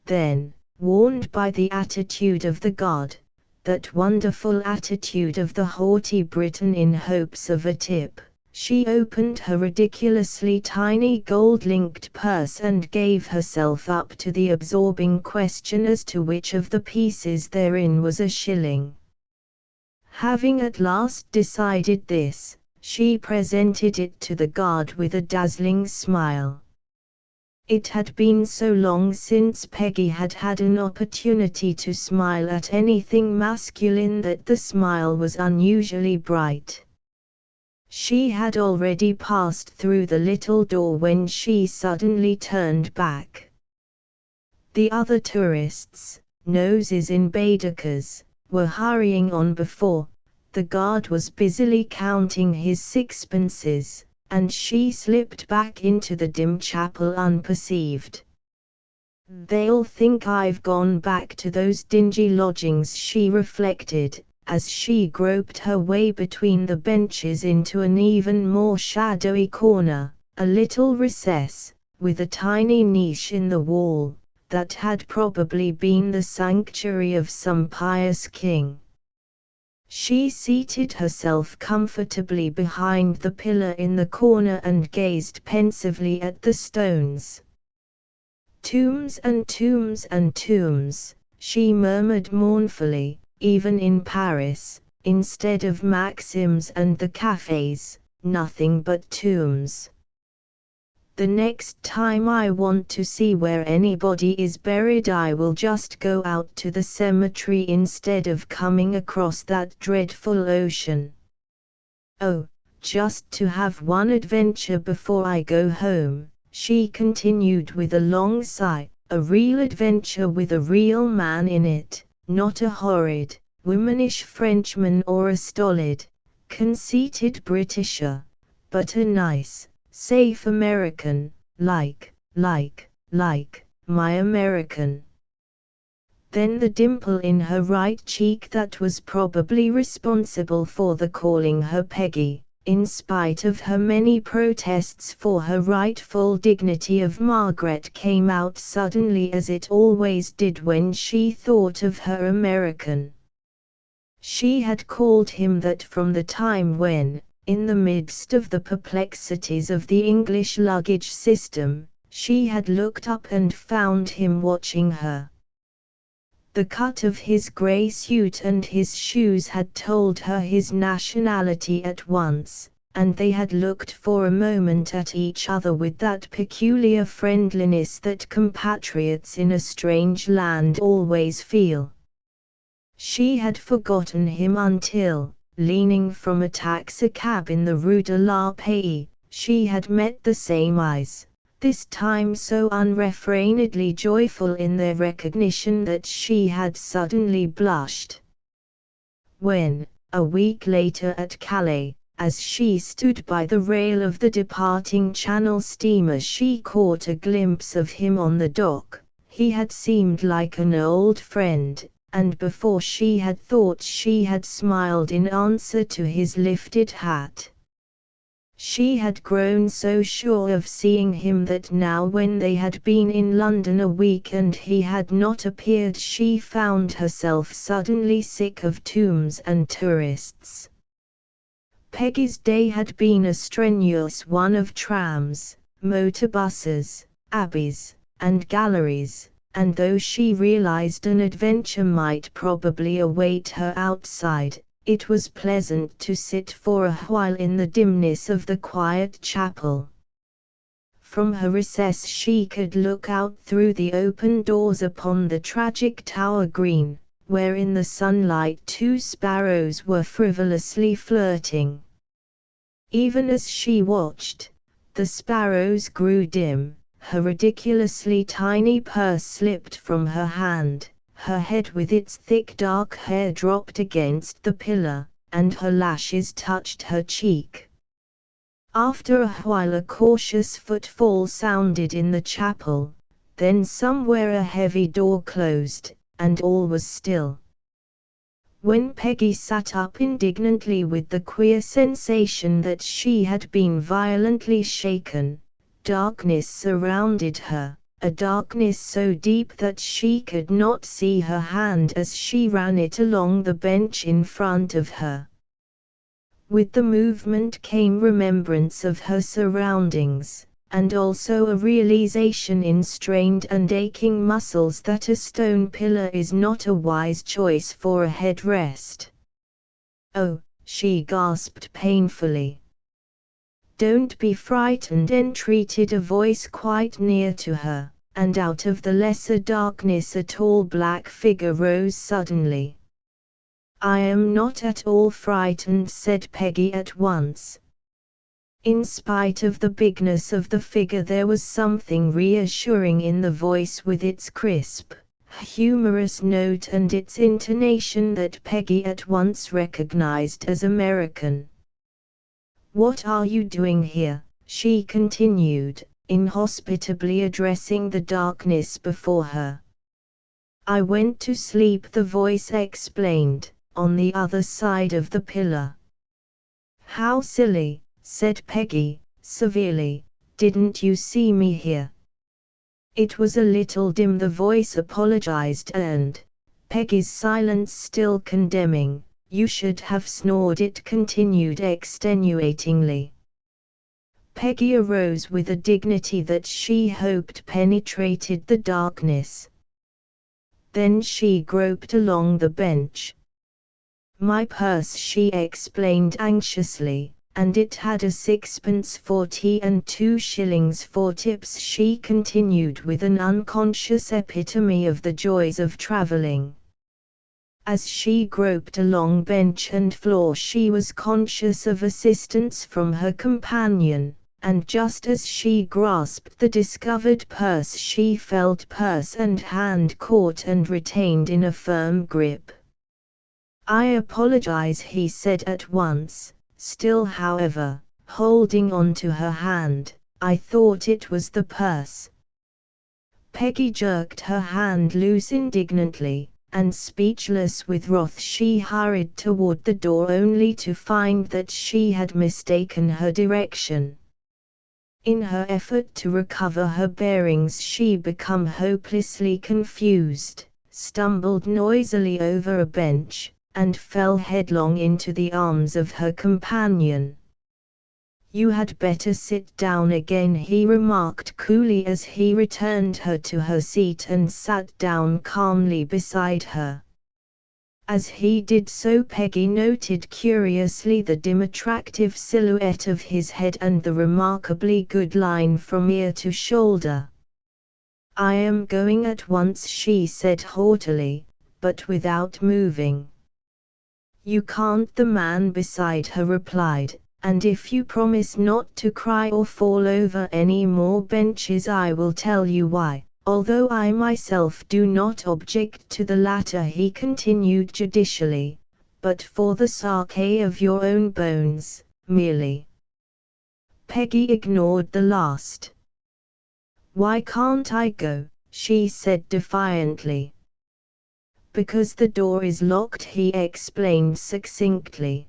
Then, warned by the attitude of the god, that wonderful attitude of the haughty Briton in hopes of a tip, she opened her ridiculously tiny gold-linked purse and gave herself up to the absorbing question as to which of the pieces therein was a shilling. Having at last decided this, she presented it to the guard with a dazzling smile. It had been so long since Peggy had had an opportunity to smile at anything masculine that the smile was unusually bright. She had already passed through the little door when she suddenly turned back. The other tourists, noses in Baedekers, were hurrying on before. The guard was busily counting his sixpences, and she slipped back into the dim chapel unperceived. They'll think I've gone back to those dingy lodgings, she reflected, as she groped her way between the benches into an even more shadowy corner, a little recess, with a tiny niche in the wall, that had probably been the sanctuary of some pious king. She seated herself comfortably behind the pillar in the corner and gazed pensively at the stones. Tombs and tombs and tombs, she murmured mournfully, even in Paris, instead of Maxims and the cafes, nothing but tombs. The next time I want to see where anybody is buried, I will just go out to the cemetery instead of coming across that dreadful ocean. Oh, just to have one adventure before I go home, she continued with a long sigh, a real adventure with a real man in it, not a horrid, womanish Frenchman or a stolid, conceited Britisher, but a nice, safe American, like my American. Then the dimple in her right cheek that was probably responsible for the calling her Peggy, in spite of her many protests for her rightful dignity of Margaret, came out suddenly as it always did when she thought of her American. She had called him that from the time when, in the midst of the perplexities of the English luggage system, she had looked up and found him watching her. The cut of his grey suit and his shoes had told her his nationality at once, and they had looked for a moment at each other with that peculiar friendliness that compatriots in a strange land always feel. She had forgotten him until, leaning from a taxicab in the Rue de la Paix, she had met the same eyes, this time so unrefrainedly joyful in their recognition that she had suddenly blushed. When, a week later at Calais, as she stood by the rail of the departing Channel steamer, she caught a glimpse of him on the dock, he had seemed like an old friend, and before she had thought she had smiled in answer to his lifted hat. She had grown so sure of seeing him that now when they had been in London a week and he had not appeared, she found herself suddenly sick of tombs and tourists. Peggy's day had been a strenuous one of trams, motor buses, abbeys, and galleries, and though she realized an adventure might probably await her outside, it was pleasant to sit for a while in the dimness of the quiet chapel. From her recess she could look out through the open doors upon the tragic Tower Green, where in the sunlight 2 sparrows were frivolously flirting. Even as she watched, the sparrows grew dim. Her ridiculously tiny purse slipped from her hand, her head with its thick dark hair dropped against the pillar, and her lashes touched her cheek. After a while a cautious footfall sounded in the chapel, then somewhere a heavy door closed, and all was still. When Peggy sat up indignantly with the queer sensation that she had been violently shaken, darkness surrounded her, a darkness so deep that she could not see her hand as she ran it along the bench in front of her. With the movement came remembrance of her surroundings, and also a realization in strained and aching muscles that a stone pillar is not a wise choice for a headrest. "Oh," she gasped painfully. "Don't be frightened," entreated a voice quite near to her, and out of the lesser darkness a tall black figure rose suddenly. "I am not at all frightened," said Peggy at once. In spite of the bigness of the figure there was something reassuring in the voice with its crisp, humorous note and its intonation that Peggy at once recognized as American. "What are you doing here?" she continued, inhospitably addressing the darkness before her. "I went to sleep," the voice explained, "on the other side of the pillar." "How silly," said Peggy, severely, "didn't you see me here?" It was a little dim, the voice apologized, and, Peggy's silence still condemning, "You should have snored," it continued extenuatingly. Peggy arose with a dignity that she hoped penetrated the darkness. Then she groped along the bench. "My purse," she explained anxiously, "and it had a 6pence for tea and 2 shillings for tips," she continued with an unconscious epitome of the joys of traveling. As she groped along bench and floor she was conscious of assistance from her companion, and just as she grasped the discovered purse she felt purse and hand caught and retained in a firm grip. "I apologize," he said at once, still however, holding on to her hand. "I thought it was the purse." Peggy jerked her hand loose indignantly, and speechless with wrath she hurried toward the door only to find that she had mistaken her direction. In her effort to recover her bearings she became hopelessly confused, stumbled noisily over a bench, and fell headlong into the arms of her companion. "You had better sit down again," he remarked coolly as he returned her to her seat and sat down calmly beside her. As he did so Peggy noted curiously the dim attractive silhouette of his head and the remarkably good line from ear to shoulder. "I am going at once," she said haughtily, but without moving. "You can't," the man beside her replied, "and if you promise not to cry or fall over any more benches I will tell you why, although I myself do not object to the latter," he continued judicially, "but for the sake of your own bones, merely." Peggy ignored the last. "Why can't I go?" she said defiantly. "Because the door is locked," he explained succinctly.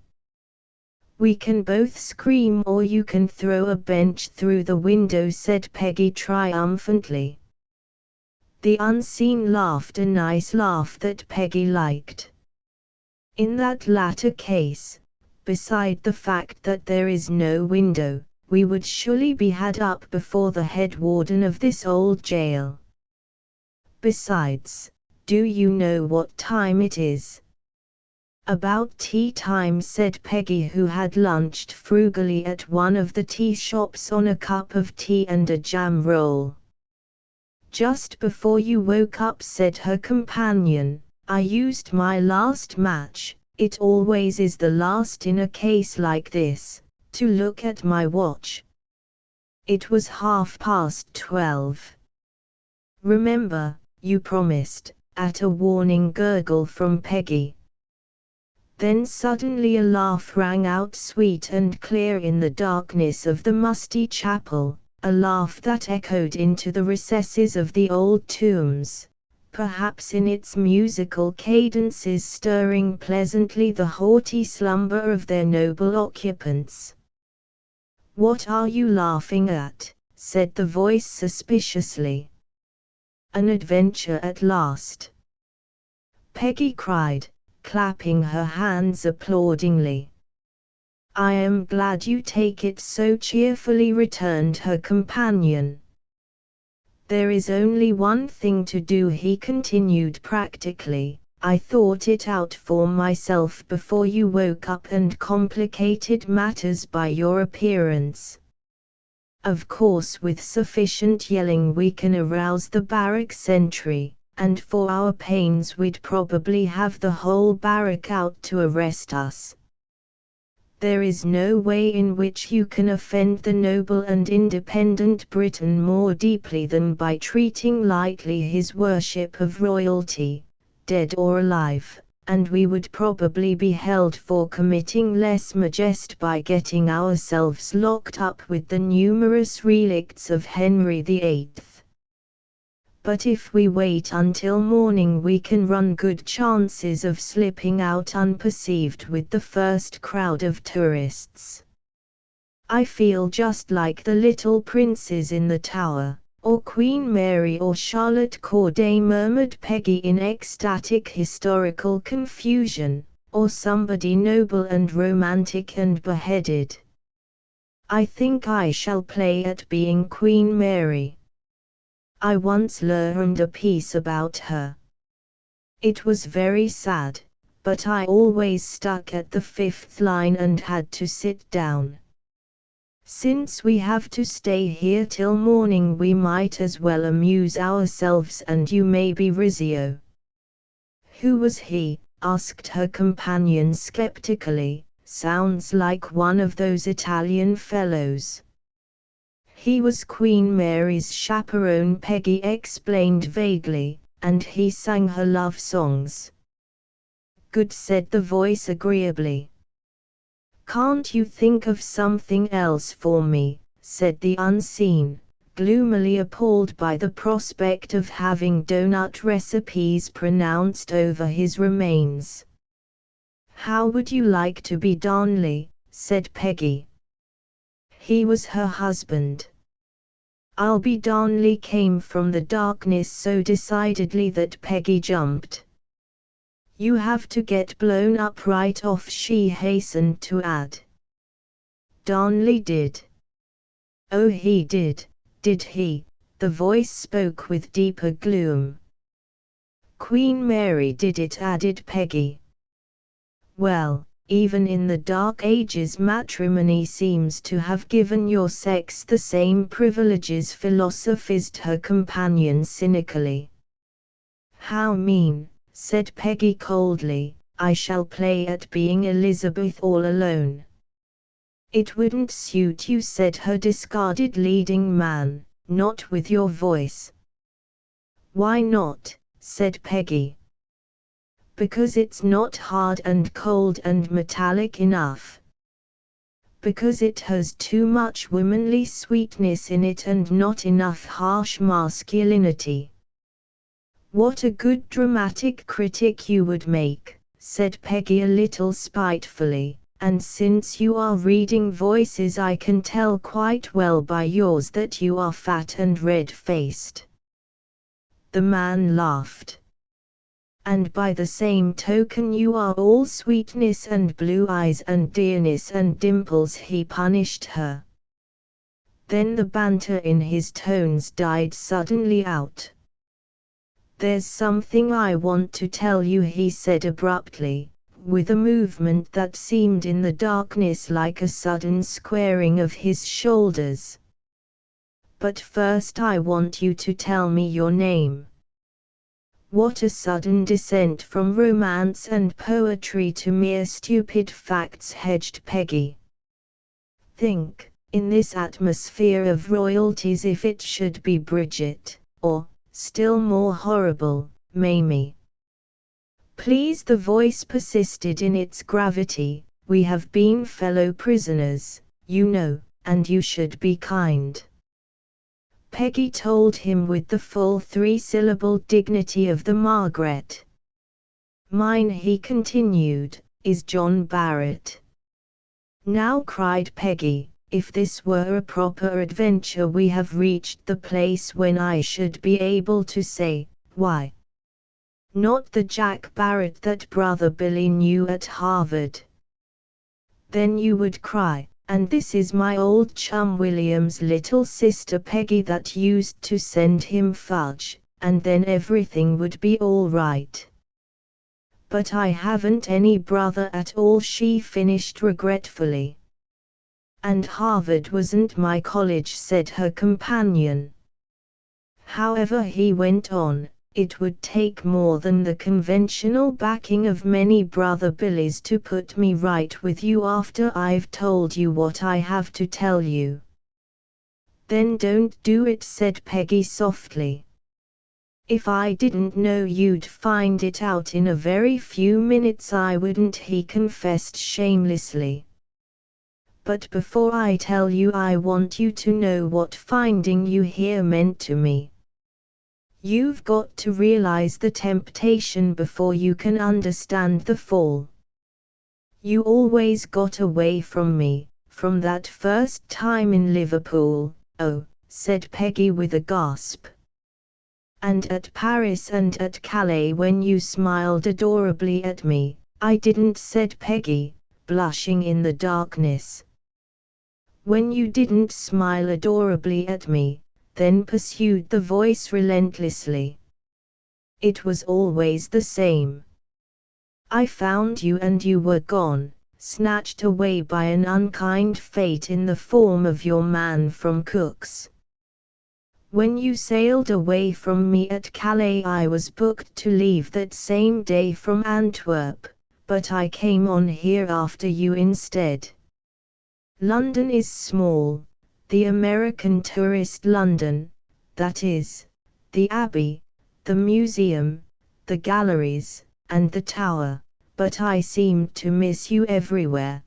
"We can both scream or you can throw a bench through the window," said Peggy triumphantly. The unseen laughed, a nice laugh that Peggy liked. "In that latter case, beside the fact that there is no window, we would surely be had up before the head warden of this old jail. Besides, do you know what time it is?" "About tea time," said Peggy, who had lunched frugally at one of the tea shops on a cup of tea and a jam roll. "Just before you woke up," said her companion. "I used my last match, it always is the last in a case like this, to look at my watch. It was 12:30. "Remember, you promised," at a warning gurgle from Peggy. Then suddenly a laugh rang out sweet and clear in the darkness of the musty chapel, a laugh that echoed into the recesses of the old tombs, perhaps in its musical cadences stirring pleasantly the haughty slumber of their noble occupants. "What are you laughing at?" said the voice suspiciously. "An adventure at last!" Peggy cried, clapping her hands applaudingly. "I am glad you take it so cheerfully," returned her companion. "There is only one thing to do," he continued practically. "I thought it out for myself before you woke up and complicated matters by your appearance. Of course with sufficient yelling we can arouse the barrack sentry, and for our pains we'd probably have the whole barrack out to arrest us. There is no way in which you can offend the noble and independent Briton more deeply than by treating lightly his worship of royalty, dead or alive, and we would probably be held for committing lèse majesté by getting ourselves locked up with the numerous relicts of Henry VIII. But if we wait until morning we can run good chances of slipping out unperceived with the first crowd of tourists. I feel just like the little princes in the Tower, or Queen Mary or Charlotte Corday," murmured Peggy in ecstatic historical confusion, "or somebody noble and romantic and beheaded. I think I shall play at being Queen Mary. I once learned a piece about her. It was very sad, but I always stuck at the fifth line and had to sit down. Since we have to stay here till morning we might as well amuse ourselves, and you may be Rizzio." "Who was he?" asked her companion skeptically. "Sounds like one of those Italian fellows." "He was Queen Mary's chaperone," Peggy explained vaguely, "and he sang her love songs." "Good," said the voice agreeably. "Can't you think of something else for me?" said the unseen, gloomily appalled by the prospect of having donut recipes pronounced over his remains. "How would you like to be Darnley?" said Peggy. He was her husband. "I'll be Darnley," came from the darkness so decidedly that Peggy jumped. "You have to get blown up right off," she hastened to add. "Darnley did." "Oh, he did he?" The voice spoke with deeper gloom. "Queen Mary did it," added Peggy. "Well, even in the Dark Ages matrimony seems to have given your sex the same privileges," philosophized her companion cynically. "How mean," said Peggy coldly. "I shall play at being Elizabeth all alone." "It wouldn't suit you," said her discarded leading man, "not with your voice." "Why not?" said Peggy. "Because it's not hard and cold and metallic enough. Because it has too much womanly sweetness in it and not enough harsh masculinity." "What a good dramatic critic you would make," said Peggy a little spitefully, "and since you are reading voices I can tell quite well by yours that you are fat and red-faced." The man laughed. "And by the same token you are all sweetness and blue eyes and dearness and dimples," he punished her. Then the banter in his tones died suddenly out. "There's something I want to tell you," he said abruptly, with a movement that seemed in the darkness like a sudden squaring of his shoulders. "But first I want you to tell me your name." What a sudden descent from romance and poetry to mere stupid facts, hedged Peggy. "Think, in this atmosphere of royalties, if it should be Bridget, or, still more horrible, Mamie." Please, the voice persisted in its gravity. We have been fellow prisoners, you know, and you should be kind. Peggy told him with the full three-syllable dignity of the Margaret. Mine, he continued, is John Barrett. Now, cried Peggy, if this were a proper adventure, we have reached the place when I should be able to say, why? Not the Jack Barrett that brother Billy knew at Harvard. Then you would cry, and this is my old chum William's little sister Peggy that used to send him fudge, and then everything would be all right. But I haven't any brother at all, she finished regretfully. And Harvard wasn't my college, said her companion. However, he went on, it would take more than the conventional backing of many brother Billies to put me right with you after I've told you what I have to tell you. Then don't do it, said Peggy softly. If I didn't know you'd find it out in a very few minutes, I wouldn't, he confessed shamelessly. But before I tell you, I want you to know what finding you here meant to me. You've got to realize the temptation before you can understand the fall. You always got away from me, from that first time in Liverpool, oh, said Peggy with a gasp. And at Paris and at Calais when you smiled adorably at me, I didn't, said Peggy, blushing in the darkness. When you didn't smile adorably at me, then, pursued the voice relentlessly. It was always the same. I found you and you were gone, snatched away by an unkind fate in the form of your man from Cook's. When you sailed away from me at Calais, I was booked to leave that same day from Antwerp, but I came on here after you instead. London is small. The American tourist London, that is, the Abbey, the museum, the galleries, and the Tower, but I seemed to miss you everywhere.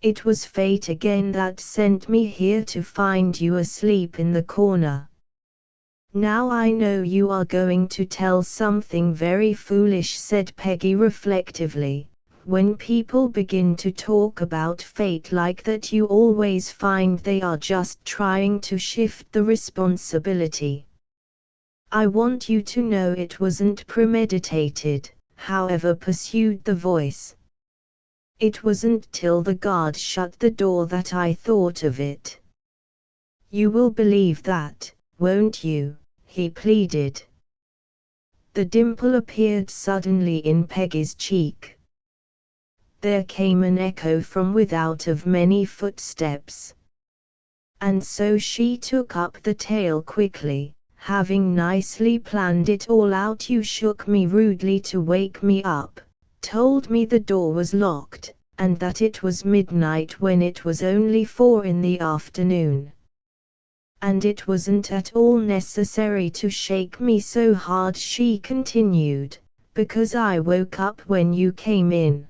It was fate again that sent me here to find you asleep in the corner. Now I know you are going to tell something very foolish, said Peggy reflectively. When people begin to talk about fate like that, you always find they are just trying to shift the responsibility. I want you to know it wasn't premeditated, however, pursued the voice. It wasn't till the guard shut the door that I thought of it. You will believe that, won't you? He pleaded. The dimple appeared suddenly in Peggy's cheek. There came an echo from without of many footsteps. And so she took up the tale quickly, having nicely planned it all out. You shook me rudely to wake me up, told me the door was locked, and that it was midnight when it was only 4 in the afternoon. And it wasn't at all necessary to shake me so hard, she continued, because I woke up when you came in.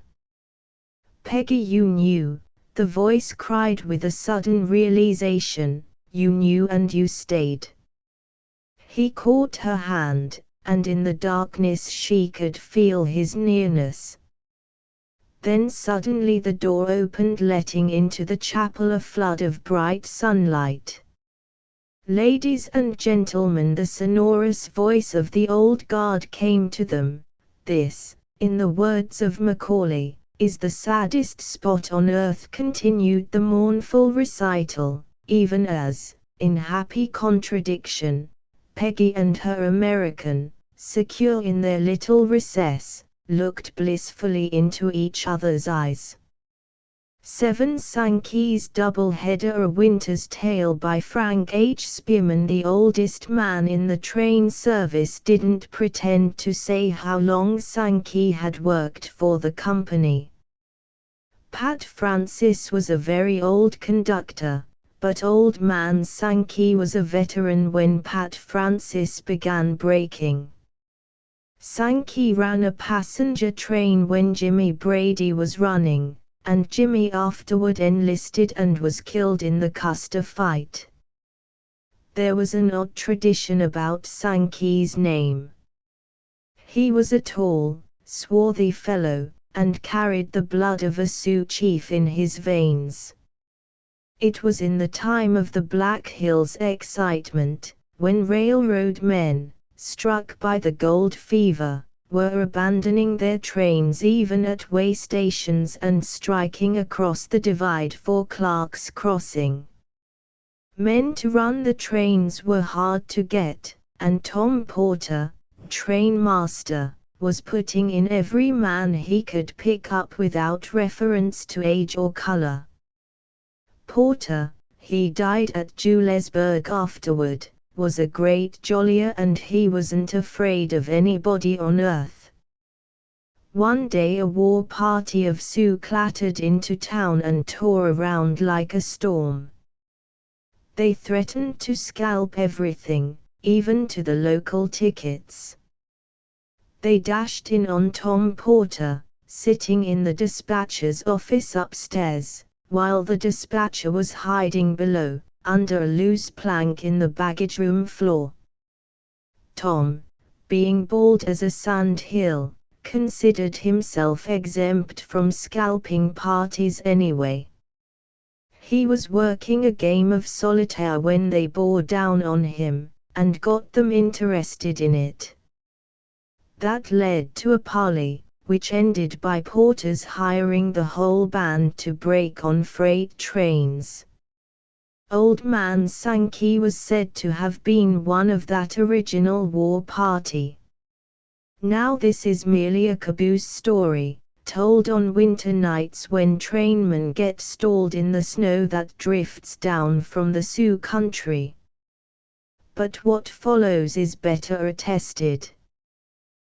Peggy, you knew, the voice cried with a sudden realization, you knew and you stayed. He caught her hand, and in the darkness she could feel his nearness. Then suddenly the door opened, letting into the chapel a flood of bright sunlight. Ladies and gentlemen, the sonorous voice of the old guard came to them. This, in the words of Macaulay, is the saddest spot on earth, continued the mournful recital, even as, in happy contradiction, Peggy and her American, secure in their little recess, looked blissfully into each other's eyes. 7 Sankey's Double-Header, A Winter's Tale by Frank H. Spearman. The oldest man in the train service didn't pretend to say how long Sankey had worked for the company. Pat Francis was a very old conductor, but Old Man Sankey was a veteran when Pat Francis began braking. Sankey ran a passenger train when Jimmy Brady was running, and Jimmy afterward enlisted and was killed in the Custer fight. There was an odd tradition about Sankey's name. He was a tall, swarthy fellow, and carried the blood of a Sioux chief in his veins. It was in the time of the Black Hills excitement, when railroad men, struck by the gold fever, were abandoning their trains even at way stations and striking across the divide for Clark's Crossing. Men to run the trains were hard to get, and Tom Porter, train master, was putting in every man he could pick up without reference to age or color. Porter, he died at Julesburg afterward, was a great jollier and he wasn't afraid of anybody on earth. One day a war party of Sioux clattered into town and tore around like a storm. They threatened to scalp everything, even to the local tickets. They dashed in on Tom Porter, sitting in the dispatcher's office upstairs, while the dispatcher was hiding below, under a loose plank in the baggage room floor. Tom, being bald as a sand hill, considered himself exempt from scalping parties anyway. He was working a game of solitaire when they bore down on him, and got them interested in it. That led to a parley, which ended by Porter's hiring the whole band to break on freight trains. Old Man Sankey was said to have been one of that original war party. Now this is merely a caboose story, told on winter nights when trainmen get stalled in the snow that drifts down from the Sioux country. But what follows is better attested.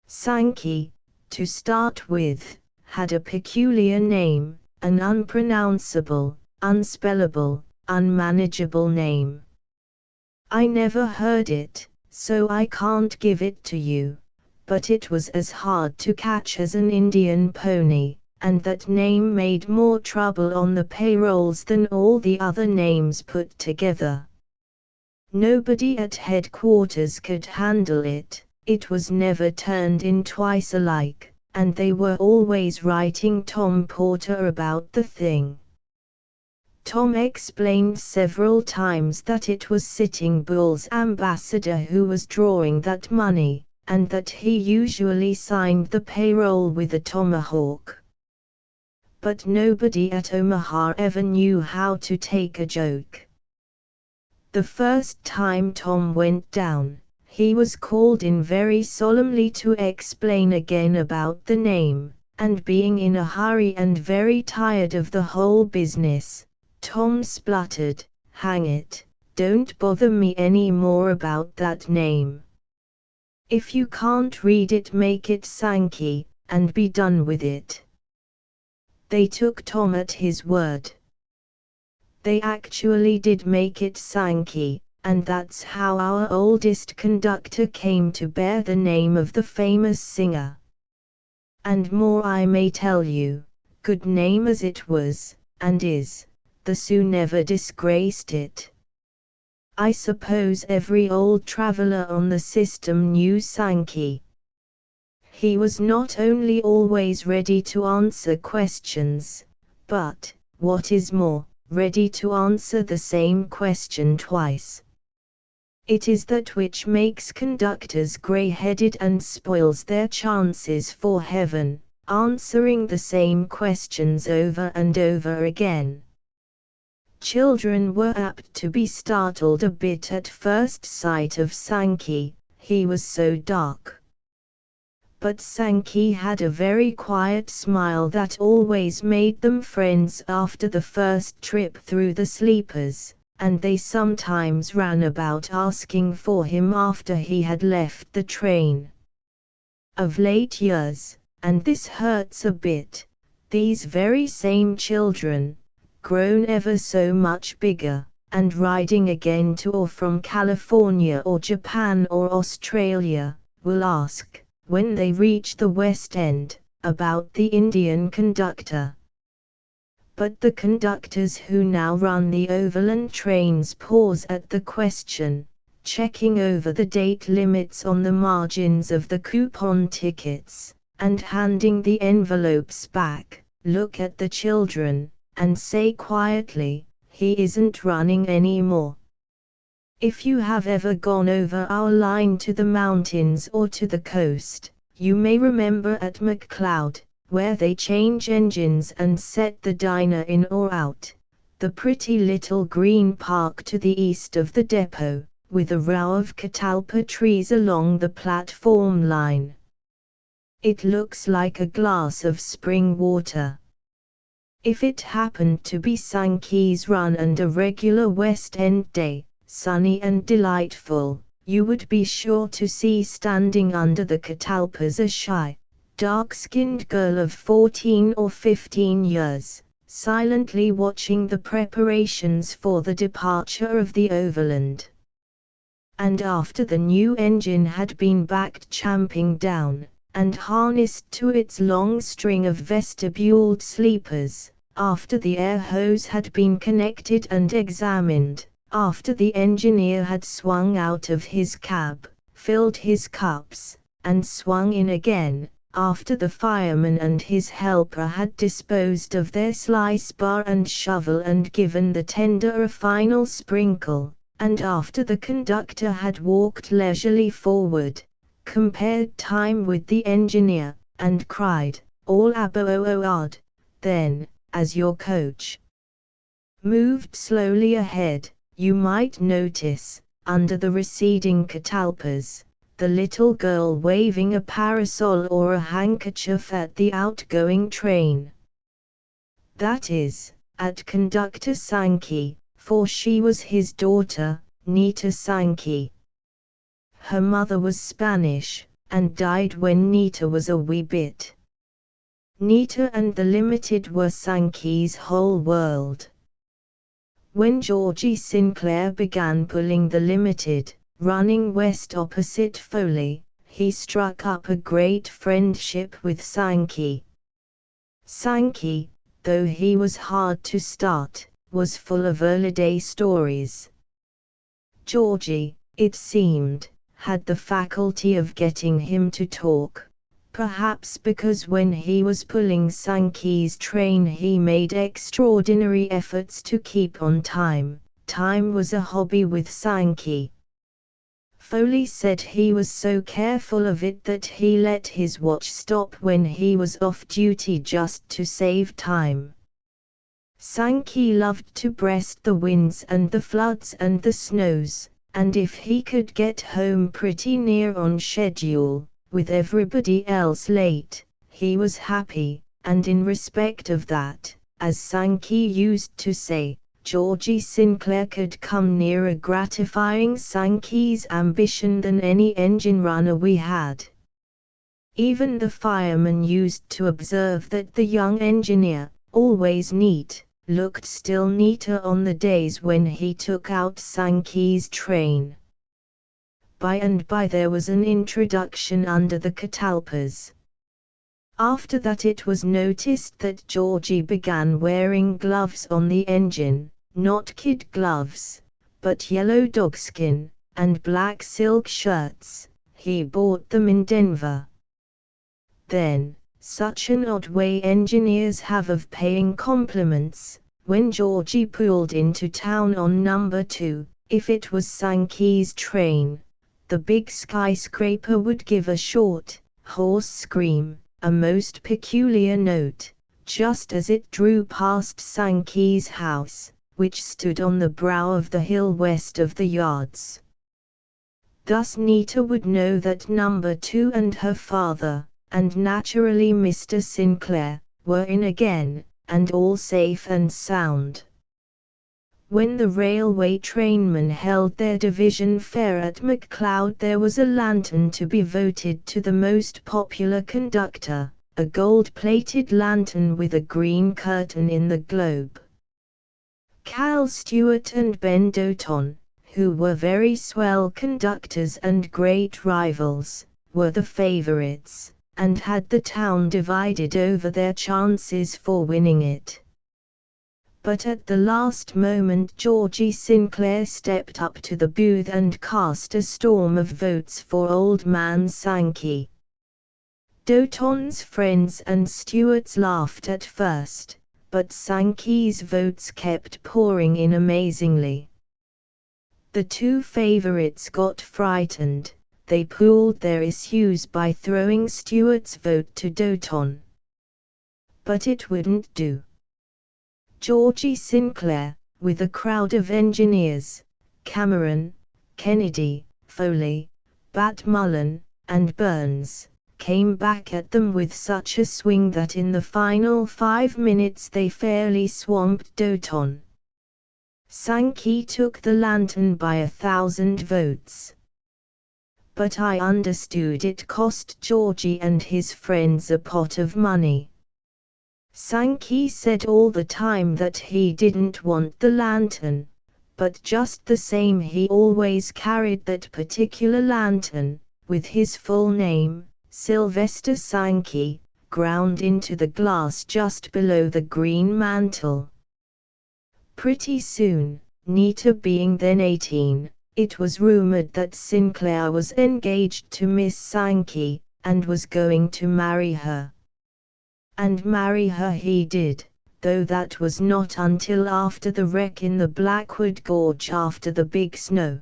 Sankey, to start with, had a peculiar name, an unpronounceable, unspellable, unmanageable name. I never heard it, so I can't give it to you, but it was as hard to catch as an Indian pony, and that name made more trouble on the payrolls than all the other names put together. Nobody at headquarters could handle it, it was never turned in twice alike, and they were always writing Tom Porter about the thing. Tom explained several times that it was Sitting Bull's ambassador who was drawing that money, and that he usually signed the payroll with a tomahawk. But nobody at Omaha ever knew how to take a joke. The first time Tom went down, he was called in very solemnly to explain again about the name, and being in a hurry and very tired of the whole business, Tom spluttered, "Hang it, don't bother me any more about that name. If you can't read it, make it Sankey, and be done with it." They took Tom at his word. They actually did make it Sankey, and that's how our oldest conductor came to bear the name of the famous singer. And more I may tell you, good name as it was, and is, the Sioux never disgraced it. I suppose every old traveler on the system knew Sankey. He was not only always ready to answer questions, but, what is more, ready to answer the same question twice. It is that which makes conductors gray-headed and spoils their chances for heaven, answering the same questions over and over again. Children were apt to be startled a bit at first sight of Sankey, he was so dark. But Sankey had a very quiet smile that always made them friends after the first trip through the sleepers, and they sometimes ran about asking for him after he had left the train. Of late years, and this hurts a bit, these very same children, grown ever so much bigger, and riding again to or from California or Japan or Australia, will ask, when they reach the West End, about the Indian conductor. But the conductors who now run the overland trains pause at the question, checking over the date limits on the margins of the coupon tickets, and handing the envelopes back, look at the children, and say quietly, "He isn't running anymore." If you have ever gone over our line to the mountains or to the coast, you may remember at McCloud, where they change engines and set the diner in or out, the pretty little green park to the east of the depot, with a row of catalpa trees along the platform line. It looks like a glass of spring water. If it happened to be Sankey's Run and a regular West End day, sunny and delightful, you would be sure to see standing under the catalpas a shy, dark-skinned girl of 14 or 15 years, silently watching the preparations for the departure of the Overland. And after the new engine had been backed champing down, and harnessed to its long string of vestibuled sleepers, after the air hose had been connected and examined, after the engineer had swung out of his cab, filled his cups, and swung in again, after the fireman and his helper had disposed of their slice bar and shovel and given the tender a final sprinkle, and after the conductor had walked leisurely forward, compared time with the engineer, and cried, "All aboard," then, as your coach moved slowly ahead, you might notice, under the receding catalpas, the little girl waving a parasol or a handkerchief at the outgoing train. That is, at Conductor Sankey, for she was his daughter, Nita Sankey. Her mother was Spanish, and died when Nita was a wee bit. Nita and the Limited were Sankey's whole world. When Georgie Sinclair began pulling the Limited, running west opposite Foley, he struck up a great friendship with Sankey. Sankey, though he was hard to start, was full of early-day stories. Georgie, it seemed, had the faculty of getting him to talk, perhaps because when he was pulling Sankey's train he made extraordinary efforts to keep on time. Time was a hobby with Sankey. Foley said he was so careful of it that he let his watch stop when he was off duty just to save time. Sankey loved to breast the winds and the floods and the snows, and if he could get home pretty near on schedule, with everybody else late, he was happy, and in respect of that, as Sankey used to say, Georgie Sinclair could come nearer gratifying Sankey's ambition than any engine runner we had. Even the fireman used to observe that the young engineer, always neat, looked still neater on the days when he took out Sankey's train. By and by there was an introduction under the catalpas. After that it was noticed that Georgie began wearing gloves on the engine, not kid gloves, but yellow dogskin, and black silk shirts. He bought them in Denver. Then, such an odd way engineers have of paying compliments, when Georgie pulled into town on number 2, if it was Sankey's train, the big skyscraper would give a short, hoarse scream, a most peculiar note, just as it drew past Sankey's house, which stood on the brow of the hill west of the yards. Thus Nita would know that number 2 and her father, and naturally Mr. Sinclair, were in again, and all safe and sound. When the railway trainmen held their division fair at McCloud there was a lantern to be voted to the most popular conductor, a gold-plated lantern with a green curtain in the globe. Cal Stewart and Ben Doton, who were very swell conductors and great rivals, were the favorites, and had the town divided over their chances for winning it. But at the last moment Georgie Sinclair stepped up to the booth and cast a storm of votes for Old Man Sankey. Doton's friends and stewards laughed at first, but Sankey's votes kept pouring in amazingly. The two favorites got frightened. They pooled their issues by throwing Stewart's vote to Doton. But it wouldn't do. Georgie Sinclair, with a crowd of engineers, Cameron, Kennedy, Foley, Bat Mullen, and Burns, came back at them with such a swing that in the final 5 minutes they fairly swamped Doton. Sankey took the lantern by 1,000 votes. But I understood it cost Georgie and his friends a pot of money. Sankey said all the time that he didn't want the lantern, but just the same he always carried that particular lantern, with his full name, Sylvester Sankey, ground into the glass just below the green mantle. Pretty soon, Nita being then 18, it was rumored that Sinclair was engaged to Miss Sankey, and was going to marry her. And marry her he did, though that was not until after the wreck in the Blackwood Gorge after the big snow.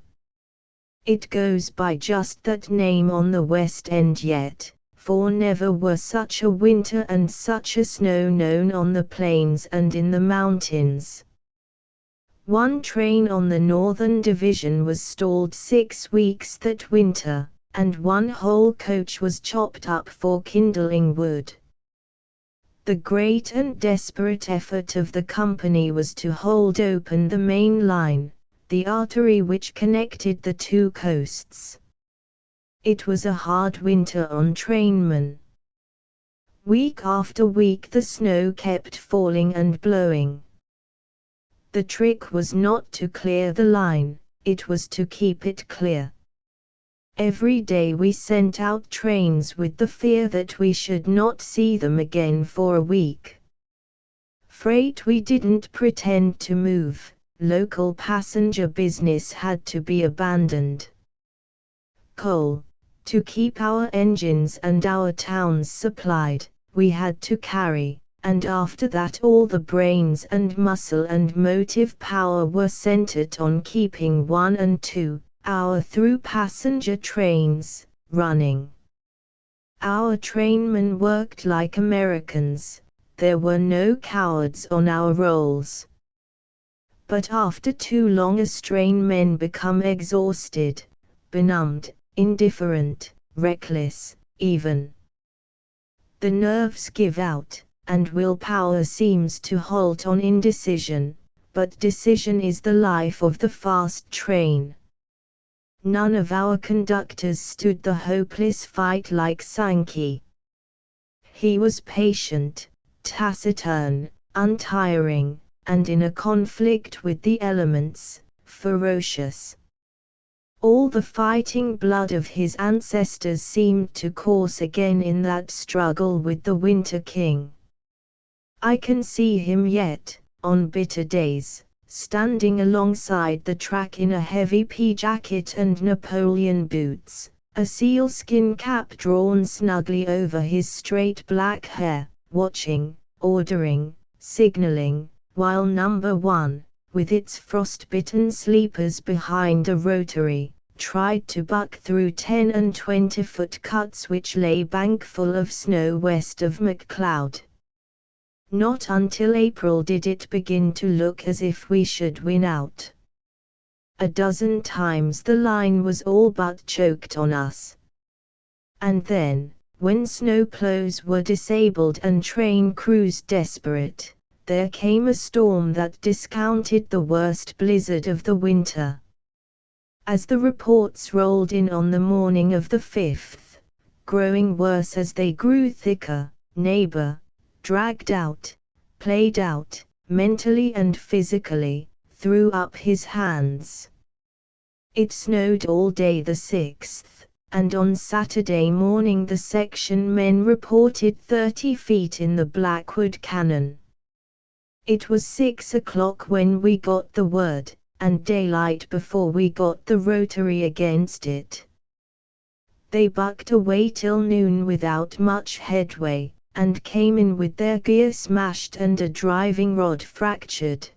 It goes by just that name on the West End yet, for never were such a winter and such a snow known on the plains and in the mountains. One train on the Northern Division was stalled 6 weeks that winter, and one whole coach was chopped up for kindling wood. The great and desperate effort of the company was to hold open the main line, the artery which connected the two coasts. It was a hard winter on trainmen. Week after week the snow kept falling and blowing. The trick was not to clear the line, it was to keep it clear. Every day we sent out trains with the fear that we should not see them again for a week. Freight we didn't pretend to move, local passenger business had to be abandoned. Coal, to keep our engines and our towns supplied, we had to carry, and after that all the brains and muscle and motive power were centered on keeping 1 and 2 hour through passenger trains running. Our trainmen worked like Americans, there were no cowards on our rolls. But after too long a strain men become exhausted, benumbed, indifferent, reckless, even. The nerves give out, and willpower seems to halt on indecision, but decision is the life of the fast train. None of our conductors stood the hopeless fight like Sankey. He was patient, taciturn, untiring, and in a conflict with the elements, ferocious. All the fighting blood of his ancestors seemed to course again in that struggle with the Winter King. I can see him yet, on bitter days, standing alongside the track in a heavy pea jacket and Napoleon boots, a sealskin cap drawn snugly over his straight black hair, watching, ordering, signaling, while number 1, with its frost-bitten sleepers behind a rotary, tried to buck through 10 and 20-foot cuts which lay bankful of snow west of McCloud. Not until April did it begin to look as if we should win out. A dozen times the line was all but choked on us. And then, when snowplows were disabled and train crews desperate, there came a storm that discounted the worst blizzard of the winter. As the reports rolled in on the morning of the 5th, growing worse as they grew thicker, neighbor, dragged out, played out, mentally and physically, threw up his hands. It snowed all day the 6th, and on Saturday morning the section men reported 30 feet in the Blackwood Cannon. It was 6 o'clock when we got the word, and daylight before we got the rotary against it. They bucked away till noon without much headway, and came in with their gear smashed and a driving rod fractured.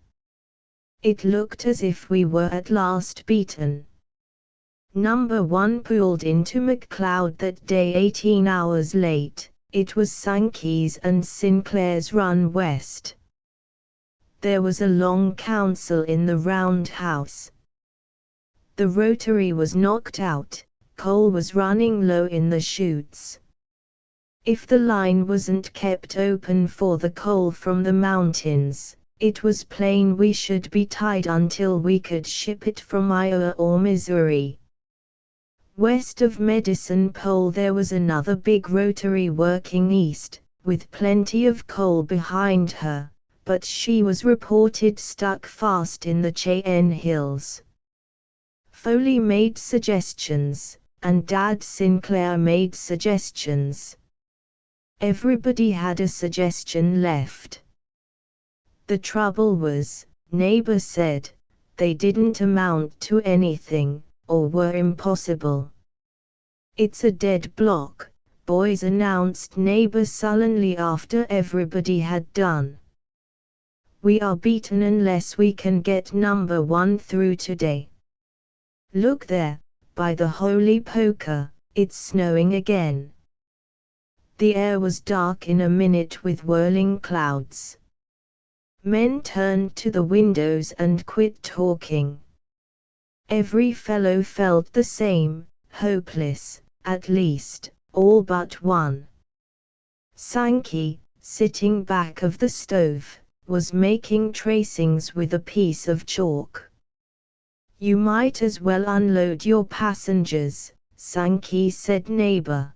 It looked as if we were at last beaten. Number 1 pulled into McLeod that day 18 hours late. It was Sankey's and Sinclair's run west. There was a long council in the round house. The rotary was knocked out, coal was running low in the chutes. If the line wasn't kept open for the coal from the mountains, it was plain we should be tied until we could ship it from Iowa or Missouri. West of Medicine Pole there was another big rotary working east, with plenty of coal behind her, but she was reported stuck fast in the Cheyenne Hills. Foley made suggestions, and Dad Sinclair made suggestions. Everybody had a suggestion left. The trouble was, Neighbor said, they didn't amount to anything, or were impossible. It's a dead block, boys, announced Neighbor sullenly after everybody had done. We are beaten unless we can get number 1 through today. Look there, by the holy poker, it's snowing again. The air was dark in a minute with whirling clouds. Men turned to the windows and quit talking. Every fellow felt the same, hopeless, at least, all but one. Sankey, sitting back of the stove, was making tracings with a piece of chalk. You might as well unload your passengers, Sankey said. Neighbor.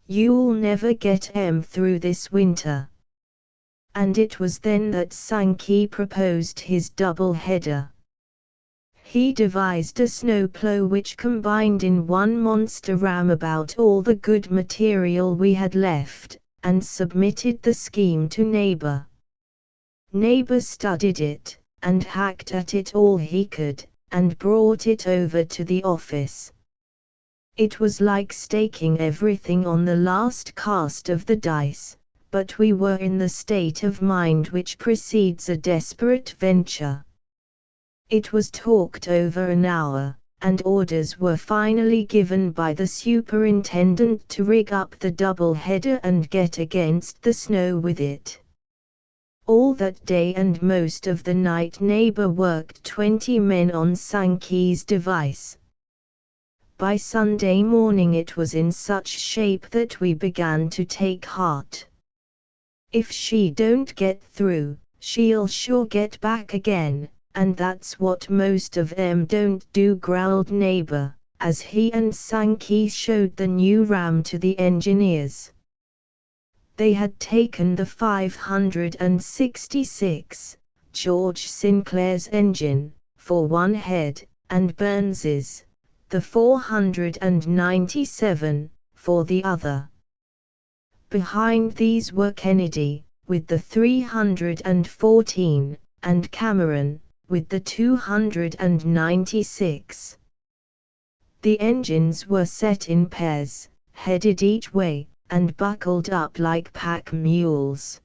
You'll never get 'em through this winter. And it was then that Sankey proposed his double-header. He devised a snowplow which combined in one monster ram about all the good material we had left, and submitted the scheme to Neighbor. Neighbor studied it, and hacked at it all he could, and brought it over to the office. It was like staking everything on the last cast of the dice, but we were in the state of mind which precedes a desperate venture. It was talked over an hour, and orders were finally given by the superintendent to rig up the double-header and get against the snow with it. All that day and most of the night Neighbor worked 20 men on Sankey's device. By Sunday morning it was in such shape that we began to take heart. If she don't get through, she'll sure get back again, and that's what most of 'em don't do, growled Neighbor, as he and Sankey showed the new ram to the engineers. They had taken the 566, George Sinclair's engine, for one head, and Burns's, the 497, for the other. Behind these were Kennedy, with the 314, and Cameron, with the 296. The engines were set in pairs, headed each way, and buckled up like pack mules.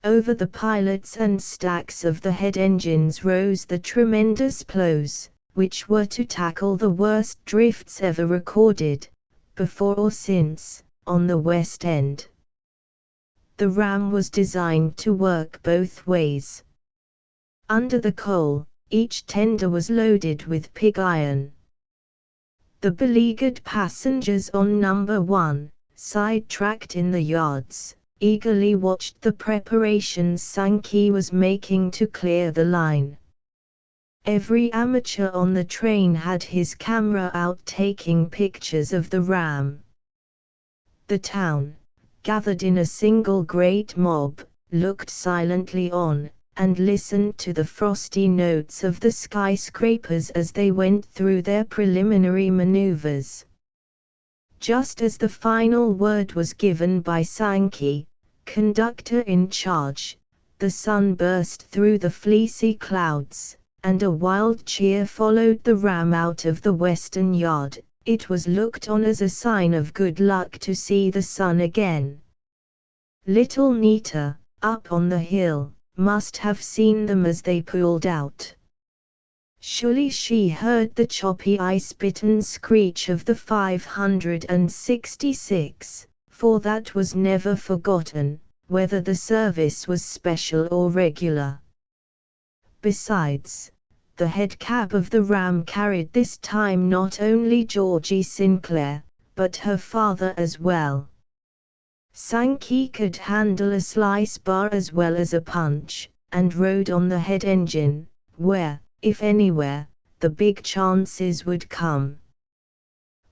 Over the pilots and stacks of the head engines rose the tremendous plows, which were to tackle the worst drifts ever recorded, before or since, on the West End. The ram was designed to work both ways. Under the coal, each tender was loaded with pig iron. The beleaguered passengers on number 1, sidetracked in the yards, eagerly watched the preparations Sankey was making to clear the line. Every amateur on the train had his camera out taking pictures of the ram. The town, gathered in a single great mob, looked silently on, and listened to the frosty notes of the skyscrapers as they went through their preliminary maneuvers. Just as the final word was given by Sankey, conductor in charge, the sun burst through the fleecy clouds, and a wild cheer followed the ram out of the western yard. It was looked on as a sign of good luck to see the sun again. Little Nita, up on the hill, must have seen them as they pulled out. Surely she heard the choppy ice-bitten screech of the 566, for that was never forgotten, whether the service was special or regular. Besides, the head cab of the ram carried this time not only Georgie Sinclair, but her father as well. Sankey could handle a slice bar as well as a punch, and rode on the head engine, where, if anywhere, the big chances would come.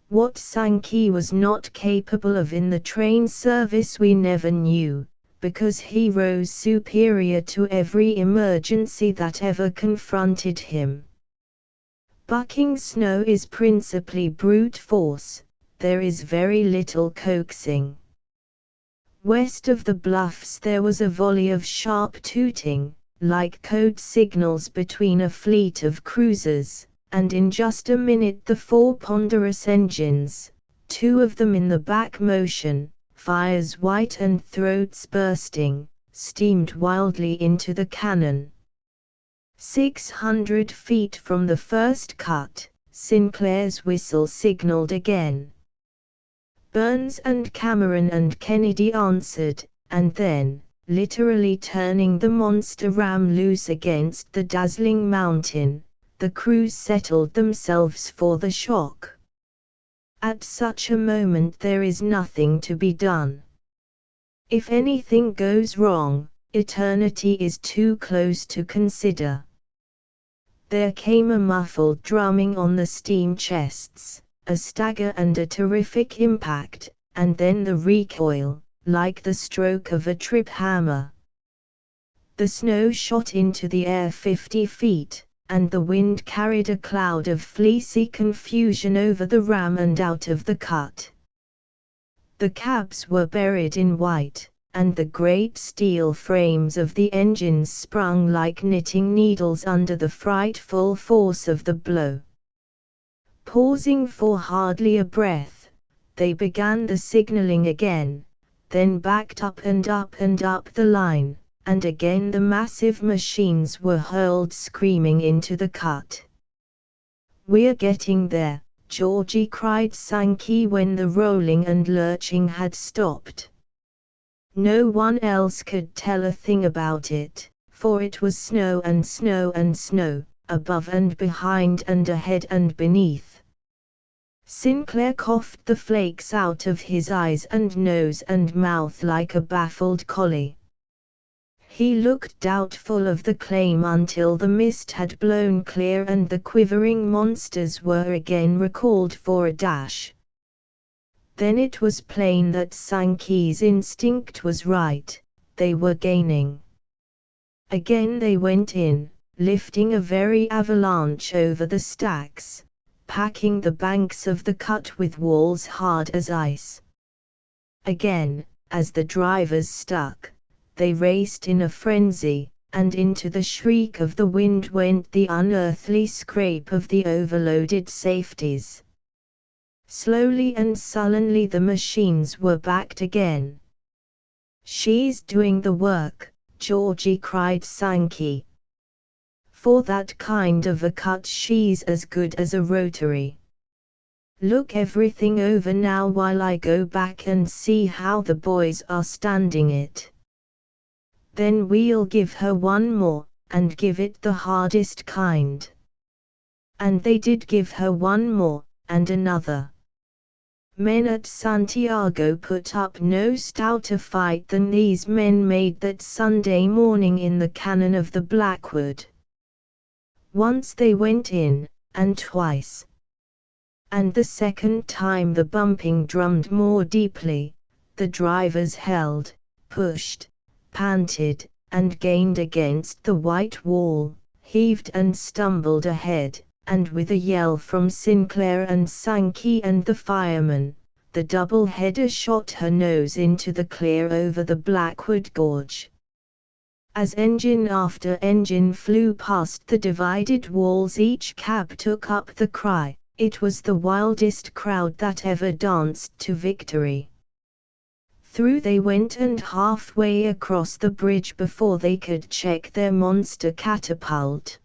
What Sankey was not capable of in the train service we never knew, because he rose superior to every emergency that ever confronted him. Bucking snow is principally brute force, there is very little coaxing. West of the bluffs there was a volley of sharp tooting, like code signals between a fleet of cruisers, and in just a minute the 4 ponderous engines, 2 of them in the back motion, fires white and throats bursting, steamed wildly into the cannon. 600 feet from the first cut, Sinclair's whistle signaled again. Burns and Cameron and Kennedy answered, and then, literally turning the monster ram loose against the dazzling mountain, the crews settled themselves for the shock. At such a moment there is nothing to be done. If anything goes wrong, eternity is too close to consider. There came a muffled drumming on the steam chests, a stagger and a terrific impact, and then the recoil, like the stroke of a trip hammer. The snow shot into the air 50 feet, and the wind carried a cloud of fleecy confusion over the ram and out of the cut. The cabs were buried in white, and the great steel frames of the engines sprung like knitting needles under the frightful force of the blow. Pausing for hardly a breath, they began the signaling again, then backed up and up the line, and again the massive machines were hurled screaming into the cut. "We're getting there," Georgie cried Sankey when the rolling and lurching had stopped. No one else could tell a thing about it, for it was snow and snow and snow, above and behind and ahead and beneath. Sinclair coughed the flakes out of his eyes and nose and mouth like a baffled collie. He looked doubtful of the claim until the mist had blown clear and the quivering monsters were again recalled for a dash. Then it was plain that Sankey's instinct was right, they were gaining. Again they went in, lifting a very avalanche over the stacks, packing the banks of the cut with walls hard as ice. Again, as the drivers stuck, they raced in a frenzy, and into the shriek of the wind went the unearthly scrape of the overloaded safeties. Slowly and sullenly the machines were backed again. "She's doing the work," Georgie cried Sankey. "For that kind of a cut she's as good as a rotary. Look everything over now while I go back and see how the boys are standing it. Then we'll give her one more, and give it the hardest kind." And they did give her one more, and another. Men at Santiago put up no stouter fight than these men made that Sunday morning in the canon of the Blackwood. Once they went in, and twice. And the second time the bumping drummed more deeply, the drivers held, pushed, panted, and gained against the white wall, heaved and stumbled ahead, and with a yell from Sinclair and Sankey and the fireman, the double-header shot her nose into the clear over the Blackwood Gorge. As engine after engine flew past the divided walls, each cab took up the cry. It was the wildest crowd that ever danced to victory. Through they went and halfway across the bridge before they could check their monster catapult.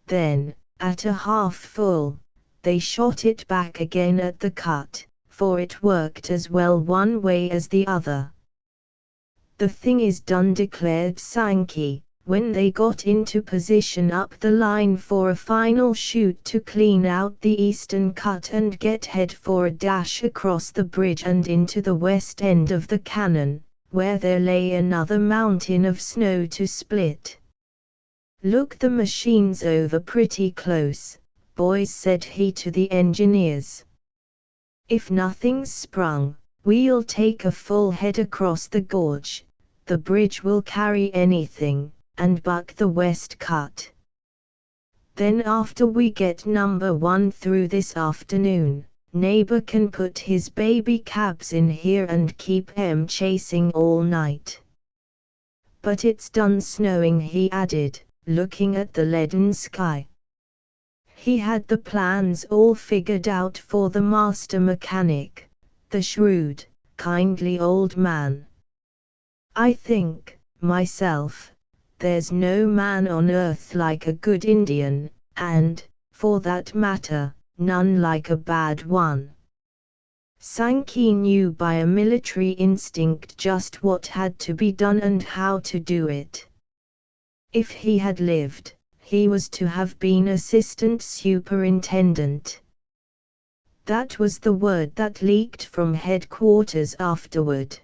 Then, at a half full, they shot it back again at the cut, for it worked as well one way as the other. "The thing is done," declared Sankey, when they got into position up the line for a final shoot to clean out the eastern cut and get head for a dash across the bridge and into the west end of the canon, where there lay another mountain of snow to split. "Look the machines over pretty close, boys," said he to the engineers. "If nothing's sprung, we'll take a full head across the gorge. The bridge will carry anything, and buck the west cut. Then after we get number 1 through this afternoon, neighbor can put his baby cabs in here and keep 'em chasing all night. But it's done snowing," he added, looking at the leaden sky. He had the plans all figured out for the master mechanic, the shrewd, kindly old man. "I think, myself, there's no man on earth like a good Indian, and, for that matter, none like a bad one." Sankey knew by a military instinct just what had to be done and how to do it. If he had lived, he was to have been assistant superintendent. That was the word that leaked from headquarters afterward.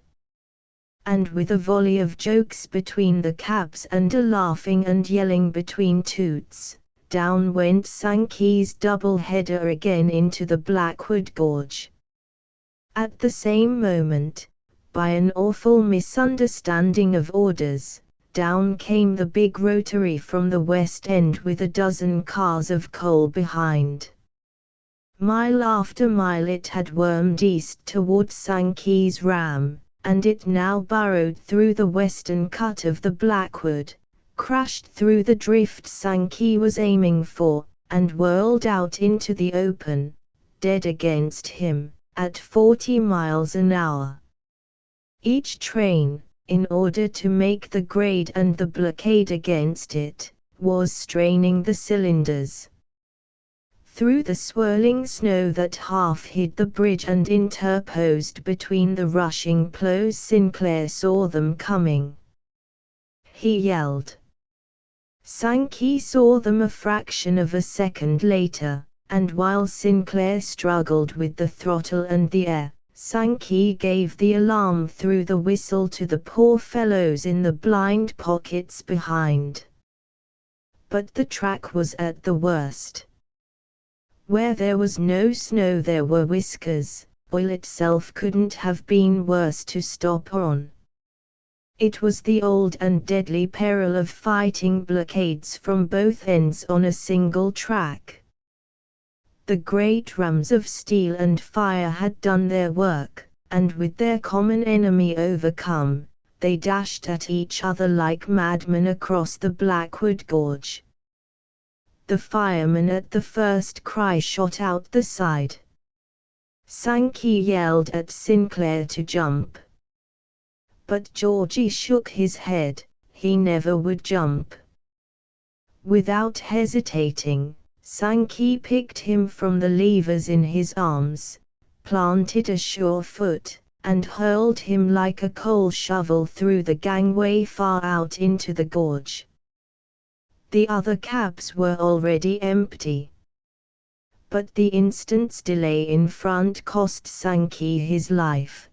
And with a volley of jokes between the cabs and a laughing and yelling between toots, down went Sankey's double-header again into the Blackwood Gorge. At the same moment, by an awful misunderstanding of orders, down came the big rotary from the west end with a dozen cars of coal behind. Mile after mile it had wormed east toward Sankey's ram, and it now burrowed through the western cut of the Blackwood, crashed through the drift Sankey was aiming for, and whirled out into the open, dead against him, at 40 miles an hour. Each train, in order to make the grade and the blockade against it, was straining the cylinders. Through the swirling snow that half hid the bridge and interposed between the rushing plows, Sinclair saw them coming. He yelled. Sankey saw them a fraction of a second later, and while Sinclair struggled with the throttle and the air, Sankey gave the alarm through the whistle to the poor fellows in the blind pockets behind. But the track was at the worst. Where there was no snow there were whiskers. Oil itself couldn't have been worse to stop on. It was the old and deadly peril of fighting blockades from both ends on a single track. The great rams of steel and fire had done their work, and with their common enemy overcome, they dashed at each other like madmen across the Blackwood Gorge. The fireman at the first cry shot out the side. Sankey yelled at Sinclair to jump. But Georgie shook his head, he never would jump. Without hesitating, Sankey picked him from the levers in his arms, planted a sure foot, and hurled him like a coal shovel through the gangway far out into the gorge. The other cabs were already empty. But the instant's delay in front cost Sankey his life.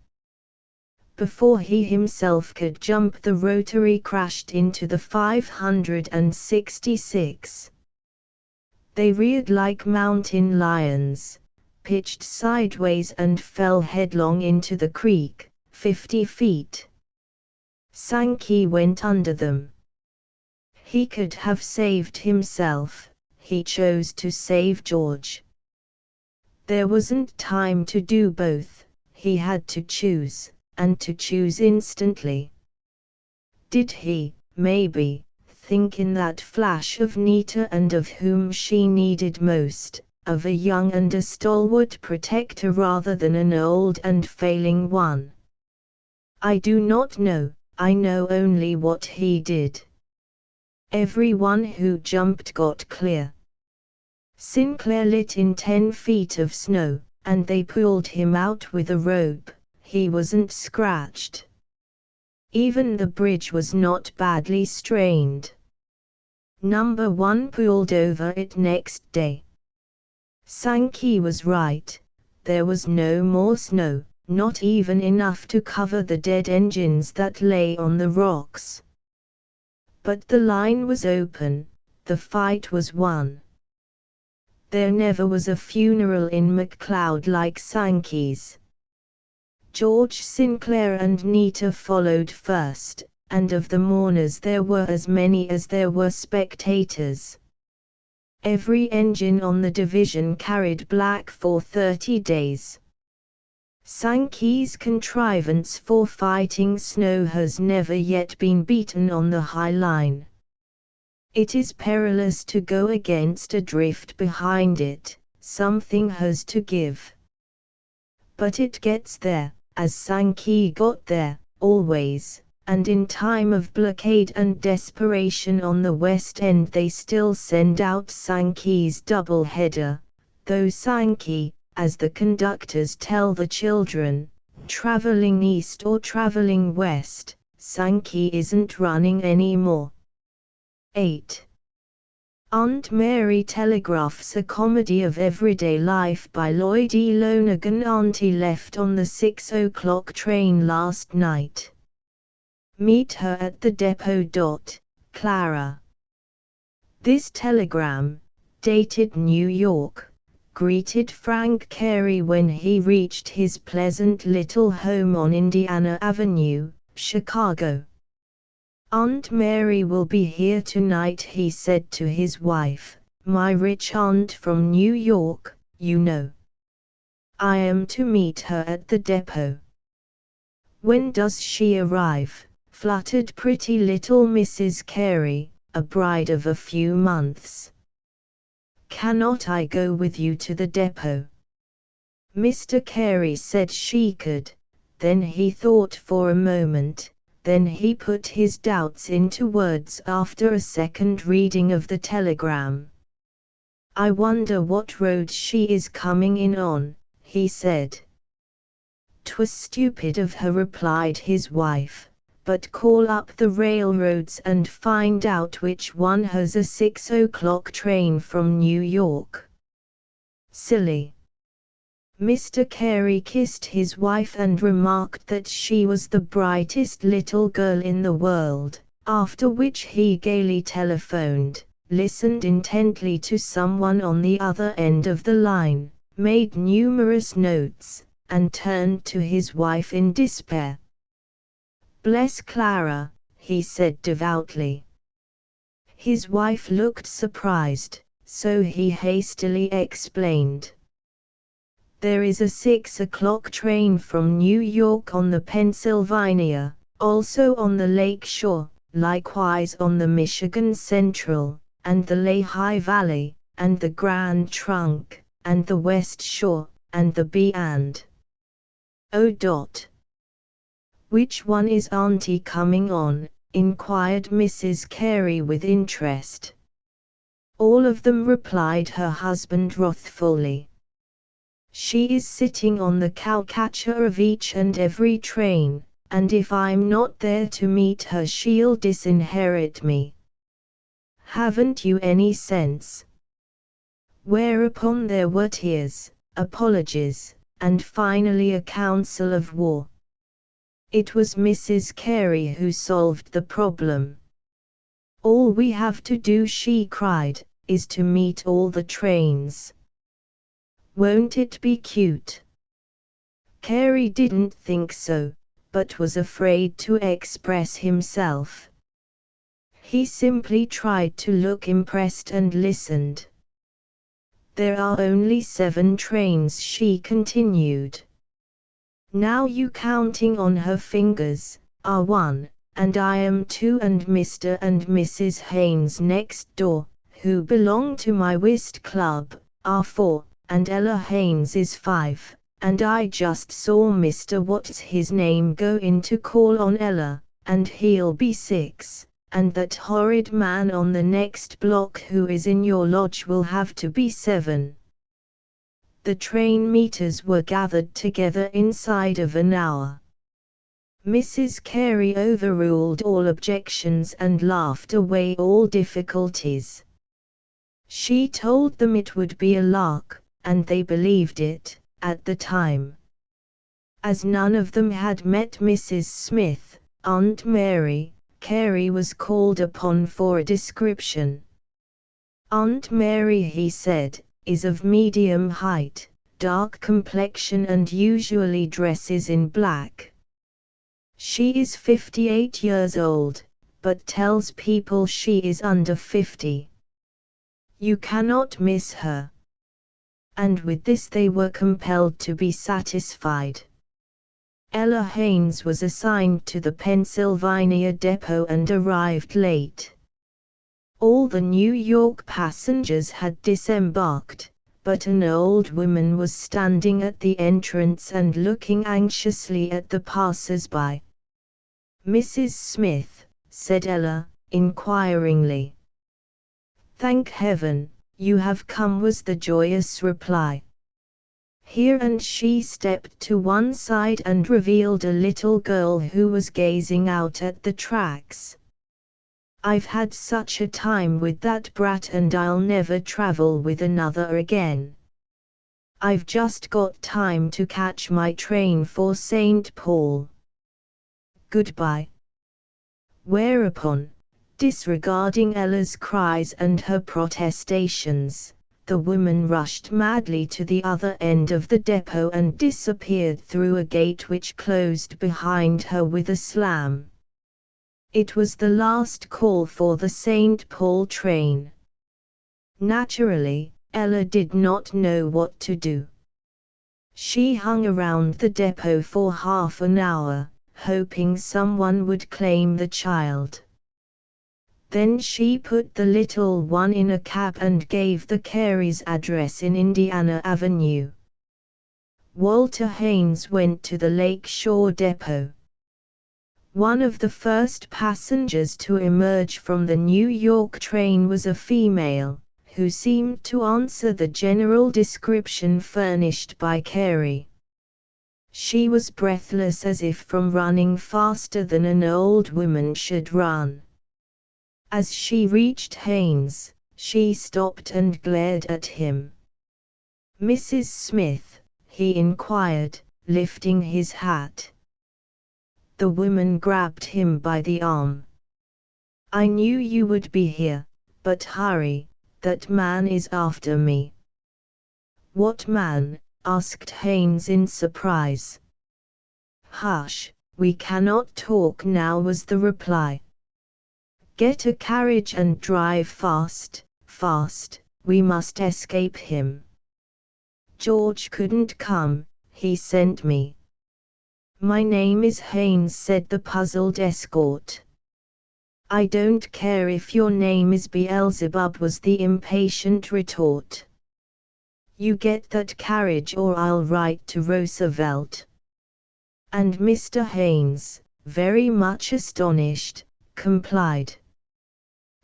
Before he himself could jump, the rotary crashed into the 566. They reared like mountain lions, pitched sideways and fell headlong into the creek, 50 feet. Sankey went under them. He could have saved himself, he chose to save George. There wasn't time to do both, he had to choose, and to choose instantly. Did he, maybe, think in that flash of Nita and of whom she needed most, of a young and a stalwart protector rather than an old and failing one? I do not know, I know only what he did. Everyone who jumped got clear. Sinclair lit in 10 feet of snow, and they pulled him out with a rope. He wasn't scratched. Even the bridge was not badly strained. Number 1 pulled over it next day. Sankey was right, there was no more snow, not even enough to cover the dead engines that lay on the rocks. But the line was open, the fight was won. There never was a funeral in McCloud like Sankey's. George Sinclair and Nita followed first, and of the mourners there were as many as there were spectators. Every engine on the division carried black for 30 days. Sankey's contrivance for fighting snow has never yet been beaten on the High Line. It is perilous to go against a drift behind it, something has to give. But it gets there, as Sankey got there, always, and in time of blockade and desperation on the West End they still send out Sankey's double-header, though Sankey, as the conductors tell the children, traveling east or traveling west, Sankey isn't running anymore. 8. Aunt Mary telegraphs, a comedy of everyday life by Lloyd E. Lonergan. Auntie left on the 6 o'clock train last night. Meet her at the depot. Clara. This telegram, dated New York, greeted Frank Carey when he reached his pleasant little home on Indiana Avenue, Chicago. Aunt Mary will be here tonight, he said to his wife, my rich aunt from New York, you know. I am to meet her at the depot. When does she arrive? Fluttered pretty little Mrs. Carey, a bride of a few months. Cannot I go with you to the depot? Mr. Carey said she could, then he thought for a moment, then he put his doubts into words after a second reading of the telegram. I wonder what road she is coming in on, he said. 'Twas stupid of her, replied his wife, but call up the railroads and find out which one has a 6 o'clock train from New York. Silly. Mr. Carey kissed his wife and remarked that she was the brightest little girl in the world, after which he gaily telephoned, listened intently to someone on the other end of the line, made numerous notes, and turned to his wife in despair. Bless Clara, he said devoutly. His wife looked surprised, so he hastily explained. There is a 6 o'clock train from New York on the Pennsylvania, also on the Lake Shore, likewise on the Michigan Central, and the Lehigh Valley, and the Grand Trunk, and the West Shore, and the B&O. Which one is Auntie coming on? Inquired Mrs. Carey with interest. All of them, replied her husband wrathfully. She is sitting on the cowcatcher of each and every train, and if I'm not there to meet her she'll disinherit me. Haven't you any sense? Whereupon there were tears, apologies, and finally a council of war. It was Mrs. Carey who solved the problem. All we have to do, she cried, is to meet all the trains. Won't it be cute? Carey didn't think so, but was afraid to express himself. He simply tried to look impressed and listened. There are only 7 trains, she continued. Now you counting on her fingers, are 1, and I am 2, and Mr. and Mrs. Haynes next door, who belong to my whist club, are 4, and Ella Haynes is 5, and I just saw Mr. What's his name go in to call on Ella, and he'll be 6, and that horrid man on the next block who is in your lodge will have to be 7. The train meters were gathered together inside of an hour. Mrs. Carey overruled all objections and laughed away all difficulties. She told them it would be a lark, and they believed it, at the time. As none of them had met Mrs. Smith, Aunt Mary, Carey was called upon for a description. Aunt Mary, he said, is of medium height, dark complexion, and usually dresses in black. She is 58 years old, but tells people she is under 50. You cannot miss her. And with this they were compelled to be satisfied. Ella Haynes was assigned to the Pennsylvania depot and arrived late. All the New York passengers had disembarked, but an old woman was standing at the entrance and looking anxiously at the passers-by. Mrs. Smith, said Ella, inquiringly. Thank heaven, you have come, was the joyous reply. Here, and she stepped to one side and revealed a little girl who was gazing out at the tracks. I've had such a time with that brat, and I'll never travel with another again. I've just got time to catch my train for St. Paul. Goodbye. Whereupon, disregarding Ella's cries and her protestations, the woman rushed madly to the other end of the depot and disappeared through a gate which closed behind her with a slam. It was the last call for the St. Paul train. Naturally, Ella did not know what to do. She hung around the depot for half an hour, hoping someone would claim the child. Then she put the little one in a cab and gave the Careys' address in Indiana Avenue. Walter Haynes went to the Lake Shore depot. One of the first passengers to emerge from the New York train was a female, who seemed to answer the general description furnished by Carey. She was breathless, as if from running faster than an old woman should run. As she reached Haynes, she stopped and glared at him. Mrs. Smith, he inquired, lifting his hat. The woman grabbed him by the arm. I knew you would be here, but hurry, that man is after me. What man? Asked Haynes in surprise. Hush, we cannot talk now, was the reply. Get a carriage and drive fast, fast, we must escape him. George couldn't come, he sent me. My name is Haynes, said the puzzled escort. I don't care if your name is Beelzebub, was the impatient retort. You get that carriage or I'll write to Roosevelt. And Mr. Haynes, very much astonished, complied.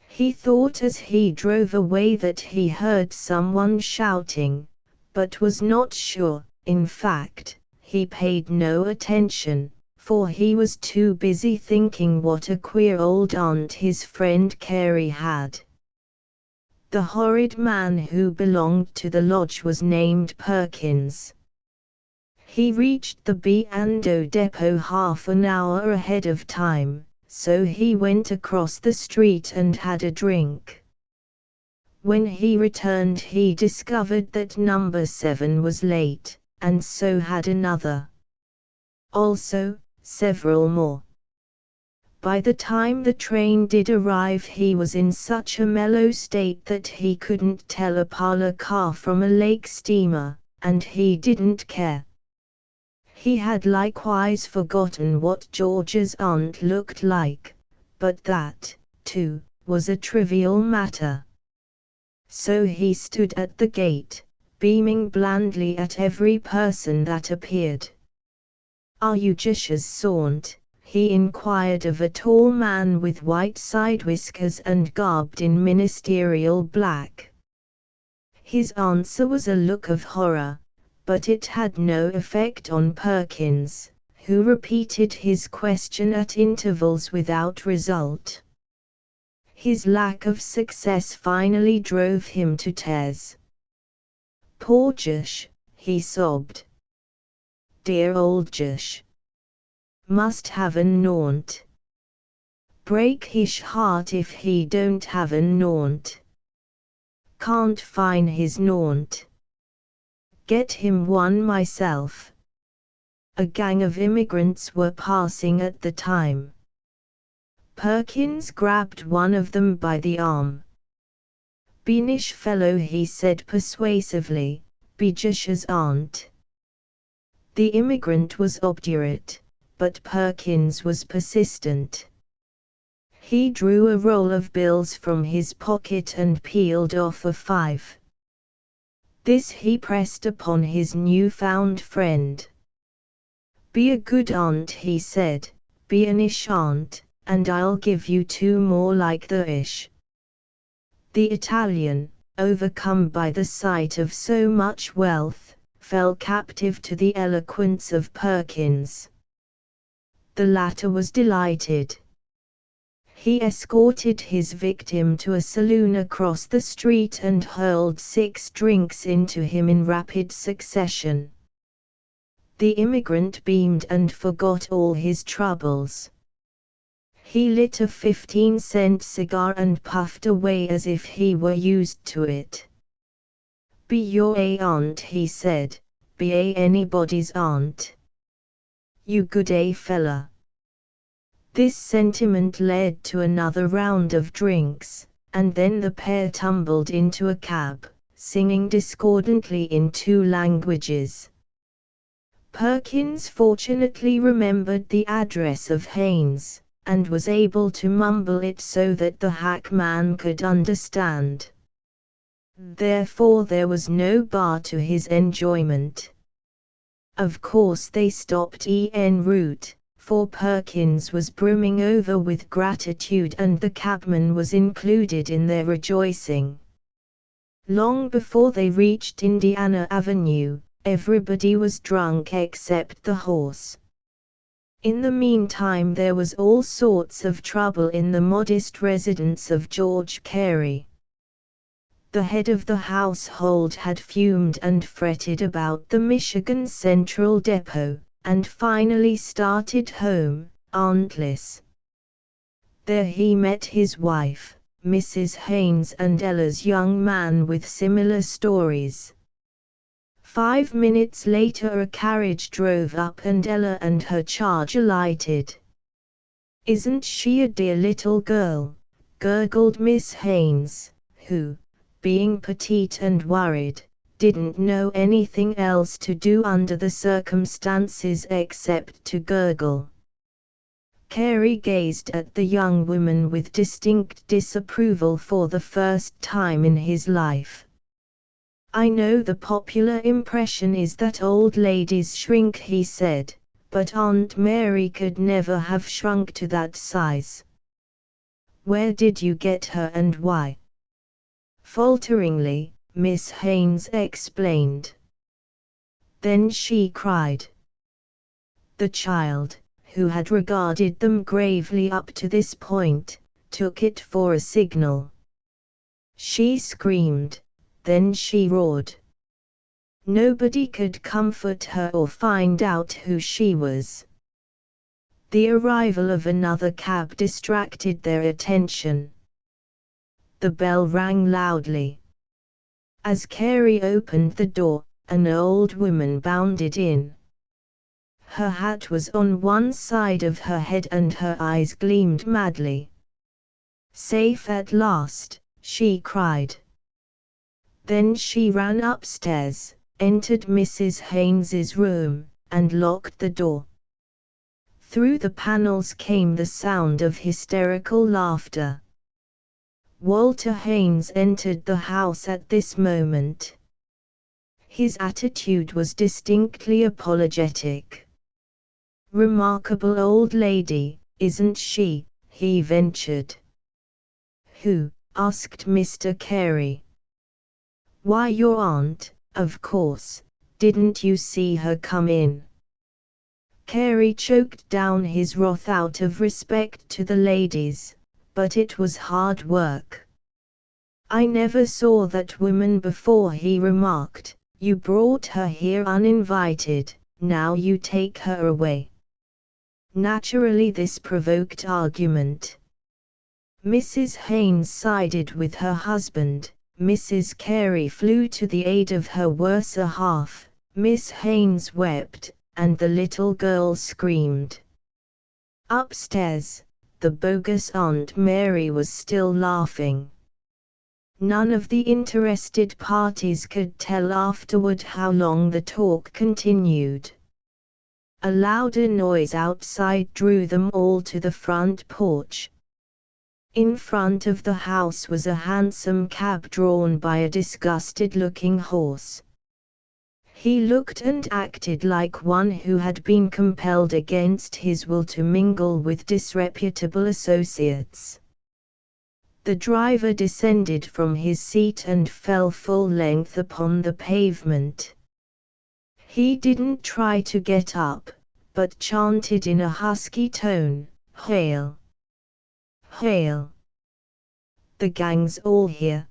He thought as he drove away that he heard someone shouting, but was not sure. In fact, he paid no attention, for he was too busy thinking what a queer old aunt his friend Carey had. The horrid man who belonged to the lodge was named Perkins. He reached the B&O depot half an hour ahead of time, so he went across the street and had a drink. When he returned, he discovered that number 7 was late, and so had another. Also, several more. By the time the train did arrive, he was in such a mellow state that he couldn't tell a parlor car from a lake steamer, and he didn't care. He had likewise forgotten what George's aunt looked like, but that, too, was a trivial matter. So he stood at the gate, beaming blandly at every person that appeared. "Are you Josh's Saunt?" he inquired of a tall man with white side whiskers and garbed in ministerial black. His answer was a look of horror, but it had no effect on Perkins, who repeated his question at intervals without result. His lack of success finally drove him to tears. "Poor Josh," he sobbed. "Dear old Josh. Must have a naunt. Break his heart if he don't have a naunt. Can't find his naunt. Get him one myself." A gang of immigrants were passing at the time. Perkins grabbed one of them by the arm. "Beanish fellow," he said persuasively, "be Josh's aunt." The immigrant was obdurate, but Perkins was persistent. He drew a roll of bills from his pocket and peeled off a 5. This he pressed upon his new-found friend. "Be a good aunt," he said, "be an ish aunt, and I'll give you 2 more like the ish." The Italian, overcome by the sight of so much wealth, fell captive to the eloquence of Perkins. The latter was delighted. He escorted his victim to a saloon across the street and hurled 6 drinks into him in rapid succession. The immigrant beamed and forgot all his troubles. He lit a 15-cent cigar and puffed away as if he were used to it. "Be your aunt," he said, "be anybody's aunt. You good fella." This sentiment led to another round of drinks, and then the pair tumbled into a cab, singing discordantly in 2 languages. Perkins fortunately remembered the address of Haynes, and was able to mumble it so that the hackman could understand. Therefore there was no bar to his enjoyment. Of course they stopped en route, for Perkins was brimming over with gratitude and the cabman was included in their rejoicing. Long before they reached Indiana Avenue, everybody was drunk except the horse. In the meantime there was all sorts of trouble in the modest residence of George Carey. The head of the household had fumed and fretted about the Michigan Central Depot, and finally started home, auntless. There he met his wife, Mrs. Haynes, and Ella's young man with similar stories. 5 minutes later a carriage drove up and Ella and her charge alighted. "Isn't she a dear little girl?" gurgled Miss Haynes, who, being petite and worried, didn't know anything else to do under the circumstances except to gurgle. Carey gazed at the young woman with distinct disapproval for the first time in his life. "I know the popular impression is that old ladies shrink," he said, "but Aunt Mary could never have shrunk to that size. Where did you get her and why?" Falteringly, Miss Haynes explained. Then she cried. The child, who had regarded them gravely up to this point, took it for a signal. She screamed, then she roared. Nobody could comfort her or find out who she was. The arrival of another cab distracted their attention. The bell rang loudly. As Carey opened the door, an old woman bounded in. Her hat was on one side of her head and her eyes gleamed madly. "Safe at last," she cried. Then she ran upstairs, entered Mrs. Haynes's room, and locked the door. Through the panels came the sound of hysterical laughter. Walter Haynes entered the house at this moment. His attitude was distinctly apologetic. "Remarkable old lady, isn't she?" he ventured. "Who?" asked Mr. Carey. "Why, your aunt, of course. Didn't you see her come in?" Carey choked down his wrath out of respect to the ladies, but it was hard work. "I never saw that woman before," he remarked. "You brought her here uninvited, now you take her away." Naturally this provoked argument. Mrs. Haynes sided with her husband, Mrs. Carey flew to the aid of her worse half, Miss Haynes wept, and the little girl screamed. Upstairs, the bogus Aunt Mary was still laughing. None of the interested parties could tell afterward how long the talk continued. A louder noise outside drew them all to the front porch. In front of the house was a hansom cab drawn by a disgusted-looking horse. He looked and acted like one who had been compelled against his will to mingle with disreputable associates. The driver descended from his seat and fell full length upon the pavement. He didn't try to get up, but chanted in a husky tone, "Hail! Hail! The gang's all here."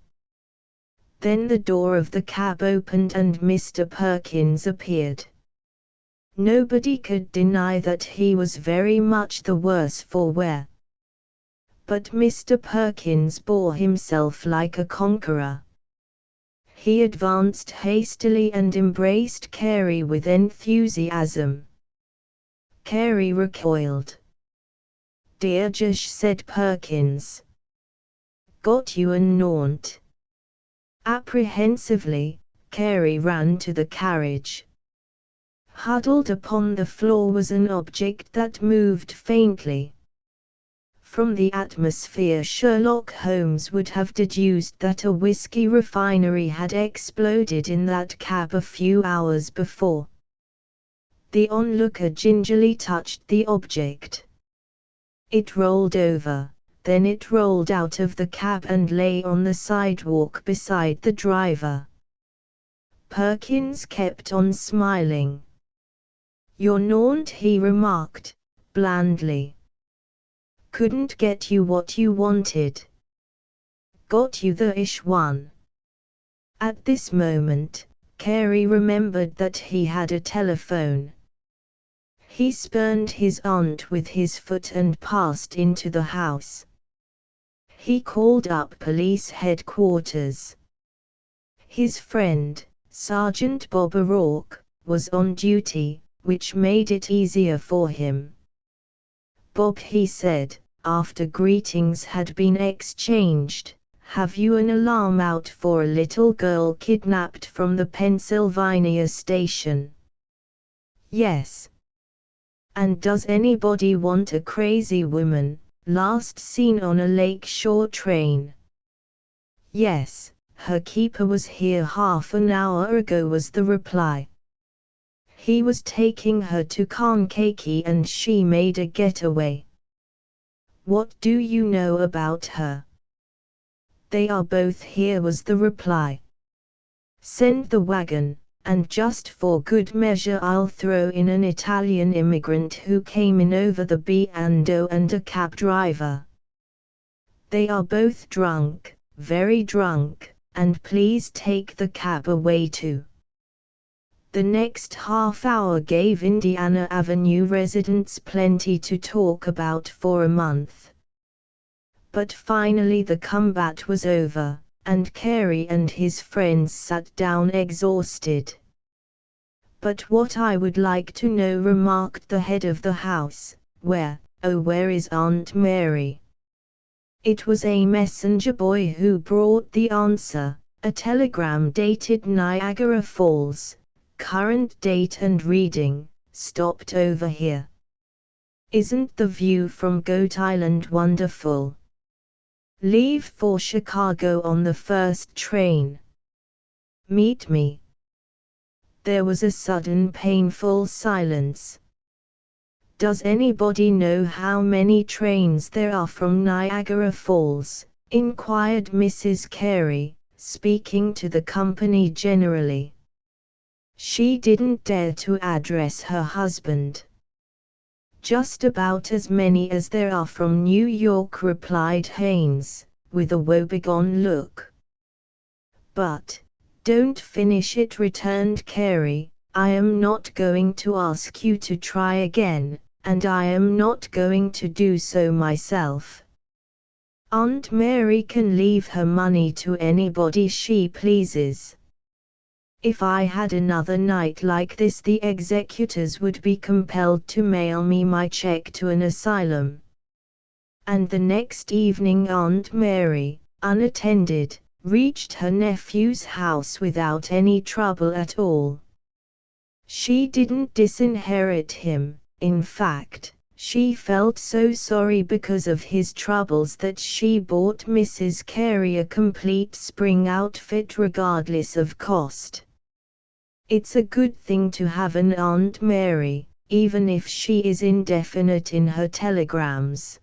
Then the door of the cab opened and Mr. Perkins appeared. Nobody could deny that he was very much the worse for wear. But Mr. Perkins bore himself like a conqueror. He advanced hastily and embraced Carey with enthusiasm. Carey recoiled. "Dear Josh," said Perkins. "Got you a naunt." Apprehensively, Carey ran to the carriage. Huddled upon the floor was an object that moved faintly. From the atmosphere Sherlock Holmes would have deduced that a whiskey refinery had exploded in that cab a few hours before. The onlooker gingerly touched the object. It rolled over. Then it rolled out of the cab and lay on the sidewalk beside the driver. Perkins kept on smiling. "Your naunt," he remarked, blandly. "Couldn't get you what you wanted." "Got you the ish one." At this moment, Carey remembered that he had a telephone. He spurned his aunt with his foot and passed into the house. He called up police headquarters. His friend, Sergeant Bob O'Rourke, was on duty, which made it easier for him. "Bob," he said, after greetings had been exchanged, "have you an alarm out for a little girl kidnapped from the Pennsylvania station?" "Yes." "And does anybody want a crazy woman, last seen on a lakeshore train?" "Yes, her keeper was here half an hour ago," was the reply. "He was taking her to Kankakee and she made a getaway." "What do you know about her?" "They are both here," was the reply. "Send the wagon, and just for good measure I'll throw in an Italian immigrant who came in over the B&O and a cab driver. They are both drunk, very drunk, and please take the cab away too." The next half hour gave Indiana Avenue residents plenty to talk about for a month. But finally the combat was over, and Carey and his friends sat down exhausted. But what I would like to know, remarked the head of the house, where is Aunt Mary? It was a messenger boy who brought the answer, a telegram dated Niagara Falls, current date and reading, stopped over here. Isn't the view from Goat Island wonderful? Leave for Chicago on the first train. Meet me. There was a sudden painful silence. Does anybody know how many trains there are from Niagara Falls? Inquired Mrs. Carey, speaking to the company generally. She didn't dare to address her husband. Just about as many as there are from New York, replied Haynes, with a woebegone look. But, don't finish it, returned Carey. I am not going to ask you to try again, and I am not going to do so myself. Aunt Mary can leave her money to anybody she pleases. If I had another night like this, the executors would be compelled to mail me my check to an asylum. And the next evening Aunt Mary, unattended, reached her nephew's house without any trouble at all. She didn't disinherit him. In fact, she felt so sorry because of his troubles that she bought Mrs. Carey a complete spring outfit regardless of cost. It's a good thing to have an Aunt Mary, even if she is indefinite in her telegrams.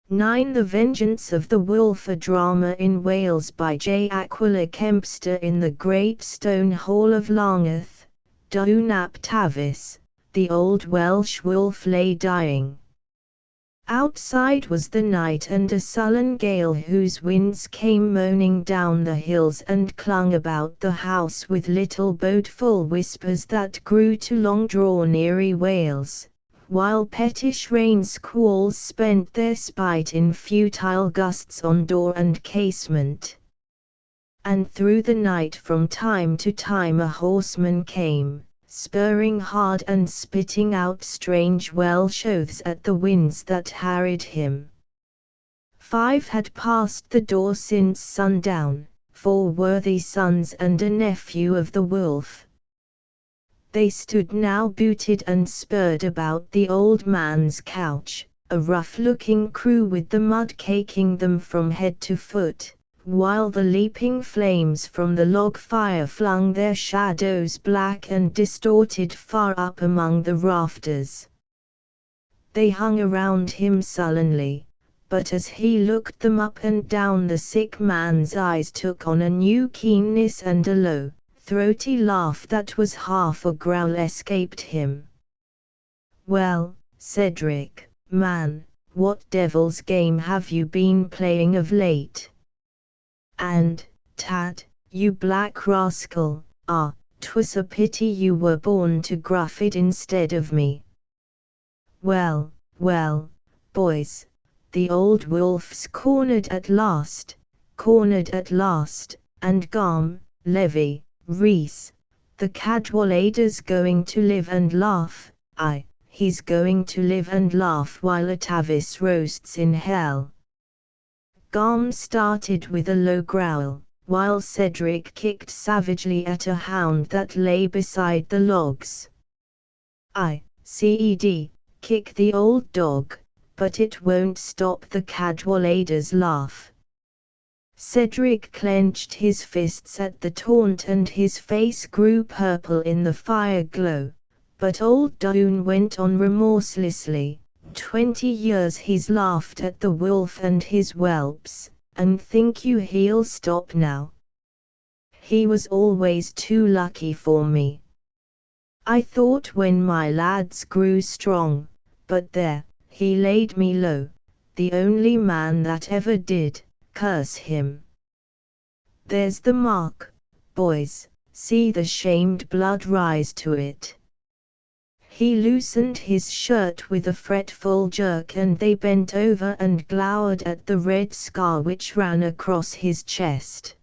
9. The Vengeance of the Wolf, a drama in Wales by J. Aquila Kempster in the Great Stone Hall of Llangerdd, Dwyn ap Tavis. The old Welsh wolf lay dying. Outside was the night and a sullen gale whose winds came moaning down the hills and clung about the house with little bodeful whispers that grew to long-drawn eerie wails, while pettish rain squalls spent their spite in futile gusts on door and casement. And through the night from time to time a horseman came, spurring hard and spitting out strange Welsh oaths at the winds that harried him. 5 had passed the door since sundown, 4 worthy sons and a nephew of the wolf. They stood now booted and spurred about the old man's couch, a rough-looking crew with the mud caking them from head to foot, while the leaping flames from the log fire flung their shadows black and distorted far up among the rafters. They hung around him sullenly, but as he looked them up and down the sick man's eyes took on a new keenness, and a low, throaty laugh that was half a growl escaped him. "Well, Cedric, man, what devil's game have you been playing of late? And, Tad, you black rascal, 'twas a pity you were born to Gruffydd instead of me." Well, boys, the old wolf's cornered at last, and Gam, Levy, Reese, the Cadwallader's going to live and laugh, he's going to live and laugh while a Tavis roasts in hell. Gam started with a low growl, while Cedric kicked savagely at a hound that lay beside the logs. "Ced, kick the old dog, but it won't stop the Cadwallader's laugh." Cedric clenched his fists at the taunt and his face grew purple in the fire glow, but old Dwyn went on remorselessly. 20 years he's laughed at the wolf and his whelps, and think you he'll stop now? He was always too lucky for me. I thought when my lads grew strong, but there, he laid me low, the only man that ever did, curse him. There's the mark, boys, see the shamed blood rise to it. He loosened his shirt with a fretful jerk and they bent over and glowered at the red scar which ran across his chest.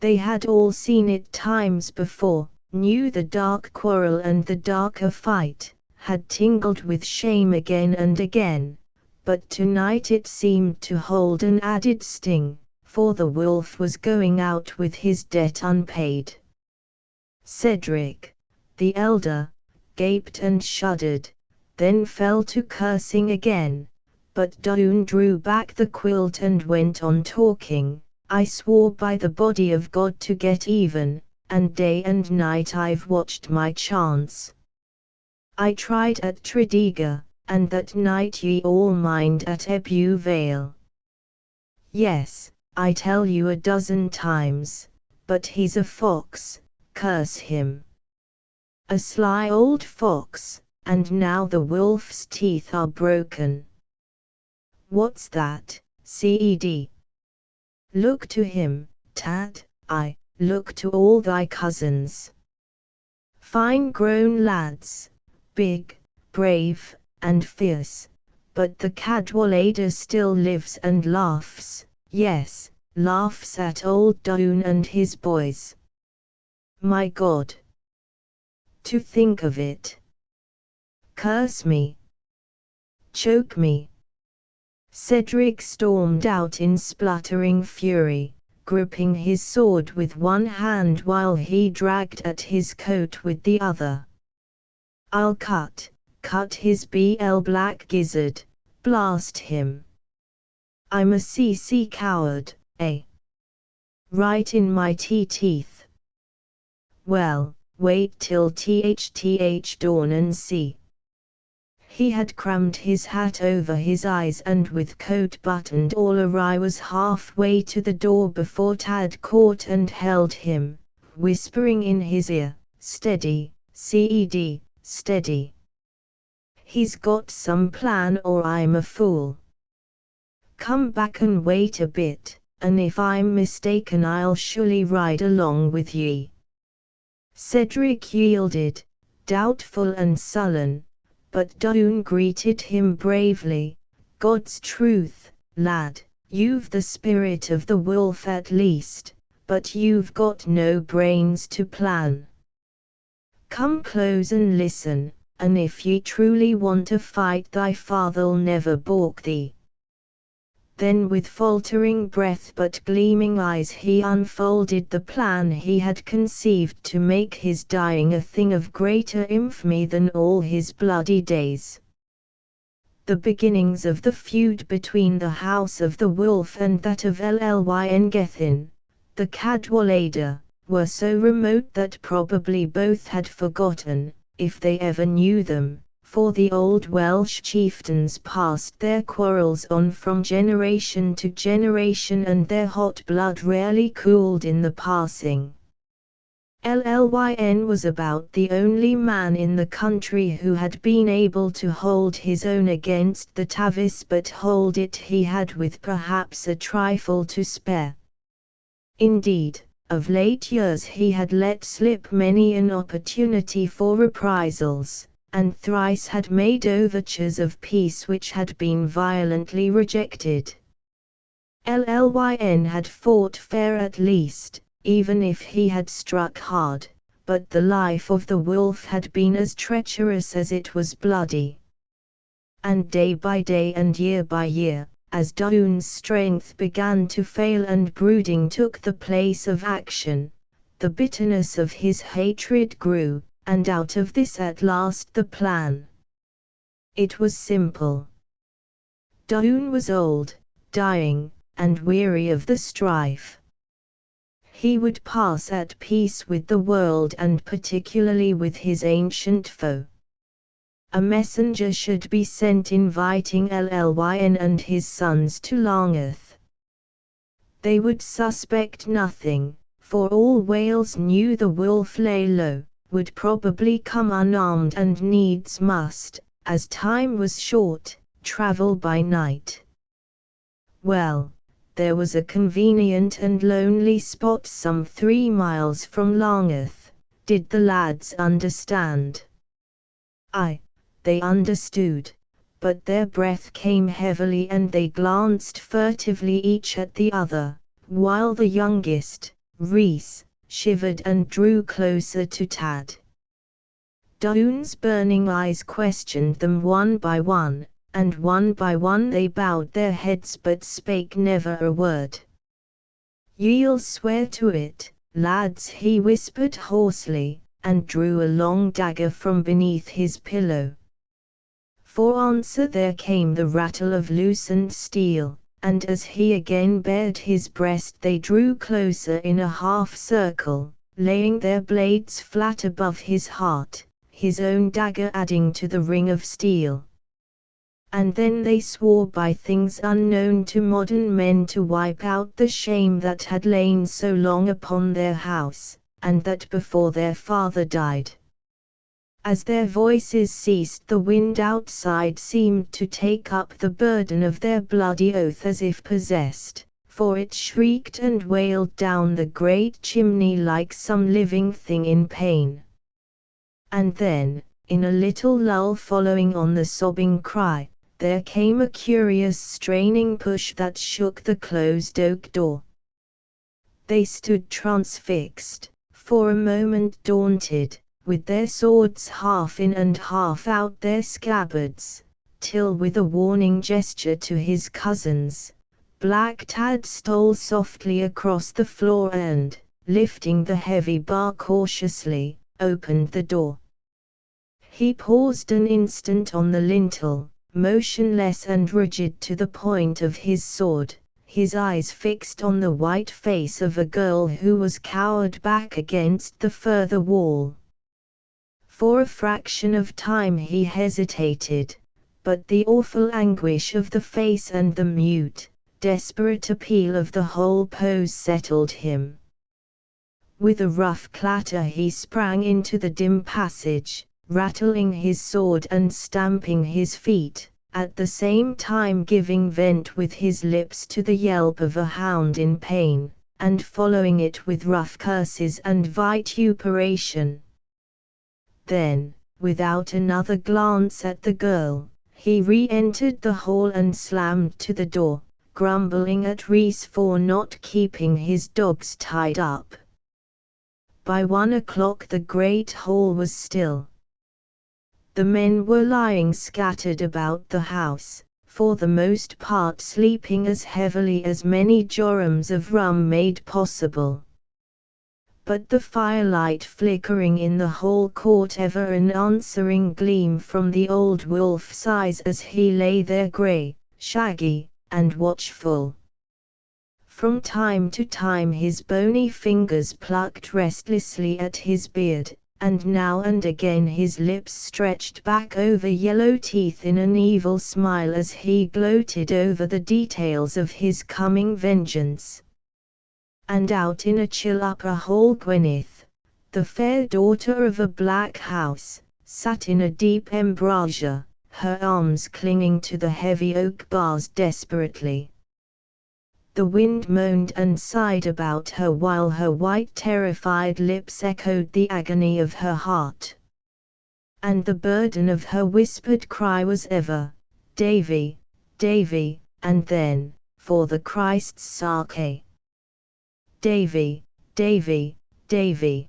They had all seen it times before, knew the dark quarrel and the darker fight, had tingled with shame again and again, but tonight it seemed to hold an added sting, for the wolf was going out with his debt unpaid. Cedric, the elder, gaped and shuddered, then fell to cursing again, but Doune drew back the quilt and went on talking. I swore by the body of God to get even, and day and night I've watched my chance. I tried at Tredegar, and that night ye all mined at Ebu Vale. Yes, I tell you a dozen times, but he's a fox, curse him. A sly old fox, and now the wolf's teeth are broken. What's that, Ced? Look to him, Tad, I, look to all thy cousins. Fine grown lads, big, brave, and fierce, but the Cadwallader still lives and laughs, yes, laughs at old Doune and his boys. My God! To think of it! Curse me! Choke me! Cedric stormed out in spluttering fury, gripping his sword with one hand while he dragged at his coat with the other. I'll cut his black gizzard, blast him. I'm a CC coward, eh? Right in my teeth. Well, wait till dawn and see. He had crammed his hat over his eyes and with coat buttoned all awry was halfway to the door before Tad caught and held him, whispering in his ear, "Steady, Ced, steady. He's got some plan or I'm a fool. Come back and wait a bit, and if I'm mistaken I'll surely ride along with ye." Cedric yielded, doubtful and sullen, but Doune greeted him bravely. "God's truth, lad, you've the spirit of the wolf at least, but you've got no brains to plan. Come close and listen, and if ye truly want to fight thy father'll never balk thee." Then with faltering breath but gleaming eyes he unfolded the plan he had conceived to make his dying a thing of greater infamy than all his bloody days. The beginnings of the feud between the House of the Wolf and that of Llyn Gethin, the Cadwallader, were so remote that probably both had forgotten, if they ever knew them, for the old Welsh chieftains passed their quarrels on from generation to generation and their hot blood rarely cooled in the passing. Llyn was about the only man in the country who had been able to hold his own against the Tavis, but hold it he had with perhaps a trifle to spare. Indeed, of late years he had let slip many an opportunity for reprisals, and thrice had made overtures of peace which had been violently rejected. Llyn had fought fair at least, even if he had struck hard, but the life of the wolf had been as treacherous as it was bloody. And day by day and year by year, as Doune's strength began to fail and brooding took the place of action, the bitterness of his hatred grew, and out of this at last the plan. It was simple. Doune was old, dying, and weary of the strife. He would pass at peace with the world and particularly with his ancient foe. A messenger should be sent inviting Llyn and his sons to Longeth. They would suspect nothing, for all Wales knew the wolf lay low, would probably come unarmed and needs must, as time was short, travel by night. Well, there was a convenient and lonely spot some 3 miles from Longeth. Did the lads understand? Aye, they understood, but their breath came heavily and they glanced furtively each at the other, while the youngest, Rhys, shivered and drew closer to Tad. Daoon's burning eyes questioned them one by one, and one by one they bowed their heads but spake never a word. "Ye'll swear to it, lads," he whispered hoarsely, and drew a long dagger from beneath his pillow. For answer there came the rattle of loosened steel, and as he again bared his breast they drew closer in a half-circle, laying their blades flat above his heart, his own dagger adding to the ring of steel. And then they swore by things unknown to modern men to wipe out the shame that had lain so long upon their house, and that before their father died. As their voices ceased, the wind outside seemed to take up the burden of their bloody oath as if possessed, for it shrieked and wailed down the great chimney like some living thing in pain. And then, in a little lull following on the sobbing cry, there came a curious straining push that shook the closed oak door. They stood transfixed, for a moment daunted, with their swords half in and half out their scabbards, till with a warning gesture to his cousins, Black Tad stole softly across the floor and, lifting the heavy bar cautiously, opened the door. He paused an instant on the lintel, motionless and rigid to the point of his sword, his eyes fixed on the white face of a girl who was cowered back against the further wall. For a fraction of time he hesitated, but the awful anguish of the face and the mute, desperate appeal of the whole pose settled him. With a rough clatter he sprang into the dim passage, rattling his sword and stamping his feet, at the same time giving vent with his lips to the yelp of a hound in pain, and following it with rough curses and vituperation. Then, without another glance at the girl, he re-entered the hall and slammed to the door, grumbling at Reese for not keeping his dogs tied up. By 1 o'clock the great hall was still. The men were lying scattered about the house, for the most part sleeping as heavily as many jorams of rum made possible. But the firelight flickering in the hall caught ever an answering gleam from the old wolf's eyes as he lay there grey, shaggy, and watchful. From time to time his bony fingers plucked restlessly at his beard, and now and again his lips stretched back over yellow teeth in an evil smile as he gloated over the details of his coming vengeance. And out in a chill upper hall Gwyneth, the fair daughter of a black house, sat in a deep embrasure, her arms clinging to the heavy oak bars desperately. The wind moaned and sighed about her while her white terrified lips echoed the agony of her heart. And the burden of her whispered cry was ever, "Davy, Davy," and then, "For the Christ's sake, Davy, Davy, Davy."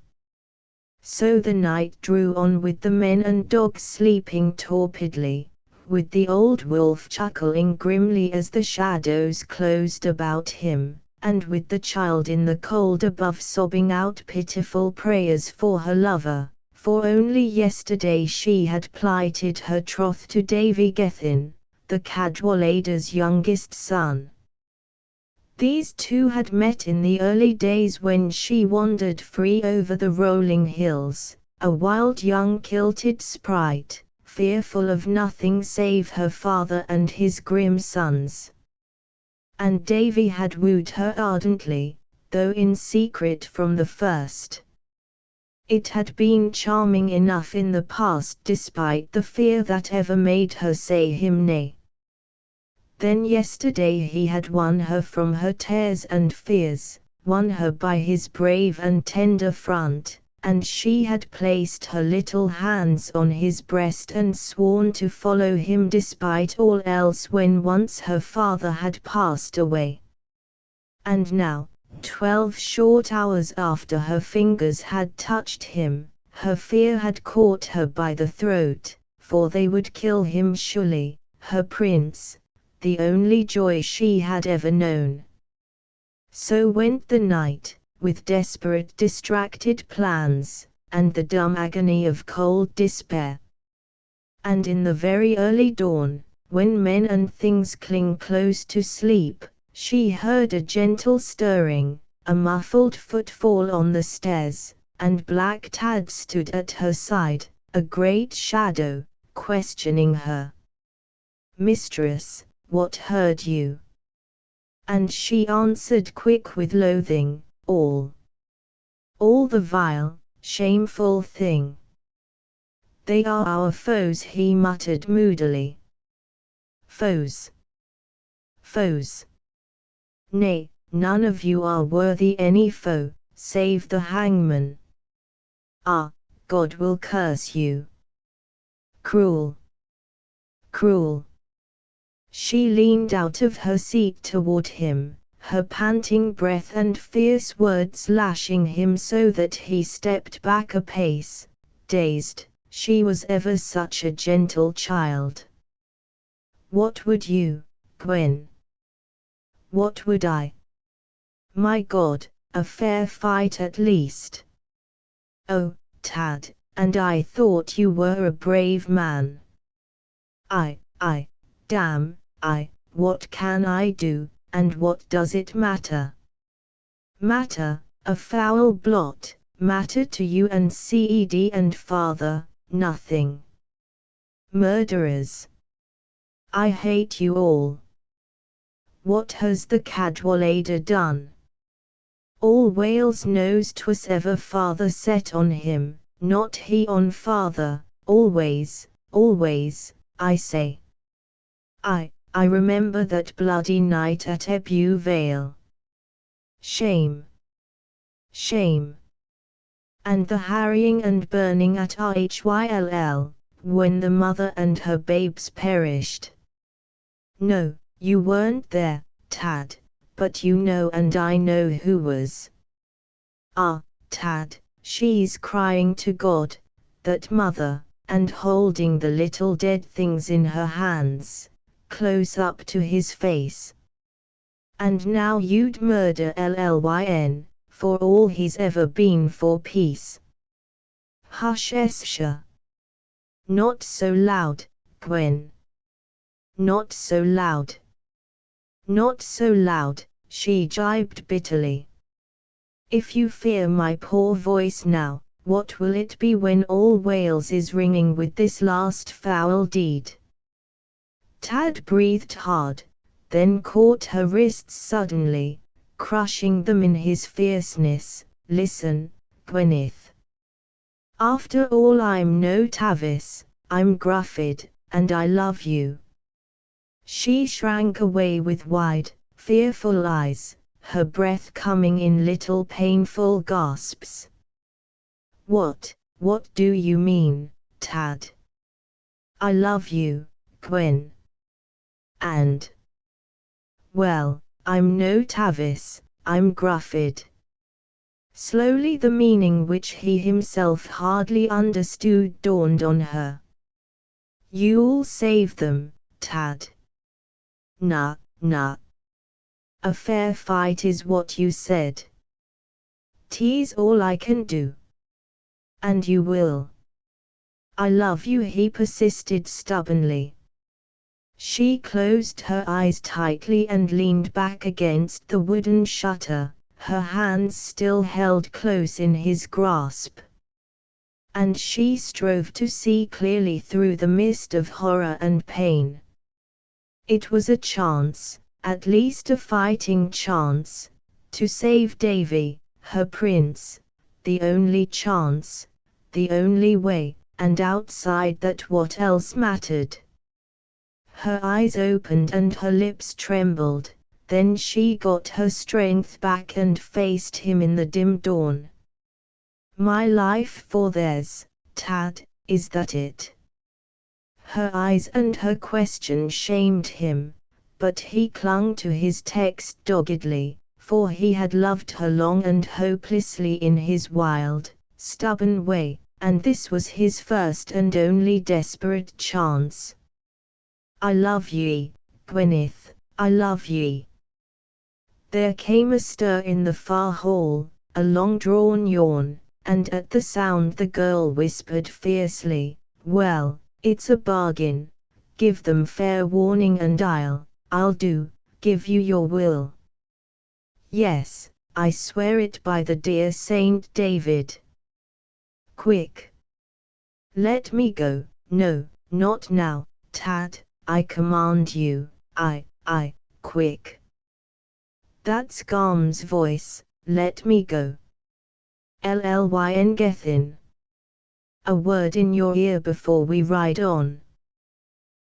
So the night drew on with the men and dogs sleeping torpidly, with the old wolf chuckling grimly as the shadows closed about him, and with the child in the cold above sobbing out pitiful prayers for her lover, for only yesterday she had plighted her troth to Davy Gethin, the Cadwalader's youngest son. These two had met in the early days when she wandered free over the rolling hills, a wild young kilted sprite, fearful of nothing save her father and his grim sons. And Davy had wooed her ardently, though in secret from the first. It had been charming enough in the past despite the fear that ever made her say him nay. Then yesterday he had won her from her tears and fears, won her by his brave and tender front, and she had placed her little hands on his breast and sworn to follow him despite all else when once her father had passed away. And now, 12 short hours after her fingers had touched him, her fear had caught her by the throat, for they would kill him surely, her prince, the only joy she had ever known. So went the night, with desperate distracted plans, and the dumb agony of cold despair. And in the very early dawn, when men and things cling close to sleep, she heard a gentle stirring, a muffled footfall on the stairs, and Black Tad stood at her side, a great shadow, questioning her. "Mistress, what heard you?" And she answered quick with loathing, "All. All the vile, shameful thing." "They are our foes," he muttered moodily. "Foes? Foes? Nay, none of you are worthy any foe, save the hangman. Ah, God will curse you. Cruel! Cruel!" She leaned out of her seat toward him, her panting breath and fierce words lashing him so that he stepped back a pace, dazed. She was ever such a gentle child. "What would you, Gwen? What would I? My God, a fair fight at least. Oh, Tad, and I thought you were a brave man. Damn, what can I do, and what does it matter? Matter, a foul blot, matter to you and Ced and father, nothing. Murderers. I hate you all. What has the Cadwallader done? All Wales knows 'twas ever father set on him, not he on father, always, always, I say. I remember that bloody night at Ebbw Vale. Shame! Shame! And the harrying and burning at Rhyll, when the mother and her babes perished. No, you weren't there, Tad, but you know and I know who was. Ah, Tad, she's crying to God, that mother, and holding the little dead things in her hands, close up to his face. And now you'd murder Lyn, for all he's ever been for peace. Hush Escher. Not so loud, Gwen. Not so loud. Not so loud, she gibed bitterly. If you fear my poor voice now, what will it be when all Wales is ringing with this last foul deed? Tad breathed hard, then caught her wrists suddenly, crushing them in his fierceness. Listen, Gwyneth. After all I'm no Tavis, I'm Gruffydd, and I love you. She shrank away with wide, fearful eyes, her breath coming in little painful gasps. What do you mean, Tad? I love you, Gwen. And? Well, I'm no Tavis, I'm Gruffydd. Slowly the meaning which he himself hardly understood dawned on her. You'll save them, Tad. Nah. A fair fight is what you said. 'Tis all I can do. And you will. I love you, he persisted stubbornly. She closed her eyes tightly and leaned back against the wooden shutter, her hands still held close in his grasp. And she strove to see clearly through the mist of horror and pain. It was a chance, at least a fighting chance, to save Davy, her prince, the only chance, the only way, and outside that what else mattered? Her eyes opened and her lips trembled, then she got her strength back and faced him in the dim dawn. My life for theirs, Tad, is that it? Her eyes and her question shamed him, but he clung to his text doggedly, for he had loved her long and hopelessly in his wild, stubborn way, and this was his first and only desperate chance. "I love ye, Gwyneth, I love ye." There came a stir in the far hall, a long-drawn yawn, and at the sound the girl whispered fiercely, "Well, it's a bargain. Give them fair warning and I'll give you your will." "Yes, I swear it by the dear Saint David." "Quick! Let me go." "No, not now, Tad, I command you, quick." "That's Garm's voice, let me go." "Llyn Gethin. A word in your ear before we ride on."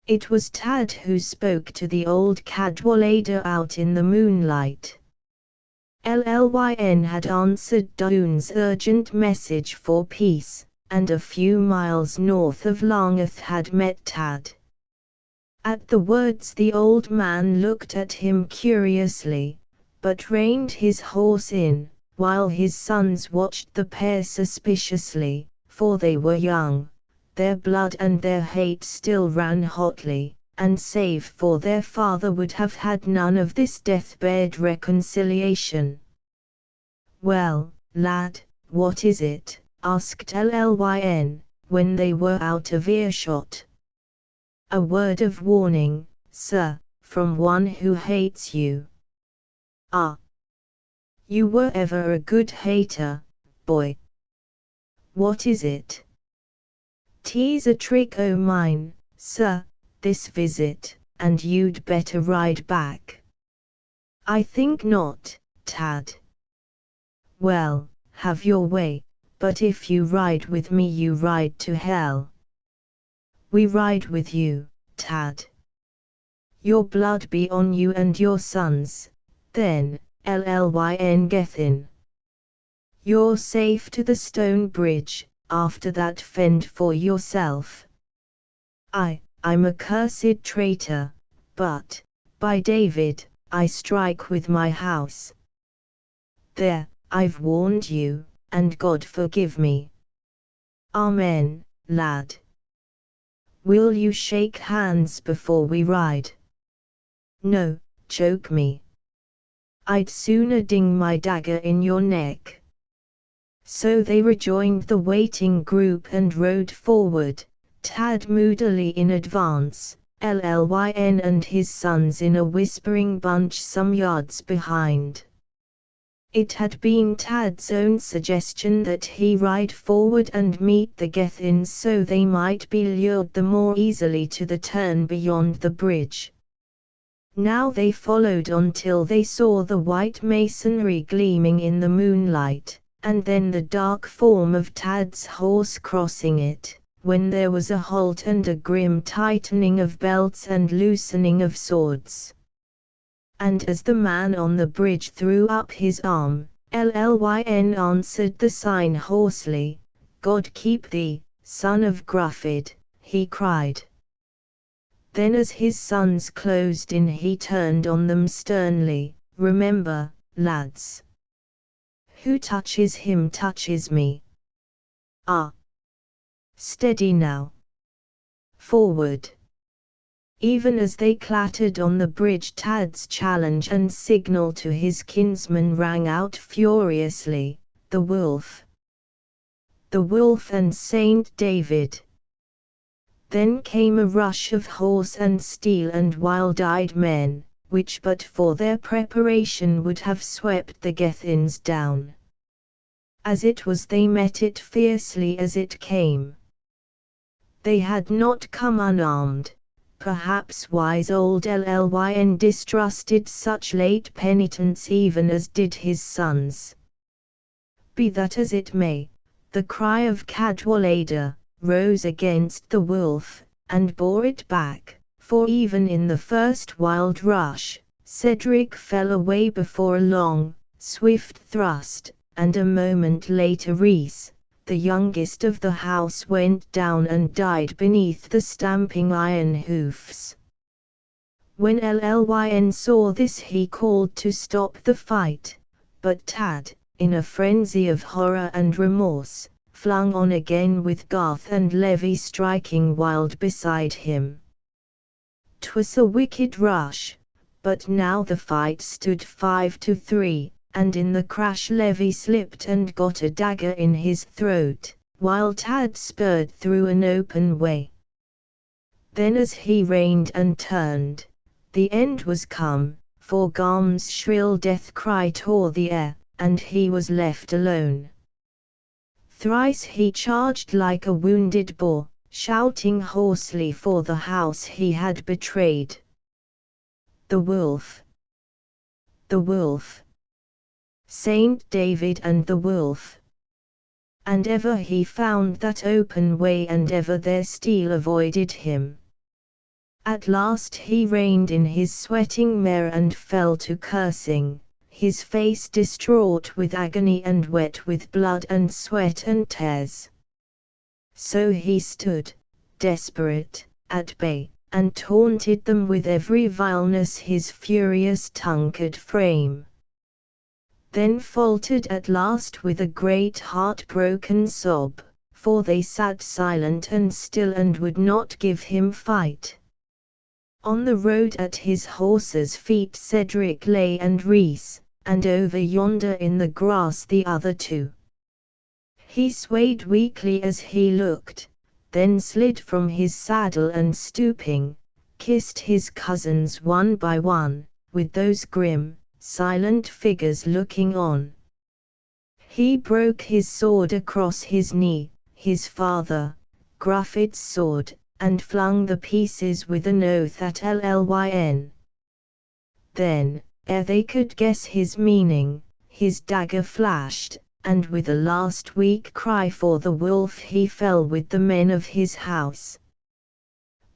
It was Tad who spoke to the old Cadwallader out in the moonlight. Llyn had answered Doon's urgent message for peace, and a few miles north of Langeth had met Tad. At the words the old man looked at him curiously, but reined his horse in, while his sons watched the pair suspiciously, for they were young, their blood and their hate still ran hotly, and save for their father would have had none of this deathbed reconciliation. "Well, lad, what is it?" asked Llyn, when they were out of earshot. "A word of warning, sir, from one who hates you." "Ah! You were ever a good hater, boy. What is it?" "'Tis a trick o' mine, sir, this visit, and you'd better ride back." "I think not, Tad." "Well, have your way, but if you ride with me you ride to hell." "We ride with you, Tad." "Your blood be on you and your sons, then, Llyn Gethin. You're safe to the stone bridge, after that fend for yourself." I'm a cursed traitor, but, by David, I strike with my house." "There, I've warned you, and God forgive me." "Amen, lad." "Will you shake hands before we ride?" "No, choke me. I'd sooner ding my dagger in your neck." So they rejoined the waiting group and rode forward, Tad moodily in advance, Llyn and his sons in a whispering bunch some yards behind. It had been Tad's own suggestion that he ride forward and meet the Gethins so they might be lured the more easily to the turn beyond the bridge. Now they followed until they saw the white masonry gleaming in the moonlight, and then the dark form of Tad's horse crossing it, when there was a halt and a grim tightening of belts and loosening of swords. And as the man on the bridge threw up his arm, Llyn answered the sign hoarsely. "God keep thee, son of Gruffydd," he cried. Then as his sons closed in he turned on them sternly, "Remember, lads. Who touches him touches me. Ah! Steady now. Forward." Even as they clattered on the bridge Tad's challenge and signal to his kinsmen rang out furiously, "The wolf! The wolf and Saint David!" Then came a rush of horse and steel and wild-eyed men, which but for their preparation would have swept the Gethins down. As it was they met it fiercely as it came. They had not come unarmed. Perhaps wise old Llyn distrusted such late penitence even as did his sons. Be that as it may, the cry of Cadwallader rose against the wolf, and bore it back, for even in the first wild rush, Cedric fell away before a long, swift thrust, and a moment later Rhys, the youngest of the house, went down and died beneath the stamping iron hoofs. When Lyn saw this he called to stop the fight, but Tad, in a frenzy of horror and remorse, flung on again with Garth and Levi striking wild beside him. 'Twas a wicked rush, but now the fight stood 5-3, and in the crash Levi slipped and got a dagger in his throat, while Tad spurred through an open way. Then as he reined and turned, the end was come, for Garm's shrill death cry tore the air, and he was left alone. Thrice he charged like a wounded boar, shouting hoarsely for the house he had betrayed. The wolf! The wolf! Saint David and the wolf! And ever he found that open way, and ever their steel avoided him. At last he reined in his sweating mare and fell to cursing, his face distraught with agony and wet with blood and sweat and tears. So he stood, desperate, at bay, and taunted them with every vileness his furious tongue could frame. Then faltered at last with a great heart-broken sob, for they sat silent and still and would not give him fight. On the road at his horse's feet Cedric lay and Rhys, and over yonder in the grass the other two. He swayed weakly as he looked, then slid from his saddle and stooping, kissed his cousins one by one, with those grim, silent figures looking on. He broke his sword across his knee, his father, Gruffydd's sword, and flung the pieces with an oath at Lyn. Then, ere they could guess his meaning, his dagger flashed, and with a last weak cry for the wolf he fell with the men of his house.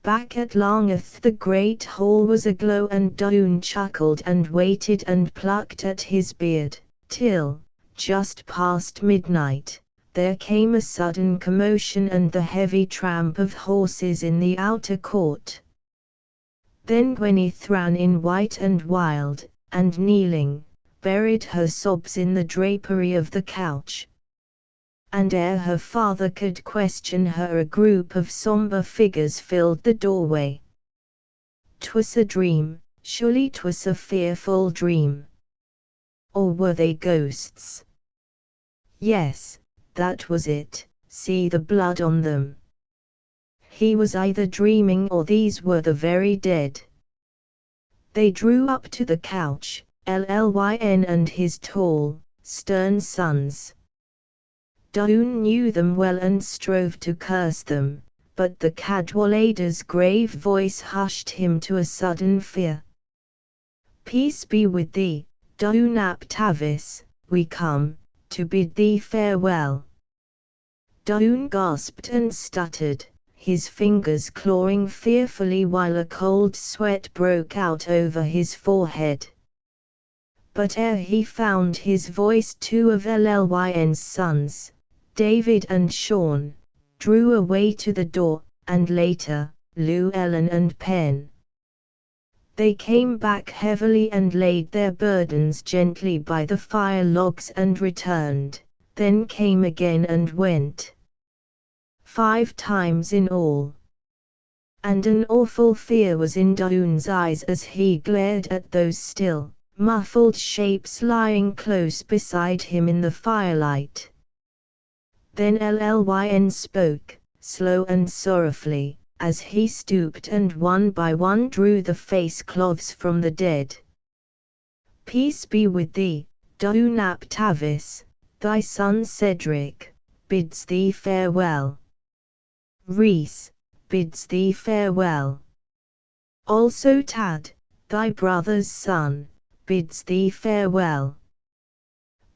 Back at Longeth the great hall was aglow, and Doune chuckled and waited and plucked at his beard, till, just past midnight, there came a sudden commotion and the heavy tramp of horses in the outer court. Then Gwyneth ran in white and wild, and kneeling, buried her sobs in the drapery of the couch. And ere her father could question her a group of sombre figures filled the doorway. 'Twas a dream, surely 'twas a fearful dream. Or were they ghosts? Yes, that was it, see the blood on them. He was either dreaming or these were the very dead. They drew up to the couch, Lyn and his tall, stern sons. Doune knew them well and strove to curse them, but the Cadwalader's grave voice hushed him to a sudden fear. Peace be with thee, Doune ap Tavis, we come, to bid thee farewell. Doune gasped and stuttered, his fingers clawing fearfully while a cold sweat broke out over his forehead. But ere he found his voice, two of Lyn's sons, David and Sean, drew away to the door, and later, Llewellyn and Pen. They came back heavily and laid their burdens gently by the fire logs and returned, then came again and went. 5 times in all. And an awful fear was in Doune's eyes as he glared at those still, muffled shapes lying close beside him in the firelight. Then Lyn spoke, slow and sorrowfully, as he stooped and one by one drew the face cloths from the dead. Peace be with thee, Doune ap Tavis, thy son Cedric bids thee farewell. Rhys bids thee farewell. Also Tad, thy brother's son, bids thee farewell.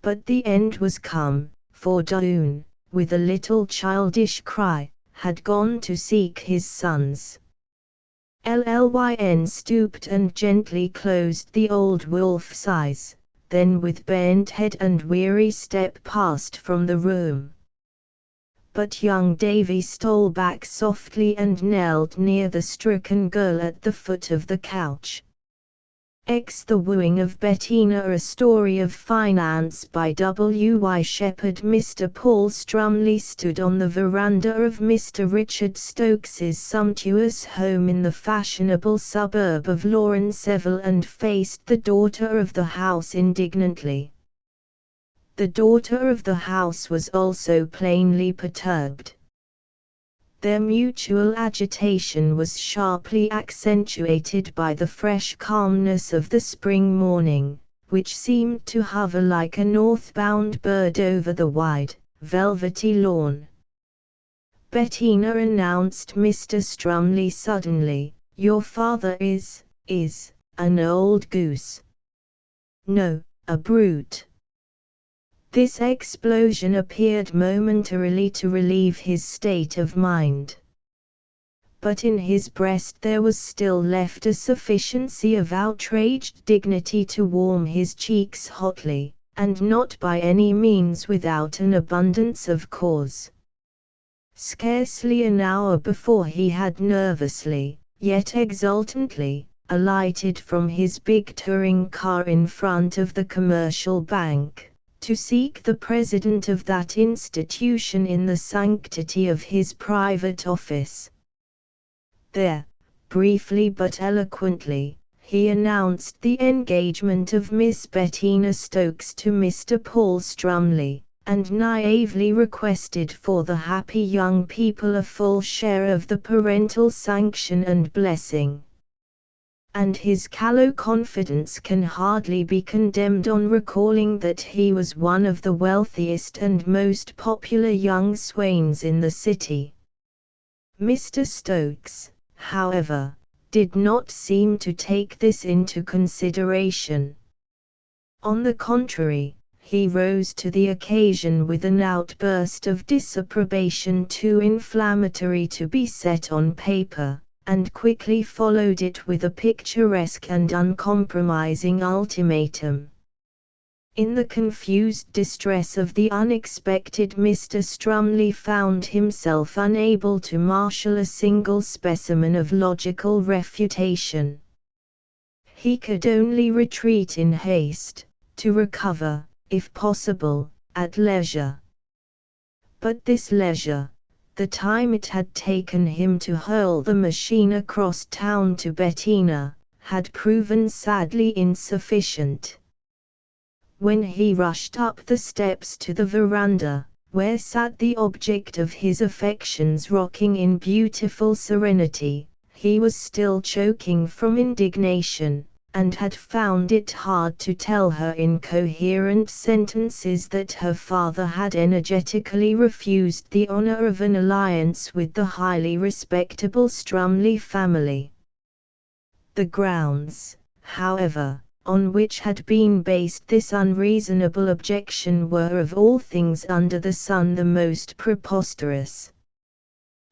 But the end was come, for Doune, with a little childish cry, had gone to seek his sons. Lyn stooped and gently closed the old wolf's eyes, then with bent head and weary step passed from the room. but young Davy stole back softly and knelt near the stricken girl at the foot of the couch. The Wooing of Bettina, a story of finance by W. Y. Shepherd. Mr. Paul Strumley stood on the veranda of Mr. Richard Stokes's sumptuous home in the fashionable suburb of Lawrenceville and faced the daughter of the house indignantly. The daughter of the house was also plainly perturbed. Their mutual agitation was sharply accentuated by the fresh calmness of the spring morning, which seemed to hover like a northbound bird over the wide, velvety lawn. "Bettina," announced Mr. Strumley suddenly, "your father is an old goose. No, a brute." This explosion appeared momentarily to relieve his state of mind. But in his breast there was still left a sufficiency of outraged dignity to warm his cheeks hotly, and not by any means without an abundance of cause. Scarcely an hour before he had nervously, yet exultantly, alighted from his big touring car in front of the Commercial Bank, to seek the president of that institution in the sanctity of his private office. There, briefly but eloquently, he announced the engagement of Miss Bettina Stokes to Mr. Paul Strumley, and naively requested for the happy young people a full share of the parental sanction and blessing. And his callow confidence can hardly be condemned on recalling that he was one of the wealthiest and most popular young swains in the city. Mr. Stokes, however, did not seem to take this into consideration. On the contrary, he rose to the occasion with an outburst of disapprobation too inflammatory to be set on paper, and quickly followed it with a picturesque and uncompromising ultimatum. In the confused distress of the unexpected, Mr. Strumley found himself unable to marshal a single specimen of logical refutation. He could only retreat in haste, to recover, if possible, at leisure. But this leisure, the time it had taken him to hurl the machine across town to Bettina, had proven sadly insufficient. When he rushed up the steps to the veranda, where sat the object of his affections rocking in beautiful serenity, he was still choking from indignation, and had found it hard to tell her in coherent sentences that her father had energetically refused the honor of an alliance with the highly respectable Strumley family. The grounds, however, on which had been based this unreasonable objection were of all things under the sun the most preposterous.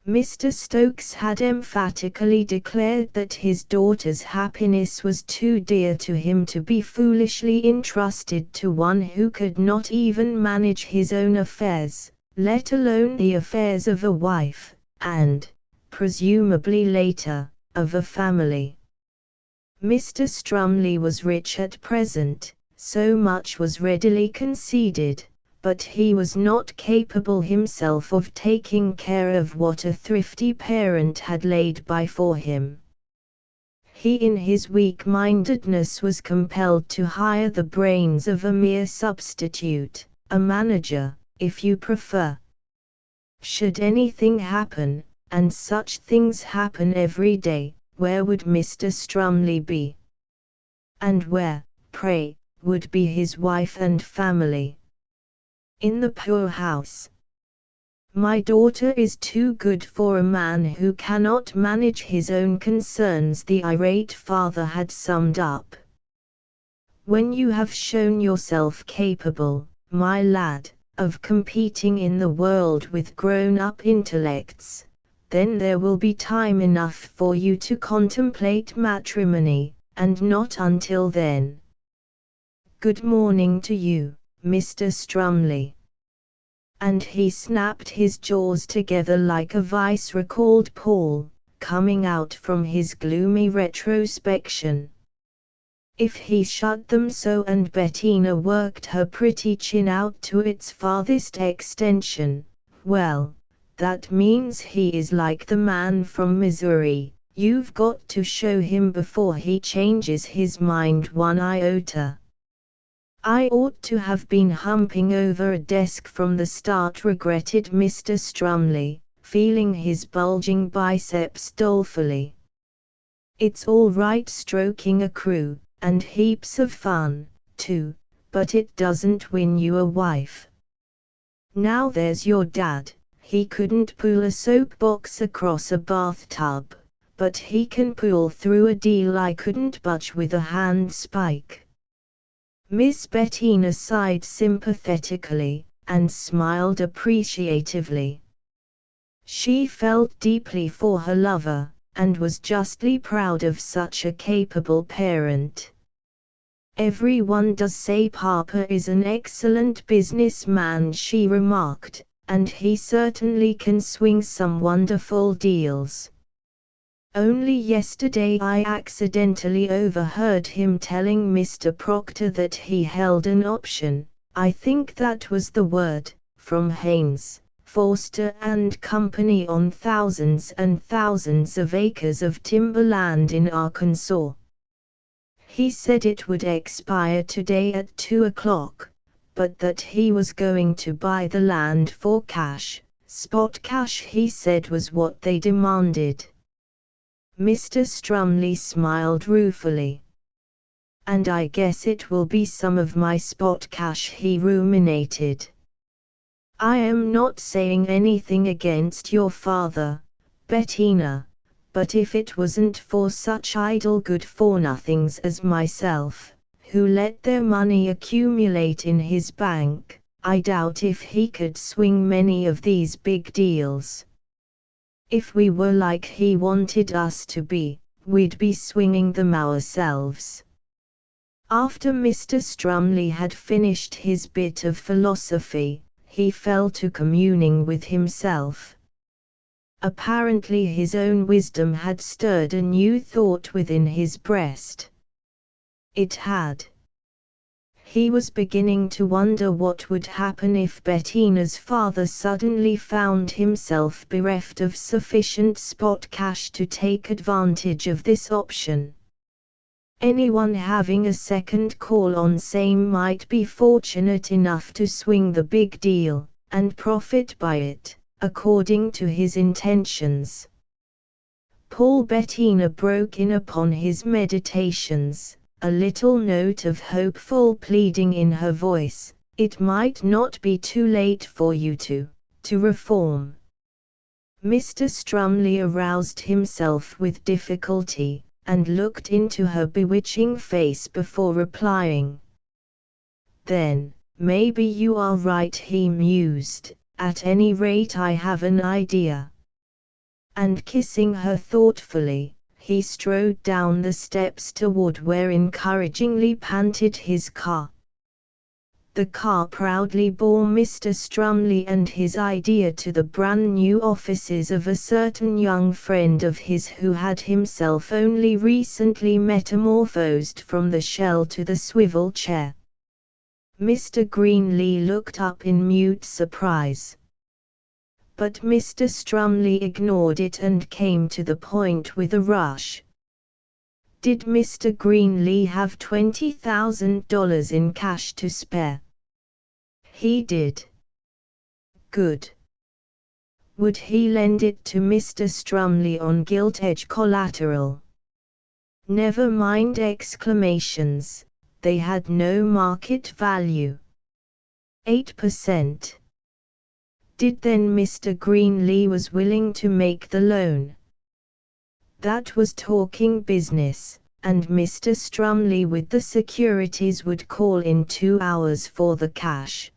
Mr. Stokes had emphatically declared that his daughter's happiness was too dear to him to be foolishly entrusted to one who could not even manage his own affairs, let alone the affairs of a wife, and, presumably later, of a family. Mr. Strumley was rich at present, so much was readily conceded, but he was not capable himself of taking care of what a thrifty parent had laid by for him. He in his weak-mindedness was compelled to hire the brains of a mere substitute, a manager, if you prefer. Should anything happen, and such things happen every day, where would Mr. Strumley be? And where, pray, would be his wife and family? In the poorhouse. My daughter is too good for a man who cannot manage his own concerns, the irate father had summed up. When you have shown yourself capable, my lad, of competing in the world with grown-up intellects, then there will be time enough for you to contemplate matrimony, and not until then. Good morning to you, Mr. Strumley. and he snapped his jaws together like a vice, recalled Paul, coming out from his gloomy retrospection. If he shut them so and Bettina worked her pretty chin out to its farthest extension, well, that means he is like the man from Missouri. You've got to show him before he changes his mind one iota. I ought to have been humping over a desk from the start, regretted Mr. Strumley, feeling his bulging biceps dolefully. It's all right stroking a crew, and heaps of fun, too, but it doesn't win you a wife. Now there's your dad, he couldn't pull a soapbox across a bathtub, but he can pull through a deal I couldn't budge with a handspike. Miss Bettina sighed sympathetically, and smiled appreciatively. She felt deeply for her lover, and was justly proud of such a capable parent. Everyone does say Papa is an excellent businessman, she remarked, and he certainly can swing some wonderful deals. Only yesterday I accidentally overheard him telling Mr. Proctor that he held an option, I think that was the word, from Haynes, Forster and Company on thousands and thousands of acres of timberland in Arkansas. He said it would expire today at 2 o'clock, but that he was going to buy the land for cash. Spot cash, he said, was what they demanded. Mr. Strumley smiled ruefully. And I guess it will be some of my spot cash, he ruminated. I am not saying anything against your father, Bettina, but if it wasn't for such idle good-for-nothings as myself, who let their money accumulate in his bank, I doubt if he could swing many of these big deals. If we were like he wanted us to be, we'd be swinging them ourselves. After Mr. Strumley had finished his bit of philosophy, he fell to communing with himself. Apparently his own wisdom had stirred a new thought within his breast. It had. He was beginning to wonder what would happen if Bettina's father suddenly found himself bereft of sufficient spot cash to take advantage of this option. Anyone having a second call on same might be fortunate enough to swing the big deal, and profit by it, according to his intentions. Paul Bettina broke in upon his meditations, a little note of hopeful pleading in her voice. It might not be too late for you to reform. Mr. Strumley aroused himself with difficulty, and looked into her bewitching face before replying. Then, maybe you are right, he mused, at any rate I have an idea. And kissing her thoughtfully, he strode down the steps toward where encouragingly panted his car. The car proudly bore Mr. Strumley and his idea to the brand new offices of a certain young friend of his who had himself only recently metamorphosed from the shell to the swivel chair. Mr. Greenlee looked up in mute surprise. But Mr. Strumley ignored it and came to the point with a rush. Did Mr. Greenlee have $20,000 in cash to spare? He did. Good. Would he lend it to Mr. Strumley on gilt-edge collateral? Never mind exclamations, they had no market value. 8%. Did then Mr. Greenlee was willing to make the loan? That was talking business, and Mr. Strumley with the securities would call in 2 hours for the cash.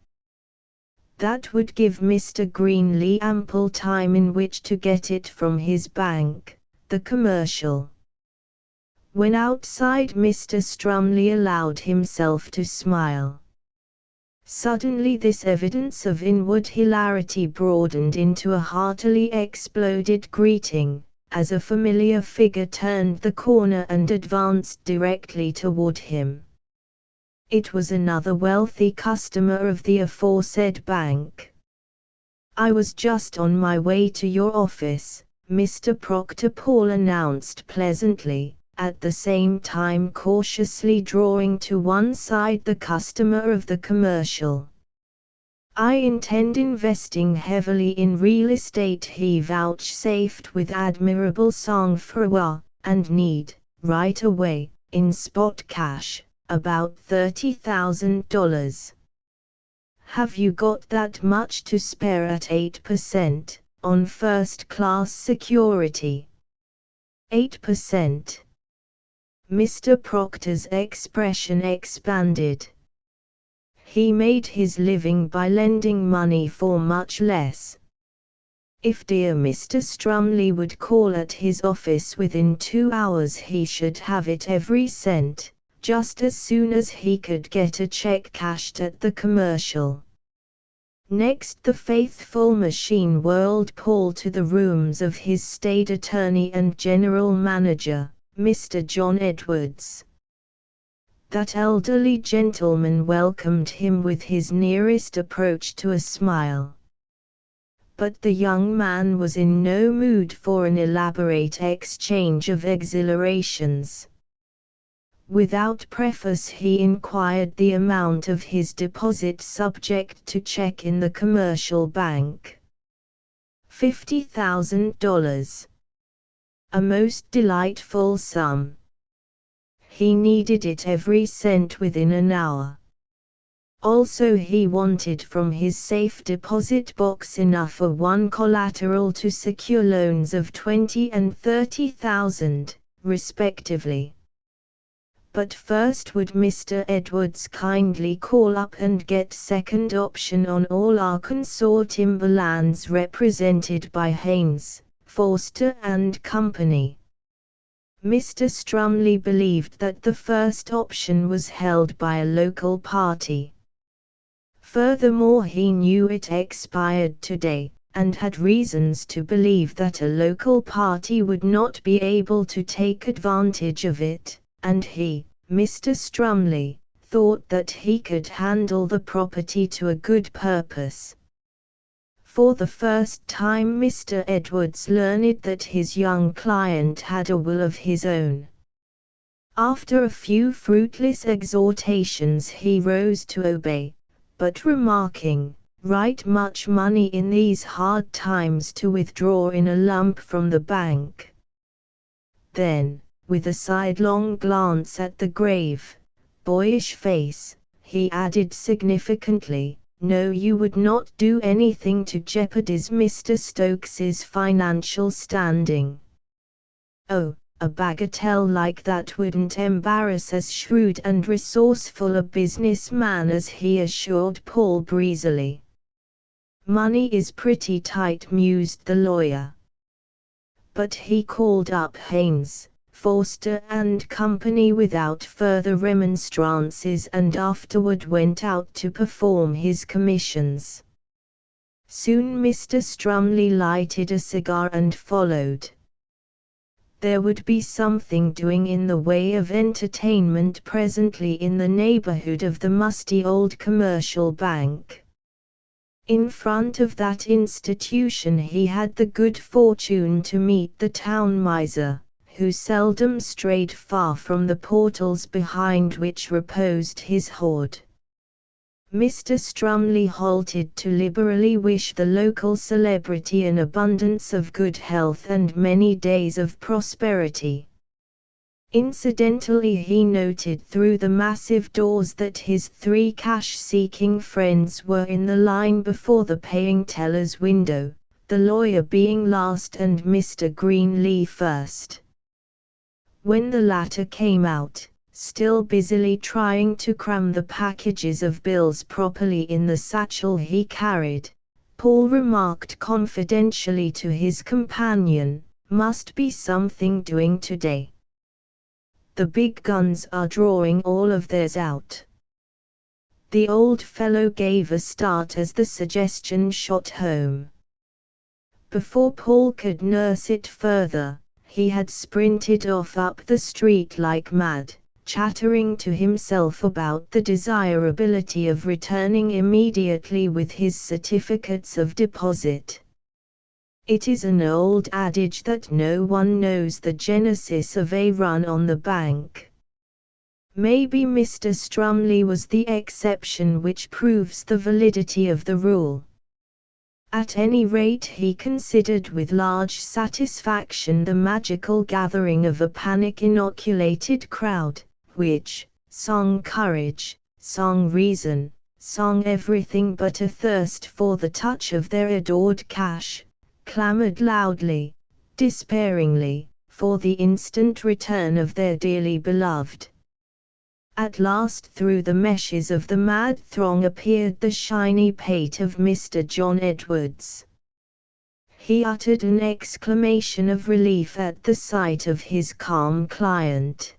That would give Mr. Greenlee ample time in which to get it from his bank, the commercial. When outside, Mr. Strumley allowed himself to smile. Suddenly this evidence of inward hilarity broadened into a heartily exploded greeting, as a familiar figure turned the corner and advanced directly toward him. It was another wealthy customer of the aforesaid bank. "I was just on my way to your office," Mr. Proctor Paul announced pleasantly, at the same time cautiously drawing to one side the customer of the commercial. "I intend investing heavily in real estate," he vouchsafed with admirable sang-froid, "and need, right away, in spot cash, about $30,000. Have you got that much to spare at 8%, on first-class security?" 8%. Mr. Proctor's expression expanded. He made his living by lending money for much less. If dear Mr. Strumley would call at his office within 2 hours, he should have it every cent, just as soon as he could get a check cashed at the commercial. Next the faithful machine whirled Paul to the rooms of his state attorney and general manager, Mr. John Edwards. That elderly gentleman welcomed him with his nearest approach to a smile. But the young man was in no mood for an elaborate exchange of exhilarations. Without preface he inquired the amount of his deposit subject to check in the commercial bank. $50,000. A most delightful sum. He needed it every cent within an hour. Also he wanted from his safe deposit box enough for one collateral to secure loans of $20,000 and $30,000, respectively. But first would Mr. Edwards kindly call up and get second option on all Arkansas timberlands represented by Haynes, Forster and Company. Mr. Strumley believed that the first option was held by a local party. Furthermore, he knew it expired today, and had reasons to believe that a local party would not be able to take advantage of it, and he, Mr. Strumley, thought that he could handle the property to a good purpose. For the first time Mr. Edwards learned that his young client had a will of his own. After a few fruitless exhortations he rose to obey, but remarking, "Right much money in these hard times to withdraw in a lump from the bank." Then, with a sidelong glance at the grave, boyish face, he added significantly, "No, you would not do anything to jeopardize Mr. Stokes's financial standing." "Oh, a bagatelle like that wouldn't embarrass as shrewd and resourceful a businessman as he," assured Paul breezily. "Money is pretty tight," mused the lawyer. But he called up Haynes, Forster and Company without further remonstrances and afterward went out to perform his commissions. Soon Mr. Strumley lighted a cigar and followed. There would be something doing in the way of entertainment presently in the neighborhood of the musty old commercial bank. In front of that institution he had the good fortune to meet the town miser, who seldom strayed far from the portals behind which reposed his hoard. Mr. Strumley halted to liberally wish the local celebrity an abundance of good health and many days of prosperity. Incidentally he noted through the massive doors that his 3 cash-seeking friends were in the line before the paying teller's window, the lawyer being last and Mr. Greenlee first. When the latter came out, still busily trying to cram the packages of bills properly in the satchel he carried, Paul remarked confidentially to his companion, "Must be something doing today. The big guns are drawing all of theirs out." The old fellow gave a start as the suggestion shot home. Before Paul could nurse it further, he had sprinted off up the street like mad, chattering to himself about the desirability of returning immediately with his certificates of deposit. It is an old adage that no one knows the genesis of a run on the bank. Maybe Mr. Strumley was the exception which proves the validity of the rule. At any rate, he considered with large satisfaction the magical gathering of a panic-inoculated crowd, which, song courage, song reason, song everything but a thirst for the touch of their adored cash, clamored loudly, despairingly, for the instant return of their dearly beloved. At last through the meshes of the mad throng appeared the shiny pate of Mr. John Edwards. He uttered an exclamation of relief at the sight of his calm client.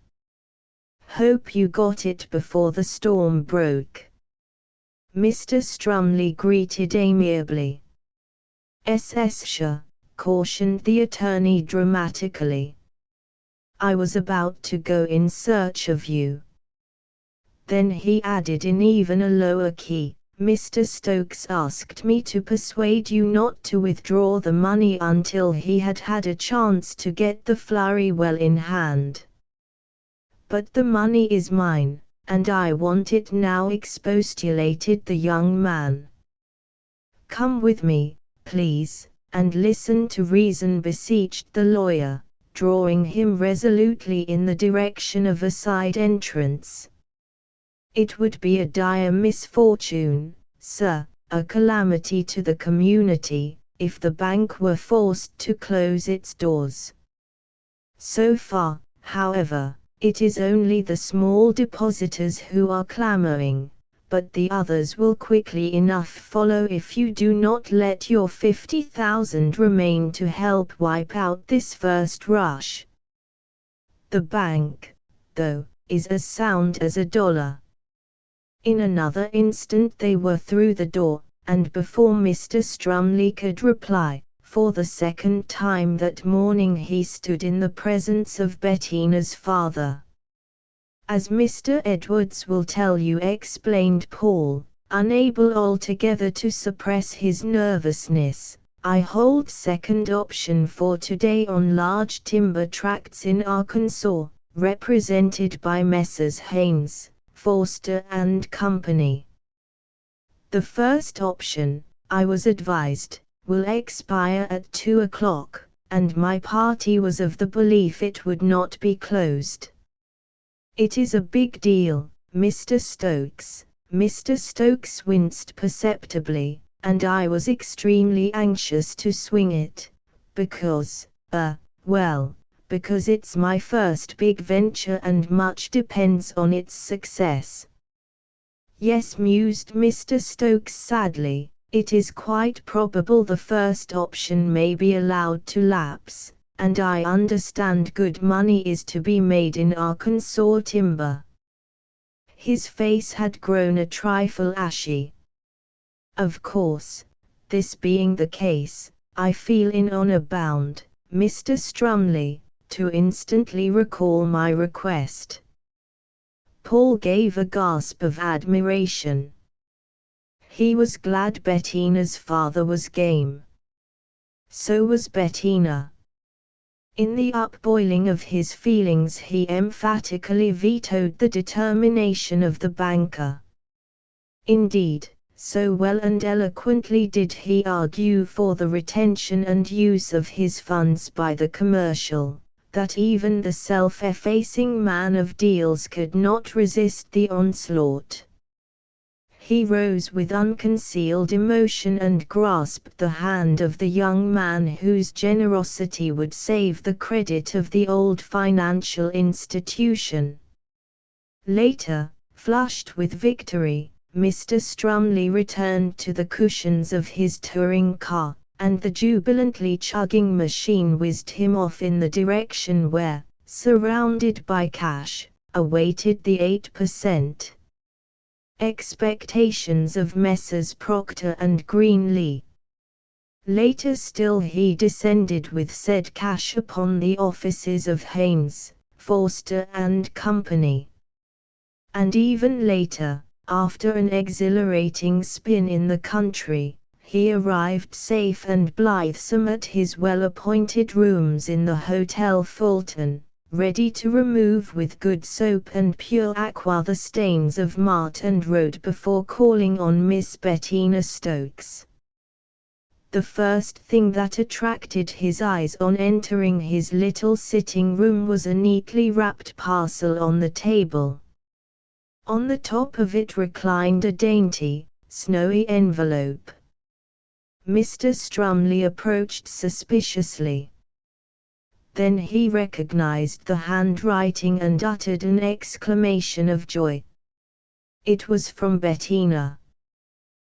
"Hope you got it before the storm broke," Mr. Strumley greeted amiably. "Sure," cautioned the attorney dramatically. "I was about to go in search of you." Then he added in even a lower key, "Mr. Stokes asked me to persuade you not to withdraw the money until he had had a chance to get the flurry well in hand. But the money is mine, and I want it now," expostulated the young man. "Come with me, please, and listen to reason," beseeched the lawyer, drawing him resolutely in the direction of a side entrance. "It would be a dire misfortune, sir, a calamity to the community, if the bank were forced to close its doors. So far, however, it is only the small depositors who are clamoring, but the others will quickly enough follow if you do not let your 50,000 remain to help wipe out this first rush. The bank, though, is as sound as $1. In another instant they were through the door, and before Mr. Strumley could reply, for the second time that morning he stood in the presence of Bettina's father. "As Mr. Edwards will tell you," explained Paul, unable altogether to suppress his nervousness, "I hold second option for today on large timber tracts in Arkansas, represented by Messrs. Haynes, Forster and Company. The first option, I was advised, will expire at 2 o'clock, and my party was of the belief it would not be closed. It is a big deal, Mr. Stokes." Mr. Stokes winced perceptibly, "and I was extremely anxious to swing it, because, because it's my first big venture and much depends on its success." "Yes," mused Mr. Stokes sadly, "it is quite probable the first option may be allowed to lapse, and I understand good money is to be made in Arkansas timber." His face had grown a trifle ashy. "Of course, this being the case, I feel in honor bound, Mr. Strumley, to instantly recall my request." Paul gave a gasp of admiration. He was glad Bettina's father was game. So was Bettina. In the upboiling of his feelings he emphatically vetoed the determination of the banker. Indeed, so well and eloquently did he argue for the retention and use of his funds by the commercial, that even the self-effacing man of deals could not resist the onslaught. He rose with unconcealed emotion and grasped the hand of the young man whose generosity would save the credit of the old financial institution. Later, flushed with victory, Mr. Strumley returned to the cushions of his touring car, and the jubilantly chugging machine whizzed him off in the direction where, surrounded by cash, awaited the 8%. expectations of Messrs. Procter and Greenlee. Later still he descended with said cash upon the offices of Haynes, Forster and Company. And even later, after an exhilarating spin in the country, he arrived safe and blithesome at his well-appointed rooms in the Hotel Fulton, ready to remove with good soap and pure aqua the stains of mart and road before calling on Miss Bettina Stokes. The first thing that attracted his eyes on entering his little sitting room was a neatly wrapped parcel on the table. On the top of it reclined a dainty, snowy envelope. Mr. Strumley approached suspiciously. Then he recognized the handwriting and uttered an exclamation of joy. It was from Bettina.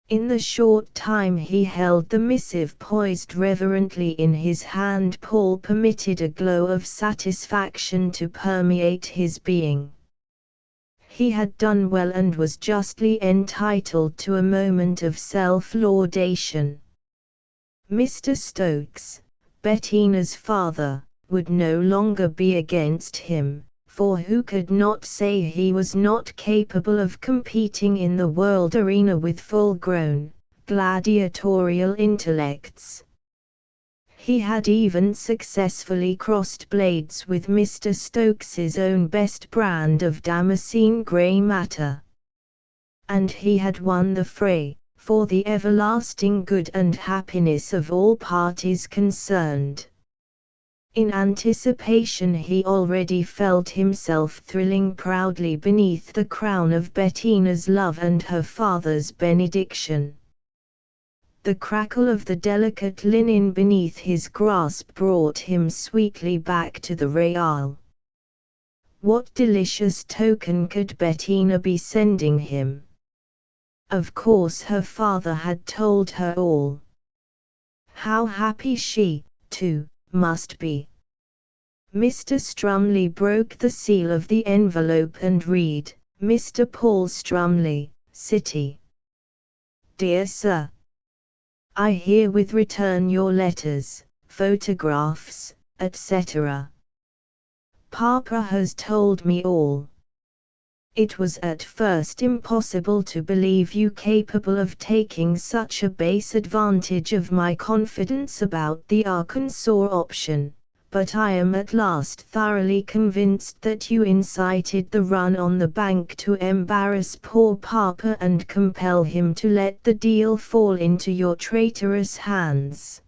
In the short time he held the missive poised reverently in his hand, Paul permitted a glow of satisfaction to permeate his being. He had done well and was justly entitled to a moment of self-laudation. Mr. Stokes, Bettina's father, would no longer be against him, for who could not say he was not capable of competing in the world arena with full-grown, gladiatorial intellects? He had even successfully crossed blades with Mr. Stokes's own best brand of Damascene grey matter. And he had won the fray, for the everlasting good and happiness of all parties concerned. In anticipation he already felt himself thrilling proudly beneath the crown of Bettina's love and her father's benediction. The crackle of the delicate linen beneath his grasp brought him sweetly back to the Real. What delicious token could Bettina be sending him? Of course her father had told her all. How happy she, too, must be. Mr. Strumley broke the seal of the envelope and read, Mr. Paul Strumley, City. Dear Sir, I herewith return your letters, photographs, etc. Papa has told me all. It was at first impossible to believe you capable of taking such a base advantage of my confidence about the Arkansas option, but I am at last thoroughly convinced that you incited the run on the bank to embarrass poor Papa and compel him to let the deal fall into your traitorous hands.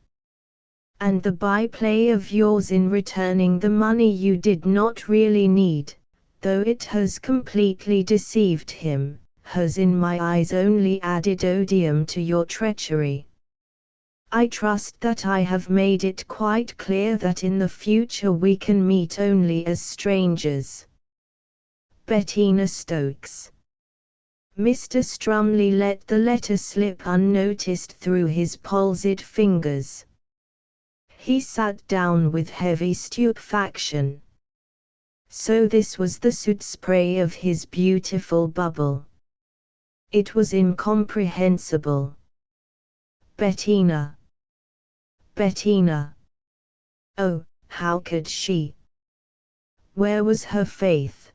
And the byplay of yours in returning the money you did not really need, though it has completely deceived him, has in my eyes only added odium to your treachery. I trust that I have made it quite clear that in the future we can meet only as strangers. Bettina Stokes. Mr. Strumley let the letter slip unnoticed through his palsied fingers. He sat down with heavy stupefaction. So this was the soot spray of his beautiful bubble. It was incomprehensible. Bettina. Bettina. Oh, how could she? Where was her faith?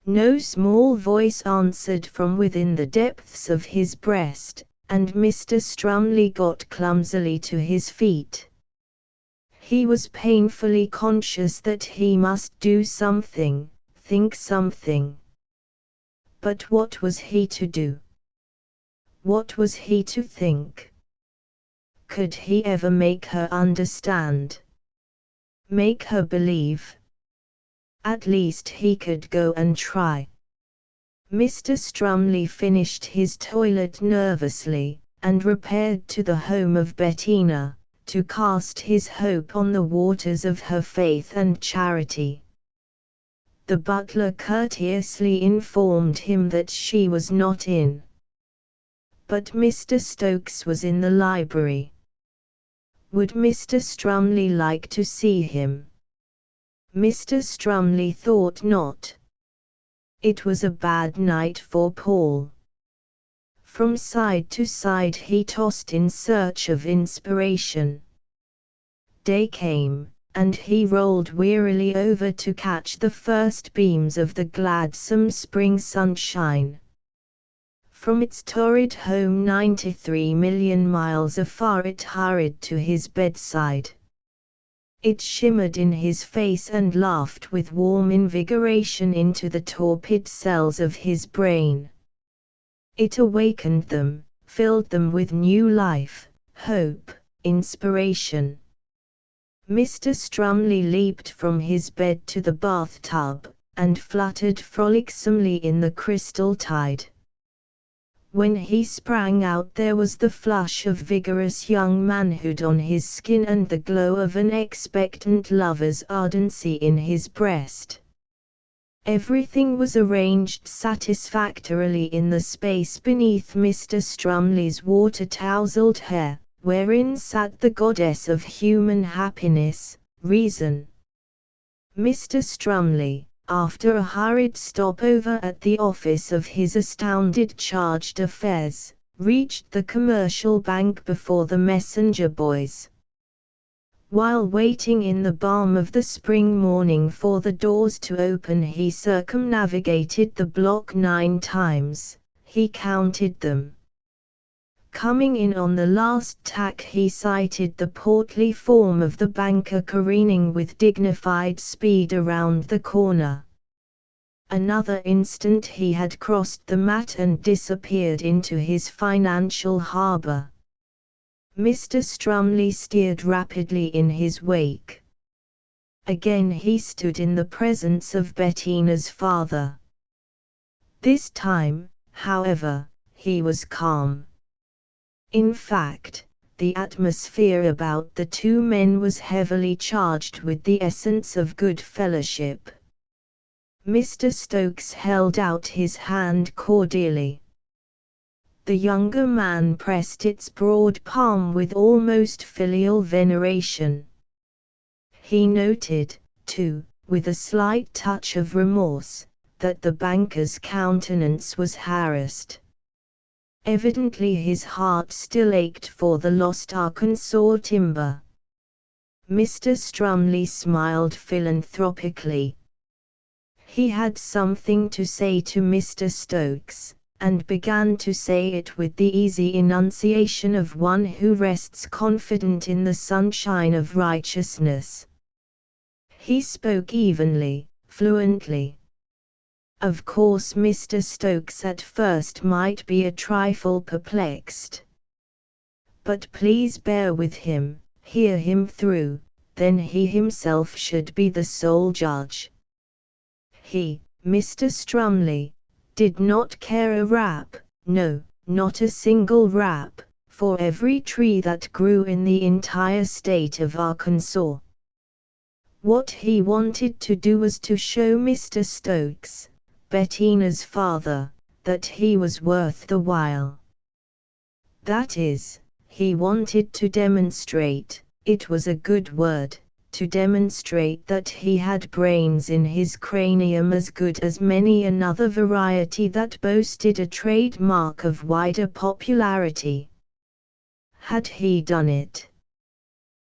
No small voice answered from within the depths of his breast, and Mr. Strumley got clumsily to his feet. He was painfully conscious that he must do something, think something. But what was he to do? What was he to think? Could he ever make her understand? Make her believe? At least he could go and try. Mr. Strumley finished his toilet nervously, and repaired to the home of Bettina, to cast his hope on the waters of her faith and charity. The butler courteously informed him that she was not in. But Mr. Stokes was in the library. Would Mr. Strumley like to see him? Mr. Strumley thought not. It was a bad night for Paul. From side to side he tossed in search of inspiration. Day came, and he rolled wearily over to catch the first beams of the gladsome spring sunshine. From its torrid home 93 million miles afar it hurried to his bedside. It shimmered in his face and laughed with warm invigoration into the torpid cells of his brain. It awakened them, filled them with new life, hope, inspiration. Mr. Strumley leaped from his bed to the bathtub, and fluttered frolicsomely in the crystal tide. When he sprang out there was the flush of vigorous young manhood on his skin and the glow of an expectant lover's ardency in his breast. Everything was arranged satisfactorily in the space beneath Mr. Strumley's water-tousled hair, wherein sat the goddess of human happiness, Reason. Mr. Strumley, after a hurried stopover at the office of his astounded charge d'affaires, reached the commercial bank before the messenger boys. While waiting in the balm of the spring morning for the doors to open he circumnavigated the block 9 times, he counted them. Coming in on the last tack he sighted the portly form of the banker careening with dignified speed around the corner. Another instant he had crossed the mat and disappeared into his financial harbor. Mr. Strumley steered rapidly in his wake. Again he stood in the presence of Bettina's father. This time, however, he was calm. In fact, the atmosphere about the two men was heavily charged with the essence of good fellowship. Mr. Stokes held out his hand cordially. The younger man pressed its broad palm with almost filial veneration. He noted, too, with a slight touch of remorse, that the banker's countenance was harassed. Evidently his heart still ached for the lost Arkansas timber. Mr. Strumley smiled philanthropically. He had something to say to Mr. Stokes, and began to say it with the easy enunciation of one who rests confident in the sunshine of righteousness. He spoke evenly, fluently. Of course Mr. Stokes at first might be a trifle perplexed. But please bear with him, hear him through, then he himself should be the sole judge. He, Mr. Strumley, did not care a rap, no, not a single rap, for every tree that grew in the entire state of Arkansas. What he wanted to do was to show Mr. Stokes, Bettina's father, that he was worth the while. That is, he wanted to demonstrate, it was a good word, to demonstrate that he had brains in his cranium as good as many another variety that boasted a trademark of wider popularity. Had he done it?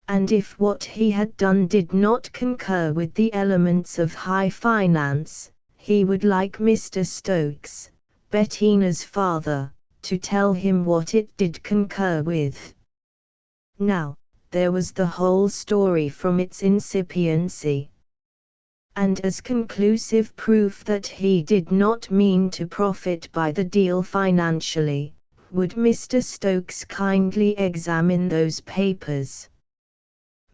And if what he had done did not concur with the elements of high finance, he would like Mr. Stokes, Bettina's father, to tell him what it did concur with. Now, there was the whole story from its incipiency. And as conclusive proof that he did not mean to profit by the deal financially, would Mr. Stokes kindly examine those papers?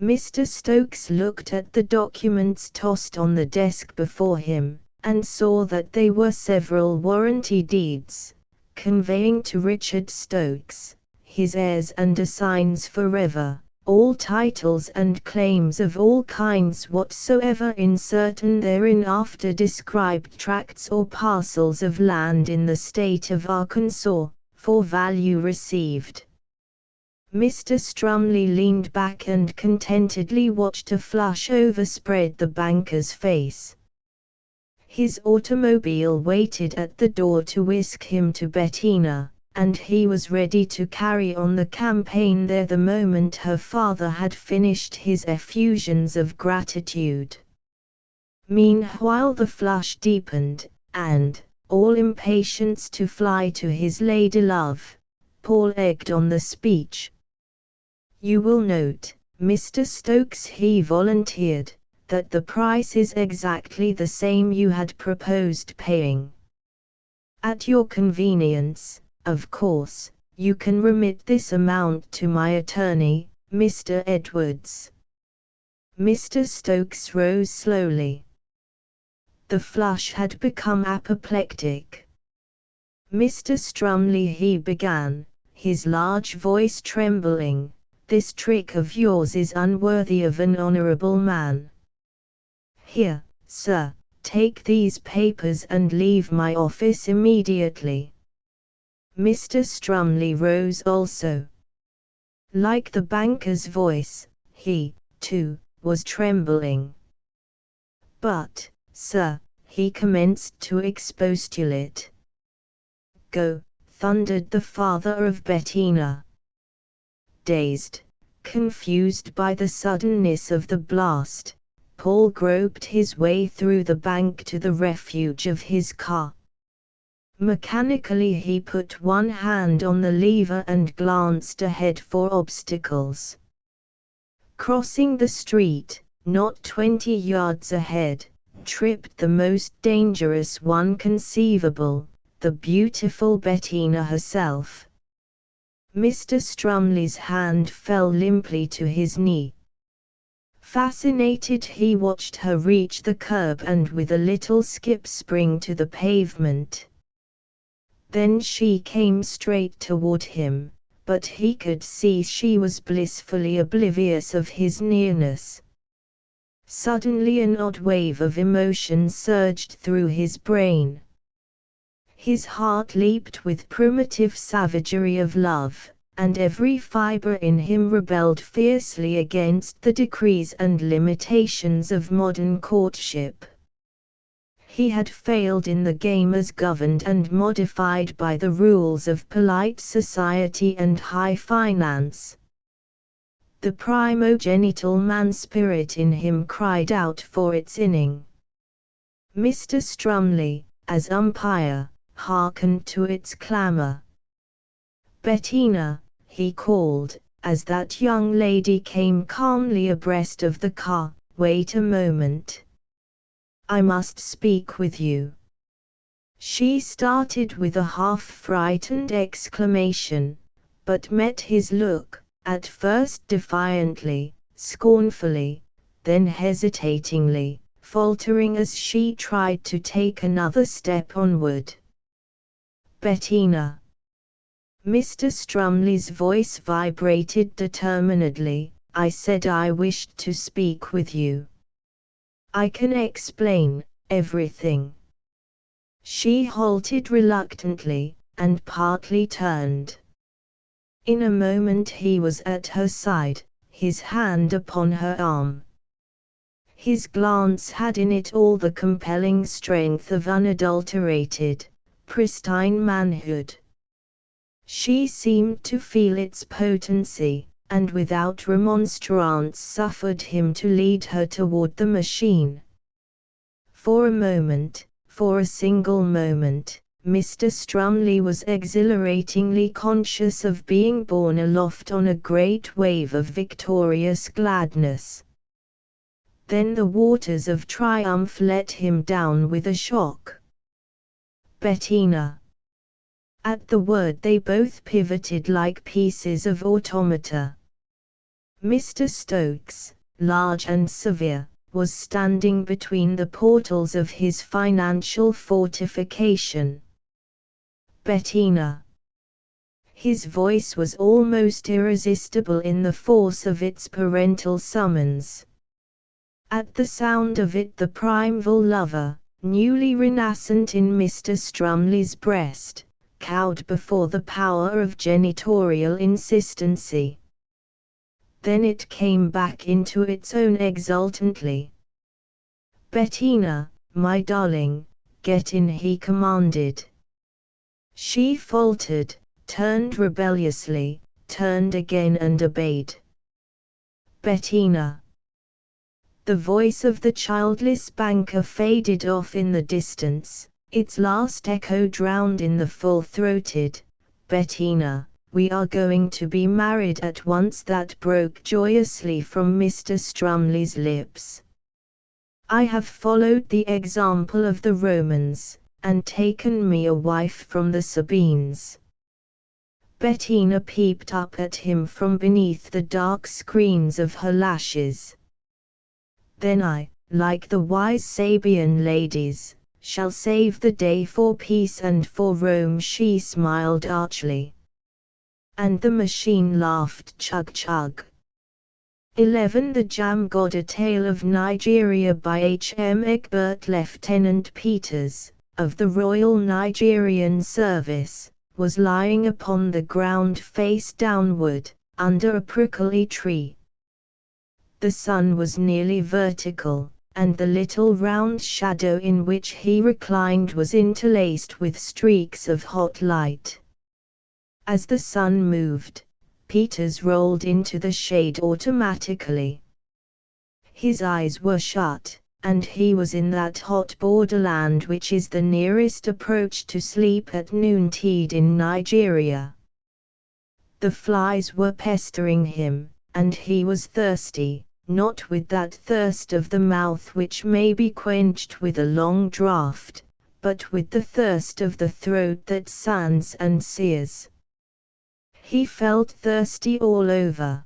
Mr. Stokes looked at the documents tossed on the desk before him, and saw that they were several warranty deeds, conveying to Richard Stokes, his heirs and assigns forever, all titles and claims of all kinds whatsoever in certain therein after described tracts or parcels of land in the state of Arkansas, for value received. Mr. Strumley leaned back and contentedly watched a flush overspread the banker's face. His automobile waited at the door to whisk him to Bettina, and he was ready to carry on the campaign there the moment her father had finished his effusions of gratitude. Meanwhile the flush deepened, and, all impatience to fly to his lady-love, Paul egged on the speech. "You will note, Mr. Stokes," he volunteered, "that the price is exactly the same you had proposed paying. At your convenience, of course, you can remit this amount to my attorney, Mr. Edwards." Mr. Stokes rose slowly. The flush had become apoplectic. "Mr. Strumley," he began, his large voice trembling, "this trick of yours is unworthy of an honorable man. Here, sir, take these papers and leave my office immediately." Mr. Strumley rose also. Like the banker's voice, he, too, was trembling. "But, sir," he commenced to expostulate. "Go," thundered the father of Bettina. Dazed, confused by the suddenness of the blast, Paul groped his way through the bank to the refuge of his car. Mechanically he put one hand on the lever and glanced ahead for obstacles. Crossing the street, not 20 yards ahead, tripped the most dangerous one conceivable, the beautiful Bettina herself. Mr. Strumley's hand fell limply to his knee. Fascinated, he watched her reach the curb and with a little skip spring to the pavement. Then she came straight toward him, but he could see she was blissfully oblivious of his nearness. Suddenly an odd wave of emotion surged through his brain. His heart leaped with primitive savagery of love, and every fiber in him rebelled fiercely against the decrees and limitations of modern courtship. He had failed in the game as governed and modified by the rules of polite society and high finance. The primogenital man-spirit in him cried out for its inning. Mr. Strumley, as umpire, hearkened to its clamor. "Bettina," he called, as that young lady came calmly abreast of the car, "wait a moment. I must speak with you." She started with a half-frightened exclamation, but met his look, at first defiantly, scornfully, then hesitatingly, faltering as she tried to take another step onward. "Bettina." Mr. Strumley's voice vibrated determinedly, "I said I wished to speak with you. I can explain everything." She halted reluctantly, and partly turned. In a moment he was at her side, his hand upon her arm. His glance had in it all the compelling strength of unadulterated, pristine manhood. She seemed to feel its potency, and without remonstrance suffered him to lead her toward the machine. For a moment, for a single moment, Mr. Strumley was exhilaratingly conscious of being borne aloft on a great wave of victorious gladness. Then the waters of triumph let him down with a shock. "Bettina." At the word they both pivoted like pieces of automata. Mr. Stokes, large and severe, was standing between the portals of his financial fortification. "Bettina." His voice was almost irresistible in the force of its parental summons. At the sound of it the primeval lover, newly renascent in Mr. Strumley's breast, cowed before the power of genitorial insistency. Then it came back into its own exultantly. "Bettina, my darling, get in," he commanded. She faltered, turned rebelliously, turned again and obeyed. Bettina. The voice of the childless banker faded off in the distance, its last echo drowned in the full-throated, "Bettina, we are going to be married at once," that broke joyously from Mr. Strumley's lips. "I have followed the example of the Romans, and taken me a wife from the Sabines." Bettina peeped up at him from beneath the dark screens of her lashes. "Then I, like the wise Sabian ladies, shall save the day for peace and for Rome," she smiled archly. And the machine laughed chug-chug. 11. The Jam God, A Tale of Nigeria by H. M. Egbert. Lieutenant Peters, of the Royal Nigerian Service, was lying upon the ground face downward, under a prickly tree. The sun was nearly vertical, and the little round shadow in which he reclined was interlaced with streaks of hot light. As the sun moved, Peters rolled into the shade automatically. His eyes were shut, and he was in that hot borderland which is the nearest approach to sleep at noontide in Nigeria. The flies were pestering him, and he was thirsty, not with that thirst of the mouth which may be quenched with a long draught, but with the thirst of the throat that sands and sears. He felt thirsty all over.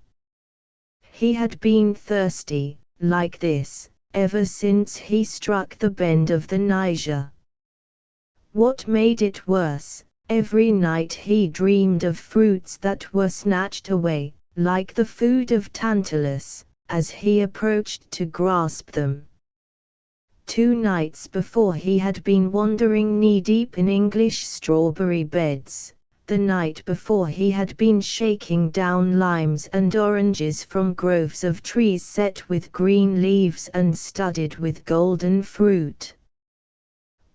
He had been thirsty, like this, ever since he struck the bend of the Niger. What made it worse, every night he dreamed of fruits that were snatched away, like the food of Tantalus, as he approached to grasp them. 2 nights before he had been wandering knee-deep in English strawberry beds. The night before he had been shaking down limes and oranges from groves of trees set with green leaves and studded with golden fruit.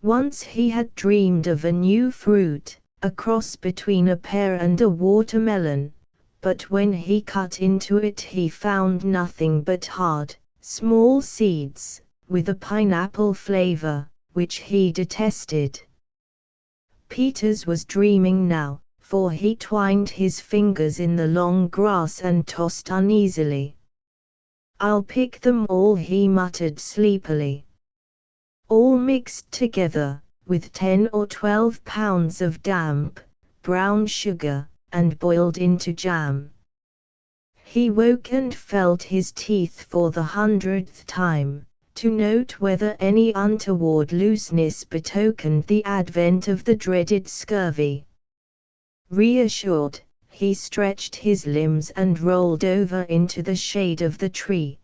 Once he had dreamed of a new fruit, a cross between a pear and a watermelon, but when he cut into it he found nothing but hard, small seeds, with a pineapple flavor, which he detested. Peters was dreaming now, for he twined his fingers in the long grass and tossed uneasily. "I'll pick them all," he muttered sleepily. "All mixed together, with 10 or 12 pounds of damp, brown sugar, and boiled into jam." He woke and felt his teeth for the 100th time, to note whether any untoward looseness betokened the advent of the dreaded scurvy. Reassured, he stretched his limbs and rolled over into the shade of the tree.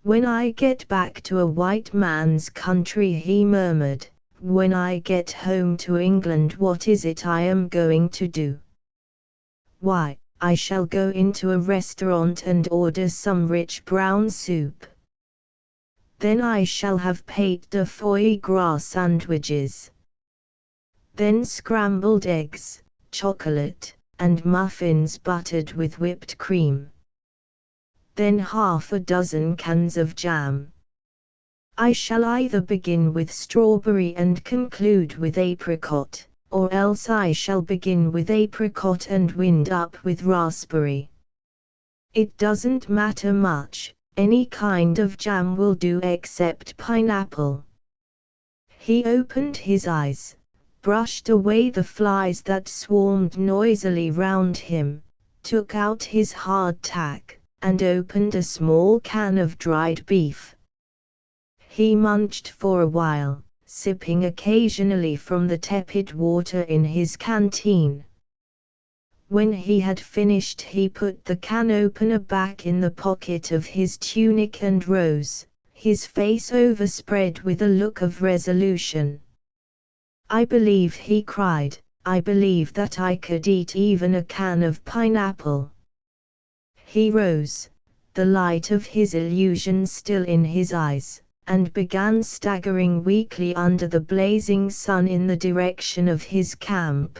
"When I get back to a white man's country," he murmured, "when I get home to England, what is it I am going to do? Why, I shall go into a restaurant and order some rich brown soup. Then I shall have pate de foie gras sandwiches. Then scrambled eggs, chocolate, and muffins buttered with whipped cream. Then half a dozen cans of jam. I shall either begin with strawberry and conclude with apricot, or else I shall begin with apricot and wind up with raspberry. It doesn't matter much, any kind of jam will do except pineapple." He opened his eyes, brushed away the flies that swarmed noisily round him, took out his hardtack, and opened a small can of dried beef. He munched for a while, sipping occasionally from the tepid water in his canteen. When he had finished he put the can opener back in the pocket of his tunic and rose, his face overspread with a look of resolution. "I believe," he cried, "I believe that I could eat even a can of pineapple." He rose, the light of his illusion still in his eyes, and began staggering weakly under the blazing sun in the direction of his camp.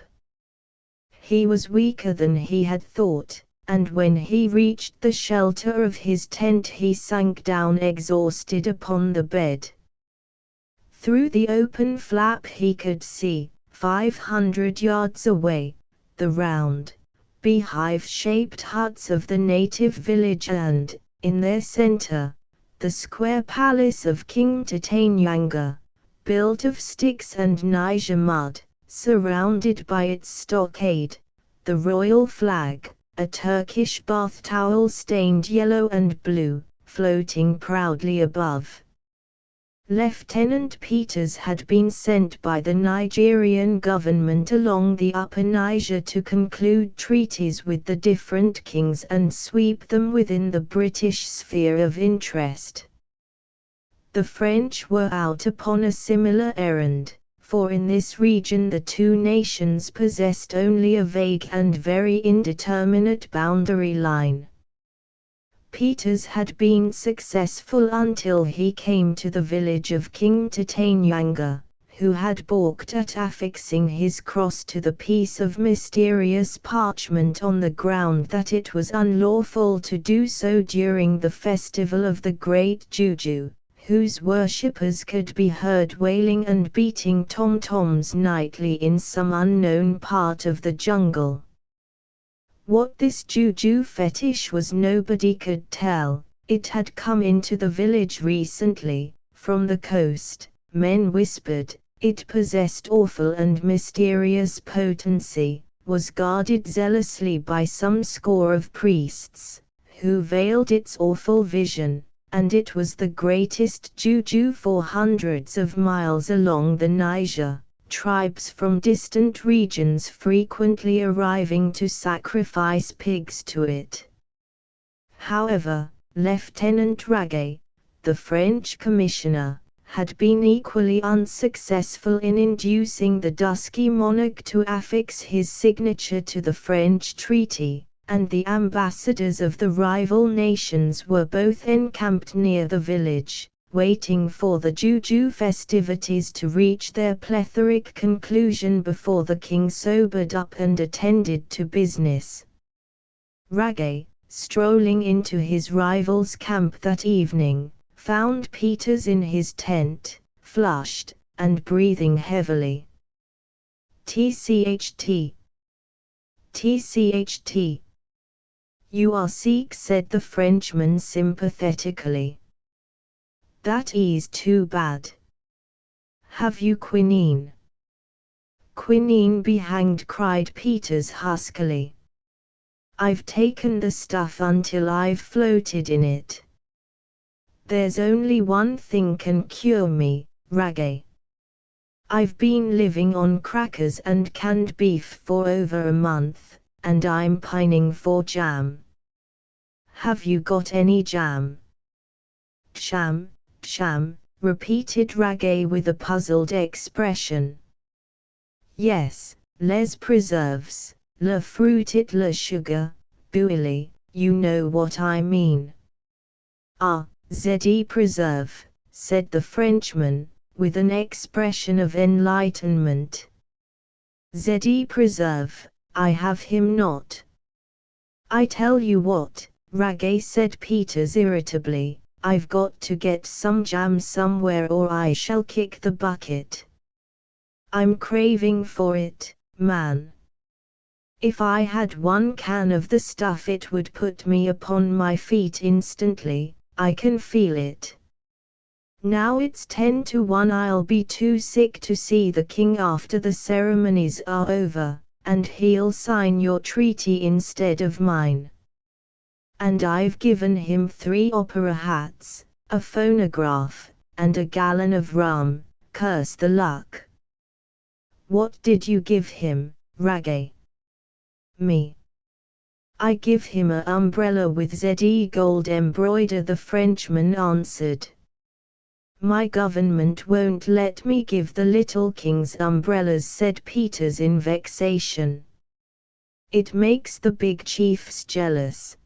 He was weaker than he had thought, and when he reached the shelter of his tent he sank down exhausted upon the bed. Through the open flap he could see, 500 yards away, the round, beehive-shaped huts of the native village and, in their center, the square palace of King Titanyanga, built of sticks and Niger mud, surrounded by its stockade, the royal flag, a Turkish bath towel stained yellow and blue, floating proudly above. Lieutenant Peters had been sent by the Nigerian government along the upper Niger to conclude treaties with the different kings and sweep them within the British sphere of interest. The French were out upon a similar errand, for in this region the two nations possessed only a vague and very indeterminate boundary line. Peters had been successful until he came to the village of King Titanyanga, who had balked at affixing his cross to the piece of mysterious parchment on the ground that it was unlawful to do so during the festival of the Great Juju, whose worshippers could be heard wailing and beating tom-toms nightly in some unknown part of the jungle. What this juju fetish was nobody could tell. It had come into the village recently, from the coast, men whispered, it possessed awful and mysterious potency, was guarded zealously by some score of priests, who veiled its awful vision, and it was the greatest juju for hundreds of miles along the Niger. Tribes from distant regions frequently arriving to sacrifice pigs to it. However, Lieutenant Raguet, the French commissioner, had been equally unsuccessful in inducing the dusky monarch to affix his signature to the French treaty, and the ambassadors of the rival nations were both encamped near the village, waiting for the juju festivities to reach their plethoric conclusion before the king sobered up and attended to business. Raguet, strolling into his rival's camp that evening, found Peters in his tent, flushed, and breathing heavily. "Tcht. Tcht. You are sick," said the Frenchman sympathetically. "That is too bad. Have you quinine?" "Quinine be hanged," cried Peters huskily. "I've taken the stuff until I've floated in it. There's only one thing can cure me, Raguet. I've been living on crackers and canned beef for over a month, and I'm pining for jam. Have you got any jam?" "Jam? Jam," repeated Raguet with a puzzled expression. "Yes, les preserves, le fruit et le sugar, bouilli, you know what I mean." "Ah, z'e preserve," said the Frenchman, with an expression of enlightenment. "Z'e preserve, I have him not." "I tell you what," Raguet said Peters irritably, "I've got to get some jam somewhere or I shall kick the bucket. I'm craving for it, man. If I had one can of the stuff it would put me upon my feet instantly, I can feel it. Now it's 10 to 1, I'll be too sick to see the king after the ceremonies are over, and he'll sign your treaty instead of mine. And I've given him 3 opera hats, a phonograph, and a gallon of rum, curse the luck." "What did you give him, Raguet?" "Me? I give him a umbrella with ZE gold embroider," the Frenchman answered. "My government won't let me give the little king's umbrellas," said Peters in vexation. "It makes the big chiefs jealous.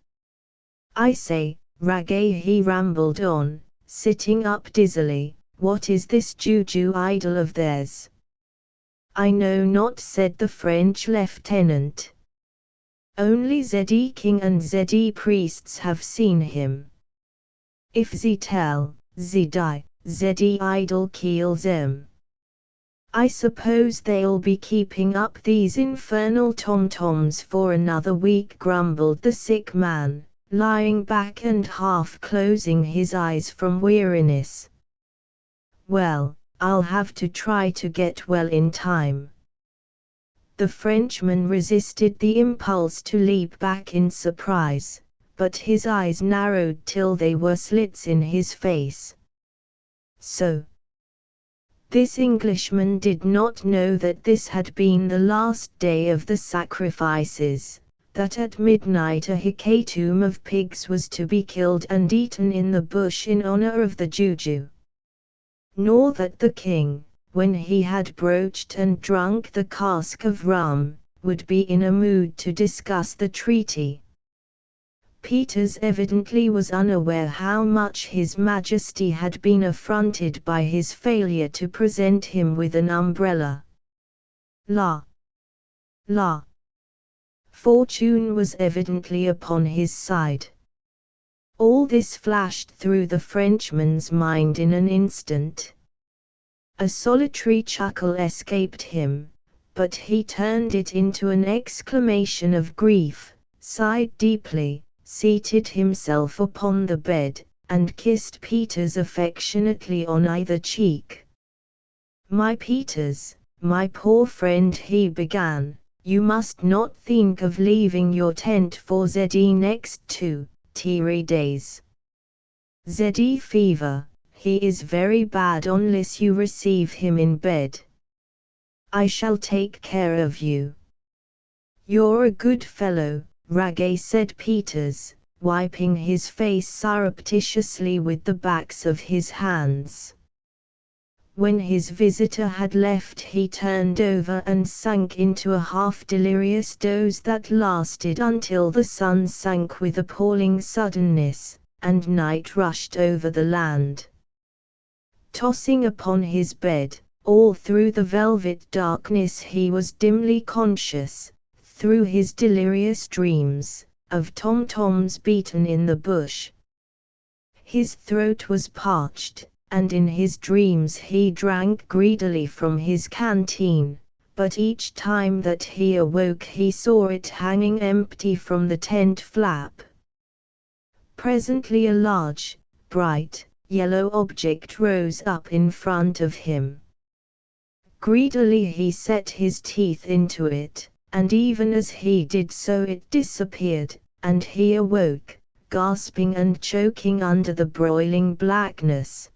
I say, Raguet," he rambled on, sitting up dizzily, "what is this juju idol of theirs? "I know not," said the French lieutenant. "Only Zeddy king and Zeddy priests have seen him. If ze tell, ze die, Zeddy idol kill them. I suppose they'll be keeping up these infernal tom-toms for another week," grumbled the sick man, lying back and half closing his eyes from weariness. "Well, I'll have to try to get well in time." The Frenchman resisted the impulse to leap back in surprise, but his eyes narrowed till they were slits in his face. So, this Englishman did not know that this had been the last day of the sacrifices, that at midnight a hecatomb of pigs was to be killed and eaten in the bush in honor of the Juju. Nor that the king, when he had broached and drunk the cask of rum, would be in a mood to discuss the treaty. Peters evidently was unaware how much His Majesty had been affronted by his failure to present him with an umbrella. La! Fortune was evidently upon his side. All this flashed through the Frenchman's mind in an instant. A solitary chuckle escaped him, but he turned it into an exclamation of grief, sighed deeply, seated himself upon the bed, and kissed Peters affectionately on either cheek. "My Peters, my poor friend," he began, "you must not think of leaving your tent for Zeddy next 2-3 days. Zeddy fever. He is very bad unless you receive him in bed. I shall take care of you." "You're a good fellow, Ragay," said Peters, wiping his face surreptitiously with the backs of his hands. When his visitor had left, he turned over and sank into a half-delirious doze that lasted until the sun sank with appalling suddenness, and night rushed over the land. Tossing upon his bed, all through the velvet darkness he was dimly conscious, through his delirious dreams, of tom-toms beaten in the bush. His throat was parched, and in his dreams he drank greedily from his canteen, but each time that he awoke he saw it hanging empty from the tent flap. Presently a large, bright, yellow object rose up in front of him. Greedily he set his teeth into it, and even as he did so it disappeared, and he awoke, gasping and choking under the broiling blackness.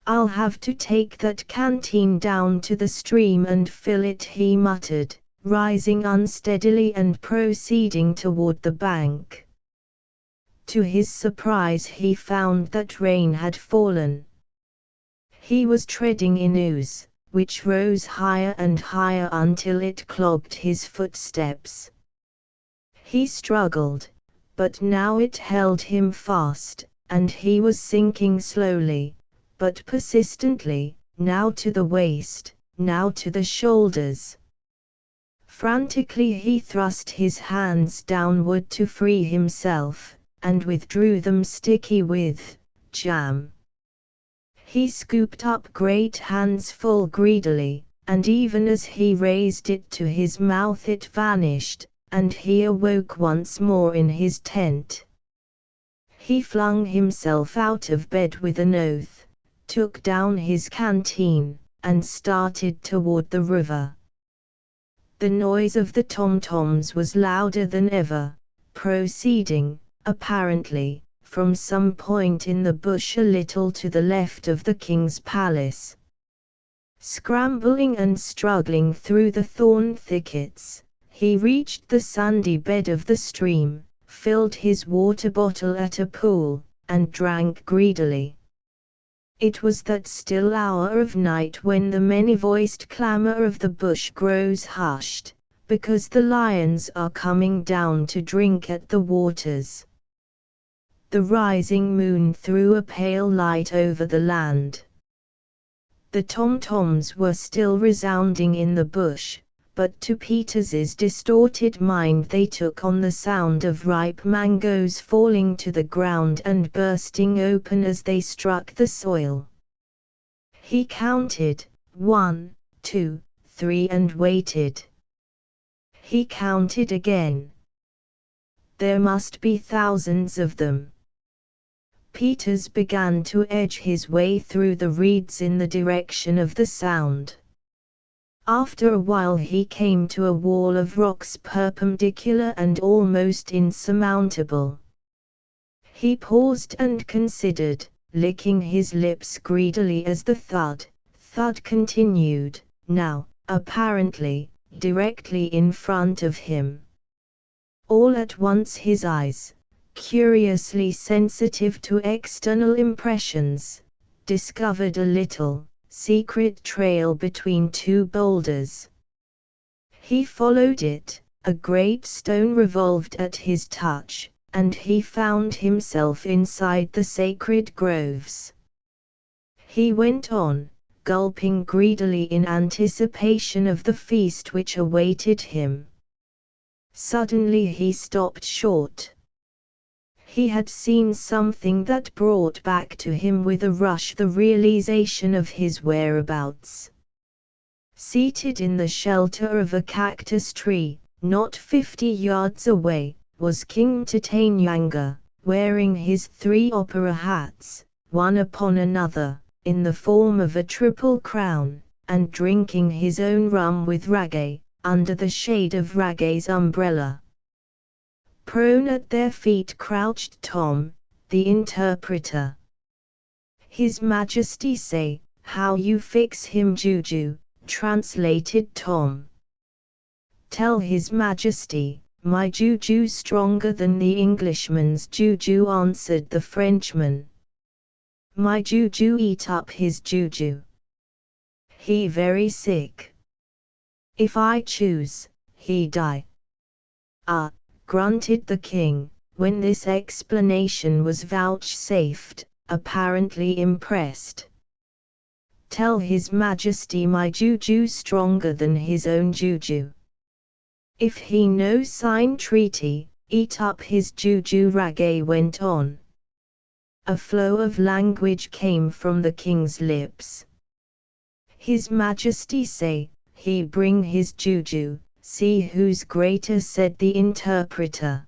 "I'll have to take that canteen down to the stream and fill it," he muttered, rising unsteadily and proceeding toward the bank. To his surprise he found that rain had fallen. He was treading in ooze, which rose higher and higher until it clogged his footsteps. He struggled, but now it held him fast, and he was sinking slowly, but persistently, now to the waist, now to the shoulders. Frantically he thrust his hands downward to free himself, and withdrew them sticky with jam. He scooped up great handsful greedily, and even as he raised it to his mouth it vanished, and he awoke once more in his tent. He flung himself out of bed with an oath, took down his canteen, and started toward the river. The noise of the tom-toms was louder than ever, proceeding, apparently, from some point in the bush a little to the left of the king's palace. Scrambling and struggling through the thorn thickets, he reached the sandy bed of the stream, filled his water bottle at a pool, and drank greedily. It was that still hour of night when the many-voiced clamor of the bush grows hushed, because the lions are coming down to drink at the waters. The rising moon threw a pale light over the land. The tom-toms were still resounding in the bush, but to Peter's distorted mind they took on the sound of ripe mangoes falling to the ground and bursting open as they struck the soil. He counted, 1, 2, 3 and waited. He counted again. There must be thousands of them. Peters began to edge his way through the reeds in the direction of the sound. After a while he came to a wall of rocks perpendicular and almost insurmountable. He paused and considered, licking his lips greedily as the thud continued, now, apparently, directly in front of him. All at once his eyes, curiously sensitive to external impressions, discovered a little, secret trail between two boulders. He followed it, a great stone revolved at his touch, and he found himself inside the sacred groves. He went on, gulping greedily in anticipation of the feast which awaited him. Suddenly he stopped short. He had seen something that brought back to him with a rush the realization of his whereabouts. Seated in the shelter of a cactus tree, not 50 yards away, was King Titanyanga, wearing his 3 opera hats, one upon another, in the form of a triple crown, and drinking his own rum with Ragay, under the shade of Ragay's umbrella. Prone at their feet crouched Tom, the interpreter. "His Majesty say, how you fix him juju," translated Tom. "Tell His Majesty, my juju stronger than the Englishman's juju," answered the Frenchman. "My juju eat up his juju. He very sick. If I choose, he die." "Ah," grunted the king, when this explanation was vouchsafed, apparently impressed. "Tell His Majesty my juju stronger than his own juju. If he no sign treaty, eat up his juju," Ragay went on. A flow of language came from the king's lips. "His Majesty say, he bring his juju, see who's greater," said the interpreter.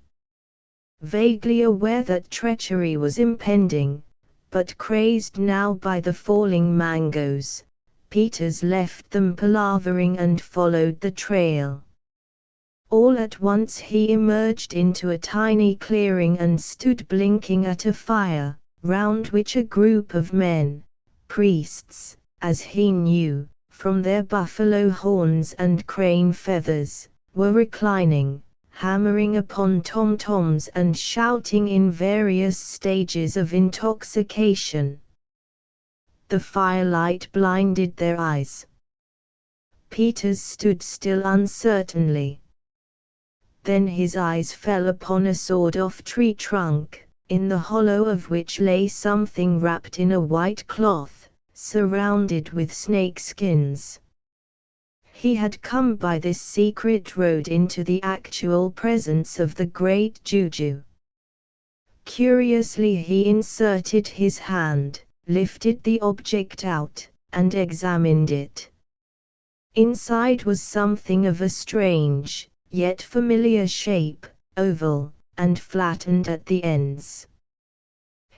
Vaguely aware that treachery was impending, but crazed now by the falling mangoes, Peters left them palavering and followed the trail. All at once he emerged into a tiny clearing and stood blinking at a fire, round which a group of men, priests, as he knew, from their buffalo horns and crane feathers, were reclining, hammering upon tom-toms and shouting in various stages of intoxication. The firelight blinded their eyes. Peters stood still uncertainly. Then his eyes fell upon a sawed-off tree trunk, in the hollow of which lay something wrapped in a white cloth, surrounded with snake skins. He had come by this secret road into the actual presence of the great juju. Curiously he inserted his hand, lifted the object out, and examined it. Inside was something of a strange, yet familiar shape, oval, and flattened at the ends.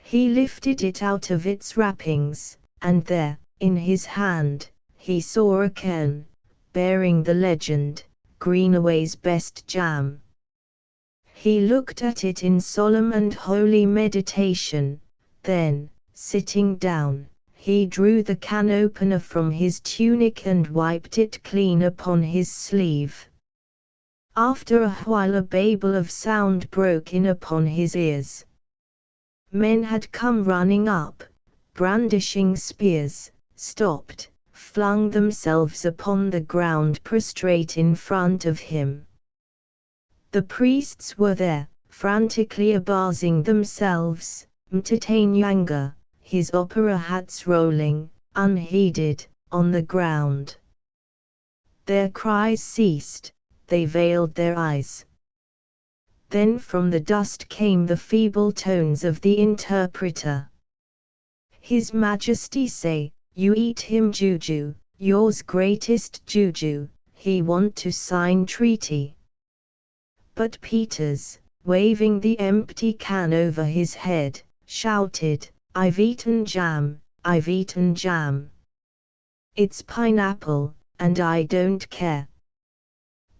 He lifted it out of its wrappings, and there, in his hand, he saw a can, bearing the legend, "Greenaway's Best Jam." He looked at it in solemn and holy meditation, then, sitting down, he drew the can opener from his tunic and wiped it clean upon his sleeve. After a while a babel of sound broke in upon his ears. Men had come running up, brandishing spears, stopped, flung themselves upon the ground prostrate in front of him. The priests were there, frantically abasing themselves, Mtitanyanga, his opera hats rolling, unheeded, on the ground. Their cries ceased, they veiled their eyes. Then from the dust came the feeble tones of the interpreter. His Majesty say, you eat him juju, yours greatest juju, he want to sign treaty. But Peters, waving the empty can over his head, shouted, I've eaten jam, I've eaten jam. It's pineapple, and I don't care.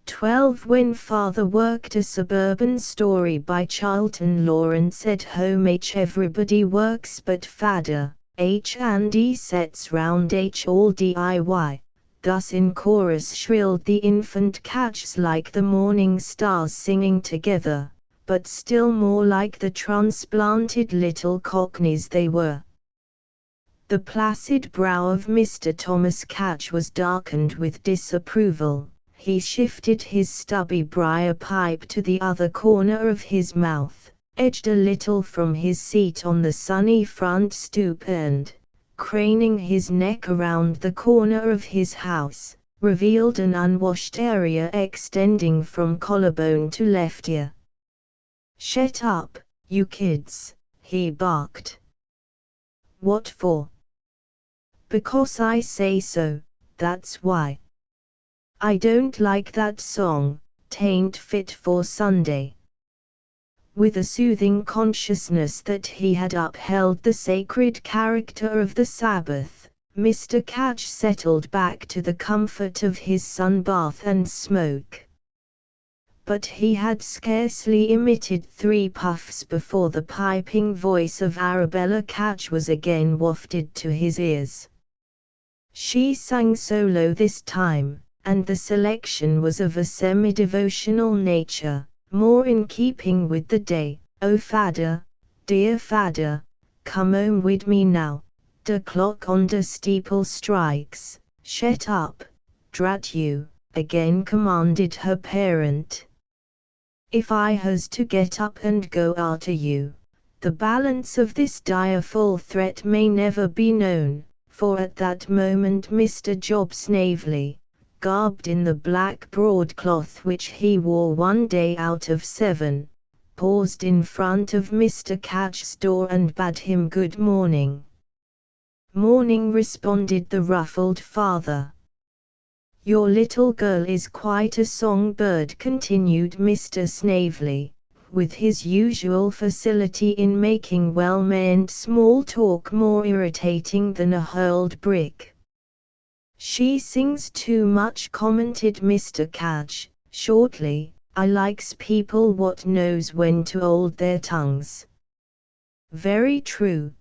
12 When father worked. A suburban story by Charlton Lawrence. At home everybody works but father, and E sets round all DIY. Thus in chorus shrilled the infant catches like the morning stars singing together, but still more like the transplanted little cockneys they were. The placid brow of Mr. Thomas Catch was darkened with disapproval. He shifted his stubby briar pipe to the other corner of his mouth, edged a little from his seat on the sunny front stoop and, craning his neck around the corner of his house, revealed an unwashed area extending from collarbone to left ear. "Shut up, you kids," he barked. "What for?" "Because I say so, that's why. I don't like that song, 'tain't fit for Sunday." With a soothing consciousness that he had upheld the sacred character of the Sabbath, Mr. Catch settled back to the comfort of his sunbath and smoke. But he had scarcely emitted 3 puffs before the piping voice of Arabella Catch was again wafted to his ears. She sang solo this time, and the selection was of a semi-devotional nature, more in keeping with the day. "Oh fadder, dear fadder, come home wid me now, de clock on de steeple strikes." "Shut up, drat you," again commanded her parent. "If I has to get up and go arter you." The balance of this direful threat may never be known, for at that moment Mr. Job Snavely, garbed in the black broadcloth which he wore one day out of 7, paused in front of Mr. Catch's door and bade him good morning. "Morning," responded the ruffled father. "Your little girl is quite a songbird," continued Mr. Snavely, with his usual facility in making well-meant small talk more irritating than a hurled brick. "She sings too much," commented Mr. Catch, shortly. "I likes people what knows when to hold their tongues." very true,"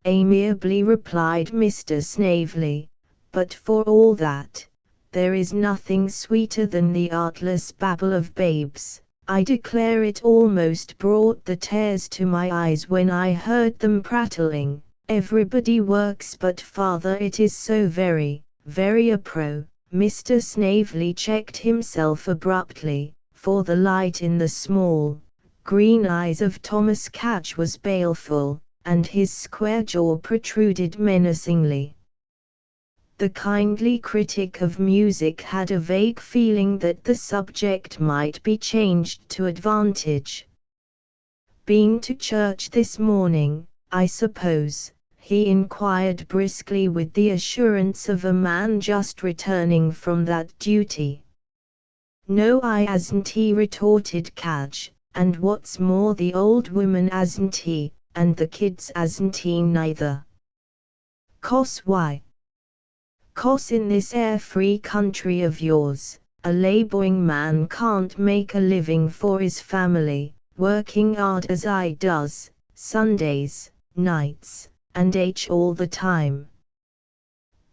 amiably replied Mr. Snavely, "but for all that, there is nothing sweeter than the artless babble of babes. I declare it almost brought the tears to my eyes when I heard them prattling, 'Everybody works but father.' It is so very a-pro." Mr. Snavely checked himself abruptly, for the light in the small, green eyes of Thomas Catch was baleful, and his square jaw protruded menacingly. The kindly critic of music had a vague feeling that the subject might be changed to advantage. "Been to church this morning, I suppose?" he inquired briskly with the assurance of a man just returning from that duty. "No, I hasn't," he retorted Catch, "and what's more the old woman hasn't he, and the kids hasn't he neither." "'Cause why?" "'Cause in this air free country of yours, a laboring man can't make a living for his family, working hard as I does, Sundays, nights, and all the time.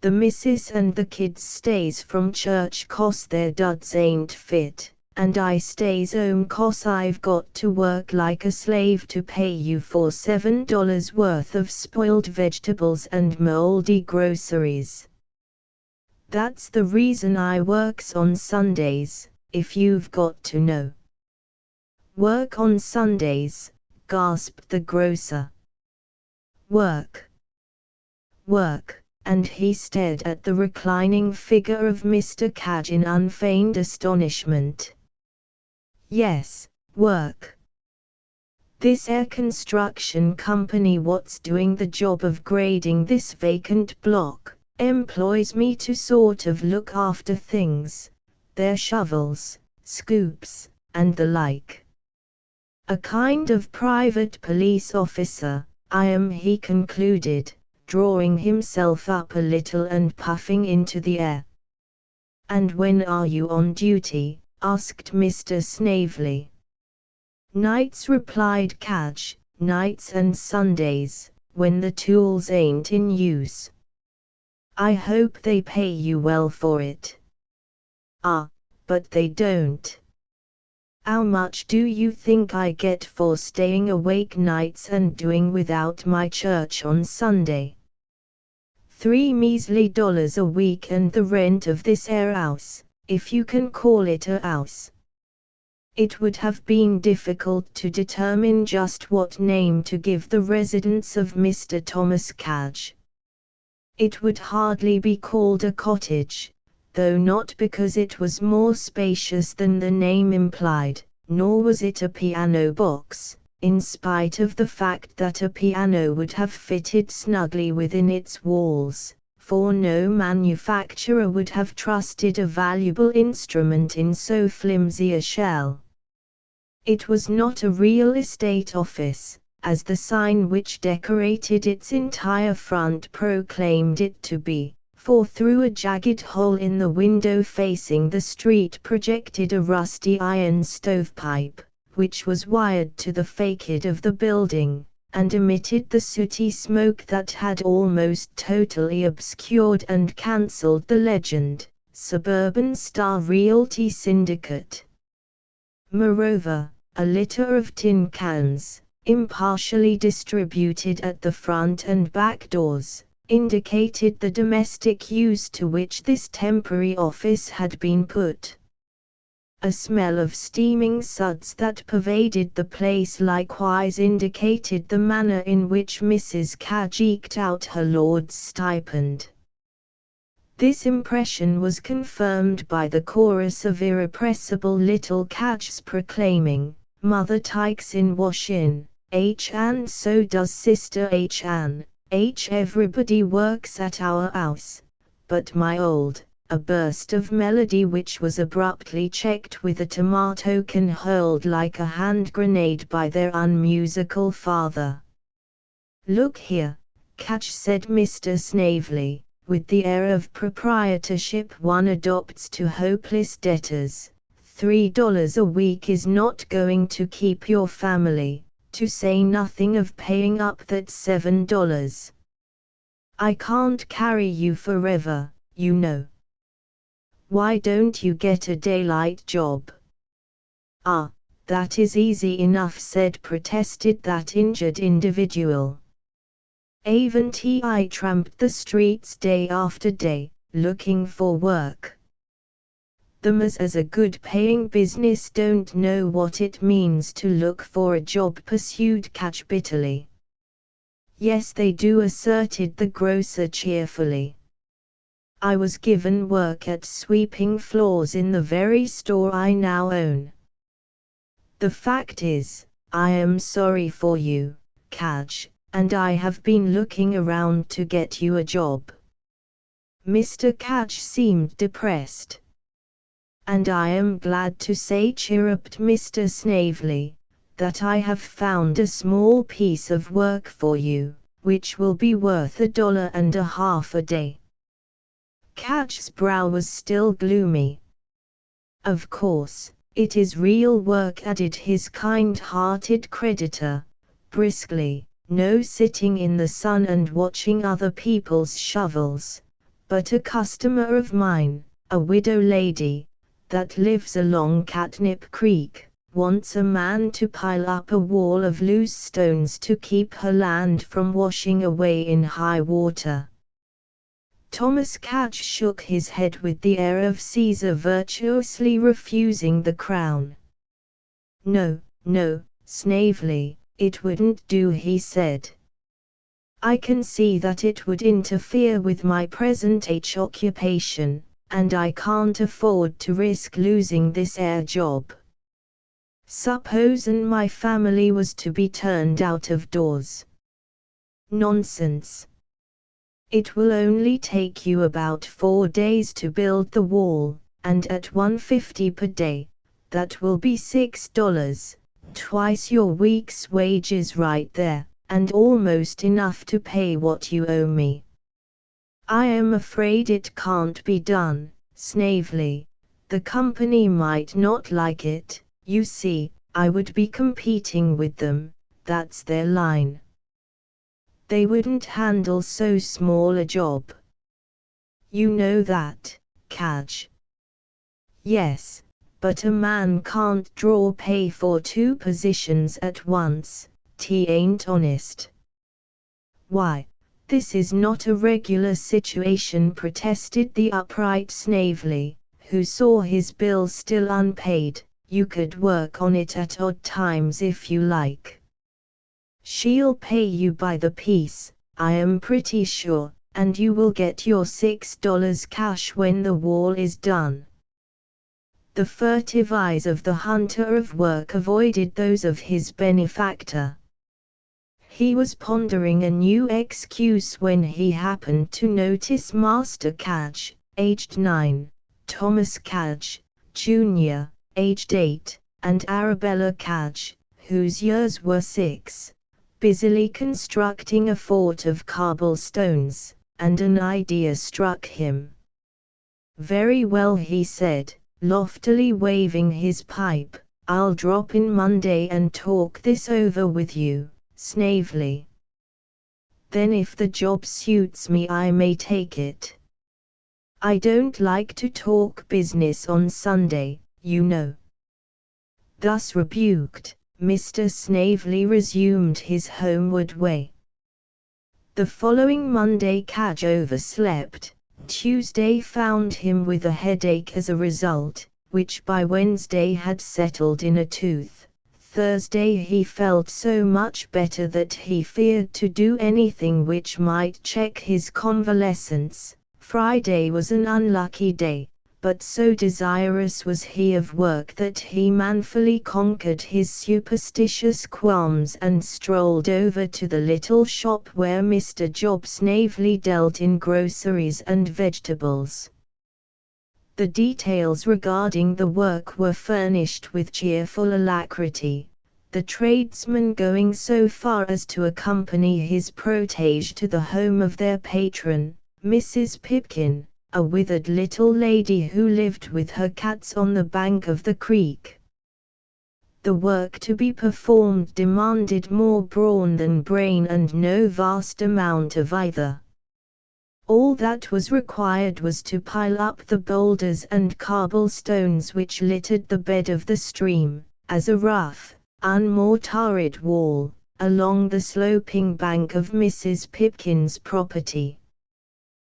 The missus and the kids stays from church 'cause their duds ain't fit, and I stays home 'cause I've got to work like a slave to pay you for $7 worth of spoiled vegetables and moldy groceries. That's the reason I works on Sundays, if you've got to know." "Work on Sundays?" gasped the grocer. Work. and he stared at the reclining figure of Mr. Cadge in unfeigned astonishment. Yes, work. This air construction company what's doing the job of grading this vacant block, employs me to sort of look after things, their shovels, scoops, and the like. A kind of private police officer, I am, he concluded, drawing himself up a little and puffing into the air. And when are you on duty? Asked Mr. Snavely. Nights, replied Cadge, nights and Sundays, when the tools ain't in use. I hope they pay you well for it. Ah, but they don't. How much do you think I get for staying awake nights and doing without my church on Sunday? $3 measly a week, and the rent of this 'ere house, if you can call it a house. It would have been difficult to determine just what name to give the residence of Mr. Thomas Cadge. It would hardly be called a cottage, though not because it was more spacious than the name implied, nor was it a piano box, in spite of the fact that a piano would have fitted snugly within its walls, for no manufacturer would have trusted a valuable instrument in so flimsy a shell. It was not a real estate office, as the sign which decorated its entire front proclaimed it to be, for through a jagged hole in the window facing the street projected a rusty iron stovepipe, which was wired to the facade of the building, and emitted the sooty smoke that had almost totally obscured and cancelled the legend, Suburban Star Realty Syndicate. Moreover, a litter of tin cans, impartially distributed at the front and back doors, indicated the domestic use to which this temporary office had been put. A smell of steaming suds that pervaded the place likewise indicated the manner in which Mrs. Cadge eked out her lord's stipend. This impression was confirmed by the chorus of irrepressible little Cadges proclaiming, "Mother Tykes in wash in, H and so does Sister H Ann, H everybody works at our house, but my old," a burst of melody which was abruptly checked with a tomato can hurled like a hand grenade by their unmusical father. "Look here, Cadge," said Mr. Snavely, with the air of proprietorship one adopts to hopeless debtors, $3 a week is not going to keep your family, to say nothing of paying up that $7. I can't carry you forever, you know. Why don't you get a daylight job?" "Ah, that is easy enough," protested that injured individual. "Haven't I tramped the streets day after day, looking for work? Them as a good-paying business don't know what it means to look for a job," pursued Cadge bitterly. "Yes they do," asserted the grocer cheerfully. "I was given work at sweeping floors in the very store I now own. The fact is, I am sorry for you, Cadge, and I have been looking around to get you a job." Mr. Cadge seemed depressed. "And I am glad to say," chirruped Mr. Snavely, "that I have found a small piece of work for you, which will be worth $1.50 a day." Cadge's brow was still gloomy. "Of course, it is real work," added his kind-hearted creditor, briskly, "no sitting in the sun and watching other people's shovels, but a customer of mine, a widow lady, that lives along Catnip Creek, wants a man to pile up a wall of loose stones to keep her land from washing away in high water." Thomas Cadge shook his head with the air of Caesar virtuously refusing the crown. "No, no, Snavely, it wouldn't do," he said. I can see that it would interfere with my present occupation, and I can't afford to risk losing this air job. Supposin' my family was to be turned out of doors. Nonsense. It will only take you about 4 days to build the wall, and at $1.50 per day, that will be $6, twice your week's wages right there, and almost enough to pay what you owe me. I am afraid it can't be done, Snavely. The company might not like it, you see, I would be competing with them, that's their line. They wouldn't handle so small a job. You know that, Kaj. Yes, but a man can't draw pay for 2 positions at once, T ain't honest. Why, this is not a regular situation, protested the upright Snavely, who saw his bill still unpaid. You could work on it at odd times if you like. She'll pay you by the piece, I am pretty sure, and you will get your $6 cash when the wall is done. The furtive eyes of the hunter of work avoided those of his benefactor. He was pondering a new excuse when he happened to notice Master Kaj, aged 9, Thomas Kaj, Jr., aged 8, and Arabella Kaj, whose years were 6, busily constructing a fort of cobblestones, and an idea struck him. Very well, he said, loftily waving his pipe, I'll drop in Monday and talk this over with you, Snavely. Then if the job suits me I may take it. I don't like to talk business on Sunday, you know. Thus rebuked, Mr. Snavely resumed his homeward way. The following Monday Kaj overslept. Tuesday found him with a headache as a result, which by Wednesday had settled in a tooth. Thursday he felt so much better that he feared to do anything which might check his convalescence. Friday was an unlucky day, but so desirous was he of work that he manfully conquered his superstitious qualms and strolled over to the little shop where Mr. Job Snavely dealt in groceries and vegetables. The details regarding the work were furnished with cheerful alacrity, the tradesman going so far as to accompany his protégé to the home of their patron, Mrs. Pipkin, a withered little lady who lived with her cats on the bank of the creek. The work to be performed demanded more brawn than brain and no vast amount of either. All that was required was to pile up the boulders and cobblestones which littered the bed of the stream, as a rough, unmortared wall, along the sloping bank of Mrs. Pipkin's property.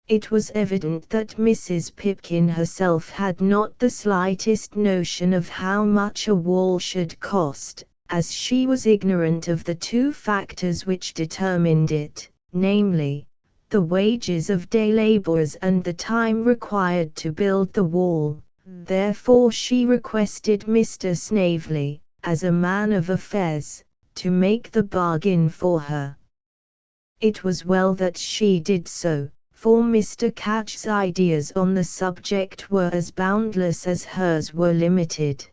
It was evident that Mrs. Pipkin herself had not the slightest notion of how much a wall should cost, as she was ignorant of the 2 factors which determined it, namely, the wages of day laborers and the time required to build the wall. Therefore she requested Mr. Snavely, as a man of affairs, to make the bargain for her. It was well that she did so, for Mr. Kaj's ideas on the subject were as boundless as hers were limited.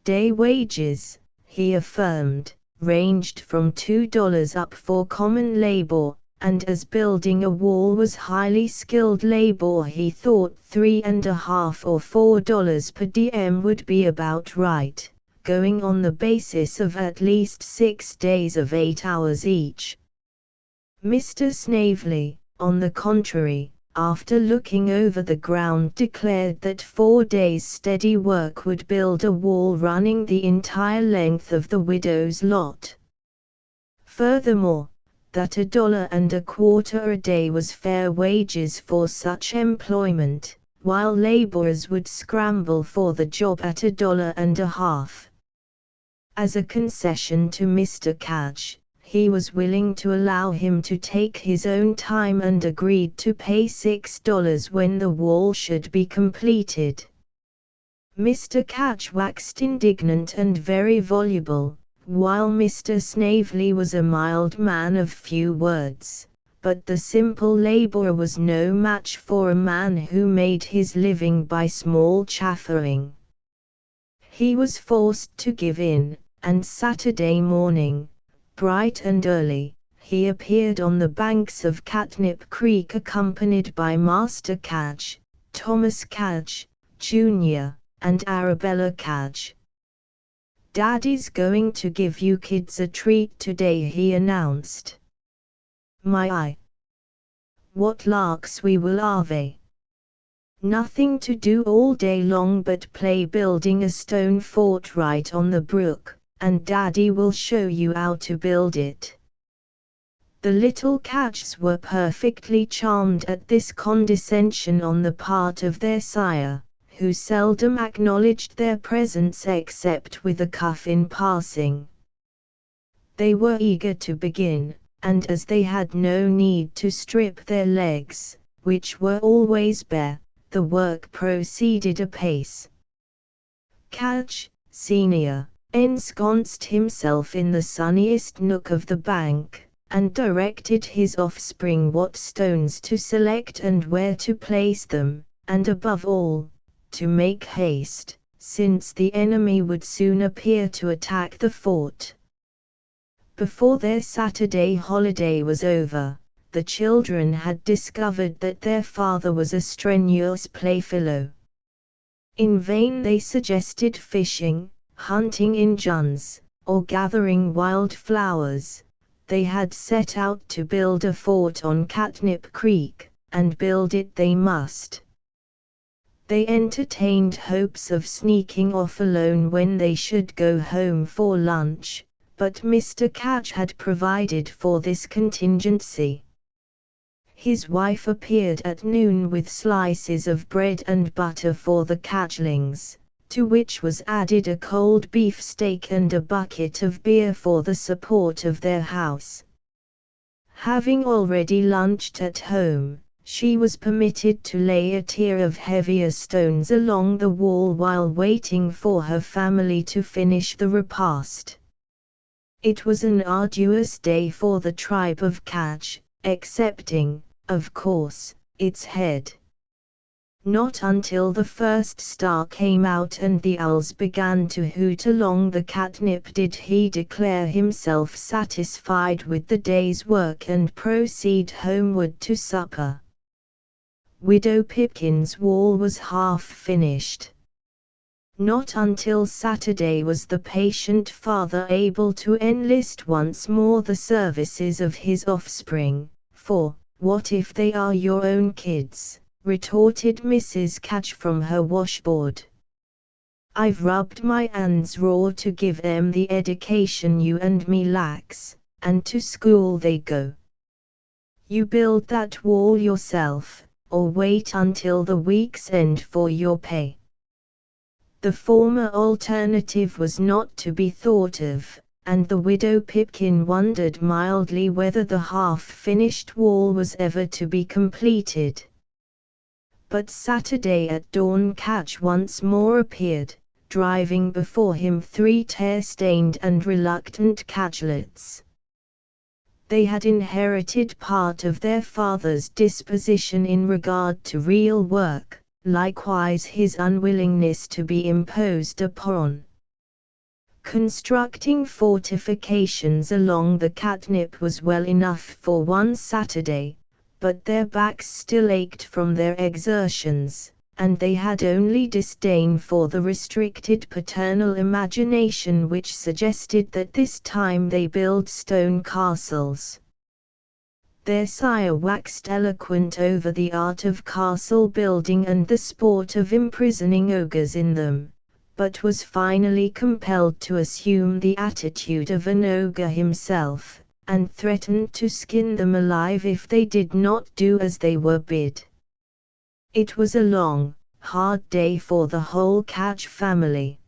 Day wages, he affirmed, ranged from $2 up for common labor, and as building a wall was highly skilled labor he thought $3.50 or $4 per diem would be about right, going on the basis of at least 6 days of 8 hours each. Mr. Snavely, on the contrary, after looking over the ground, declared that 4 days' steady work would build a wall running the entire length of the widow's lot. Furthermore, that $1.25 a day was fair wages for such employment, while laborers would scramble for the job at $1.50. As a concession to Mr. Kaj, he was willing to allow him to take his own time and agreed to pay $6 when the wall should be completed. Mr. Catch waxed indignant and very voluble, while Mr. Snavely was a mild man of few words, but the simple laborer was no match for a man who made his living by small chaffering. He was forced to give in, and Saturday morning, bright and early, he appeared on the banks of Catnip Creek accompanied by Master Catch, Thomas Catch, Jr., and Arabella Catch. "Daddy's going to give you kids a treat today," he announced. "My, what larks we will have! Nothing to do all day long but play building a stone fort right on the brook, and Daddy will show you how to build it." The little Catches were perfectly charmed at this condescension on the part of their sire, who seldom acknowledged their presence except with a cuff in passing. They were eager to begin, and as they had no need to strip their legs, which were always bare, the work proceeded apace. Catch, Sr., ensconced himself in the sunniest nook of the bank, and directed his offspring what stones to select and where to place them, and above all, to make haste, since the enemy would soon appear to attack the fort. Before their Saturday holiday was over, the children had discovered that their father was a strenuous playfellow. In vain they suggested fishing, hunting in juns, or gathering wild flowers. They had set out to build a fort on Catnip Creek, and build it they must. They entertained hopes of sneaking off alone when they should go home for lunch, but Mr. Catch had provided for this contingency. His wife appeared at noon with slices of bread and butter for the Catchlings, to which was added a cold beefsteak and a bucket of beer for the support of their house. Having already lunched at home, she was permitted to lay a tier of heavier stones along the wall while waiting for her family to finish the repast. It was an arduous day for the tribe of Catch, excepting, of course, its head. Not until the first star came out and the owls began to hoot along the catnip did he declare himself satisfied with the day's work and proceed homeward to supper. Widow Pipkin's wall was half finished. Not until Saturday was the patient father able to enlist once more the services of his offspring, for, what if they are your own kids? Retorted Mrs. Catch from her washboard. "I've rubbed my hands raw to give them the education you and me lacks, and to school they go. You build that wall yourself, or wait until the week's end for your pay." The former alternative was not to be thought of, and the widow Pipkin wondered mildly whether the half-finished wall was ever to be completed. But Saturday at dawn Catch once more appeared, driving before him 3 tear-stained and reluctant Catchlets. They had inherited part of their father's disposition in regard to real work, likewise his unwillingness to be imposed upon. Constructing fortifications along the catnip was well enough for one Saturday, but their backs still ached from their exertions, and they had only disdain for the restricted paternal imagination which suggested that this time they build stone castles. Their sire waxed eloquent over the art of castle building and the sport of imprisoning ogres in them, but was finally compelled to assume the attitude of an ogre himself, and threatened to skin them alive if they did not do as they were bid. It was a long, hard day for the whole Catch family.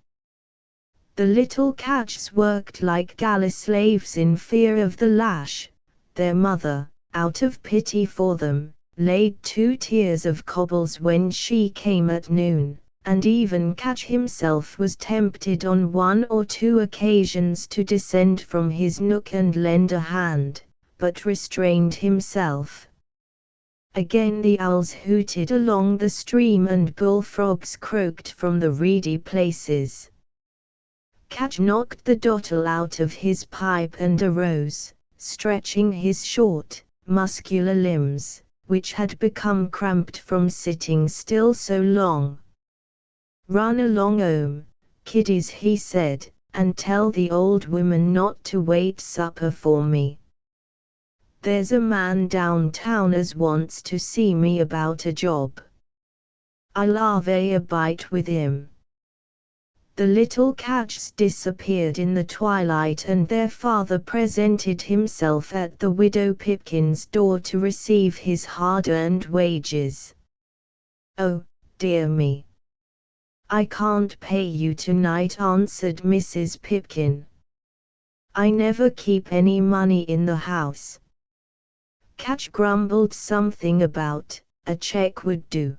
The little Catches worked like galley slaves in fear of the lash. Their mother, out of pity for them, laid 2 tiers of cobbles when she came at noon, and even Catch himself was tempted on 1 or 2 occasions to descend from his nook and lend a hand, but restrained himself. Again the owls hooted along the stream and bullfrogs croaked from the reedy places. Catch knocked the dottle out of his pipe and arose, stretching his short, muscular limbs, which had become cramped from sitting still so long. "Run along 'ome, kiddies," he said, "and tell the old woman not to wait supper for me. There's a man downtown as wants to see me about a job. I'll 'ave a bite with 'im." The little Catches disappeared in the twilight, and their father presented himself at the widow Pipkin's door to receive his hard-earned wages. "Oh, dear me! I can't pay you tonight," answered Mrs. Pipkin. "I never keep any money in the house." Catch grumbled something about a check would do.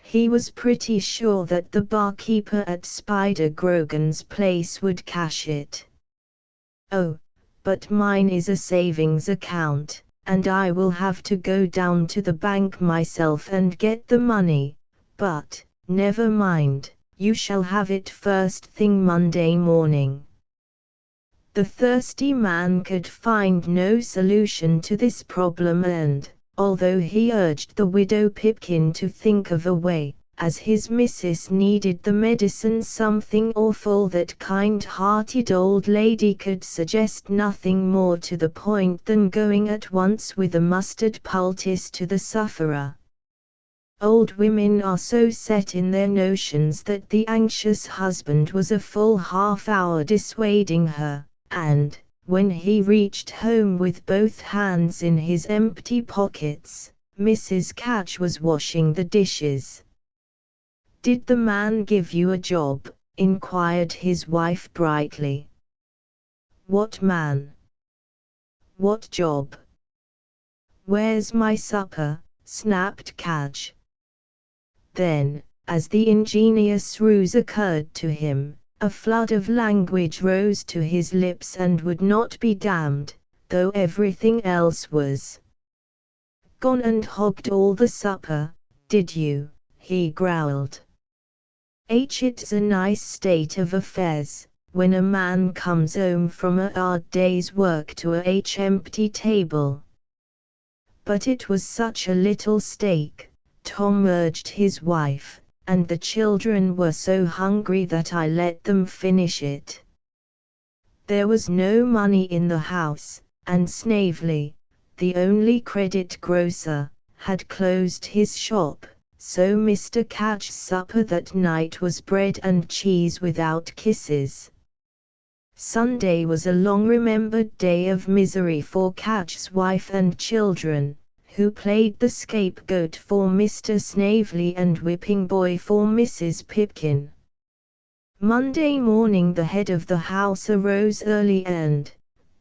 He was pretty sure that the barkeeper at Spider Grogan's place would cash it. "Oh, but mine is a savings account, and I will have to go down to the bank myself and get the money, but, never mind, you shall have it first thing Monday morning." The thirsty man could find no solution to this problem, and, although he urged the widow Pipkin to think of a way, as his missus needed the medicine something awful, that kind-hearted old lady could suggest nothing more to the point than going at once with a mustard poultice to the sufferer. Old women are so set in their notions that the anxious husband was a full half-hour dissuading her, and, when he reached home with both hands in his empty pockets, Mrs. Catch was washing the dishes. "Did the man give you a job?" inquired his wife brightly. "What man? What job? Where's my supper?" snapped Catch. Then, as the ingenious ruse occurred to him, a flood of language rose to his lips and would not be damned, though everything else was. "Gone and hogged all the supper, did you?" he growled. "It's a nice state of affairs, when a man comes home from a hard day's work to a empty table." "But it was such a little steak," Tom urged his wife, "and the children were so hungry that I let them finish it." There was no money in the house, and Snavely, the only credit grocer, had closed his shop, so Mr. Catch's supper that night was bread and cheese without kisses. Sunday was a long-remembered day of misery for Catch's wife and children, who played the scapegoat for Mr. Snavely and whipping boy for Mrs. Pipkin. Monday morning the head of the house arose early and,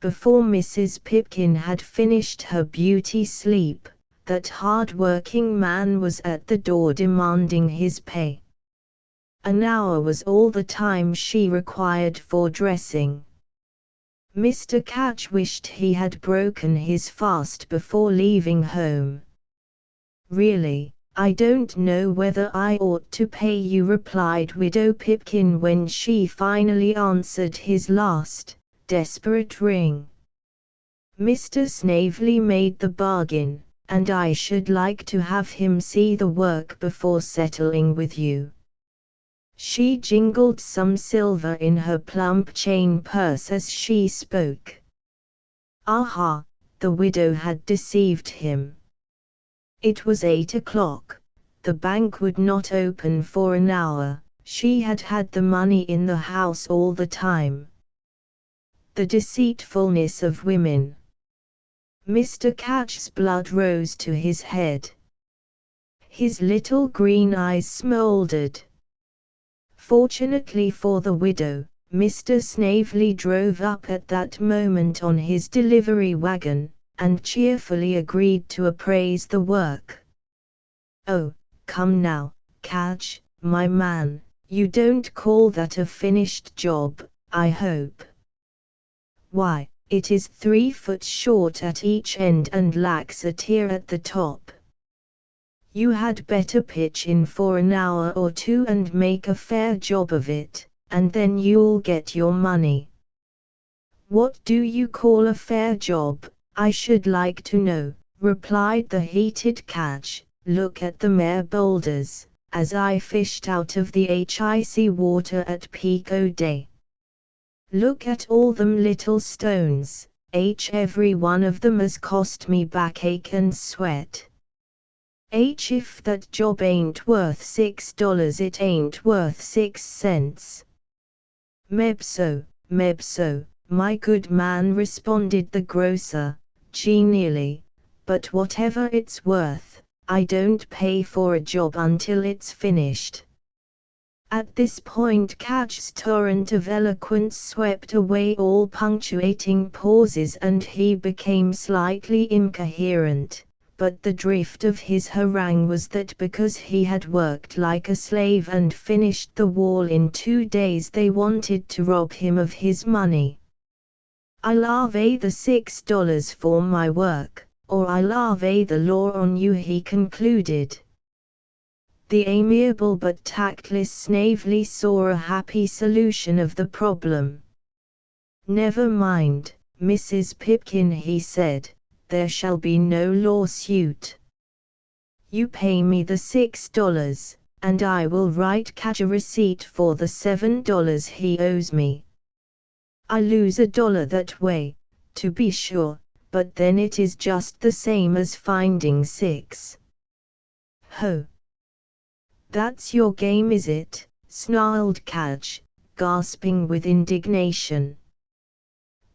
before Mrs. Pipkin had finished her beauty sleep, that hard-working man was at the door demanding his pay. An hour was all the time she required for dressing. Mr. Catch wished he had broken his fast before leaving home. "Really, I don't know whether I ought to pay you," replied Widow Pipkin when she finally answered his last, desperate ring. "Mr. Snavely made the bargain, and I should like to have him see the work before settling with you." She jingled some silver in her plump chain purse as she spoke. Aha! The widow had deceived him. It was 8 o'clock. The bank would not open for an hour. She had had the money in the house all the time. The deceitfulness of women. Mr. Catch's blood rose to his head. His little green eyes smoldered. Fortunately for the widow, Mr. Snavely drove up at that moment on his delivery wagon, and cheerfully agreed to appraise the work. "Oh, come now, Catch, my man, you don't call that a finished job, I hope?" "Why, it is 3 foot short at each end and lacks a tier at the top. You had better pitch in for an hour or 2 and make a fair job of it, and then you'll get your money." "What do you call a fair job, I should like to know?" replied the heated Catch. "Look at the mere boulders, as I fished out of the icy water at peak o' day. Look at all them little stones, every one of them has cost me backache and sweat. If that job ain't worth $6, it ain't worth 6 cents. Mebso, my good man," responded the grocer, genially, "but whatever it's worth, I don't pay for a job until it's finished." At this point Catch's torrent of eloquence swept away all punctuating pauses and he became slightly incoherent, but the drift of his harangue was that because he had worked like a slave and finished the wall in 2 days they wanted to rob him of his money. "I'll have the $6 for my work, or I'll have the law on you," he concluded. The amiable but tactless Snavely saw a happy solution of the problem. "Never mind, Mrs. Pipkin," he said, "there shall be no lawsuit. You pay me the $6, and I will write Catch a receipt for the $7 he owes me. I lose $1 that way, to be sure, but then it is just the same as finding 6. Ho! That's your game, is it?" snarled Catch, gasping with indignation.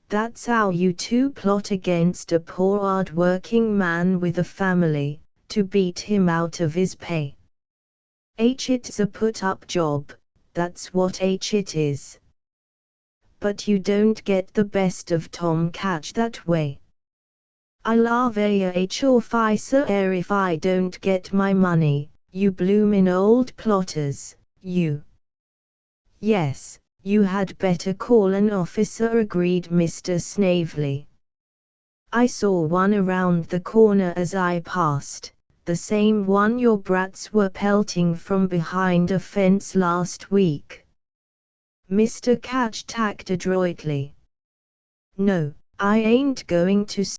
"That's how you two plot against a poor hard-working man with a family, to beat him out of his pay. It's a put-up job, that's what it is. But you don't get the best of Tom Catch that way. I'll have a officer if I don't get my money, you bloomin' old plotters, you." "Yes, you had better call an officer," agreed Mr. Snavely. "I saw one around the corner as I passed, the same one your brats were pelting from behind a fence last week." Mr. Catch tacked adroitly. "No, I ain't going to